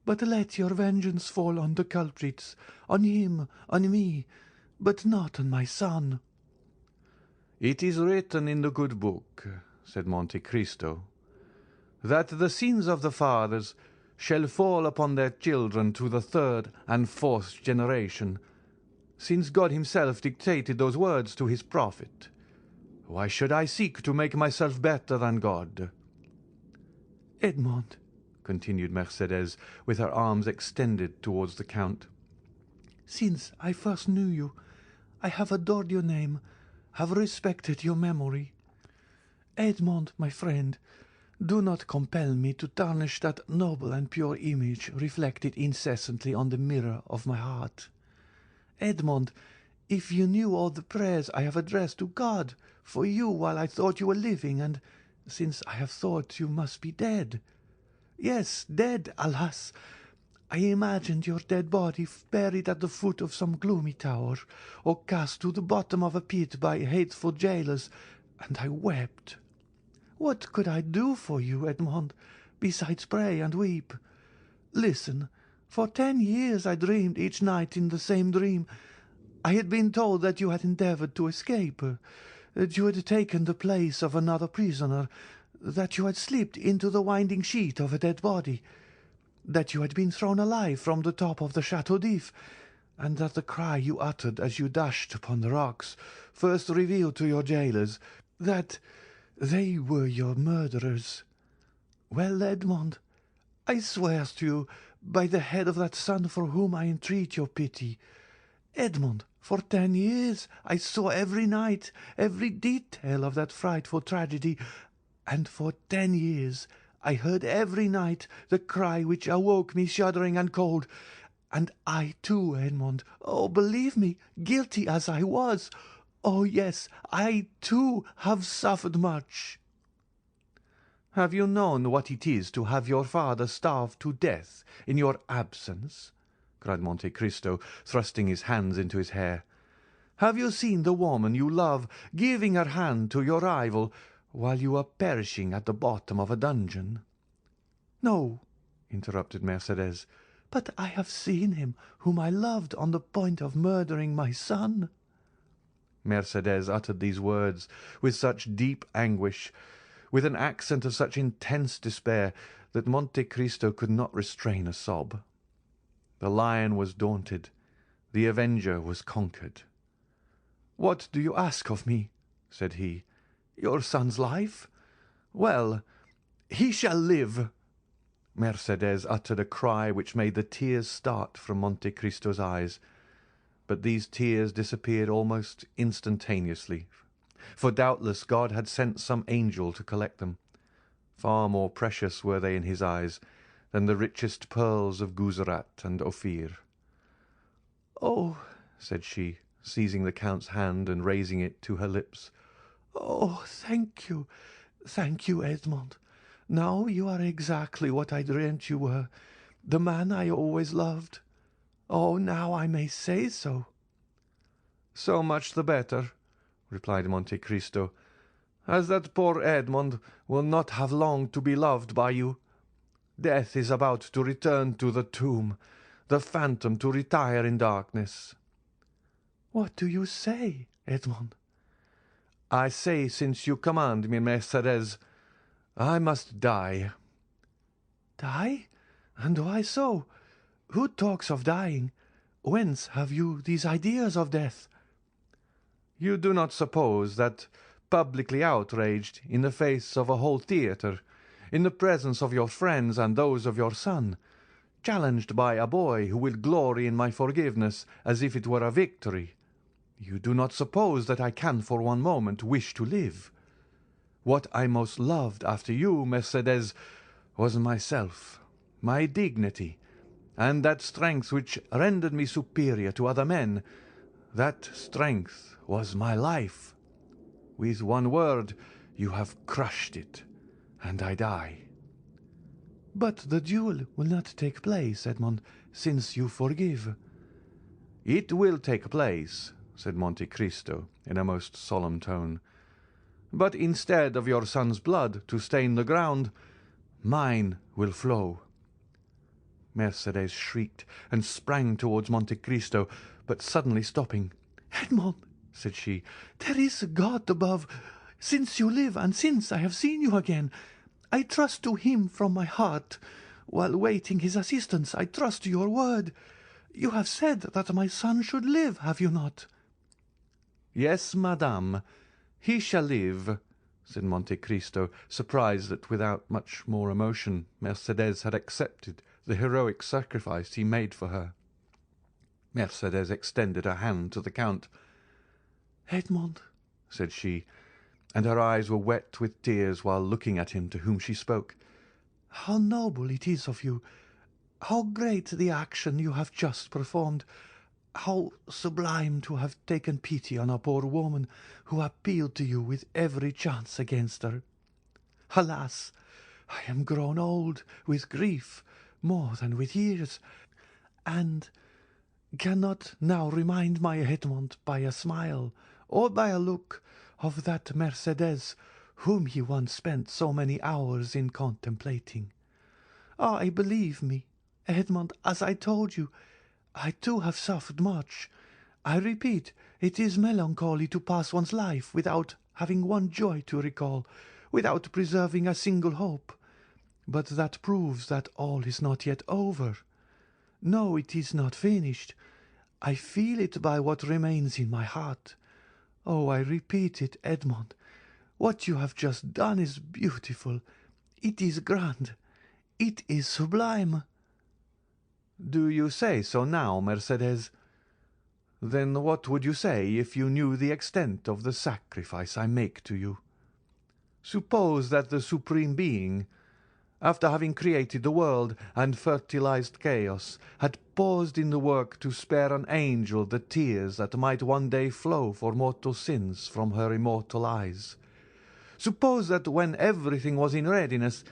"but let your vengeance fall on the culprits, on him, on me, but not on my son." "It is written in the good book," said Monte Cristo, "that the sins of the fathers shall fall upon their children to the third and fourth generation, since God himself dictated those words to his prophet. Why should I seek to make myself better than God?" "Edmond," continued Mercédès, with her arms extended towards the Count, "since I first knew you, I have adored your name, have respected your memory. Edmond, my friend, do not compel me to tarnish that noble and pure image reflected incessantly on the mirror of my heart. Edmond, if you knew all the prayers I have addressed to God for you while I thought you were living, and since I have thought you must be dead. Yes, dead, alas! I imagined your dead body buried at the foot of some gloomy tower, or cast to the bottom of a pit by hateful jailers, and I wept. What could I do for you, Edmond, besides pray and weep? Listen, for 10 years I dreamed each night in the same dream. I had been told that you had endeavoured to escape, that you had taken the place of another prisoner, that you had slipped into the winding sheet of a dead body, that you had been thrown alive from the top of the Chateau d'If, and that the cry you uttered as you dashed upon the rocks first revealed to your jailers that they were your murderers. Well, Edmond, I swear to you, by the head of that son for whom I entreat your pity, Edmond, for 10 years I saw every night every detail of that frightful tragedy, and for 10 years I heard every night the cry which awoke me shuddering and cold. And I too, Edmond, oh, believe me, guilty as I was, oh yes, I too have suffered much." "Have you known what it is to have your father starve to death in your absence?" cried Monte Cristo, thrusting his hands into his hair. "Have you seen the woman you love giving her hand to your rival while you were perishing at the bottom of a dungeon?" "No," interrupted Mercédès. "but I have seen him whom I loved on the point of murdering my son." Mercédès uttered these words with such deep anguish, with an accent of such intense despair, that Monte Cristo could not restrain a sob. The lion was daunted, the avenger was conquered. "What do you ask of me?" said he. "Your son's life? Well, he shall live." Mercédès uttered a cry which made the tears start from Monte Cristo's eyes. but these tears disappeared almost instantaneously, for doubtless God had sent some angel to collect them. Far more precious were they in his eyes than the richest pearls of Guzerat and Ophir. "Oh," said she, seizing the Count's hand and raising it to her lips. "Oh, thank you, Edmond. Now you are exactly what I dreamt you were, the man I always loved. Oh, now I may say so." "So much the better," replied Monte Cristo, "as that poor Edmond will not have long to be loved by you. Death is about to return to the tomb, the phantom to retire in darkness." "What do you say, Edmond?" "I say, since you command me, Mercédès, I must die." "Die? And why so? Who talks of dying? Whence have you these ideas of death?" "You do not suppose that, publicly outraged, in the face of a whole theatre, in the presence of your friends and those of your son, challenged by a boy who will glory in my forgiveness as if it were a victory, you do not suppose that I can for one moment wish to live? What I most loved after you, Mercédès, was myself, my dignity, and that strength which rendered me superior to other men. That strength was my life. With one word you have crushed it, and I die." "But the duel will not take place, Edmond, since you forgive." "It will take place," said Monte Cristo in a most solemn tone, "but instead of your son's blood to stain the ground, mine will flow." Mercédès shrieked and sprang towards Monte Cristo, but suddenly stopping. "Edmond," said she, "there is a God above. Since you live, and since I have seen you again, I trust to him from my heart. While waiting his assistance, I trust to your word. You have said that my son should live, have you not?" "Yes, madame, he shall live," said Monte Cristo, surprised that without much more emotion Mercédès had accepted the heroic sacrifice he made for her. Mercédès extended her hand to the Count. "Edmond," said she, and her eyes were wet with tears while looking at him to whom she spoke, "how noble it is of you! How great the action you have just performed! How sublime to have taken pity on a poor woman who appealed to you with every chance against her! Alas, I am grown old with grief more than with years, and cannot now remind my Edmond by a smile or by a look of that Mercédès whom he once spent so many hours in contemplating. Ah, believe me, Edmond, as I told you, I too have suffered much. I repeat, it is melancholy to pass one's life without having one joy to recall, without preserving a single hope. But that proves that all is not yet over. No, it is not finished. I feel it by what remains in my heart. Oh, I repeat it, Edmond. What you have just done is beautiful. It is grand. It is sublime." "Do you say so now, Mercédès? Then what would you say if you knew the extent of the sacrifice I make to you? Suppose that the Supreme Being, after having created the world and fertilized chaos, had paused in the work to spare an angel the tears that might one day flow for mortal sins from her immortal eyes. Suppose that when everything was in readiness,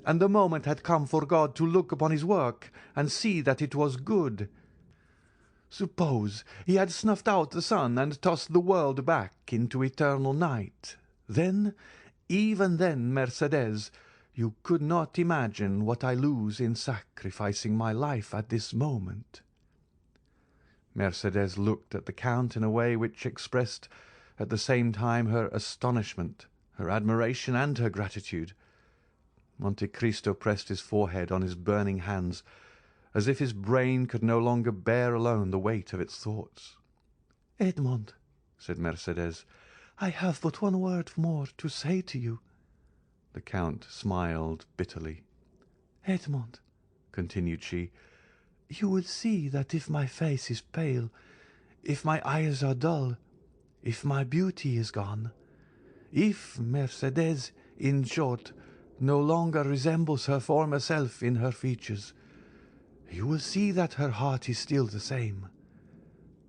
and the moment had come for God to look upon his work and see that it was good, suppose he had snuffed out the sun and tossed the world back into eternal night, then, even then, Mercédès, you could not imagine what I lose in sacrificing my life at this moment." Mercédès looked at the Count in a way which expressed at the same time her astonishment, her admiration, and her gratitude. Monte Cristo pressed his forehead on his burning hands, as if his brain could no longer bear alone the weight of its thoughts. "Edmond," said Mercédès, "I have but one word more to say to you." The Count smiled bitterly. "Edmond," continued she, "you will see that if my face is pale, if my eyes are dull, if my beauty is gone, if Mercedes, in short, no longer resembles her former self in her features, you will see that her heart is still the same.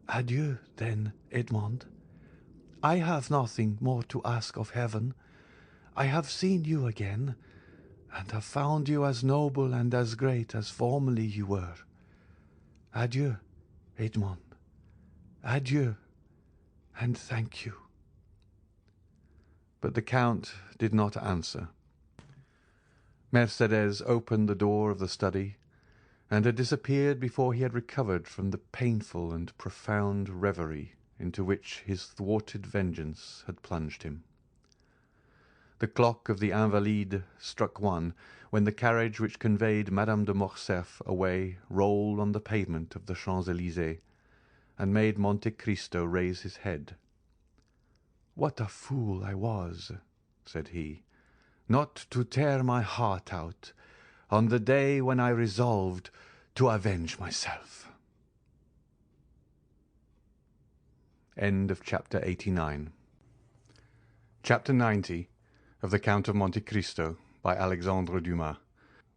Adieu, then, Edmond. I have nothing more to ask of heaven. I have seen you again, and have found you as noble and as great as formerly you were. Adieu, Edmond. Adieu, and thank you. But the Count did not answer. Mercedes opened the door of the study, and had disappeared before he had recovered from the painful and profound reverie into which his thwarted vengeance had plunged him. The clock of the Invalides struck 1 when the carriage which conveyed Madame de Morcerf away rolled on the pavement of the Champs-Élysées, and made Monte Cristo raise his head. "What a fool I was," said he, "not to tear my heart out on the day when I resolved to avenge myself." End of chapter 89. Chapter 90 of the Count of Monte Cristo by Alexandre Dumas.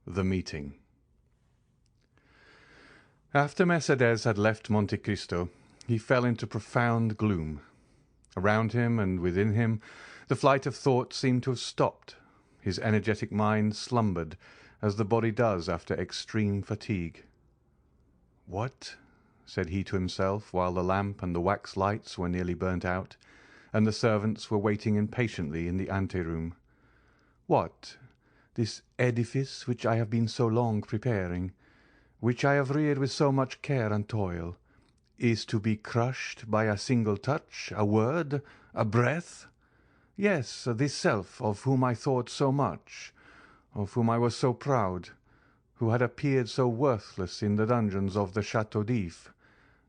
The Meeting. After Mercedes had left Monte Cristo, he fell into profound gloom. Around him and within him the flight of thought seemed to have stopped. His energetic mind slumbered, as the body does after extreme fatigue. "What," said he to himself, while the lamp and the wax lights were nearly burnt out, and the servants were waiting impatiently in the ante-room, "what, this edifice which I have been so long preparing, which I have reared with so much care and toil, is to be crushed by a single touch, a word, a breath? Yes, this self of whom I thought so much, of whom I was so proud, who had appeared so worthless in the dungeons of the Château d'If,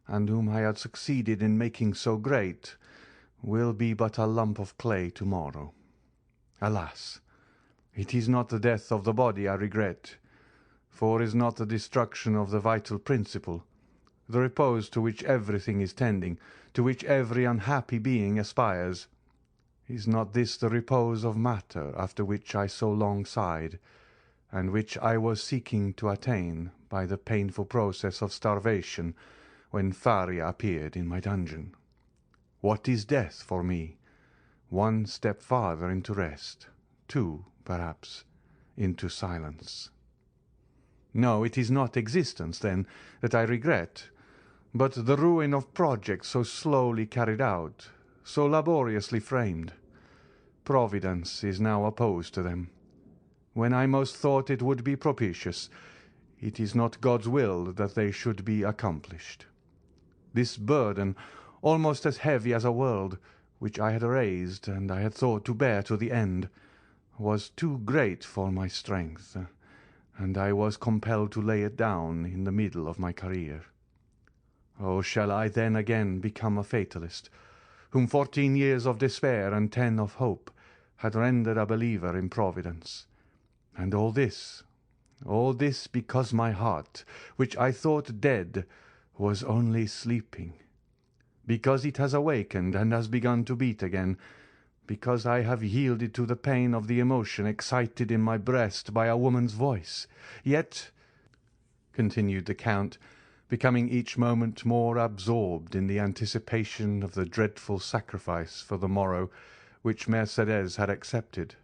and whom I had succeeded in making so great, will be but a lump of clay tomorrow. Alas! It is not the death of the body I regret, for is not the destruction of the vital principle, the repose to which everything is tending, to which every unhappy being aspires, is not this the repose of matter after which I so long sighed, and which I was seeking to attain by the painful process of starvation when Faria appeared in my dungeon? What is death for me? One step farther into rest, 2, perhaps, into silence. No, it is not existence, then, that I regret, but the ruin of projects so slowly carried out, so laboriously framed. Providence is now opposed to them. When I most thought it would be propitious, it is not God's will that they should be accomplished. This burden, almost as heavy as a world, which I had raised and I had thought to bear to the end, was too great for my strength, and I was compelled to lay it down in the middle of my career. Oh, shall I then again become a fatalist, whom 14 years of despair and 10 of hope had rendered a believer in Providence? And all this because my heart, which I thought dead, was only sleeping, because it has awakened and has begun to beat again, because I have yielded to the pain of the emotion excited in my breast by a woman's voice. Yet," continued the Count, becoming each moment more absorbed in the anticipation of the dreadful sacrifice for the morrow which Mercedes had accepted,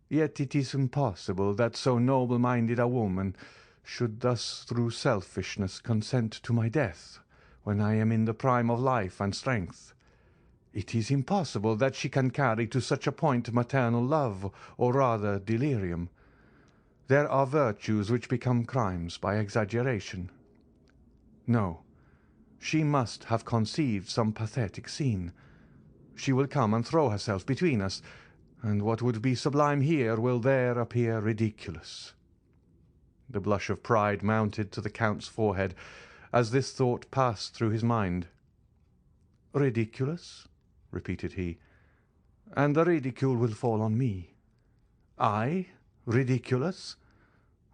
"yet it is impossible that so noble-minded a woman should thus through selfishness consent to my death when I am in the prime of life and strength. It is impossible that she can carry to such a point maternal love, or rather delirium. There are virtues which become crimes by exaggeration. No, she must have conceived some pathetic scene. She will come and throw herself between us, and what would be sublime here will there appear ridiculous." The blush of pride mounted to the Count's forehead as this thought passed through his mind. "Ridiculous?" repeated he, "and the ridicule will fall on me. I, ridiculous?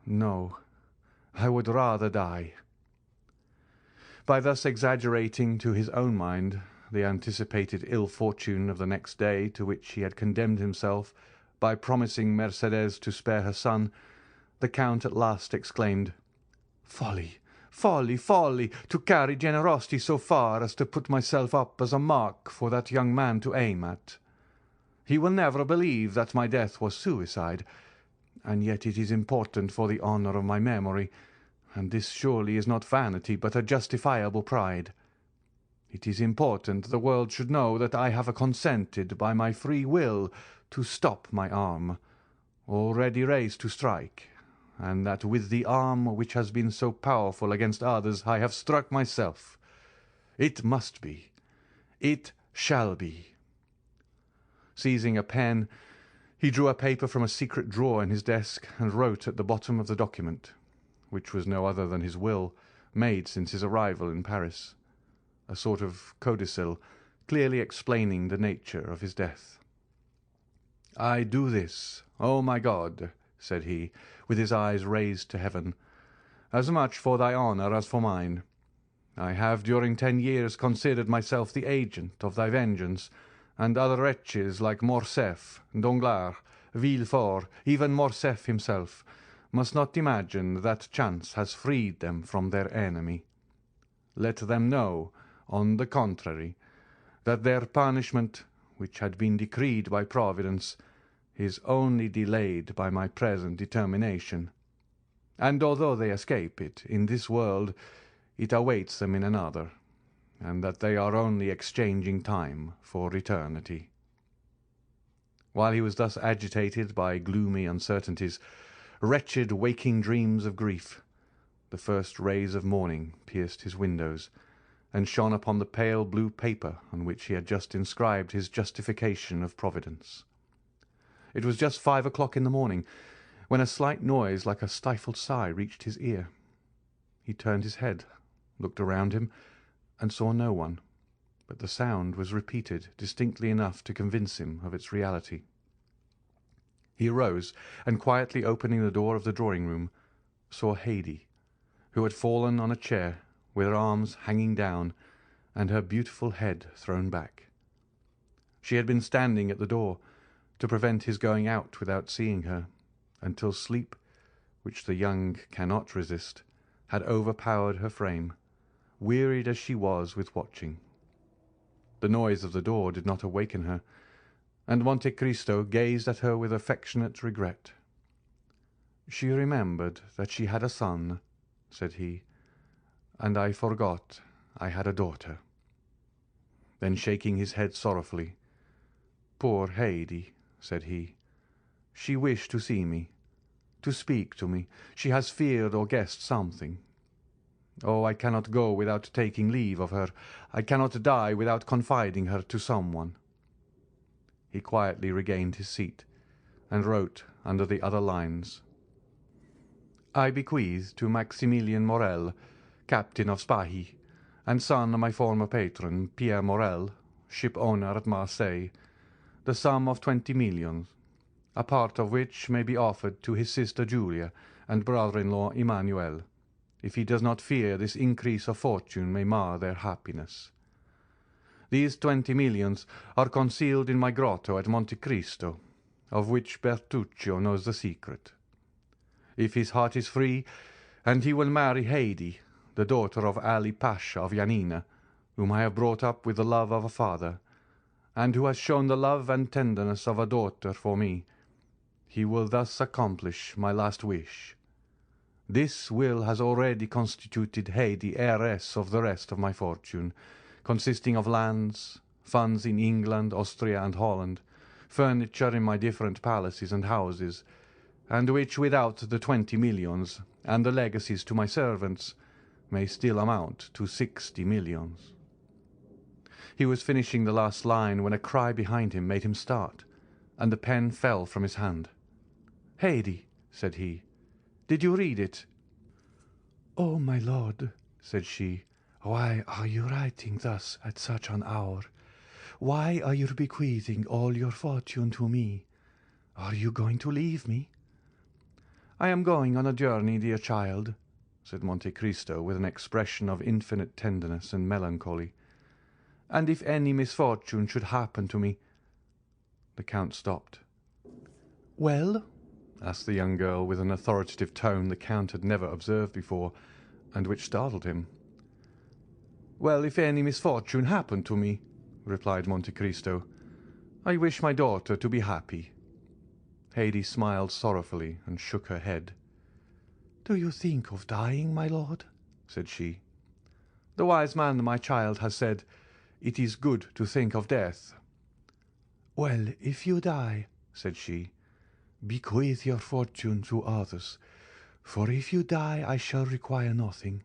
No, I would rather die." By thus exaggerating to his own mind the anticipated ill fortune of the next day to which he had condemned himself by promising Mercédès to spare her son, the Count at last exclaimed, "Folly, folly, folly, to carry generosity so far as to put myself up as a mark for that young man to aim at. He will never believe that my death was suicide, and yet it is important for the honour of my memory, and this surely is not vanity but a justifiable pride. It is important the world should know that I have consented by my free will to stop my arm, already raised to strike, and that with the arm which has been so powerful against others I have struck myself. It must be. It shall be." Seizing a pen, he drew a paper from a secret drawer in his desk and wrote at the bottom of the document, which was no other than his will, made since his arrival in Paris, a sort of codicil clearly explaining the nature of his death. "I do this, O my God," said he, with his eyes raised to heaven, "as much for thy honour as for mine. I have during 10 years considered myself the agent of thy vengeance, and other wretches like Morcerf, Danglars, Villefort, even Morcerf himself, must not imagine that chance has freed them from their enemy. Let them know, on the contrary, that their punishment, which had been decreed by Providence, is only delayed by my present determination, and although they escape it in this world, it awaits them in another, and that they are only exchanging time for eternity." While he was thus agitated by gloomy uncertainties, wretched waking dreams of grief, the first rays of morning pierced his windows, and shone upon the pale blue paper on which he had just inscribed his justification of Providence. It was just 5 o'clock in the morning, when a slight noise like a stifled sigh reached his ear. He turned his head, looked around him, and saw no one, but the sound was repeated distinctly enough to convince him of its reality. He arose, and quietly opening the door of the drawing-room, saw Haydée, who had fallen on a chair, with her arms hanging down and her beautiful head thrown back. She had been standing at the door, to prevent his going out without seeing her, until sleep, which the young cannot resist, had overpowered her frame, wearied as she was with watching. The noise of the door did not awaken her, and Monte Cristo gazed at her with affectionate regret. "She remembered that she had a son," said he, "and I forgot I had a daughter." Then shaking his head sorrowfully, "Poor Haydée," said he, "she wished to see me, to speak to me. She has feared or guessed something. Oh, I cannot go without taking leave of her. I cannot die without confiding her to someone." He quietly regained his seat, and wrote under the other lines, "I bequeath to Maximilien Morel, captain of Spahis, and son of my former patron, Pierre Morel, ship owner at Marseille, the sum of 20 millions, a part of which may be offered to his sister Julia and brother-in-law Emmanuel, if he does not fear this increase of fortune may mar their happiness. These 20 millions are concealed in my grotto at Monte Cristo, of which Bertuccio knows the secret. If his heart is free, and he will marry Haydée, the daughter of Ali Pasha of Yanina, whom I have brought up with the love of a father, and who has shown the love and tenderness of a daughter for me, he will thus accomplish my last wish. This will has already constituted Haydée heiress of the rest of my fortune, consisting of lands, funds in England, Austria, and Holland, furniture in my different palaces and houses, and which, without the 20 millions and the legacies to my servants, may still amount to 60 millions. He was finishing the last line when a cry behind him made him start, and the pen fell from his hand. "Haydée," said he, "did you read it?" "Oh, my lord," said she, "why are you writing thus at such an hour? Why are you bequeathing all your fortune to me? Are you going to leave me?" "I am going on a journey, dear child," said Monte Cristo with an expression of infinite tenderness and melancholy. "And if any misfortune should happen to me—" The Count stopped. Well? asked the young girl with an authoritative tone the Count had never observed before, and which startled him. "Well, if any misfortune happened to me," replied Monte Cristo, "I wish my daughter to be happy." Haydée smiled sorrowfully and shook her head. "Do you think of dying, my lord?" said she. "The wise man, my child, has said, 'It is good to think of death.'" "Well, if you die," said she, "bequeath your fortune to others, for if you die I shall require nothing."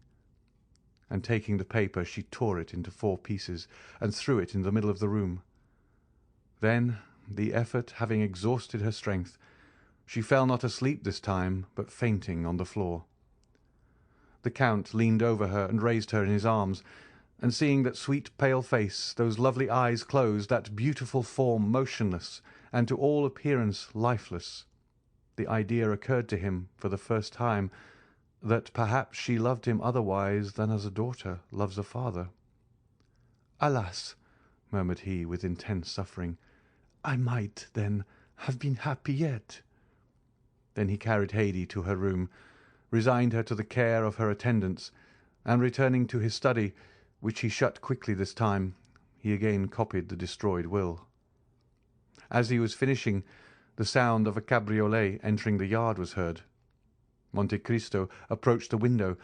And taking the paper, she tore it into 4 pieces and threw it in the middle of the room. Then, the effort having exhausted her strength, she fell not asleep this time, but fainting on the floor. The Count leaned over her and raised her in his arms, and seeing that sweet pale face, those lovely eyes closed, that beautiful form motionless, and to all appearance lifeless, the idea occurred to him for the first time that perhaps she loved him otherwise than as a daughter loves a father. "Alas!" murmured he with intense suffering, "I might, then, have been happy yet." Then he carried Haydée to her room, resigned her to the care of her attendants, and returning to his study, which he shut quickly this time, he again copied the destroyed will. As he was finishing, the sound of a cabriolet entering the yard was heard. Monte Cristo approached the window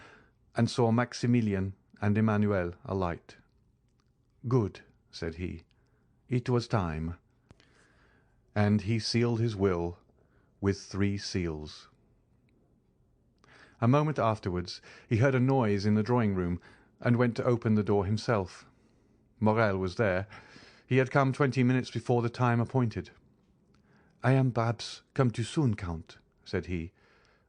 and saw Maximilian and Emmanuel alight. "Good," said he, "it was time." And he sealed his will with 3 seals. A moment afterwards he heard a noise in the drawing-room, and went to open the door himself. Morrel was there. He had come 20 minutes before the time appointed. "I am perhaps come too soon, Count," said he,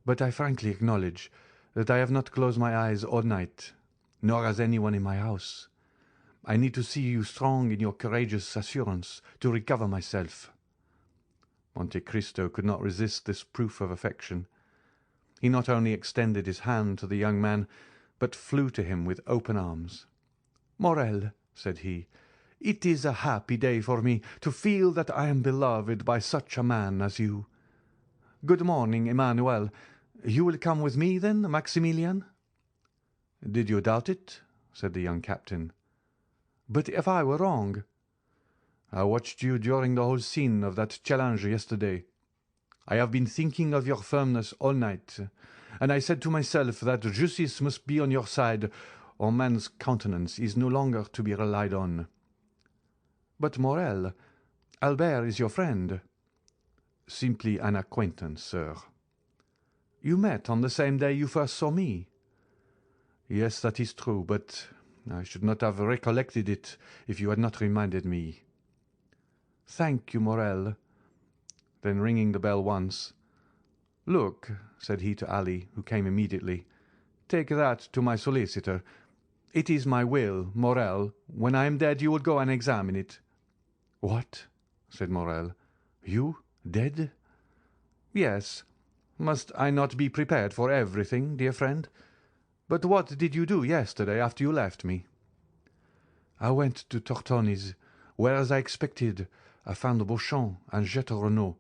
"but I frankly acknowledge that I have not closed my eyes all night, nor has anyone in my house. I need to see you strong in your courageous assurance to recover myself." Monte Cristo could not resist this proof of affection. He not only extended his hand to the young man, but flew to him with open arms. "Morrel," said he, "it is a happy day for me to feel that I am beloved by such a man as you. Good morning, Emmanuel. You will come with me, then, Maximilian?" "Did you doubt it?" said the young captain. "But if I were wrong?" "I watched you during the whole scene of that challenge yesterday. I have been thinking of your firmness all night, and I said to myself that justice must be on your side, or man's countenance is no longer to be relied on." "But, Morrel, Albert is your friend." "Simply an acquaintance, sir." "You met on the same day you first saw me." "Yes, that is true, but I should not have recollected it if you had not reminded me." "Thank you, Morrel." Then ringing the bell once, "Look," said he to Ali, who came immediately, "take that to my solicitor. It is my will, Morrel. When I am dead you will go and examine it." "What?" said Morrel. "You dead?" "Yes. Must I not be prepared for everything, dear friend? But what did you do yesterday after you left me?" "I went to Tortoni's, where, as I expected, I found Beauchamp and Jette Renaud.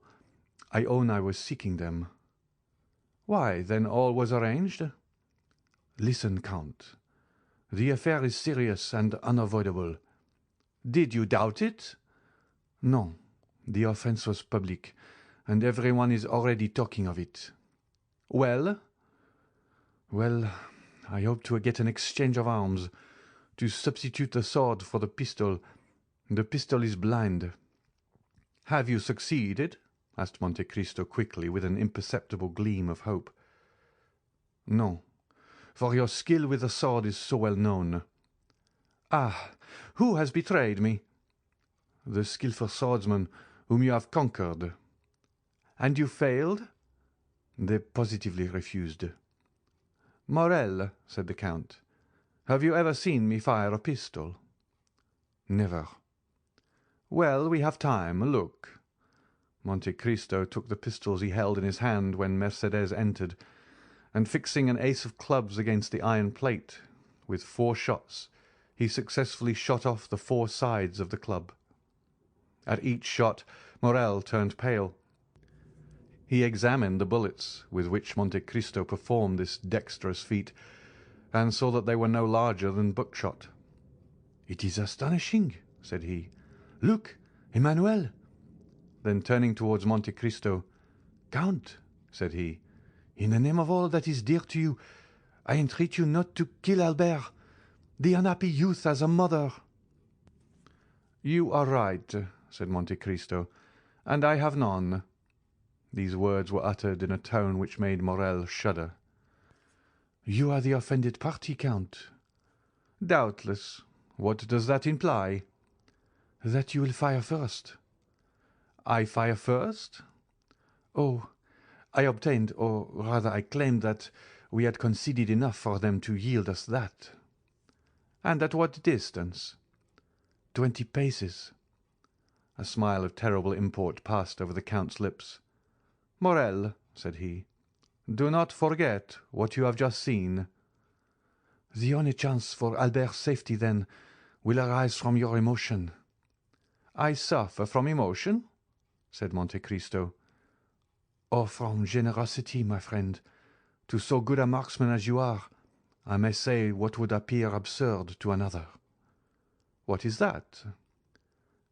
I own I was seeking them." "Why, then all was arranged?" "Listen, Count. The affair is serious and unavoidable." "Did you doubt it?" "No. The offence was public, and everyone is already talking of it." "Well?" "Well, I hope to get an exchange of arms, to substitute the sword for the pistol. The pistol is blind." "Have you succeeded?" asked Monte Cristo quickly, with an imperceptible gleam of hope. "No, for your skill with the sword is so well known." "Ah, who has betrayed me?" "The skilful swordsman whom you have conquered." "And you failed?" "They positively refused." "Morrel," said the Count, "have you ever seen me fire a pistol?" "Never." "Well, we have time. Look." Monte Cristo took the pistols he held in his hand when Mercédès entered, and fixing an ace of clubs against the iron plate, with 4 shots, he successfully shot off the 4 sides of the club. At each shot Morrel turned pale. He examined the bullets with which Monte Cristo performed this dexterous feat, and saw that they were no larger than buckshot. "It is astonishing," said he. "Look, Emmanuel." Then turning towards Monte Cristo, "Count," said he, "in the name of all that is dear to you, I entreat you not to kill Albert. The unhappy youth has a mother." "You are right," said Monte Cristo, "and I have none." These words were uttered in a tone which made Morrel shudder. "You are the offended party, Count." "Doubtless. What does that imply?" "That you will fire first." "I fire first?" "Oh, I obtained, or rather I claimed that we had conceded enough for them to yield us that." "And at what distance?" 20 paces. A smile of terrible import passed over the Count's lips. "Morrel," said he, "do not forget what you have just seen." "The only chance for Albert's safety, then, will arise from your emotion." "I suffer from emotion?" said Monte Cristo. "Or from generosity, my friend. To so good a marksman as you are, I may say what would appear absurd to another." "What is that?"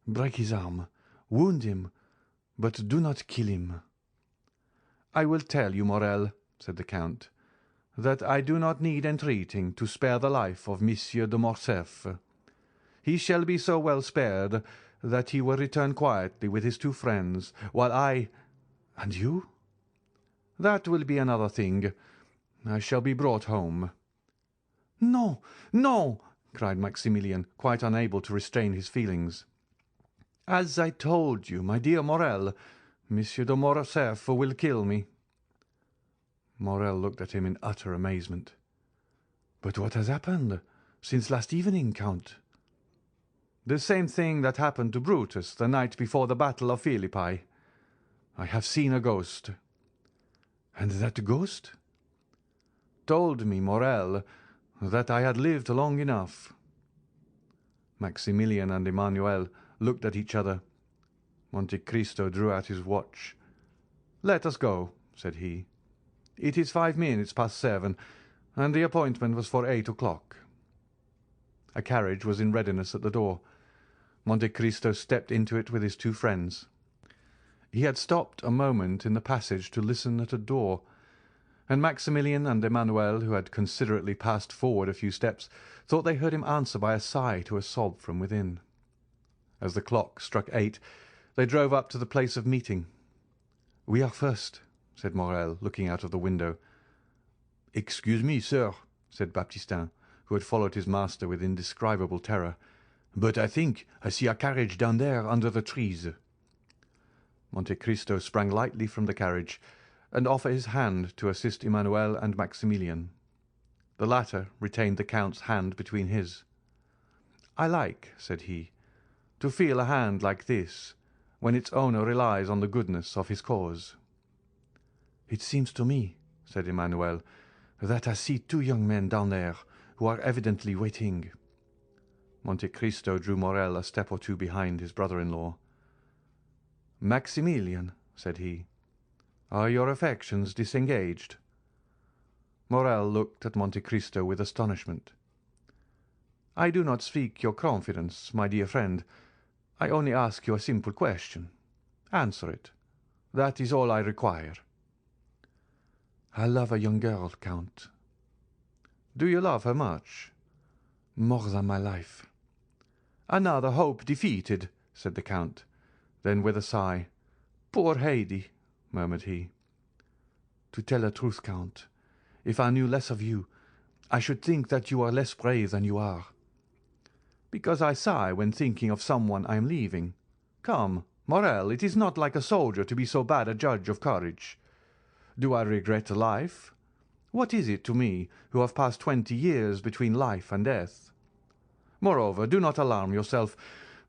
"Break his arm, wound him, but do not kill him." "I will tell you, Morrel," said the Count, "that I do not need entreating to spare the life of Monsieur de Morcerf. He shall be so well spared that he will return quietly with his 2 friends, while I— "And you?" "That will be another thing. I shall be brought home." "No, no!" cried Maximilian, quite unable to restrain his feelings. "As I told you, my dear Morrel, Monsieur de Morcerf will kill me." Morrel looked at him in utter amazement. "But what has happened since last evening, Count?" "The same thing that happened to Brutus the night before the battle of Philippi. I have seen a ghost." "And that ghost?" "Told me, Morrel, that I had lived long enough." Maximilian and Emmanuel looked at each other. Monte Cristo drew out his watch. "Let us go," said he. "It is 5 minutes past 7, and the appointment was for 8 o'clock." A carriage was in readiness at the door. Monte Cristo stepped into it with his 2 friends. He had stopped a moment in the passage to listen at a door, and Maximilian and Emmanuel, who had considerately passed forward a few steps, thought they heard him answer by a sigh to a sob from within. As the clock struck 8, they drove up to the place of meeting. "We are first," said Morrel, looking out of the window. "Excuse me, sir," said Baptistin, who had followed his master with indescribable terror, "but I think I see a carriage down there under the trees." Monte Cristo sprang lightly from the carriage, and offered his hand to assist Emmanuel and Maximilian. The latter retained the Count's hand between his. "I like," said he, "to feel a hand like this, when its owner relies on the goodness of his cause." "It seems to me," said Emmanuel, "that I see 2 young men down there who are evidently waiting." Monte Cristo drew Morrel a step or 2 behind his brother-in-law. "Maximilian," said he, "are your affections disengaged?" Morrel looked at Monte Cristo with astonishment. "I do not seek your confidence, my dear friend. I only ask you a simple question. Answer it. That is all I require." "I love a young girl, Count." "Do you love her much?" "More than my life." "Another hope defeated," said the Count. Then with a sigh, "Poor Haydée," murmured he. "To tell the truth, Count, if I knew less of you, I should think that you are less brave than you are." "Because I sigh when thinking of someone I am leaving. Come, Morrel, it is not like a soldier to be so bad a judge of courage. Do I regret life? What is it to me, who have passed 20 years between life and death? Moreover, do not alarm yourself,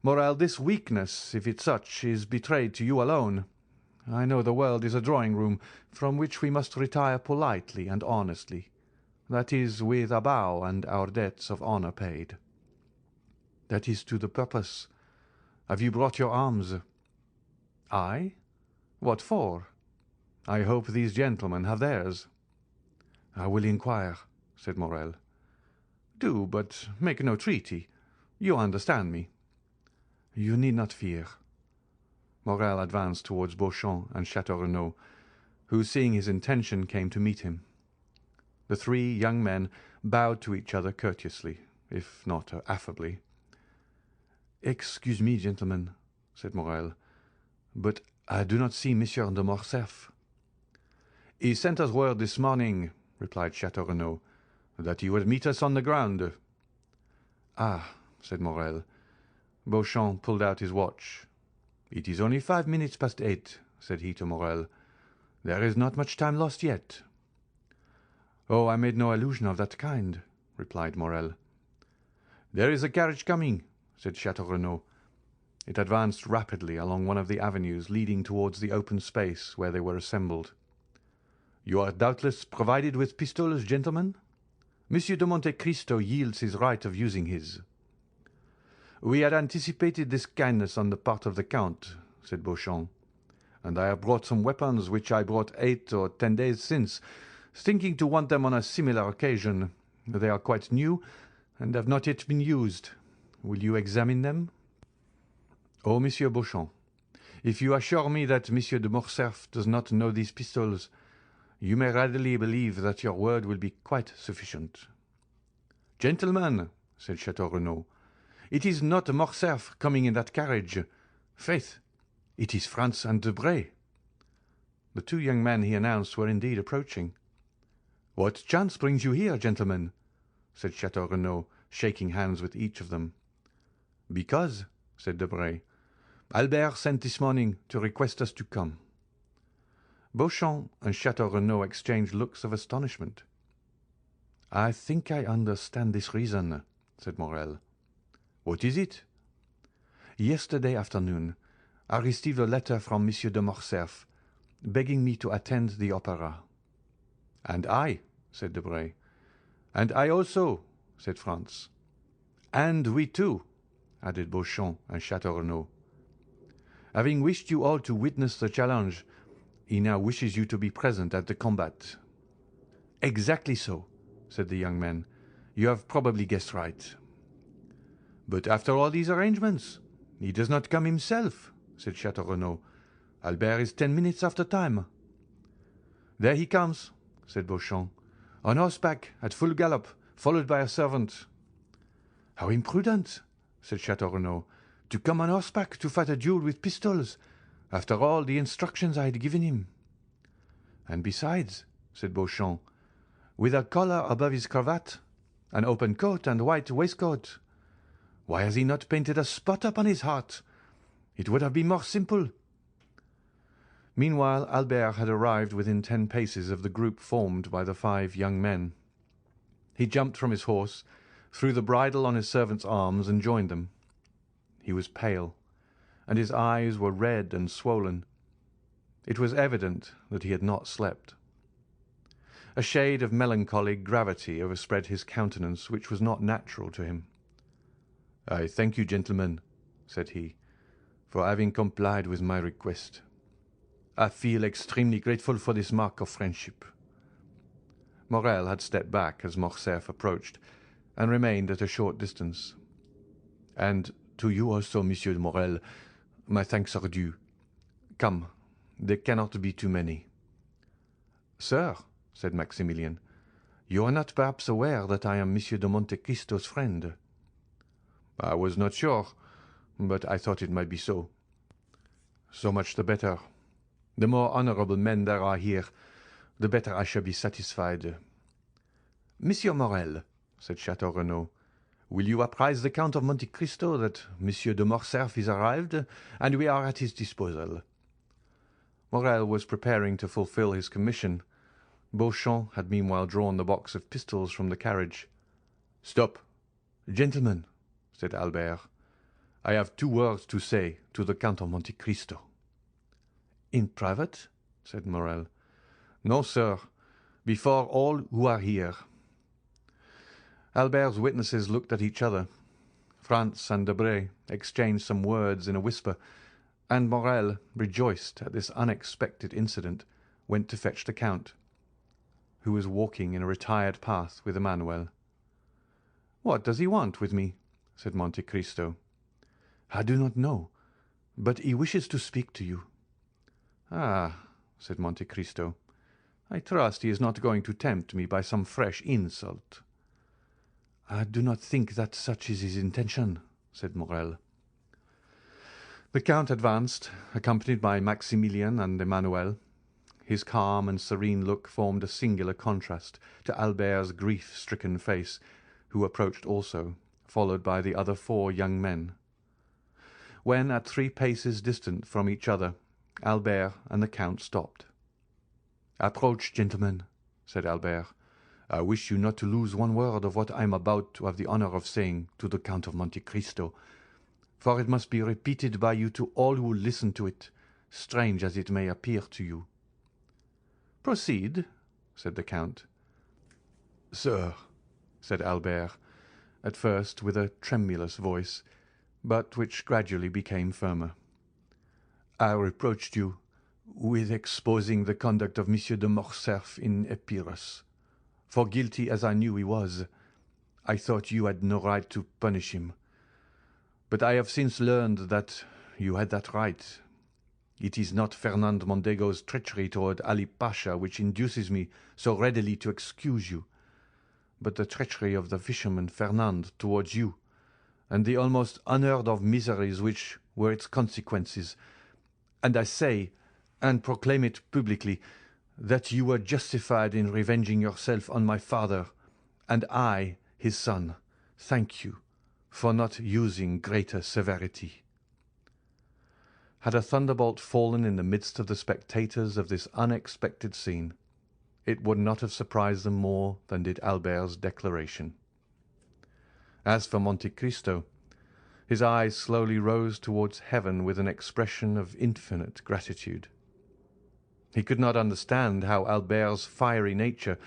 Morrel. This weakness, if it's such, is betrayed to you alone. I know the world is a drawing-room from which we must retire politely and honestly. That is, with a bow and our debts of honour paid. That is to the purpose. Have you brought your arms? I? What for? I hope these gentlemen have theirs. I will inquire, said Morel. Do, but make no treaty. You understand me. You need not fear. Morel advanced towards Beauchamp and Chateau Renaud, who, seeing his intention, came to meet him. The three young men bowed to each other courteously, if not affably. "Excuse me, gentlemen," said Morel, "but I do not see Monsieur de Morcerf." "He sent us word this morning," replied Chateau Renaud, "that he would meet us on the ground." "Ah," said Morel. Beauchamp pulled out his watch. "It is only 5 minutes past 8, said he to Morel. "There is not much time lost yet." "Oh, I made no allusion of that kind," replied Morel. "There is a carriage coming," said Chateau Renaud. It advanced rapidly along one of the avenues leading towards the open space where they were assembled. "You are doubtless provided with pistols, gentlemen? Monsieur de Monte Cristo yields his right of using his." "We had anticipated this kindness on the part of the Count," said Beauchamp, "and I have brought some weapons which I brought 8 or 10 days since, thinking to want them on a similar occasion. They are quite new, and have not yet been used. Will you examine them?" "Oh, Monsieur Beauchamp, if you assure me that Monsieur de Morcerf does not know these pistols, you may readily believe that your word will be quite sufficient." "Gentlemen," said Chateau Renaud, "it is not Morcerf coming in that carriage. Faith, it is Franz and Debray." The two young men he announced were indeed approaching. "What chance brings you here, gentlemen?" said Chateau Renaud, shaking hands with each of them. "Because," said Debray, "Albert sent this morning to request us to come." Beauchamp and Chateau Renaud exchanged looks of astonishment. "I think I understand this reason," said Morel. "What is it?" "Yesterday afternoon I received a letter from Monsieur de Morcerf, begging me to attend the opera." "And I," said Debray. "And I also," said Franz. "And we too," added Beauchamp and Chateau Renaud. "Having wished you all to witness the challenge, he now wishes you to be present at the combat." "Exactly so," said the young men. "You have probably guessed right." "But after all these arrangements, he does not come himself," said Chateau Renaud. "Albert is 10 minutes after time." "There he comes," said Beauchamp, "on horseback, at full gallop, followed by a servant." "How imprudent," said Chateau Renaud, "to come on horseback to fight a duel with pistols, after all the instructions I had given him." "And besides," said Beauchamp, "with a collar above his cravat, an open coat and white waistcoat. Why has he not painted a spot upon his heart? It would have been more simple." Meanwhile Albert had arrived within 10 paces of the group formed by the 5 young men. He jumped from his horse, threw the bridle on his servant's arms, and joined them. He was pale, and his eyes were red and swollen. It was evident that he had not slept. A shade of melancholy gravity overspread his countenance which was not natural to him. "I thank you, gentlemen," said he, "for having complied with my request. I feel extremely grateful for this mark of friendship." Morel had stepped back as Morcerf approached, and remained at a short distance. "And to you also, Monsieur Morel, my thanks are due. Come, there cannot be too many." "Sir," said Maximilian, "you are not perhaps aware that I am Monsieur de Monte Cristo's friend?" "I was not sure, but I thought it might be so." "So much the better. The more honourable men there are here, the better I shall be satisfied." "Monsieur Morel," said Chateau Renaud, "will you apprise the Count of Monte Cristo that Monsieur de Morcerf is arrived, and we are at his disposal?" Morel was preparing to fulfil his commission. Beauchamp had meanwhile drawn the box of pistols from the carriage. "Stop, gentlemen," said Albert. "I have 2 words to say to the Count of Monte Cristo." In private?" said Morrel. "No, sir, before all who are here." Albert's witnesses looked at each other. Franz and Debray exchanged some words in a whisper, and Morrel, rejoiced at this unexpected incident, went to fetch the Count, who was walking in a retired path with Emmanuel. "What does he want with me?" said Monte Cristo. "I do not know, but he wishes to speak to you." "Ah," said Monte Cristo, "I trust he is not going to tempt me by some fresh insult." "I do not think that such is his intention," said Morrel. The Count advanced, accompanied by Maximilian and Emmanuel. His calm and serene look formed a singular contrast to Albert's grief-stricken face, who approached also, followed by the other 4 young men. When at 3 paces distant from each other, Albert and the Count stopped. "Approach, gentlemen," said Albert. "I wish you not to lose one word of what I am about to have the honor of saying to the Count of Monte Cristo, for it must be repeated by you to all who will listen to it, strange as it may appear to you." "Proceed," said the Count. "Sir," said Albert, at first with a tremulous voice, but which gradually became firmer, "I reproached you with exposing the conduct of Monsieur de Morcerf in Epirus. For guilty as I knew he was, I thought you had no right to punish him. But I have since learned that you had that right. It is not Fernand Mondego's treachery toward Ali Pasha which induces me so readily to excuse you, but the treachery of the fisherman Fernand towards you, and the almost unheard-of miseries which were its consequences. And I say, and proclaim it publicly, that you were justified in revenging yourself on my father, and I, his son, thank you for not using greater severity." Had a thunderbolt fallen in the midst of the spectators of this unexpected scene, it would not have surprised them more than did Albert's declaration. As for Monte Cristo, his eyes slowly rose towards heaven with an expression of infinite gratitude. He could not understand how Albert's fiery nature,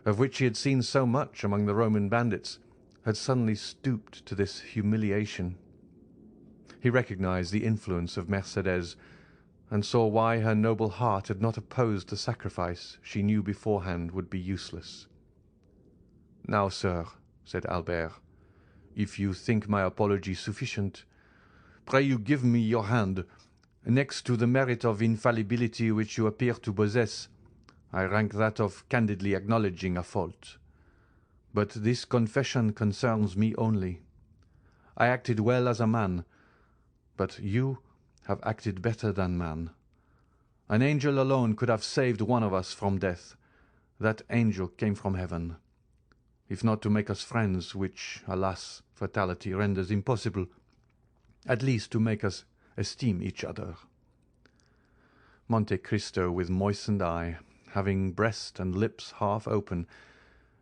of which he had seen so much among the Roman bandits, had suddenly stooped to this humiliation. He recognized the influence of Mercédès, and saw why her noble heart had not opposed the sacrifice she knew beforehand would be useless. "Now, sir," said Albert, "if you think my apology sufficient, pray you give me your hand. Next to the merit of infallibility which you appear to possess, I rank that of candidly acknowledging a fault. But this confession concerns me only. I acted well as a man, but you have acted better than man. An angel alone could have saved one of us from death. That angel came from heaven, if not to make us friends, which, alas, fatality renders impossible, at least to make us esteem each other." Monte Cristo, with moistened eye, having breast and lips half open,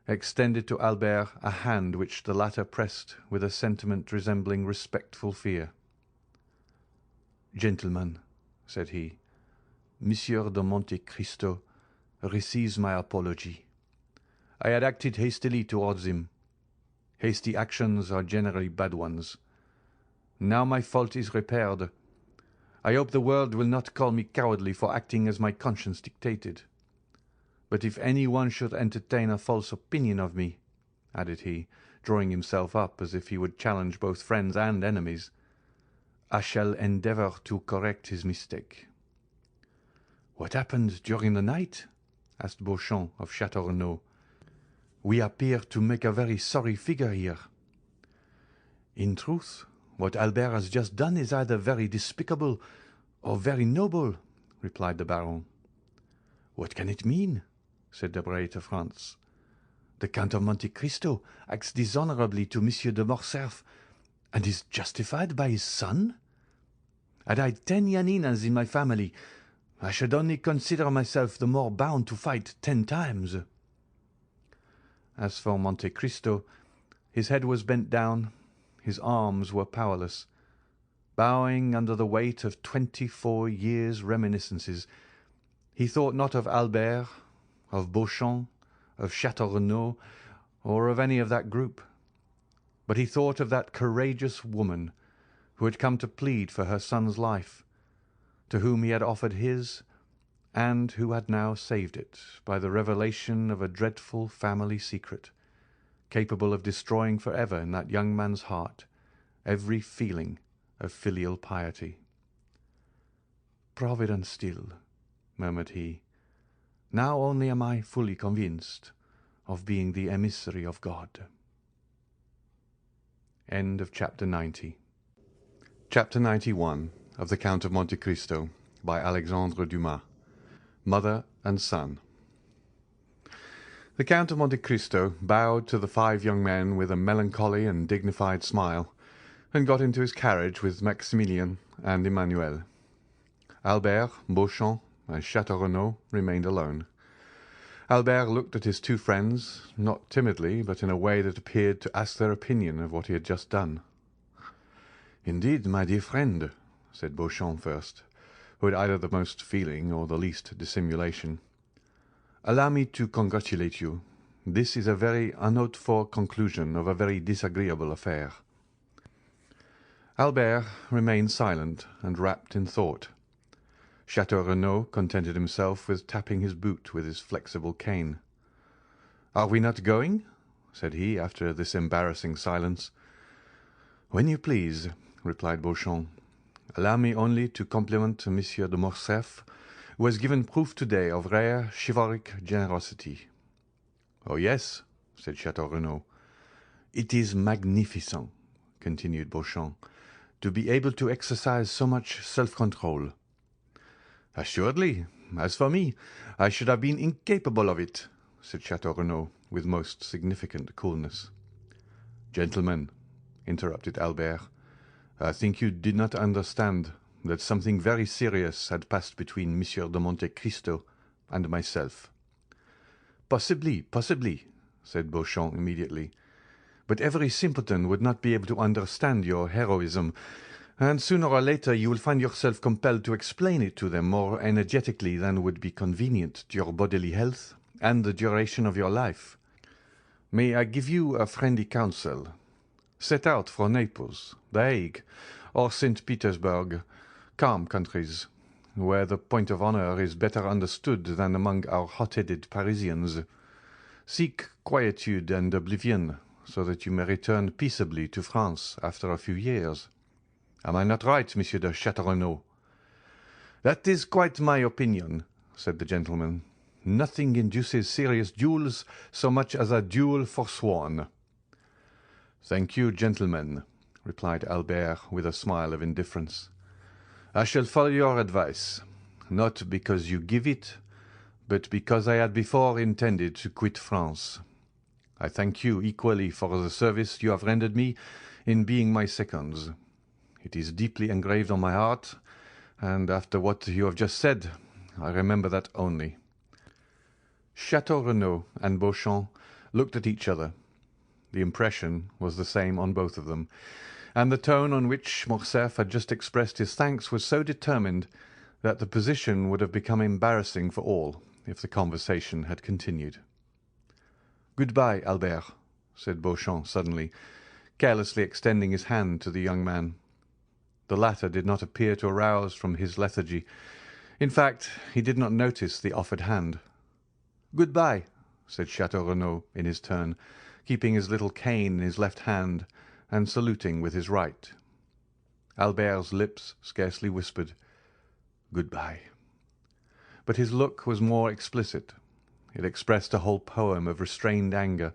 extended to Albert a hand which the latter pressed with a sentiment resembling respectful fear. "Gentlemen," said he, "Monsieur de Monte Cristo receives my apology. I had acted hastily towards him. Hasty actions are generally bad ones. Now my fault is repaired. I hope the world will not call me cowardly for acting as my conscience dictated. But if anyone should entertain a false opinion of me," added he, drawing himself up as if he would challenge both friends and enemies, "I shall endeavour to correct his mistake." "What happened during the night?" asked Beauchamp of Château Renaud. "We appear to make a very sorry figure here." "In truth, what Albert has just done is either very despicable or very noble," replied the Baron. "What can it mean?" said Debray to Franz. "The Count of Monte Cristo acts dishonourably to Monsieur de Morcerf, and is justified by his son? Had I 10 Yaninas in my family, I should only consider myself the more bound to fight 10 times." As for Monte Cristo, his head was bent down, his arms were powerless. bowing under the weight of 24 years' reminiscences. He thought not of Albert, of Beauchamp, of Château Renaud, or of any of that group, but he thought of that courageous woman who had come to plead for her son's life, to whom he had offered his, and who had now saved it by the revelation of a dreadful family secret, capable of destroying for ever in that young man's heart every feeling of filial piety. "Providence still," murmured he. "Now only am I fully convinced of being the emissary of God." End of chapter 90. Chapter 91 of the Count of Monte Cristo by Alexandre Dumas. Mother and Son. The Count of Monte Cristo bowed to the 5 young men with a melancholy and dignified smile, and got into his carriage with Maximilien and Emmanuel. Albert, Beauchamp, and Château Renaud remained alone. Albert looked at his 2 friends, not timidly, but in a way that appeared to ask their opinion of what he had just done. "Indeed, my dear friend," said Beauchamp first, who had either the most feeling or the least dissimulation, "allow me to congratulate you. This is a very unhoped-for conclusion of a very disagreeable affair." Albert remained silent and wrapped in thought. Château Renaud contented himself with tapping his boot with his flexible cane. "Are we not going?" said he, after this embarrassing silence. "When you please," replied Beauchamp. "Allow me only to compliment Monsieur de Morcerf, who has given proof today of rare chivalric generosity." "Oh, yes," said Château Renaud. "It is magnificent," continued Beauchamp, "to be able to exercise so much self-control." "Assuredly. As for me, I should have been incapable of it," said Château Renaud, with most significant coolness. "Gentlemen," interrupted Albert, "I think you did not understand that something very serious had passed between Monsieur de Monte Cristo and myself." "Possibly, possibly," said Beauchamp immediately, "but every simpleton would not be able to understand your heroism, and sooner or later you will find yourself compelled to explain it to them more energetically than would be convenient to your bodily health and the duration of your life. May I give you a friendly counsel? Set out for Naples, The Hague, or St. Petersburg, calm countries, where the point of honour is better understood than among our hot-headed Parisians. Seek quietude and oblivion, so that you may return peaceably to France after a few years. Am I not right, Monsieur de Château Renaud?" "That is quite my opinion," said the gentleman. "Nothing induces serious duels so much as a duel forsworn." "Thank you, gentlemen," replied Albert with a smile of indifference. "I shall follow your advice, not because you give it, but because I had before intended to quit France. I thank you equally for the service you have rendered me in being my seconds. It is deeply engraved on my heart, and after what you have just said, I remember that only." Château Renaud and Beauchamp looked at each other. The impression was the same on both of them, and the tone on which Morcerf had just expressed his thanks was so determined that the position would have become embarrassing for all if the conversation had continued. "Good-bye, Albert," said Beauchamp suddenly, carelessly extending his hand to the young man. The latter did not appear to arouse from his lethargy. In fact, he did not notice the offered hand. "Good-bye," said Château Renaud in his turn, keeping his little cane in his left hand and saluting with his right. Albert's lips scarcely whispered, "Good-bye," but his look was more explicit. It expressed a whole poem of restrained anger,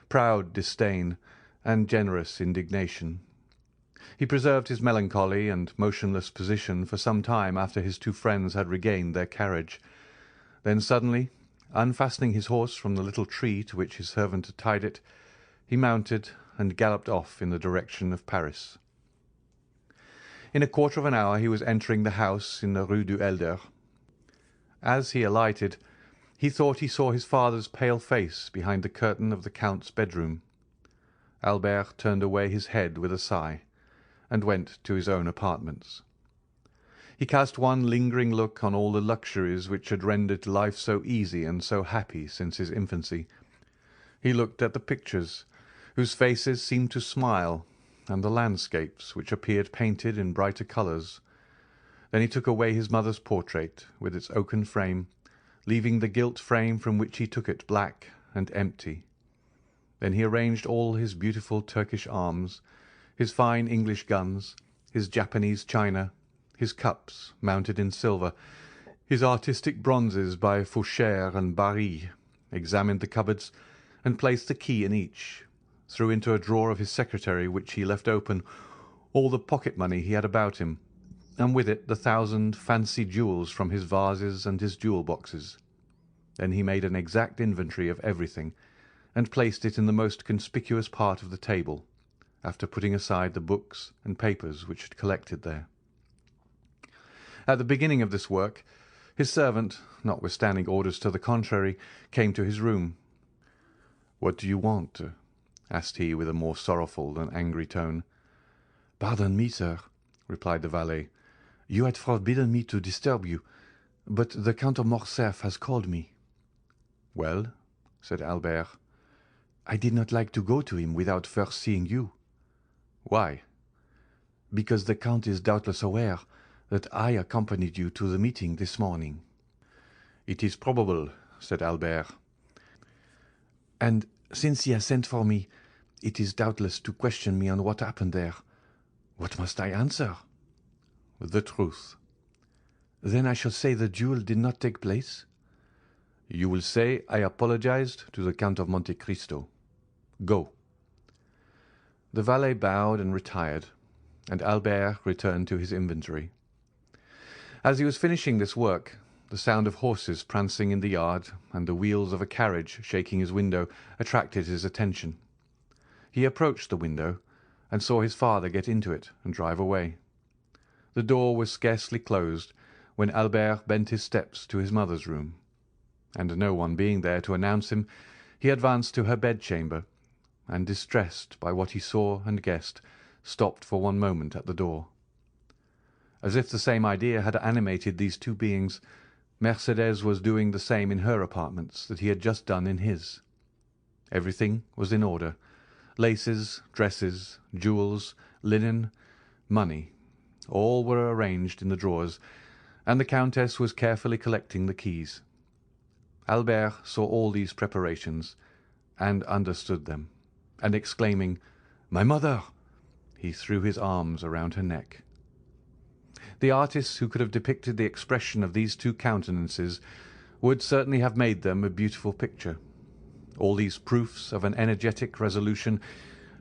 proud disdain, and generous indignation. He preserved his melancholy and motionless position for some time after his 2 friends had regained their carriage. Then suddenly, unfastening his horse from the little tree to which his servant had tied it, he mounted and galloped off in the direction of Paris. In a quarter of an hour he was entering the house in the Rue du Helder. As he alighted, he thought he saw his father's pale face behind the curtain of the Count's bedroom. Albert turned away his head with a sigh, and went to his own apartments. He cast one lingering look on all the luxuries which had rendered life so easy and so happy since his infancy. He looked at the pictures, whose faces seemed to smile, and the landscapes, which appeared painted in brighter colours. Then he took away his mother's portrait, with its oaken frame, leaving the gilt frame from which he took it black and empty. Then he arranged all his beautiful Turkish arms, his fine English guns, his Japanese china, his cups mounted in silver, his artistic bronzes by Foucher and Barye, examined the cupboards, and placed the key in each, threw into a drawer of his secretary, which he left open, all the pocket-money he had about him, and with it the 1,000 fancy jewels from his vases and his jewel-boxes. Then he made an exact inventory of everything, and placed it in the most conspicuous part of the table, after putting aside the books and papers which had collected there. At the beginning of this work, his servant, notwithstanding orders to the contrary, came to his room. "What do you want?" asked he, with a more sorrowful than angry tone. "Pardon me, sir," replied the valet. "You had forbidden me to disturb you, but the Count of Morcerf has called me." "Well?" said Albert. "I did not like to go to him without first seeing you." "Why?" "Because the Count is doubtless aware that I accompanied you to the meeting this morning." "It is probable," said Albert. "And since he has sent for me, it is doubtless to question me on what happened there. What must I answer?" "The truth." "Then I shall say the duel did not take place?" "You will say I apologized to the Count of Monte Cristo. Go." The valet bowed and retired, and Albert returned to his inventory. As he was finishing this work, the sound of horses prancing in the yard and the wheels of a carriage shaking his window attracted his attention. He approached the window, and saw his father get into it and drive away. The door was scarcely closed when Albert bent his steps to his mother's room, and no one being there to announce him, he advanced to her bedchamber, and, distressed by what he saw and guessed, stopped for one moment at the door. As if the same idea had animated these two beings, Mercédès was doing the same in her apartments that he had just done in his. Everything was in order: laces, dresses, jewels, linen, money, all were arranged in the drawers, and the Countess was carefully collecting the keys. Albert saw all these preparations, and understood them, and exclaiming, "My mother!" he threw his arms around her neck. The artists who could have depicted the expression of these two countenances would certainly have made them a beautiful picture. All these proofs of an energetic resolution,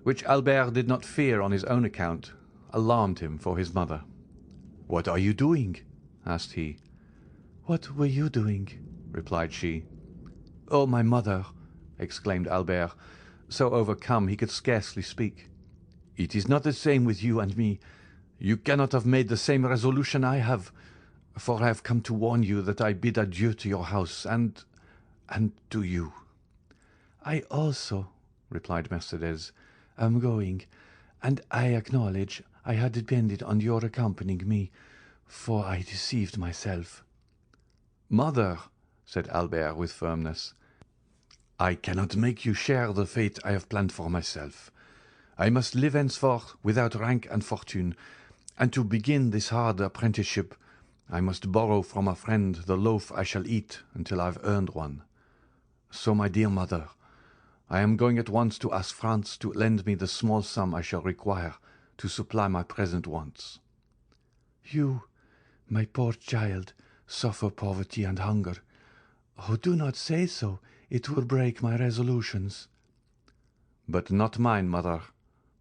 which Albert did not fear on his own account, alarmed him for his mother. "What are you doing?" asked he. "What were you doing?" replied she. "Oh, my mother!" exclaimed Albert, so overcome he could scarcely speak. "It is not the same with you and me. You cannot have made the same resolution I have, for I have come to warn you that I bid adieu to your house and to you." "I also," replied Mercédès, "am going, and I acknowledge I had depended on your accompanying me, for I deceived myself." "Mother," said Albert with firmness, "I cannot make you share the fate I have planned for myself. I must live henceforth without rank and fortune, and to begin this hard apprenticeship I must borrow from a friend the loaf I shall eat until I have earned one. So, my dear mother, I am going at once to ask France to lend me the small sum I shall require to supply my present wants." "You, my poor child, suffer poverty and hunger. Oh, do not say so. It will break my resolutions." "But not mine, mother,"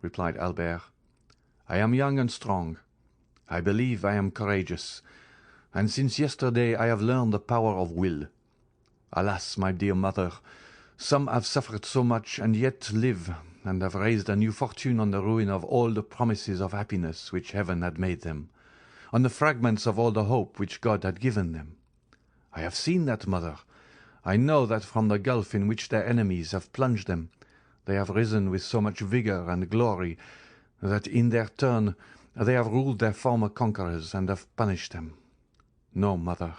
replied Albert. "I am young and strong. I believe I am courageous, and since yesterday I have learned the power of will. Alas, my dear mother, some have suffered so much and yet live, and have raised a new fortune on the ruin of all the promises of happiness which heaven had made them, on the fragments of all the hope which God had given them. I have seen that, mother. I know that from the gulf in which their enemies have plunged them, they have risen with so much vigor and glory that in their turn they have ruled their former conquerors and have punished them. No, mother,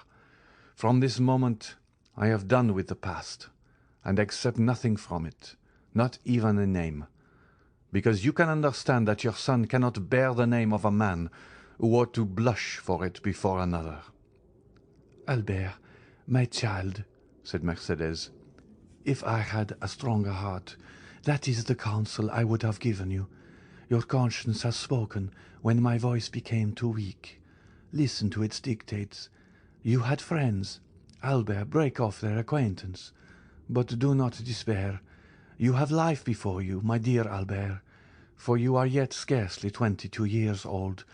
from this moment I have done with the past, and accept nothing from it, not even a name, because you can understand that your son cannot bear the name of a man who ought to blush for it before another." "Albert, my child," said Mercédès, "if I had a stronger heart, that is the counsel I would have given you. Your conscience has spoken when my voice became too weak. Listen to its dictates. You had friends. Albert, break off their acquaintance. But do not despair. You have life before you, my dear Albert, for you are yet scarcely 22 years old,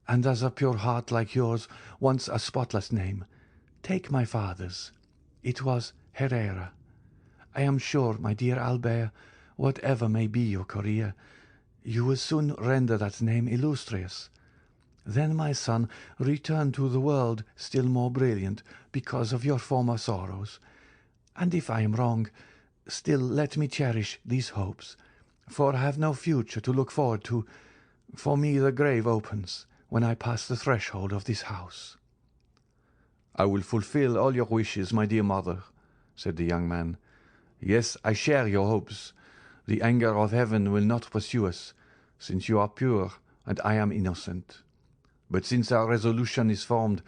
and as a pure heart like yours wants a spotless name, take my father's. It was Herrera. I am sure, my dear Albert, whatever may be your career, you will soon render that name illustrious. Then, my son, return to the world still more brilliant because of your former sorrows. And if I am wrong, still let me cherish these hopes, for I have no future to look forward to. For me the grave opens when I pass the threshold of this house." "I will fulfill all your wishes, my dear mother," said the young man. "Yes, I share your hopes. The anger of heaven will not pursue us, since you are pure and I am innocent. But since our resolution is formed,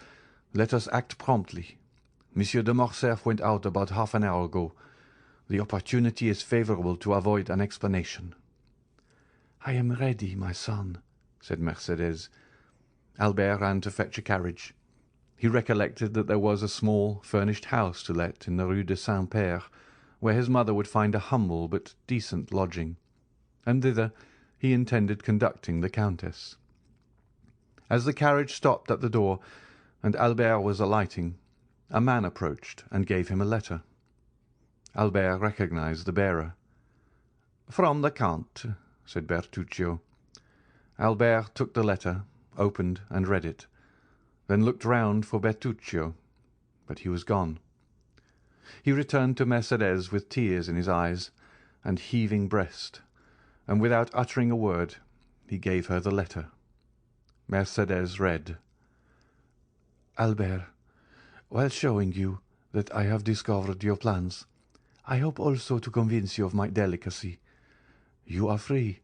let us act promptly. Monsieur de Morcerf went out about half an hour ago. The opportunity is favorable to avoid an explanation." "I am ready, my son," said Mercédès. Albert ran to fetch a carriage. He recollected that there was a small furnished house to let in the Rue de Saint-Père, where his mother would find a humble but decent lodging, and thither he intended conducting the Countess. As the carriage stopped at the door, and Albert was alighting, a man approached and gave him a letter. Albert recognized the bearer. "From the Count," said Bertuccio. Albert took the letter, opened and read it, then looked round for Bertuccio, but he was gone. He returned to Mercédès with tears in his eyes and heaving breast, and without uttering a word he gave her the letter. Mercédès read: "Albert, while showing you that I have discovered your plans, I hope also to convince you of my delicacy. You are free.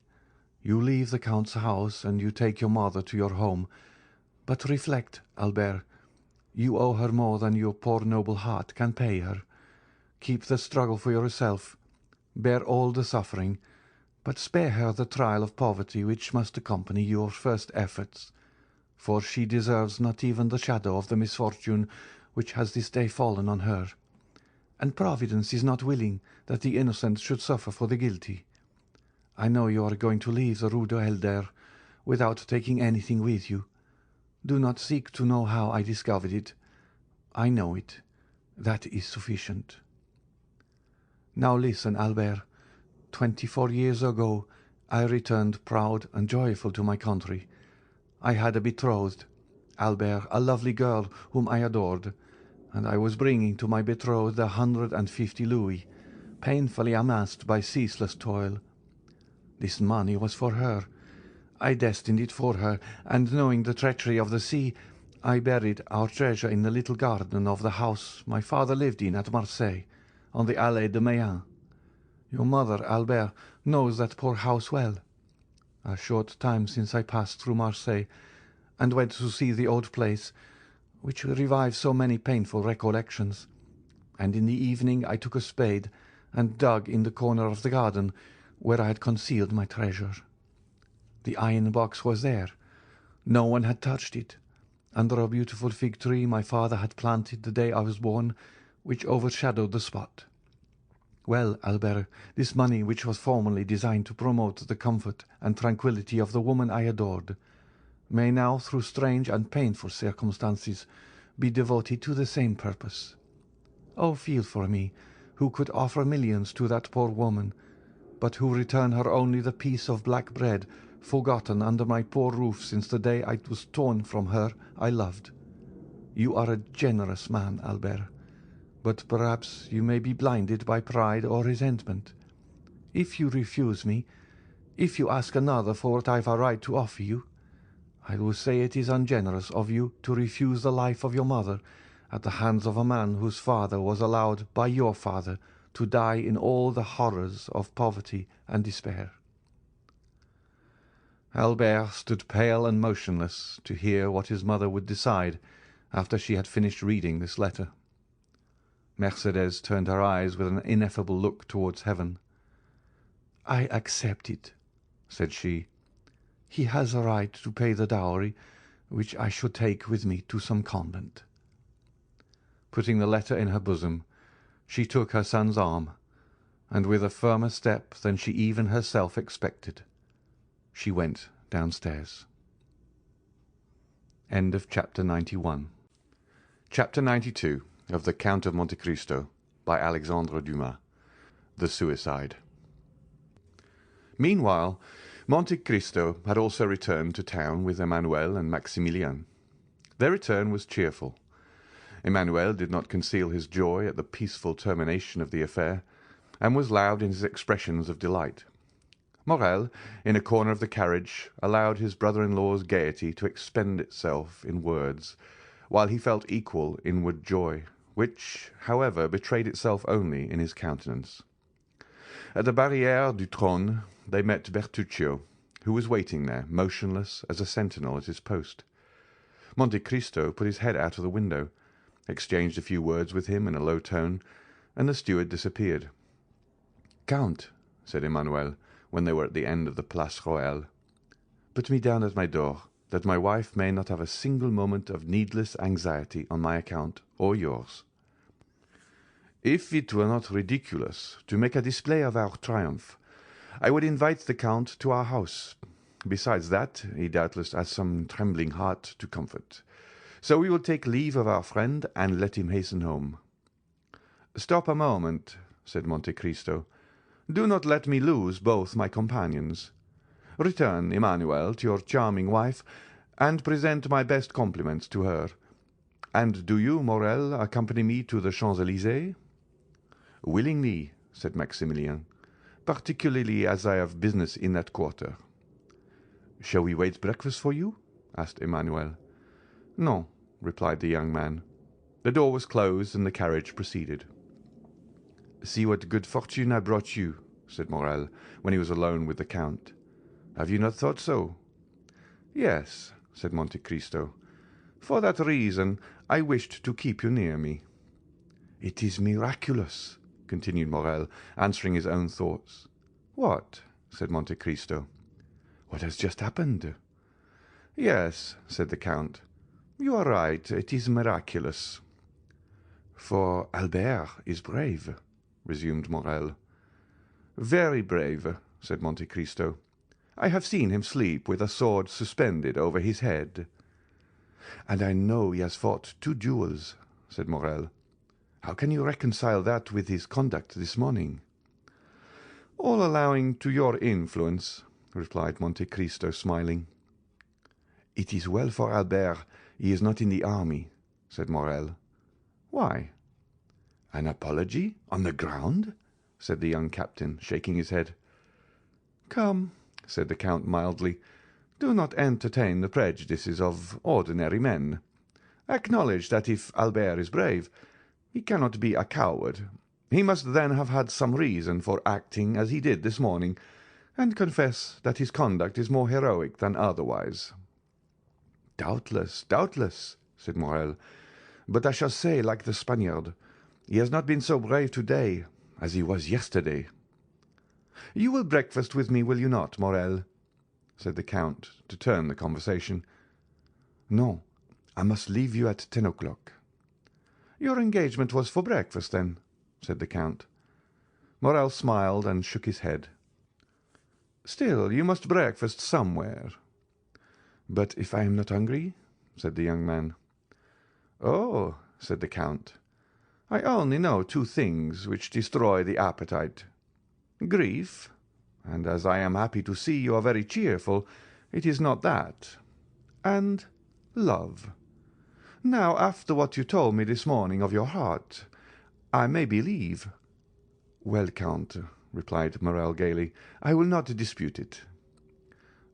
You leave the Count's house and you take your mother to your home. But reflect, Albert, you owe her more than your poor noble heart can pay her. Keep the struggle for yourself. Bear all the suffering, but spare her the trial of poverty which must accompany your first efforts, for she deserves not even the shadow of the misfortune which has this day fallen on her, and Providence is not willing that the innocent should suffer for the guilty. I know you are going to leave the Rue de Helder without taking anything with you. Do not seek to know how I discovered it. I know it. That is sufficient. Now listen, Albert. 24 years ago I returned proud and joyful to my country. I had a betrothed, Albert, a lovely girl whom I adored, and I was bringing to my betrothed 150 louis, painfully amassed by ceaseless toil. This money was for her. I destined it for her, and knowing the treachery of the sea, I buried our treasure in the little garden of the house my father lived in at Marseilles, on the Allée de Meilhan. Your mother, Albert, knows that poor house well. A short time since I passed through Marseilles, and went to see the old place, which revives so many painful recollections, and in the evening I took a spade and dug in the corner of the garden where I had concealed my treasure. The iron box was there. No one had touched it, under a beautiful fig tree my father had planted the day I was born, which overshadowed the spot. Well, Albert, this money, which was formerly designed to promote the comfort and tranquillity of the woman I adored, may now, through strange and painful circumstances, be devoted to the same purpose. Oh, feel for me, who could offer millions to that poor woman, but who return her only the piece of black bread forgotten under my poor roof since the day I was torn from her I loved. You are a generous man, Albert, but perhaps you may be blinded by pride or resentment. If you refuse me, If you ask another for what I've a right to offer you, I will say it is ungenerous of you to refuse the life of your mother at the hands of a man whose father was allowed by your father to die in all the horrors of poverty and despair." Albert stood pale and motionless to hear what his mother would decide after she had finished reading this letter. Mercédès turned her eyes with an ineffable look towards heaven. "I accept it," said she. "He has a right to pay the dowry, which I should take with me to some convent." Putting the letter in her bosom, she took her son's arm, and with a firmer step than she even herself expected, she went downstairs. End of chapter 91. Chapter 92 of the Count of Monte Cristo by Alexandre Dumas. The Suicide. Meanwhile, Monte Cristo had also returned to town with Emmanuel and Maximilien. Their return was cheerful. Emmanuel did not conceal his joy at the peaceful termination of the affair, and was loud in his expressions of delight. Morrel, in a corner of the carriage, allowed his brother-in-law's gaiety to expend itself in words, while he felt equal inward joy, which, however, betrayed itself only in his countenance. At the Barrière du Trône they met Bertuccio, who was waiting there, motionless as a sentinel at his post. Monte Cristo put his head out of the window, exchanged a few words with him in a low tone, and the steward disappeared. "Count," said Emmanuel, when they were at the end of the Place Royale, "put me down at my door, that my wife may not have a single moment of needless anxiety on my account or yours." "If it were not ridiculous to make a display of our triumph, I would invite the Count to our house. Besides that, he doubtless has some trembling heart to comfort. So we will take leave of our friend and let him hasten home." "Stop a moment," said Monte Cristo. "Do not let me lose both my companions. Return, Emmanuel, to your charming wife, and present my best compliments to her. And do you, Morrel, accompany me to the Champs-Élysées?" "Willingly," said Maximilien, "particularly as I have business in that quarter." "Shall we wait breakfast for you?" asked Emmanuel. "No," replied the young man. The door was closed, and the carriage proceeded. "See what good fortune I brought you," said Morrel, when he was alone with the Count. "Have you not thought so?" "Yes," said Monte Cristo. "For that reason I wished to keep you near me." "It is miraculous," continued Morrel, answering his own thoughts. "What?" said Monte Cristo. "What has just happened." "Yes," said the Count. "You are right, it is miraculous." "For Albert is brave," resumed Morrel. "Very brave," said Monte Cristo. "I have seen him sleep with a sword suspended over his head." "And I know he has fought 2 duels," said Morrel. "How can you reconcile that with his conduct this morning?" "All allowing to your influence," replied Monte Cristo, smiling. "It is well for Albert he is not in the army," said Morrel. "Why?" "An apology on the ground?" said the young captain, shaking his head. "Come," said the Count mildly, "do not entertain the prejudices of ordinary men. Acknowledge that if Albert is brave, he cannot be a coward. He must then have had some reason for acting as he did this morning, and confess that his conduct is more heroic than otherwise." "Doubtless, doubtless," said Morrel, "but I shall say, like the Spaniard, he has not been so brave today as he was yesterday." "You will breakfast with me, will you not, Morrel?" said the Count, to turn the conversation. "No, I must leave you at 10 o'clock." "Your engagement was for breakfast, then?" said the Count. Morrel smiled and shook his head. "Still, you must breakfast somewhere." "But if I am not hungry?" said the young man. "Oh," said the Count, "I only know 2 things which destroy the appetite: grief, and as I am happy to see you are very cheerful, it is not that, and love. Now, after what you told me this morning of your heart, I may believe." "Well, Count," replied Morrel gaily, "I will not dispute it.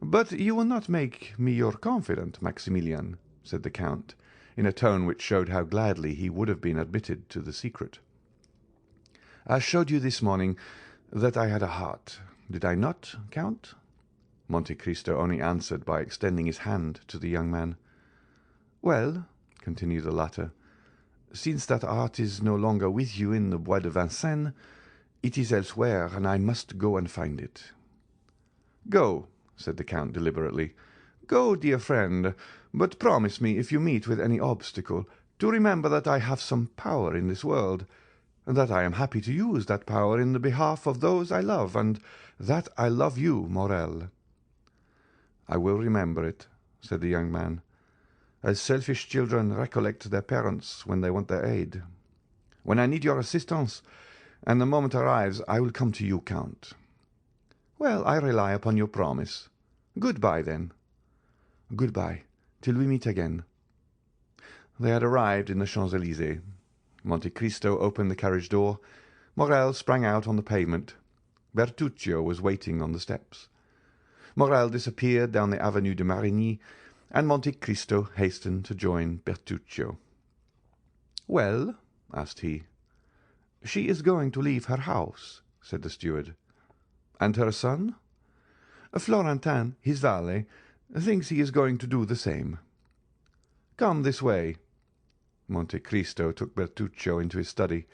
"But you will not make me your confidant, Maximilian," said the Count, in a tone which showed how gladly he would have been admitted to the secret. "I showed you this morning that I had a heart, did I not, Count?" Monte Cristo only answered by extending his hand to the young man. "Well," continued the latter, "since that heart is no longer with you in the Bois de Vincennes, it is elsewhere, and I must go and find it." "Go," said the Count deliberately. "Go, dear friend, but promise me, if you meet with any obstacle, to remember that I have some power in this world, and that I am happy to use that power in the behalf of those I love, and that I love you, Morrel." "I will remember it," said the young man, "as selfish children recollect their parents when they want their aid. When I need your assistance, and the moment arrives, I will come to you, Count." "Well, I rely upon your promise. Good-bye, then." "Good-bye, till we meet again." They had arrived in the Champs-Élysées. Monte Cristo opened the carriage door. Morrel sprang out on the pavement. Bertuccio was waiting on the steps. Morrel disappeared down the Avenue de Marigny, and Monte Cristo hastened to join Bertuccio. "Well?" asked he. "She is going to leave her house," said the steward. "And her son?" "Florentin, his valet, thinks he is going to do the same." "Come this way." Monte Cristo took Bertuccio into his study,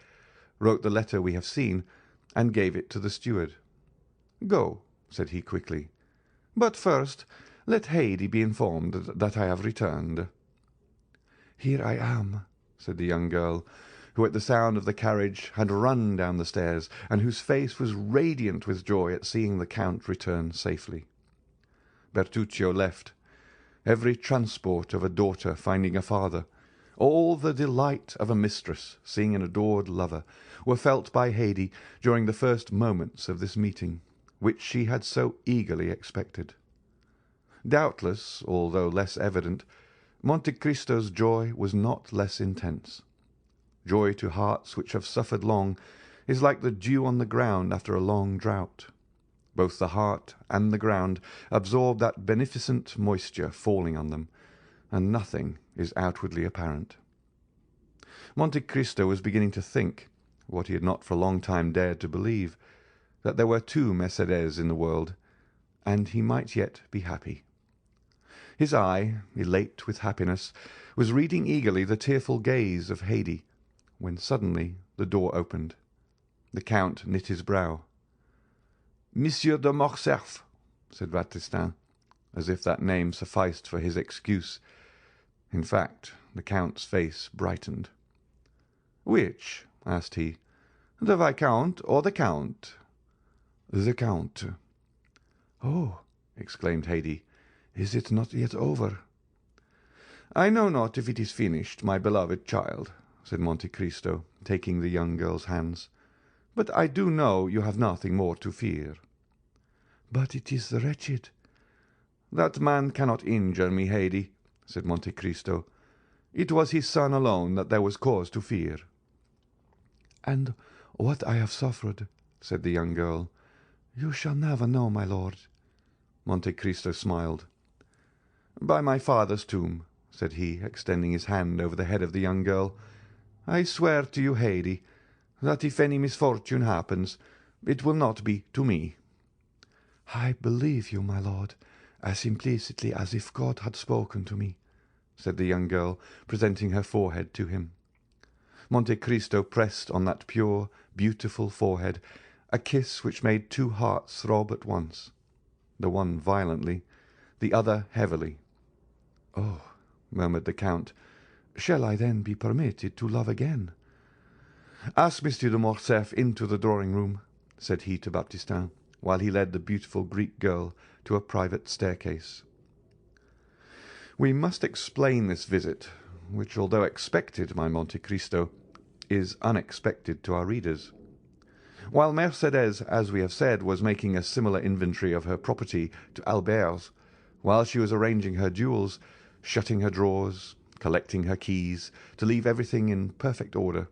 wrote the letter we have seen, and gave it to the steward. "Go," said he quickly. "But first let Haydée be informed that I have returned." "Here I am," said the young girl, who at the sound of the carriage had run down the stairs, and whose face was radiant with joy at seeing the Count return safely. Bertuccio left. Every transport of a daughter finding a father, all the delight of a mistress seeing an adored lover, were felt by Haydée during the first moments of this meeting, which she had so eagerly expected. Doubtless, although less evident, Monte Cristo's joy was not less intense. Joy to hearts which have suffered long is like the dew on the ground after a long drought. Both the heart and the ground absorb that beneficent moisture falling on them, and nothing is outwardly apparent. Monte Cristo was beginning to think, what he had not for a long time dared to believe, that there were two Mercédès in the world, and he might yet be happy. His eye, elate with happiness, was reading eagerly the tearful gaze of Haydée, when suddenly the door opened. The Count knit his brow. "Monsieur de Morcerf," said Baptistin, as if that name sufficed for his excuse. In fact, the Count's face brightened. "Which?" asked he. "The Viscount or the Count?" "The Count." "Oh!" exclaimed Haydée, "is it not yet over?" "I know not if it is finished, my beloved child," said Monte Cristo, taking the young girl's hands, "but I do know you have nothing more to fear." "But it is wretched." "That man cannot injure me, Haydée," said Monte Cristo. "It was his son alone that there was cause to fear." "And what I have suffered," said the young girl, "you shall never know, my lord." Monte Cristo smiled. "By my father's tomb," said he, extending his hand over the head of the young girl, "I swear to you, Haydée, that if any misfortune happens, it will not be to me." "I believe you, my lord, as implicitly as if God had spoken to me," said the young girl, presenting her forehead to him. Monte Cristo pressed on that pure, beautiful forehead a kiss which made two hearts throb at once, the one violently, the other heavily. "Oh," murmured the Count, "shall I then be permitted to love again?" "Ask Monsieur de Morcerf into the drawing-room," said he to Baptistin, while he led the beautiful Greek girl to a private staircase. We must explain this visit, which, although expected by Monte Cristo, is unexpected to our readers. While Mercédès, as we have said, was making a similar inventory of her property to Albert's, while she was arranging her jewels, shutting her drawers, collecting her keys, to leave everything in perfect order,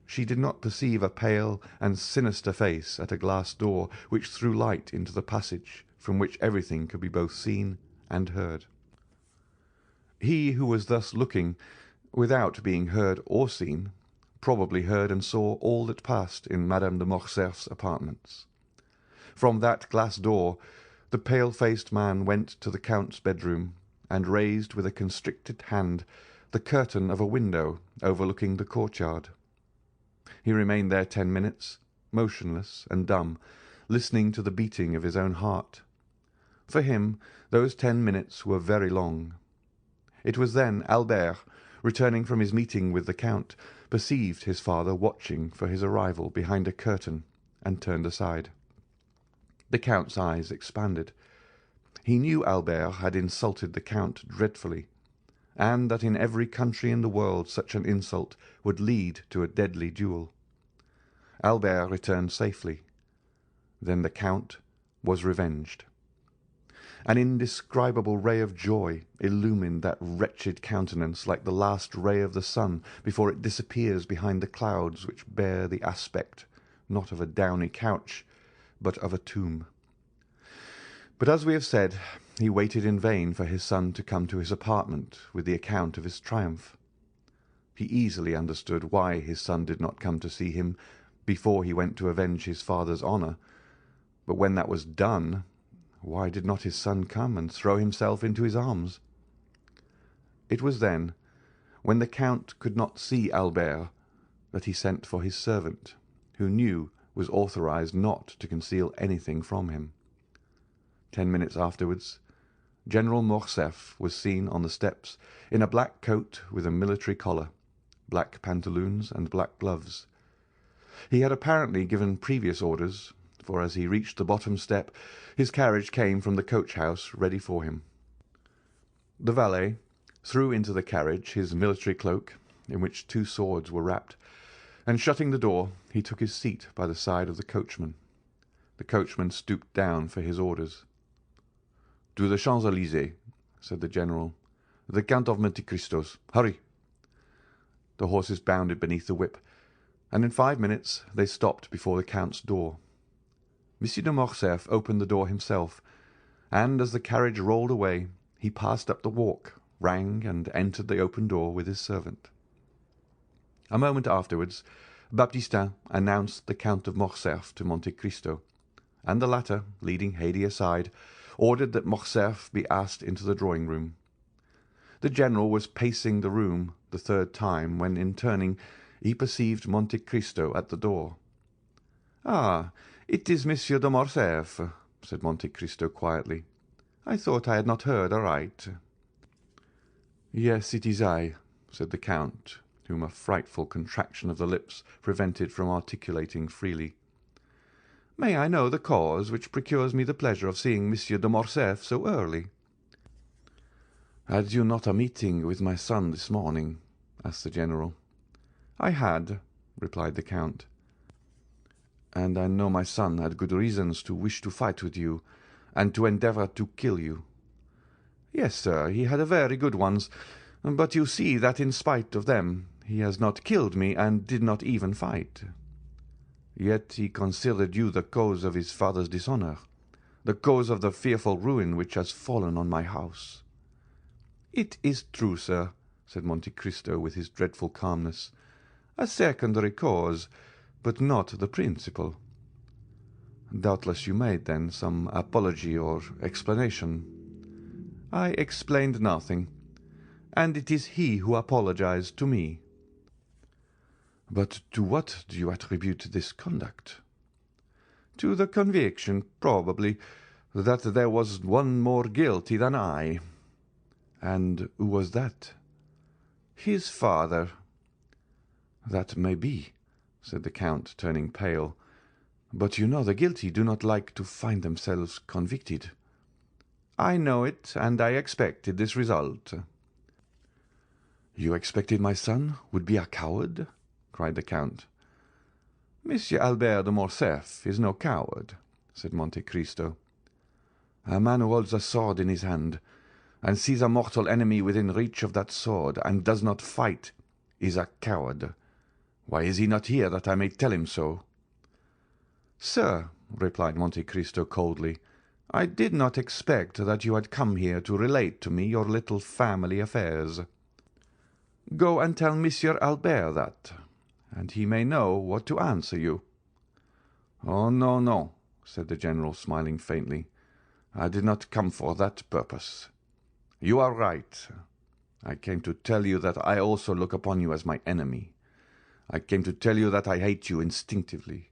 she did not perceive a pale and sinister face at a glass door which threw light into the passage from which everything could be both seen and heard. He who was thus looking, without being heard or seen, probably heard and saw all that passed in Madame de Morcerf's apartments. From that glass door the pale-faced man went to the Count's bedroom, and raised with a constricted hand the curtain of a window overlooking the courtyard. He remained there 10 minutes, motionless and dumb, listening to the beating of his own heart. For him those 10 minutes were very long. It was then Albert, returning from his meeting with the Count, perceived his father watching for his arrival behind a curtain, and turned aside. The Count's eyes expanded. He knew Albert had insulted the Count dreadfully, and that in every country in the world such an insult would lead to a deadly duel. Albert returned safely. Then the Count was revenged. An indescribable ray of joy illumined that wretched countenance like the last ray of the sun before it disappears behind the clouds which bear the aspect, not of a downy couch, but of a tomb. But, as we have said, he waited in vain for his son to come to his apartment with the account of his triumph. He easily understood why his son did not come to see him before he went to avenge his father's honour, but when that was done, why did not his son come and throw himself into his arms? It was then, when the Count could not see Albert, that he sent for his servant, who knew was authorized not to conceal anything from him. 10 minutes afterwards, General Morcerf was seen on the steps in a black coat with a military collar, black pantaloons, and black gloves. He had apparently given previous orders, for as he reached the bottom step his carriage came from the coach-house ready for him. The valet threw into the carriage his military cloak, in which 2 swords were wrapped, and shutting the door he took his seat by the side of the coachman. The coachman stooped down for his orders. "To the Champs-Élysées," said the general. "The Count of Monte Cristo's. Hurry!" The horses bounded beneath the whip, and in 5 minutes they stopped before the Count's door. Monsieur de Morcerf opened the door himself, and as the carriage rolled away he passed up the walk, rang, and entered the open door with his servant. A moment afterwards Baptistin announced the Count of Morcerf to Monte Cristo, and the latter, leading Haydée aside, ordered that Morcerf be asked into the drawing-room. The general was pacing the room the 3rd time when, in turning, he perceived Monte Cristo at the door. "Ah, it is Monsieur de Morcerf," said Monte Cristo quietly. "I thought I had not heard aright." "Yes, it is I," said the Count, whom a frightful contraction of the lips prevented from articulating freely. "May I know the cause which procures me the pleasure of seeing Monsieur de Morcerf so early?" "Had you not a meeting with my son this morning?" asked the general. "I had," replied the Count. "And I know my son had good reasons to wish to fight with you, and to endeavour to kill you." "Yes, sir, he had very good ones, but you see that in spite of them he has not killed me, and did not even fight." "Yet he considered you the cause of his father's dishonour, the cause of the fearful ruin which has fallen on my house." "It is true, sir," said Monte Cristo with his dreadful calmness. "A secondary cause, but not the principal." "Doubtless you made, then, some apology or explanation." "I explained nothing, and it is he who apologized to me." "But to what do you attribute this conduct?" "To the conviction, probably, that there was one more guilty than I." "And who was that?" "His father." "That may be," said the Count, turning pale, "but you know the guilty do not like to find themselves convicted." "I know it, and I expected this result." "You expected my son would be a coward?" cried the Count. "Monsieur Albert de Morcerf is no coward," said Monte Cristo. "A man who holds a sword in his hand, and sees a mortal enemy within reach of that sword, and does not fight, is a coward. Why is he not here that I may tell him so?" "Sir," replied Monte Cristo coldly, "I did not expect that you had come here to relate to me your little family affairs. Go and tell Monsieur Albert that, and he may know what to answer you." "Oh, no, no," said the general, smiling faintly. "I did not come for that purpose. You are right. I came to tell you that I also look upon you as my enemy. I came to tell you that I hate you instinctively,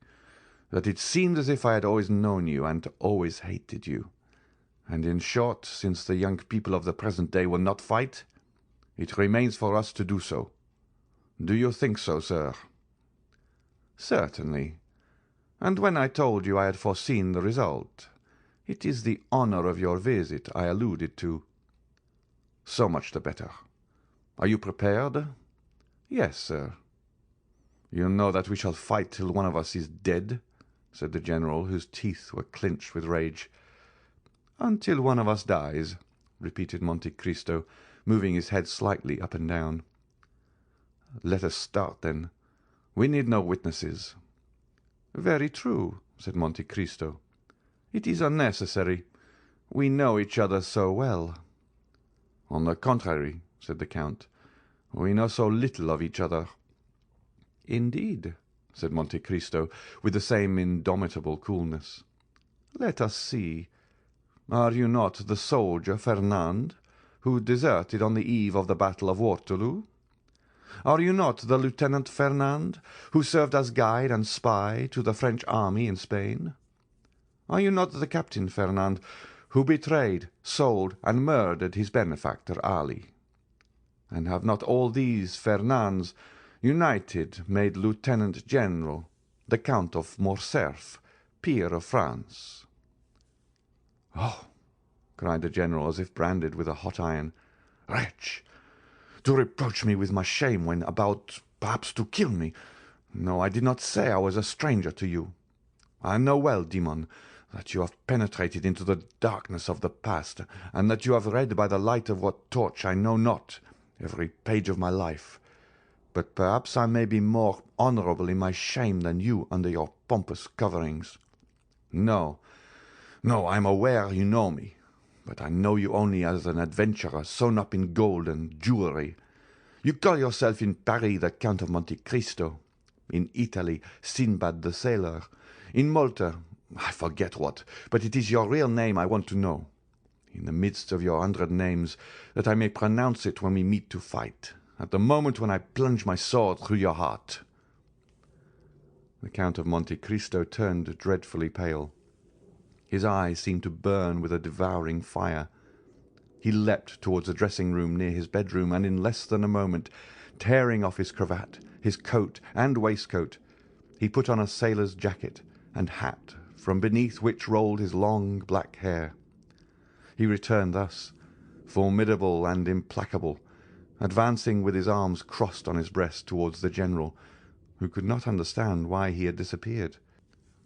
that it seemed as if I had always known you and always hated you, and in short, since the young people of the present day will not fight, it remains for us to do so. Do you think so, sir?" "Certainly. And when I told you I had foreseen the result, it is the honor of your visit I alluded to." "So much the better. Are you prepared?" "Yes, sir." "You know that we shall fight till one of us is dead?" said the general, whose teeth were clinched with rage. "Until one of us dies," repeated Monte Cristo, moving his head slightly up and down. "Let us start, then. We need no witnesses." "Very true," said Monte Cristo. "It is unnecessary. We know each other so well." "On the contrary," said the count, "we know so little of each other." "Indeed," said Monte Cristo, with the same indomitable coolness. "Let us see. Are you not the soldier Fernand, who deserted on the eve of the Battle of Waterloo? Are you not the Lieutenant Fernand, who served as guide and spy to the French army in Spain? Are you not the Captain Fernand, who betrayed, sold, and murdered his benefactor Ali? And have not all these Fernands united made Lieutenant General the Count of Morcerf, peer of France?" "Oh!" cried the general, as if branded with a hot iron. "Wretch! To reproach me with my shame when about, perhaps, to kill me! No, I did not say I was a stranger to you. I know well, demon, that you have penetrated into the darkness of the past, and that you have read by the light of what torch I know not every page of my life. But perhaps I may be more honorable in my shame than you under your pompous coverings. No, no, I am aware you know me, but I know you only as an adventurer sewn up in gold and jewelry. You call yourself in Paris the Count of Monte Cristo, in Italy Sinbad the Sailor, in Malta I forget what, but it is your real name I want to know, in the midst of your 100 names, that I may pronounce it when we meet to fight, at the moment when I plunge my sword through your heart." The Count of Monte Cristo turned dreadfully pale. His eyes seemed to burn with a devouring fire. He leapt towards a dressing-room near his bedroom, and in less than a moment, tearing off his cravat, his coat, and waistcoat, he put on a sailor's jacket and hat, from beneath which rolled his long black hair. He returned thus, formidable and implacable, advancing with his arms crossed on his breast towards the general, who could not understand why he had disappeared,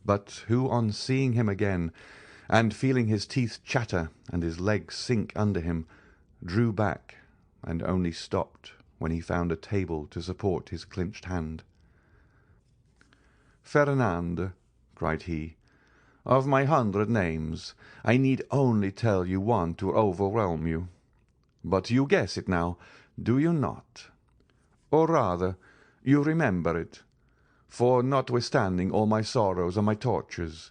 but who, on seeing him again, and feeling his teeth chatter and his legs sink under him, drew back, and only stopped when he found a table to support his clinched hand. "Fernand," cried he, "of my 100 names, I need only tell you one to overwhelm you. But you guess it now, do you not? Or rather, you remember it, for notwithstanding all my sorrows and my tortures,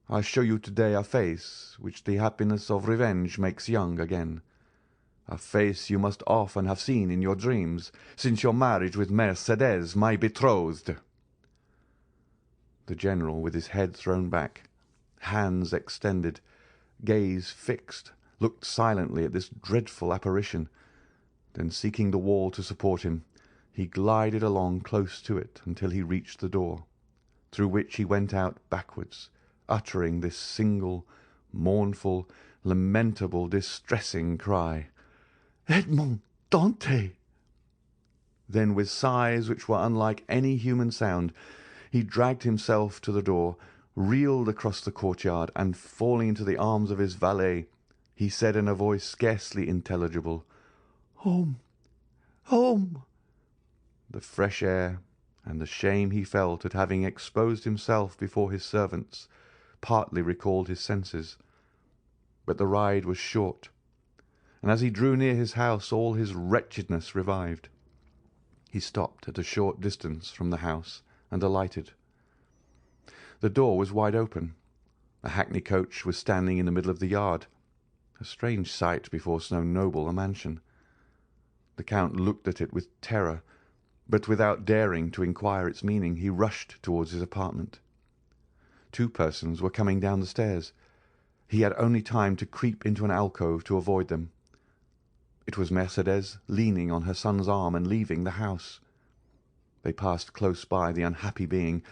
I show you today a face which the happiness of revenge makes young again, a face you must often have seen in your dreams, since your marriage with Mercédès, my betrothed." The general, with his head thrown back, hands extended, gaze fixed, looked silently at this dreadful apparition. Then, seeking the wall to support him, he glided along close to it until he reached the door, through which he went out backwards, uttering this single, mournful, lamentable, distressing cry, "Edmond Dantès!" Then, with sighs which were unlike any human sound, he dragged himself to the door, reeled across the courtyard, and falling into the arms of his valet, he said in a voice scarcely intelligible, "Home, home!" The fresh air, and the shame he felt at having exposed himself before his servants partly recalled his senses. But the ride was short, and as he drew near his house all his wretchedness revived. He stopped at a short distance from the house and alighted. The door was wide open. A hackney coach was standing in the middle of the yard, a strange sight before so noble a mansion. The Count looked at it with terror, but without daring to inquire its meaning, he rushed towards his apartment. Two persons were coming down the stairs. He had only time to creep into an alcove to avoid them. It was Mercédès leaning on her son's arm and leaving the house. They passed close by the unhappy being,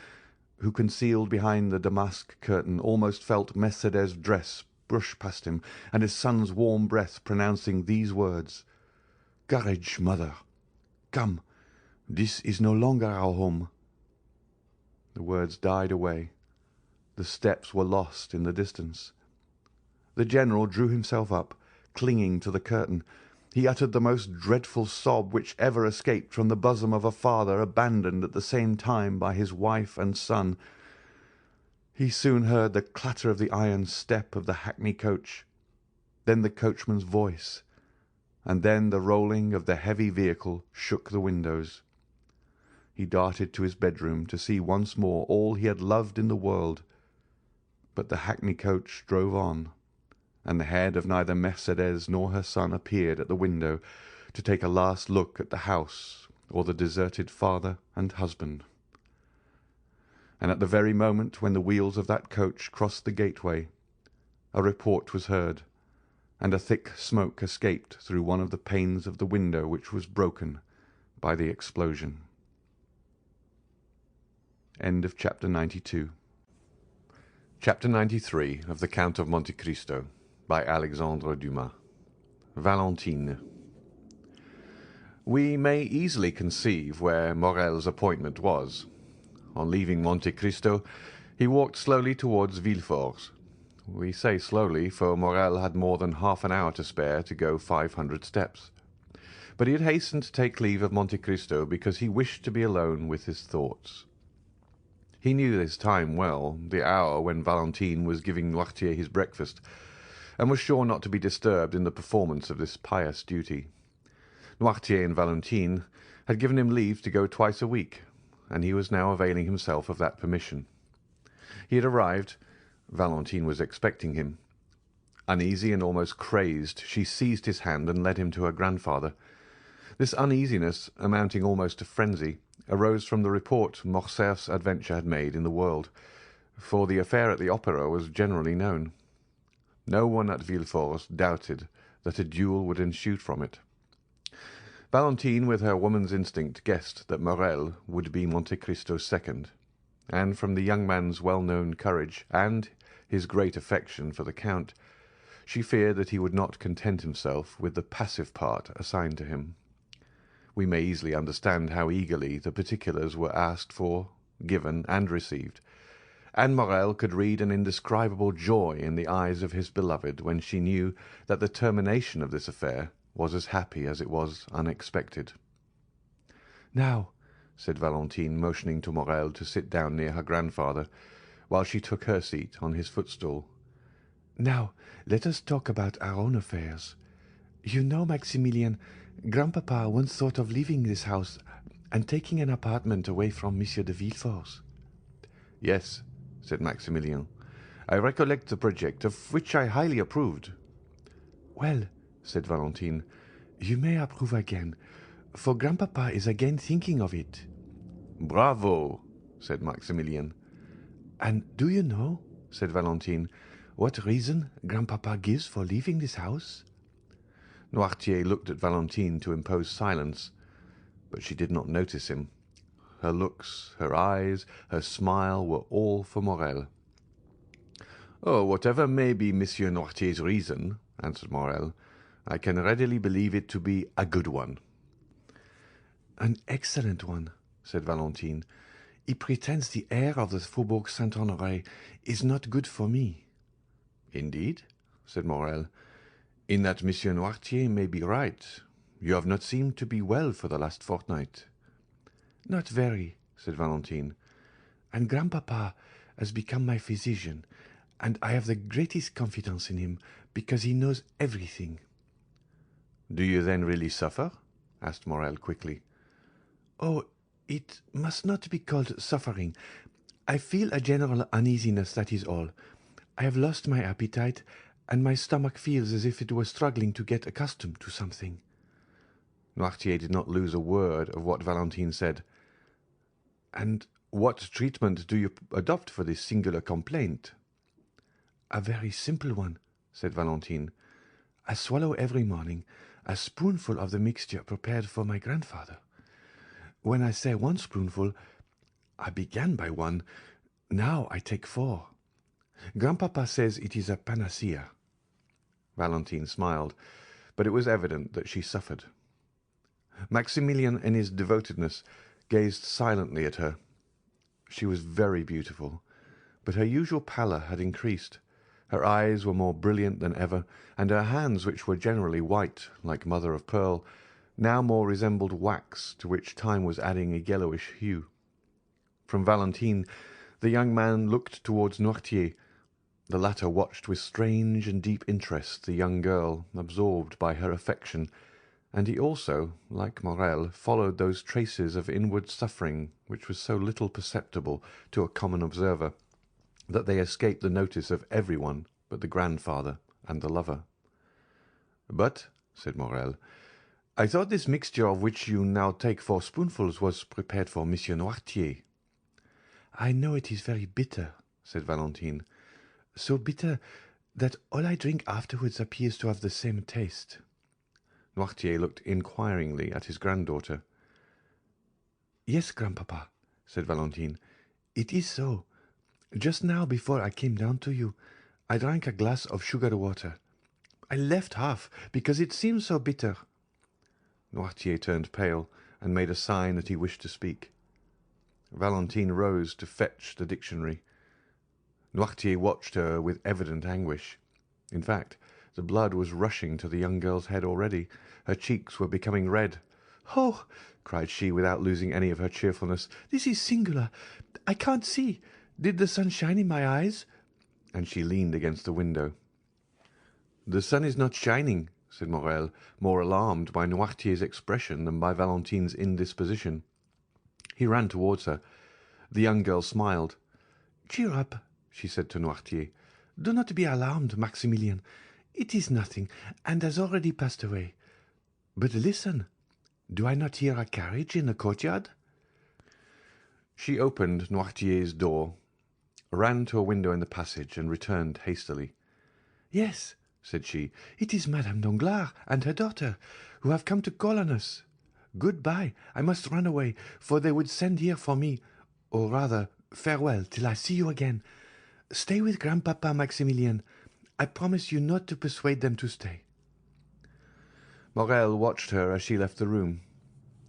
who, concealed behind the damask curtain, almost felt Mercédès' dress brush past him, and his son's warm breath pronouncing these words, "Courage, mother. Come, this is no longer our home." The words died away. The steps were lost in the distance. The general drew himself up, clinging to the curtain. He uttered the most dreadful sob which ever escaped from the bosom of a father abandoned at the same time by his wife and son. He soon heard the clatter of the iron step of the hackney coach, then the coachman's voice, and then the rolling of the heavy vehicle shook the windows. He darted to his bedroom to see once more all he had loved in the world. But the hackney coach drove on, and the head of neither Mercédès nor her son appeared at the window to take a last look at the house or the deserted father and husband. And at the very moment when the wheels of that coach crossed the gateway, a report was heard, and a thick smoke escaped through one of the panes of the window which was broken by the explosion. End of chapter 92. Chapter 93 of the Count of Monte Cristo by Alexandre Dumas. Valentine. We may easily conceive where Morrel's appointment was. On leaving Monte Cristo, he walked slowly towards Villefort. We say slowly, for Morrel had more than half an hour to spare to go 500 steps. But he had hastened to take leave of Monte Cristo because he wished to be alone with his thoughts. He knew his time well, the hour when Valentine was giving Noirtier his breakfast, and was sure not to be disturbed in the performance of this pious duty. Noirtier and Valentine had given him leave to go twice a week, and he was now availing himself of that permission. He had arrived. Valentine was expecting him. Uneasy and almost crazed, she seized his hand and led him to her grandfather. This uneasiness, amounting almost to frenzy, arose from the report Morcerf's adventure had made in the world, for the affair at the opera was generally known. No one at Villefort doubted that a duel would ensue from it. Valentine, with her woman's instinct, guessed that Morrel would be Monte Cristo's second, and from the young man's well-known courage and his great affection for the Count, she feared that he would not content himself with the passive part assigned to him. We may easily understand how eagerly the particulars were asked for, given, and received, and Morrel could read an indescribable joy in the eyes of his beloved when she knew that the termination of this affair was as happy as it was unexpected. "Now," said Valentine, motioning to Morrel to sit down near her grandfather, while she took her seat on his footstool. "Now let us talk about our own affairs. You know, Maximilien, Grandpapa once thought of leaving this house and taking an apartment away from Monsieur de Villefort's." "Yes," said Maximilien, "I recollect the project, of which I highly approved." "Well," said Valentine, "you may approve again, for Grandpapa is again thinking of it." "Bravo!" said Maximilien. "And do you know," said Valentine, "what reason Grandpapa gives for leaving this house?" Noirtier looked at Valentine to impose silence, but she did not notice him. Her looks, her eyes, her smile were all for Morrel. "Oh, whatever may be Monsieur Noirtier's reason," answered Morrel, "I can readily believe it to be a good one." "An excellent one," said Valentine. "He pretends the air of the Faubourg Saint-Honoré is not good for me." "Indeed?" said Morrel. "In that Monsieur Noirtier may be right. You have not seemed to be well for the last fortnight." "Not very," said Valentine. And grandpapa has become my physician, and I have the greatest confidence in him because he knows everything." "Do you then really suffer?" asked Morel quickly. "Oh, it must not be called suffering. I feel a general uneasiness, that is all. I have lost my appetite, and my stomach feels as if it were struggling to get accustomed to something." Noirtier did not lose a word of what Valentine said. "And what treatment do you adopt for this singular complaint?" "A very simple one," said Valentine. "I swallow every morning a spoonful of the mixture prepared for my grandfather. When I say one spoonful, I began by one. Now I take 4. Grandpapa says it is a panacea." Valentine smiled, but it was evident that she suffered. Maximilian, in his devotedness, gazed silently at her. She was very beautiful, but her usual pallor had increased. Her eyes were more brilliant than ever, and her hands, which were generally white, like mother of pearl, now more resembled wax, to which time was adding a yellowish hue. From Valentine the young man looked towards Noirtier. The latter watched with strange and deep interest the young girl, absorbed by her affection, and he also, like Morel, followed those traces of inward suffering which was so little perceptible to a common observer, that they escaped the notice of every one but the grandfather and the lover. "But," said Morel, "I thought this mixture of which you now take 4 spoonfuls was prepared for Monsieur Noirtier." "I know it is very bitter," said Valentine, "so bitter that all I drink afterwards appears to have the same taste." Noirtier looked inquiringly at his granddaughter. "Yes, grandpapa," said Valentine, "it is so. Just now, before I came down to you, I drank a glass of sugar water. I left half because it seemed so bitter." Noirtier turned pale and made a sign that he wished to speak. Valentine rose to fetch the dictionary. Noirtier watched her with evident anguish. In fact, the blood was rushing to the young girl's head already. Her cheeks were becoming red. "Oh!" cried she, without losing any of her cheerfulness, "this is singular. I can't see. Did the sun shine in my eyes?" And she leaned against the window. "The sun is not shining," said Morel, more alarmed by Noirtier's expression than by Valentine's indisposition. He ran towards her. The young girl smiled. "Cheer up," she said to Noirtier. "Do not be alarmed, Maximilian. It is nothing, and has already passed away. But listen, do I not hear a carriage in the courtyard?" She opened Noirtier's door, ran to a window in the passage, and returned hastily. "Yes," said she, "it is Madame Danglars and her daughter, who have come to call on us. Good-bye, I must run away, for they would send here for me, or rather, farewell till I see you again. Stay with grandpapa, Maximilian. I promise you not to persuade them to stay." Morel watched her as she left the room.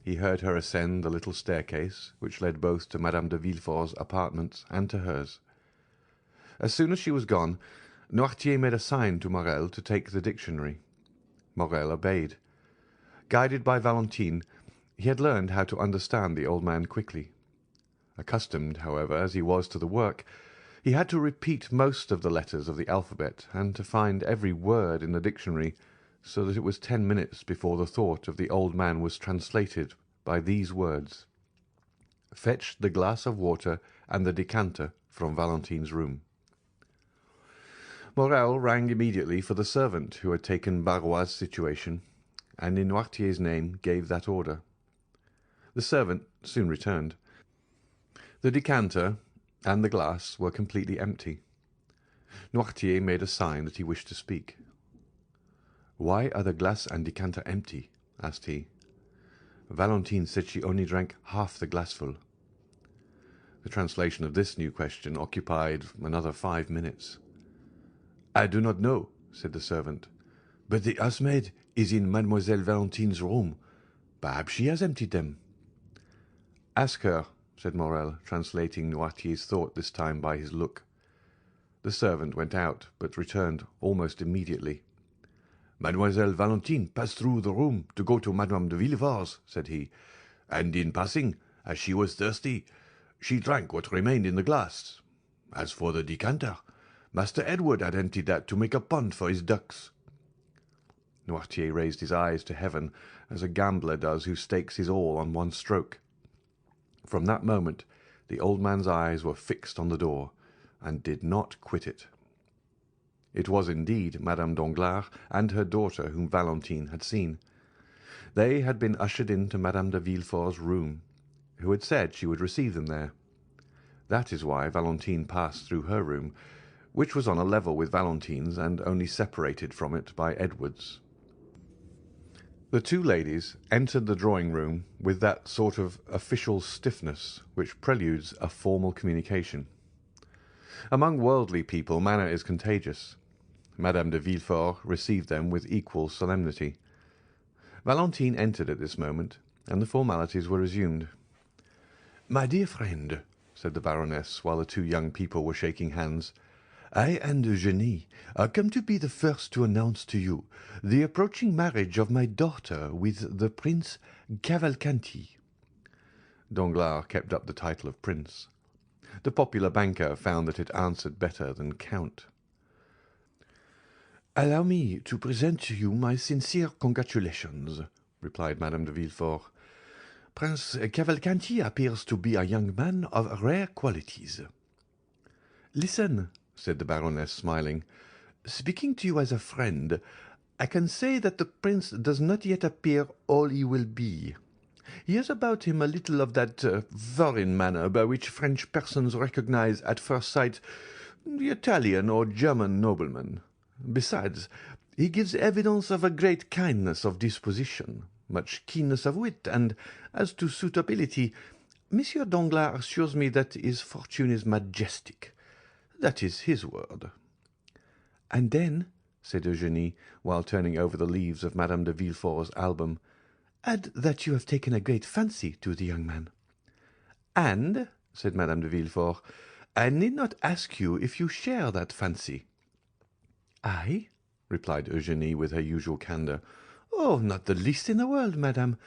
He heard her ascend the little staircase, which led both to Madame de Villefort's apartments and to hers. As soon as she was gone, Noirtier made a sign to Morel to take the dictionary. Morel obeyed. Guided by Valentine, he had learned how to understand the old man quickly. Accustomed, however, as he was to the work, he had to repeat most of the letters of the alphabet and to find every word in the dictionary, so that it was 10 minutes before the thought of the old man was translated by these words: "Fetch the glass of water and the decanter from Valentine's room." Morel rang immediately for the servant who had taken Barrois's situation, and in Noirtier's name gave that order. The servant soon returned. The decanter and the glass were completely empty. Noirtier made a sign that he wished to speak. "Why are the glass and decanter empty?" asked he. "Valentine said she only drank half the glassful." The translation of this new question occupied another 5 minutes. "I do not know," said the servant, "but the housemaid is in Mademoiselle Valentine's room. Perhaps she has emptied them." "Ask her," said Morel, translating Noirtier's thought this time by his look. The servant went out, but returned almost immediately. "Mademoiselle Valentine passed through the room to go to Madame de Villefort's," said he, "and in passing, as she was thirsty, She drank what remained in the glass. As for the decanter, Master Edward had emptied that to make a pond for his ducks." Noirtier raised his eyes to heaven, as a gambler does who stakes his all on one stroke. From that moment the old man's eyes were fixed on the door, and did not quit it. It was indeed Madame Danglars and her daughter whom Valentine had seen. They had been ushered into Madame de Villefort's room, who had said she would receive them there. That is why Valentine passed through her room, which was on a level with Valentine's and only separated from it by Edward's. The two ladies entered the drawing-room with that sort of official stiffness which preludes a formal communication. Among worldly people manner is contagious. Madame de Villefort received them with equal solemnity. Valentine entered at this moment, and the formalities were resumed. "My dear friend," said the Baroness, while the two young people were shaking hands, "I and Eugenie are come to be the first to announce to you the approaching marriage of my daughter with the Prince Cavalcanti." Danglars kept up the title of Prince. The popular banker found that it answered better than Count. "Allow me to present to you my sincere congratulations," replied Madame de Villefort. "Prince Cavalcanti appears to be a young man of rare qualities." "Listen," said the Baroness, smiling. "Speaking to you as a friend, I can say that the prince does not yet appear all he will be. He has about him a little of that foreign manner by which French persons recognize at first sight the Italian or German nobleman. Besides, he gives evidence of a great kindness of disposition, much keenness of wit, and as to suitability, Monsieur Danglars assures me that his fortune is majestic. That is his word." "And then," said Eugenie, while turning over the leaves of Madame de Villefort's album, "add that you have taken a great fancy to the young man." "And," said Madame de Villefort, "I need not ask you if you share that fancy." "I?" replied Eugenie with her usual candour. "Oh, not the least in the world, madame.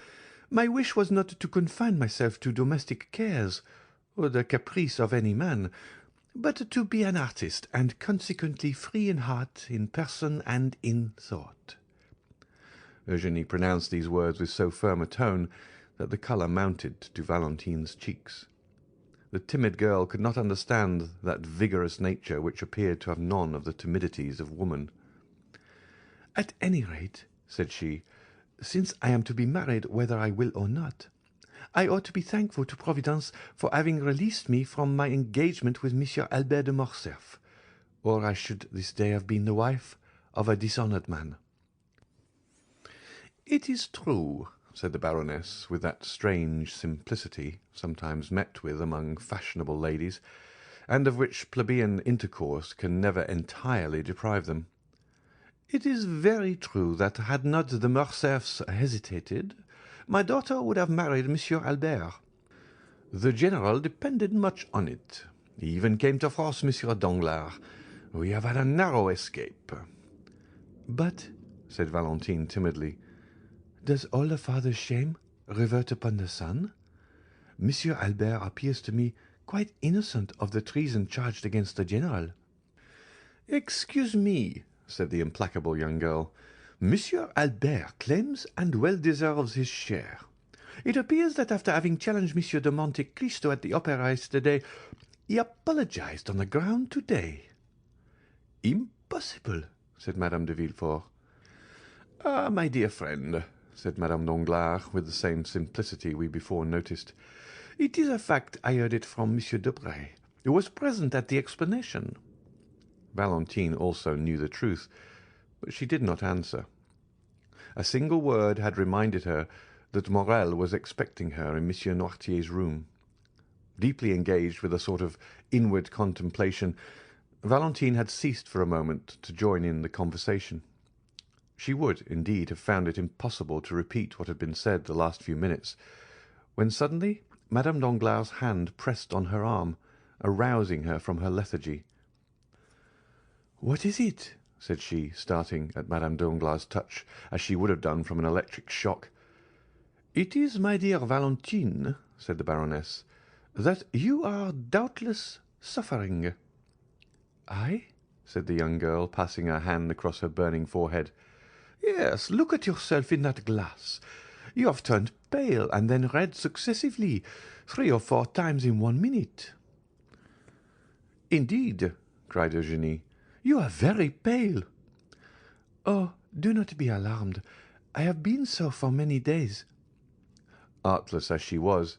My wish was not to confine myself to domestic cares, or the caprice of any man, but to be an artist, and consequently free in heart, in person, and in thought." Eugenie pronounced these words with so firm a tone that the colour mounted to Valentine's cheeks. The timid girl could not understand that vigorous nature which appeared to have none of the timidities of woman. "At any rate," said she, "since I am to be married whether I will or not, I ought to be thankful to Providence for having released me from my engagement with Monsieur Albert de Morcerf, or I should this day have been the wife of a dishonoured man." "It is true," said the Baroness, with that strange simplicity sometimes met with among fashionable ladies, and of which plebeian intercourse can never entirely deprive them. "It is very true that had not the Morcerfs hesitated, my daughter would have married Monsieur Albert. The General depended much on it. He even came to force Monsieur Danglars. We have had a narrow escape." "But," said Valentine timidly, "does all the father's shame revert upon the son? Monsieur Albert appears to me quite innocent of the treason charged against the General." "Excuse me," said the implacable young girl. "Monsieur Albert claims and well deserves his share. It appears that after having challenged Monsieur de Monte Cristo at the opera yesterday, he apologized on the ground today." "Impossible," said Madame de Villefort. "Ah, my dear friend," said Madame Danglars, with the same simplicity we before noticed, "it is a fact. I heard it from Monsieur Debray, who was present at the explanation." Valentine also knew the truth, but she did not answer. A single word had reminded her that Morrel was expecting her in Monsieur Noirtier's room. Deeply engaged with a sort of inward contemplation, Valentine had ceased for a moment to join in the conversation. She would, indeed, have found it impossible to repeat what had been said the last few minutes, when suddenly Madame Danglars' hand pressed on her arm, arousing her from her lethargy. "What is it?" said she, starting at Madame Danglars' touch, as she would have done from an electric shock. "It is my dear Valentine," said the Baroness. that you are doubtless suffering." "I?" said the young girl, passing her hand across her burning forehead. "Yes, look at yourself in that glass. You have turned pale and then red successively 3 or 4 times in 1 minute." "Indeed," cried Eugénie, "you are very pale." "Oh, do not be alarmed. I have been so for many days." Artless as she was,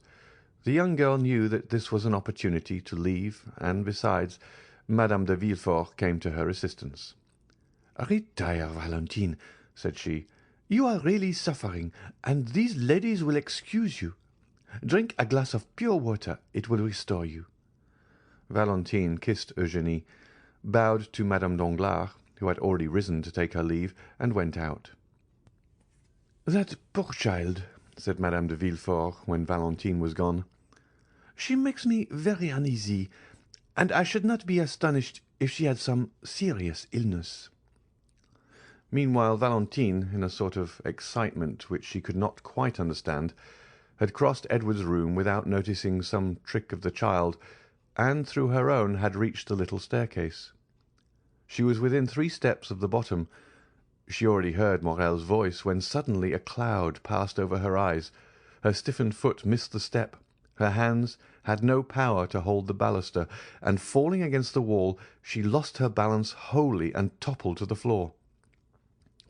the young girl knew that this was an opportunity to leave, and besides, Madame de Villefort came to her assistance. "Retire, Valentine," said she. "You are really suffering, and these ladies will excuse you. Drink a glass of pure water. It will restore you." Valentine kissed Eugénie, bowed to Madame Danglars, who had already risen to take her leave, and went out. "That poor child," said Madame de Villefort, when Valentine was gone. "She makes me very uneasy, and I should not be astonished if she had some serious illness." Meanwhile Valentine, in a sort of excitement which she could not quite understand, had crossed Edward's room without noticing some trick of the child, and through her own had reached the little staircase. She was within 3 steps of the bottom. She already heard Morrel's voice, when suddenly a cloud passed over her eyes. Her stiffened foot missed the step, her hands had no power to hold the baluster, and falling against the wall, she lost her balance wholly and toppled to the floor.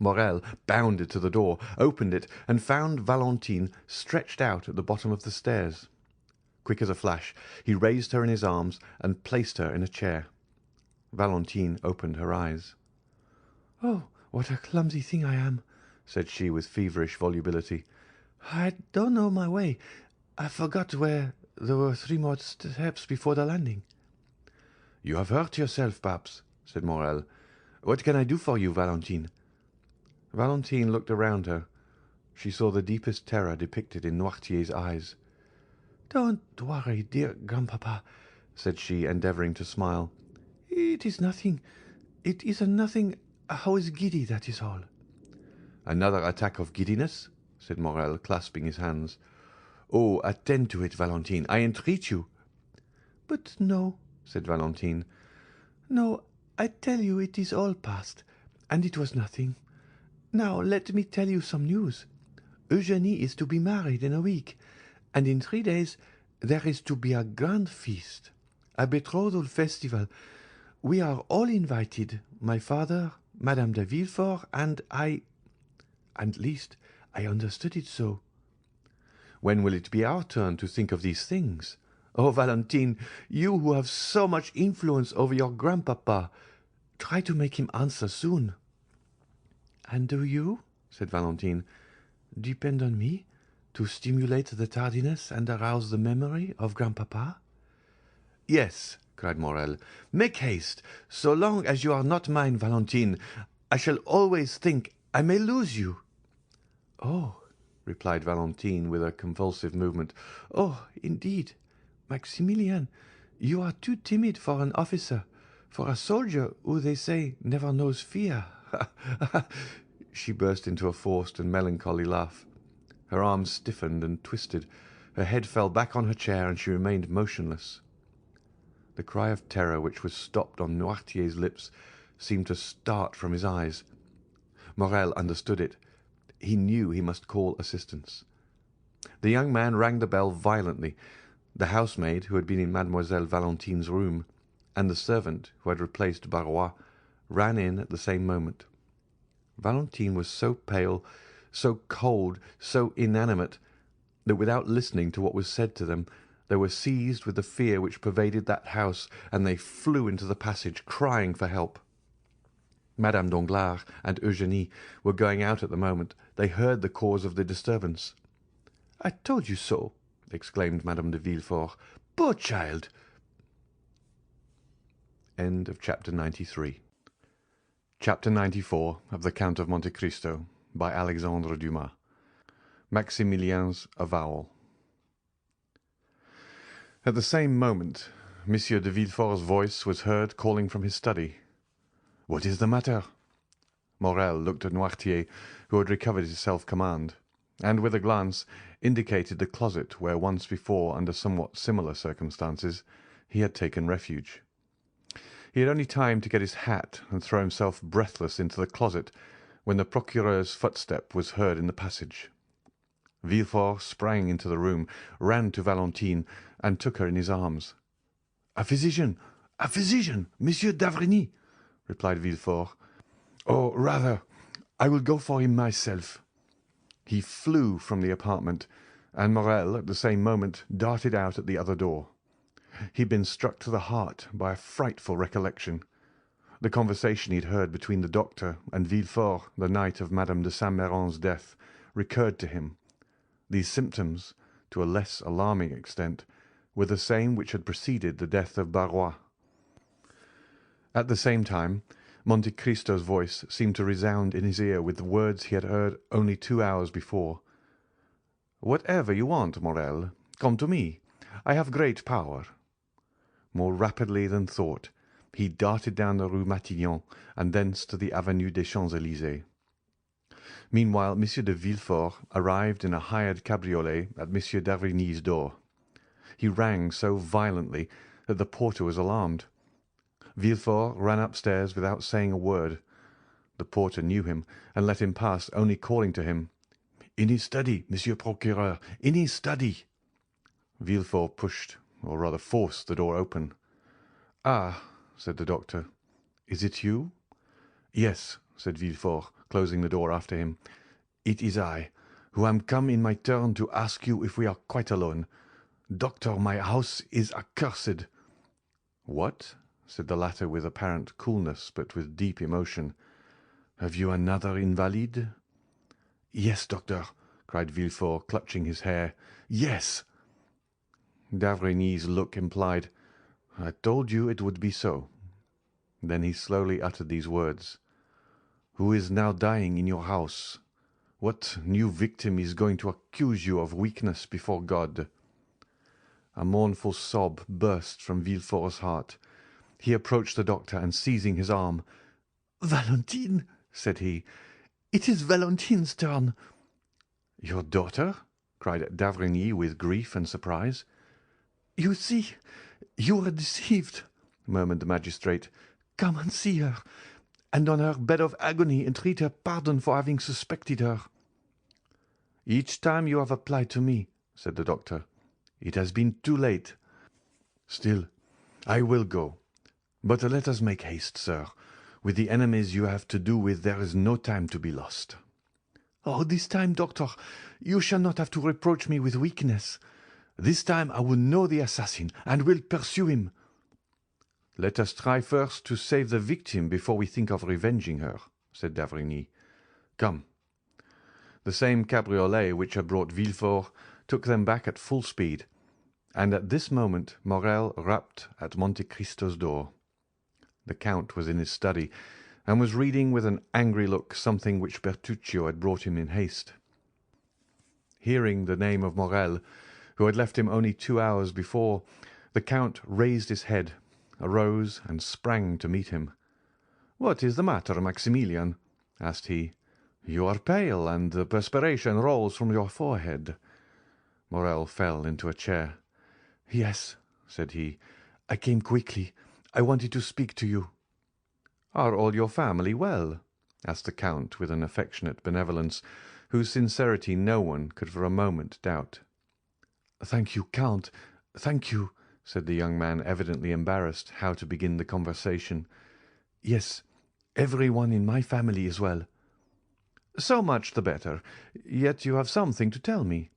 Morrel bounded to the door, opened it, and found Valentine stretched out at the bottom of the stairs. Quick as a flash, he raised her in his arms and placed her in a chair. Valentine opened her eyes. "Oh, what a clumsy thing I am!" said she with feverish volubility. "I don't know my way. I forgot where there were 3 more steps before the landing." "You have hurt yourself, perhaps," said Morrel. "What can I do for you, Valentine?" Valentine looked around her. She saw the deepest terror depicted in Noirtier's eyes. "Don't worry, dear grandpapa," said she, endeavouring to smile. "It is nothing. It is a nothing. I was giddy, that is all." "Another attack of giddiness?" said Morrel, clasping his hands. "Oh, attend to it, Valentine, I entreat you." "But no," said Valentine. "No, I tell you it is all past, and it was nothing. Now let me tell you some news. Eugénie is to be married in a week, and in 3 days there is to be a grand feast, a betrothal festival. We are all invited, my father, Madame de Villefort, and I. At least, I understood it so." "When will it be our turn to think of these things? Oh, Valentine, you who have so much influence over your grandpapa, try to make him answer soon." "And do you," said Valentine, "depend on me to stimulate the tardiness and arouse the memory of grandpapa?" "Yes," cried Morrel. "Make haste. So long as you are not mine, Valentine, I shall always think I may lose you." "Oh," replied Valentine with a convulsive movement. "Oh, indeed, Maximilian, you are too timid for an officer, for a soldier who, they say, never knows fear." She burst into a forced and melancholy laugh. Her arms stiffened and twisted, her head fell back on her chair, and she remained motionless. The cry of terror which was stopped on Noirtier's lips seemed to start from his eyes. Morrel understood it. He knew he must call assistance. The young man rang the bell violently. The housemaid, who had been in Mademoiselle Valentine's room, and the servant, who had replaced Barrois, ran in at the same moment. Valentine was so pale, so cold, so inanimate, that without listening to what was said to them, they were seized with the fear which pervaded that house, and they flew into the passage, crying for help. Madame Danglars and Eugénie were going out at the moment. They heard the cause of the disturbance. "I told you so!" exclaimed Madame de Villefort. "Poor child!" End of chapter 93. Chapter 94 of the Count of Monte Cristo by Alexandre Dumas. Maximilien's avowal. At the same moment, Monsieur de Villefort's voice was heard calling from his study. "What is the matter?" Morrel looked at Noirtier, who had recovered his self-command. and with a glance indicated the closet where once before, under somewhat similar circumstances, he had taken refuge. He had only time to get his hat and throw himself breathless into the closet when the procureur's footstep was heard in the passage. Villefort sprang into the room, ran to Valentine, and took her in his arms. "A physician! A physician! Monsieur d'Avrigny!" replied Villefort. "Or rather, I will go for him myself." He flew from the apartment, and Morrel at the same moment darted out at the other door. He had been struck to the heart by a frightful recollection. The conversation he had heard between the doctor and Villefort the night of Madame de Saint-Méran's death recurred to him. These symptoms, to a less alarming extent, were the same which had preceded the death of Barrois. At the same time, Monte Cristo's voice seemed to resound in his ear with the words he had heard only 2 hours before. "Whatever you want, Morrel, come to me. I have great power." More rapidly than thought, he darted down the Rue Matignon and thence to the Avenue des Champs-Élysées. Meanwhile, Monsieur de Villefort arrived in a hired cabriolet at Monsieur d'Avrigny's door. He rang so violently that the porter was alarmed. Villefort ran upstairs without saying a word. The porter knew him, and let him pass, only calling to him, "In his study, Monsieur Procureur, in his study." Villefort pushed, or rather forced, the door open. "Ah," said the doctor, "is it you?" "Yes," said Villefort, closing the door after him. "It is I, who am come in my turn to ask you if we are quite alone. Doctor, my house is accursed." "What?" said the latter with apparent coolness, but with deep emotion. "Have you another invalid?" "Yes, doctor," cried Villefort, clutching his hair. "Yes." D'Avrigny's look implied, "I told you it would be so." Then he slowly uttered these words: "Who is now dying in your house? What new victim is going to accuse you of weakness before God?" A mournful sob burst from Villefort's heart. He approached the doctor, and seizing his arm, "Valentine," said he, "it is Valentine's turn." "Your daughter?" cried d'Avrigny with grief and surprise. "You see, you were deceived," murmured the magistrate. "Come and see her, and on her bed of agony entreat her pardon for having suspected her." "Each time you have applied to me," said the doctor, "it has been too late. Still, I will go. But let us make haste, sir. With the enemies you have to do with there is no time to be lost." "Oh, this time, doctor, you shall not have to reproach me with weakness. This time I will know the assassin, and will pursue him." "Let us try first to save the victim before we think of revenging her," said d'Avrigny. "Come." The same cabriolet which had brought Villefort took them back at full speed, and at this moment Morrel rapped at Monte Cristo's door. The count was in his study, and was reading with an angry look something which Bertuccio had brought him in haste. Hearing the name of Morrel, who had left him only 2 hours before, the count raised his head, arose, and sprang to meet him. "What is the matter, Maximilian?" asked he. "You are pale, and the perspiration rolls from your forehead." Morrel fell into a chair. "Yes," said he, "I came quickly. I wanted to speak to you." "Are all your family well?" asked the count with an affectionate benevolence, whose sincerity no one could for a moment doubt. "Thank you, Count, thank you," said the young man, evidently embarrassed how to begin the conversation. "Yes, every one in my family is well." "So much the better. Yet you have something to tell me,"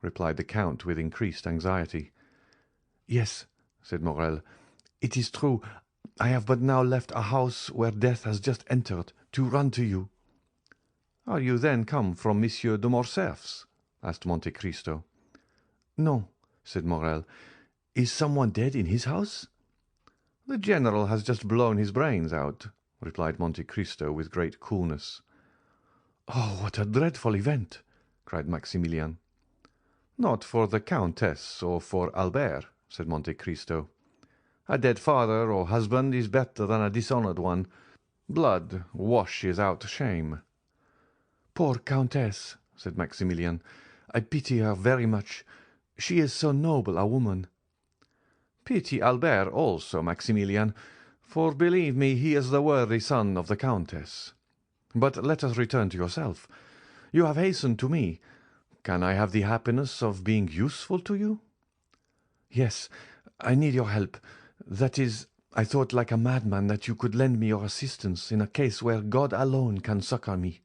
replied the count with increased anxiety. "Yes," said Morrel, "it is true. I have but now left a house where death has just entered, to run to you." "Are you then come from Monsieur de Morcerf's?" asked Monte Cristo. "No," said Morrel. "Is someone dead in his house?" "The general has just blown his brains out," replied Monte Cristo with great coolness. "Oh, what a dreadful event!" cried Maximilian. "Not for the countess or for Albert," said Monte Cristo. "A dead father or husband is better than a dishonoured one. Blood washes out shame." "Poor countess!" said Maximilian. "I pity her very much. She is so noble a woman." "Pity Albert also, Maximilian, for believe me he is the worthy son of the Countess. But let us return to yourself. You have hastened to me. Can I have the happiness of being useful to you?" "Yes, I need your help. That is, I thought like a madman that you could lend me your assistance in a case where God alone can succour me."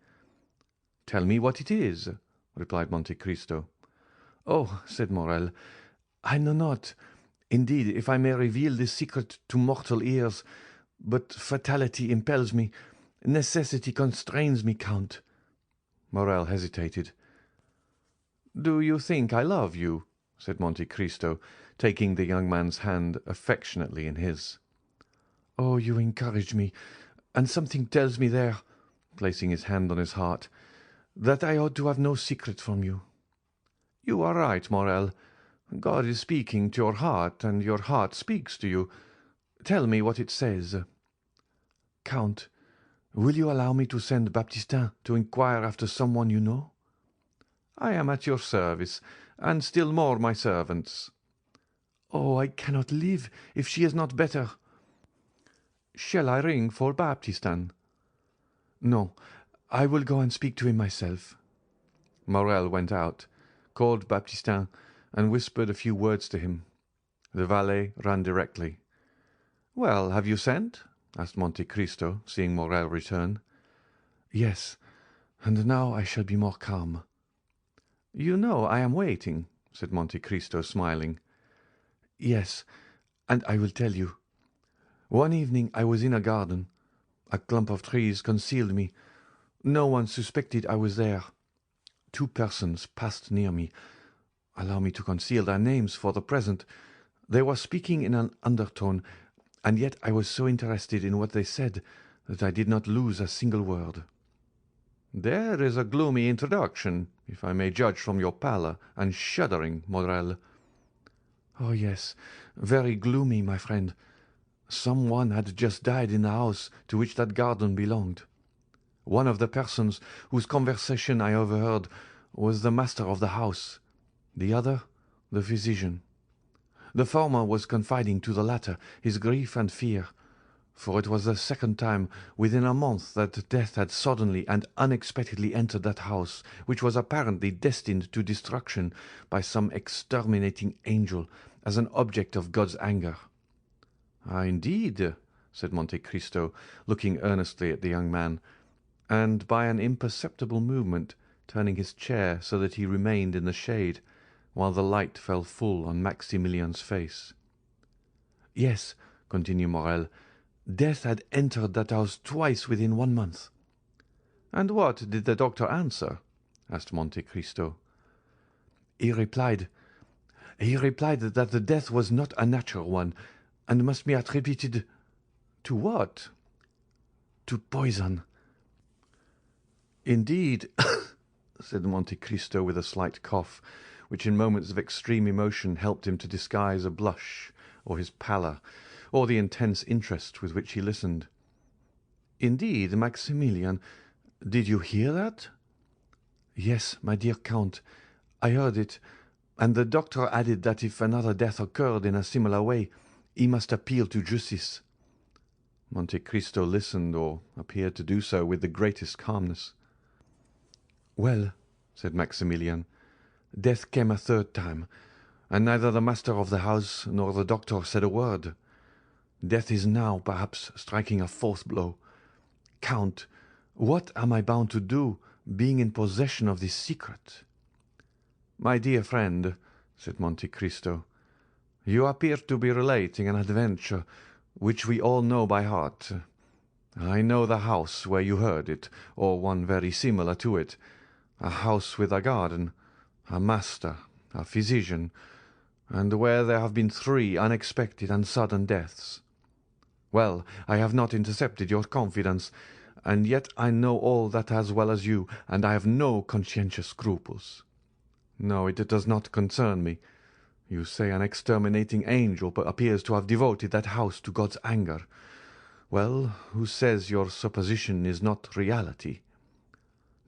"Tell me what it is," replied Monte Cristo. "Oh," said Morrel, "I know not, indeed, if I may reveal this secret to mortal ears, but fatality impels me, necessity constrains me, Count." Morrel hesitated. "Do you think I love you?" said Monte Cristo, taking the young man's hand affectionately in his. "Oh, you encourage me, and something tells me there," placing his hand on his heart, "that I ought to have no secret from you." "You are right, Morrel. God is speaking to your heart, and your heart speaks to you. Tell me what it says." "Count, will you allow me to send Baptistin to inquire after someone you know?" "I am at your service, and still more my servant's." "Oh, I cannot live if she is not better." "Shall I ring for Baptistin?" "No, I will go and speak to him myself." Morrel went out, called Baptistin, and whispered a few words to him. The valet ran directly. "Well, have you sent?" asked Monte Cristo, seeing Morrel return. "Yes, and now I shall be more calm." "You know I am waiting," said Monte Cristo, smiling. "Yes, and I will tell you. One evening I was in a garden. A clump of trees concealed me. No one suspected I was there. Two persons passed near me. Allow me to conceal their names for the present. They were speaking in an undertone, and yet I was so interested in what they said that I did not lose a single word." "There is a gloomy introduction, if I may judge from your pallor and shuddering, Morrel." "Oh, yes, very gloomy, my friend. Some one had just died in the house to which that garden belonged. One of the persons whose conversation I overheard was the master of the house, the other the physician. The former was confiding to the latter his grief and fear, for it was the second time within a month that death had suddenly and unexpectedly entered that house, which was apparently destined to destruction by some exterminating angel as an object of God's anger." "Ah, indeed," said Monte Cristo, looking earnestly at the young man, and by an imperceptible movement turning his chair so that he remained in the shade, while the light fell full on Maximilian's face. "Yes," continued Morrel, "death had entered that house twice within 1 month." "And what did the doctor answer?" asked Monte Cristo. He replied that the death was not a natural one, and must be attributed—" "To what?" "To poison." "Indeed," said Monte Cristo with a slight cough, which in moments of extreme emotion helped him to disguise a blush, or his pallor, or the intense interest with which he listened. "Indeed, Maximilian, did you hear that?" "Yes, my dear Count, I heard it, and the doctor added that if another death occurred in a similar way, he must appeal to justice." Monte Cristo listened, or appeared to do so, with the greatest calmness. "Well," said Maximilian, "death came a third time, and neither the master of the house nor the doctor said a word. Death is now, perhaps, striking a fourth blow. Count, what am I bound to do, being in possession of this secret?" "My dear friend," said Monte Cristo, "you appear to be relating an adventure which we all know by heart. I know the house where you heard it, or one very similar to it, a house with a garden, a master, a physician, and where there have been 3 unexpected and sudden deaths. Well, I have not intercepted your confidence, and yet I know all that as well as you, and I have no conscientious scruples. No, it does not concern me. You say an exterminating angel appears to have devoted that house to God's anger. Well, who says your supposition is not reality?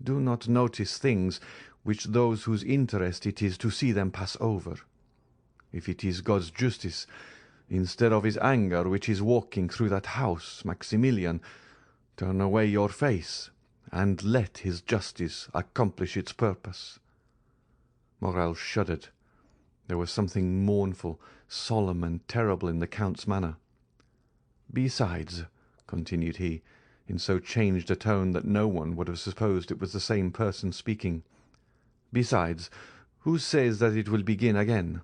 Do not notice things which those whose interest it is to see them pass over. If it is God's justice, instead of his anger which is walking through that house, Maximilian, turn away your face, and let his justice accomplish its purpose." Morrel shuddered. There was something mournful, solemn, and terrible in the Count's manner. "Besides," continued he, in so changed a tone that no one would have supposed it was the same person speaking, "besides, who says that it will begin again?"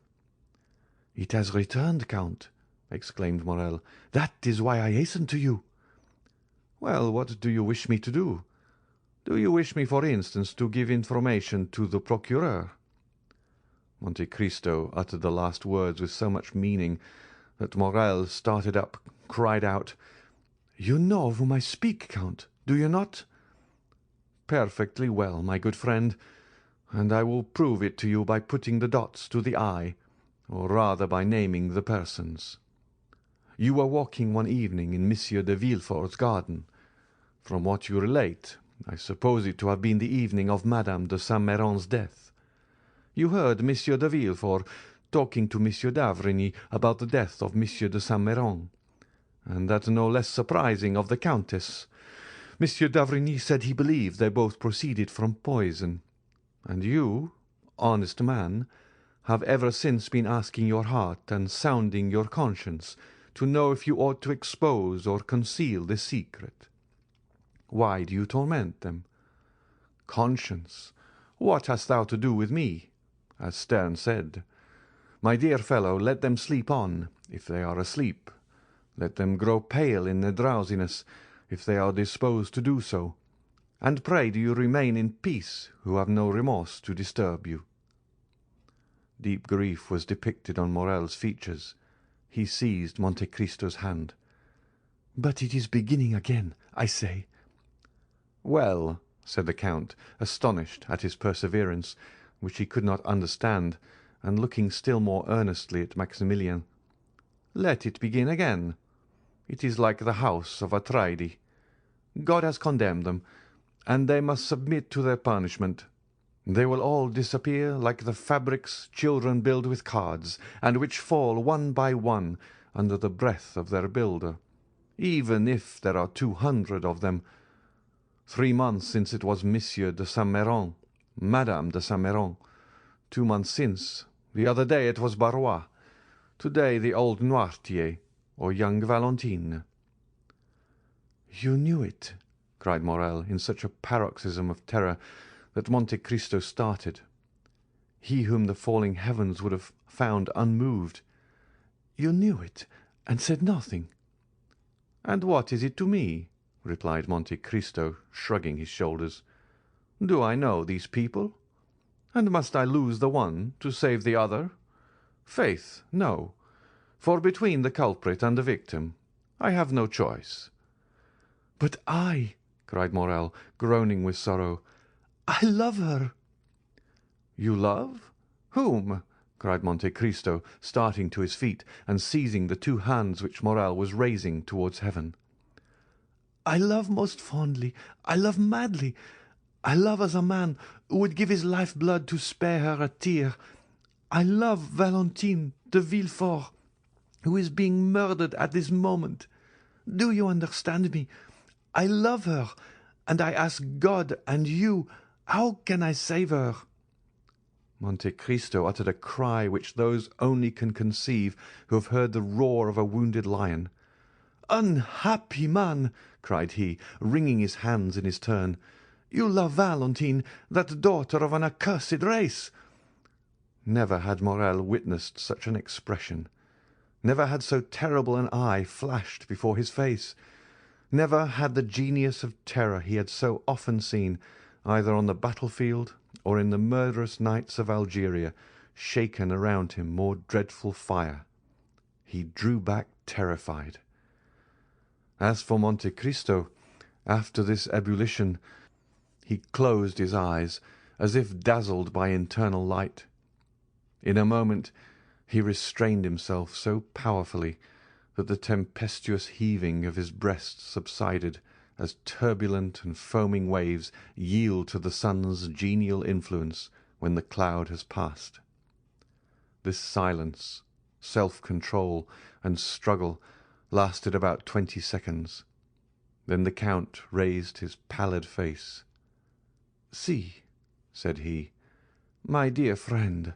"It has returned, Count," exclaimed Morrel. "That is why I hasten to you." "Well, what do you wish me to do? Do you wish me, for instance, to give information to the procureur?" Monte Cristo uttered the last words with so much meaning that Morrel started up, cried out, "You know of whom I speak, Count, do you not?" "Perfectly well, my good friend, and I will prove it to you by putting the dots to the I, or rather by naming the persons. You were walking one evening in Monsieur de Villefort's garden. From what you relate, I suppose it to have been the evening of Madame de Saint-Méran's death. You heard Monsieur de Villefort talking to Monsieur d'Avrigny about the death of Monsieur de Saint-Méran, and that no less surprising of the Countess. Monsieur d'Avrigny said he believed they both proceeded from poison, and you, honest man, have ever since been asking your heart and sounding your conscience to know if you ought to expose or conceal this secret. Why do you torment them? Conscience, what hast thou to do with me? As Sterne said, my dear fellow, let them sleep on, if they are asleep. Let them grow pale in their drowsiness, if they are disposed to do so. And pray do you remain in peace, who have no remorse to disturb you." Deep grief was depicted on Morrel's features. He seized Monte Cristo's hand. "But it is beginning again, I say." "Well," said the Count, astonished at his perseverance, which he could not understand, and looking still more earnestly at Maximilian, "let it begin again. It is like the house of Atrides. God has condemned them, and they must submit to their punishment. They will all disappear like the fabrics children build with cards, and which fall one by one under the breath of their builder, even if there are 200 of them. 3 months since it was Monsieur de Saint-Méran, Madame de Saint-Méran. 2 months since, the other day, it was Barrois. Today the old Noirtier, or young Valentine." "You knew it," cried Morrel in such a paroxysm of terror that Monte Cristo started. He whom the falling heavens would have found unmoved. "You knew it, and said nothing." "And what is it to me?" replied Monte Cristo, shrugging his shoulders. "Do I know these people? And must I lose the one to save the other? Faith, no, for between the culprit and the victim I have no choice." "But I," cried Morrel, groaning with sorrow, "I love her." "You love? Whom?" cried Monte Cristo, starting to his feet and seizing the 2 hands which Morrel was raising towards heaven. "I love most fondly, I love madly. I love as a man who would give his life-blood to spare her a tear. I love Valentine de Villefort, who is being murdered at this moment. Do you understand me? I love her, and I ask God and you, how can I save her?" Monte Cristo uttered a cry which those only can conceive who have heard the roar of a wounded lion. "Unhappy man!" cried he, wringing his hands in his turn. "You love Valentine, that daughter of an accursed race!" Never had Morrel witnessed such an expression. Never had so terrible an eye flashed before his face. Never had the genius of terror he had so often seen, either on the battlefield or in the murderous nights of Algeria, shaken around him more dreadful fire. He drew back terrified. As for Monte Cristo, after this ebullition, he closed his eyes, as if dazzled by internal light. In a moment he restrained himself so powerfully that the tempestuous heaving of his breast subsided, as turbulent and foaming waves yield to the sun's genial influence when the cloud has passed. This silence, self-control, and struggle lasted about 20 seconds. Then the Count raised his pallid face. "See," said he, "my dear friend,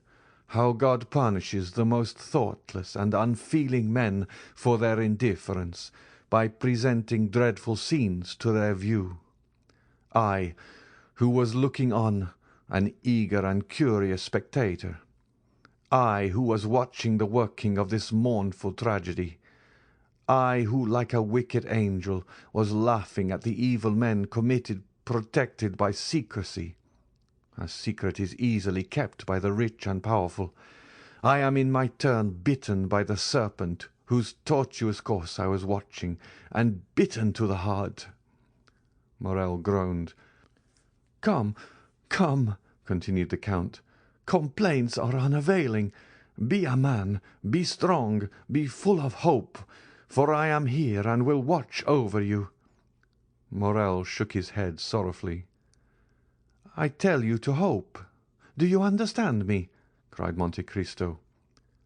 how God punishes the most thoughtless and unfeeling men for their indifference by presenting dreadful scenes to their view. I, who was looking on, an eager and curious spectator, I, who was watching the working of this mournful tragedy, I, who, like a wicked angel, was laughing at the evil men committed, protected by secrecy. A secret is easily kept by the rich and powerful. I am in my turn bitten by the serpent whose tortuous course I was watching, and bitten to the heart." Morel groaned. "Come, come," continued the Count. "Complaints are unavailing. Be a man, be strong, be full of hope, for I am here and will watch over you." Morel shook his head sorrowfully. "I tell you to hope. Do you understand me?" cried Monte Cristo.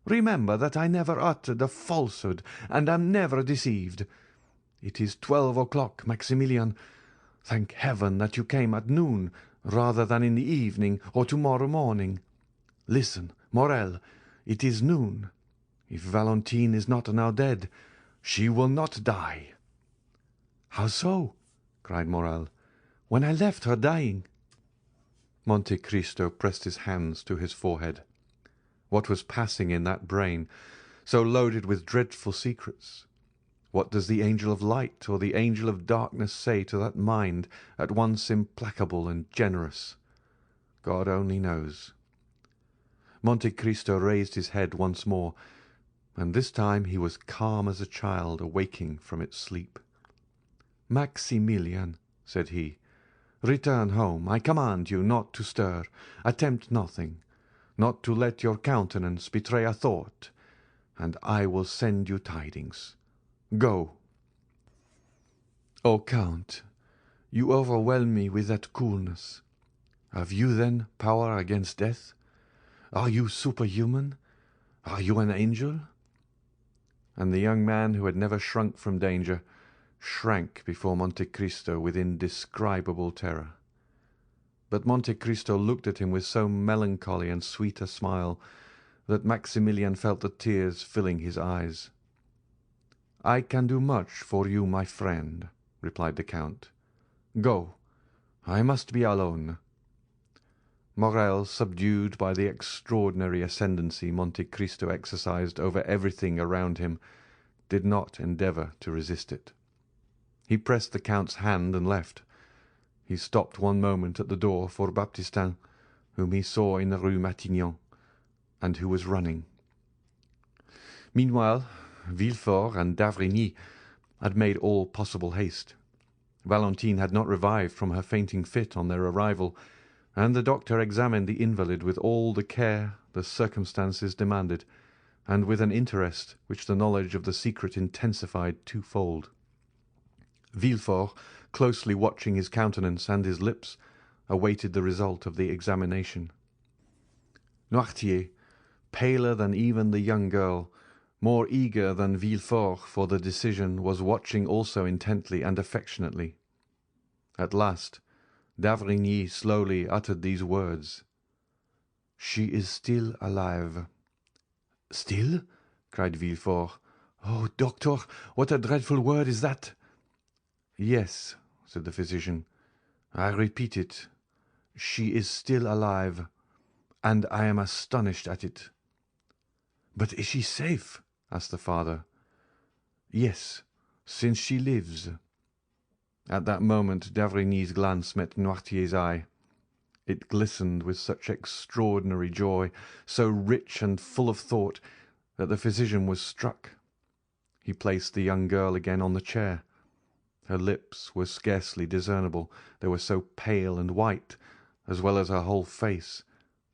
"Remember that I never uttered a falsehood, and am never deceived. It is 12 o'clock, Maximilian. Thank Heaven that you came at noon rather than in the evening or tomorrow morning. Listen, Morel, it is noon. If Valentine is not now dead, she will not die." "How so?" cried Morel. "When I left her dying—" Monte Cristo pressed his hands to his forehead. What was passing in that brain, so loaded with dreadful secrets? What does the angel of light or the angel of darkness say to that mind at once implacable and generous? God only knows. Monte Cristo raised his head once more, and this time he was calm as a child awaking from its sleep. "Maximilian," said he, "return home. I command you not to stir, attempt nothing, not to let your countenance betray a thought, and I will send you tidings. Go." "O Count, you overwhelm me with that coolness. Have you, then, power against death? Are you superhuman? Are you an angel?" And the young man, who had never shrunk from danger, shrank before Monte Cristo with indescribable terror. But Monte Cristo looked at him with so melancholy and sweet a smile that Maximilian felt the tears filling his eyes. "I can do much for you, my friend," replied the Count. "Go, I must be alone." Morel, subdued by the extraordinary ascendancy Monte Cristo exercised over everything around him, did not endeavour to resist it. He pressed the Count's hand and left. He stopped one moment at the door for Baptistin, whom he saw in the Rue Matignon, and who was running. Meanwhile, Villefort and d'Avrigny had made all possible haste. Valentine had not revived from her fainting fit on their arrival, and the doctor examined the invalid with all the care the circumstances demanded, and with an interest which the knowledge of the secret intensified twofold. Villefort, closely watching his countenance and his lips, awaited the result of the examination. Noirtier, paler than even the young girl, more eager than Villefort for the decision, was watching also intently and affectionately. At last, d'Avrigny slowly uttered these words: "She is still alive." "Still?" cried Villefort. "Oh, doctor, what a dreadful word is that!" "Yes," said the physician, "I repeat it. She is still alive, and I am astonished at it." "But is she safe?" asked the father. "Yes, since she lives." At that moment d'Avrigny's glance met Noirtier's eye. It glistened with such extraordinary joy, so rich and full of thought, that the physician was struck. He placed the young girl again on the chair. Her lips were scarcely discernible, they were so pale and white, as well as her whole face,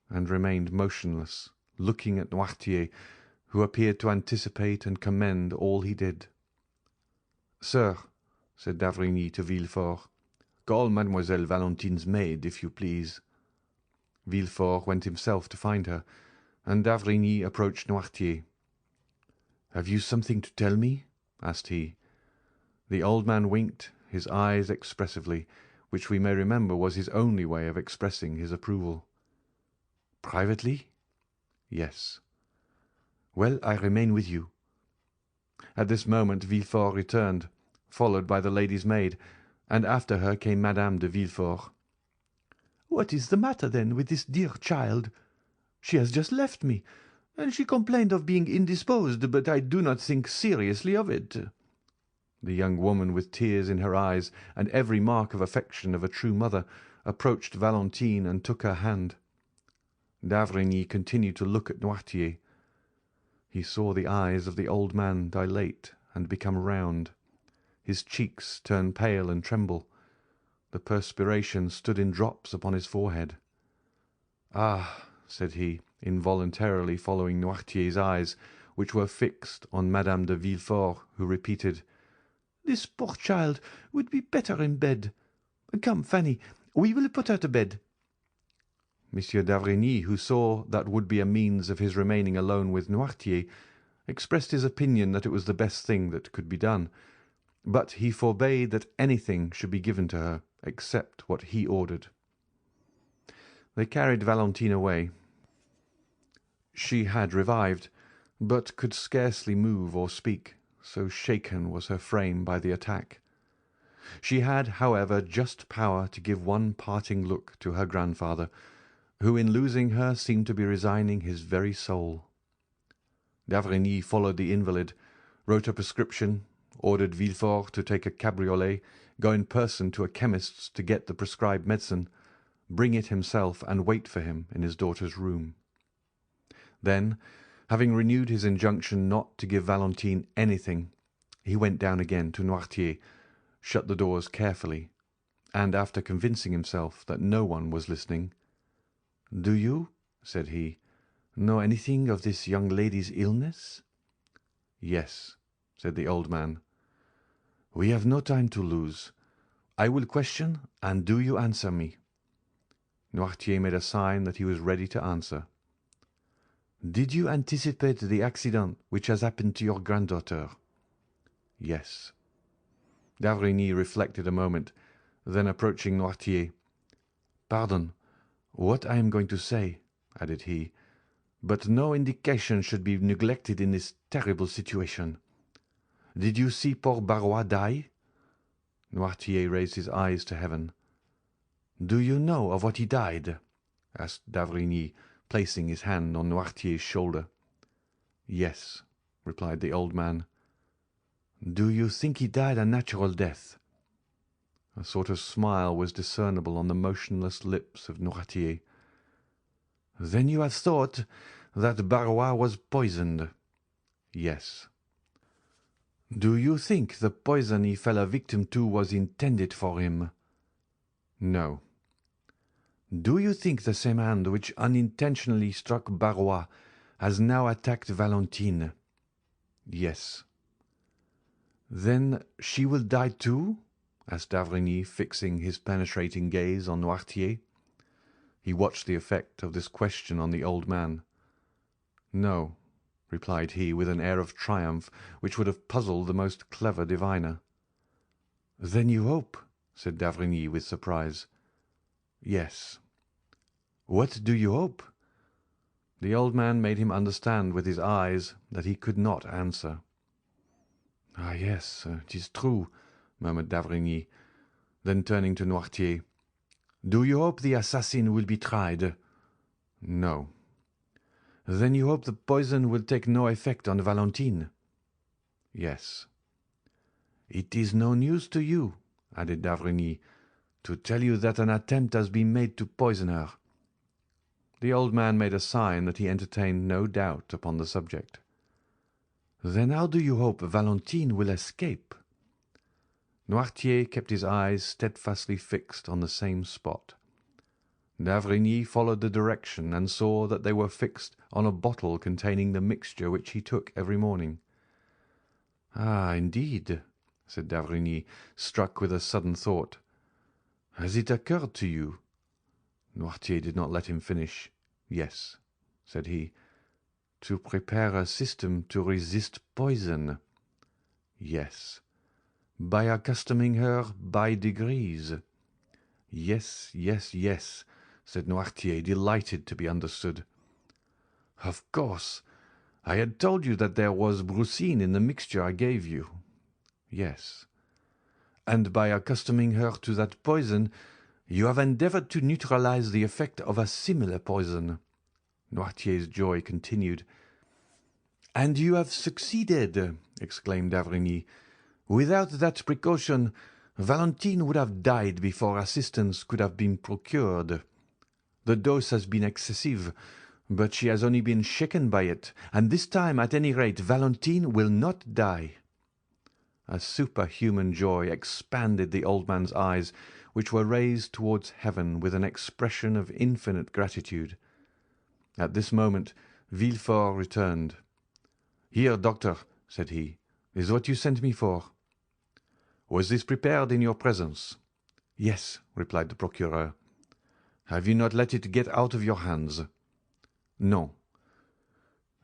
and remained motionless, looking at Noirtier, who appeared to anticipate and commend all he did. "Sir," said d'Avrigny to Villefort. "Call Mademoiselle Valentine's maid, if you please." Villefort went himself to find her, and d'Avrigny approached Noirtier. "Have you something to tell me?" asked he. The old man winked, his eyes expressively, which we may remember was his only way of expressing his approval. "Privately?" "Yes." "Well, I remain with you." At this moment Villefort returned, followed by the lady's maid, and after her came Madame de Villefort. "What is the matter, then, with this dear child? She has just left me, and she complained of being indisposed, but I do not think seriously of it." The young woman, with tears in her eyes and every mark of affection of a true mother, approached Valentine and took her hand. D'Avrigny continued to look at Noirtier. He saw the eyes of the old man dilate and become round. His cheeks turn pale and tremble. The perspiration stood in drops upon his forehead. "Ah," said he, involuntarily following Noirtier's eyes, which were fixed on Madame de Villefort, who repeated, "This poor child would be better in bed. Come, Fanny, we will put her to bed." Monsieur d'Avrigny, who saw that would be a means of his remaining alone with Noirtier, expressed his opinion that it was the best thing that could be done, but he forbade that anything should be given to her except what he ordered. They carried Valentine away. She had revived, but could scarcely move or speak, so shaken was her frame by the attack. She had, however, just power to give one parting look to her grandfather, who in losing her seemed to be resigning his very soul. D'Avrigny followed the invalid, wrote a prescription, ordered Villefort to take a cabriolet, go in person to a chemist's to get the prescribed medicine, bring it himself, and wait for him in his daughter's room. Then, having renewed his injunction not to give Valentine anything, he went down again to Noirtier, shut the doors carefully, and after convincing himself that no one was listening, "Do you," said he, "know anything of this young lady's illness?" "Yes," said the old man. "We have no time to lose. I will question, and do you answer me?" Noirtier made a sign that he was ready to answer. "Did you anticipate the accident which has happened to your granddaughter?" "Yes." D'Avrigny reflected a moment, then approaching Noirtier, "Pardon what I am going to say," added he, "but no indication should be neglected in this terrible situation. Did you see poor Barrois die?" Noirtier raised his eyes to heaven. "Do you know of what he died?" asked d'Avrigny, placing his hand on Noirtier's shoulder. "Yes," replied the old man. "Do you think he died a natural death?" A sort of smile was discernible on the motionless lips of Noirtier. "Then you have thought that Barrois was poisoned?" "Yes." "Do you think the poison he fell a victim to was intended for him?" "No." "Do you think the same hand which unintentionally struck Barrois has now attacked Valentine?" "Yes." "Then she will die too?" asked d'Avrigny, fixing his penetrating gaze on Noirtier. He watched the effect of this question on the old man. "No," replied he, with an air of triumph which would have puzzled the most clever diviner. "Then you hope?" said d'Avrigny with surprise. "Yes." "What do you hope?" The old man made him understand with his eyes that he could not answer. "Ah, yes, it is true," murmured d'Avrigny. Then turning to Noirtier, "Do you hope the assassin will be tried?" "No." "Then you hope the poison will take no effect on Valentine?" "Yes." "It is no news to you," added d'Avrigny, "to tell you that an attempt has been made to poison her." The old man made a sign that he entertained no doubt upon the subject. "Then how do you hope Valentine will escape?" Noirtier kept his eyes steadfastly fixed on the same spot. D'Avrigny followed the direction and saw that they were fixed on a bottle containing the mixture which he took every morning. "Ah, indeed," said d'Avrigny, struck with a sudden thought. "Has it occurred to you?" Noirtier did not let him finish. "Yes," said he. "To prepare a system to resist poison." "Yes." "By accustoming her by degrees." "Yes, yes, yes," said Noirtier, delighted to be understood. "Of course. I had told you that there was brucine in the mixture I gave you." "Yes." "And by accustoming her to that poison, you have endeavoured to neutralize the effect of a similar poison." Noirtier's joy continued. "And you have succeeded!" exclaimed d'Avrigny. "Without that precaution, Valentine would have died before assistance could have been procured. The dose has been excessive, but she has only been shaken by it, and this time, at any rate, Valentine will not die." A superhuman joy expanded the old man's eyes, which were raised towards heaven with an expression of infinite gratitude. At this moment Villefort returned. "Here, doctor," said he, "is what you sent me for." "Was this prepared in your presence?" "Yes," replied the procureur. "Have you not let it get out of your hands?" "No."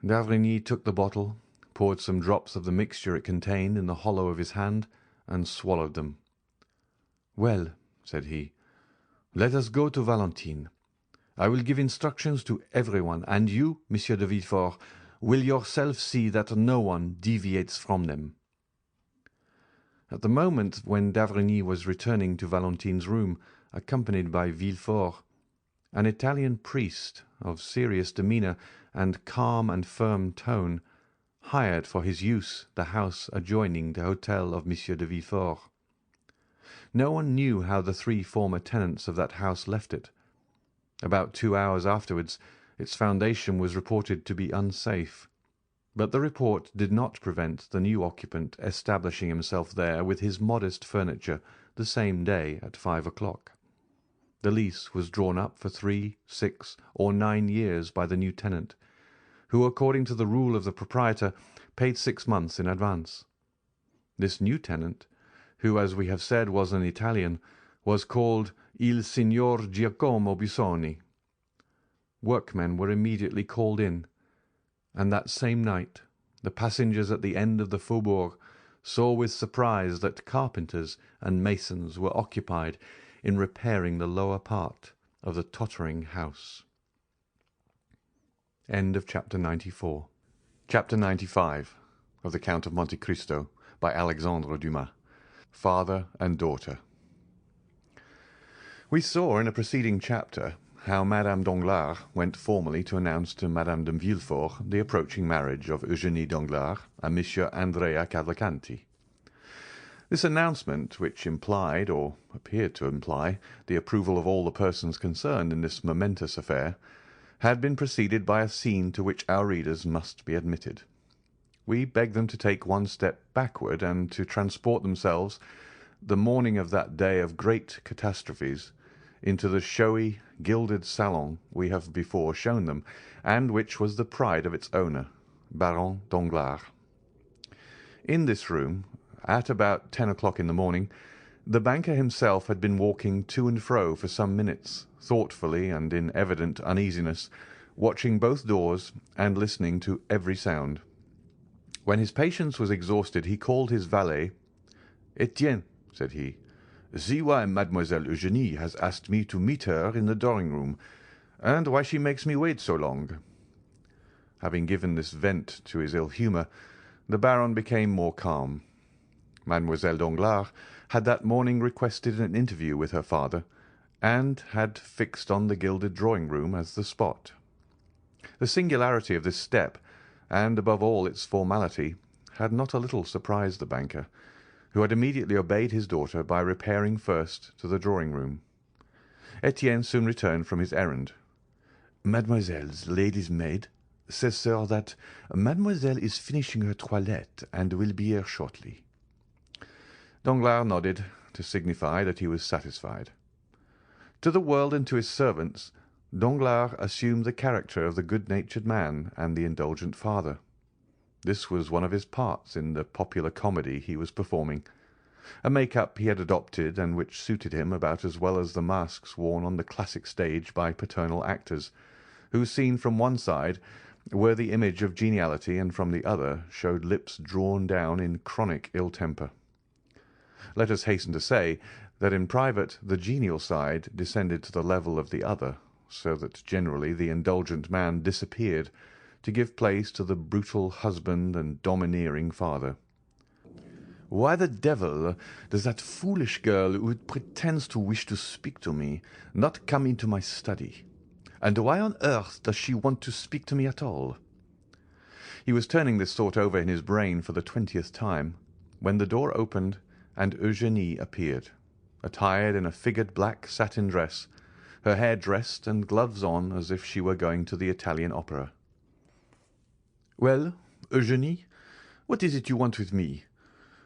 D'Avrigny took the bottle, poured some drops of the mixture it contained in the hollow of his hand, and swallowed them. "Well," said he, "let us go to Valentine. I will give instructions to everyone, and you, Monsieur de Villefort, will yourself see that no one deviates from them." At the moment when d'Avrigny was returning to Valentine's room, accompanied by Villefort, an Italian priest of serious demeanour and calm and firm tone hired for his use the house adjoining the hotel of Monsieur de Villefort. No one knew how the three former tenants of that house left it. About 2 hours afterwards its foundation was reported to be unsafe, but the report did not prevent the new occupant establishing himself there with his modest furniture the same day at 5 o'clock. The lease was drawn up for 3, 6, or 9 years by the new tenant, who, according to the rule of the proprietor, paid 6 months in advance. This new tenant, who, as we have said, was an Italian, was called Il Signor Giacomo Busoni. Workmen were immediately called in, and that same night the passengers at the end of the faubourg saw with surprise that carpenters and masons were occupied in repairing the lower part of the tottering house. End of chapter 94. Chapter 95 of the Count of Monte Cristo by Alexandre Dumas. Father and daughter. We saw in a preceding chapter how Madame Danglars went formally to announce to Madame de Villefort the approaching marriage of Eugénie Danglars and Monsieur Andrea Cavalcanti. This announcement, which implied, or appeared to imply, the approval of all the persons concerned in this momentous affair, had been preceded by a scene to which our readers must be admitted. We beg them to take one step backward and to transport themselves, the morning of that day of great catastrophes, into the showy, gilded salon we have before shown them, and which was the pride of its owner, Baron Danglars. In this room, at about 10 o'clock in the morning, the banker himself had been walking to and fro for some minutes, thoughtfully and in evident uneasiness, watching both doors and listening to every sound. When his patience was exhausted, he called his valet. "Etienne," said he, "see why Mademoiselle Eugénie has asked me to meet her in the drawing-room, and why she makes me wait so long." Having given this vent to his ill-humour, the Baron became more calm. Mademoiselle Danglars had that morning requested an interview with her father, and had fixed on the gilded drawing-room as the spot. The singularity of this step, and above all its formality, had not a little surprised the banker, who had immediately obeyed his daughter by repairing first to the drawing-room. Etienne soon returned from his errand. "Mademoiselle's lady's maid says, sir, that mademoiselle is finishing her toilette and will be here shortly." Danglars nodded, to signify that he was satisfied. To the world and to his servants, Danglars assumed the character of the good-natured man and the indulgent father. This was one of his parts in the popular comedy he was performing. a make-up he had adopted and which suited him about as well as the masks worn on the classic stage by paternal actors, who, seen from one side, were the image of geniality, and from the other showed lips drawn down in chronic ill-temper. Let us hasten to say that in private the genial side descended to the level of the other, so that generally the indulgent man disappeared to give place to the brutal husband and domineering father. "Why the devil does that foolish girl who pretends to wish to speak to me not come into my study? And why on earth does she want to speak to me at all?" He was turning this thought over in his brain for the 20th time, when the door opened and Eugénie appeared, attired in a figured black satin dress, her hair dressed and gloves on as if she were going to the Italian opera. "Well, Eugénie, what is it you want with me?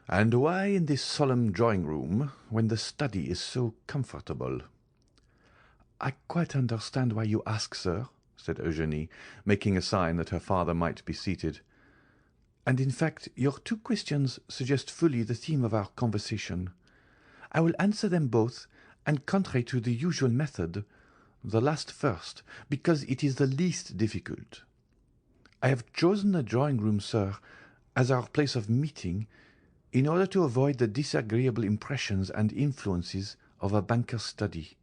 And why in this solemn drawing-room when the study is so comfortable?" "I quite understand why you ask, sir," said Eugénie, making a sign that her father might be seated. "And in fact your two questions suggest fully the theme of our conversation. I will answer them both, and contrary to the usual method, the last first, because it is the least difficult. I have chosen the drawing-room, sir, as our place of meeting, in order to avoid the disagreeable impressions and influences of a banker's study.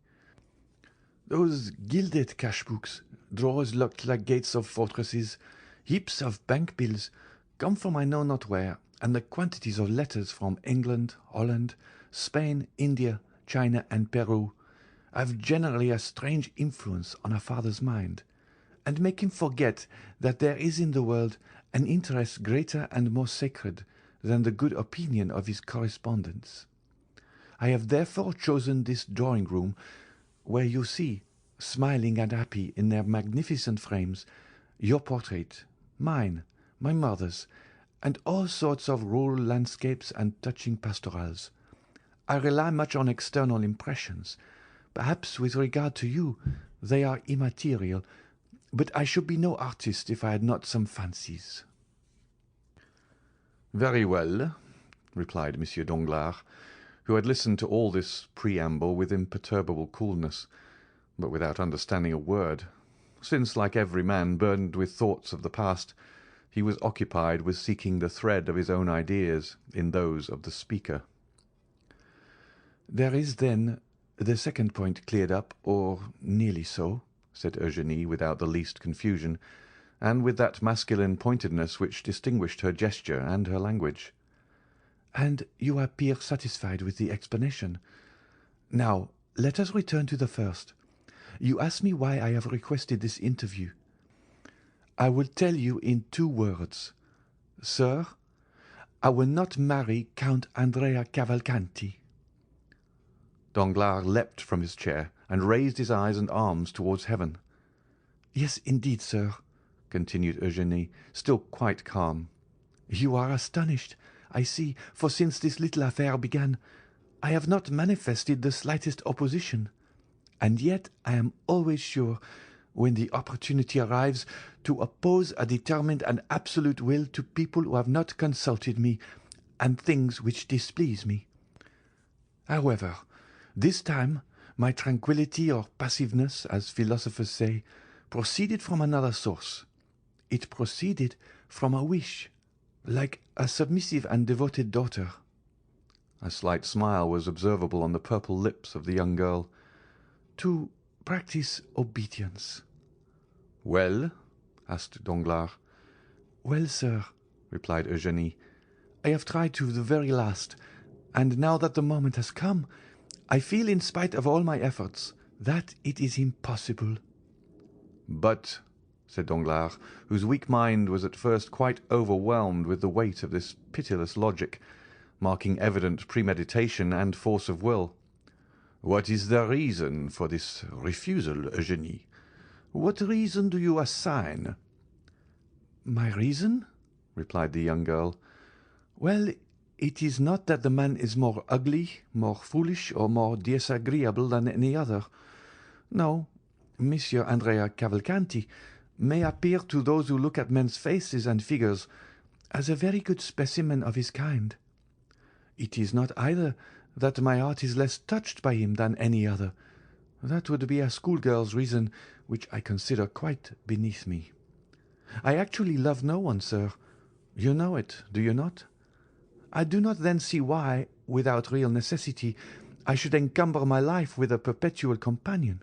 Those gilded cash-books, drawers locked like gates of fortresses, heaps of bank bills, come from I know not where, and the quantities of letters from England, Holland, Spain, India, China, and Peru have generally a strange influence on a father's mind, and make him forget that there is in the world an interest greater and more sacred than the good opinion of his correspondents. I have therefore chosen this drawing-room, where you see, smiling and happy in their magnificent frames, your portrait, mine, my mother's, and all sorts of rural landscapes and touching pastorals. I rely much on external impressions. Perhaps with regard to you they are immaterial, but I should be no artist if I had not some fancies." "Very well," replied Monsieur Danglars, who had listened to all this preamble with imperturbable coolness, but without understanding a word, since, like every man burdened with thoughts of the past, he was occupied with seeking the thread of his own ideas in those of the speaker. "There is, then, the second point cleared up, or nearly so," said Eugénie, without the least confusion, and with that masculine pointedness which distinguished her gesture and her language. "And you appear satisfied with the explanation. Now let us return to the first. You asked me why I have requested this interview. I will tell you in 2 words. Sir, I will not marry Count Andrea Cavalcanti." Danglars leapt from his chair and raised his eyes and arms towards heaven. "Yes, indeed, sir," continued Eugénie, still quite calm. "You are astonished, I see, for since this little affair began, I have not manifested the slightest opposition, and yet I am always sure, when the opportunity arrives, to oppose a determined and absolute will to people who have not consulted me, and things which displease me. However, this time my tranquillity or passiveness, as philosophers say, proceeded from another source. It proceeded from a wish, like a submissive and devoted daughter." A slight smile was observable on the purple lips of the young girl. "To practice obedience." "Well?" asked Danglars. "Well, sir," replied Eugénie, "I have tried to the very last, and now that the moment has come, I feel, in spite of all my efforts, that it is impossible." "But," said Danglars, whose weak mind was at first quite overwhelmed with the weight of this pitiless logic, marking evident premeditation and force of will, "what is the reason for this refusal, Eugénie? What reason do you assign?" "My reason?" replied the young girl. "Well, it is not that the man is more ugly, more foolish, or more disagreeable than any other. No, Monsieur Andrea Cavalcanti may appear to those who look at men's faces and figures as a very good specimen of his kind. It is not either that my heart is less touched by him than any other. That would be a schoolgirl's reason, which I consider quite beneath me. I actually love no one, sir. You know it, do you not? I do not then see why, without real necessity, I should encumber my life with a perpetual companion.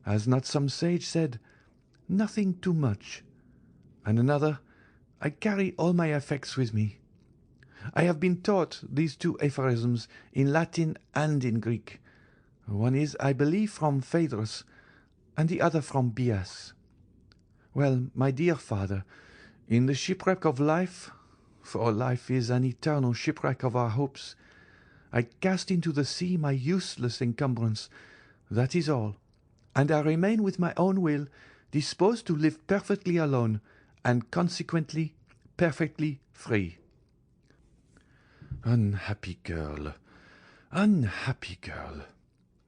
Has not some sage said, "Nothing too much," and another, "I carry all my effects with me." I have been taught these two aphorisms in Latin and in Greek. One is, I believe, from Phaedrus, and the other from Bias. Well, my dear father, in the shipwreck of life, for life is an eternal shipwreck of our hopes, I cast into the sea my useless encumbrance, that is all, and I remain with my own will disposed to live perfectly alone, and consequently perfectly free. Unhappy girl,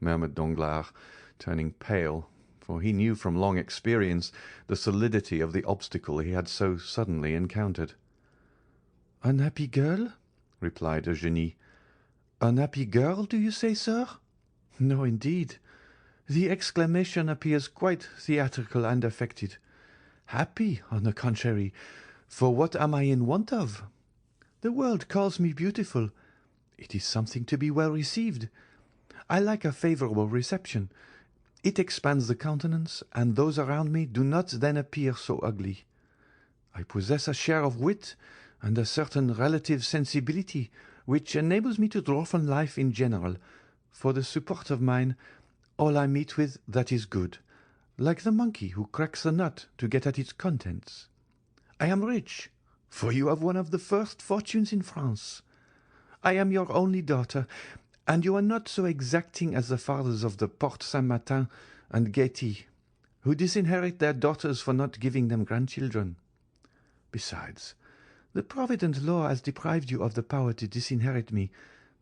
murmured Danglars, turning pale, for he knew from long experience the solidity of the obstacle he had so suddenly encountered. Unhappy girl? replied Eugénie. Unhappy girl, do you say, sir? No, indeed. The exclamation appears quite theatrical and affected. Happy, on the contrary, for what am I in want of? The world calls me beautiful. It is something to be well received. I like a favourable reception. It expands the countenance, and those around me do not then appear so ugly. I possess a share of wit and a certain relative sensibility which enables me to draw from life in general, for the support of mine, all I meet with that is good, like the monkey who cracks the nut to get at its contents. I am rich, for you have one of the first fortunes in France. I am your only daughter, and you are not so exacting as the fathers of the Porte Saint-Martin and Gaiety, who disinherit their daughters for not giving them grandchildren. Besides, the provident law has deprived you of the power to disinherit me,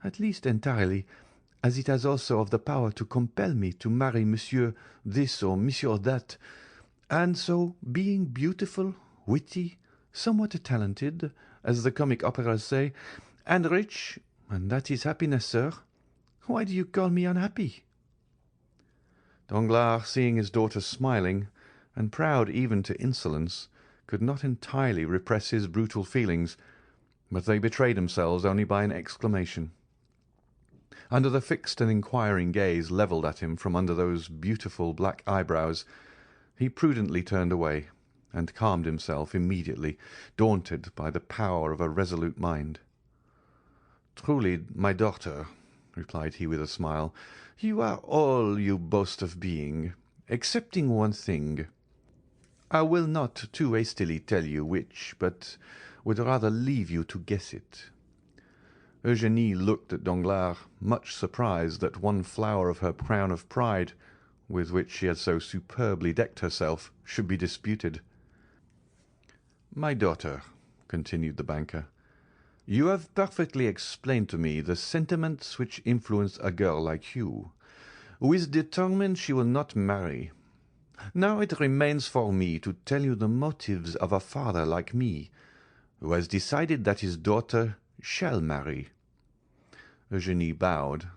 at least entirely, as it has also of the power to compel me to marry Monsieur this or Monsieur that, and so, being beautiful, witty, somewhat talented, as the comic operas say, and rich, and that is happiness, sir, why do you call me unhappy? Danglars, seeing his daughter smiling, and proud even to insolence, could not entirely repress his brutal feelings, but they betrayed themselves only by an exclamation. Under the fixed and inquiring gaze levelled at him from under those beautiful black eyebrows, he prudently turned away, and calmed himself immediately, daunted by the power of a resolute mind. "Truly, my daughter," replied he with a smile, "you are all you boast of being, excepting one thing. I will not too hastily tell you which, but would rather leave you to guess it." Eugénie looked at Danglars, much surprised that one flower of her crown of pride, with which she had so superbly decked herself, should be disputed. "My daughter," continued the banker, "you have perfectly explained to me the sentiments which influence a girl like you, who is determined she will not marry. Now it remains for me to tell you the motives of a father like me, who has decided that his daughter shall marry." Eugénie bowed,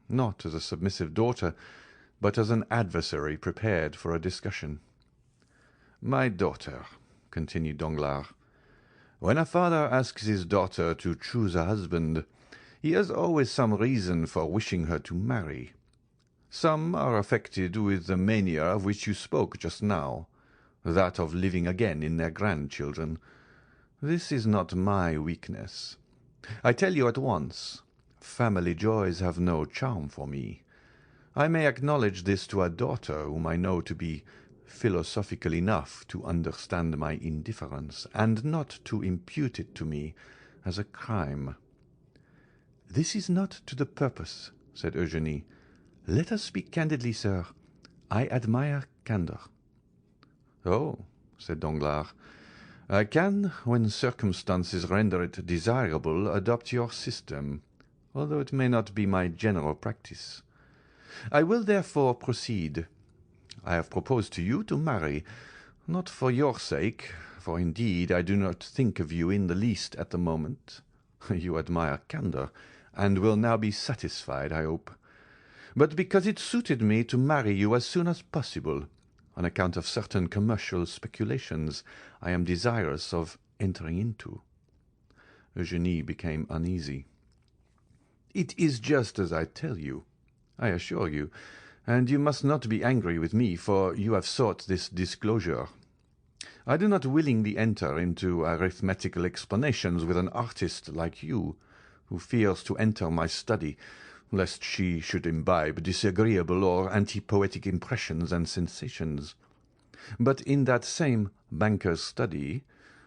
not as a submissive daughter, but as an adversary prepared for a discussion. "My daughter," continued Danglars, "when a father asks his daughter to choose a husband, he has always some reason for wishing her to marry. Some are affected with the mania of which you spoke just now, that of living again in their grandchildren. This is not my weakness. I tell you at once, family joys have no charm for me. I may acknowledge this to a daughter whom I know to be philosophical enough to understand my indifference, and not to impute it to me as a crime." "This is not to the purpose," said Eugénie. "Let us speak candidly, sir. I admire candour." "Oh," said Danglars, "I can, when circumstances render it desirable, adopt your system, although it may not be my general practice. I will therefore proceed. I have proposed to you to marry, not for your sake, for indeed I do not think of you in the least at the moment. You admire candour, and will now be satisfied, I hope. But because it suited me to marry you as soon as possible, on account of certain commercial speculations I am desirous of entering into." Eugénie became uneasy. "It is just as I tell you, I assure you, and you must not be angry with me, for you have sought this disclosure. I do not willingly enter into arithmetical explanations with an artist like you, who fears to enter my study, lest she should imbibe disagreeable or anti-poetic impressions and sensations. But in that same banker's study,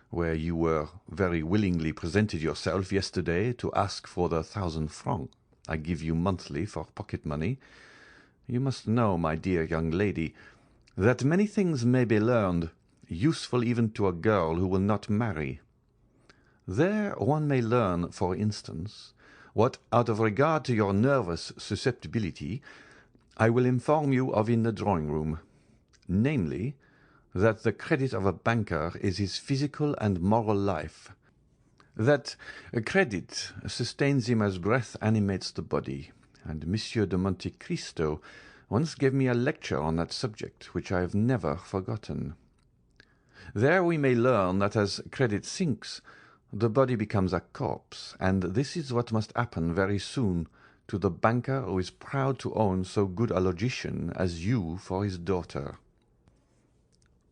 where you were very willingly presented yourself yesterday to ask for the 1,000 francs I give you monthly for pocket money, you must know, my dear young lady, that many things may be learned, useful even to a girl who will not marry. There one may learn, for instance, what, out of regard to your nervous susceptibility, I will inform you of in the drawing-room, namely, that the credit of a banker is his physical and moral life, that credit sustains him as breath animates the body, and Monsieur de Monte Cristo once gave me a lecture on that subject, which I have never forgotten. There we may learn that as credit sinks, the body becomes a corpse, and this is what must happen very soon to the banker who is proud to own so good a logician as you for his daughter."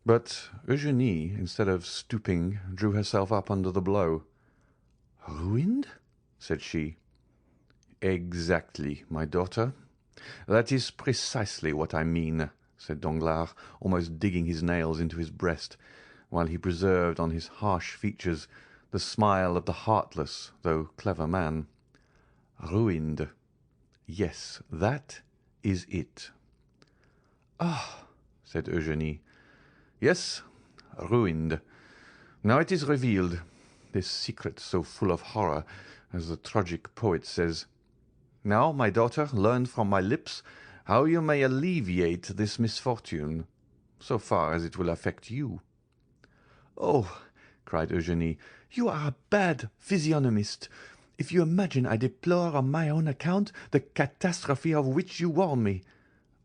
But Eugénie, instead of stooping, drew herself up under the blow. "Ruined?" said she. "Exactly, my daughter. That is precisely what I mean," said Danglars, almost digging his nails into his breast, while he preserved on his harsh features the smile of the heartless though clever man. "Ruined. Yes, that is it." "Ah!" said Eugénie. "Yes, ruined. Now it is revealed, this secret so full of horror, as the tragic poet says. Now, my daughter, learn from my lips how you may alleviate this misfortune, so far as it will affect you." "Oh," cried Eugénie, "you are a bad physiognomist, if you imagine I deplore on my own account the catastrophe of which you warn me.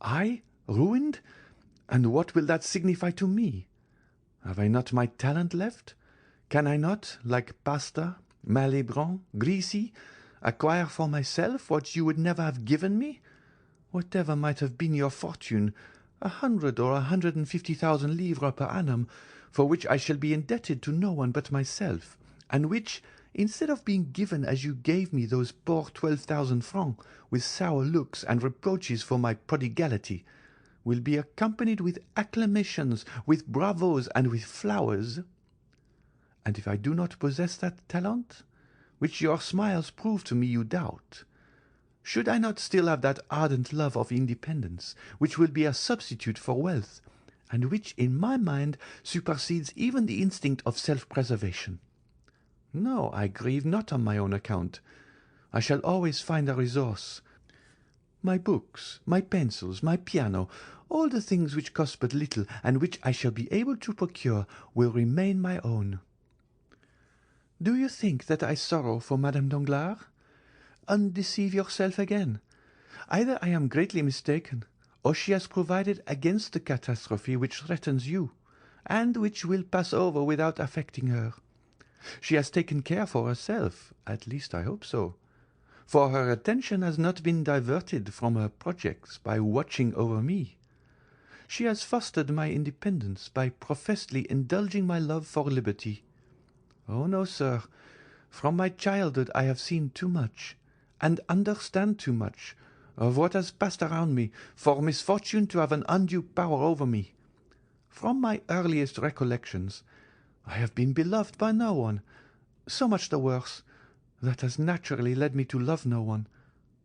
I ruined? And what will that signify to me? Have I not my talent left? Can I not, like Pasta, Malebranche, Grisi, acquire for myself what you would never have given me? Whatever might have been your fortune, 100 or 150,000 livres per annum, for which I shall be indebted to no one but myself, and which, instead of being given as you gave me those poor 12,000 francs, with sour looks and reproaches for my prodigality, will be accompanied with acclamations, with bravos, and with flowers. And if I do not possess that talent, which your smiles prove to me you doubt, should I not still have that ardent love of independence, which will be a substitute for wealth, and which in my mind supersedes even the instinct of self-preservation? No, I grieve not on my own account. I shall always find a resource. My books, my pencils, my piano, all the things which cost but little and which I shall be able to procure will remain my own. Do you think that I sorrow for Madame Danglars? Undeceive yourself again. Either I am greatly mistaken, or she has provided against the catastrophe which threatens you, and which will pass over without affecting her. She has taken care for herself, at least I hope so, for her attention has not been diverted from her projects by watching over me. She has fostered my independence by professedly indulging my love for liberty. Oh no, sir, from my childhood I have seen too much, and understand too much, of what has passed around me, for misfortune to have an undue power over me. From my earliest recollections, I have been beloved by no one. So much the worse. That has naturally led me to love no one.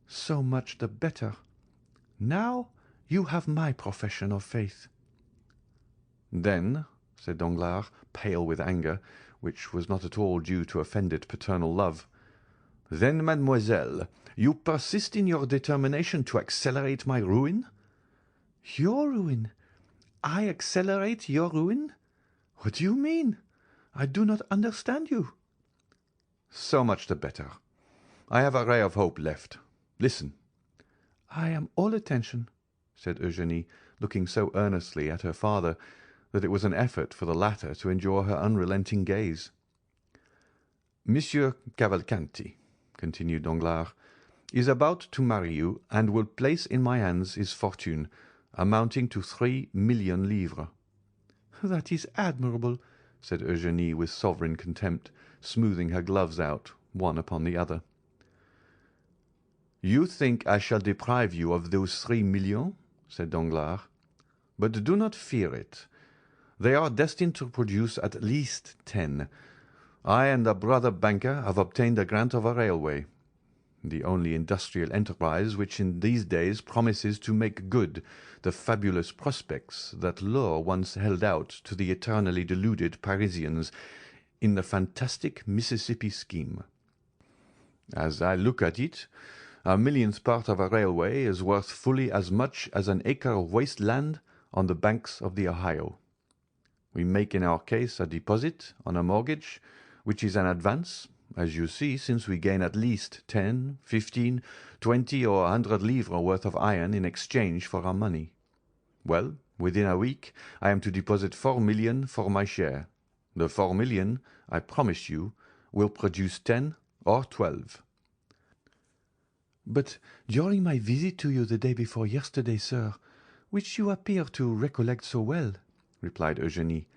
So much the better. Now you have my profession of faith." "Then," said Danglars, pale with anger, which was not at all due to offended paternal love, "then, mademoiselle, you persist in your determination to accelerate my ruin?" "Your ruin? I accelerate your ruin? What do you mean? I do not understand you." "So much the better. I have a ray of hope left. Listen." "I am all attention," said Eugénie, looking so earnestly at her father that it was an effort for the latter to endure her unrelenting gaze. "Monsieur Cavalcanti," continued Danglars, "is about to marry you, and will place in my hands his fortune, amounting to 3,000,000 livres." "That is admirable," said Eugénie with sovereign contempt, smoothing her gloves out, one upon the other. "You think I shall deprive you of those 3,000,000?" said Danglars. "But do not fear it. They are destined to produce at least 10. I and a brother banker have obtained a grant of a railway, the only industrial enterprise which in these days promises to make good the fabulous prospects that lure once held out to the eternally deluded Parisians in the fantastic Mississippi scheme. As I look at it, a millionth part of a railway is worth fully as much as an acre of waste land on the banks of the Ohio. We make in our case a deposit on a mortgage, which is an advance, as you see, since we gain at least 10, 15, 20, or 100 livres worth of iron in exchange for our money. Well, within a week I am to deposit 4,000,000 for my share. The 4,000,000, I promise you, will produce 10 or 12. "But during my visit to you the day before yesterday, sir, which you appear to recollect so well," replied Eugénie,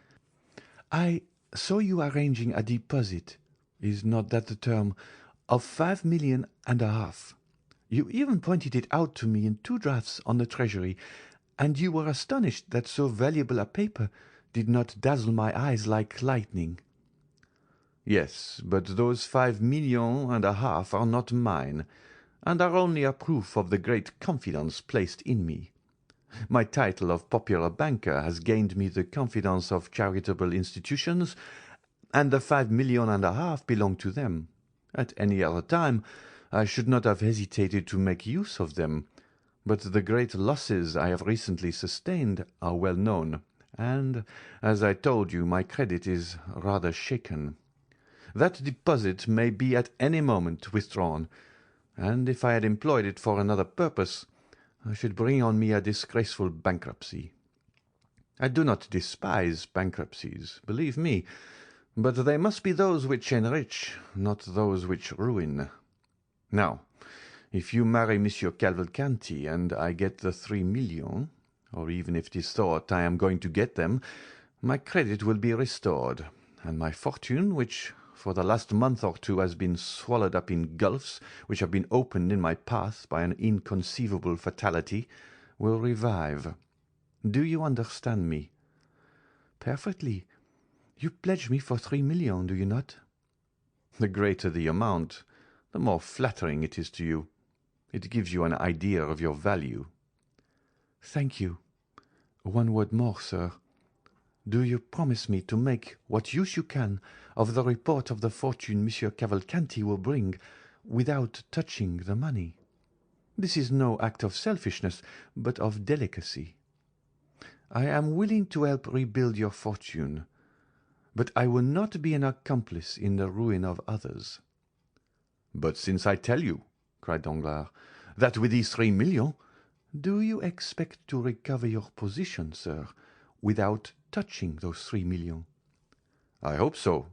"I saw you arranging a deposit, is not that the term, of 5,000,000 and a half. You even pointed it out to me in 2 drafts on the treasury, and you were astonished that so valuable a paper did not dazzle my eyes like lightning." "Yes, but those 5,000,000 and a half are not mine, and are only a proof of the great confidence placed in me. My title of popular banker has gained me the confidence of charitable institutions, and the 5,000,000 and a half belong to them. At any other time I should not have hesitated to make use of them, but the great losses I have recently sustained are well known, and, as I told you, my credit is rather shaken. That deposit may be at any moment withdrawn, and if I had employed it for another purpose, I should bring on me a disgraceful bankruptcy. I do not despise bankruptcies, believe me, but they must be those which enrich, not those which ruin. Now, if you marry Monsieur Cavalcanti and I get the 3,000,000, or even if it is thought I am going to get them, my credit will be restored, and my fortune, which for the last month or 2 has been swallowed up in gulfs which have been opened in my path by an inconceivable fatality, will revive. Do you understand me?" "Perfectly. You pledge me for 3,000,000, do you not?" "The greater the amount, the more flattering it is to you. It gives you an idea of your value." "Thank you. One word more, sir. Do you promise me to make what use you can of the report of the fortune Monsieur Cavalcanti will bring, without touching the money? This is no act of selfishness, but of delicacy. I am willing to help rebuild your fortune, but I will not be an accomplice in the ruin of others." "But since I tell you," cried Danglars, "that with these 3,000,000—" "Do you expect to recover your position, sir, without touching those 3,000,000? "I hope so,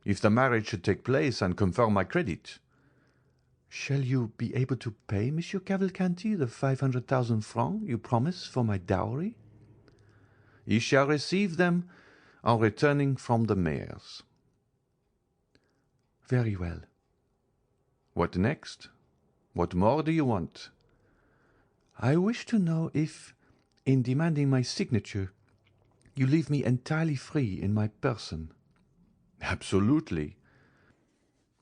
if the marriage should take place and confirm my credit." "Shall you be able to pay Monsieur Cavalcanti the 500,000 francs you promise for my dowry?" "He shall receive them on returning from the mayor's." "Very well." "What next? What more do you want?" "I wish to know if, in demanding my signature, you leave me entirely free in my person." "Absolutely."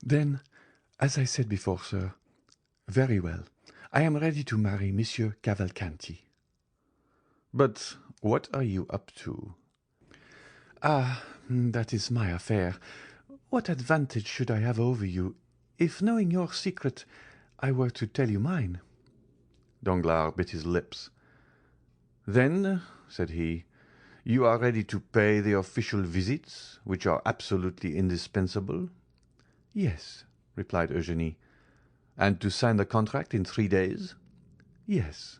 "Then, as I said before, sir, very well. I am ready to marry Monsieur Cavalcanti." "But what are you up to?" "Ah, that is my affair. What advantage should I have over you, if, knowing your secret, I were to tell you mine?" Danglars bit his lips. "Then," said he, "you are ready to pay the official visits, which are absolutely indispensable?" "Yes," replied Eugénie. And to sign the contract in 3 days?" "Yes."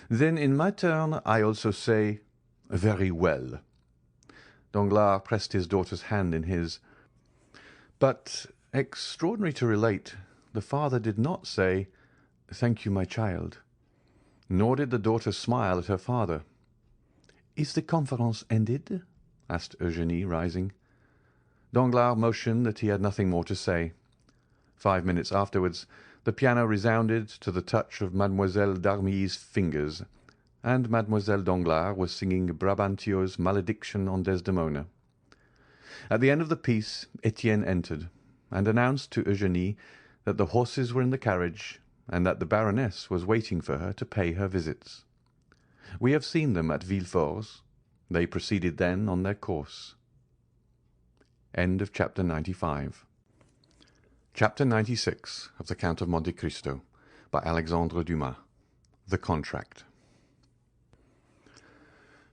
"Then in my turn I also say, very well." Danglars pressed his daughter's hand in his. But, extraordinary to relate, the father did not say, "Thank you, my child." Nor did the daughter smile at her father. "Is the conference ended?" asked Eugénie, rising. Danglars motioned that he had nothing more to say. 5 minutes afterwards the piano resounded to the touch of Mademoiselle d'Armilly's fingers, and Mademoiselle Danglars was singing Brabantio's Malediction on Desdemona. At the end of the piece Etienne entered, and announced to Eugénie that the horses were in the carriage, and that the Baroness was waiting for her to pay her visits. We have seen them at Villefort. They proceeded then on their course. End of chapter 95. Chapter 96 of the Count of Monte Cristo by Alexandre Dumas. The Contract.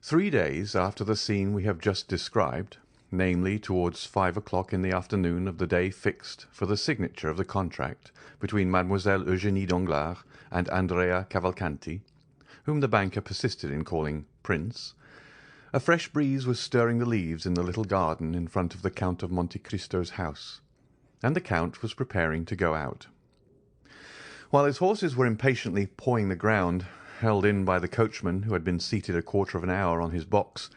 3 days after the scene we have just described, namely towards 5 o'clock in the afternoon of the day fixed for the signature of the contract between Mademoiselle Eugénie Danglars and Andrea Cavalcanti, whom the banker persisted in calling Prince, a fresh breeze was stirring the leaves in the little garden in front of the Count of Monte Cristo's house, and the Count was preparing to go out. While his horses were impatiently pawing the ground, held in by the coachman who had been seated a quarter of an hour on his box,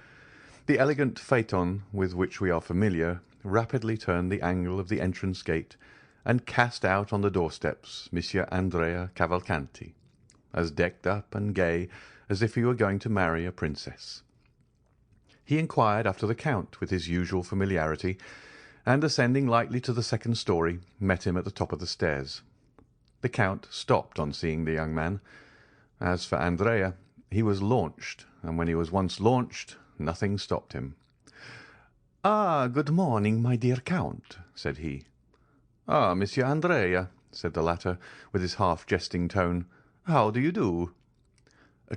the elegant phaeton with which we are familiar rapidly turned the angle of the entrance gate and cast out on the doorsteps Monsieur Andrea Cavalcanti, as decked up and gay as if he were going to marry a princess. He inquired after the Count with his usual familiarity, and ascending lightly to the second story, met him at the top of the stairs. The Count stopped on seeing the young man. As for Andrea, he was launched, and when he was once launched, nothing stopped him. "Ah, good morning, my dear Count," said he. "Ah, Monsieur Andrea," said the latter, with his half-jesting tone. "How do you do?"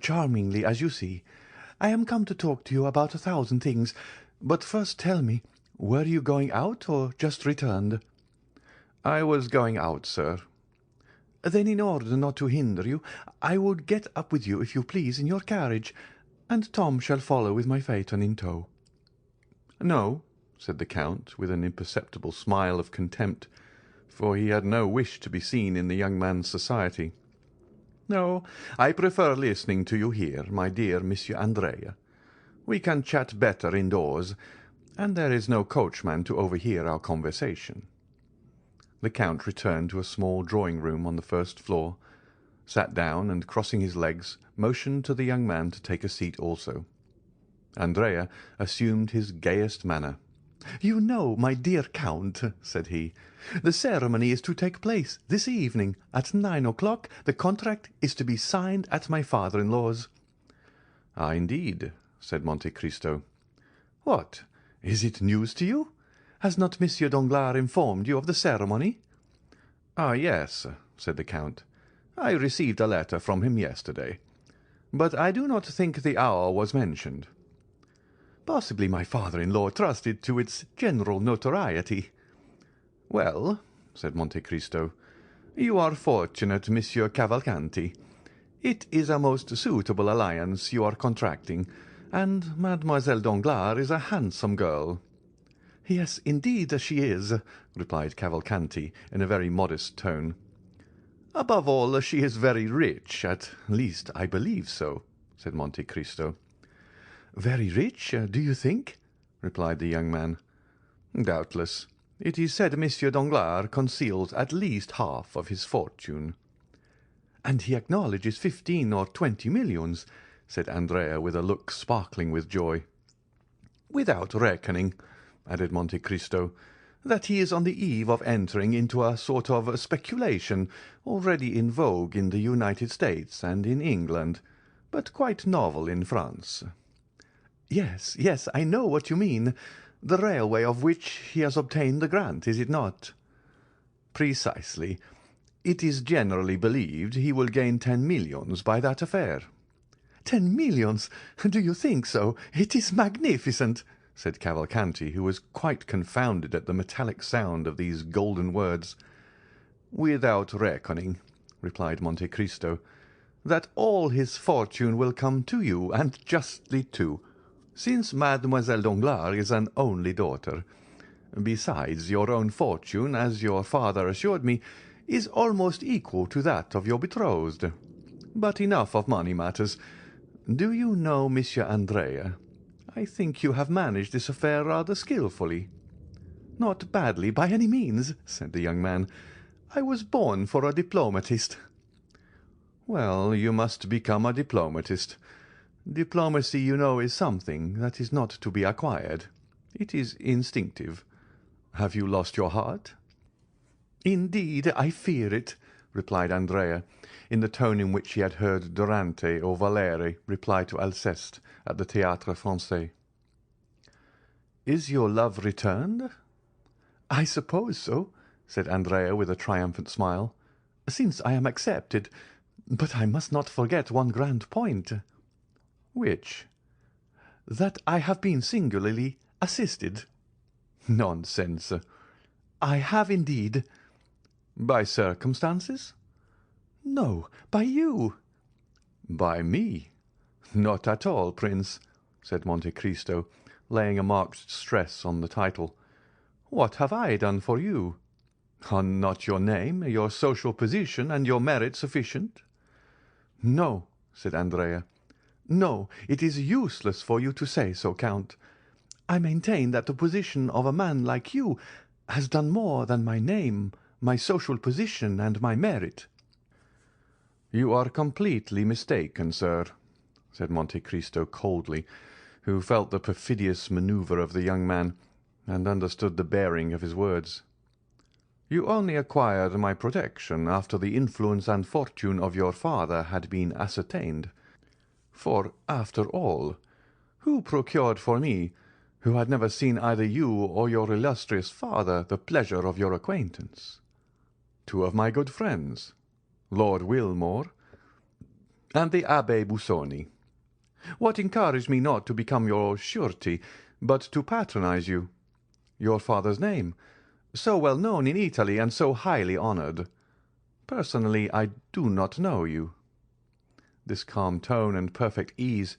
"Charmingly, as you see. I am come to talk to you about 1,000 things. But first tell me, were you going out or just returned?" "I was going out, sir." "Then in order not to hinder you, I would get up with you, if you please, in your carriage, and Tom shall follow with my phaeton in tow." "No," said the Count, with an imperceptible smile of contempt, for he had no wish to be seen in the young man's society. "No, I prefer listening to you here, my dear Monsieur Andrea. We can chat better indoors, and there is no coachman to overhear our conversation." The Count returned to a small drawing-room on the first floor, sat down, and crossing his legs, motioned to the young man to take a seat also. Andrea assumed his gayest manner. "You know, my dear Count," said he, "the ceremony is to take place this evening at 9 o'clock. The contract is to be signed at my father-in-law's." "Ah, indeed," said Monte Cristo. "What, is it news to you? Has not Monsieur Danglars informed you of the ceremony?" "Ah, yes," said the Count. "I received a letter from him yesterday, but I do not think the hour was mentioned." "Possibly my father-in-law trusted to its general notoriety." "Well," said Monte Cristo, "you are fortunate, Monsieur Cavalcanti. It is a most suitable alliance you are contracting, and Mademoiselle Danglars is a handsome girl." "Yes, indeed she is," replied Cavalcanti in a very modest tone. "Above all, she is very rich, "At least I believe so," said Monte Cristo. "Very rich, do you think?" replied the young man. "Doubtless. It is said Monsieur Danglars conceals at least half of his fortune." "And he acknowledges 15 or 20 millions," said Andrea with a look sparkling with joy. "Without reckoning," added Monte Cristo, "that he is on the eve of entering into a sort of speculation already in vogue in the United States and in England, but quite novel in France." "Yes, yes, I know what you mean. The railway of which he has obtained the grant, is it not?" "Precisely. It is generally believed he will gain 10 millions by that affair." 10 millions? Do you think so? It is magnificent," said Cavalcanti, who was quite confounded at the metallic sound of these golden words. "Without reckoning," replied Monte Cristo, "that all his fortune will come to you, and justly too, since Mademoiselle Danglars is an only daughter. Besides, your own fortune, as your father assured me, is almost equal to that of your betrothed. But enough of money matters. Do you know Monsieur Andrea? I think you have managed this affair rather skilfully." "Not badly, by any means," said the young man. "I was born for a diplomatist." "Well, you must become a diplomatist. Diplomacy, you know, is something that is not to be acquired. It is instinctive. Have you lost your heart?" "Indeed, I fear it," replied Andrea, in the tone in which he had heard Durante or Valere reply to Alceste at the Théâtre Français. "Is your love returned?" "I suppose so," said Andrea with a triumphant smile, "since I am accepted. But I must not forget one grand point." "Which?" "That I have been singularly assisted." "Nonsense." "I have indeed." "By circumstances?" "No, by you." "By me? Not at all, Prince," said Monte Cristo, laying a marked stress on the title. "What have I done for you? Are not your name, your social position, and your merit sufficient?" "No," said Andrea. "No, it is useless for you to say so, Count. I maintain that the position of a man like you has done more than my name, my social position, and my merit." "You are completely mistaken, sir," said Monte Cristo coldly, who felt the perfidious manoeuvre of the young man, and understood the bearing of his words. "You only acquired my protection after the influence and fortune of your father had been ascertained. For, after all, who procured for me, who had never seen either you or your illustrious father, the pleasure of your acquaintance? Two of my good friends, Lord Wilmore and the Abbé Busoni. What encouraged me not to become your surety, but to patronize you? Your father's name, so well known in Italy and so highly honoured. Personally, I do not know you." This calm tone and perfect ease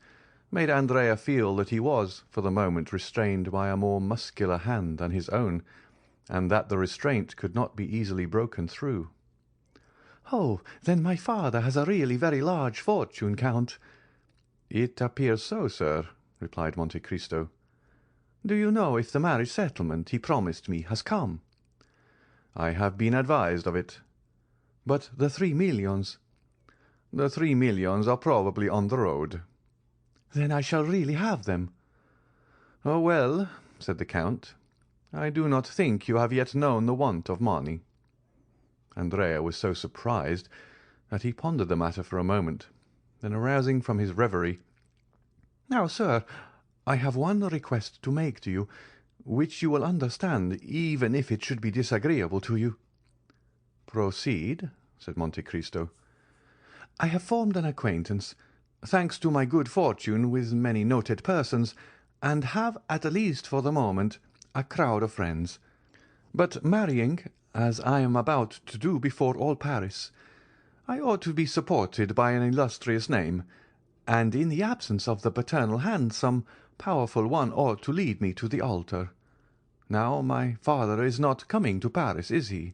made Andrea feel that he was, for the moment, restrained by a more muscular hand than his own, and that the restraint could not be easily broken through. "Oh, then my father has a really very large fortune, Count." "It appears so, sir," replied Monte Cristo. "Do you know if the marriage settlement he promised me has come?" "I have been advised of it." "But the 3 millions?" "The 3 millions are probably on the road." "Then I shall really have them." "Oh, well," said the Count, "I do not think you have yet known the want of money." Andrea was so surprised that he pondered the matter for a moment, then arousing from his reverie, "Now, sir, I have one request to make to you, which you will understand, even if it should be disagreeable to you." "Proceed," said Monte Cristo. "I have formed an acquaintance, thanks to my good fortune, with many noted persons, and have, at least for the moment, a crowd of friends. But marrying, as I am about to do before all Paris, I ought to be supported by an illustrious name, and in the absence of the paternal hand some powerful one ought to lead me to the altar. Now, my father is not coming to Paris, is he?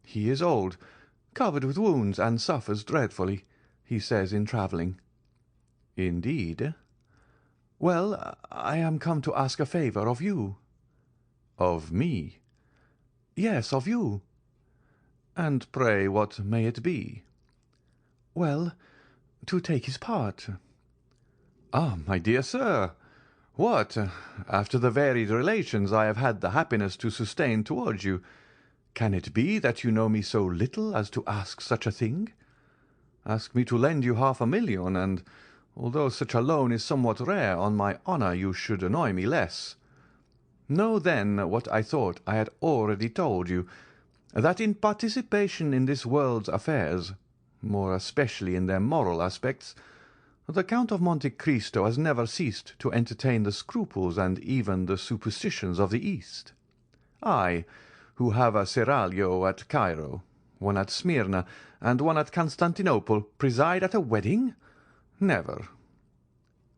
He is old, covered with wounds, and suffers dreadfully, he says, in travelling." "Indeed?" "Well, I am come to ask a favour of you." "Of me?" "Yes, of you." "And pray what may it be?" "Well, to take his part." "Ah, my dear sir! What, after the varied relations I have had the happiness to sustain towards you, can it be that you know me so little as to ask such a thing? Ask me to lend you 500,000, and, although such a loan is somewhat rare, on my honour you should annoy me less. Know, then, what I thought I had already told you, that in participation in this world's affairs, more especially in their moral aspects, the Count of Monte Cristo has never ceased to entertain the scruples and even the superstitions of the East. I, who have a seraglio at Cairo, one at Smyrna, and one at Constantinople preside at a wedding? Never."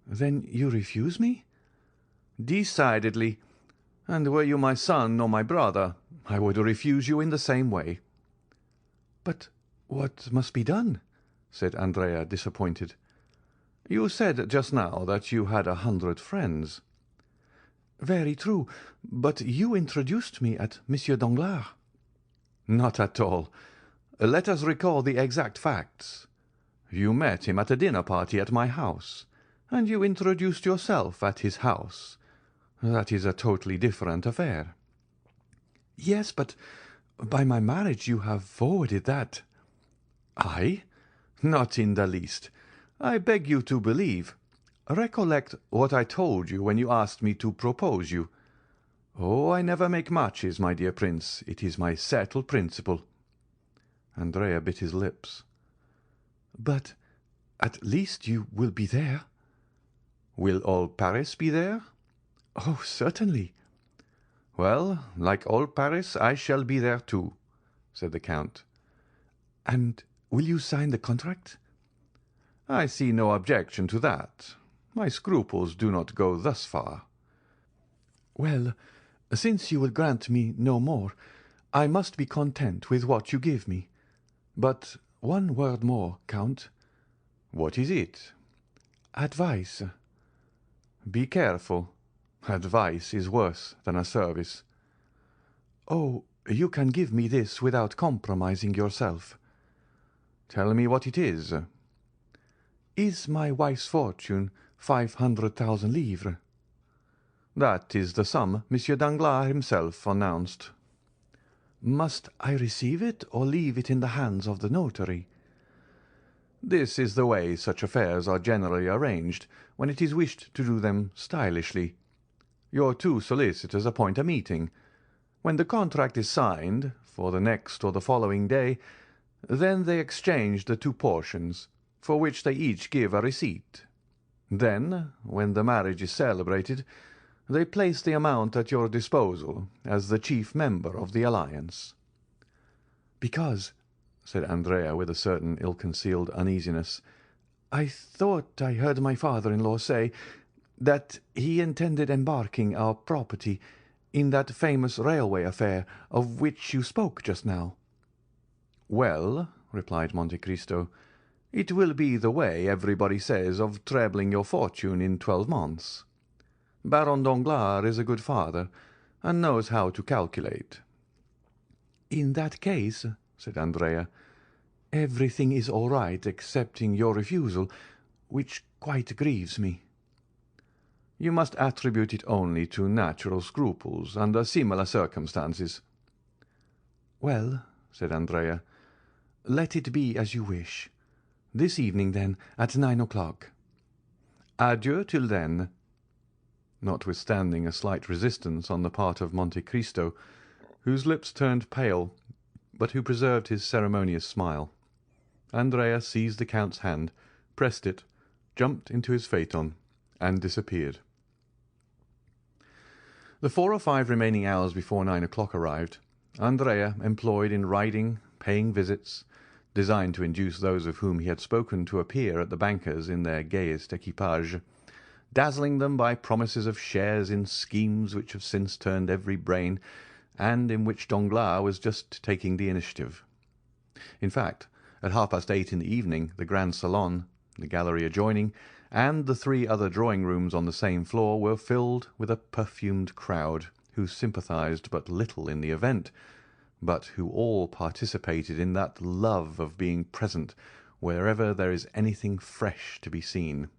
"Then you refuse me?" "Decidedly. And were you my son or my brother, I would refuse you in the same way." "But what must be done?" said Andrea, disappointed. "You said just now that you had 100 friends." "Very true, but you introduced me at Monsieur Danglars." "Not at all. Let us recall the exact facts. You met him at a dinner party at my house, and you introduced yourself at his house. That is a totally different affair." "Yes, but by my marriage you have forwarded that." "I? Not in the least. I beg you to believe. Recollect what I told you when you asked me to propose you. Oh, I never make matches, my dear Prince. It is my settled principle." Andrea bit his lips. "But at least you will be there?" "Will all Paris be there?" "Oh, certainly." "Well, like all Paris, I shall be there too," said the Count. "And will you sign the contract?" "I see no objection to that. My scruples do not go thus far." "Well, since you will grant me no more, I must be content with what you give me. But one word more, Count." "What is it?" "Advice." "Be careful. Advice is worse than a service." "Oh, you can give me this without compromising yourself." "Tell me what it is." "Is my wife's fortune 500,000 livres?" "That is the sum Monsieur Danglars himself announced." "Must I receive it or leave it in the hands of the notary?" "This is the way such affairs are generally arranged when it is wished to do them stylishly. Your two solicitors appoint a meeting. When the contract is signed, for the next or the following day, then they exchange the two portions, for which they each give a receipt. Then, when the marriage is celebrated, they place the amount at your disposal as the chief member of the alliance." "Because," said Andrea with a certain ill-concealed uneasiness, "I thought I heard my father-in-law say that he intended embarking our property in that famous railway affair of which you spoke just now." "Well," replied Monte Cristo, "it will be the way everybody says of trebling your fortune in 12 months. Baron Danglars is a good father, and knows how to calculate." "In that case," said Andrea, "everything is all right excepting your refusal, which quite grieves me." "You must attribute it only to natural scruples under similar circumstances." "Well," said Andrea, "let it be as you wish. This evening, then, at 9 o'clock." "Adieu till then." Notwithstanding a slight resistance on the part of Monte Cristo, whose lips turned pale, but who preserved his ceremonious smile, Andrea seized the Count's hand, pressed it, jumped into his phaeton, and disappeared. The 4 or 5 remaining hours before 9 o'clock arrived, Andrea employed in riding, paying visits, designed to induce those of whom he had spoken to appear at the banker's in their gayest equipage, dazzling them by promises of shares in schemes which have since turned every brain, and in which Danglars was just taking the initiative. In fact, at 8:30 in the evening, the grand salon, the gallery adjoining, and the 3 other drawing-rooms on the same floor were filled with a perfumed crowd, who sympathized but little in the event, but who all participated in that love of being present wherever there is anything fresh to be seen.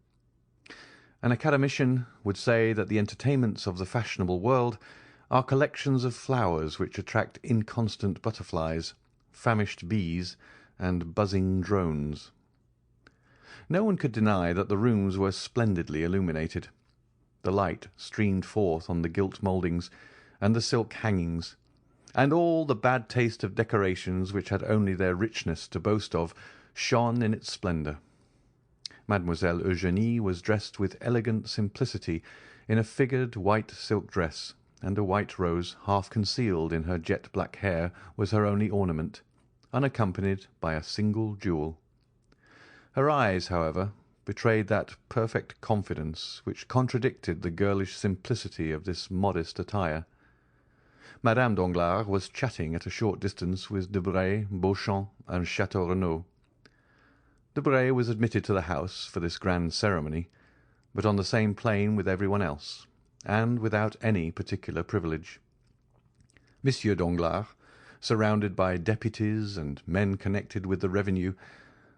An academician would say that the entertainments of the fashionable world are collections of flowers which attract inconstant butterflies, famished bees, and buzzing drones. No one could deny that the rooms were splendidly illuminated. The light streamed forth on the gilt mouldings and the silk hangings, and all the bad taste of decorations which had only their richness to boast of shone in its splendour. Mademoiselle Eugénie was dressed with elegant simplicity in a figured white silk dress, and a white rose half concealed in her jet black hair was her only ornament. unaccompanied by a single jewel. Her eyes, however, betrayed that perfect confidence which contradicted the girlish simplicity of this modest attire. Madame Danglars was chatting at a short distance with Debray, Beauchamp, and Château Renaud. Debray was admitted to the house for this grand ceremony, but on the same plane with everyone else, and without any particular privilege. Monsieur Danglars, surrounded by deputies and men connected with the revenue,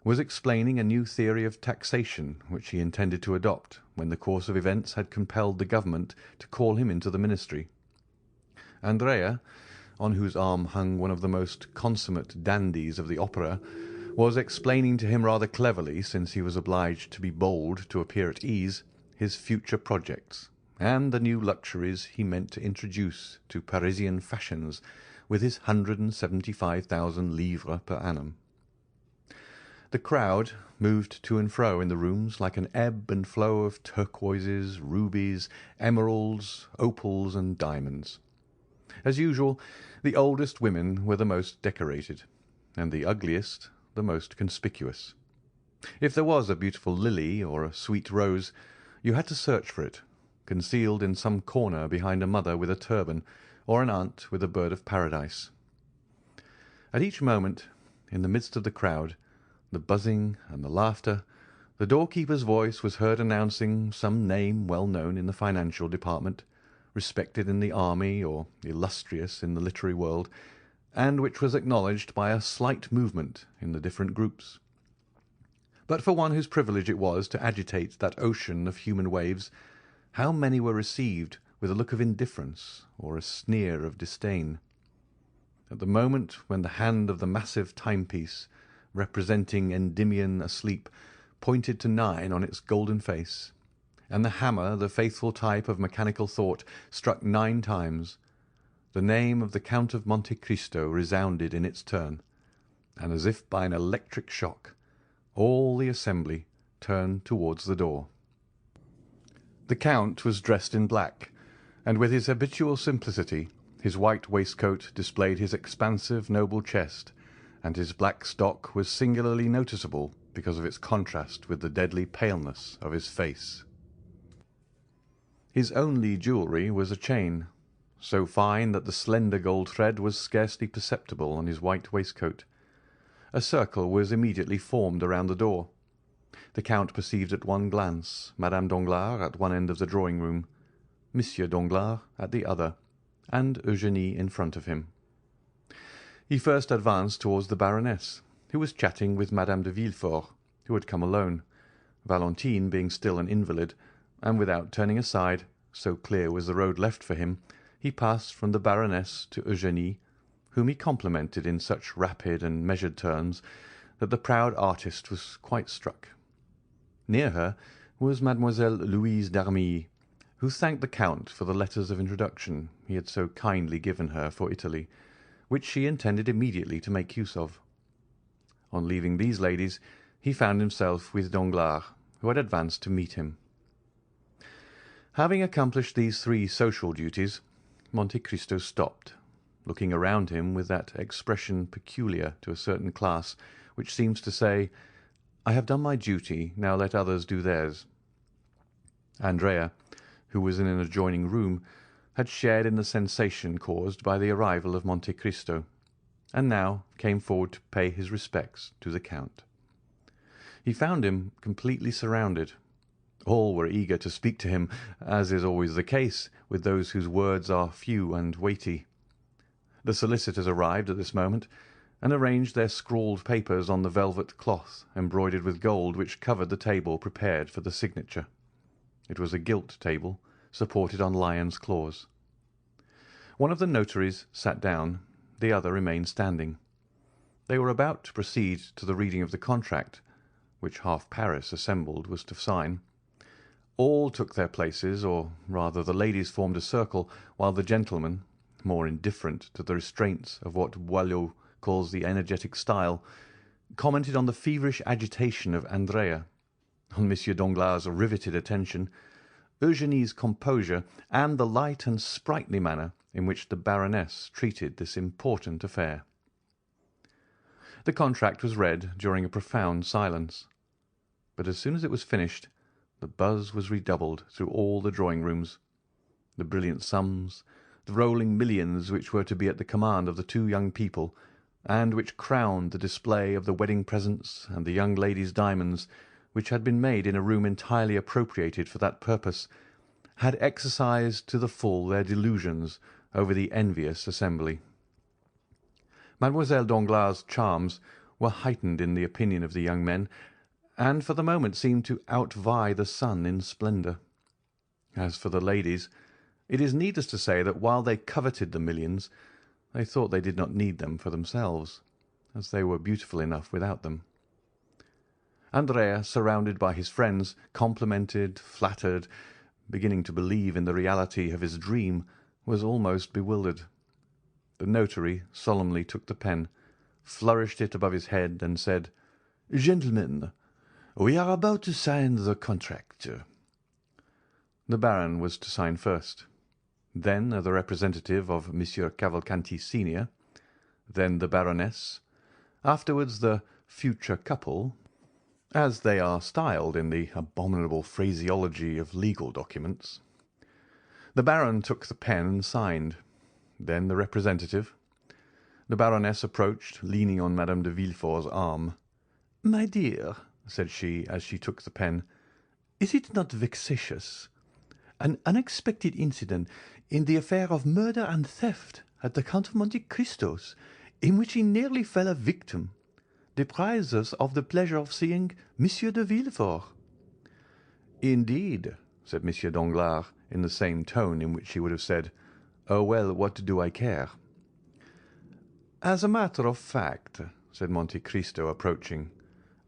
was explaining a new theory of taxation which he intended to adopt when the course of events had compelled the government to call him into the ministry. Andrea, on whose arm hung one of the most consummate dandies of the opera, was explaining to him rather cleverly, since he was obliged to be bold to appear at ease, his future projects, and the new luxuries he meant to introduce to Parisian fashions with his 175,000 livres per annum. The crowd moved to and fro in the rooms like an ebb and flow of turquoises, rubies, emeralds, opals, and diamonds. As usual, the oldest women were the most decorated, and the ugliest the most conspicuous. If there was a beautiful lily or a sweet rose, you had to search for it, concealed in some corner behind a mother with a turban, or an aunt with a bird of paradise. At each moment, in the midst of the crowd, the buzzing and the laughter, the doorkeeper's voice was heard announcing some name well known in the financial department, respected in the army, or illustrious in the literary world, and which was acknowledged by a slight movement in the different groups. But for one whose privilege it was to agitate that ocean of human waves, how many were received with a look of indifference or a sneer of disdain. At the moment when the hand of the massive timepiece, representing Endymion asleep, pointed to 9 on its golden face, and the hammer, the faithful type of mechanical thought, struck 9 times, the name of the Count of Monte Cristo resounded in its turn, and as if by an electric shock, all the assembly turned towards the door. The Count was dressed in black, and with his habitual simplicity, his white waistcoat displayed his expansive, noble chest, and his black stock was singularly noticeable because of its contrast with the deadly paleness of his face. His only jewellery was a chain, so fine that the slender gold thread was scarcely perceptible on his white waistcoat. A circle was immediately formed around the door. The Count perceived at one glance Madame Danglars at one end of the drawing-room, Monsieur Danglars at the other, and Eugénie in front of him. He first advanced towards the Baroness, who was chatting with Madame de Villefort, who had come alone, Valentine being still an invalid, and without turning aside, so clear was the road left for him, he passed from the Baroness to Eugénie, whom he complimented in such rapid and measured terms that the proud artist was quite struck. Near her was Mademoiselle Louise d'Armilly, who thanked the Count for the letters of introduction he had so kindly given her for Italy, which she intended immediately to make use of. On leaving these ladies, he found himself with Danglars, who had advanced to meet him. Having accomplished these 3 social duties, Monte Cristo stopped, looking around him with that expression peculiar to a certain class, which seems to say, "I have done my duty, now let others do theirs." Andrea, who was in an adjoining room, had shared in the sensation caused by the arrival of Monte Cristo, and now came forward to pay his respects to the Count. He found him completely surrounded. All were eager to speak to him, as is always the case with those whose words are few and weighty. The solicitors arrived at this moment, and arranged their scrawled papers on the velvet cloth embroidered with gold which covered the table prepared for the signature. It was a gilt table, supported on lion's claws. One of the notaries sat down, the other remained standing. They were about to proceed to the reading of the contract, which half Paris assembled was to sign. All took their places, or rather the ladies formed a circle, while the gentlemen, more indifferent to the restraints of what Boileau calls the energetic style, commented on the feverish agitation of Andrea, on Monsieur Danglars' riveted attention, Eugénie's composure, and the light and sprightly manner in which the Baroness treated this important affair. The contract was read during a profound silence. But as soon as it was finished, the buzz was redoubled through all the drawing-rooms. The brilliant sums, the rolling millions which were to be at the command of the two young people, and which crowned the display of the wedding presents and the young lady's diamonds, which had been made in a room entirely appropriated for that purpose, had exercised to the full their delusions over the envious assembly. Mademoiselle Danglars' charms were heightened in the opinion of the young men, and for the moment seemed to outvie the sun in splendour. As for the ladies, it is needless to say that while they coveted the millions, they thought they did not need them for themselves, as they were beautiful enough without them. Andrea, surrounded by his friends, complimented, flattered, beginning to believe in the reality of his dream, was almost bewildered. The notary solemnly took the pen, flourished it above his head, and said, "Gentlemen, we are about to sign the contract." The Baron was to sign first, then the representative of Monsieur Cavalcanti senior, then the Baroness, afterwards the future couple, as they are styled in the abominable phraseology of legal documents. The Baron took the pen and signed, then the representative. The Baroness approached, leaning on Madame de Villefort's arm. "My dear," said she, as she took the pen, "is it not vexatious? An unexpected incident in the affair of murder and theft at the Count of Monte Cristo's, in which he nearly fell a victim, deprives us of the pleasure of seeing Monsieur de Villefort." "Indeed," said Monsieur Danglars, in the same tone in which he would have said, "Oh, well, what do I care?" "As a matter of fact," said Monte Cristo, approaching,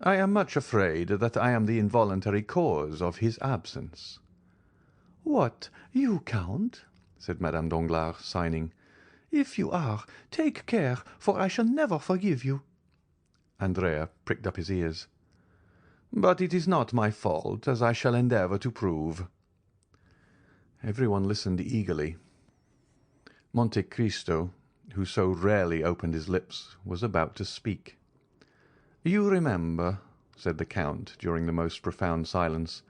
"I am much afraid that I am the involuntary cause of his absence." "What, you, Count?" said Madame Danglars, signing. "If you are, take care, for I shall never forgive you." Andrea pricked up his ears. "But it is not my fault, as I shall endeavour to prove." Everyone listened eagerly. Monte Cristo, who so rarely opened his lips, was about to speak. "You remember," said the Count, during the most profound silence,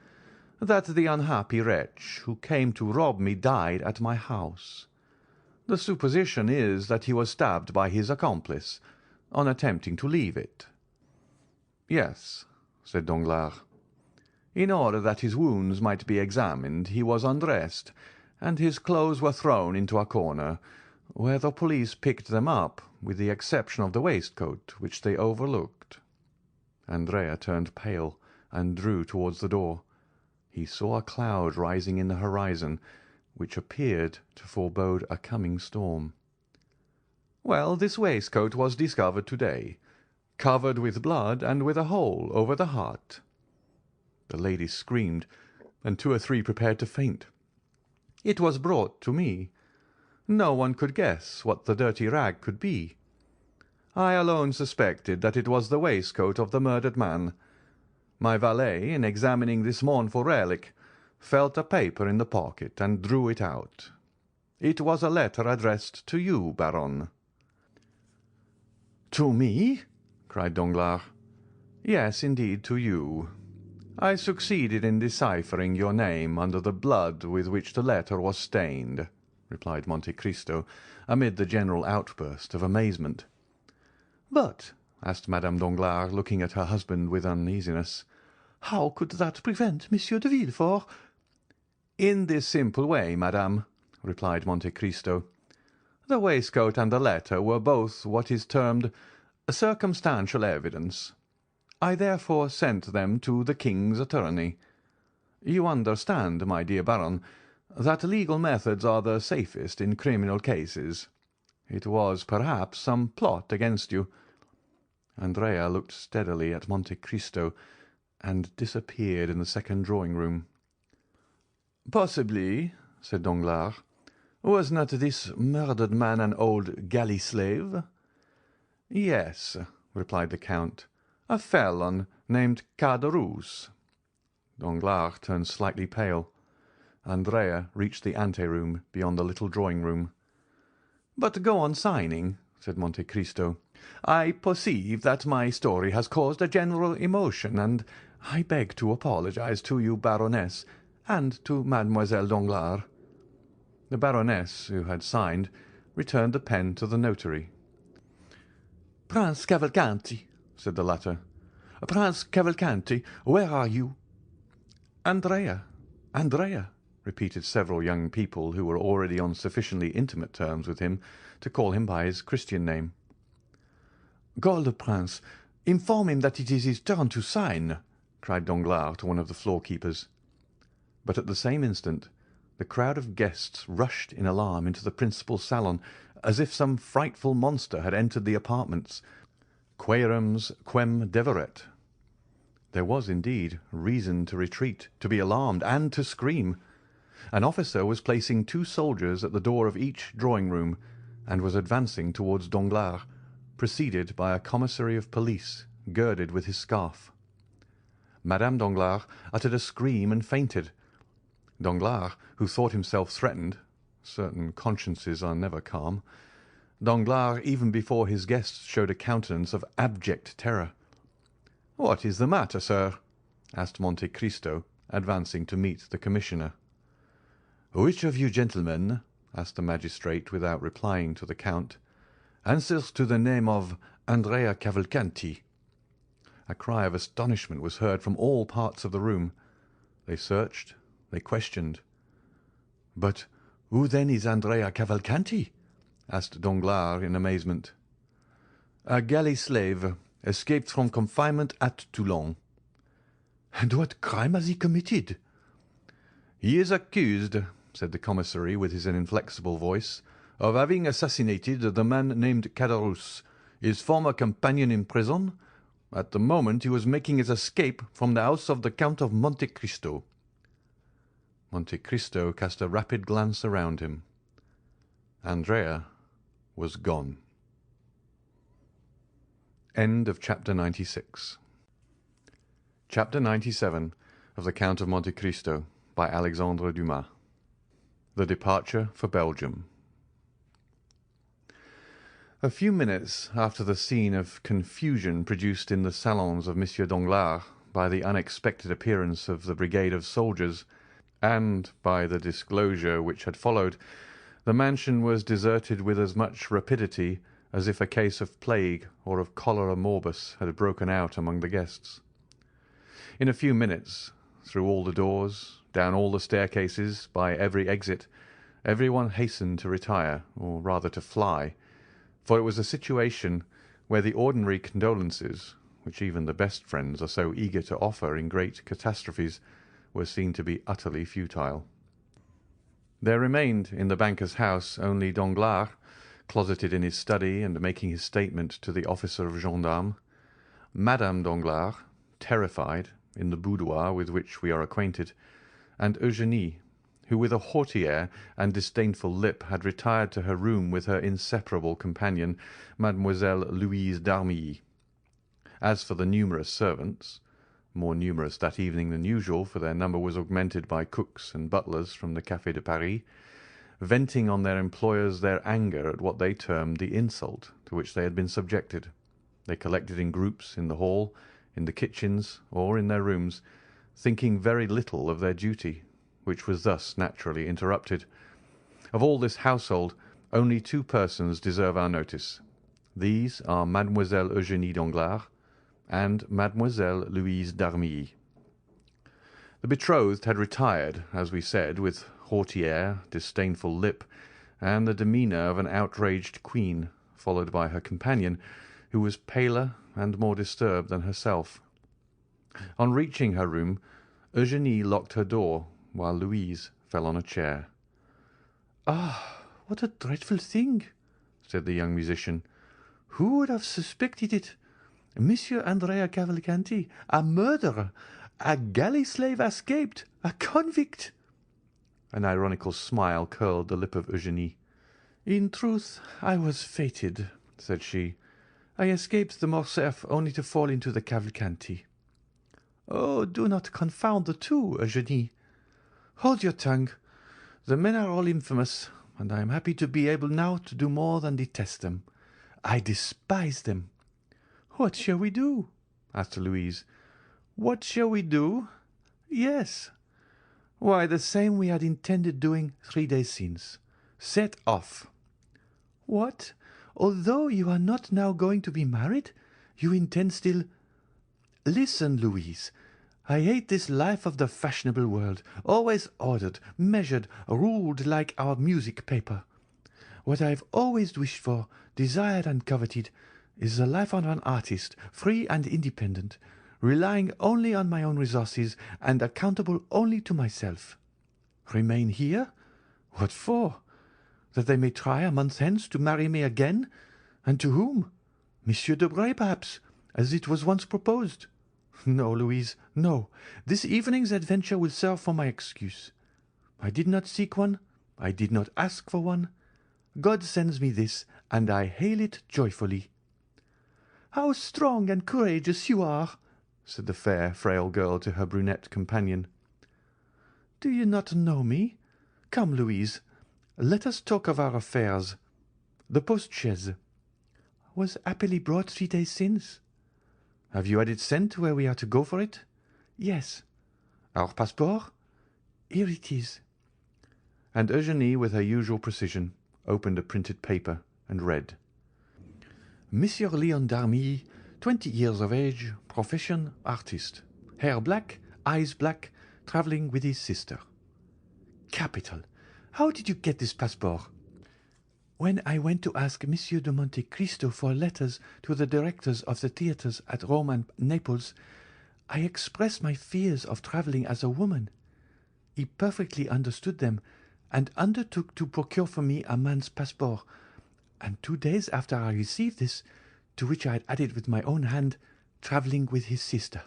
"that the unhappy wretch who came to rob me died at my house. The supposition is that he was stabbed by his accomplice on attempting to leave it." "Yes," said Danglars. "In order that his wounds might be examined, he was undressed, and his clothes were thrown into a corner, where the police picked them up, with the exception of the waistcoat, which they overlooked." Andrea turned pale, and drew towards the door. He saw a cloud rising in the horizon, which appeared to forebode a coming storm. "Well, this waistcoat was discovered to-day, covered with blood and with a hole over the heart." The lady screamed, and 2 or 3 prepared to faint. "It was brought to me. No one could guess what the dirty rag could be. I alone suspected that it was the waistcoat of the murdered man. My valet, in examining this mournful relic, felt a paper in the pocket and drew it out. It was a letter addressed to you, Baron." "To me?" cried Danglars. "Yes, indeed, to you. I succeeded in deciphering your name under the blood with which the letter was stained," replied Monte Cristo, amid the general outburst of amazement. "But," asked Madame Danglars, looking at her husband with uneasiness, "how could that prevent Monsieur de Villefort—" "In this simple way, madame," replied Monte Cristo. "The waistcoat and the letter were both what is termed circumstantial evidence. I therefore sent them to the king's attorney. You understand, my dear Baron, that legal methods are the safest in criminal cases. It was, perhaps, some plot against you." Andrea looked steadily at Monte Cristo and disappeared in the second drawing-room. "Possibly," said Danglars. "Was not this murdered man an old galley slave?" "Yes," replied the Count, "a felon named Caderousse." Danglars turned slightly pale. Andrea reached the ante-room beyond the little drawing-room. "But go on signing," said Monte Cristo. I perceive that my story has caused a general emotion, and I beg to apologize to you, Baroness, and to Mademoiselle Danglars." The Baroness, who had signed, returned the pen to the notary. "Prince Cavalcanti," said the latter. "Prince Cavalcanti, where are you?" "Andrea, Andrea," repeated several young people who were already on sufficiently intimate terms with him to call him by his Christian name. "Call the prince. Inform him that it is his turn to sign," cried Danglars to one of the floor-keepers. But at the same instant the crowd of guests rushed in alarm into the principal salon, as if some frightful monster had entered the apartments, quærens quem deveret. There was, indeed, reason to retreat, to be alarmed, and to scream. An officer was placing 2 soldiers at the door of each drawing-room, and was advancing towards Danglars, preceded by a commissary of police, girded with his scarf. Madame Danglars uttered a scream and fainted. Danglars, who thought himself threatened, certain consciences are never calm, Danglars, even before his guests, showed a countenance of abject terror. "What is the matter, sir?" asked Monte Cristo, advancing to meet the commissioner. "Which of you gentlemen," asked the magistrate, without replying to the count, "answers to the name of Andrea Cavalcanti?" A cry of astonishment was heard from all parts of the room. They searched, they questioned. "But who then is Andrea Cavalcanti?" asked Danglars in amazement. "A galley slave, escaped from confinement at Toulon." "And what crime has he committed?" "He is accused," said the commissary with his inflexible voice, "of having assassinated the man named Caderousse, his former companion in prison, at the moment he was making his escape from the house of the Count of Monte Cristo." Monte Cristo cast a rapid glance around him. Andrea was gone. End of chapter 96. Chapter 97 of the Count of Monte Cristo by Alexandre Dumas. The departure for Belgium. A few minutes after the scene of confusion produced in the salons of Monsieur Danglars by the unexpected appearance of the brigade of soldiers, and by the disclosure which had followed, the mansion was deserted with as much rapidity as if a case of plague or of cholera morbus had broken out among the guests. In a few minutes, through all the doors, down all the staircases, by every exit, everyone hastened to retire, or rather to fly, for it was a situation where the ordinary condolences, which even the best friends are so eager to offer in great catastrophes, were seen to be utterly futile. There remained in the banker's house only Danglars, closeted in his study and making his statement to the officer of gendarmes, Madame Danglars, terrified, in the boudoir with which we are acquainted, and Eugénie, who with a haughty air and disdainful lip had retired to her room with her inseparable companion, Mademoiselle Louise d'Armilly. As for the numerous servants, more numerous that evening than usual, for their number was augmented by cooks and butlers from the Café de Paris, venting on their employers their anger at what they termed the insult to which they had been subjected, they collected in groups in the hall, in the kitchens, or in their rooms, thinking very little of their duty, which was thus naturally interrupted. Of all this household, only 2 persons deserve our notice. These are Mademoiselle Eugénie Danglars and Mademoiselle Louise d'Armilly. The betrothed had retired, as we said, with haughty air, disdainful lip, and the demeanour of an outraged queen, followed by her companion, who was paler and more disturbed than herself. On reaching her room, Eugénie locked her door, while Louise fell on a chair. "Ah, what a dreadful thing!" said the young musician. "Who would have suspected it? Monsieur Andrea Cavalcanti, a murderer, a galley slave escaped, a convict!" An ironical smile curled the lip of Eugénie. "In truth, I was fated," said she. "I escaped the Morcerf only to fall into the Cavalcanti." "Oh, do not confound the 2, Eugénie." "Hold your tongue. The men are all infamous, and I am happy to be able now to do more than detest them. I despise them." "What shall we do?" asked Louise. "What shall we do?" "Yes. Why, the same we had intended doing 3 days since. Set off." "What? Although you are not now going to be married, you intend still—" "Listen, Louise. I hate this life of the fashionable world, always ordered, measured, ruled like our music paper. What I have always wished for, desired and coveted, is the life of an artist, free and independent, relying only on my own resources and accountable only to myself. Remain here? What for? That they may try a month hence to marry me again? And to whom? Monsieur Debray, perhaps, as it was once proposed. No, Louise, no. This evening's adventure will serve for my excuse. I did not seek one. I did not ask for one. God sends me this, and I hail it joyfully." "How strong and courageous you are!" said the fair, frail girl to her brunette companion. "Do you not know me? Come, Louise, let us talk of our affairs. The post-chaise was happily brought 3 days since." "Have you had it sent where we are to go for it?" "Yes." "Our passport?" "Here it is." And Eugénie, with her usual precision, opened a printed paper and read: "Monsieur Léon d'Armilly, 20 years of age, profession artist, hair black, eyes black, travelling with his sister." "Capital! How did you get this passport?" "When I went to ask Monsieur de Monte Cristo for letters to the directors of the theatres at Rome and Naples, I expressed my fears of travelling as a woman. He perfectly understood them, and undertook to procure for me a man's passport, and 2 days after I received this, to which I had added with my own hand, travelling with his sister."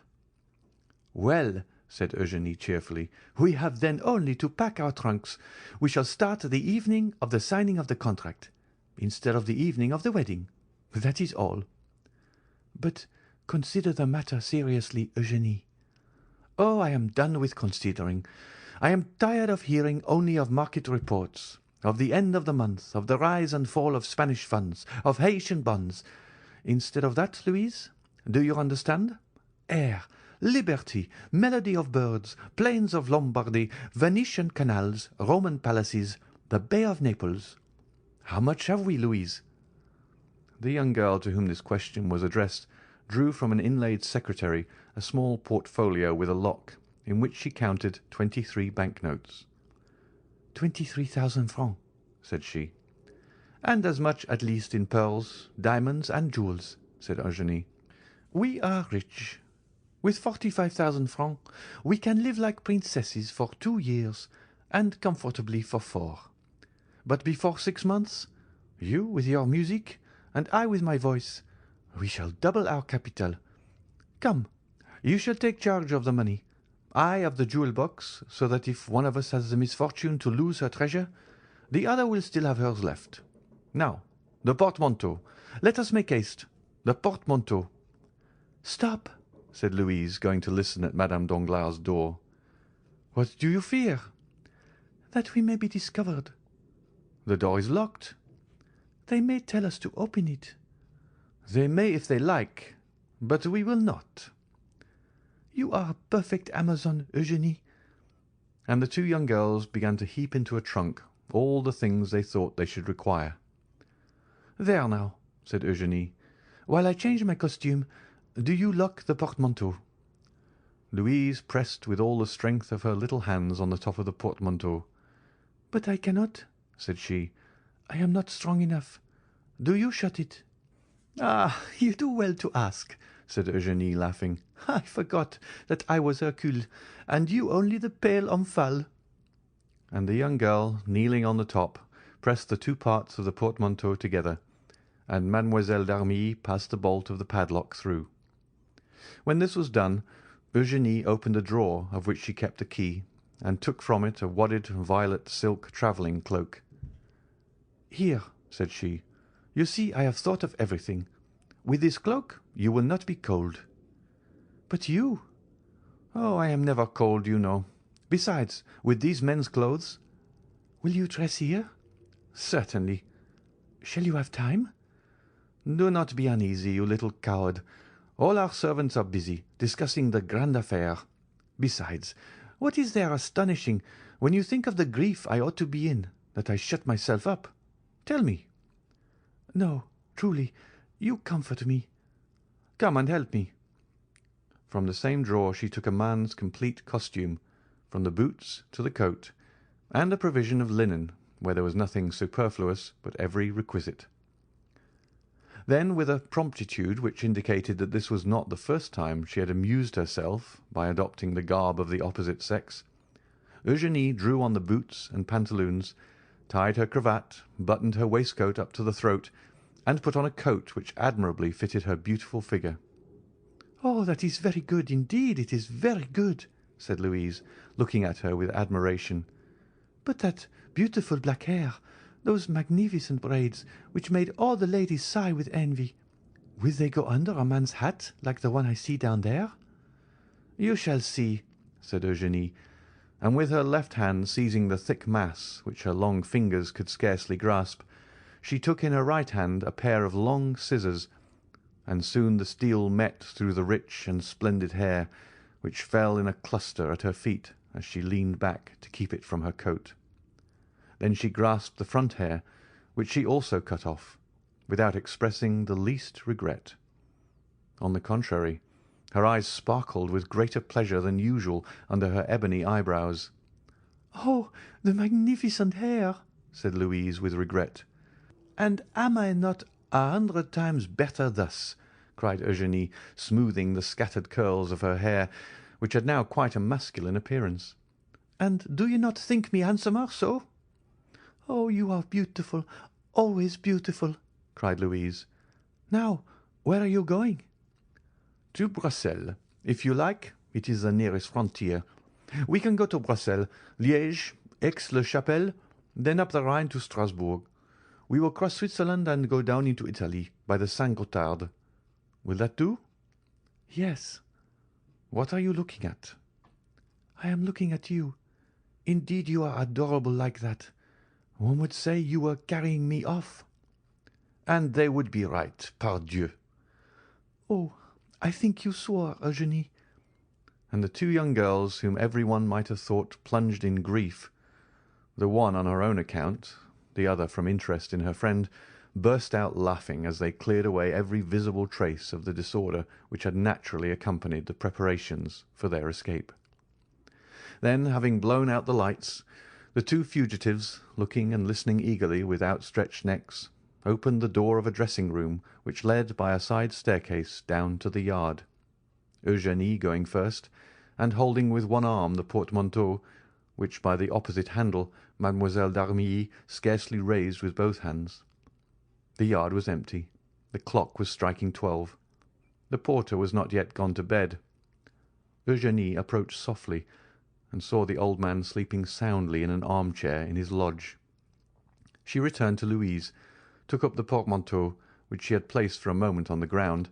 "Well," said Eugénie cheerfully, "we have then only to pack our trunks. We shall start the evening of the signing of the contract, instead of the evening of the wedding. That is all." "But consider the matter seriously, Eugénie." "Oh, I am done with considering. I am tired of hearing only of market reports, of the end of the month, of the rise and fall of Spanish funds, of Haytian bonds. Instead of that, Louise, do you understand? Air, liberty, melody of birds, plains of Lombardy, Venetian canals, Roman palaces, the Bay of Naples. How much have we, Louise?" The young girl to whom this question was addressed drew from an inlaid secretary a small portfolio with a lock, in which she counted 23 banknotes. 23,000 francs, said she. "And as much at least in pearls, diamonds, and jewels," said Eugénie. "We are rich. With 45,000 francs we can live like princesses for 2 years, and comfortably for 4. But before 6 months, you with your music, and I with my voice, we shall double our capital. Come, you shall take charge of the money, I of the jewel box, so that if one of us has the misfortune to lose her treasure, the other will still have hers left. Now, the portmanteau. Let us make haste. The portmanteau." "Stop," said Louise, going to listen at Madame Danglars' door. "What do you fear?" "That we may be discovered." "The door is locked." "They may tell us to open it." "They may if they like, but we will not." "You are a perfect Amazon, Eugénie." And the 2 young girls began to heap into a trunk all the things they thought they should require. "There now," said Eugénie. "While I change my costume, do you lock the portmanteau." Louise pressed with all the strength of her little hands on the top of the portmanteau. "But I cannot," said she. "I am not strong enough. Do you shut it?" "Ah, you do well to ask," said Eugénie, laughing. "I forgot that I was Hercule, and you only the pale Omphale." And the young girl, kneeling on the top, pressed the 2 parts of the portmanteau together, and Mademoiselle d'Armilly passed the bolt of the padlock through. When this was done, Eugénie opened a drawer of which she kept the key, and took from it a wadded violet silk travelling cloak. "Here," said she, "you see I have thought of everything. With this cloak you will not be cold." "But you?" "Oh, I am never cold, you know. Besides, with these men's clothes—" "Will you dress here?" "Certainly." "Shall you have time?" Do not be uneasy, you little coward. All our servants are busy discussing the grand affair. Besides, what is there astonishing when you think of the grief I ought to be in, that I shut myself up? Tell me." "No, truly, you comfort me." "Come and help me." From the same drawer she took a man's complete costume, from the boots to the coat, and a provision of linen, where there was nothing superfluous but every requisite. Then, with a promptitude which indicated that this was not the first time she had amused herself by adopting the garb of the opposite sex, Eugénie drew on the boots and pantaloons, tied her cravat, buttoned her waistcoat up to the throat, and put on a coat which admirably fitted her beautiful figure. "Oh, that is very good, indeed, it is very good," said Louise, looking at her with admiration. "But that beautiful black hair, those magnificent braids, which made all the ladies sigh with envy, will they go under a man's hat like the one I see down there?" "You shall see," said Eugénie, and with her left hand seizing the thick mass which her long fingers could scarcely grasp, she took in her right hand a pair of long scissors, and soon the steel met through the rich and splendid hair, which fell in a cluster at her feet as she leaned back to keep it from her coat. Then she grasped the front hair, which she also cut off, without expressing the least regret. On the contrary, her eyes sparkled with greater pleasure than usual under her ebony eyebrows. "Oh, the magnificent hair!" said Louise with regret. "And am I not 100 times better thus?" cried Eugénie, smoothing the scattered curls of her hair, which had now quite a masculine appearance. "And do you not think me handsomer so?" "Oh, you are beautiful, always beautiful," cried Louise. "Now, where are you going?" "To Brussels. If you like, it is the nearest frontier. We can go to Brussels, Liège, Aix-la-Chapelle, then up the Rhine to Strasbourg. We will cross Switzerland and go down into Italy by the Saint-Gothard. Will that do?" "Yes." "What are you looking at?" "I am looking at you. Indeed, you are adorable like that. One would say you were carrying me off." "And they would be right, pardieu." "Oh, I think you swore, Eugénie." And the two young girls, whom every one might have thought plunged in grief, the one on her own account, the other from interest in her friend, burst out laughing as they cleared away every visible trace of the disorder which had naturally accompanied the preparations for their escape. Then, having blown out the lights, the two fugitives, looking and listening eagerly with outstretched necks, opened the door of a dressing-room which led by a side staircase down to the yard, Eugénie going first, and holding with one arm the portmanteau, which by the opposite handle Mademoiselle d'Armilly scarcely raised with both hands. The yard was empty. The clock was striking 12. The porter was not yet gone to bed. Eugénie approached softly, and saw the old man sleeping soundly in an armchair in his lodge. She returned to Louise, took up the portmanteau, which she had placed for a moment on the ground,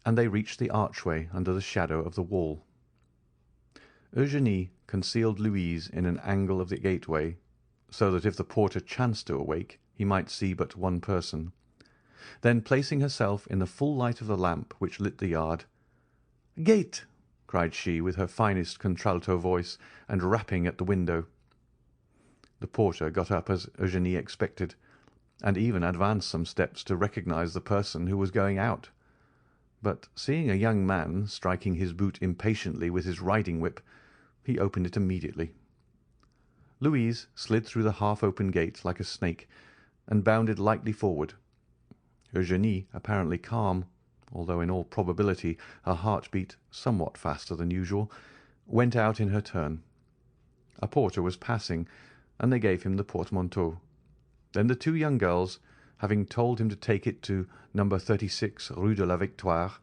and they reached the archway under the shadow of the wall. Eugénie concealed Louise in an angle of the gateway, so that if the porter chanced to awake he might see but one person. Then, placing herself in the full light of the lamp which lit the yard, "Gate!" cried she with her finest contralto voice, and rapping at the window. The porter got up as Eugénie expected, and even advanced some steps to recognize the person who was going out. But seeing a young man striking his boot impatiently with his riding-whip, he opened it immediately. Louise slid through the half-open gate like a snake, and bounded lightly forward. Eugénie, apparently calm, although in all probability her heart beat somewhat faster than usual, went out in her turn. A porter was passing, and they gave him the portmanteau. Then the two young girls, having told him to take it to No. 36 Rue de la Victoire,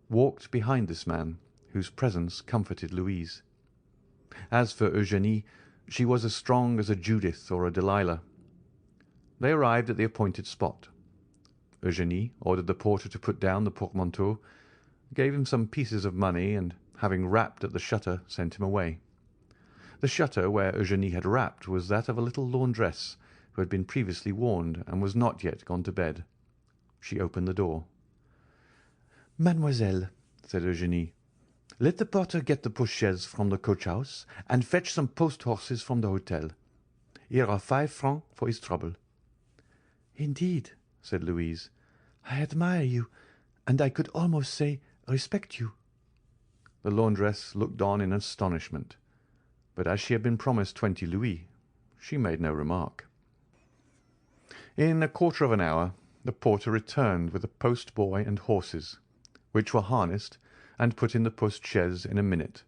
walked behind this man, whose presence comforted Louise. As for Eugénie, she was as strong as a Judith or a Delilah. They arrived at the appointed spot. Eugénie ordered the porter to put down the portmanteau, gave him some pieces of money, and, having rapped at the shutter, sent him away. The shutter where Eugénie had rapped was that of a little laundress who had been previously warned and was not yet gone to bed. She opened the door. "Mademoiselle," said Eugénie, "let the porter get the post-chaise from the coach-house and fetch some post-horses from the hotel. Here are 5 francs for his trouble." "Indeed," said Louise, "I admire you, and I could almost say respect you." The laundress looked on in astonishment, but as she had been promised 20 louis, she made no remark. In a quarter of an hour the porter returned with a post-boy and horses, which were harnessed and put in the post-chaise in a minute,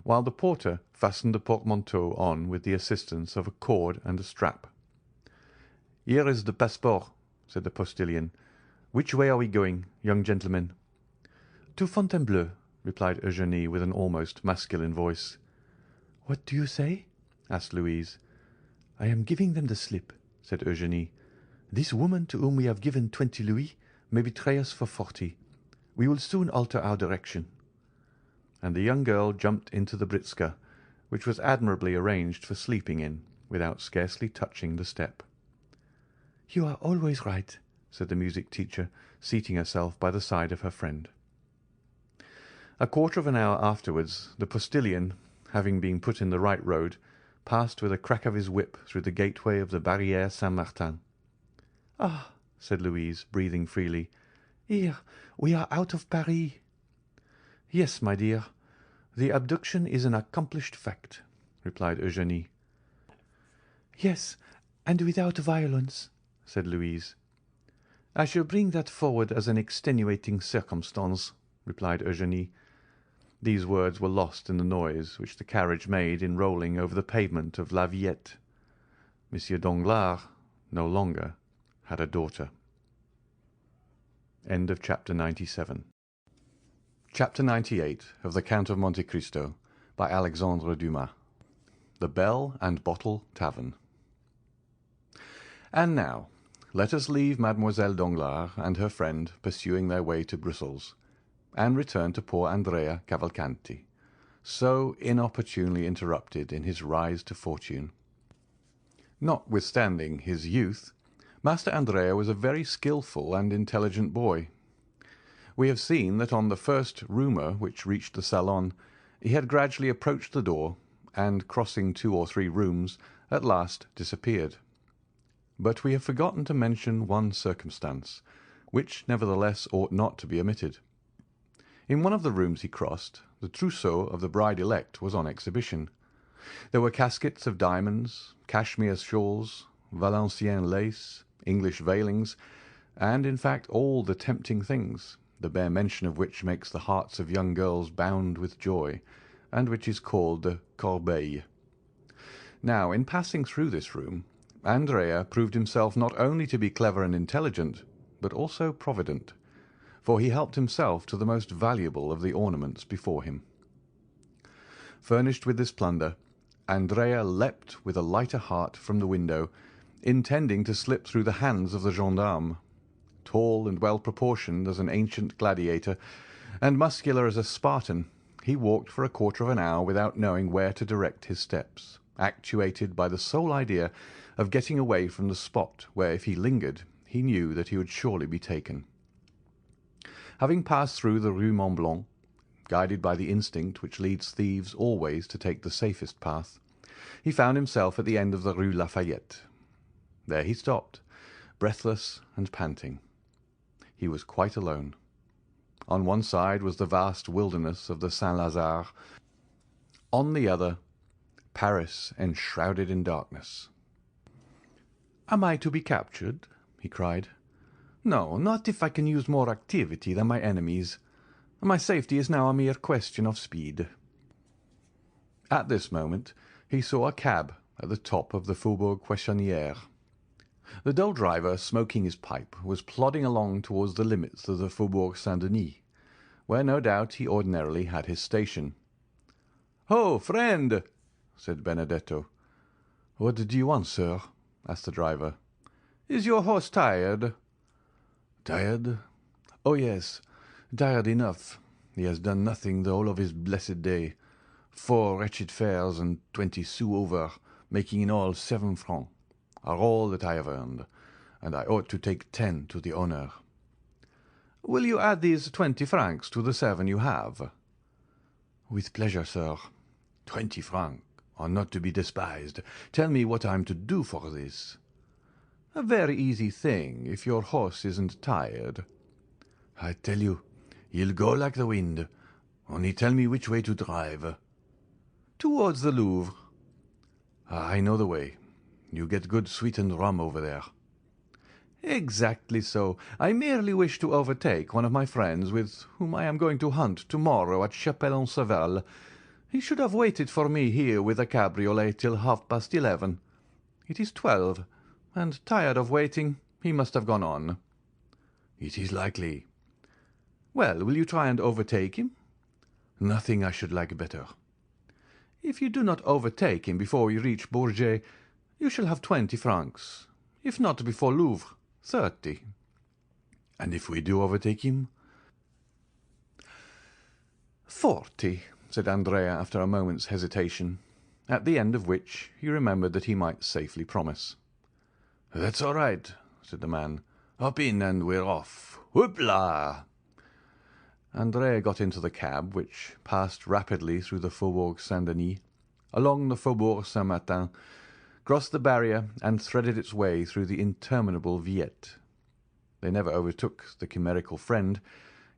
while the porter fastened the portmanteau on with the assistance of a cord and a strap. "Here is the passport," said the postilion. "Which way are we going, young gentlemen?" "To Fontainebleau," replied Eugénie with an almost masculine voice. "What do you say?" asked Louise. "I am giving them the slip," said Eugénie. "This woman to whom we have given 20 louis may betray us for 40. We will soon alter our direction." And the young girl jumped into the britska, which was admirably arranged for sleeping in, without scarcely touching the step. "You are always right," said the music teacher, seating herself by the side of her friend. A quarter of an hour afterwards, the postilion, having been put in the right road, passed with a crack of his whip through the gateway of the Barrière Saint-Martin. "Ah," said Louise, breathing freely, "here we are out of Paris." "Yes, my dear, the abduction is an accomplished fact," replied Eugénie. "Yes, and without violence," said Louise. "I shall bring that forward as an extenuating circumstance," replied Eugénie. These words were lost in the noise which the carriage made in rolling over the pavement of La Villette. Monsieur Danglars no longer had a daughter. End of chapter 97. Chapter 98 of the Count of Monte Cristo by Alexandre Dumas. The Bell and Bottle Tavern. And now let us leave Mademoiselle Danglars and her friend pursuing their way to Brussels, and return to poor Andrea Cavalcanti, so inopportunely interrupted in his rise to fortune. Notwithstanding his youth, Master Andrea was a very skilful and intelligent boy. We have seen that on the first rumour which reached the salon, he had gradually approached the door, and, crossing 2 or 3 rooms, at last disappeared. But we have forgotten to mention one circumstance, which nevertheless ought not to be omitted. In one of the rooms he crossed, the trousseau of the bride-elect was on exhibition. There were caskets of diamonds, cashmere shawls, Valenciennes lace, English veilings, and, in fact, all the tempting things, the bare mention of which makes the hearts of young girls bound with joy, and which is called the corbeille. Now, in passing through this room, Andrea proved himself not only to be clever and intelligent, but also provident, for he helped himself to the most valuable of the ornaments before him. Furnished with this plunder, Andrea leapt with a lighter heart from the window, intending to slip through the hands of the gendarme. Tall and well-proportioned as an ancient gladiator, and muscular as a Spartan, he walked for a quarter of an hour without knowing where to direct his steps, actuated by the sole idea of getting away from the spot where, if he lingered, he knew that he would surely be taken. Having passed through the Rue Mont Blanc, guided by the instinct which leads thieves always to take the safest path, he found himself at the end of the Rue Lafayette. There he stopped, breathless and panting. He was quite alone. On one side was the vast wilderness of the Saint-Lazare, on the other, Paris enshrouded in darkness. "Am I to be captured?" he cried. "No, not if I can use more activity than my enemies. My safety is now a mere question of speed." At this moment he saw a cab at the top of the Faubourg Poissonnière. The dull driver, smoking his pipe, was plodding along towards the limits of the Faubourg Saint-Denis, where no doubt he ordinarily had his station. "Ho, friend!" said Benedetto. "What do you want, sir?" asked the driver. "Is your horse tired?" "Tired? Oh, yes, tired enough. He has done nothing the whole of his blessed day. 4 wretched fares and 20 sous over, making in all 7 francs, are all that I have earned, and I ought to take 10 to the owner." Will you add these 20 francs to the 7 you have?" "With pleasure, sir. 20 francs are not to be despised. Tell me what I am to do for this." "A very easy thing, if your horse isn't tired." "I tell you, he'll go like the wind. Only tell me which way to drive." "Towards the Louvre." "I know the way. You get good sweetened rum over there." "Exactly so. I merely wish to overtake one of my friends with whom I am going to hunt to-morrow at Chapelle-en-Savel. He should have waited for me here with a cabriolet till 11:30. It is 12, and, tired of waiting, he must have gone on." "It is likely." "Well, will you try and overtake him?" "Nothing I should like better." "If you do not overtake him before you reach Bourget, you shall have 20 francs. If not before Louvre, 30. "And if we do overtake him?" 40, said Andrea after a moment's hesitation, at the end of which he remembered that he might safely promise. "That's all right," said the man. "Hop in and we're off. Whoop-la!" Andrea got into the cab, which passed rapidly through the Faubourg Saint-Denis, along the Faubourg Saint-Martin, crossed the barrier, and threaded its way through the interminable Villette. They never overtook the chimerical friend,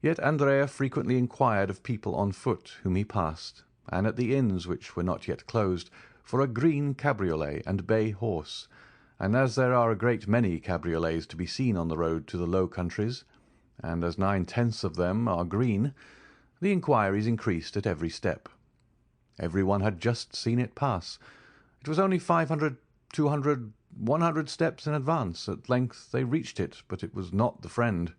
yet Andrea frequently inquired of people on foot whom he passed, and at the inns which were not yet closed, for a green cabriolet and bay horse, and as there are a great many cabriolets to be seen on the road to the Low Countries, and as 9/10 of them are green, the inquiries increased at every step. Every one had just seen it pass. It was only 500, 200, 100 steps in advance. At length they reached it, but it was not the friend.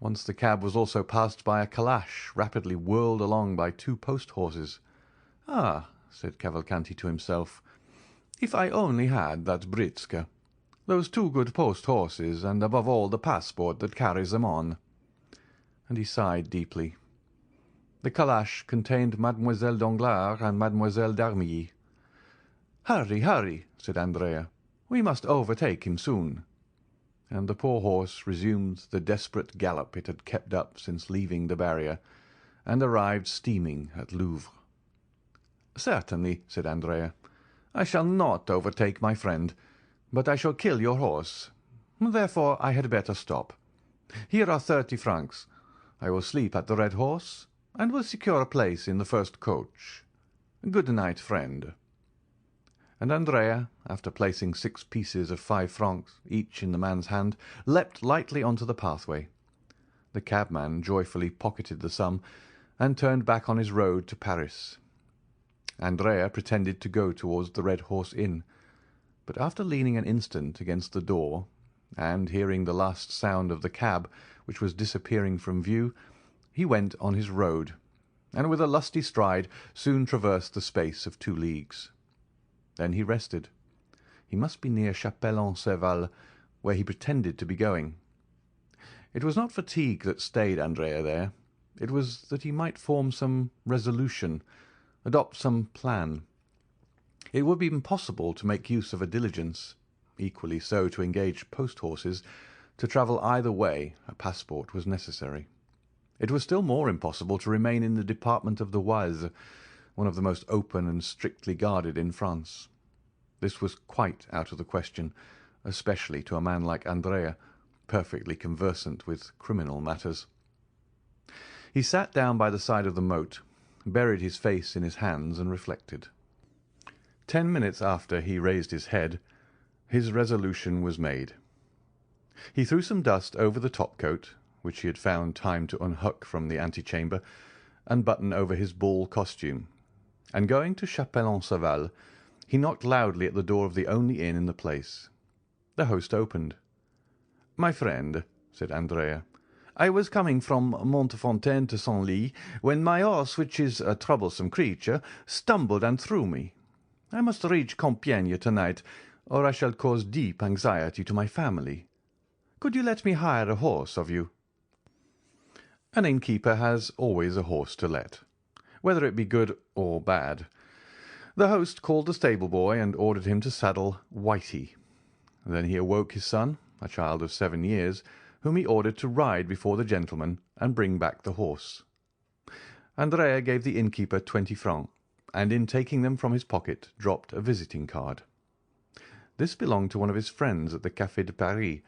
Once the cab was also passed by a calash, rapidly whirled along by 2 post-horses. "Ah," said Cavalcanti to himself, "if I only had that britska, those 2 good post-horses, and above all the passport that carries them on." And he sighed deeply. The calash contained Mademoiselle Danglars and Mademoiselle d'Armilly. "Hurry, hurry," said Andrea. "We must overtake him soon." And the poor horse resumed the desperate gallop it had kept up since leaving the barrier, and arrived steaming at Louvre. "Certainly," said Andrea. "I shall not overtake my friend, but I shall kill your horse. Therefore I had better stop. Here are 30 francs. I will sleep at the Red Horse, and will secure a place in the first coach. Good night, friend." And Andrea, after placing 6 pieces of 5 francs each in the man's hand, leapt lightly on to the pathway. The cabman joyfully pocketed the sum, and turned back on his road to Paris. Andrea pretended to go towards the Red Horse Inn, but after leaning an instant against the door, and hearing the last sound of the cab, which was disappearing from view, he went on his road, and with a lusty stride soon traversed the space of 2 leagues. Then he rested. He must be near Chapelle-en-Savel, where he pretended to be going. It was not fatigue that stayed Andrea there. It was that he might form some resolution, adopt some plan. It would be impossible to make use of a diligence, equally so to engage post-horses. To travel either way a passport was necessary. It was still more impossible to remain in the department of the Oise, one of the most open and strictly guarded in France. This was quite out of the question, especially to a man like Andrea, perfectly conversant with criminal matters. He sat down by the side of the moat, buried his face in his hands, and reflected. 10 minutes after he raised his head, his resolution was made. He threw some dust over the top-coat, which he had found time to unhook from the antechamber, and button over his ball costume, and going to Chapelle-en-Savel, he knocked loudly at the door of the only inn in the place. The host opened. "My friend," said Andrea, "I was coming from Montfontaine to Senlis, when my horse, which is a troublesome creature, stumbled and threw me. I must reach Compiègne to-night, or I shall cause deep anxiety to my family. Could you let me hire a horse of you?" An innkeeper has always a horse to let, whether it be good or bad. The host called the stable-boy and ordered him to saddle Whitey. Then he awoke his son, a child of 7 years, whom he ordered to ride before the gentleman and bring back the horse. Andrea gave the innkeeper 20 francs, and in taking them from his pocket dropped a visiting card. This belonged to one of his friends at the Café de Paris,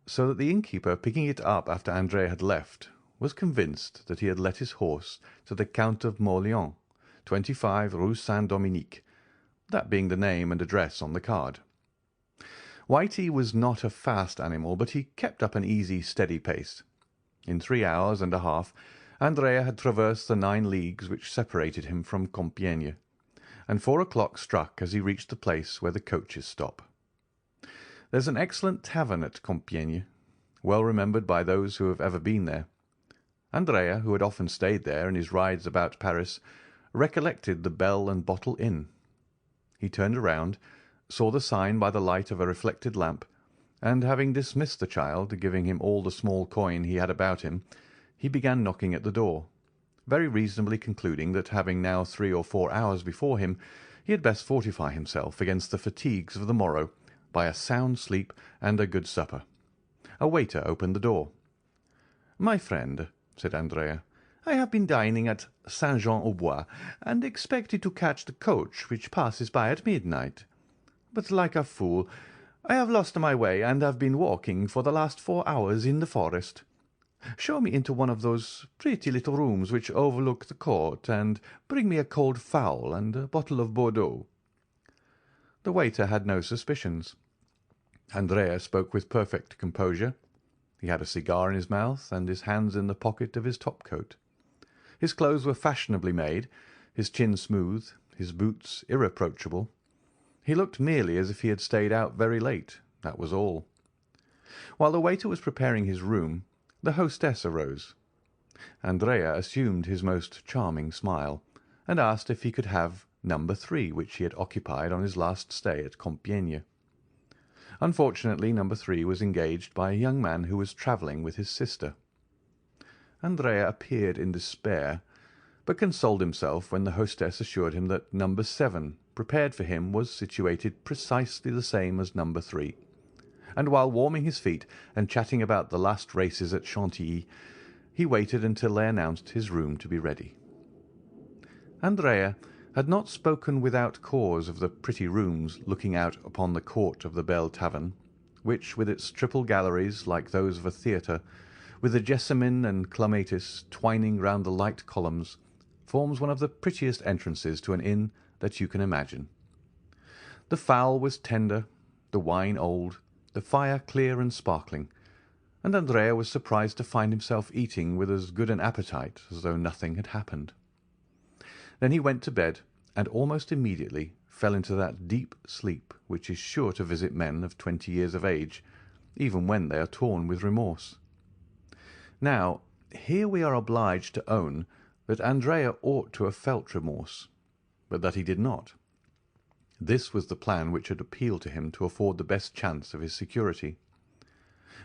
so that the innkeeper, picking it up after Andrea had left, was convinced that he had let his horse to the Count of Monte, 25 Rue Saint-Dominique, that being the name and address on the card. Whitey was not a fast animal, but he kept up an easy, steady pace. In 3 hours and a half Andrea had traversed the 9 leagues which separated him from Compiègne, and 4 o'clock struck as he reached the place where the coaches stop. There's an excellent tavern at Compiègne, well remembered by those who have ever been there. Andrea, who had often stayed there in his rides about Paris, recollected the Bell and Bottle Inn. He turned around, saw the sign by the light of a reflected lamp, and having dismissed the child, giving him all the small coin he had about him, he began knocking at the door, very reasonably concluding that, having now 3 or 4 hours before him, he had best fortify himself against the fatigues of the morrow by a sound sleep and a good supper. A waiter opened the door. "My friend," said Andrea, "I have been dining at Saint-Jean-au-Bois, and expected to catch the coach which passes by at midnight. But, like a fool, I have lost my way, and have been walking for the last 4 hours in the forest. Show me into one of those pretty little rooms which overlook the court, and bring me a cold fowl and a bottle of Bordeaux." The waiter had no suspicions. Andrea spoke with perfect composure. He had a cigar in his mouth and his hands in the pocket of his top-coat. His clothes were fashionably made, his chin smooth, his boots irreproachable. He looked merely as if he had stayed out very late, that was all. While the waiter was preparing his room, the hostess arose. Andrea assumed his most charming smile, and asked if he could have number 3, which he had occupied on his last stay at Compiègne. Unfortunately, number 3 was engaged by a young man who was travelling with his sister. Andrea appeared in despair, but consoled himself when the hostess assured him that number 7, prepared for him, was situated precisely the same as number 3, and while warming his feet and chatting about the last races at Chantilly, he waited until they announced his room to be ready. Andrea had not spoken without cause of the pretty rooms looking out upon the court of the Bell Tavern, which, with its triple galleries like those of a theatre, with the jessamine and clematis twining round the light columns, forms one of the prettiest entrances to an inn that you can imagine. The fowl was tender, the wine old, the fire clear and sparkling, and Andrea was surprised to find himself eating with as good an appetite as though nothing had happened. Then he went to bed, and almost immediately fell into that deep sleep which is sure to visit men of 20 years of age, even when they are torn with remorse. Now, here we are obliged to own that Andrea ought to have felt remorse, but that he did not. This was the plan which had appealed to him to afford the best chance of his security.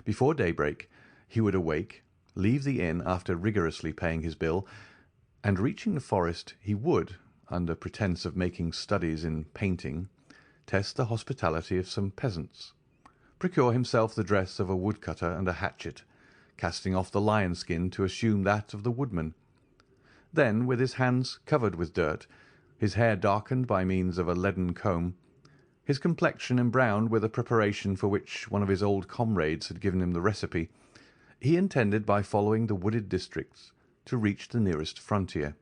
Before daybreak he would awake, leave the inn after rigorously paying his bill, and reaching the forest he would, under pretence of making studies in painting, test the hospitality of some peasants, procure himself the dress of a woodcutter and a hatchet, casting off the lion-skin to assume that of the woodman. Then, with his hands covered with dirt, his hair darkened by means of a leaden comb, his complexion embrowned with a preparation for which one of his old comrades had given him the recipe, he intended, by following the wooded districts, to reach the nearest frontier,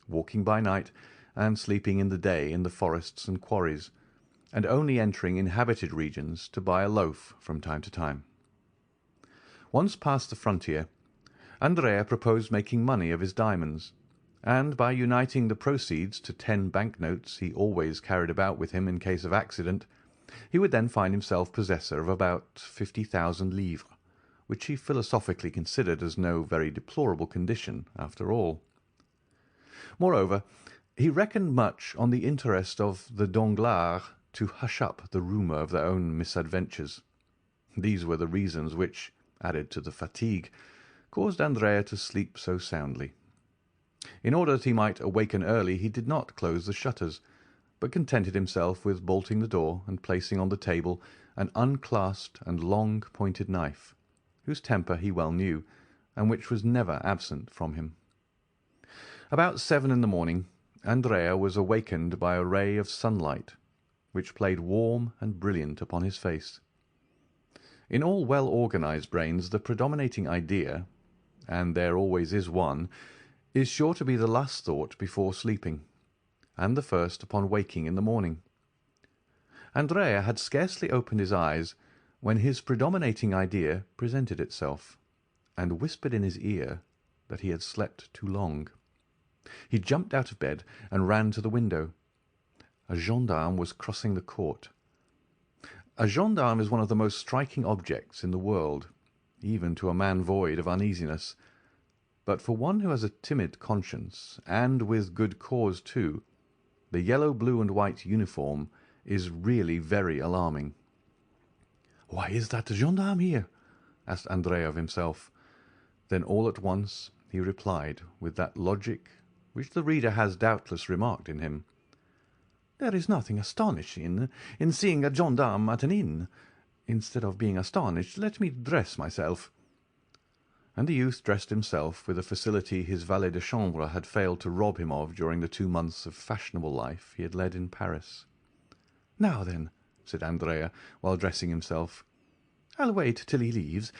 walking by night and sleeping in the day in the forests and quarries, and only entering inhabited regions to buy a loaf from time to time. Once past the frontier, Andrea proposed making money of his diamonds, and by uniting the proceeds to 10 bank-notes he always carried about with him in case of accident, he would then find himself possessor of about 50,000 livres, which he philosophically considered as no very deplorable condition after all. Moreover, he reckoned much on the interest of the Danglars to hush up the rumour of their own misadventures. These were the reasons which, added to the fatigue, caused Andrea to sleep so soundly. In order that he might awaken early, he did not close the shutters, but contented himself with bolting the door and placing on the table an unclasped and long-pointed knife, whose temper he well knew, and which was never absent from him. About 7 in the morning, Andrea was awakened by a ray of sunlight, which played warm and brilliant upon his face. In all well-organized brains the predominating idea, and there always is one, is sure to be the last thought before sleeping, and the first upon waking in the morning. Andrea had scarcely opened his eyes when his predominating idea presented itself, and whispered in his ear that he had slept too long. He jumped out of bed and ran to the window. A gendarme was crossing the court. A gendarme is one of the most striking objects in the world, even to a man void of uneasiness. But for one who has a timid conscience, and with good cause too, the yellow, blue, and white uniform is really very alarming. "Why is that gendarme here?" asked Andrea of himself. Then all at once he replied with that logic which the reader has doubtless remarked in him. "There is nothing astonishing in seeing a gendarme at an inn. Instead of being astonished, let me dress myself." And the youth dressed himself with a facility his valet de chambre had failed to rob him of during the 2 months of fashionable life he had led in Paris. "Now then," said Andrea, while dressing himself, "I'll wait till he leaves,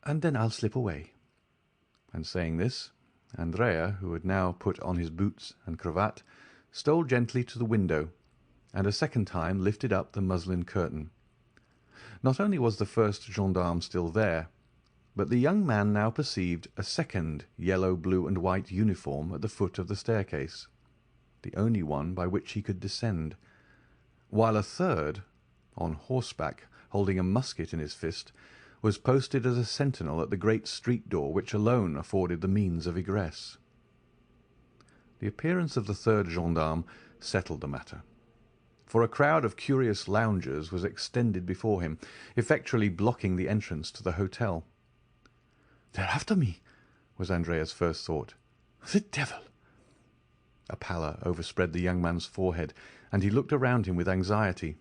and then I'll slip away." And saying this, Andrea, who had now put on his boots and cravat, stole gently to the window, and a second time lifted up the muslin curtain. Not only was the first gendarme still there, but the young man now perceived a second yellow, blue, and white uniform at the foot of the staircase, the only one by which he could descend, while a third, on horseback, holding a musket in his fist, was posted as a sentinel at the great street door which alone afforded the means of egress. The appearance of the third gendarme settled the matter, for a crowd of curious loungers was extended before him, effectually blocking the entrance to the hotel. "They're after me," was Andrea's first thought. "The devil!" A pallor overspread the young man's forehead, and he looked around him with anxiety.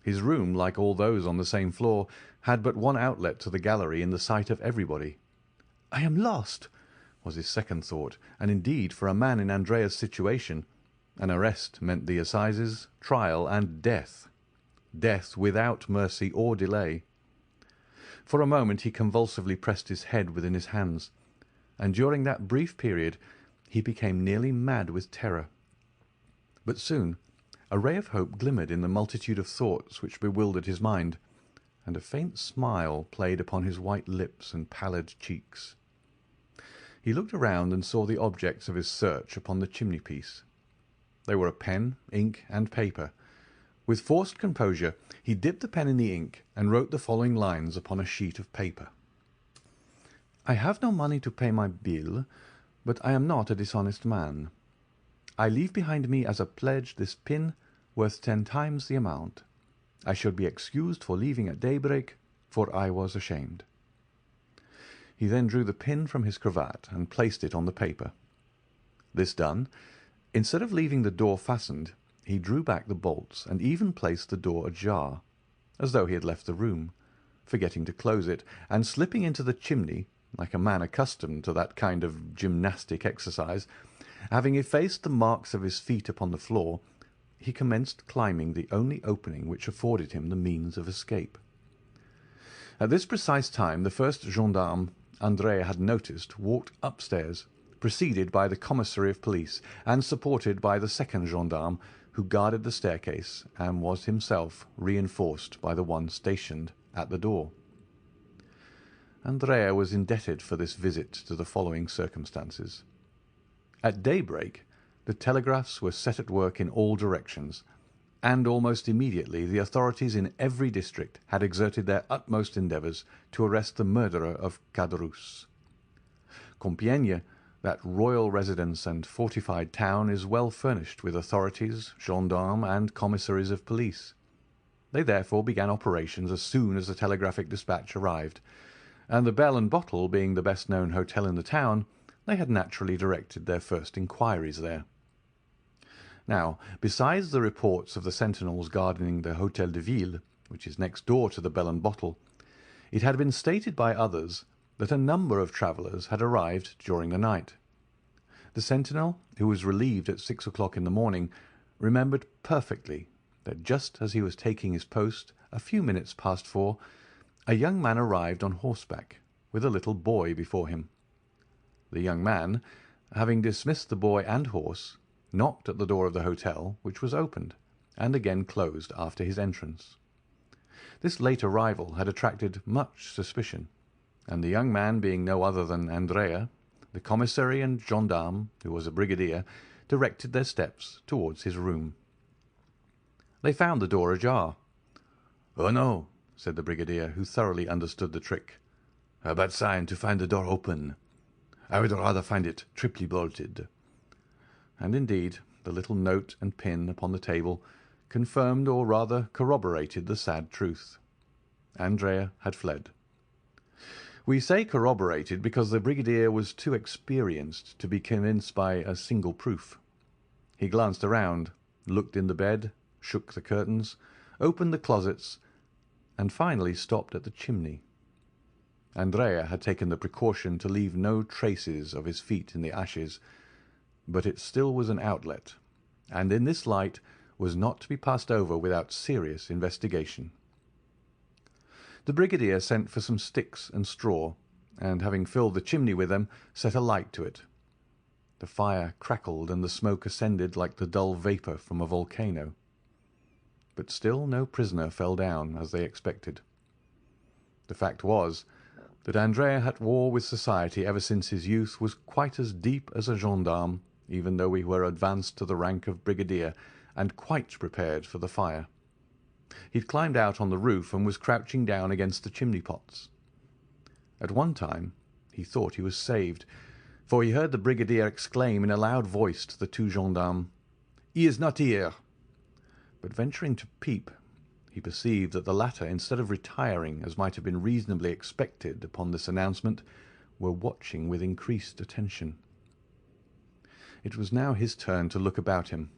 His room, like all those on the same floor, had but one outlet to the gallery in the sight of everybody. "I am lost," was his second thought, and indeed, for a man in Andrea's situation, an arrest meant the assizes, trial, and death. Death without mercy or delay. For a moment he convulsively pressed his head within his hands, and during that brief period he became nearly mad with terror. But soon a ray of hope glimmered in the multitude of thoughts which bewildered his mind, and a faint smile played upon his white lips and pallid cheeks. He looked around and saw the objects of his search upon the chimney-piece. They were a pen, ink, and paper. With forced composure he dipped the pen in the ink and wrote the following lines upon a sheet of paper. "I have no money to pay my bill, but I am not a dishonest man. I leave behind me as a pledge this pin worth 10 times the amount. I should be excused for leaving at daybreak, for I was ashamed." He then drew the pin from his cravat and placed it on the paper. This done, instead of leaving the door fastened, he drew back the bolts and even placed the door ajar, as though he had left the room, forgetting to close it, and slipping into the chimney, like a man accustomed to that kind of gymnastic exercise, having effaced the marks of his feet upon the floor, he commenced climbing the only opening which afforded him the means of escape. At this precise time the first gendarme Andrea had noticed walked upstairs, preceded by the commissary of police, and supported by the second gendarme, who guarded the staircase, and was himself reinforced by the one stationed at the door. Andrea was indebted for this visit to the following circumstances. At daybreak the telegraphs were set at work in all directions, and almost immediately the authorities in every district had exerted their utmost endeavours to arrest the murderer of Caderousse. Compiègne, that royal residence and fortified town, is well furnished with authorities, gendarmes, and commissaries of police. They therefore began operations as soon as the telegraphic dispatch arrived, and the Bell and Bottle being the best-known hotel in the town, they had naturally directed their first inquiries there. Now, besides the reports of the sentinels guarding the Hôtel de Ville, which is next door to the Bell and Bottle, It had been stated by others that a number of travellers had arrived during the night. The sentinel, who was relieved at 6 o'clock in the morning, remembered perfectly that just as he was taking his post a few minutes past 4, a young man arrived on horseback with a little boy before him. The young man, having dismissed the boy and horse, knocked at the door of the hotel, which was opened, and again closed after his entrance. This late arrival had attracted much suspicion, and the young man being no other than Andrea, the commissary and gendarme, who was a brigadier, directed their steps towards his room. They found the door ajar. "Oh, no," said the brigadier, who thoroughly understood the trick. "A bad sign to find the door open. I would rather find it triply bolted." And indeed, the little note and pin upon the table confirmed or rather corroborated the sad truth. Andrea had fled. We say corroborated because the brigadier was too experienced to be convinced by a single proof. He glanced around, looked in the bed, shook the curtains, opened the closets, and finally stopped at the chimney. Andrea had taken the precaution to leave no traces of his feet in the ashes, but it still was an outlet, and in this light was not to be passed over without serious investigation. The brigadier sent for some sticks and straw, and having filled the chimney with them, set a light to it. The fire crackled and the smoke ascended like the dull vapour from a volcano. But still no prisoner fell down, as they expected. The fact was that Andrea had war with society ever since his youth was quite as deep as a gendarme, even though he were advanced to the rank of brigadier, and quite prepared for the fire. He had climbed out on the roof and was crouching down against the chimney-pots. At one time he thought he was saved, for he heard the brigadier exclaim in a loud voice to the two gendarmes, "He is not here!" But venturing to peep, he perceived that the latter, instead of retiring, as might have been reasonably expected upon this announcement, were watching with increased attention. It was now his turn to look about him.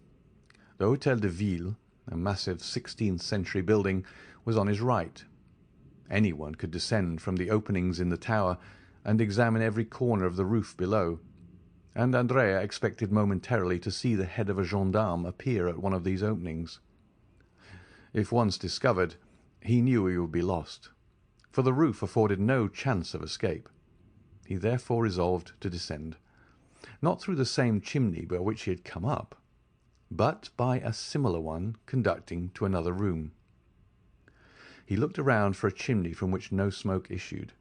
The Hôtel de Ville, a massive 16th-century building, was on his right. Anyone could descend from the openings in the tower and examine every corner of the roof below, and Andrea expected momentarily to see the head of a gendarme appear at one of these openings. If once discovered, he knew he would be lost, for the roof afforded no chance of escape. He therefore resolved to descend, not through the same chimney by which he had come up, but by a similar one conducting to another room. He looked around for a chimney from which no smoke issued,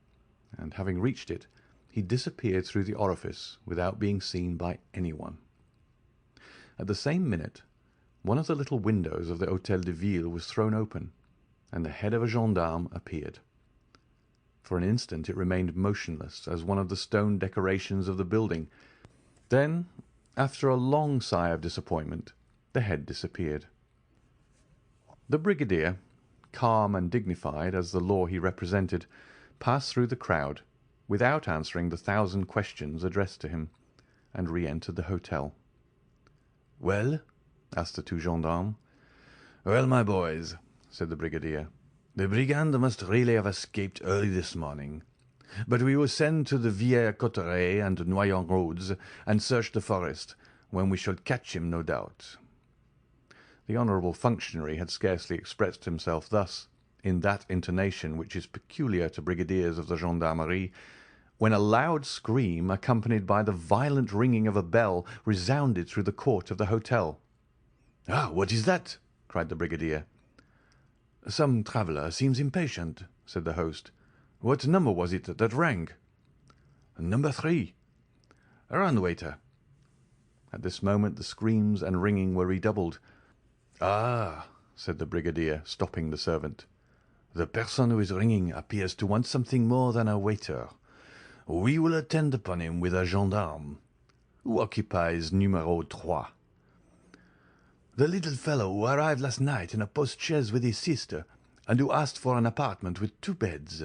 and having reached it, he disappeared through the orifice without being seen by anyone. At the same minute, one of the little windows of the Hôtel de Ville was thrown open, and the head of a gendarme appeared. For an instant it remained motionless as one of the stone decorations of the building. Then, after a long sigh of disappointment, the head disappeared. The brigadier, calm and dignified as the law he represented, passed through the crowd without answering the 1,000 questions addressed to him, and re-entered the hotel. "Well?" asked the two gendarmes. "Well, my boys," said the brigadier, "the brigand must really have escaped early this morning. But we will send to the Villers-Cotterêts and Noyon roads and search the forest, when we shall catch him, no doubt." The honourable functionary had scarcely expressed himself thus, in that intonation which is peculiar to brigadiers of the gendarmerie, when a loud scream, accompanied by the violent ringing of a bell, resounded through the court of the hotel. "Ah, what is that?" cried the brigadier. "Some traveller seems impatient," said the host. "What number was it that rang?" "Number 3. Run, waiter." At this moment the screams and ringing were redoubled. "Ah," said the brigadier, stopping the servant, "the person who is ringing appears to want something more than a waiter. We will attend upon him with a gendarme. Who occupies numéro 3? "The little fellow who arrived last night in a post-chaise with his sister, and who asked for an apartment with 2 beds."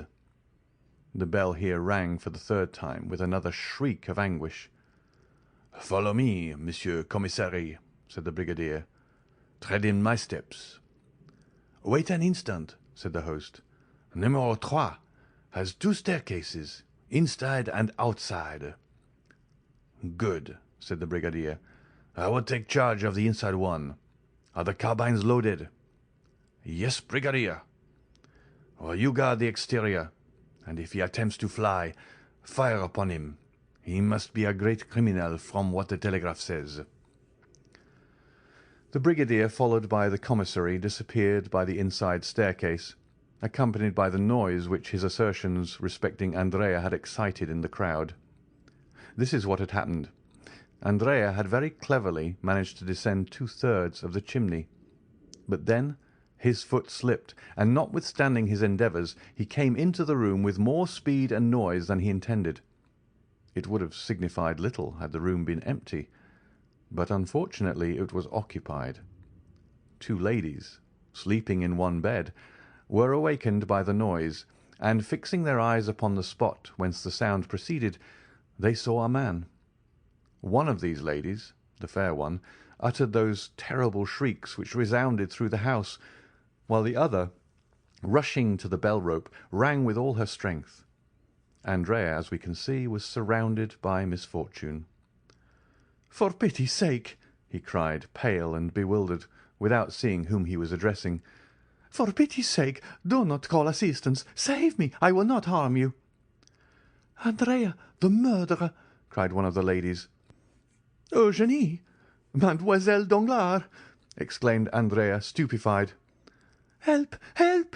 The bell here rang for the 3rd time, with another shriek of anguish. "Follow me, monsieur commissary," said the brigadier. "Tread in my steps." "Wait an instant," said the host. "Numéro 3. has 2 staircases, inside and outside." "Good," said the brigadier. "I will take charge of the inside one. Are the carbines loaded?" "Yes, brigadier." "Well, you guard the exterior, and if he attempts to fly, fire upon him. He must be a great criminal from what the telegraph says." The brigadier, followed by the commissary, disappeared by the inside staircase, accompanied by the noise which his assertions respecting Andrea had excited in the crowd. This is what had happened. Andrea had very cleverly managed to descend 2/3 of the chimney, but then his foot slipped, and notwithstanding his endeavours, he came into the room with more speed and noise than he intended. It would have signified little had the room been empty, but unfortunately it was occupied. 2 ladies, sleeping in one bed, were awakened by the noise, and fixing their eyes upon the spot whence the sound proceeded, they saw a man. One of these ladies, the fair one, uttered those terrible shrieks which resounded through the house, while the other, rushing to the bell-rope, rang with all her strength. Andrea, as we can see, was surrounded by misfortune. "For pity's sake," he cried, pale and bewildered, without seeing whom he was addressing. "For pity's sake, do not call assistance. Save me. I will not harm you." "Andrea, the murderer!" cried one of the ladies. "Eugénie! Mademoiselle Danglars!" exclaimed Andrea, stupefied. "Help! Help!"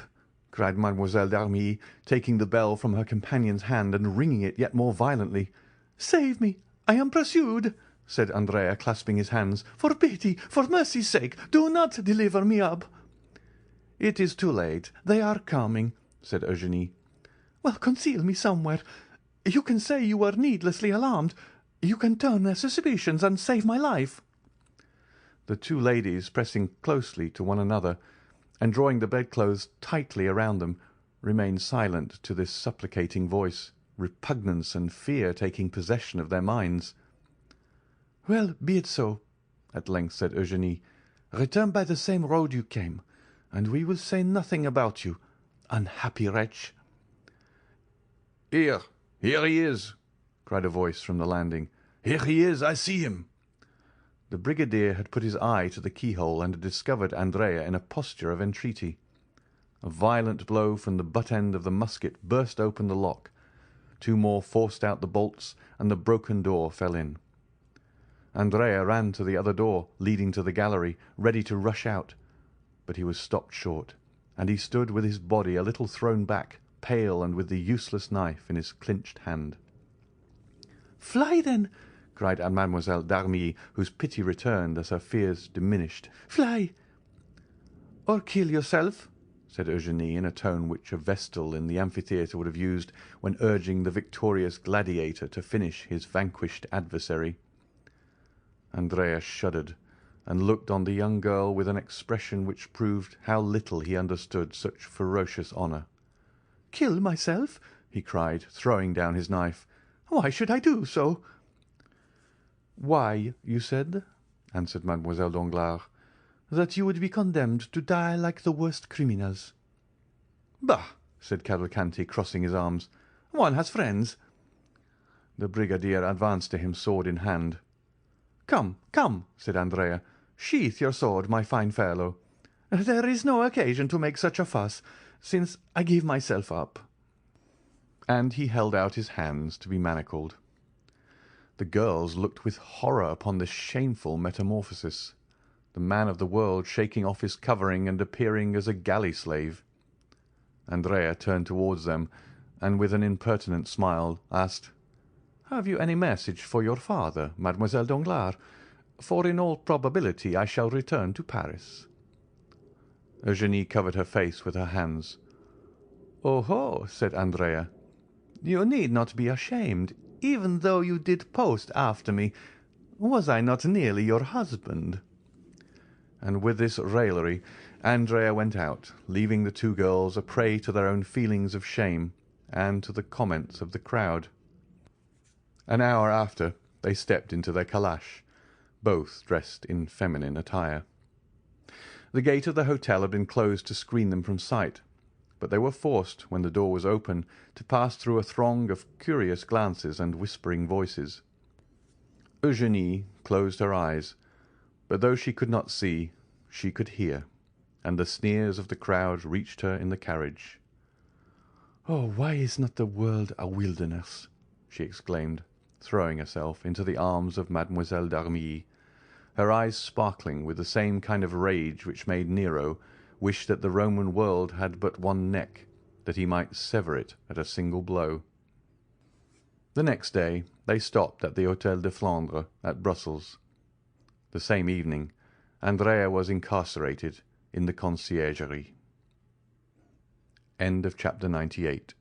cried Mademoiselle d'Armilly, taking the bell from her companion's hand and ringing it yet more violently. "Save me! I am pursued!" said Andrea, clasping his hands. "For pity, for mercy's sake, do not deliver me up!" "It is too late. They are coming," said Eugénie. "Well, conceal me somewhere. You can say you were needlessly alarmed. You can turn their suspicions and save my life." The 2 ladies, pressing closely to one another, and drawing the bedclothes tightly around them, remained silent to this supplicating voice, repugnance and fear taking possession of their minds. "Well, be it so," at length said Eugénie. "Return by the same road you came, and we will say nothing about you, unhappy wretch." Here he is!" cried a voice from the landing. "Here he is! I see him!" The brigadier had put his eye to the keyhole and had discovered Andrea in a posture of entreaty. A violent blow from the butt end of the musket burst open the lock. 2 more forced out the bolts, and the broken door fell in. Andrea ran to the other door, leading to the gallery, ready to rush out, but he was stopped short, and he stood with his body a little thrown back, pale and with the useless knife in his clinched hand. "Fly, then!" cried Mademoiselle d'Armilly, whose pity returned as her fears diminished. "Fly!" "Or kill yourself," said Eugénie, in a tone which a vestal in the amphitheatre would have used when urging the victorious gladiator to finish his vanquished adversary. Andrea shuddered, and looked on the young girl with an expression which proved how little he understood such ferocious honour. "Kill myself!" he cried, throwing down his knife. "Why should I do so?" "Why, you said," answered Mademoiselle Danglars, "that you would be condemned to die like the worst criminals." "Bah!" said Cavalcanti, crossing his arms. "One has friends." The brigadier advanced to him, sword in hand. "Come, come," said Andrea. "Sheath your sword, my fine fellow. There is no occasion to make such a fuss, since I give myself up." And he held out his hands to be manacled. The girls looked with horror upon this shameful metamorphosis, the man of the world shaking off his covering and appearing as a galley slave. Andrea turned towards them, and with an impertinent smile asked, "Have you any message for your father, Mademoiselle Danglars? For in all probability I shall return to Paris." Eugénie covered her face with her hands. "Oho!" said Andrea. "You need not be ashamed, even though you did post after me. Was I not nearly your husband?" And with this raillery Andrea went out, leaving the 2 girls a prey to their own feelings of shame and to the comments of the crowd. An hour after they stepped into their calash, both dressed in feminine attire. The gate of the hotel had been closed to screen them from sight, but they were forced, when the door was open, to pass through a throng of curious glances and whispering voices. Eugénie closed her eyes, but though she could not see, she could hear, and the sneers of the crowd reached her in the carriage. "Oh, why is not the world a wilderness?" she exclaimed, throwing herself into the arms of Mademoiselle d'Armilly, her eyes sparkling with the same kind of rage which made Nero wish that the Roman world had but one neck, that he might sever it at a single blow. The next day they stopped at the Hôtel de Flandre at Brussels. The same evening Andrea was incarcerated in the Conciergerie. End of chapter 98.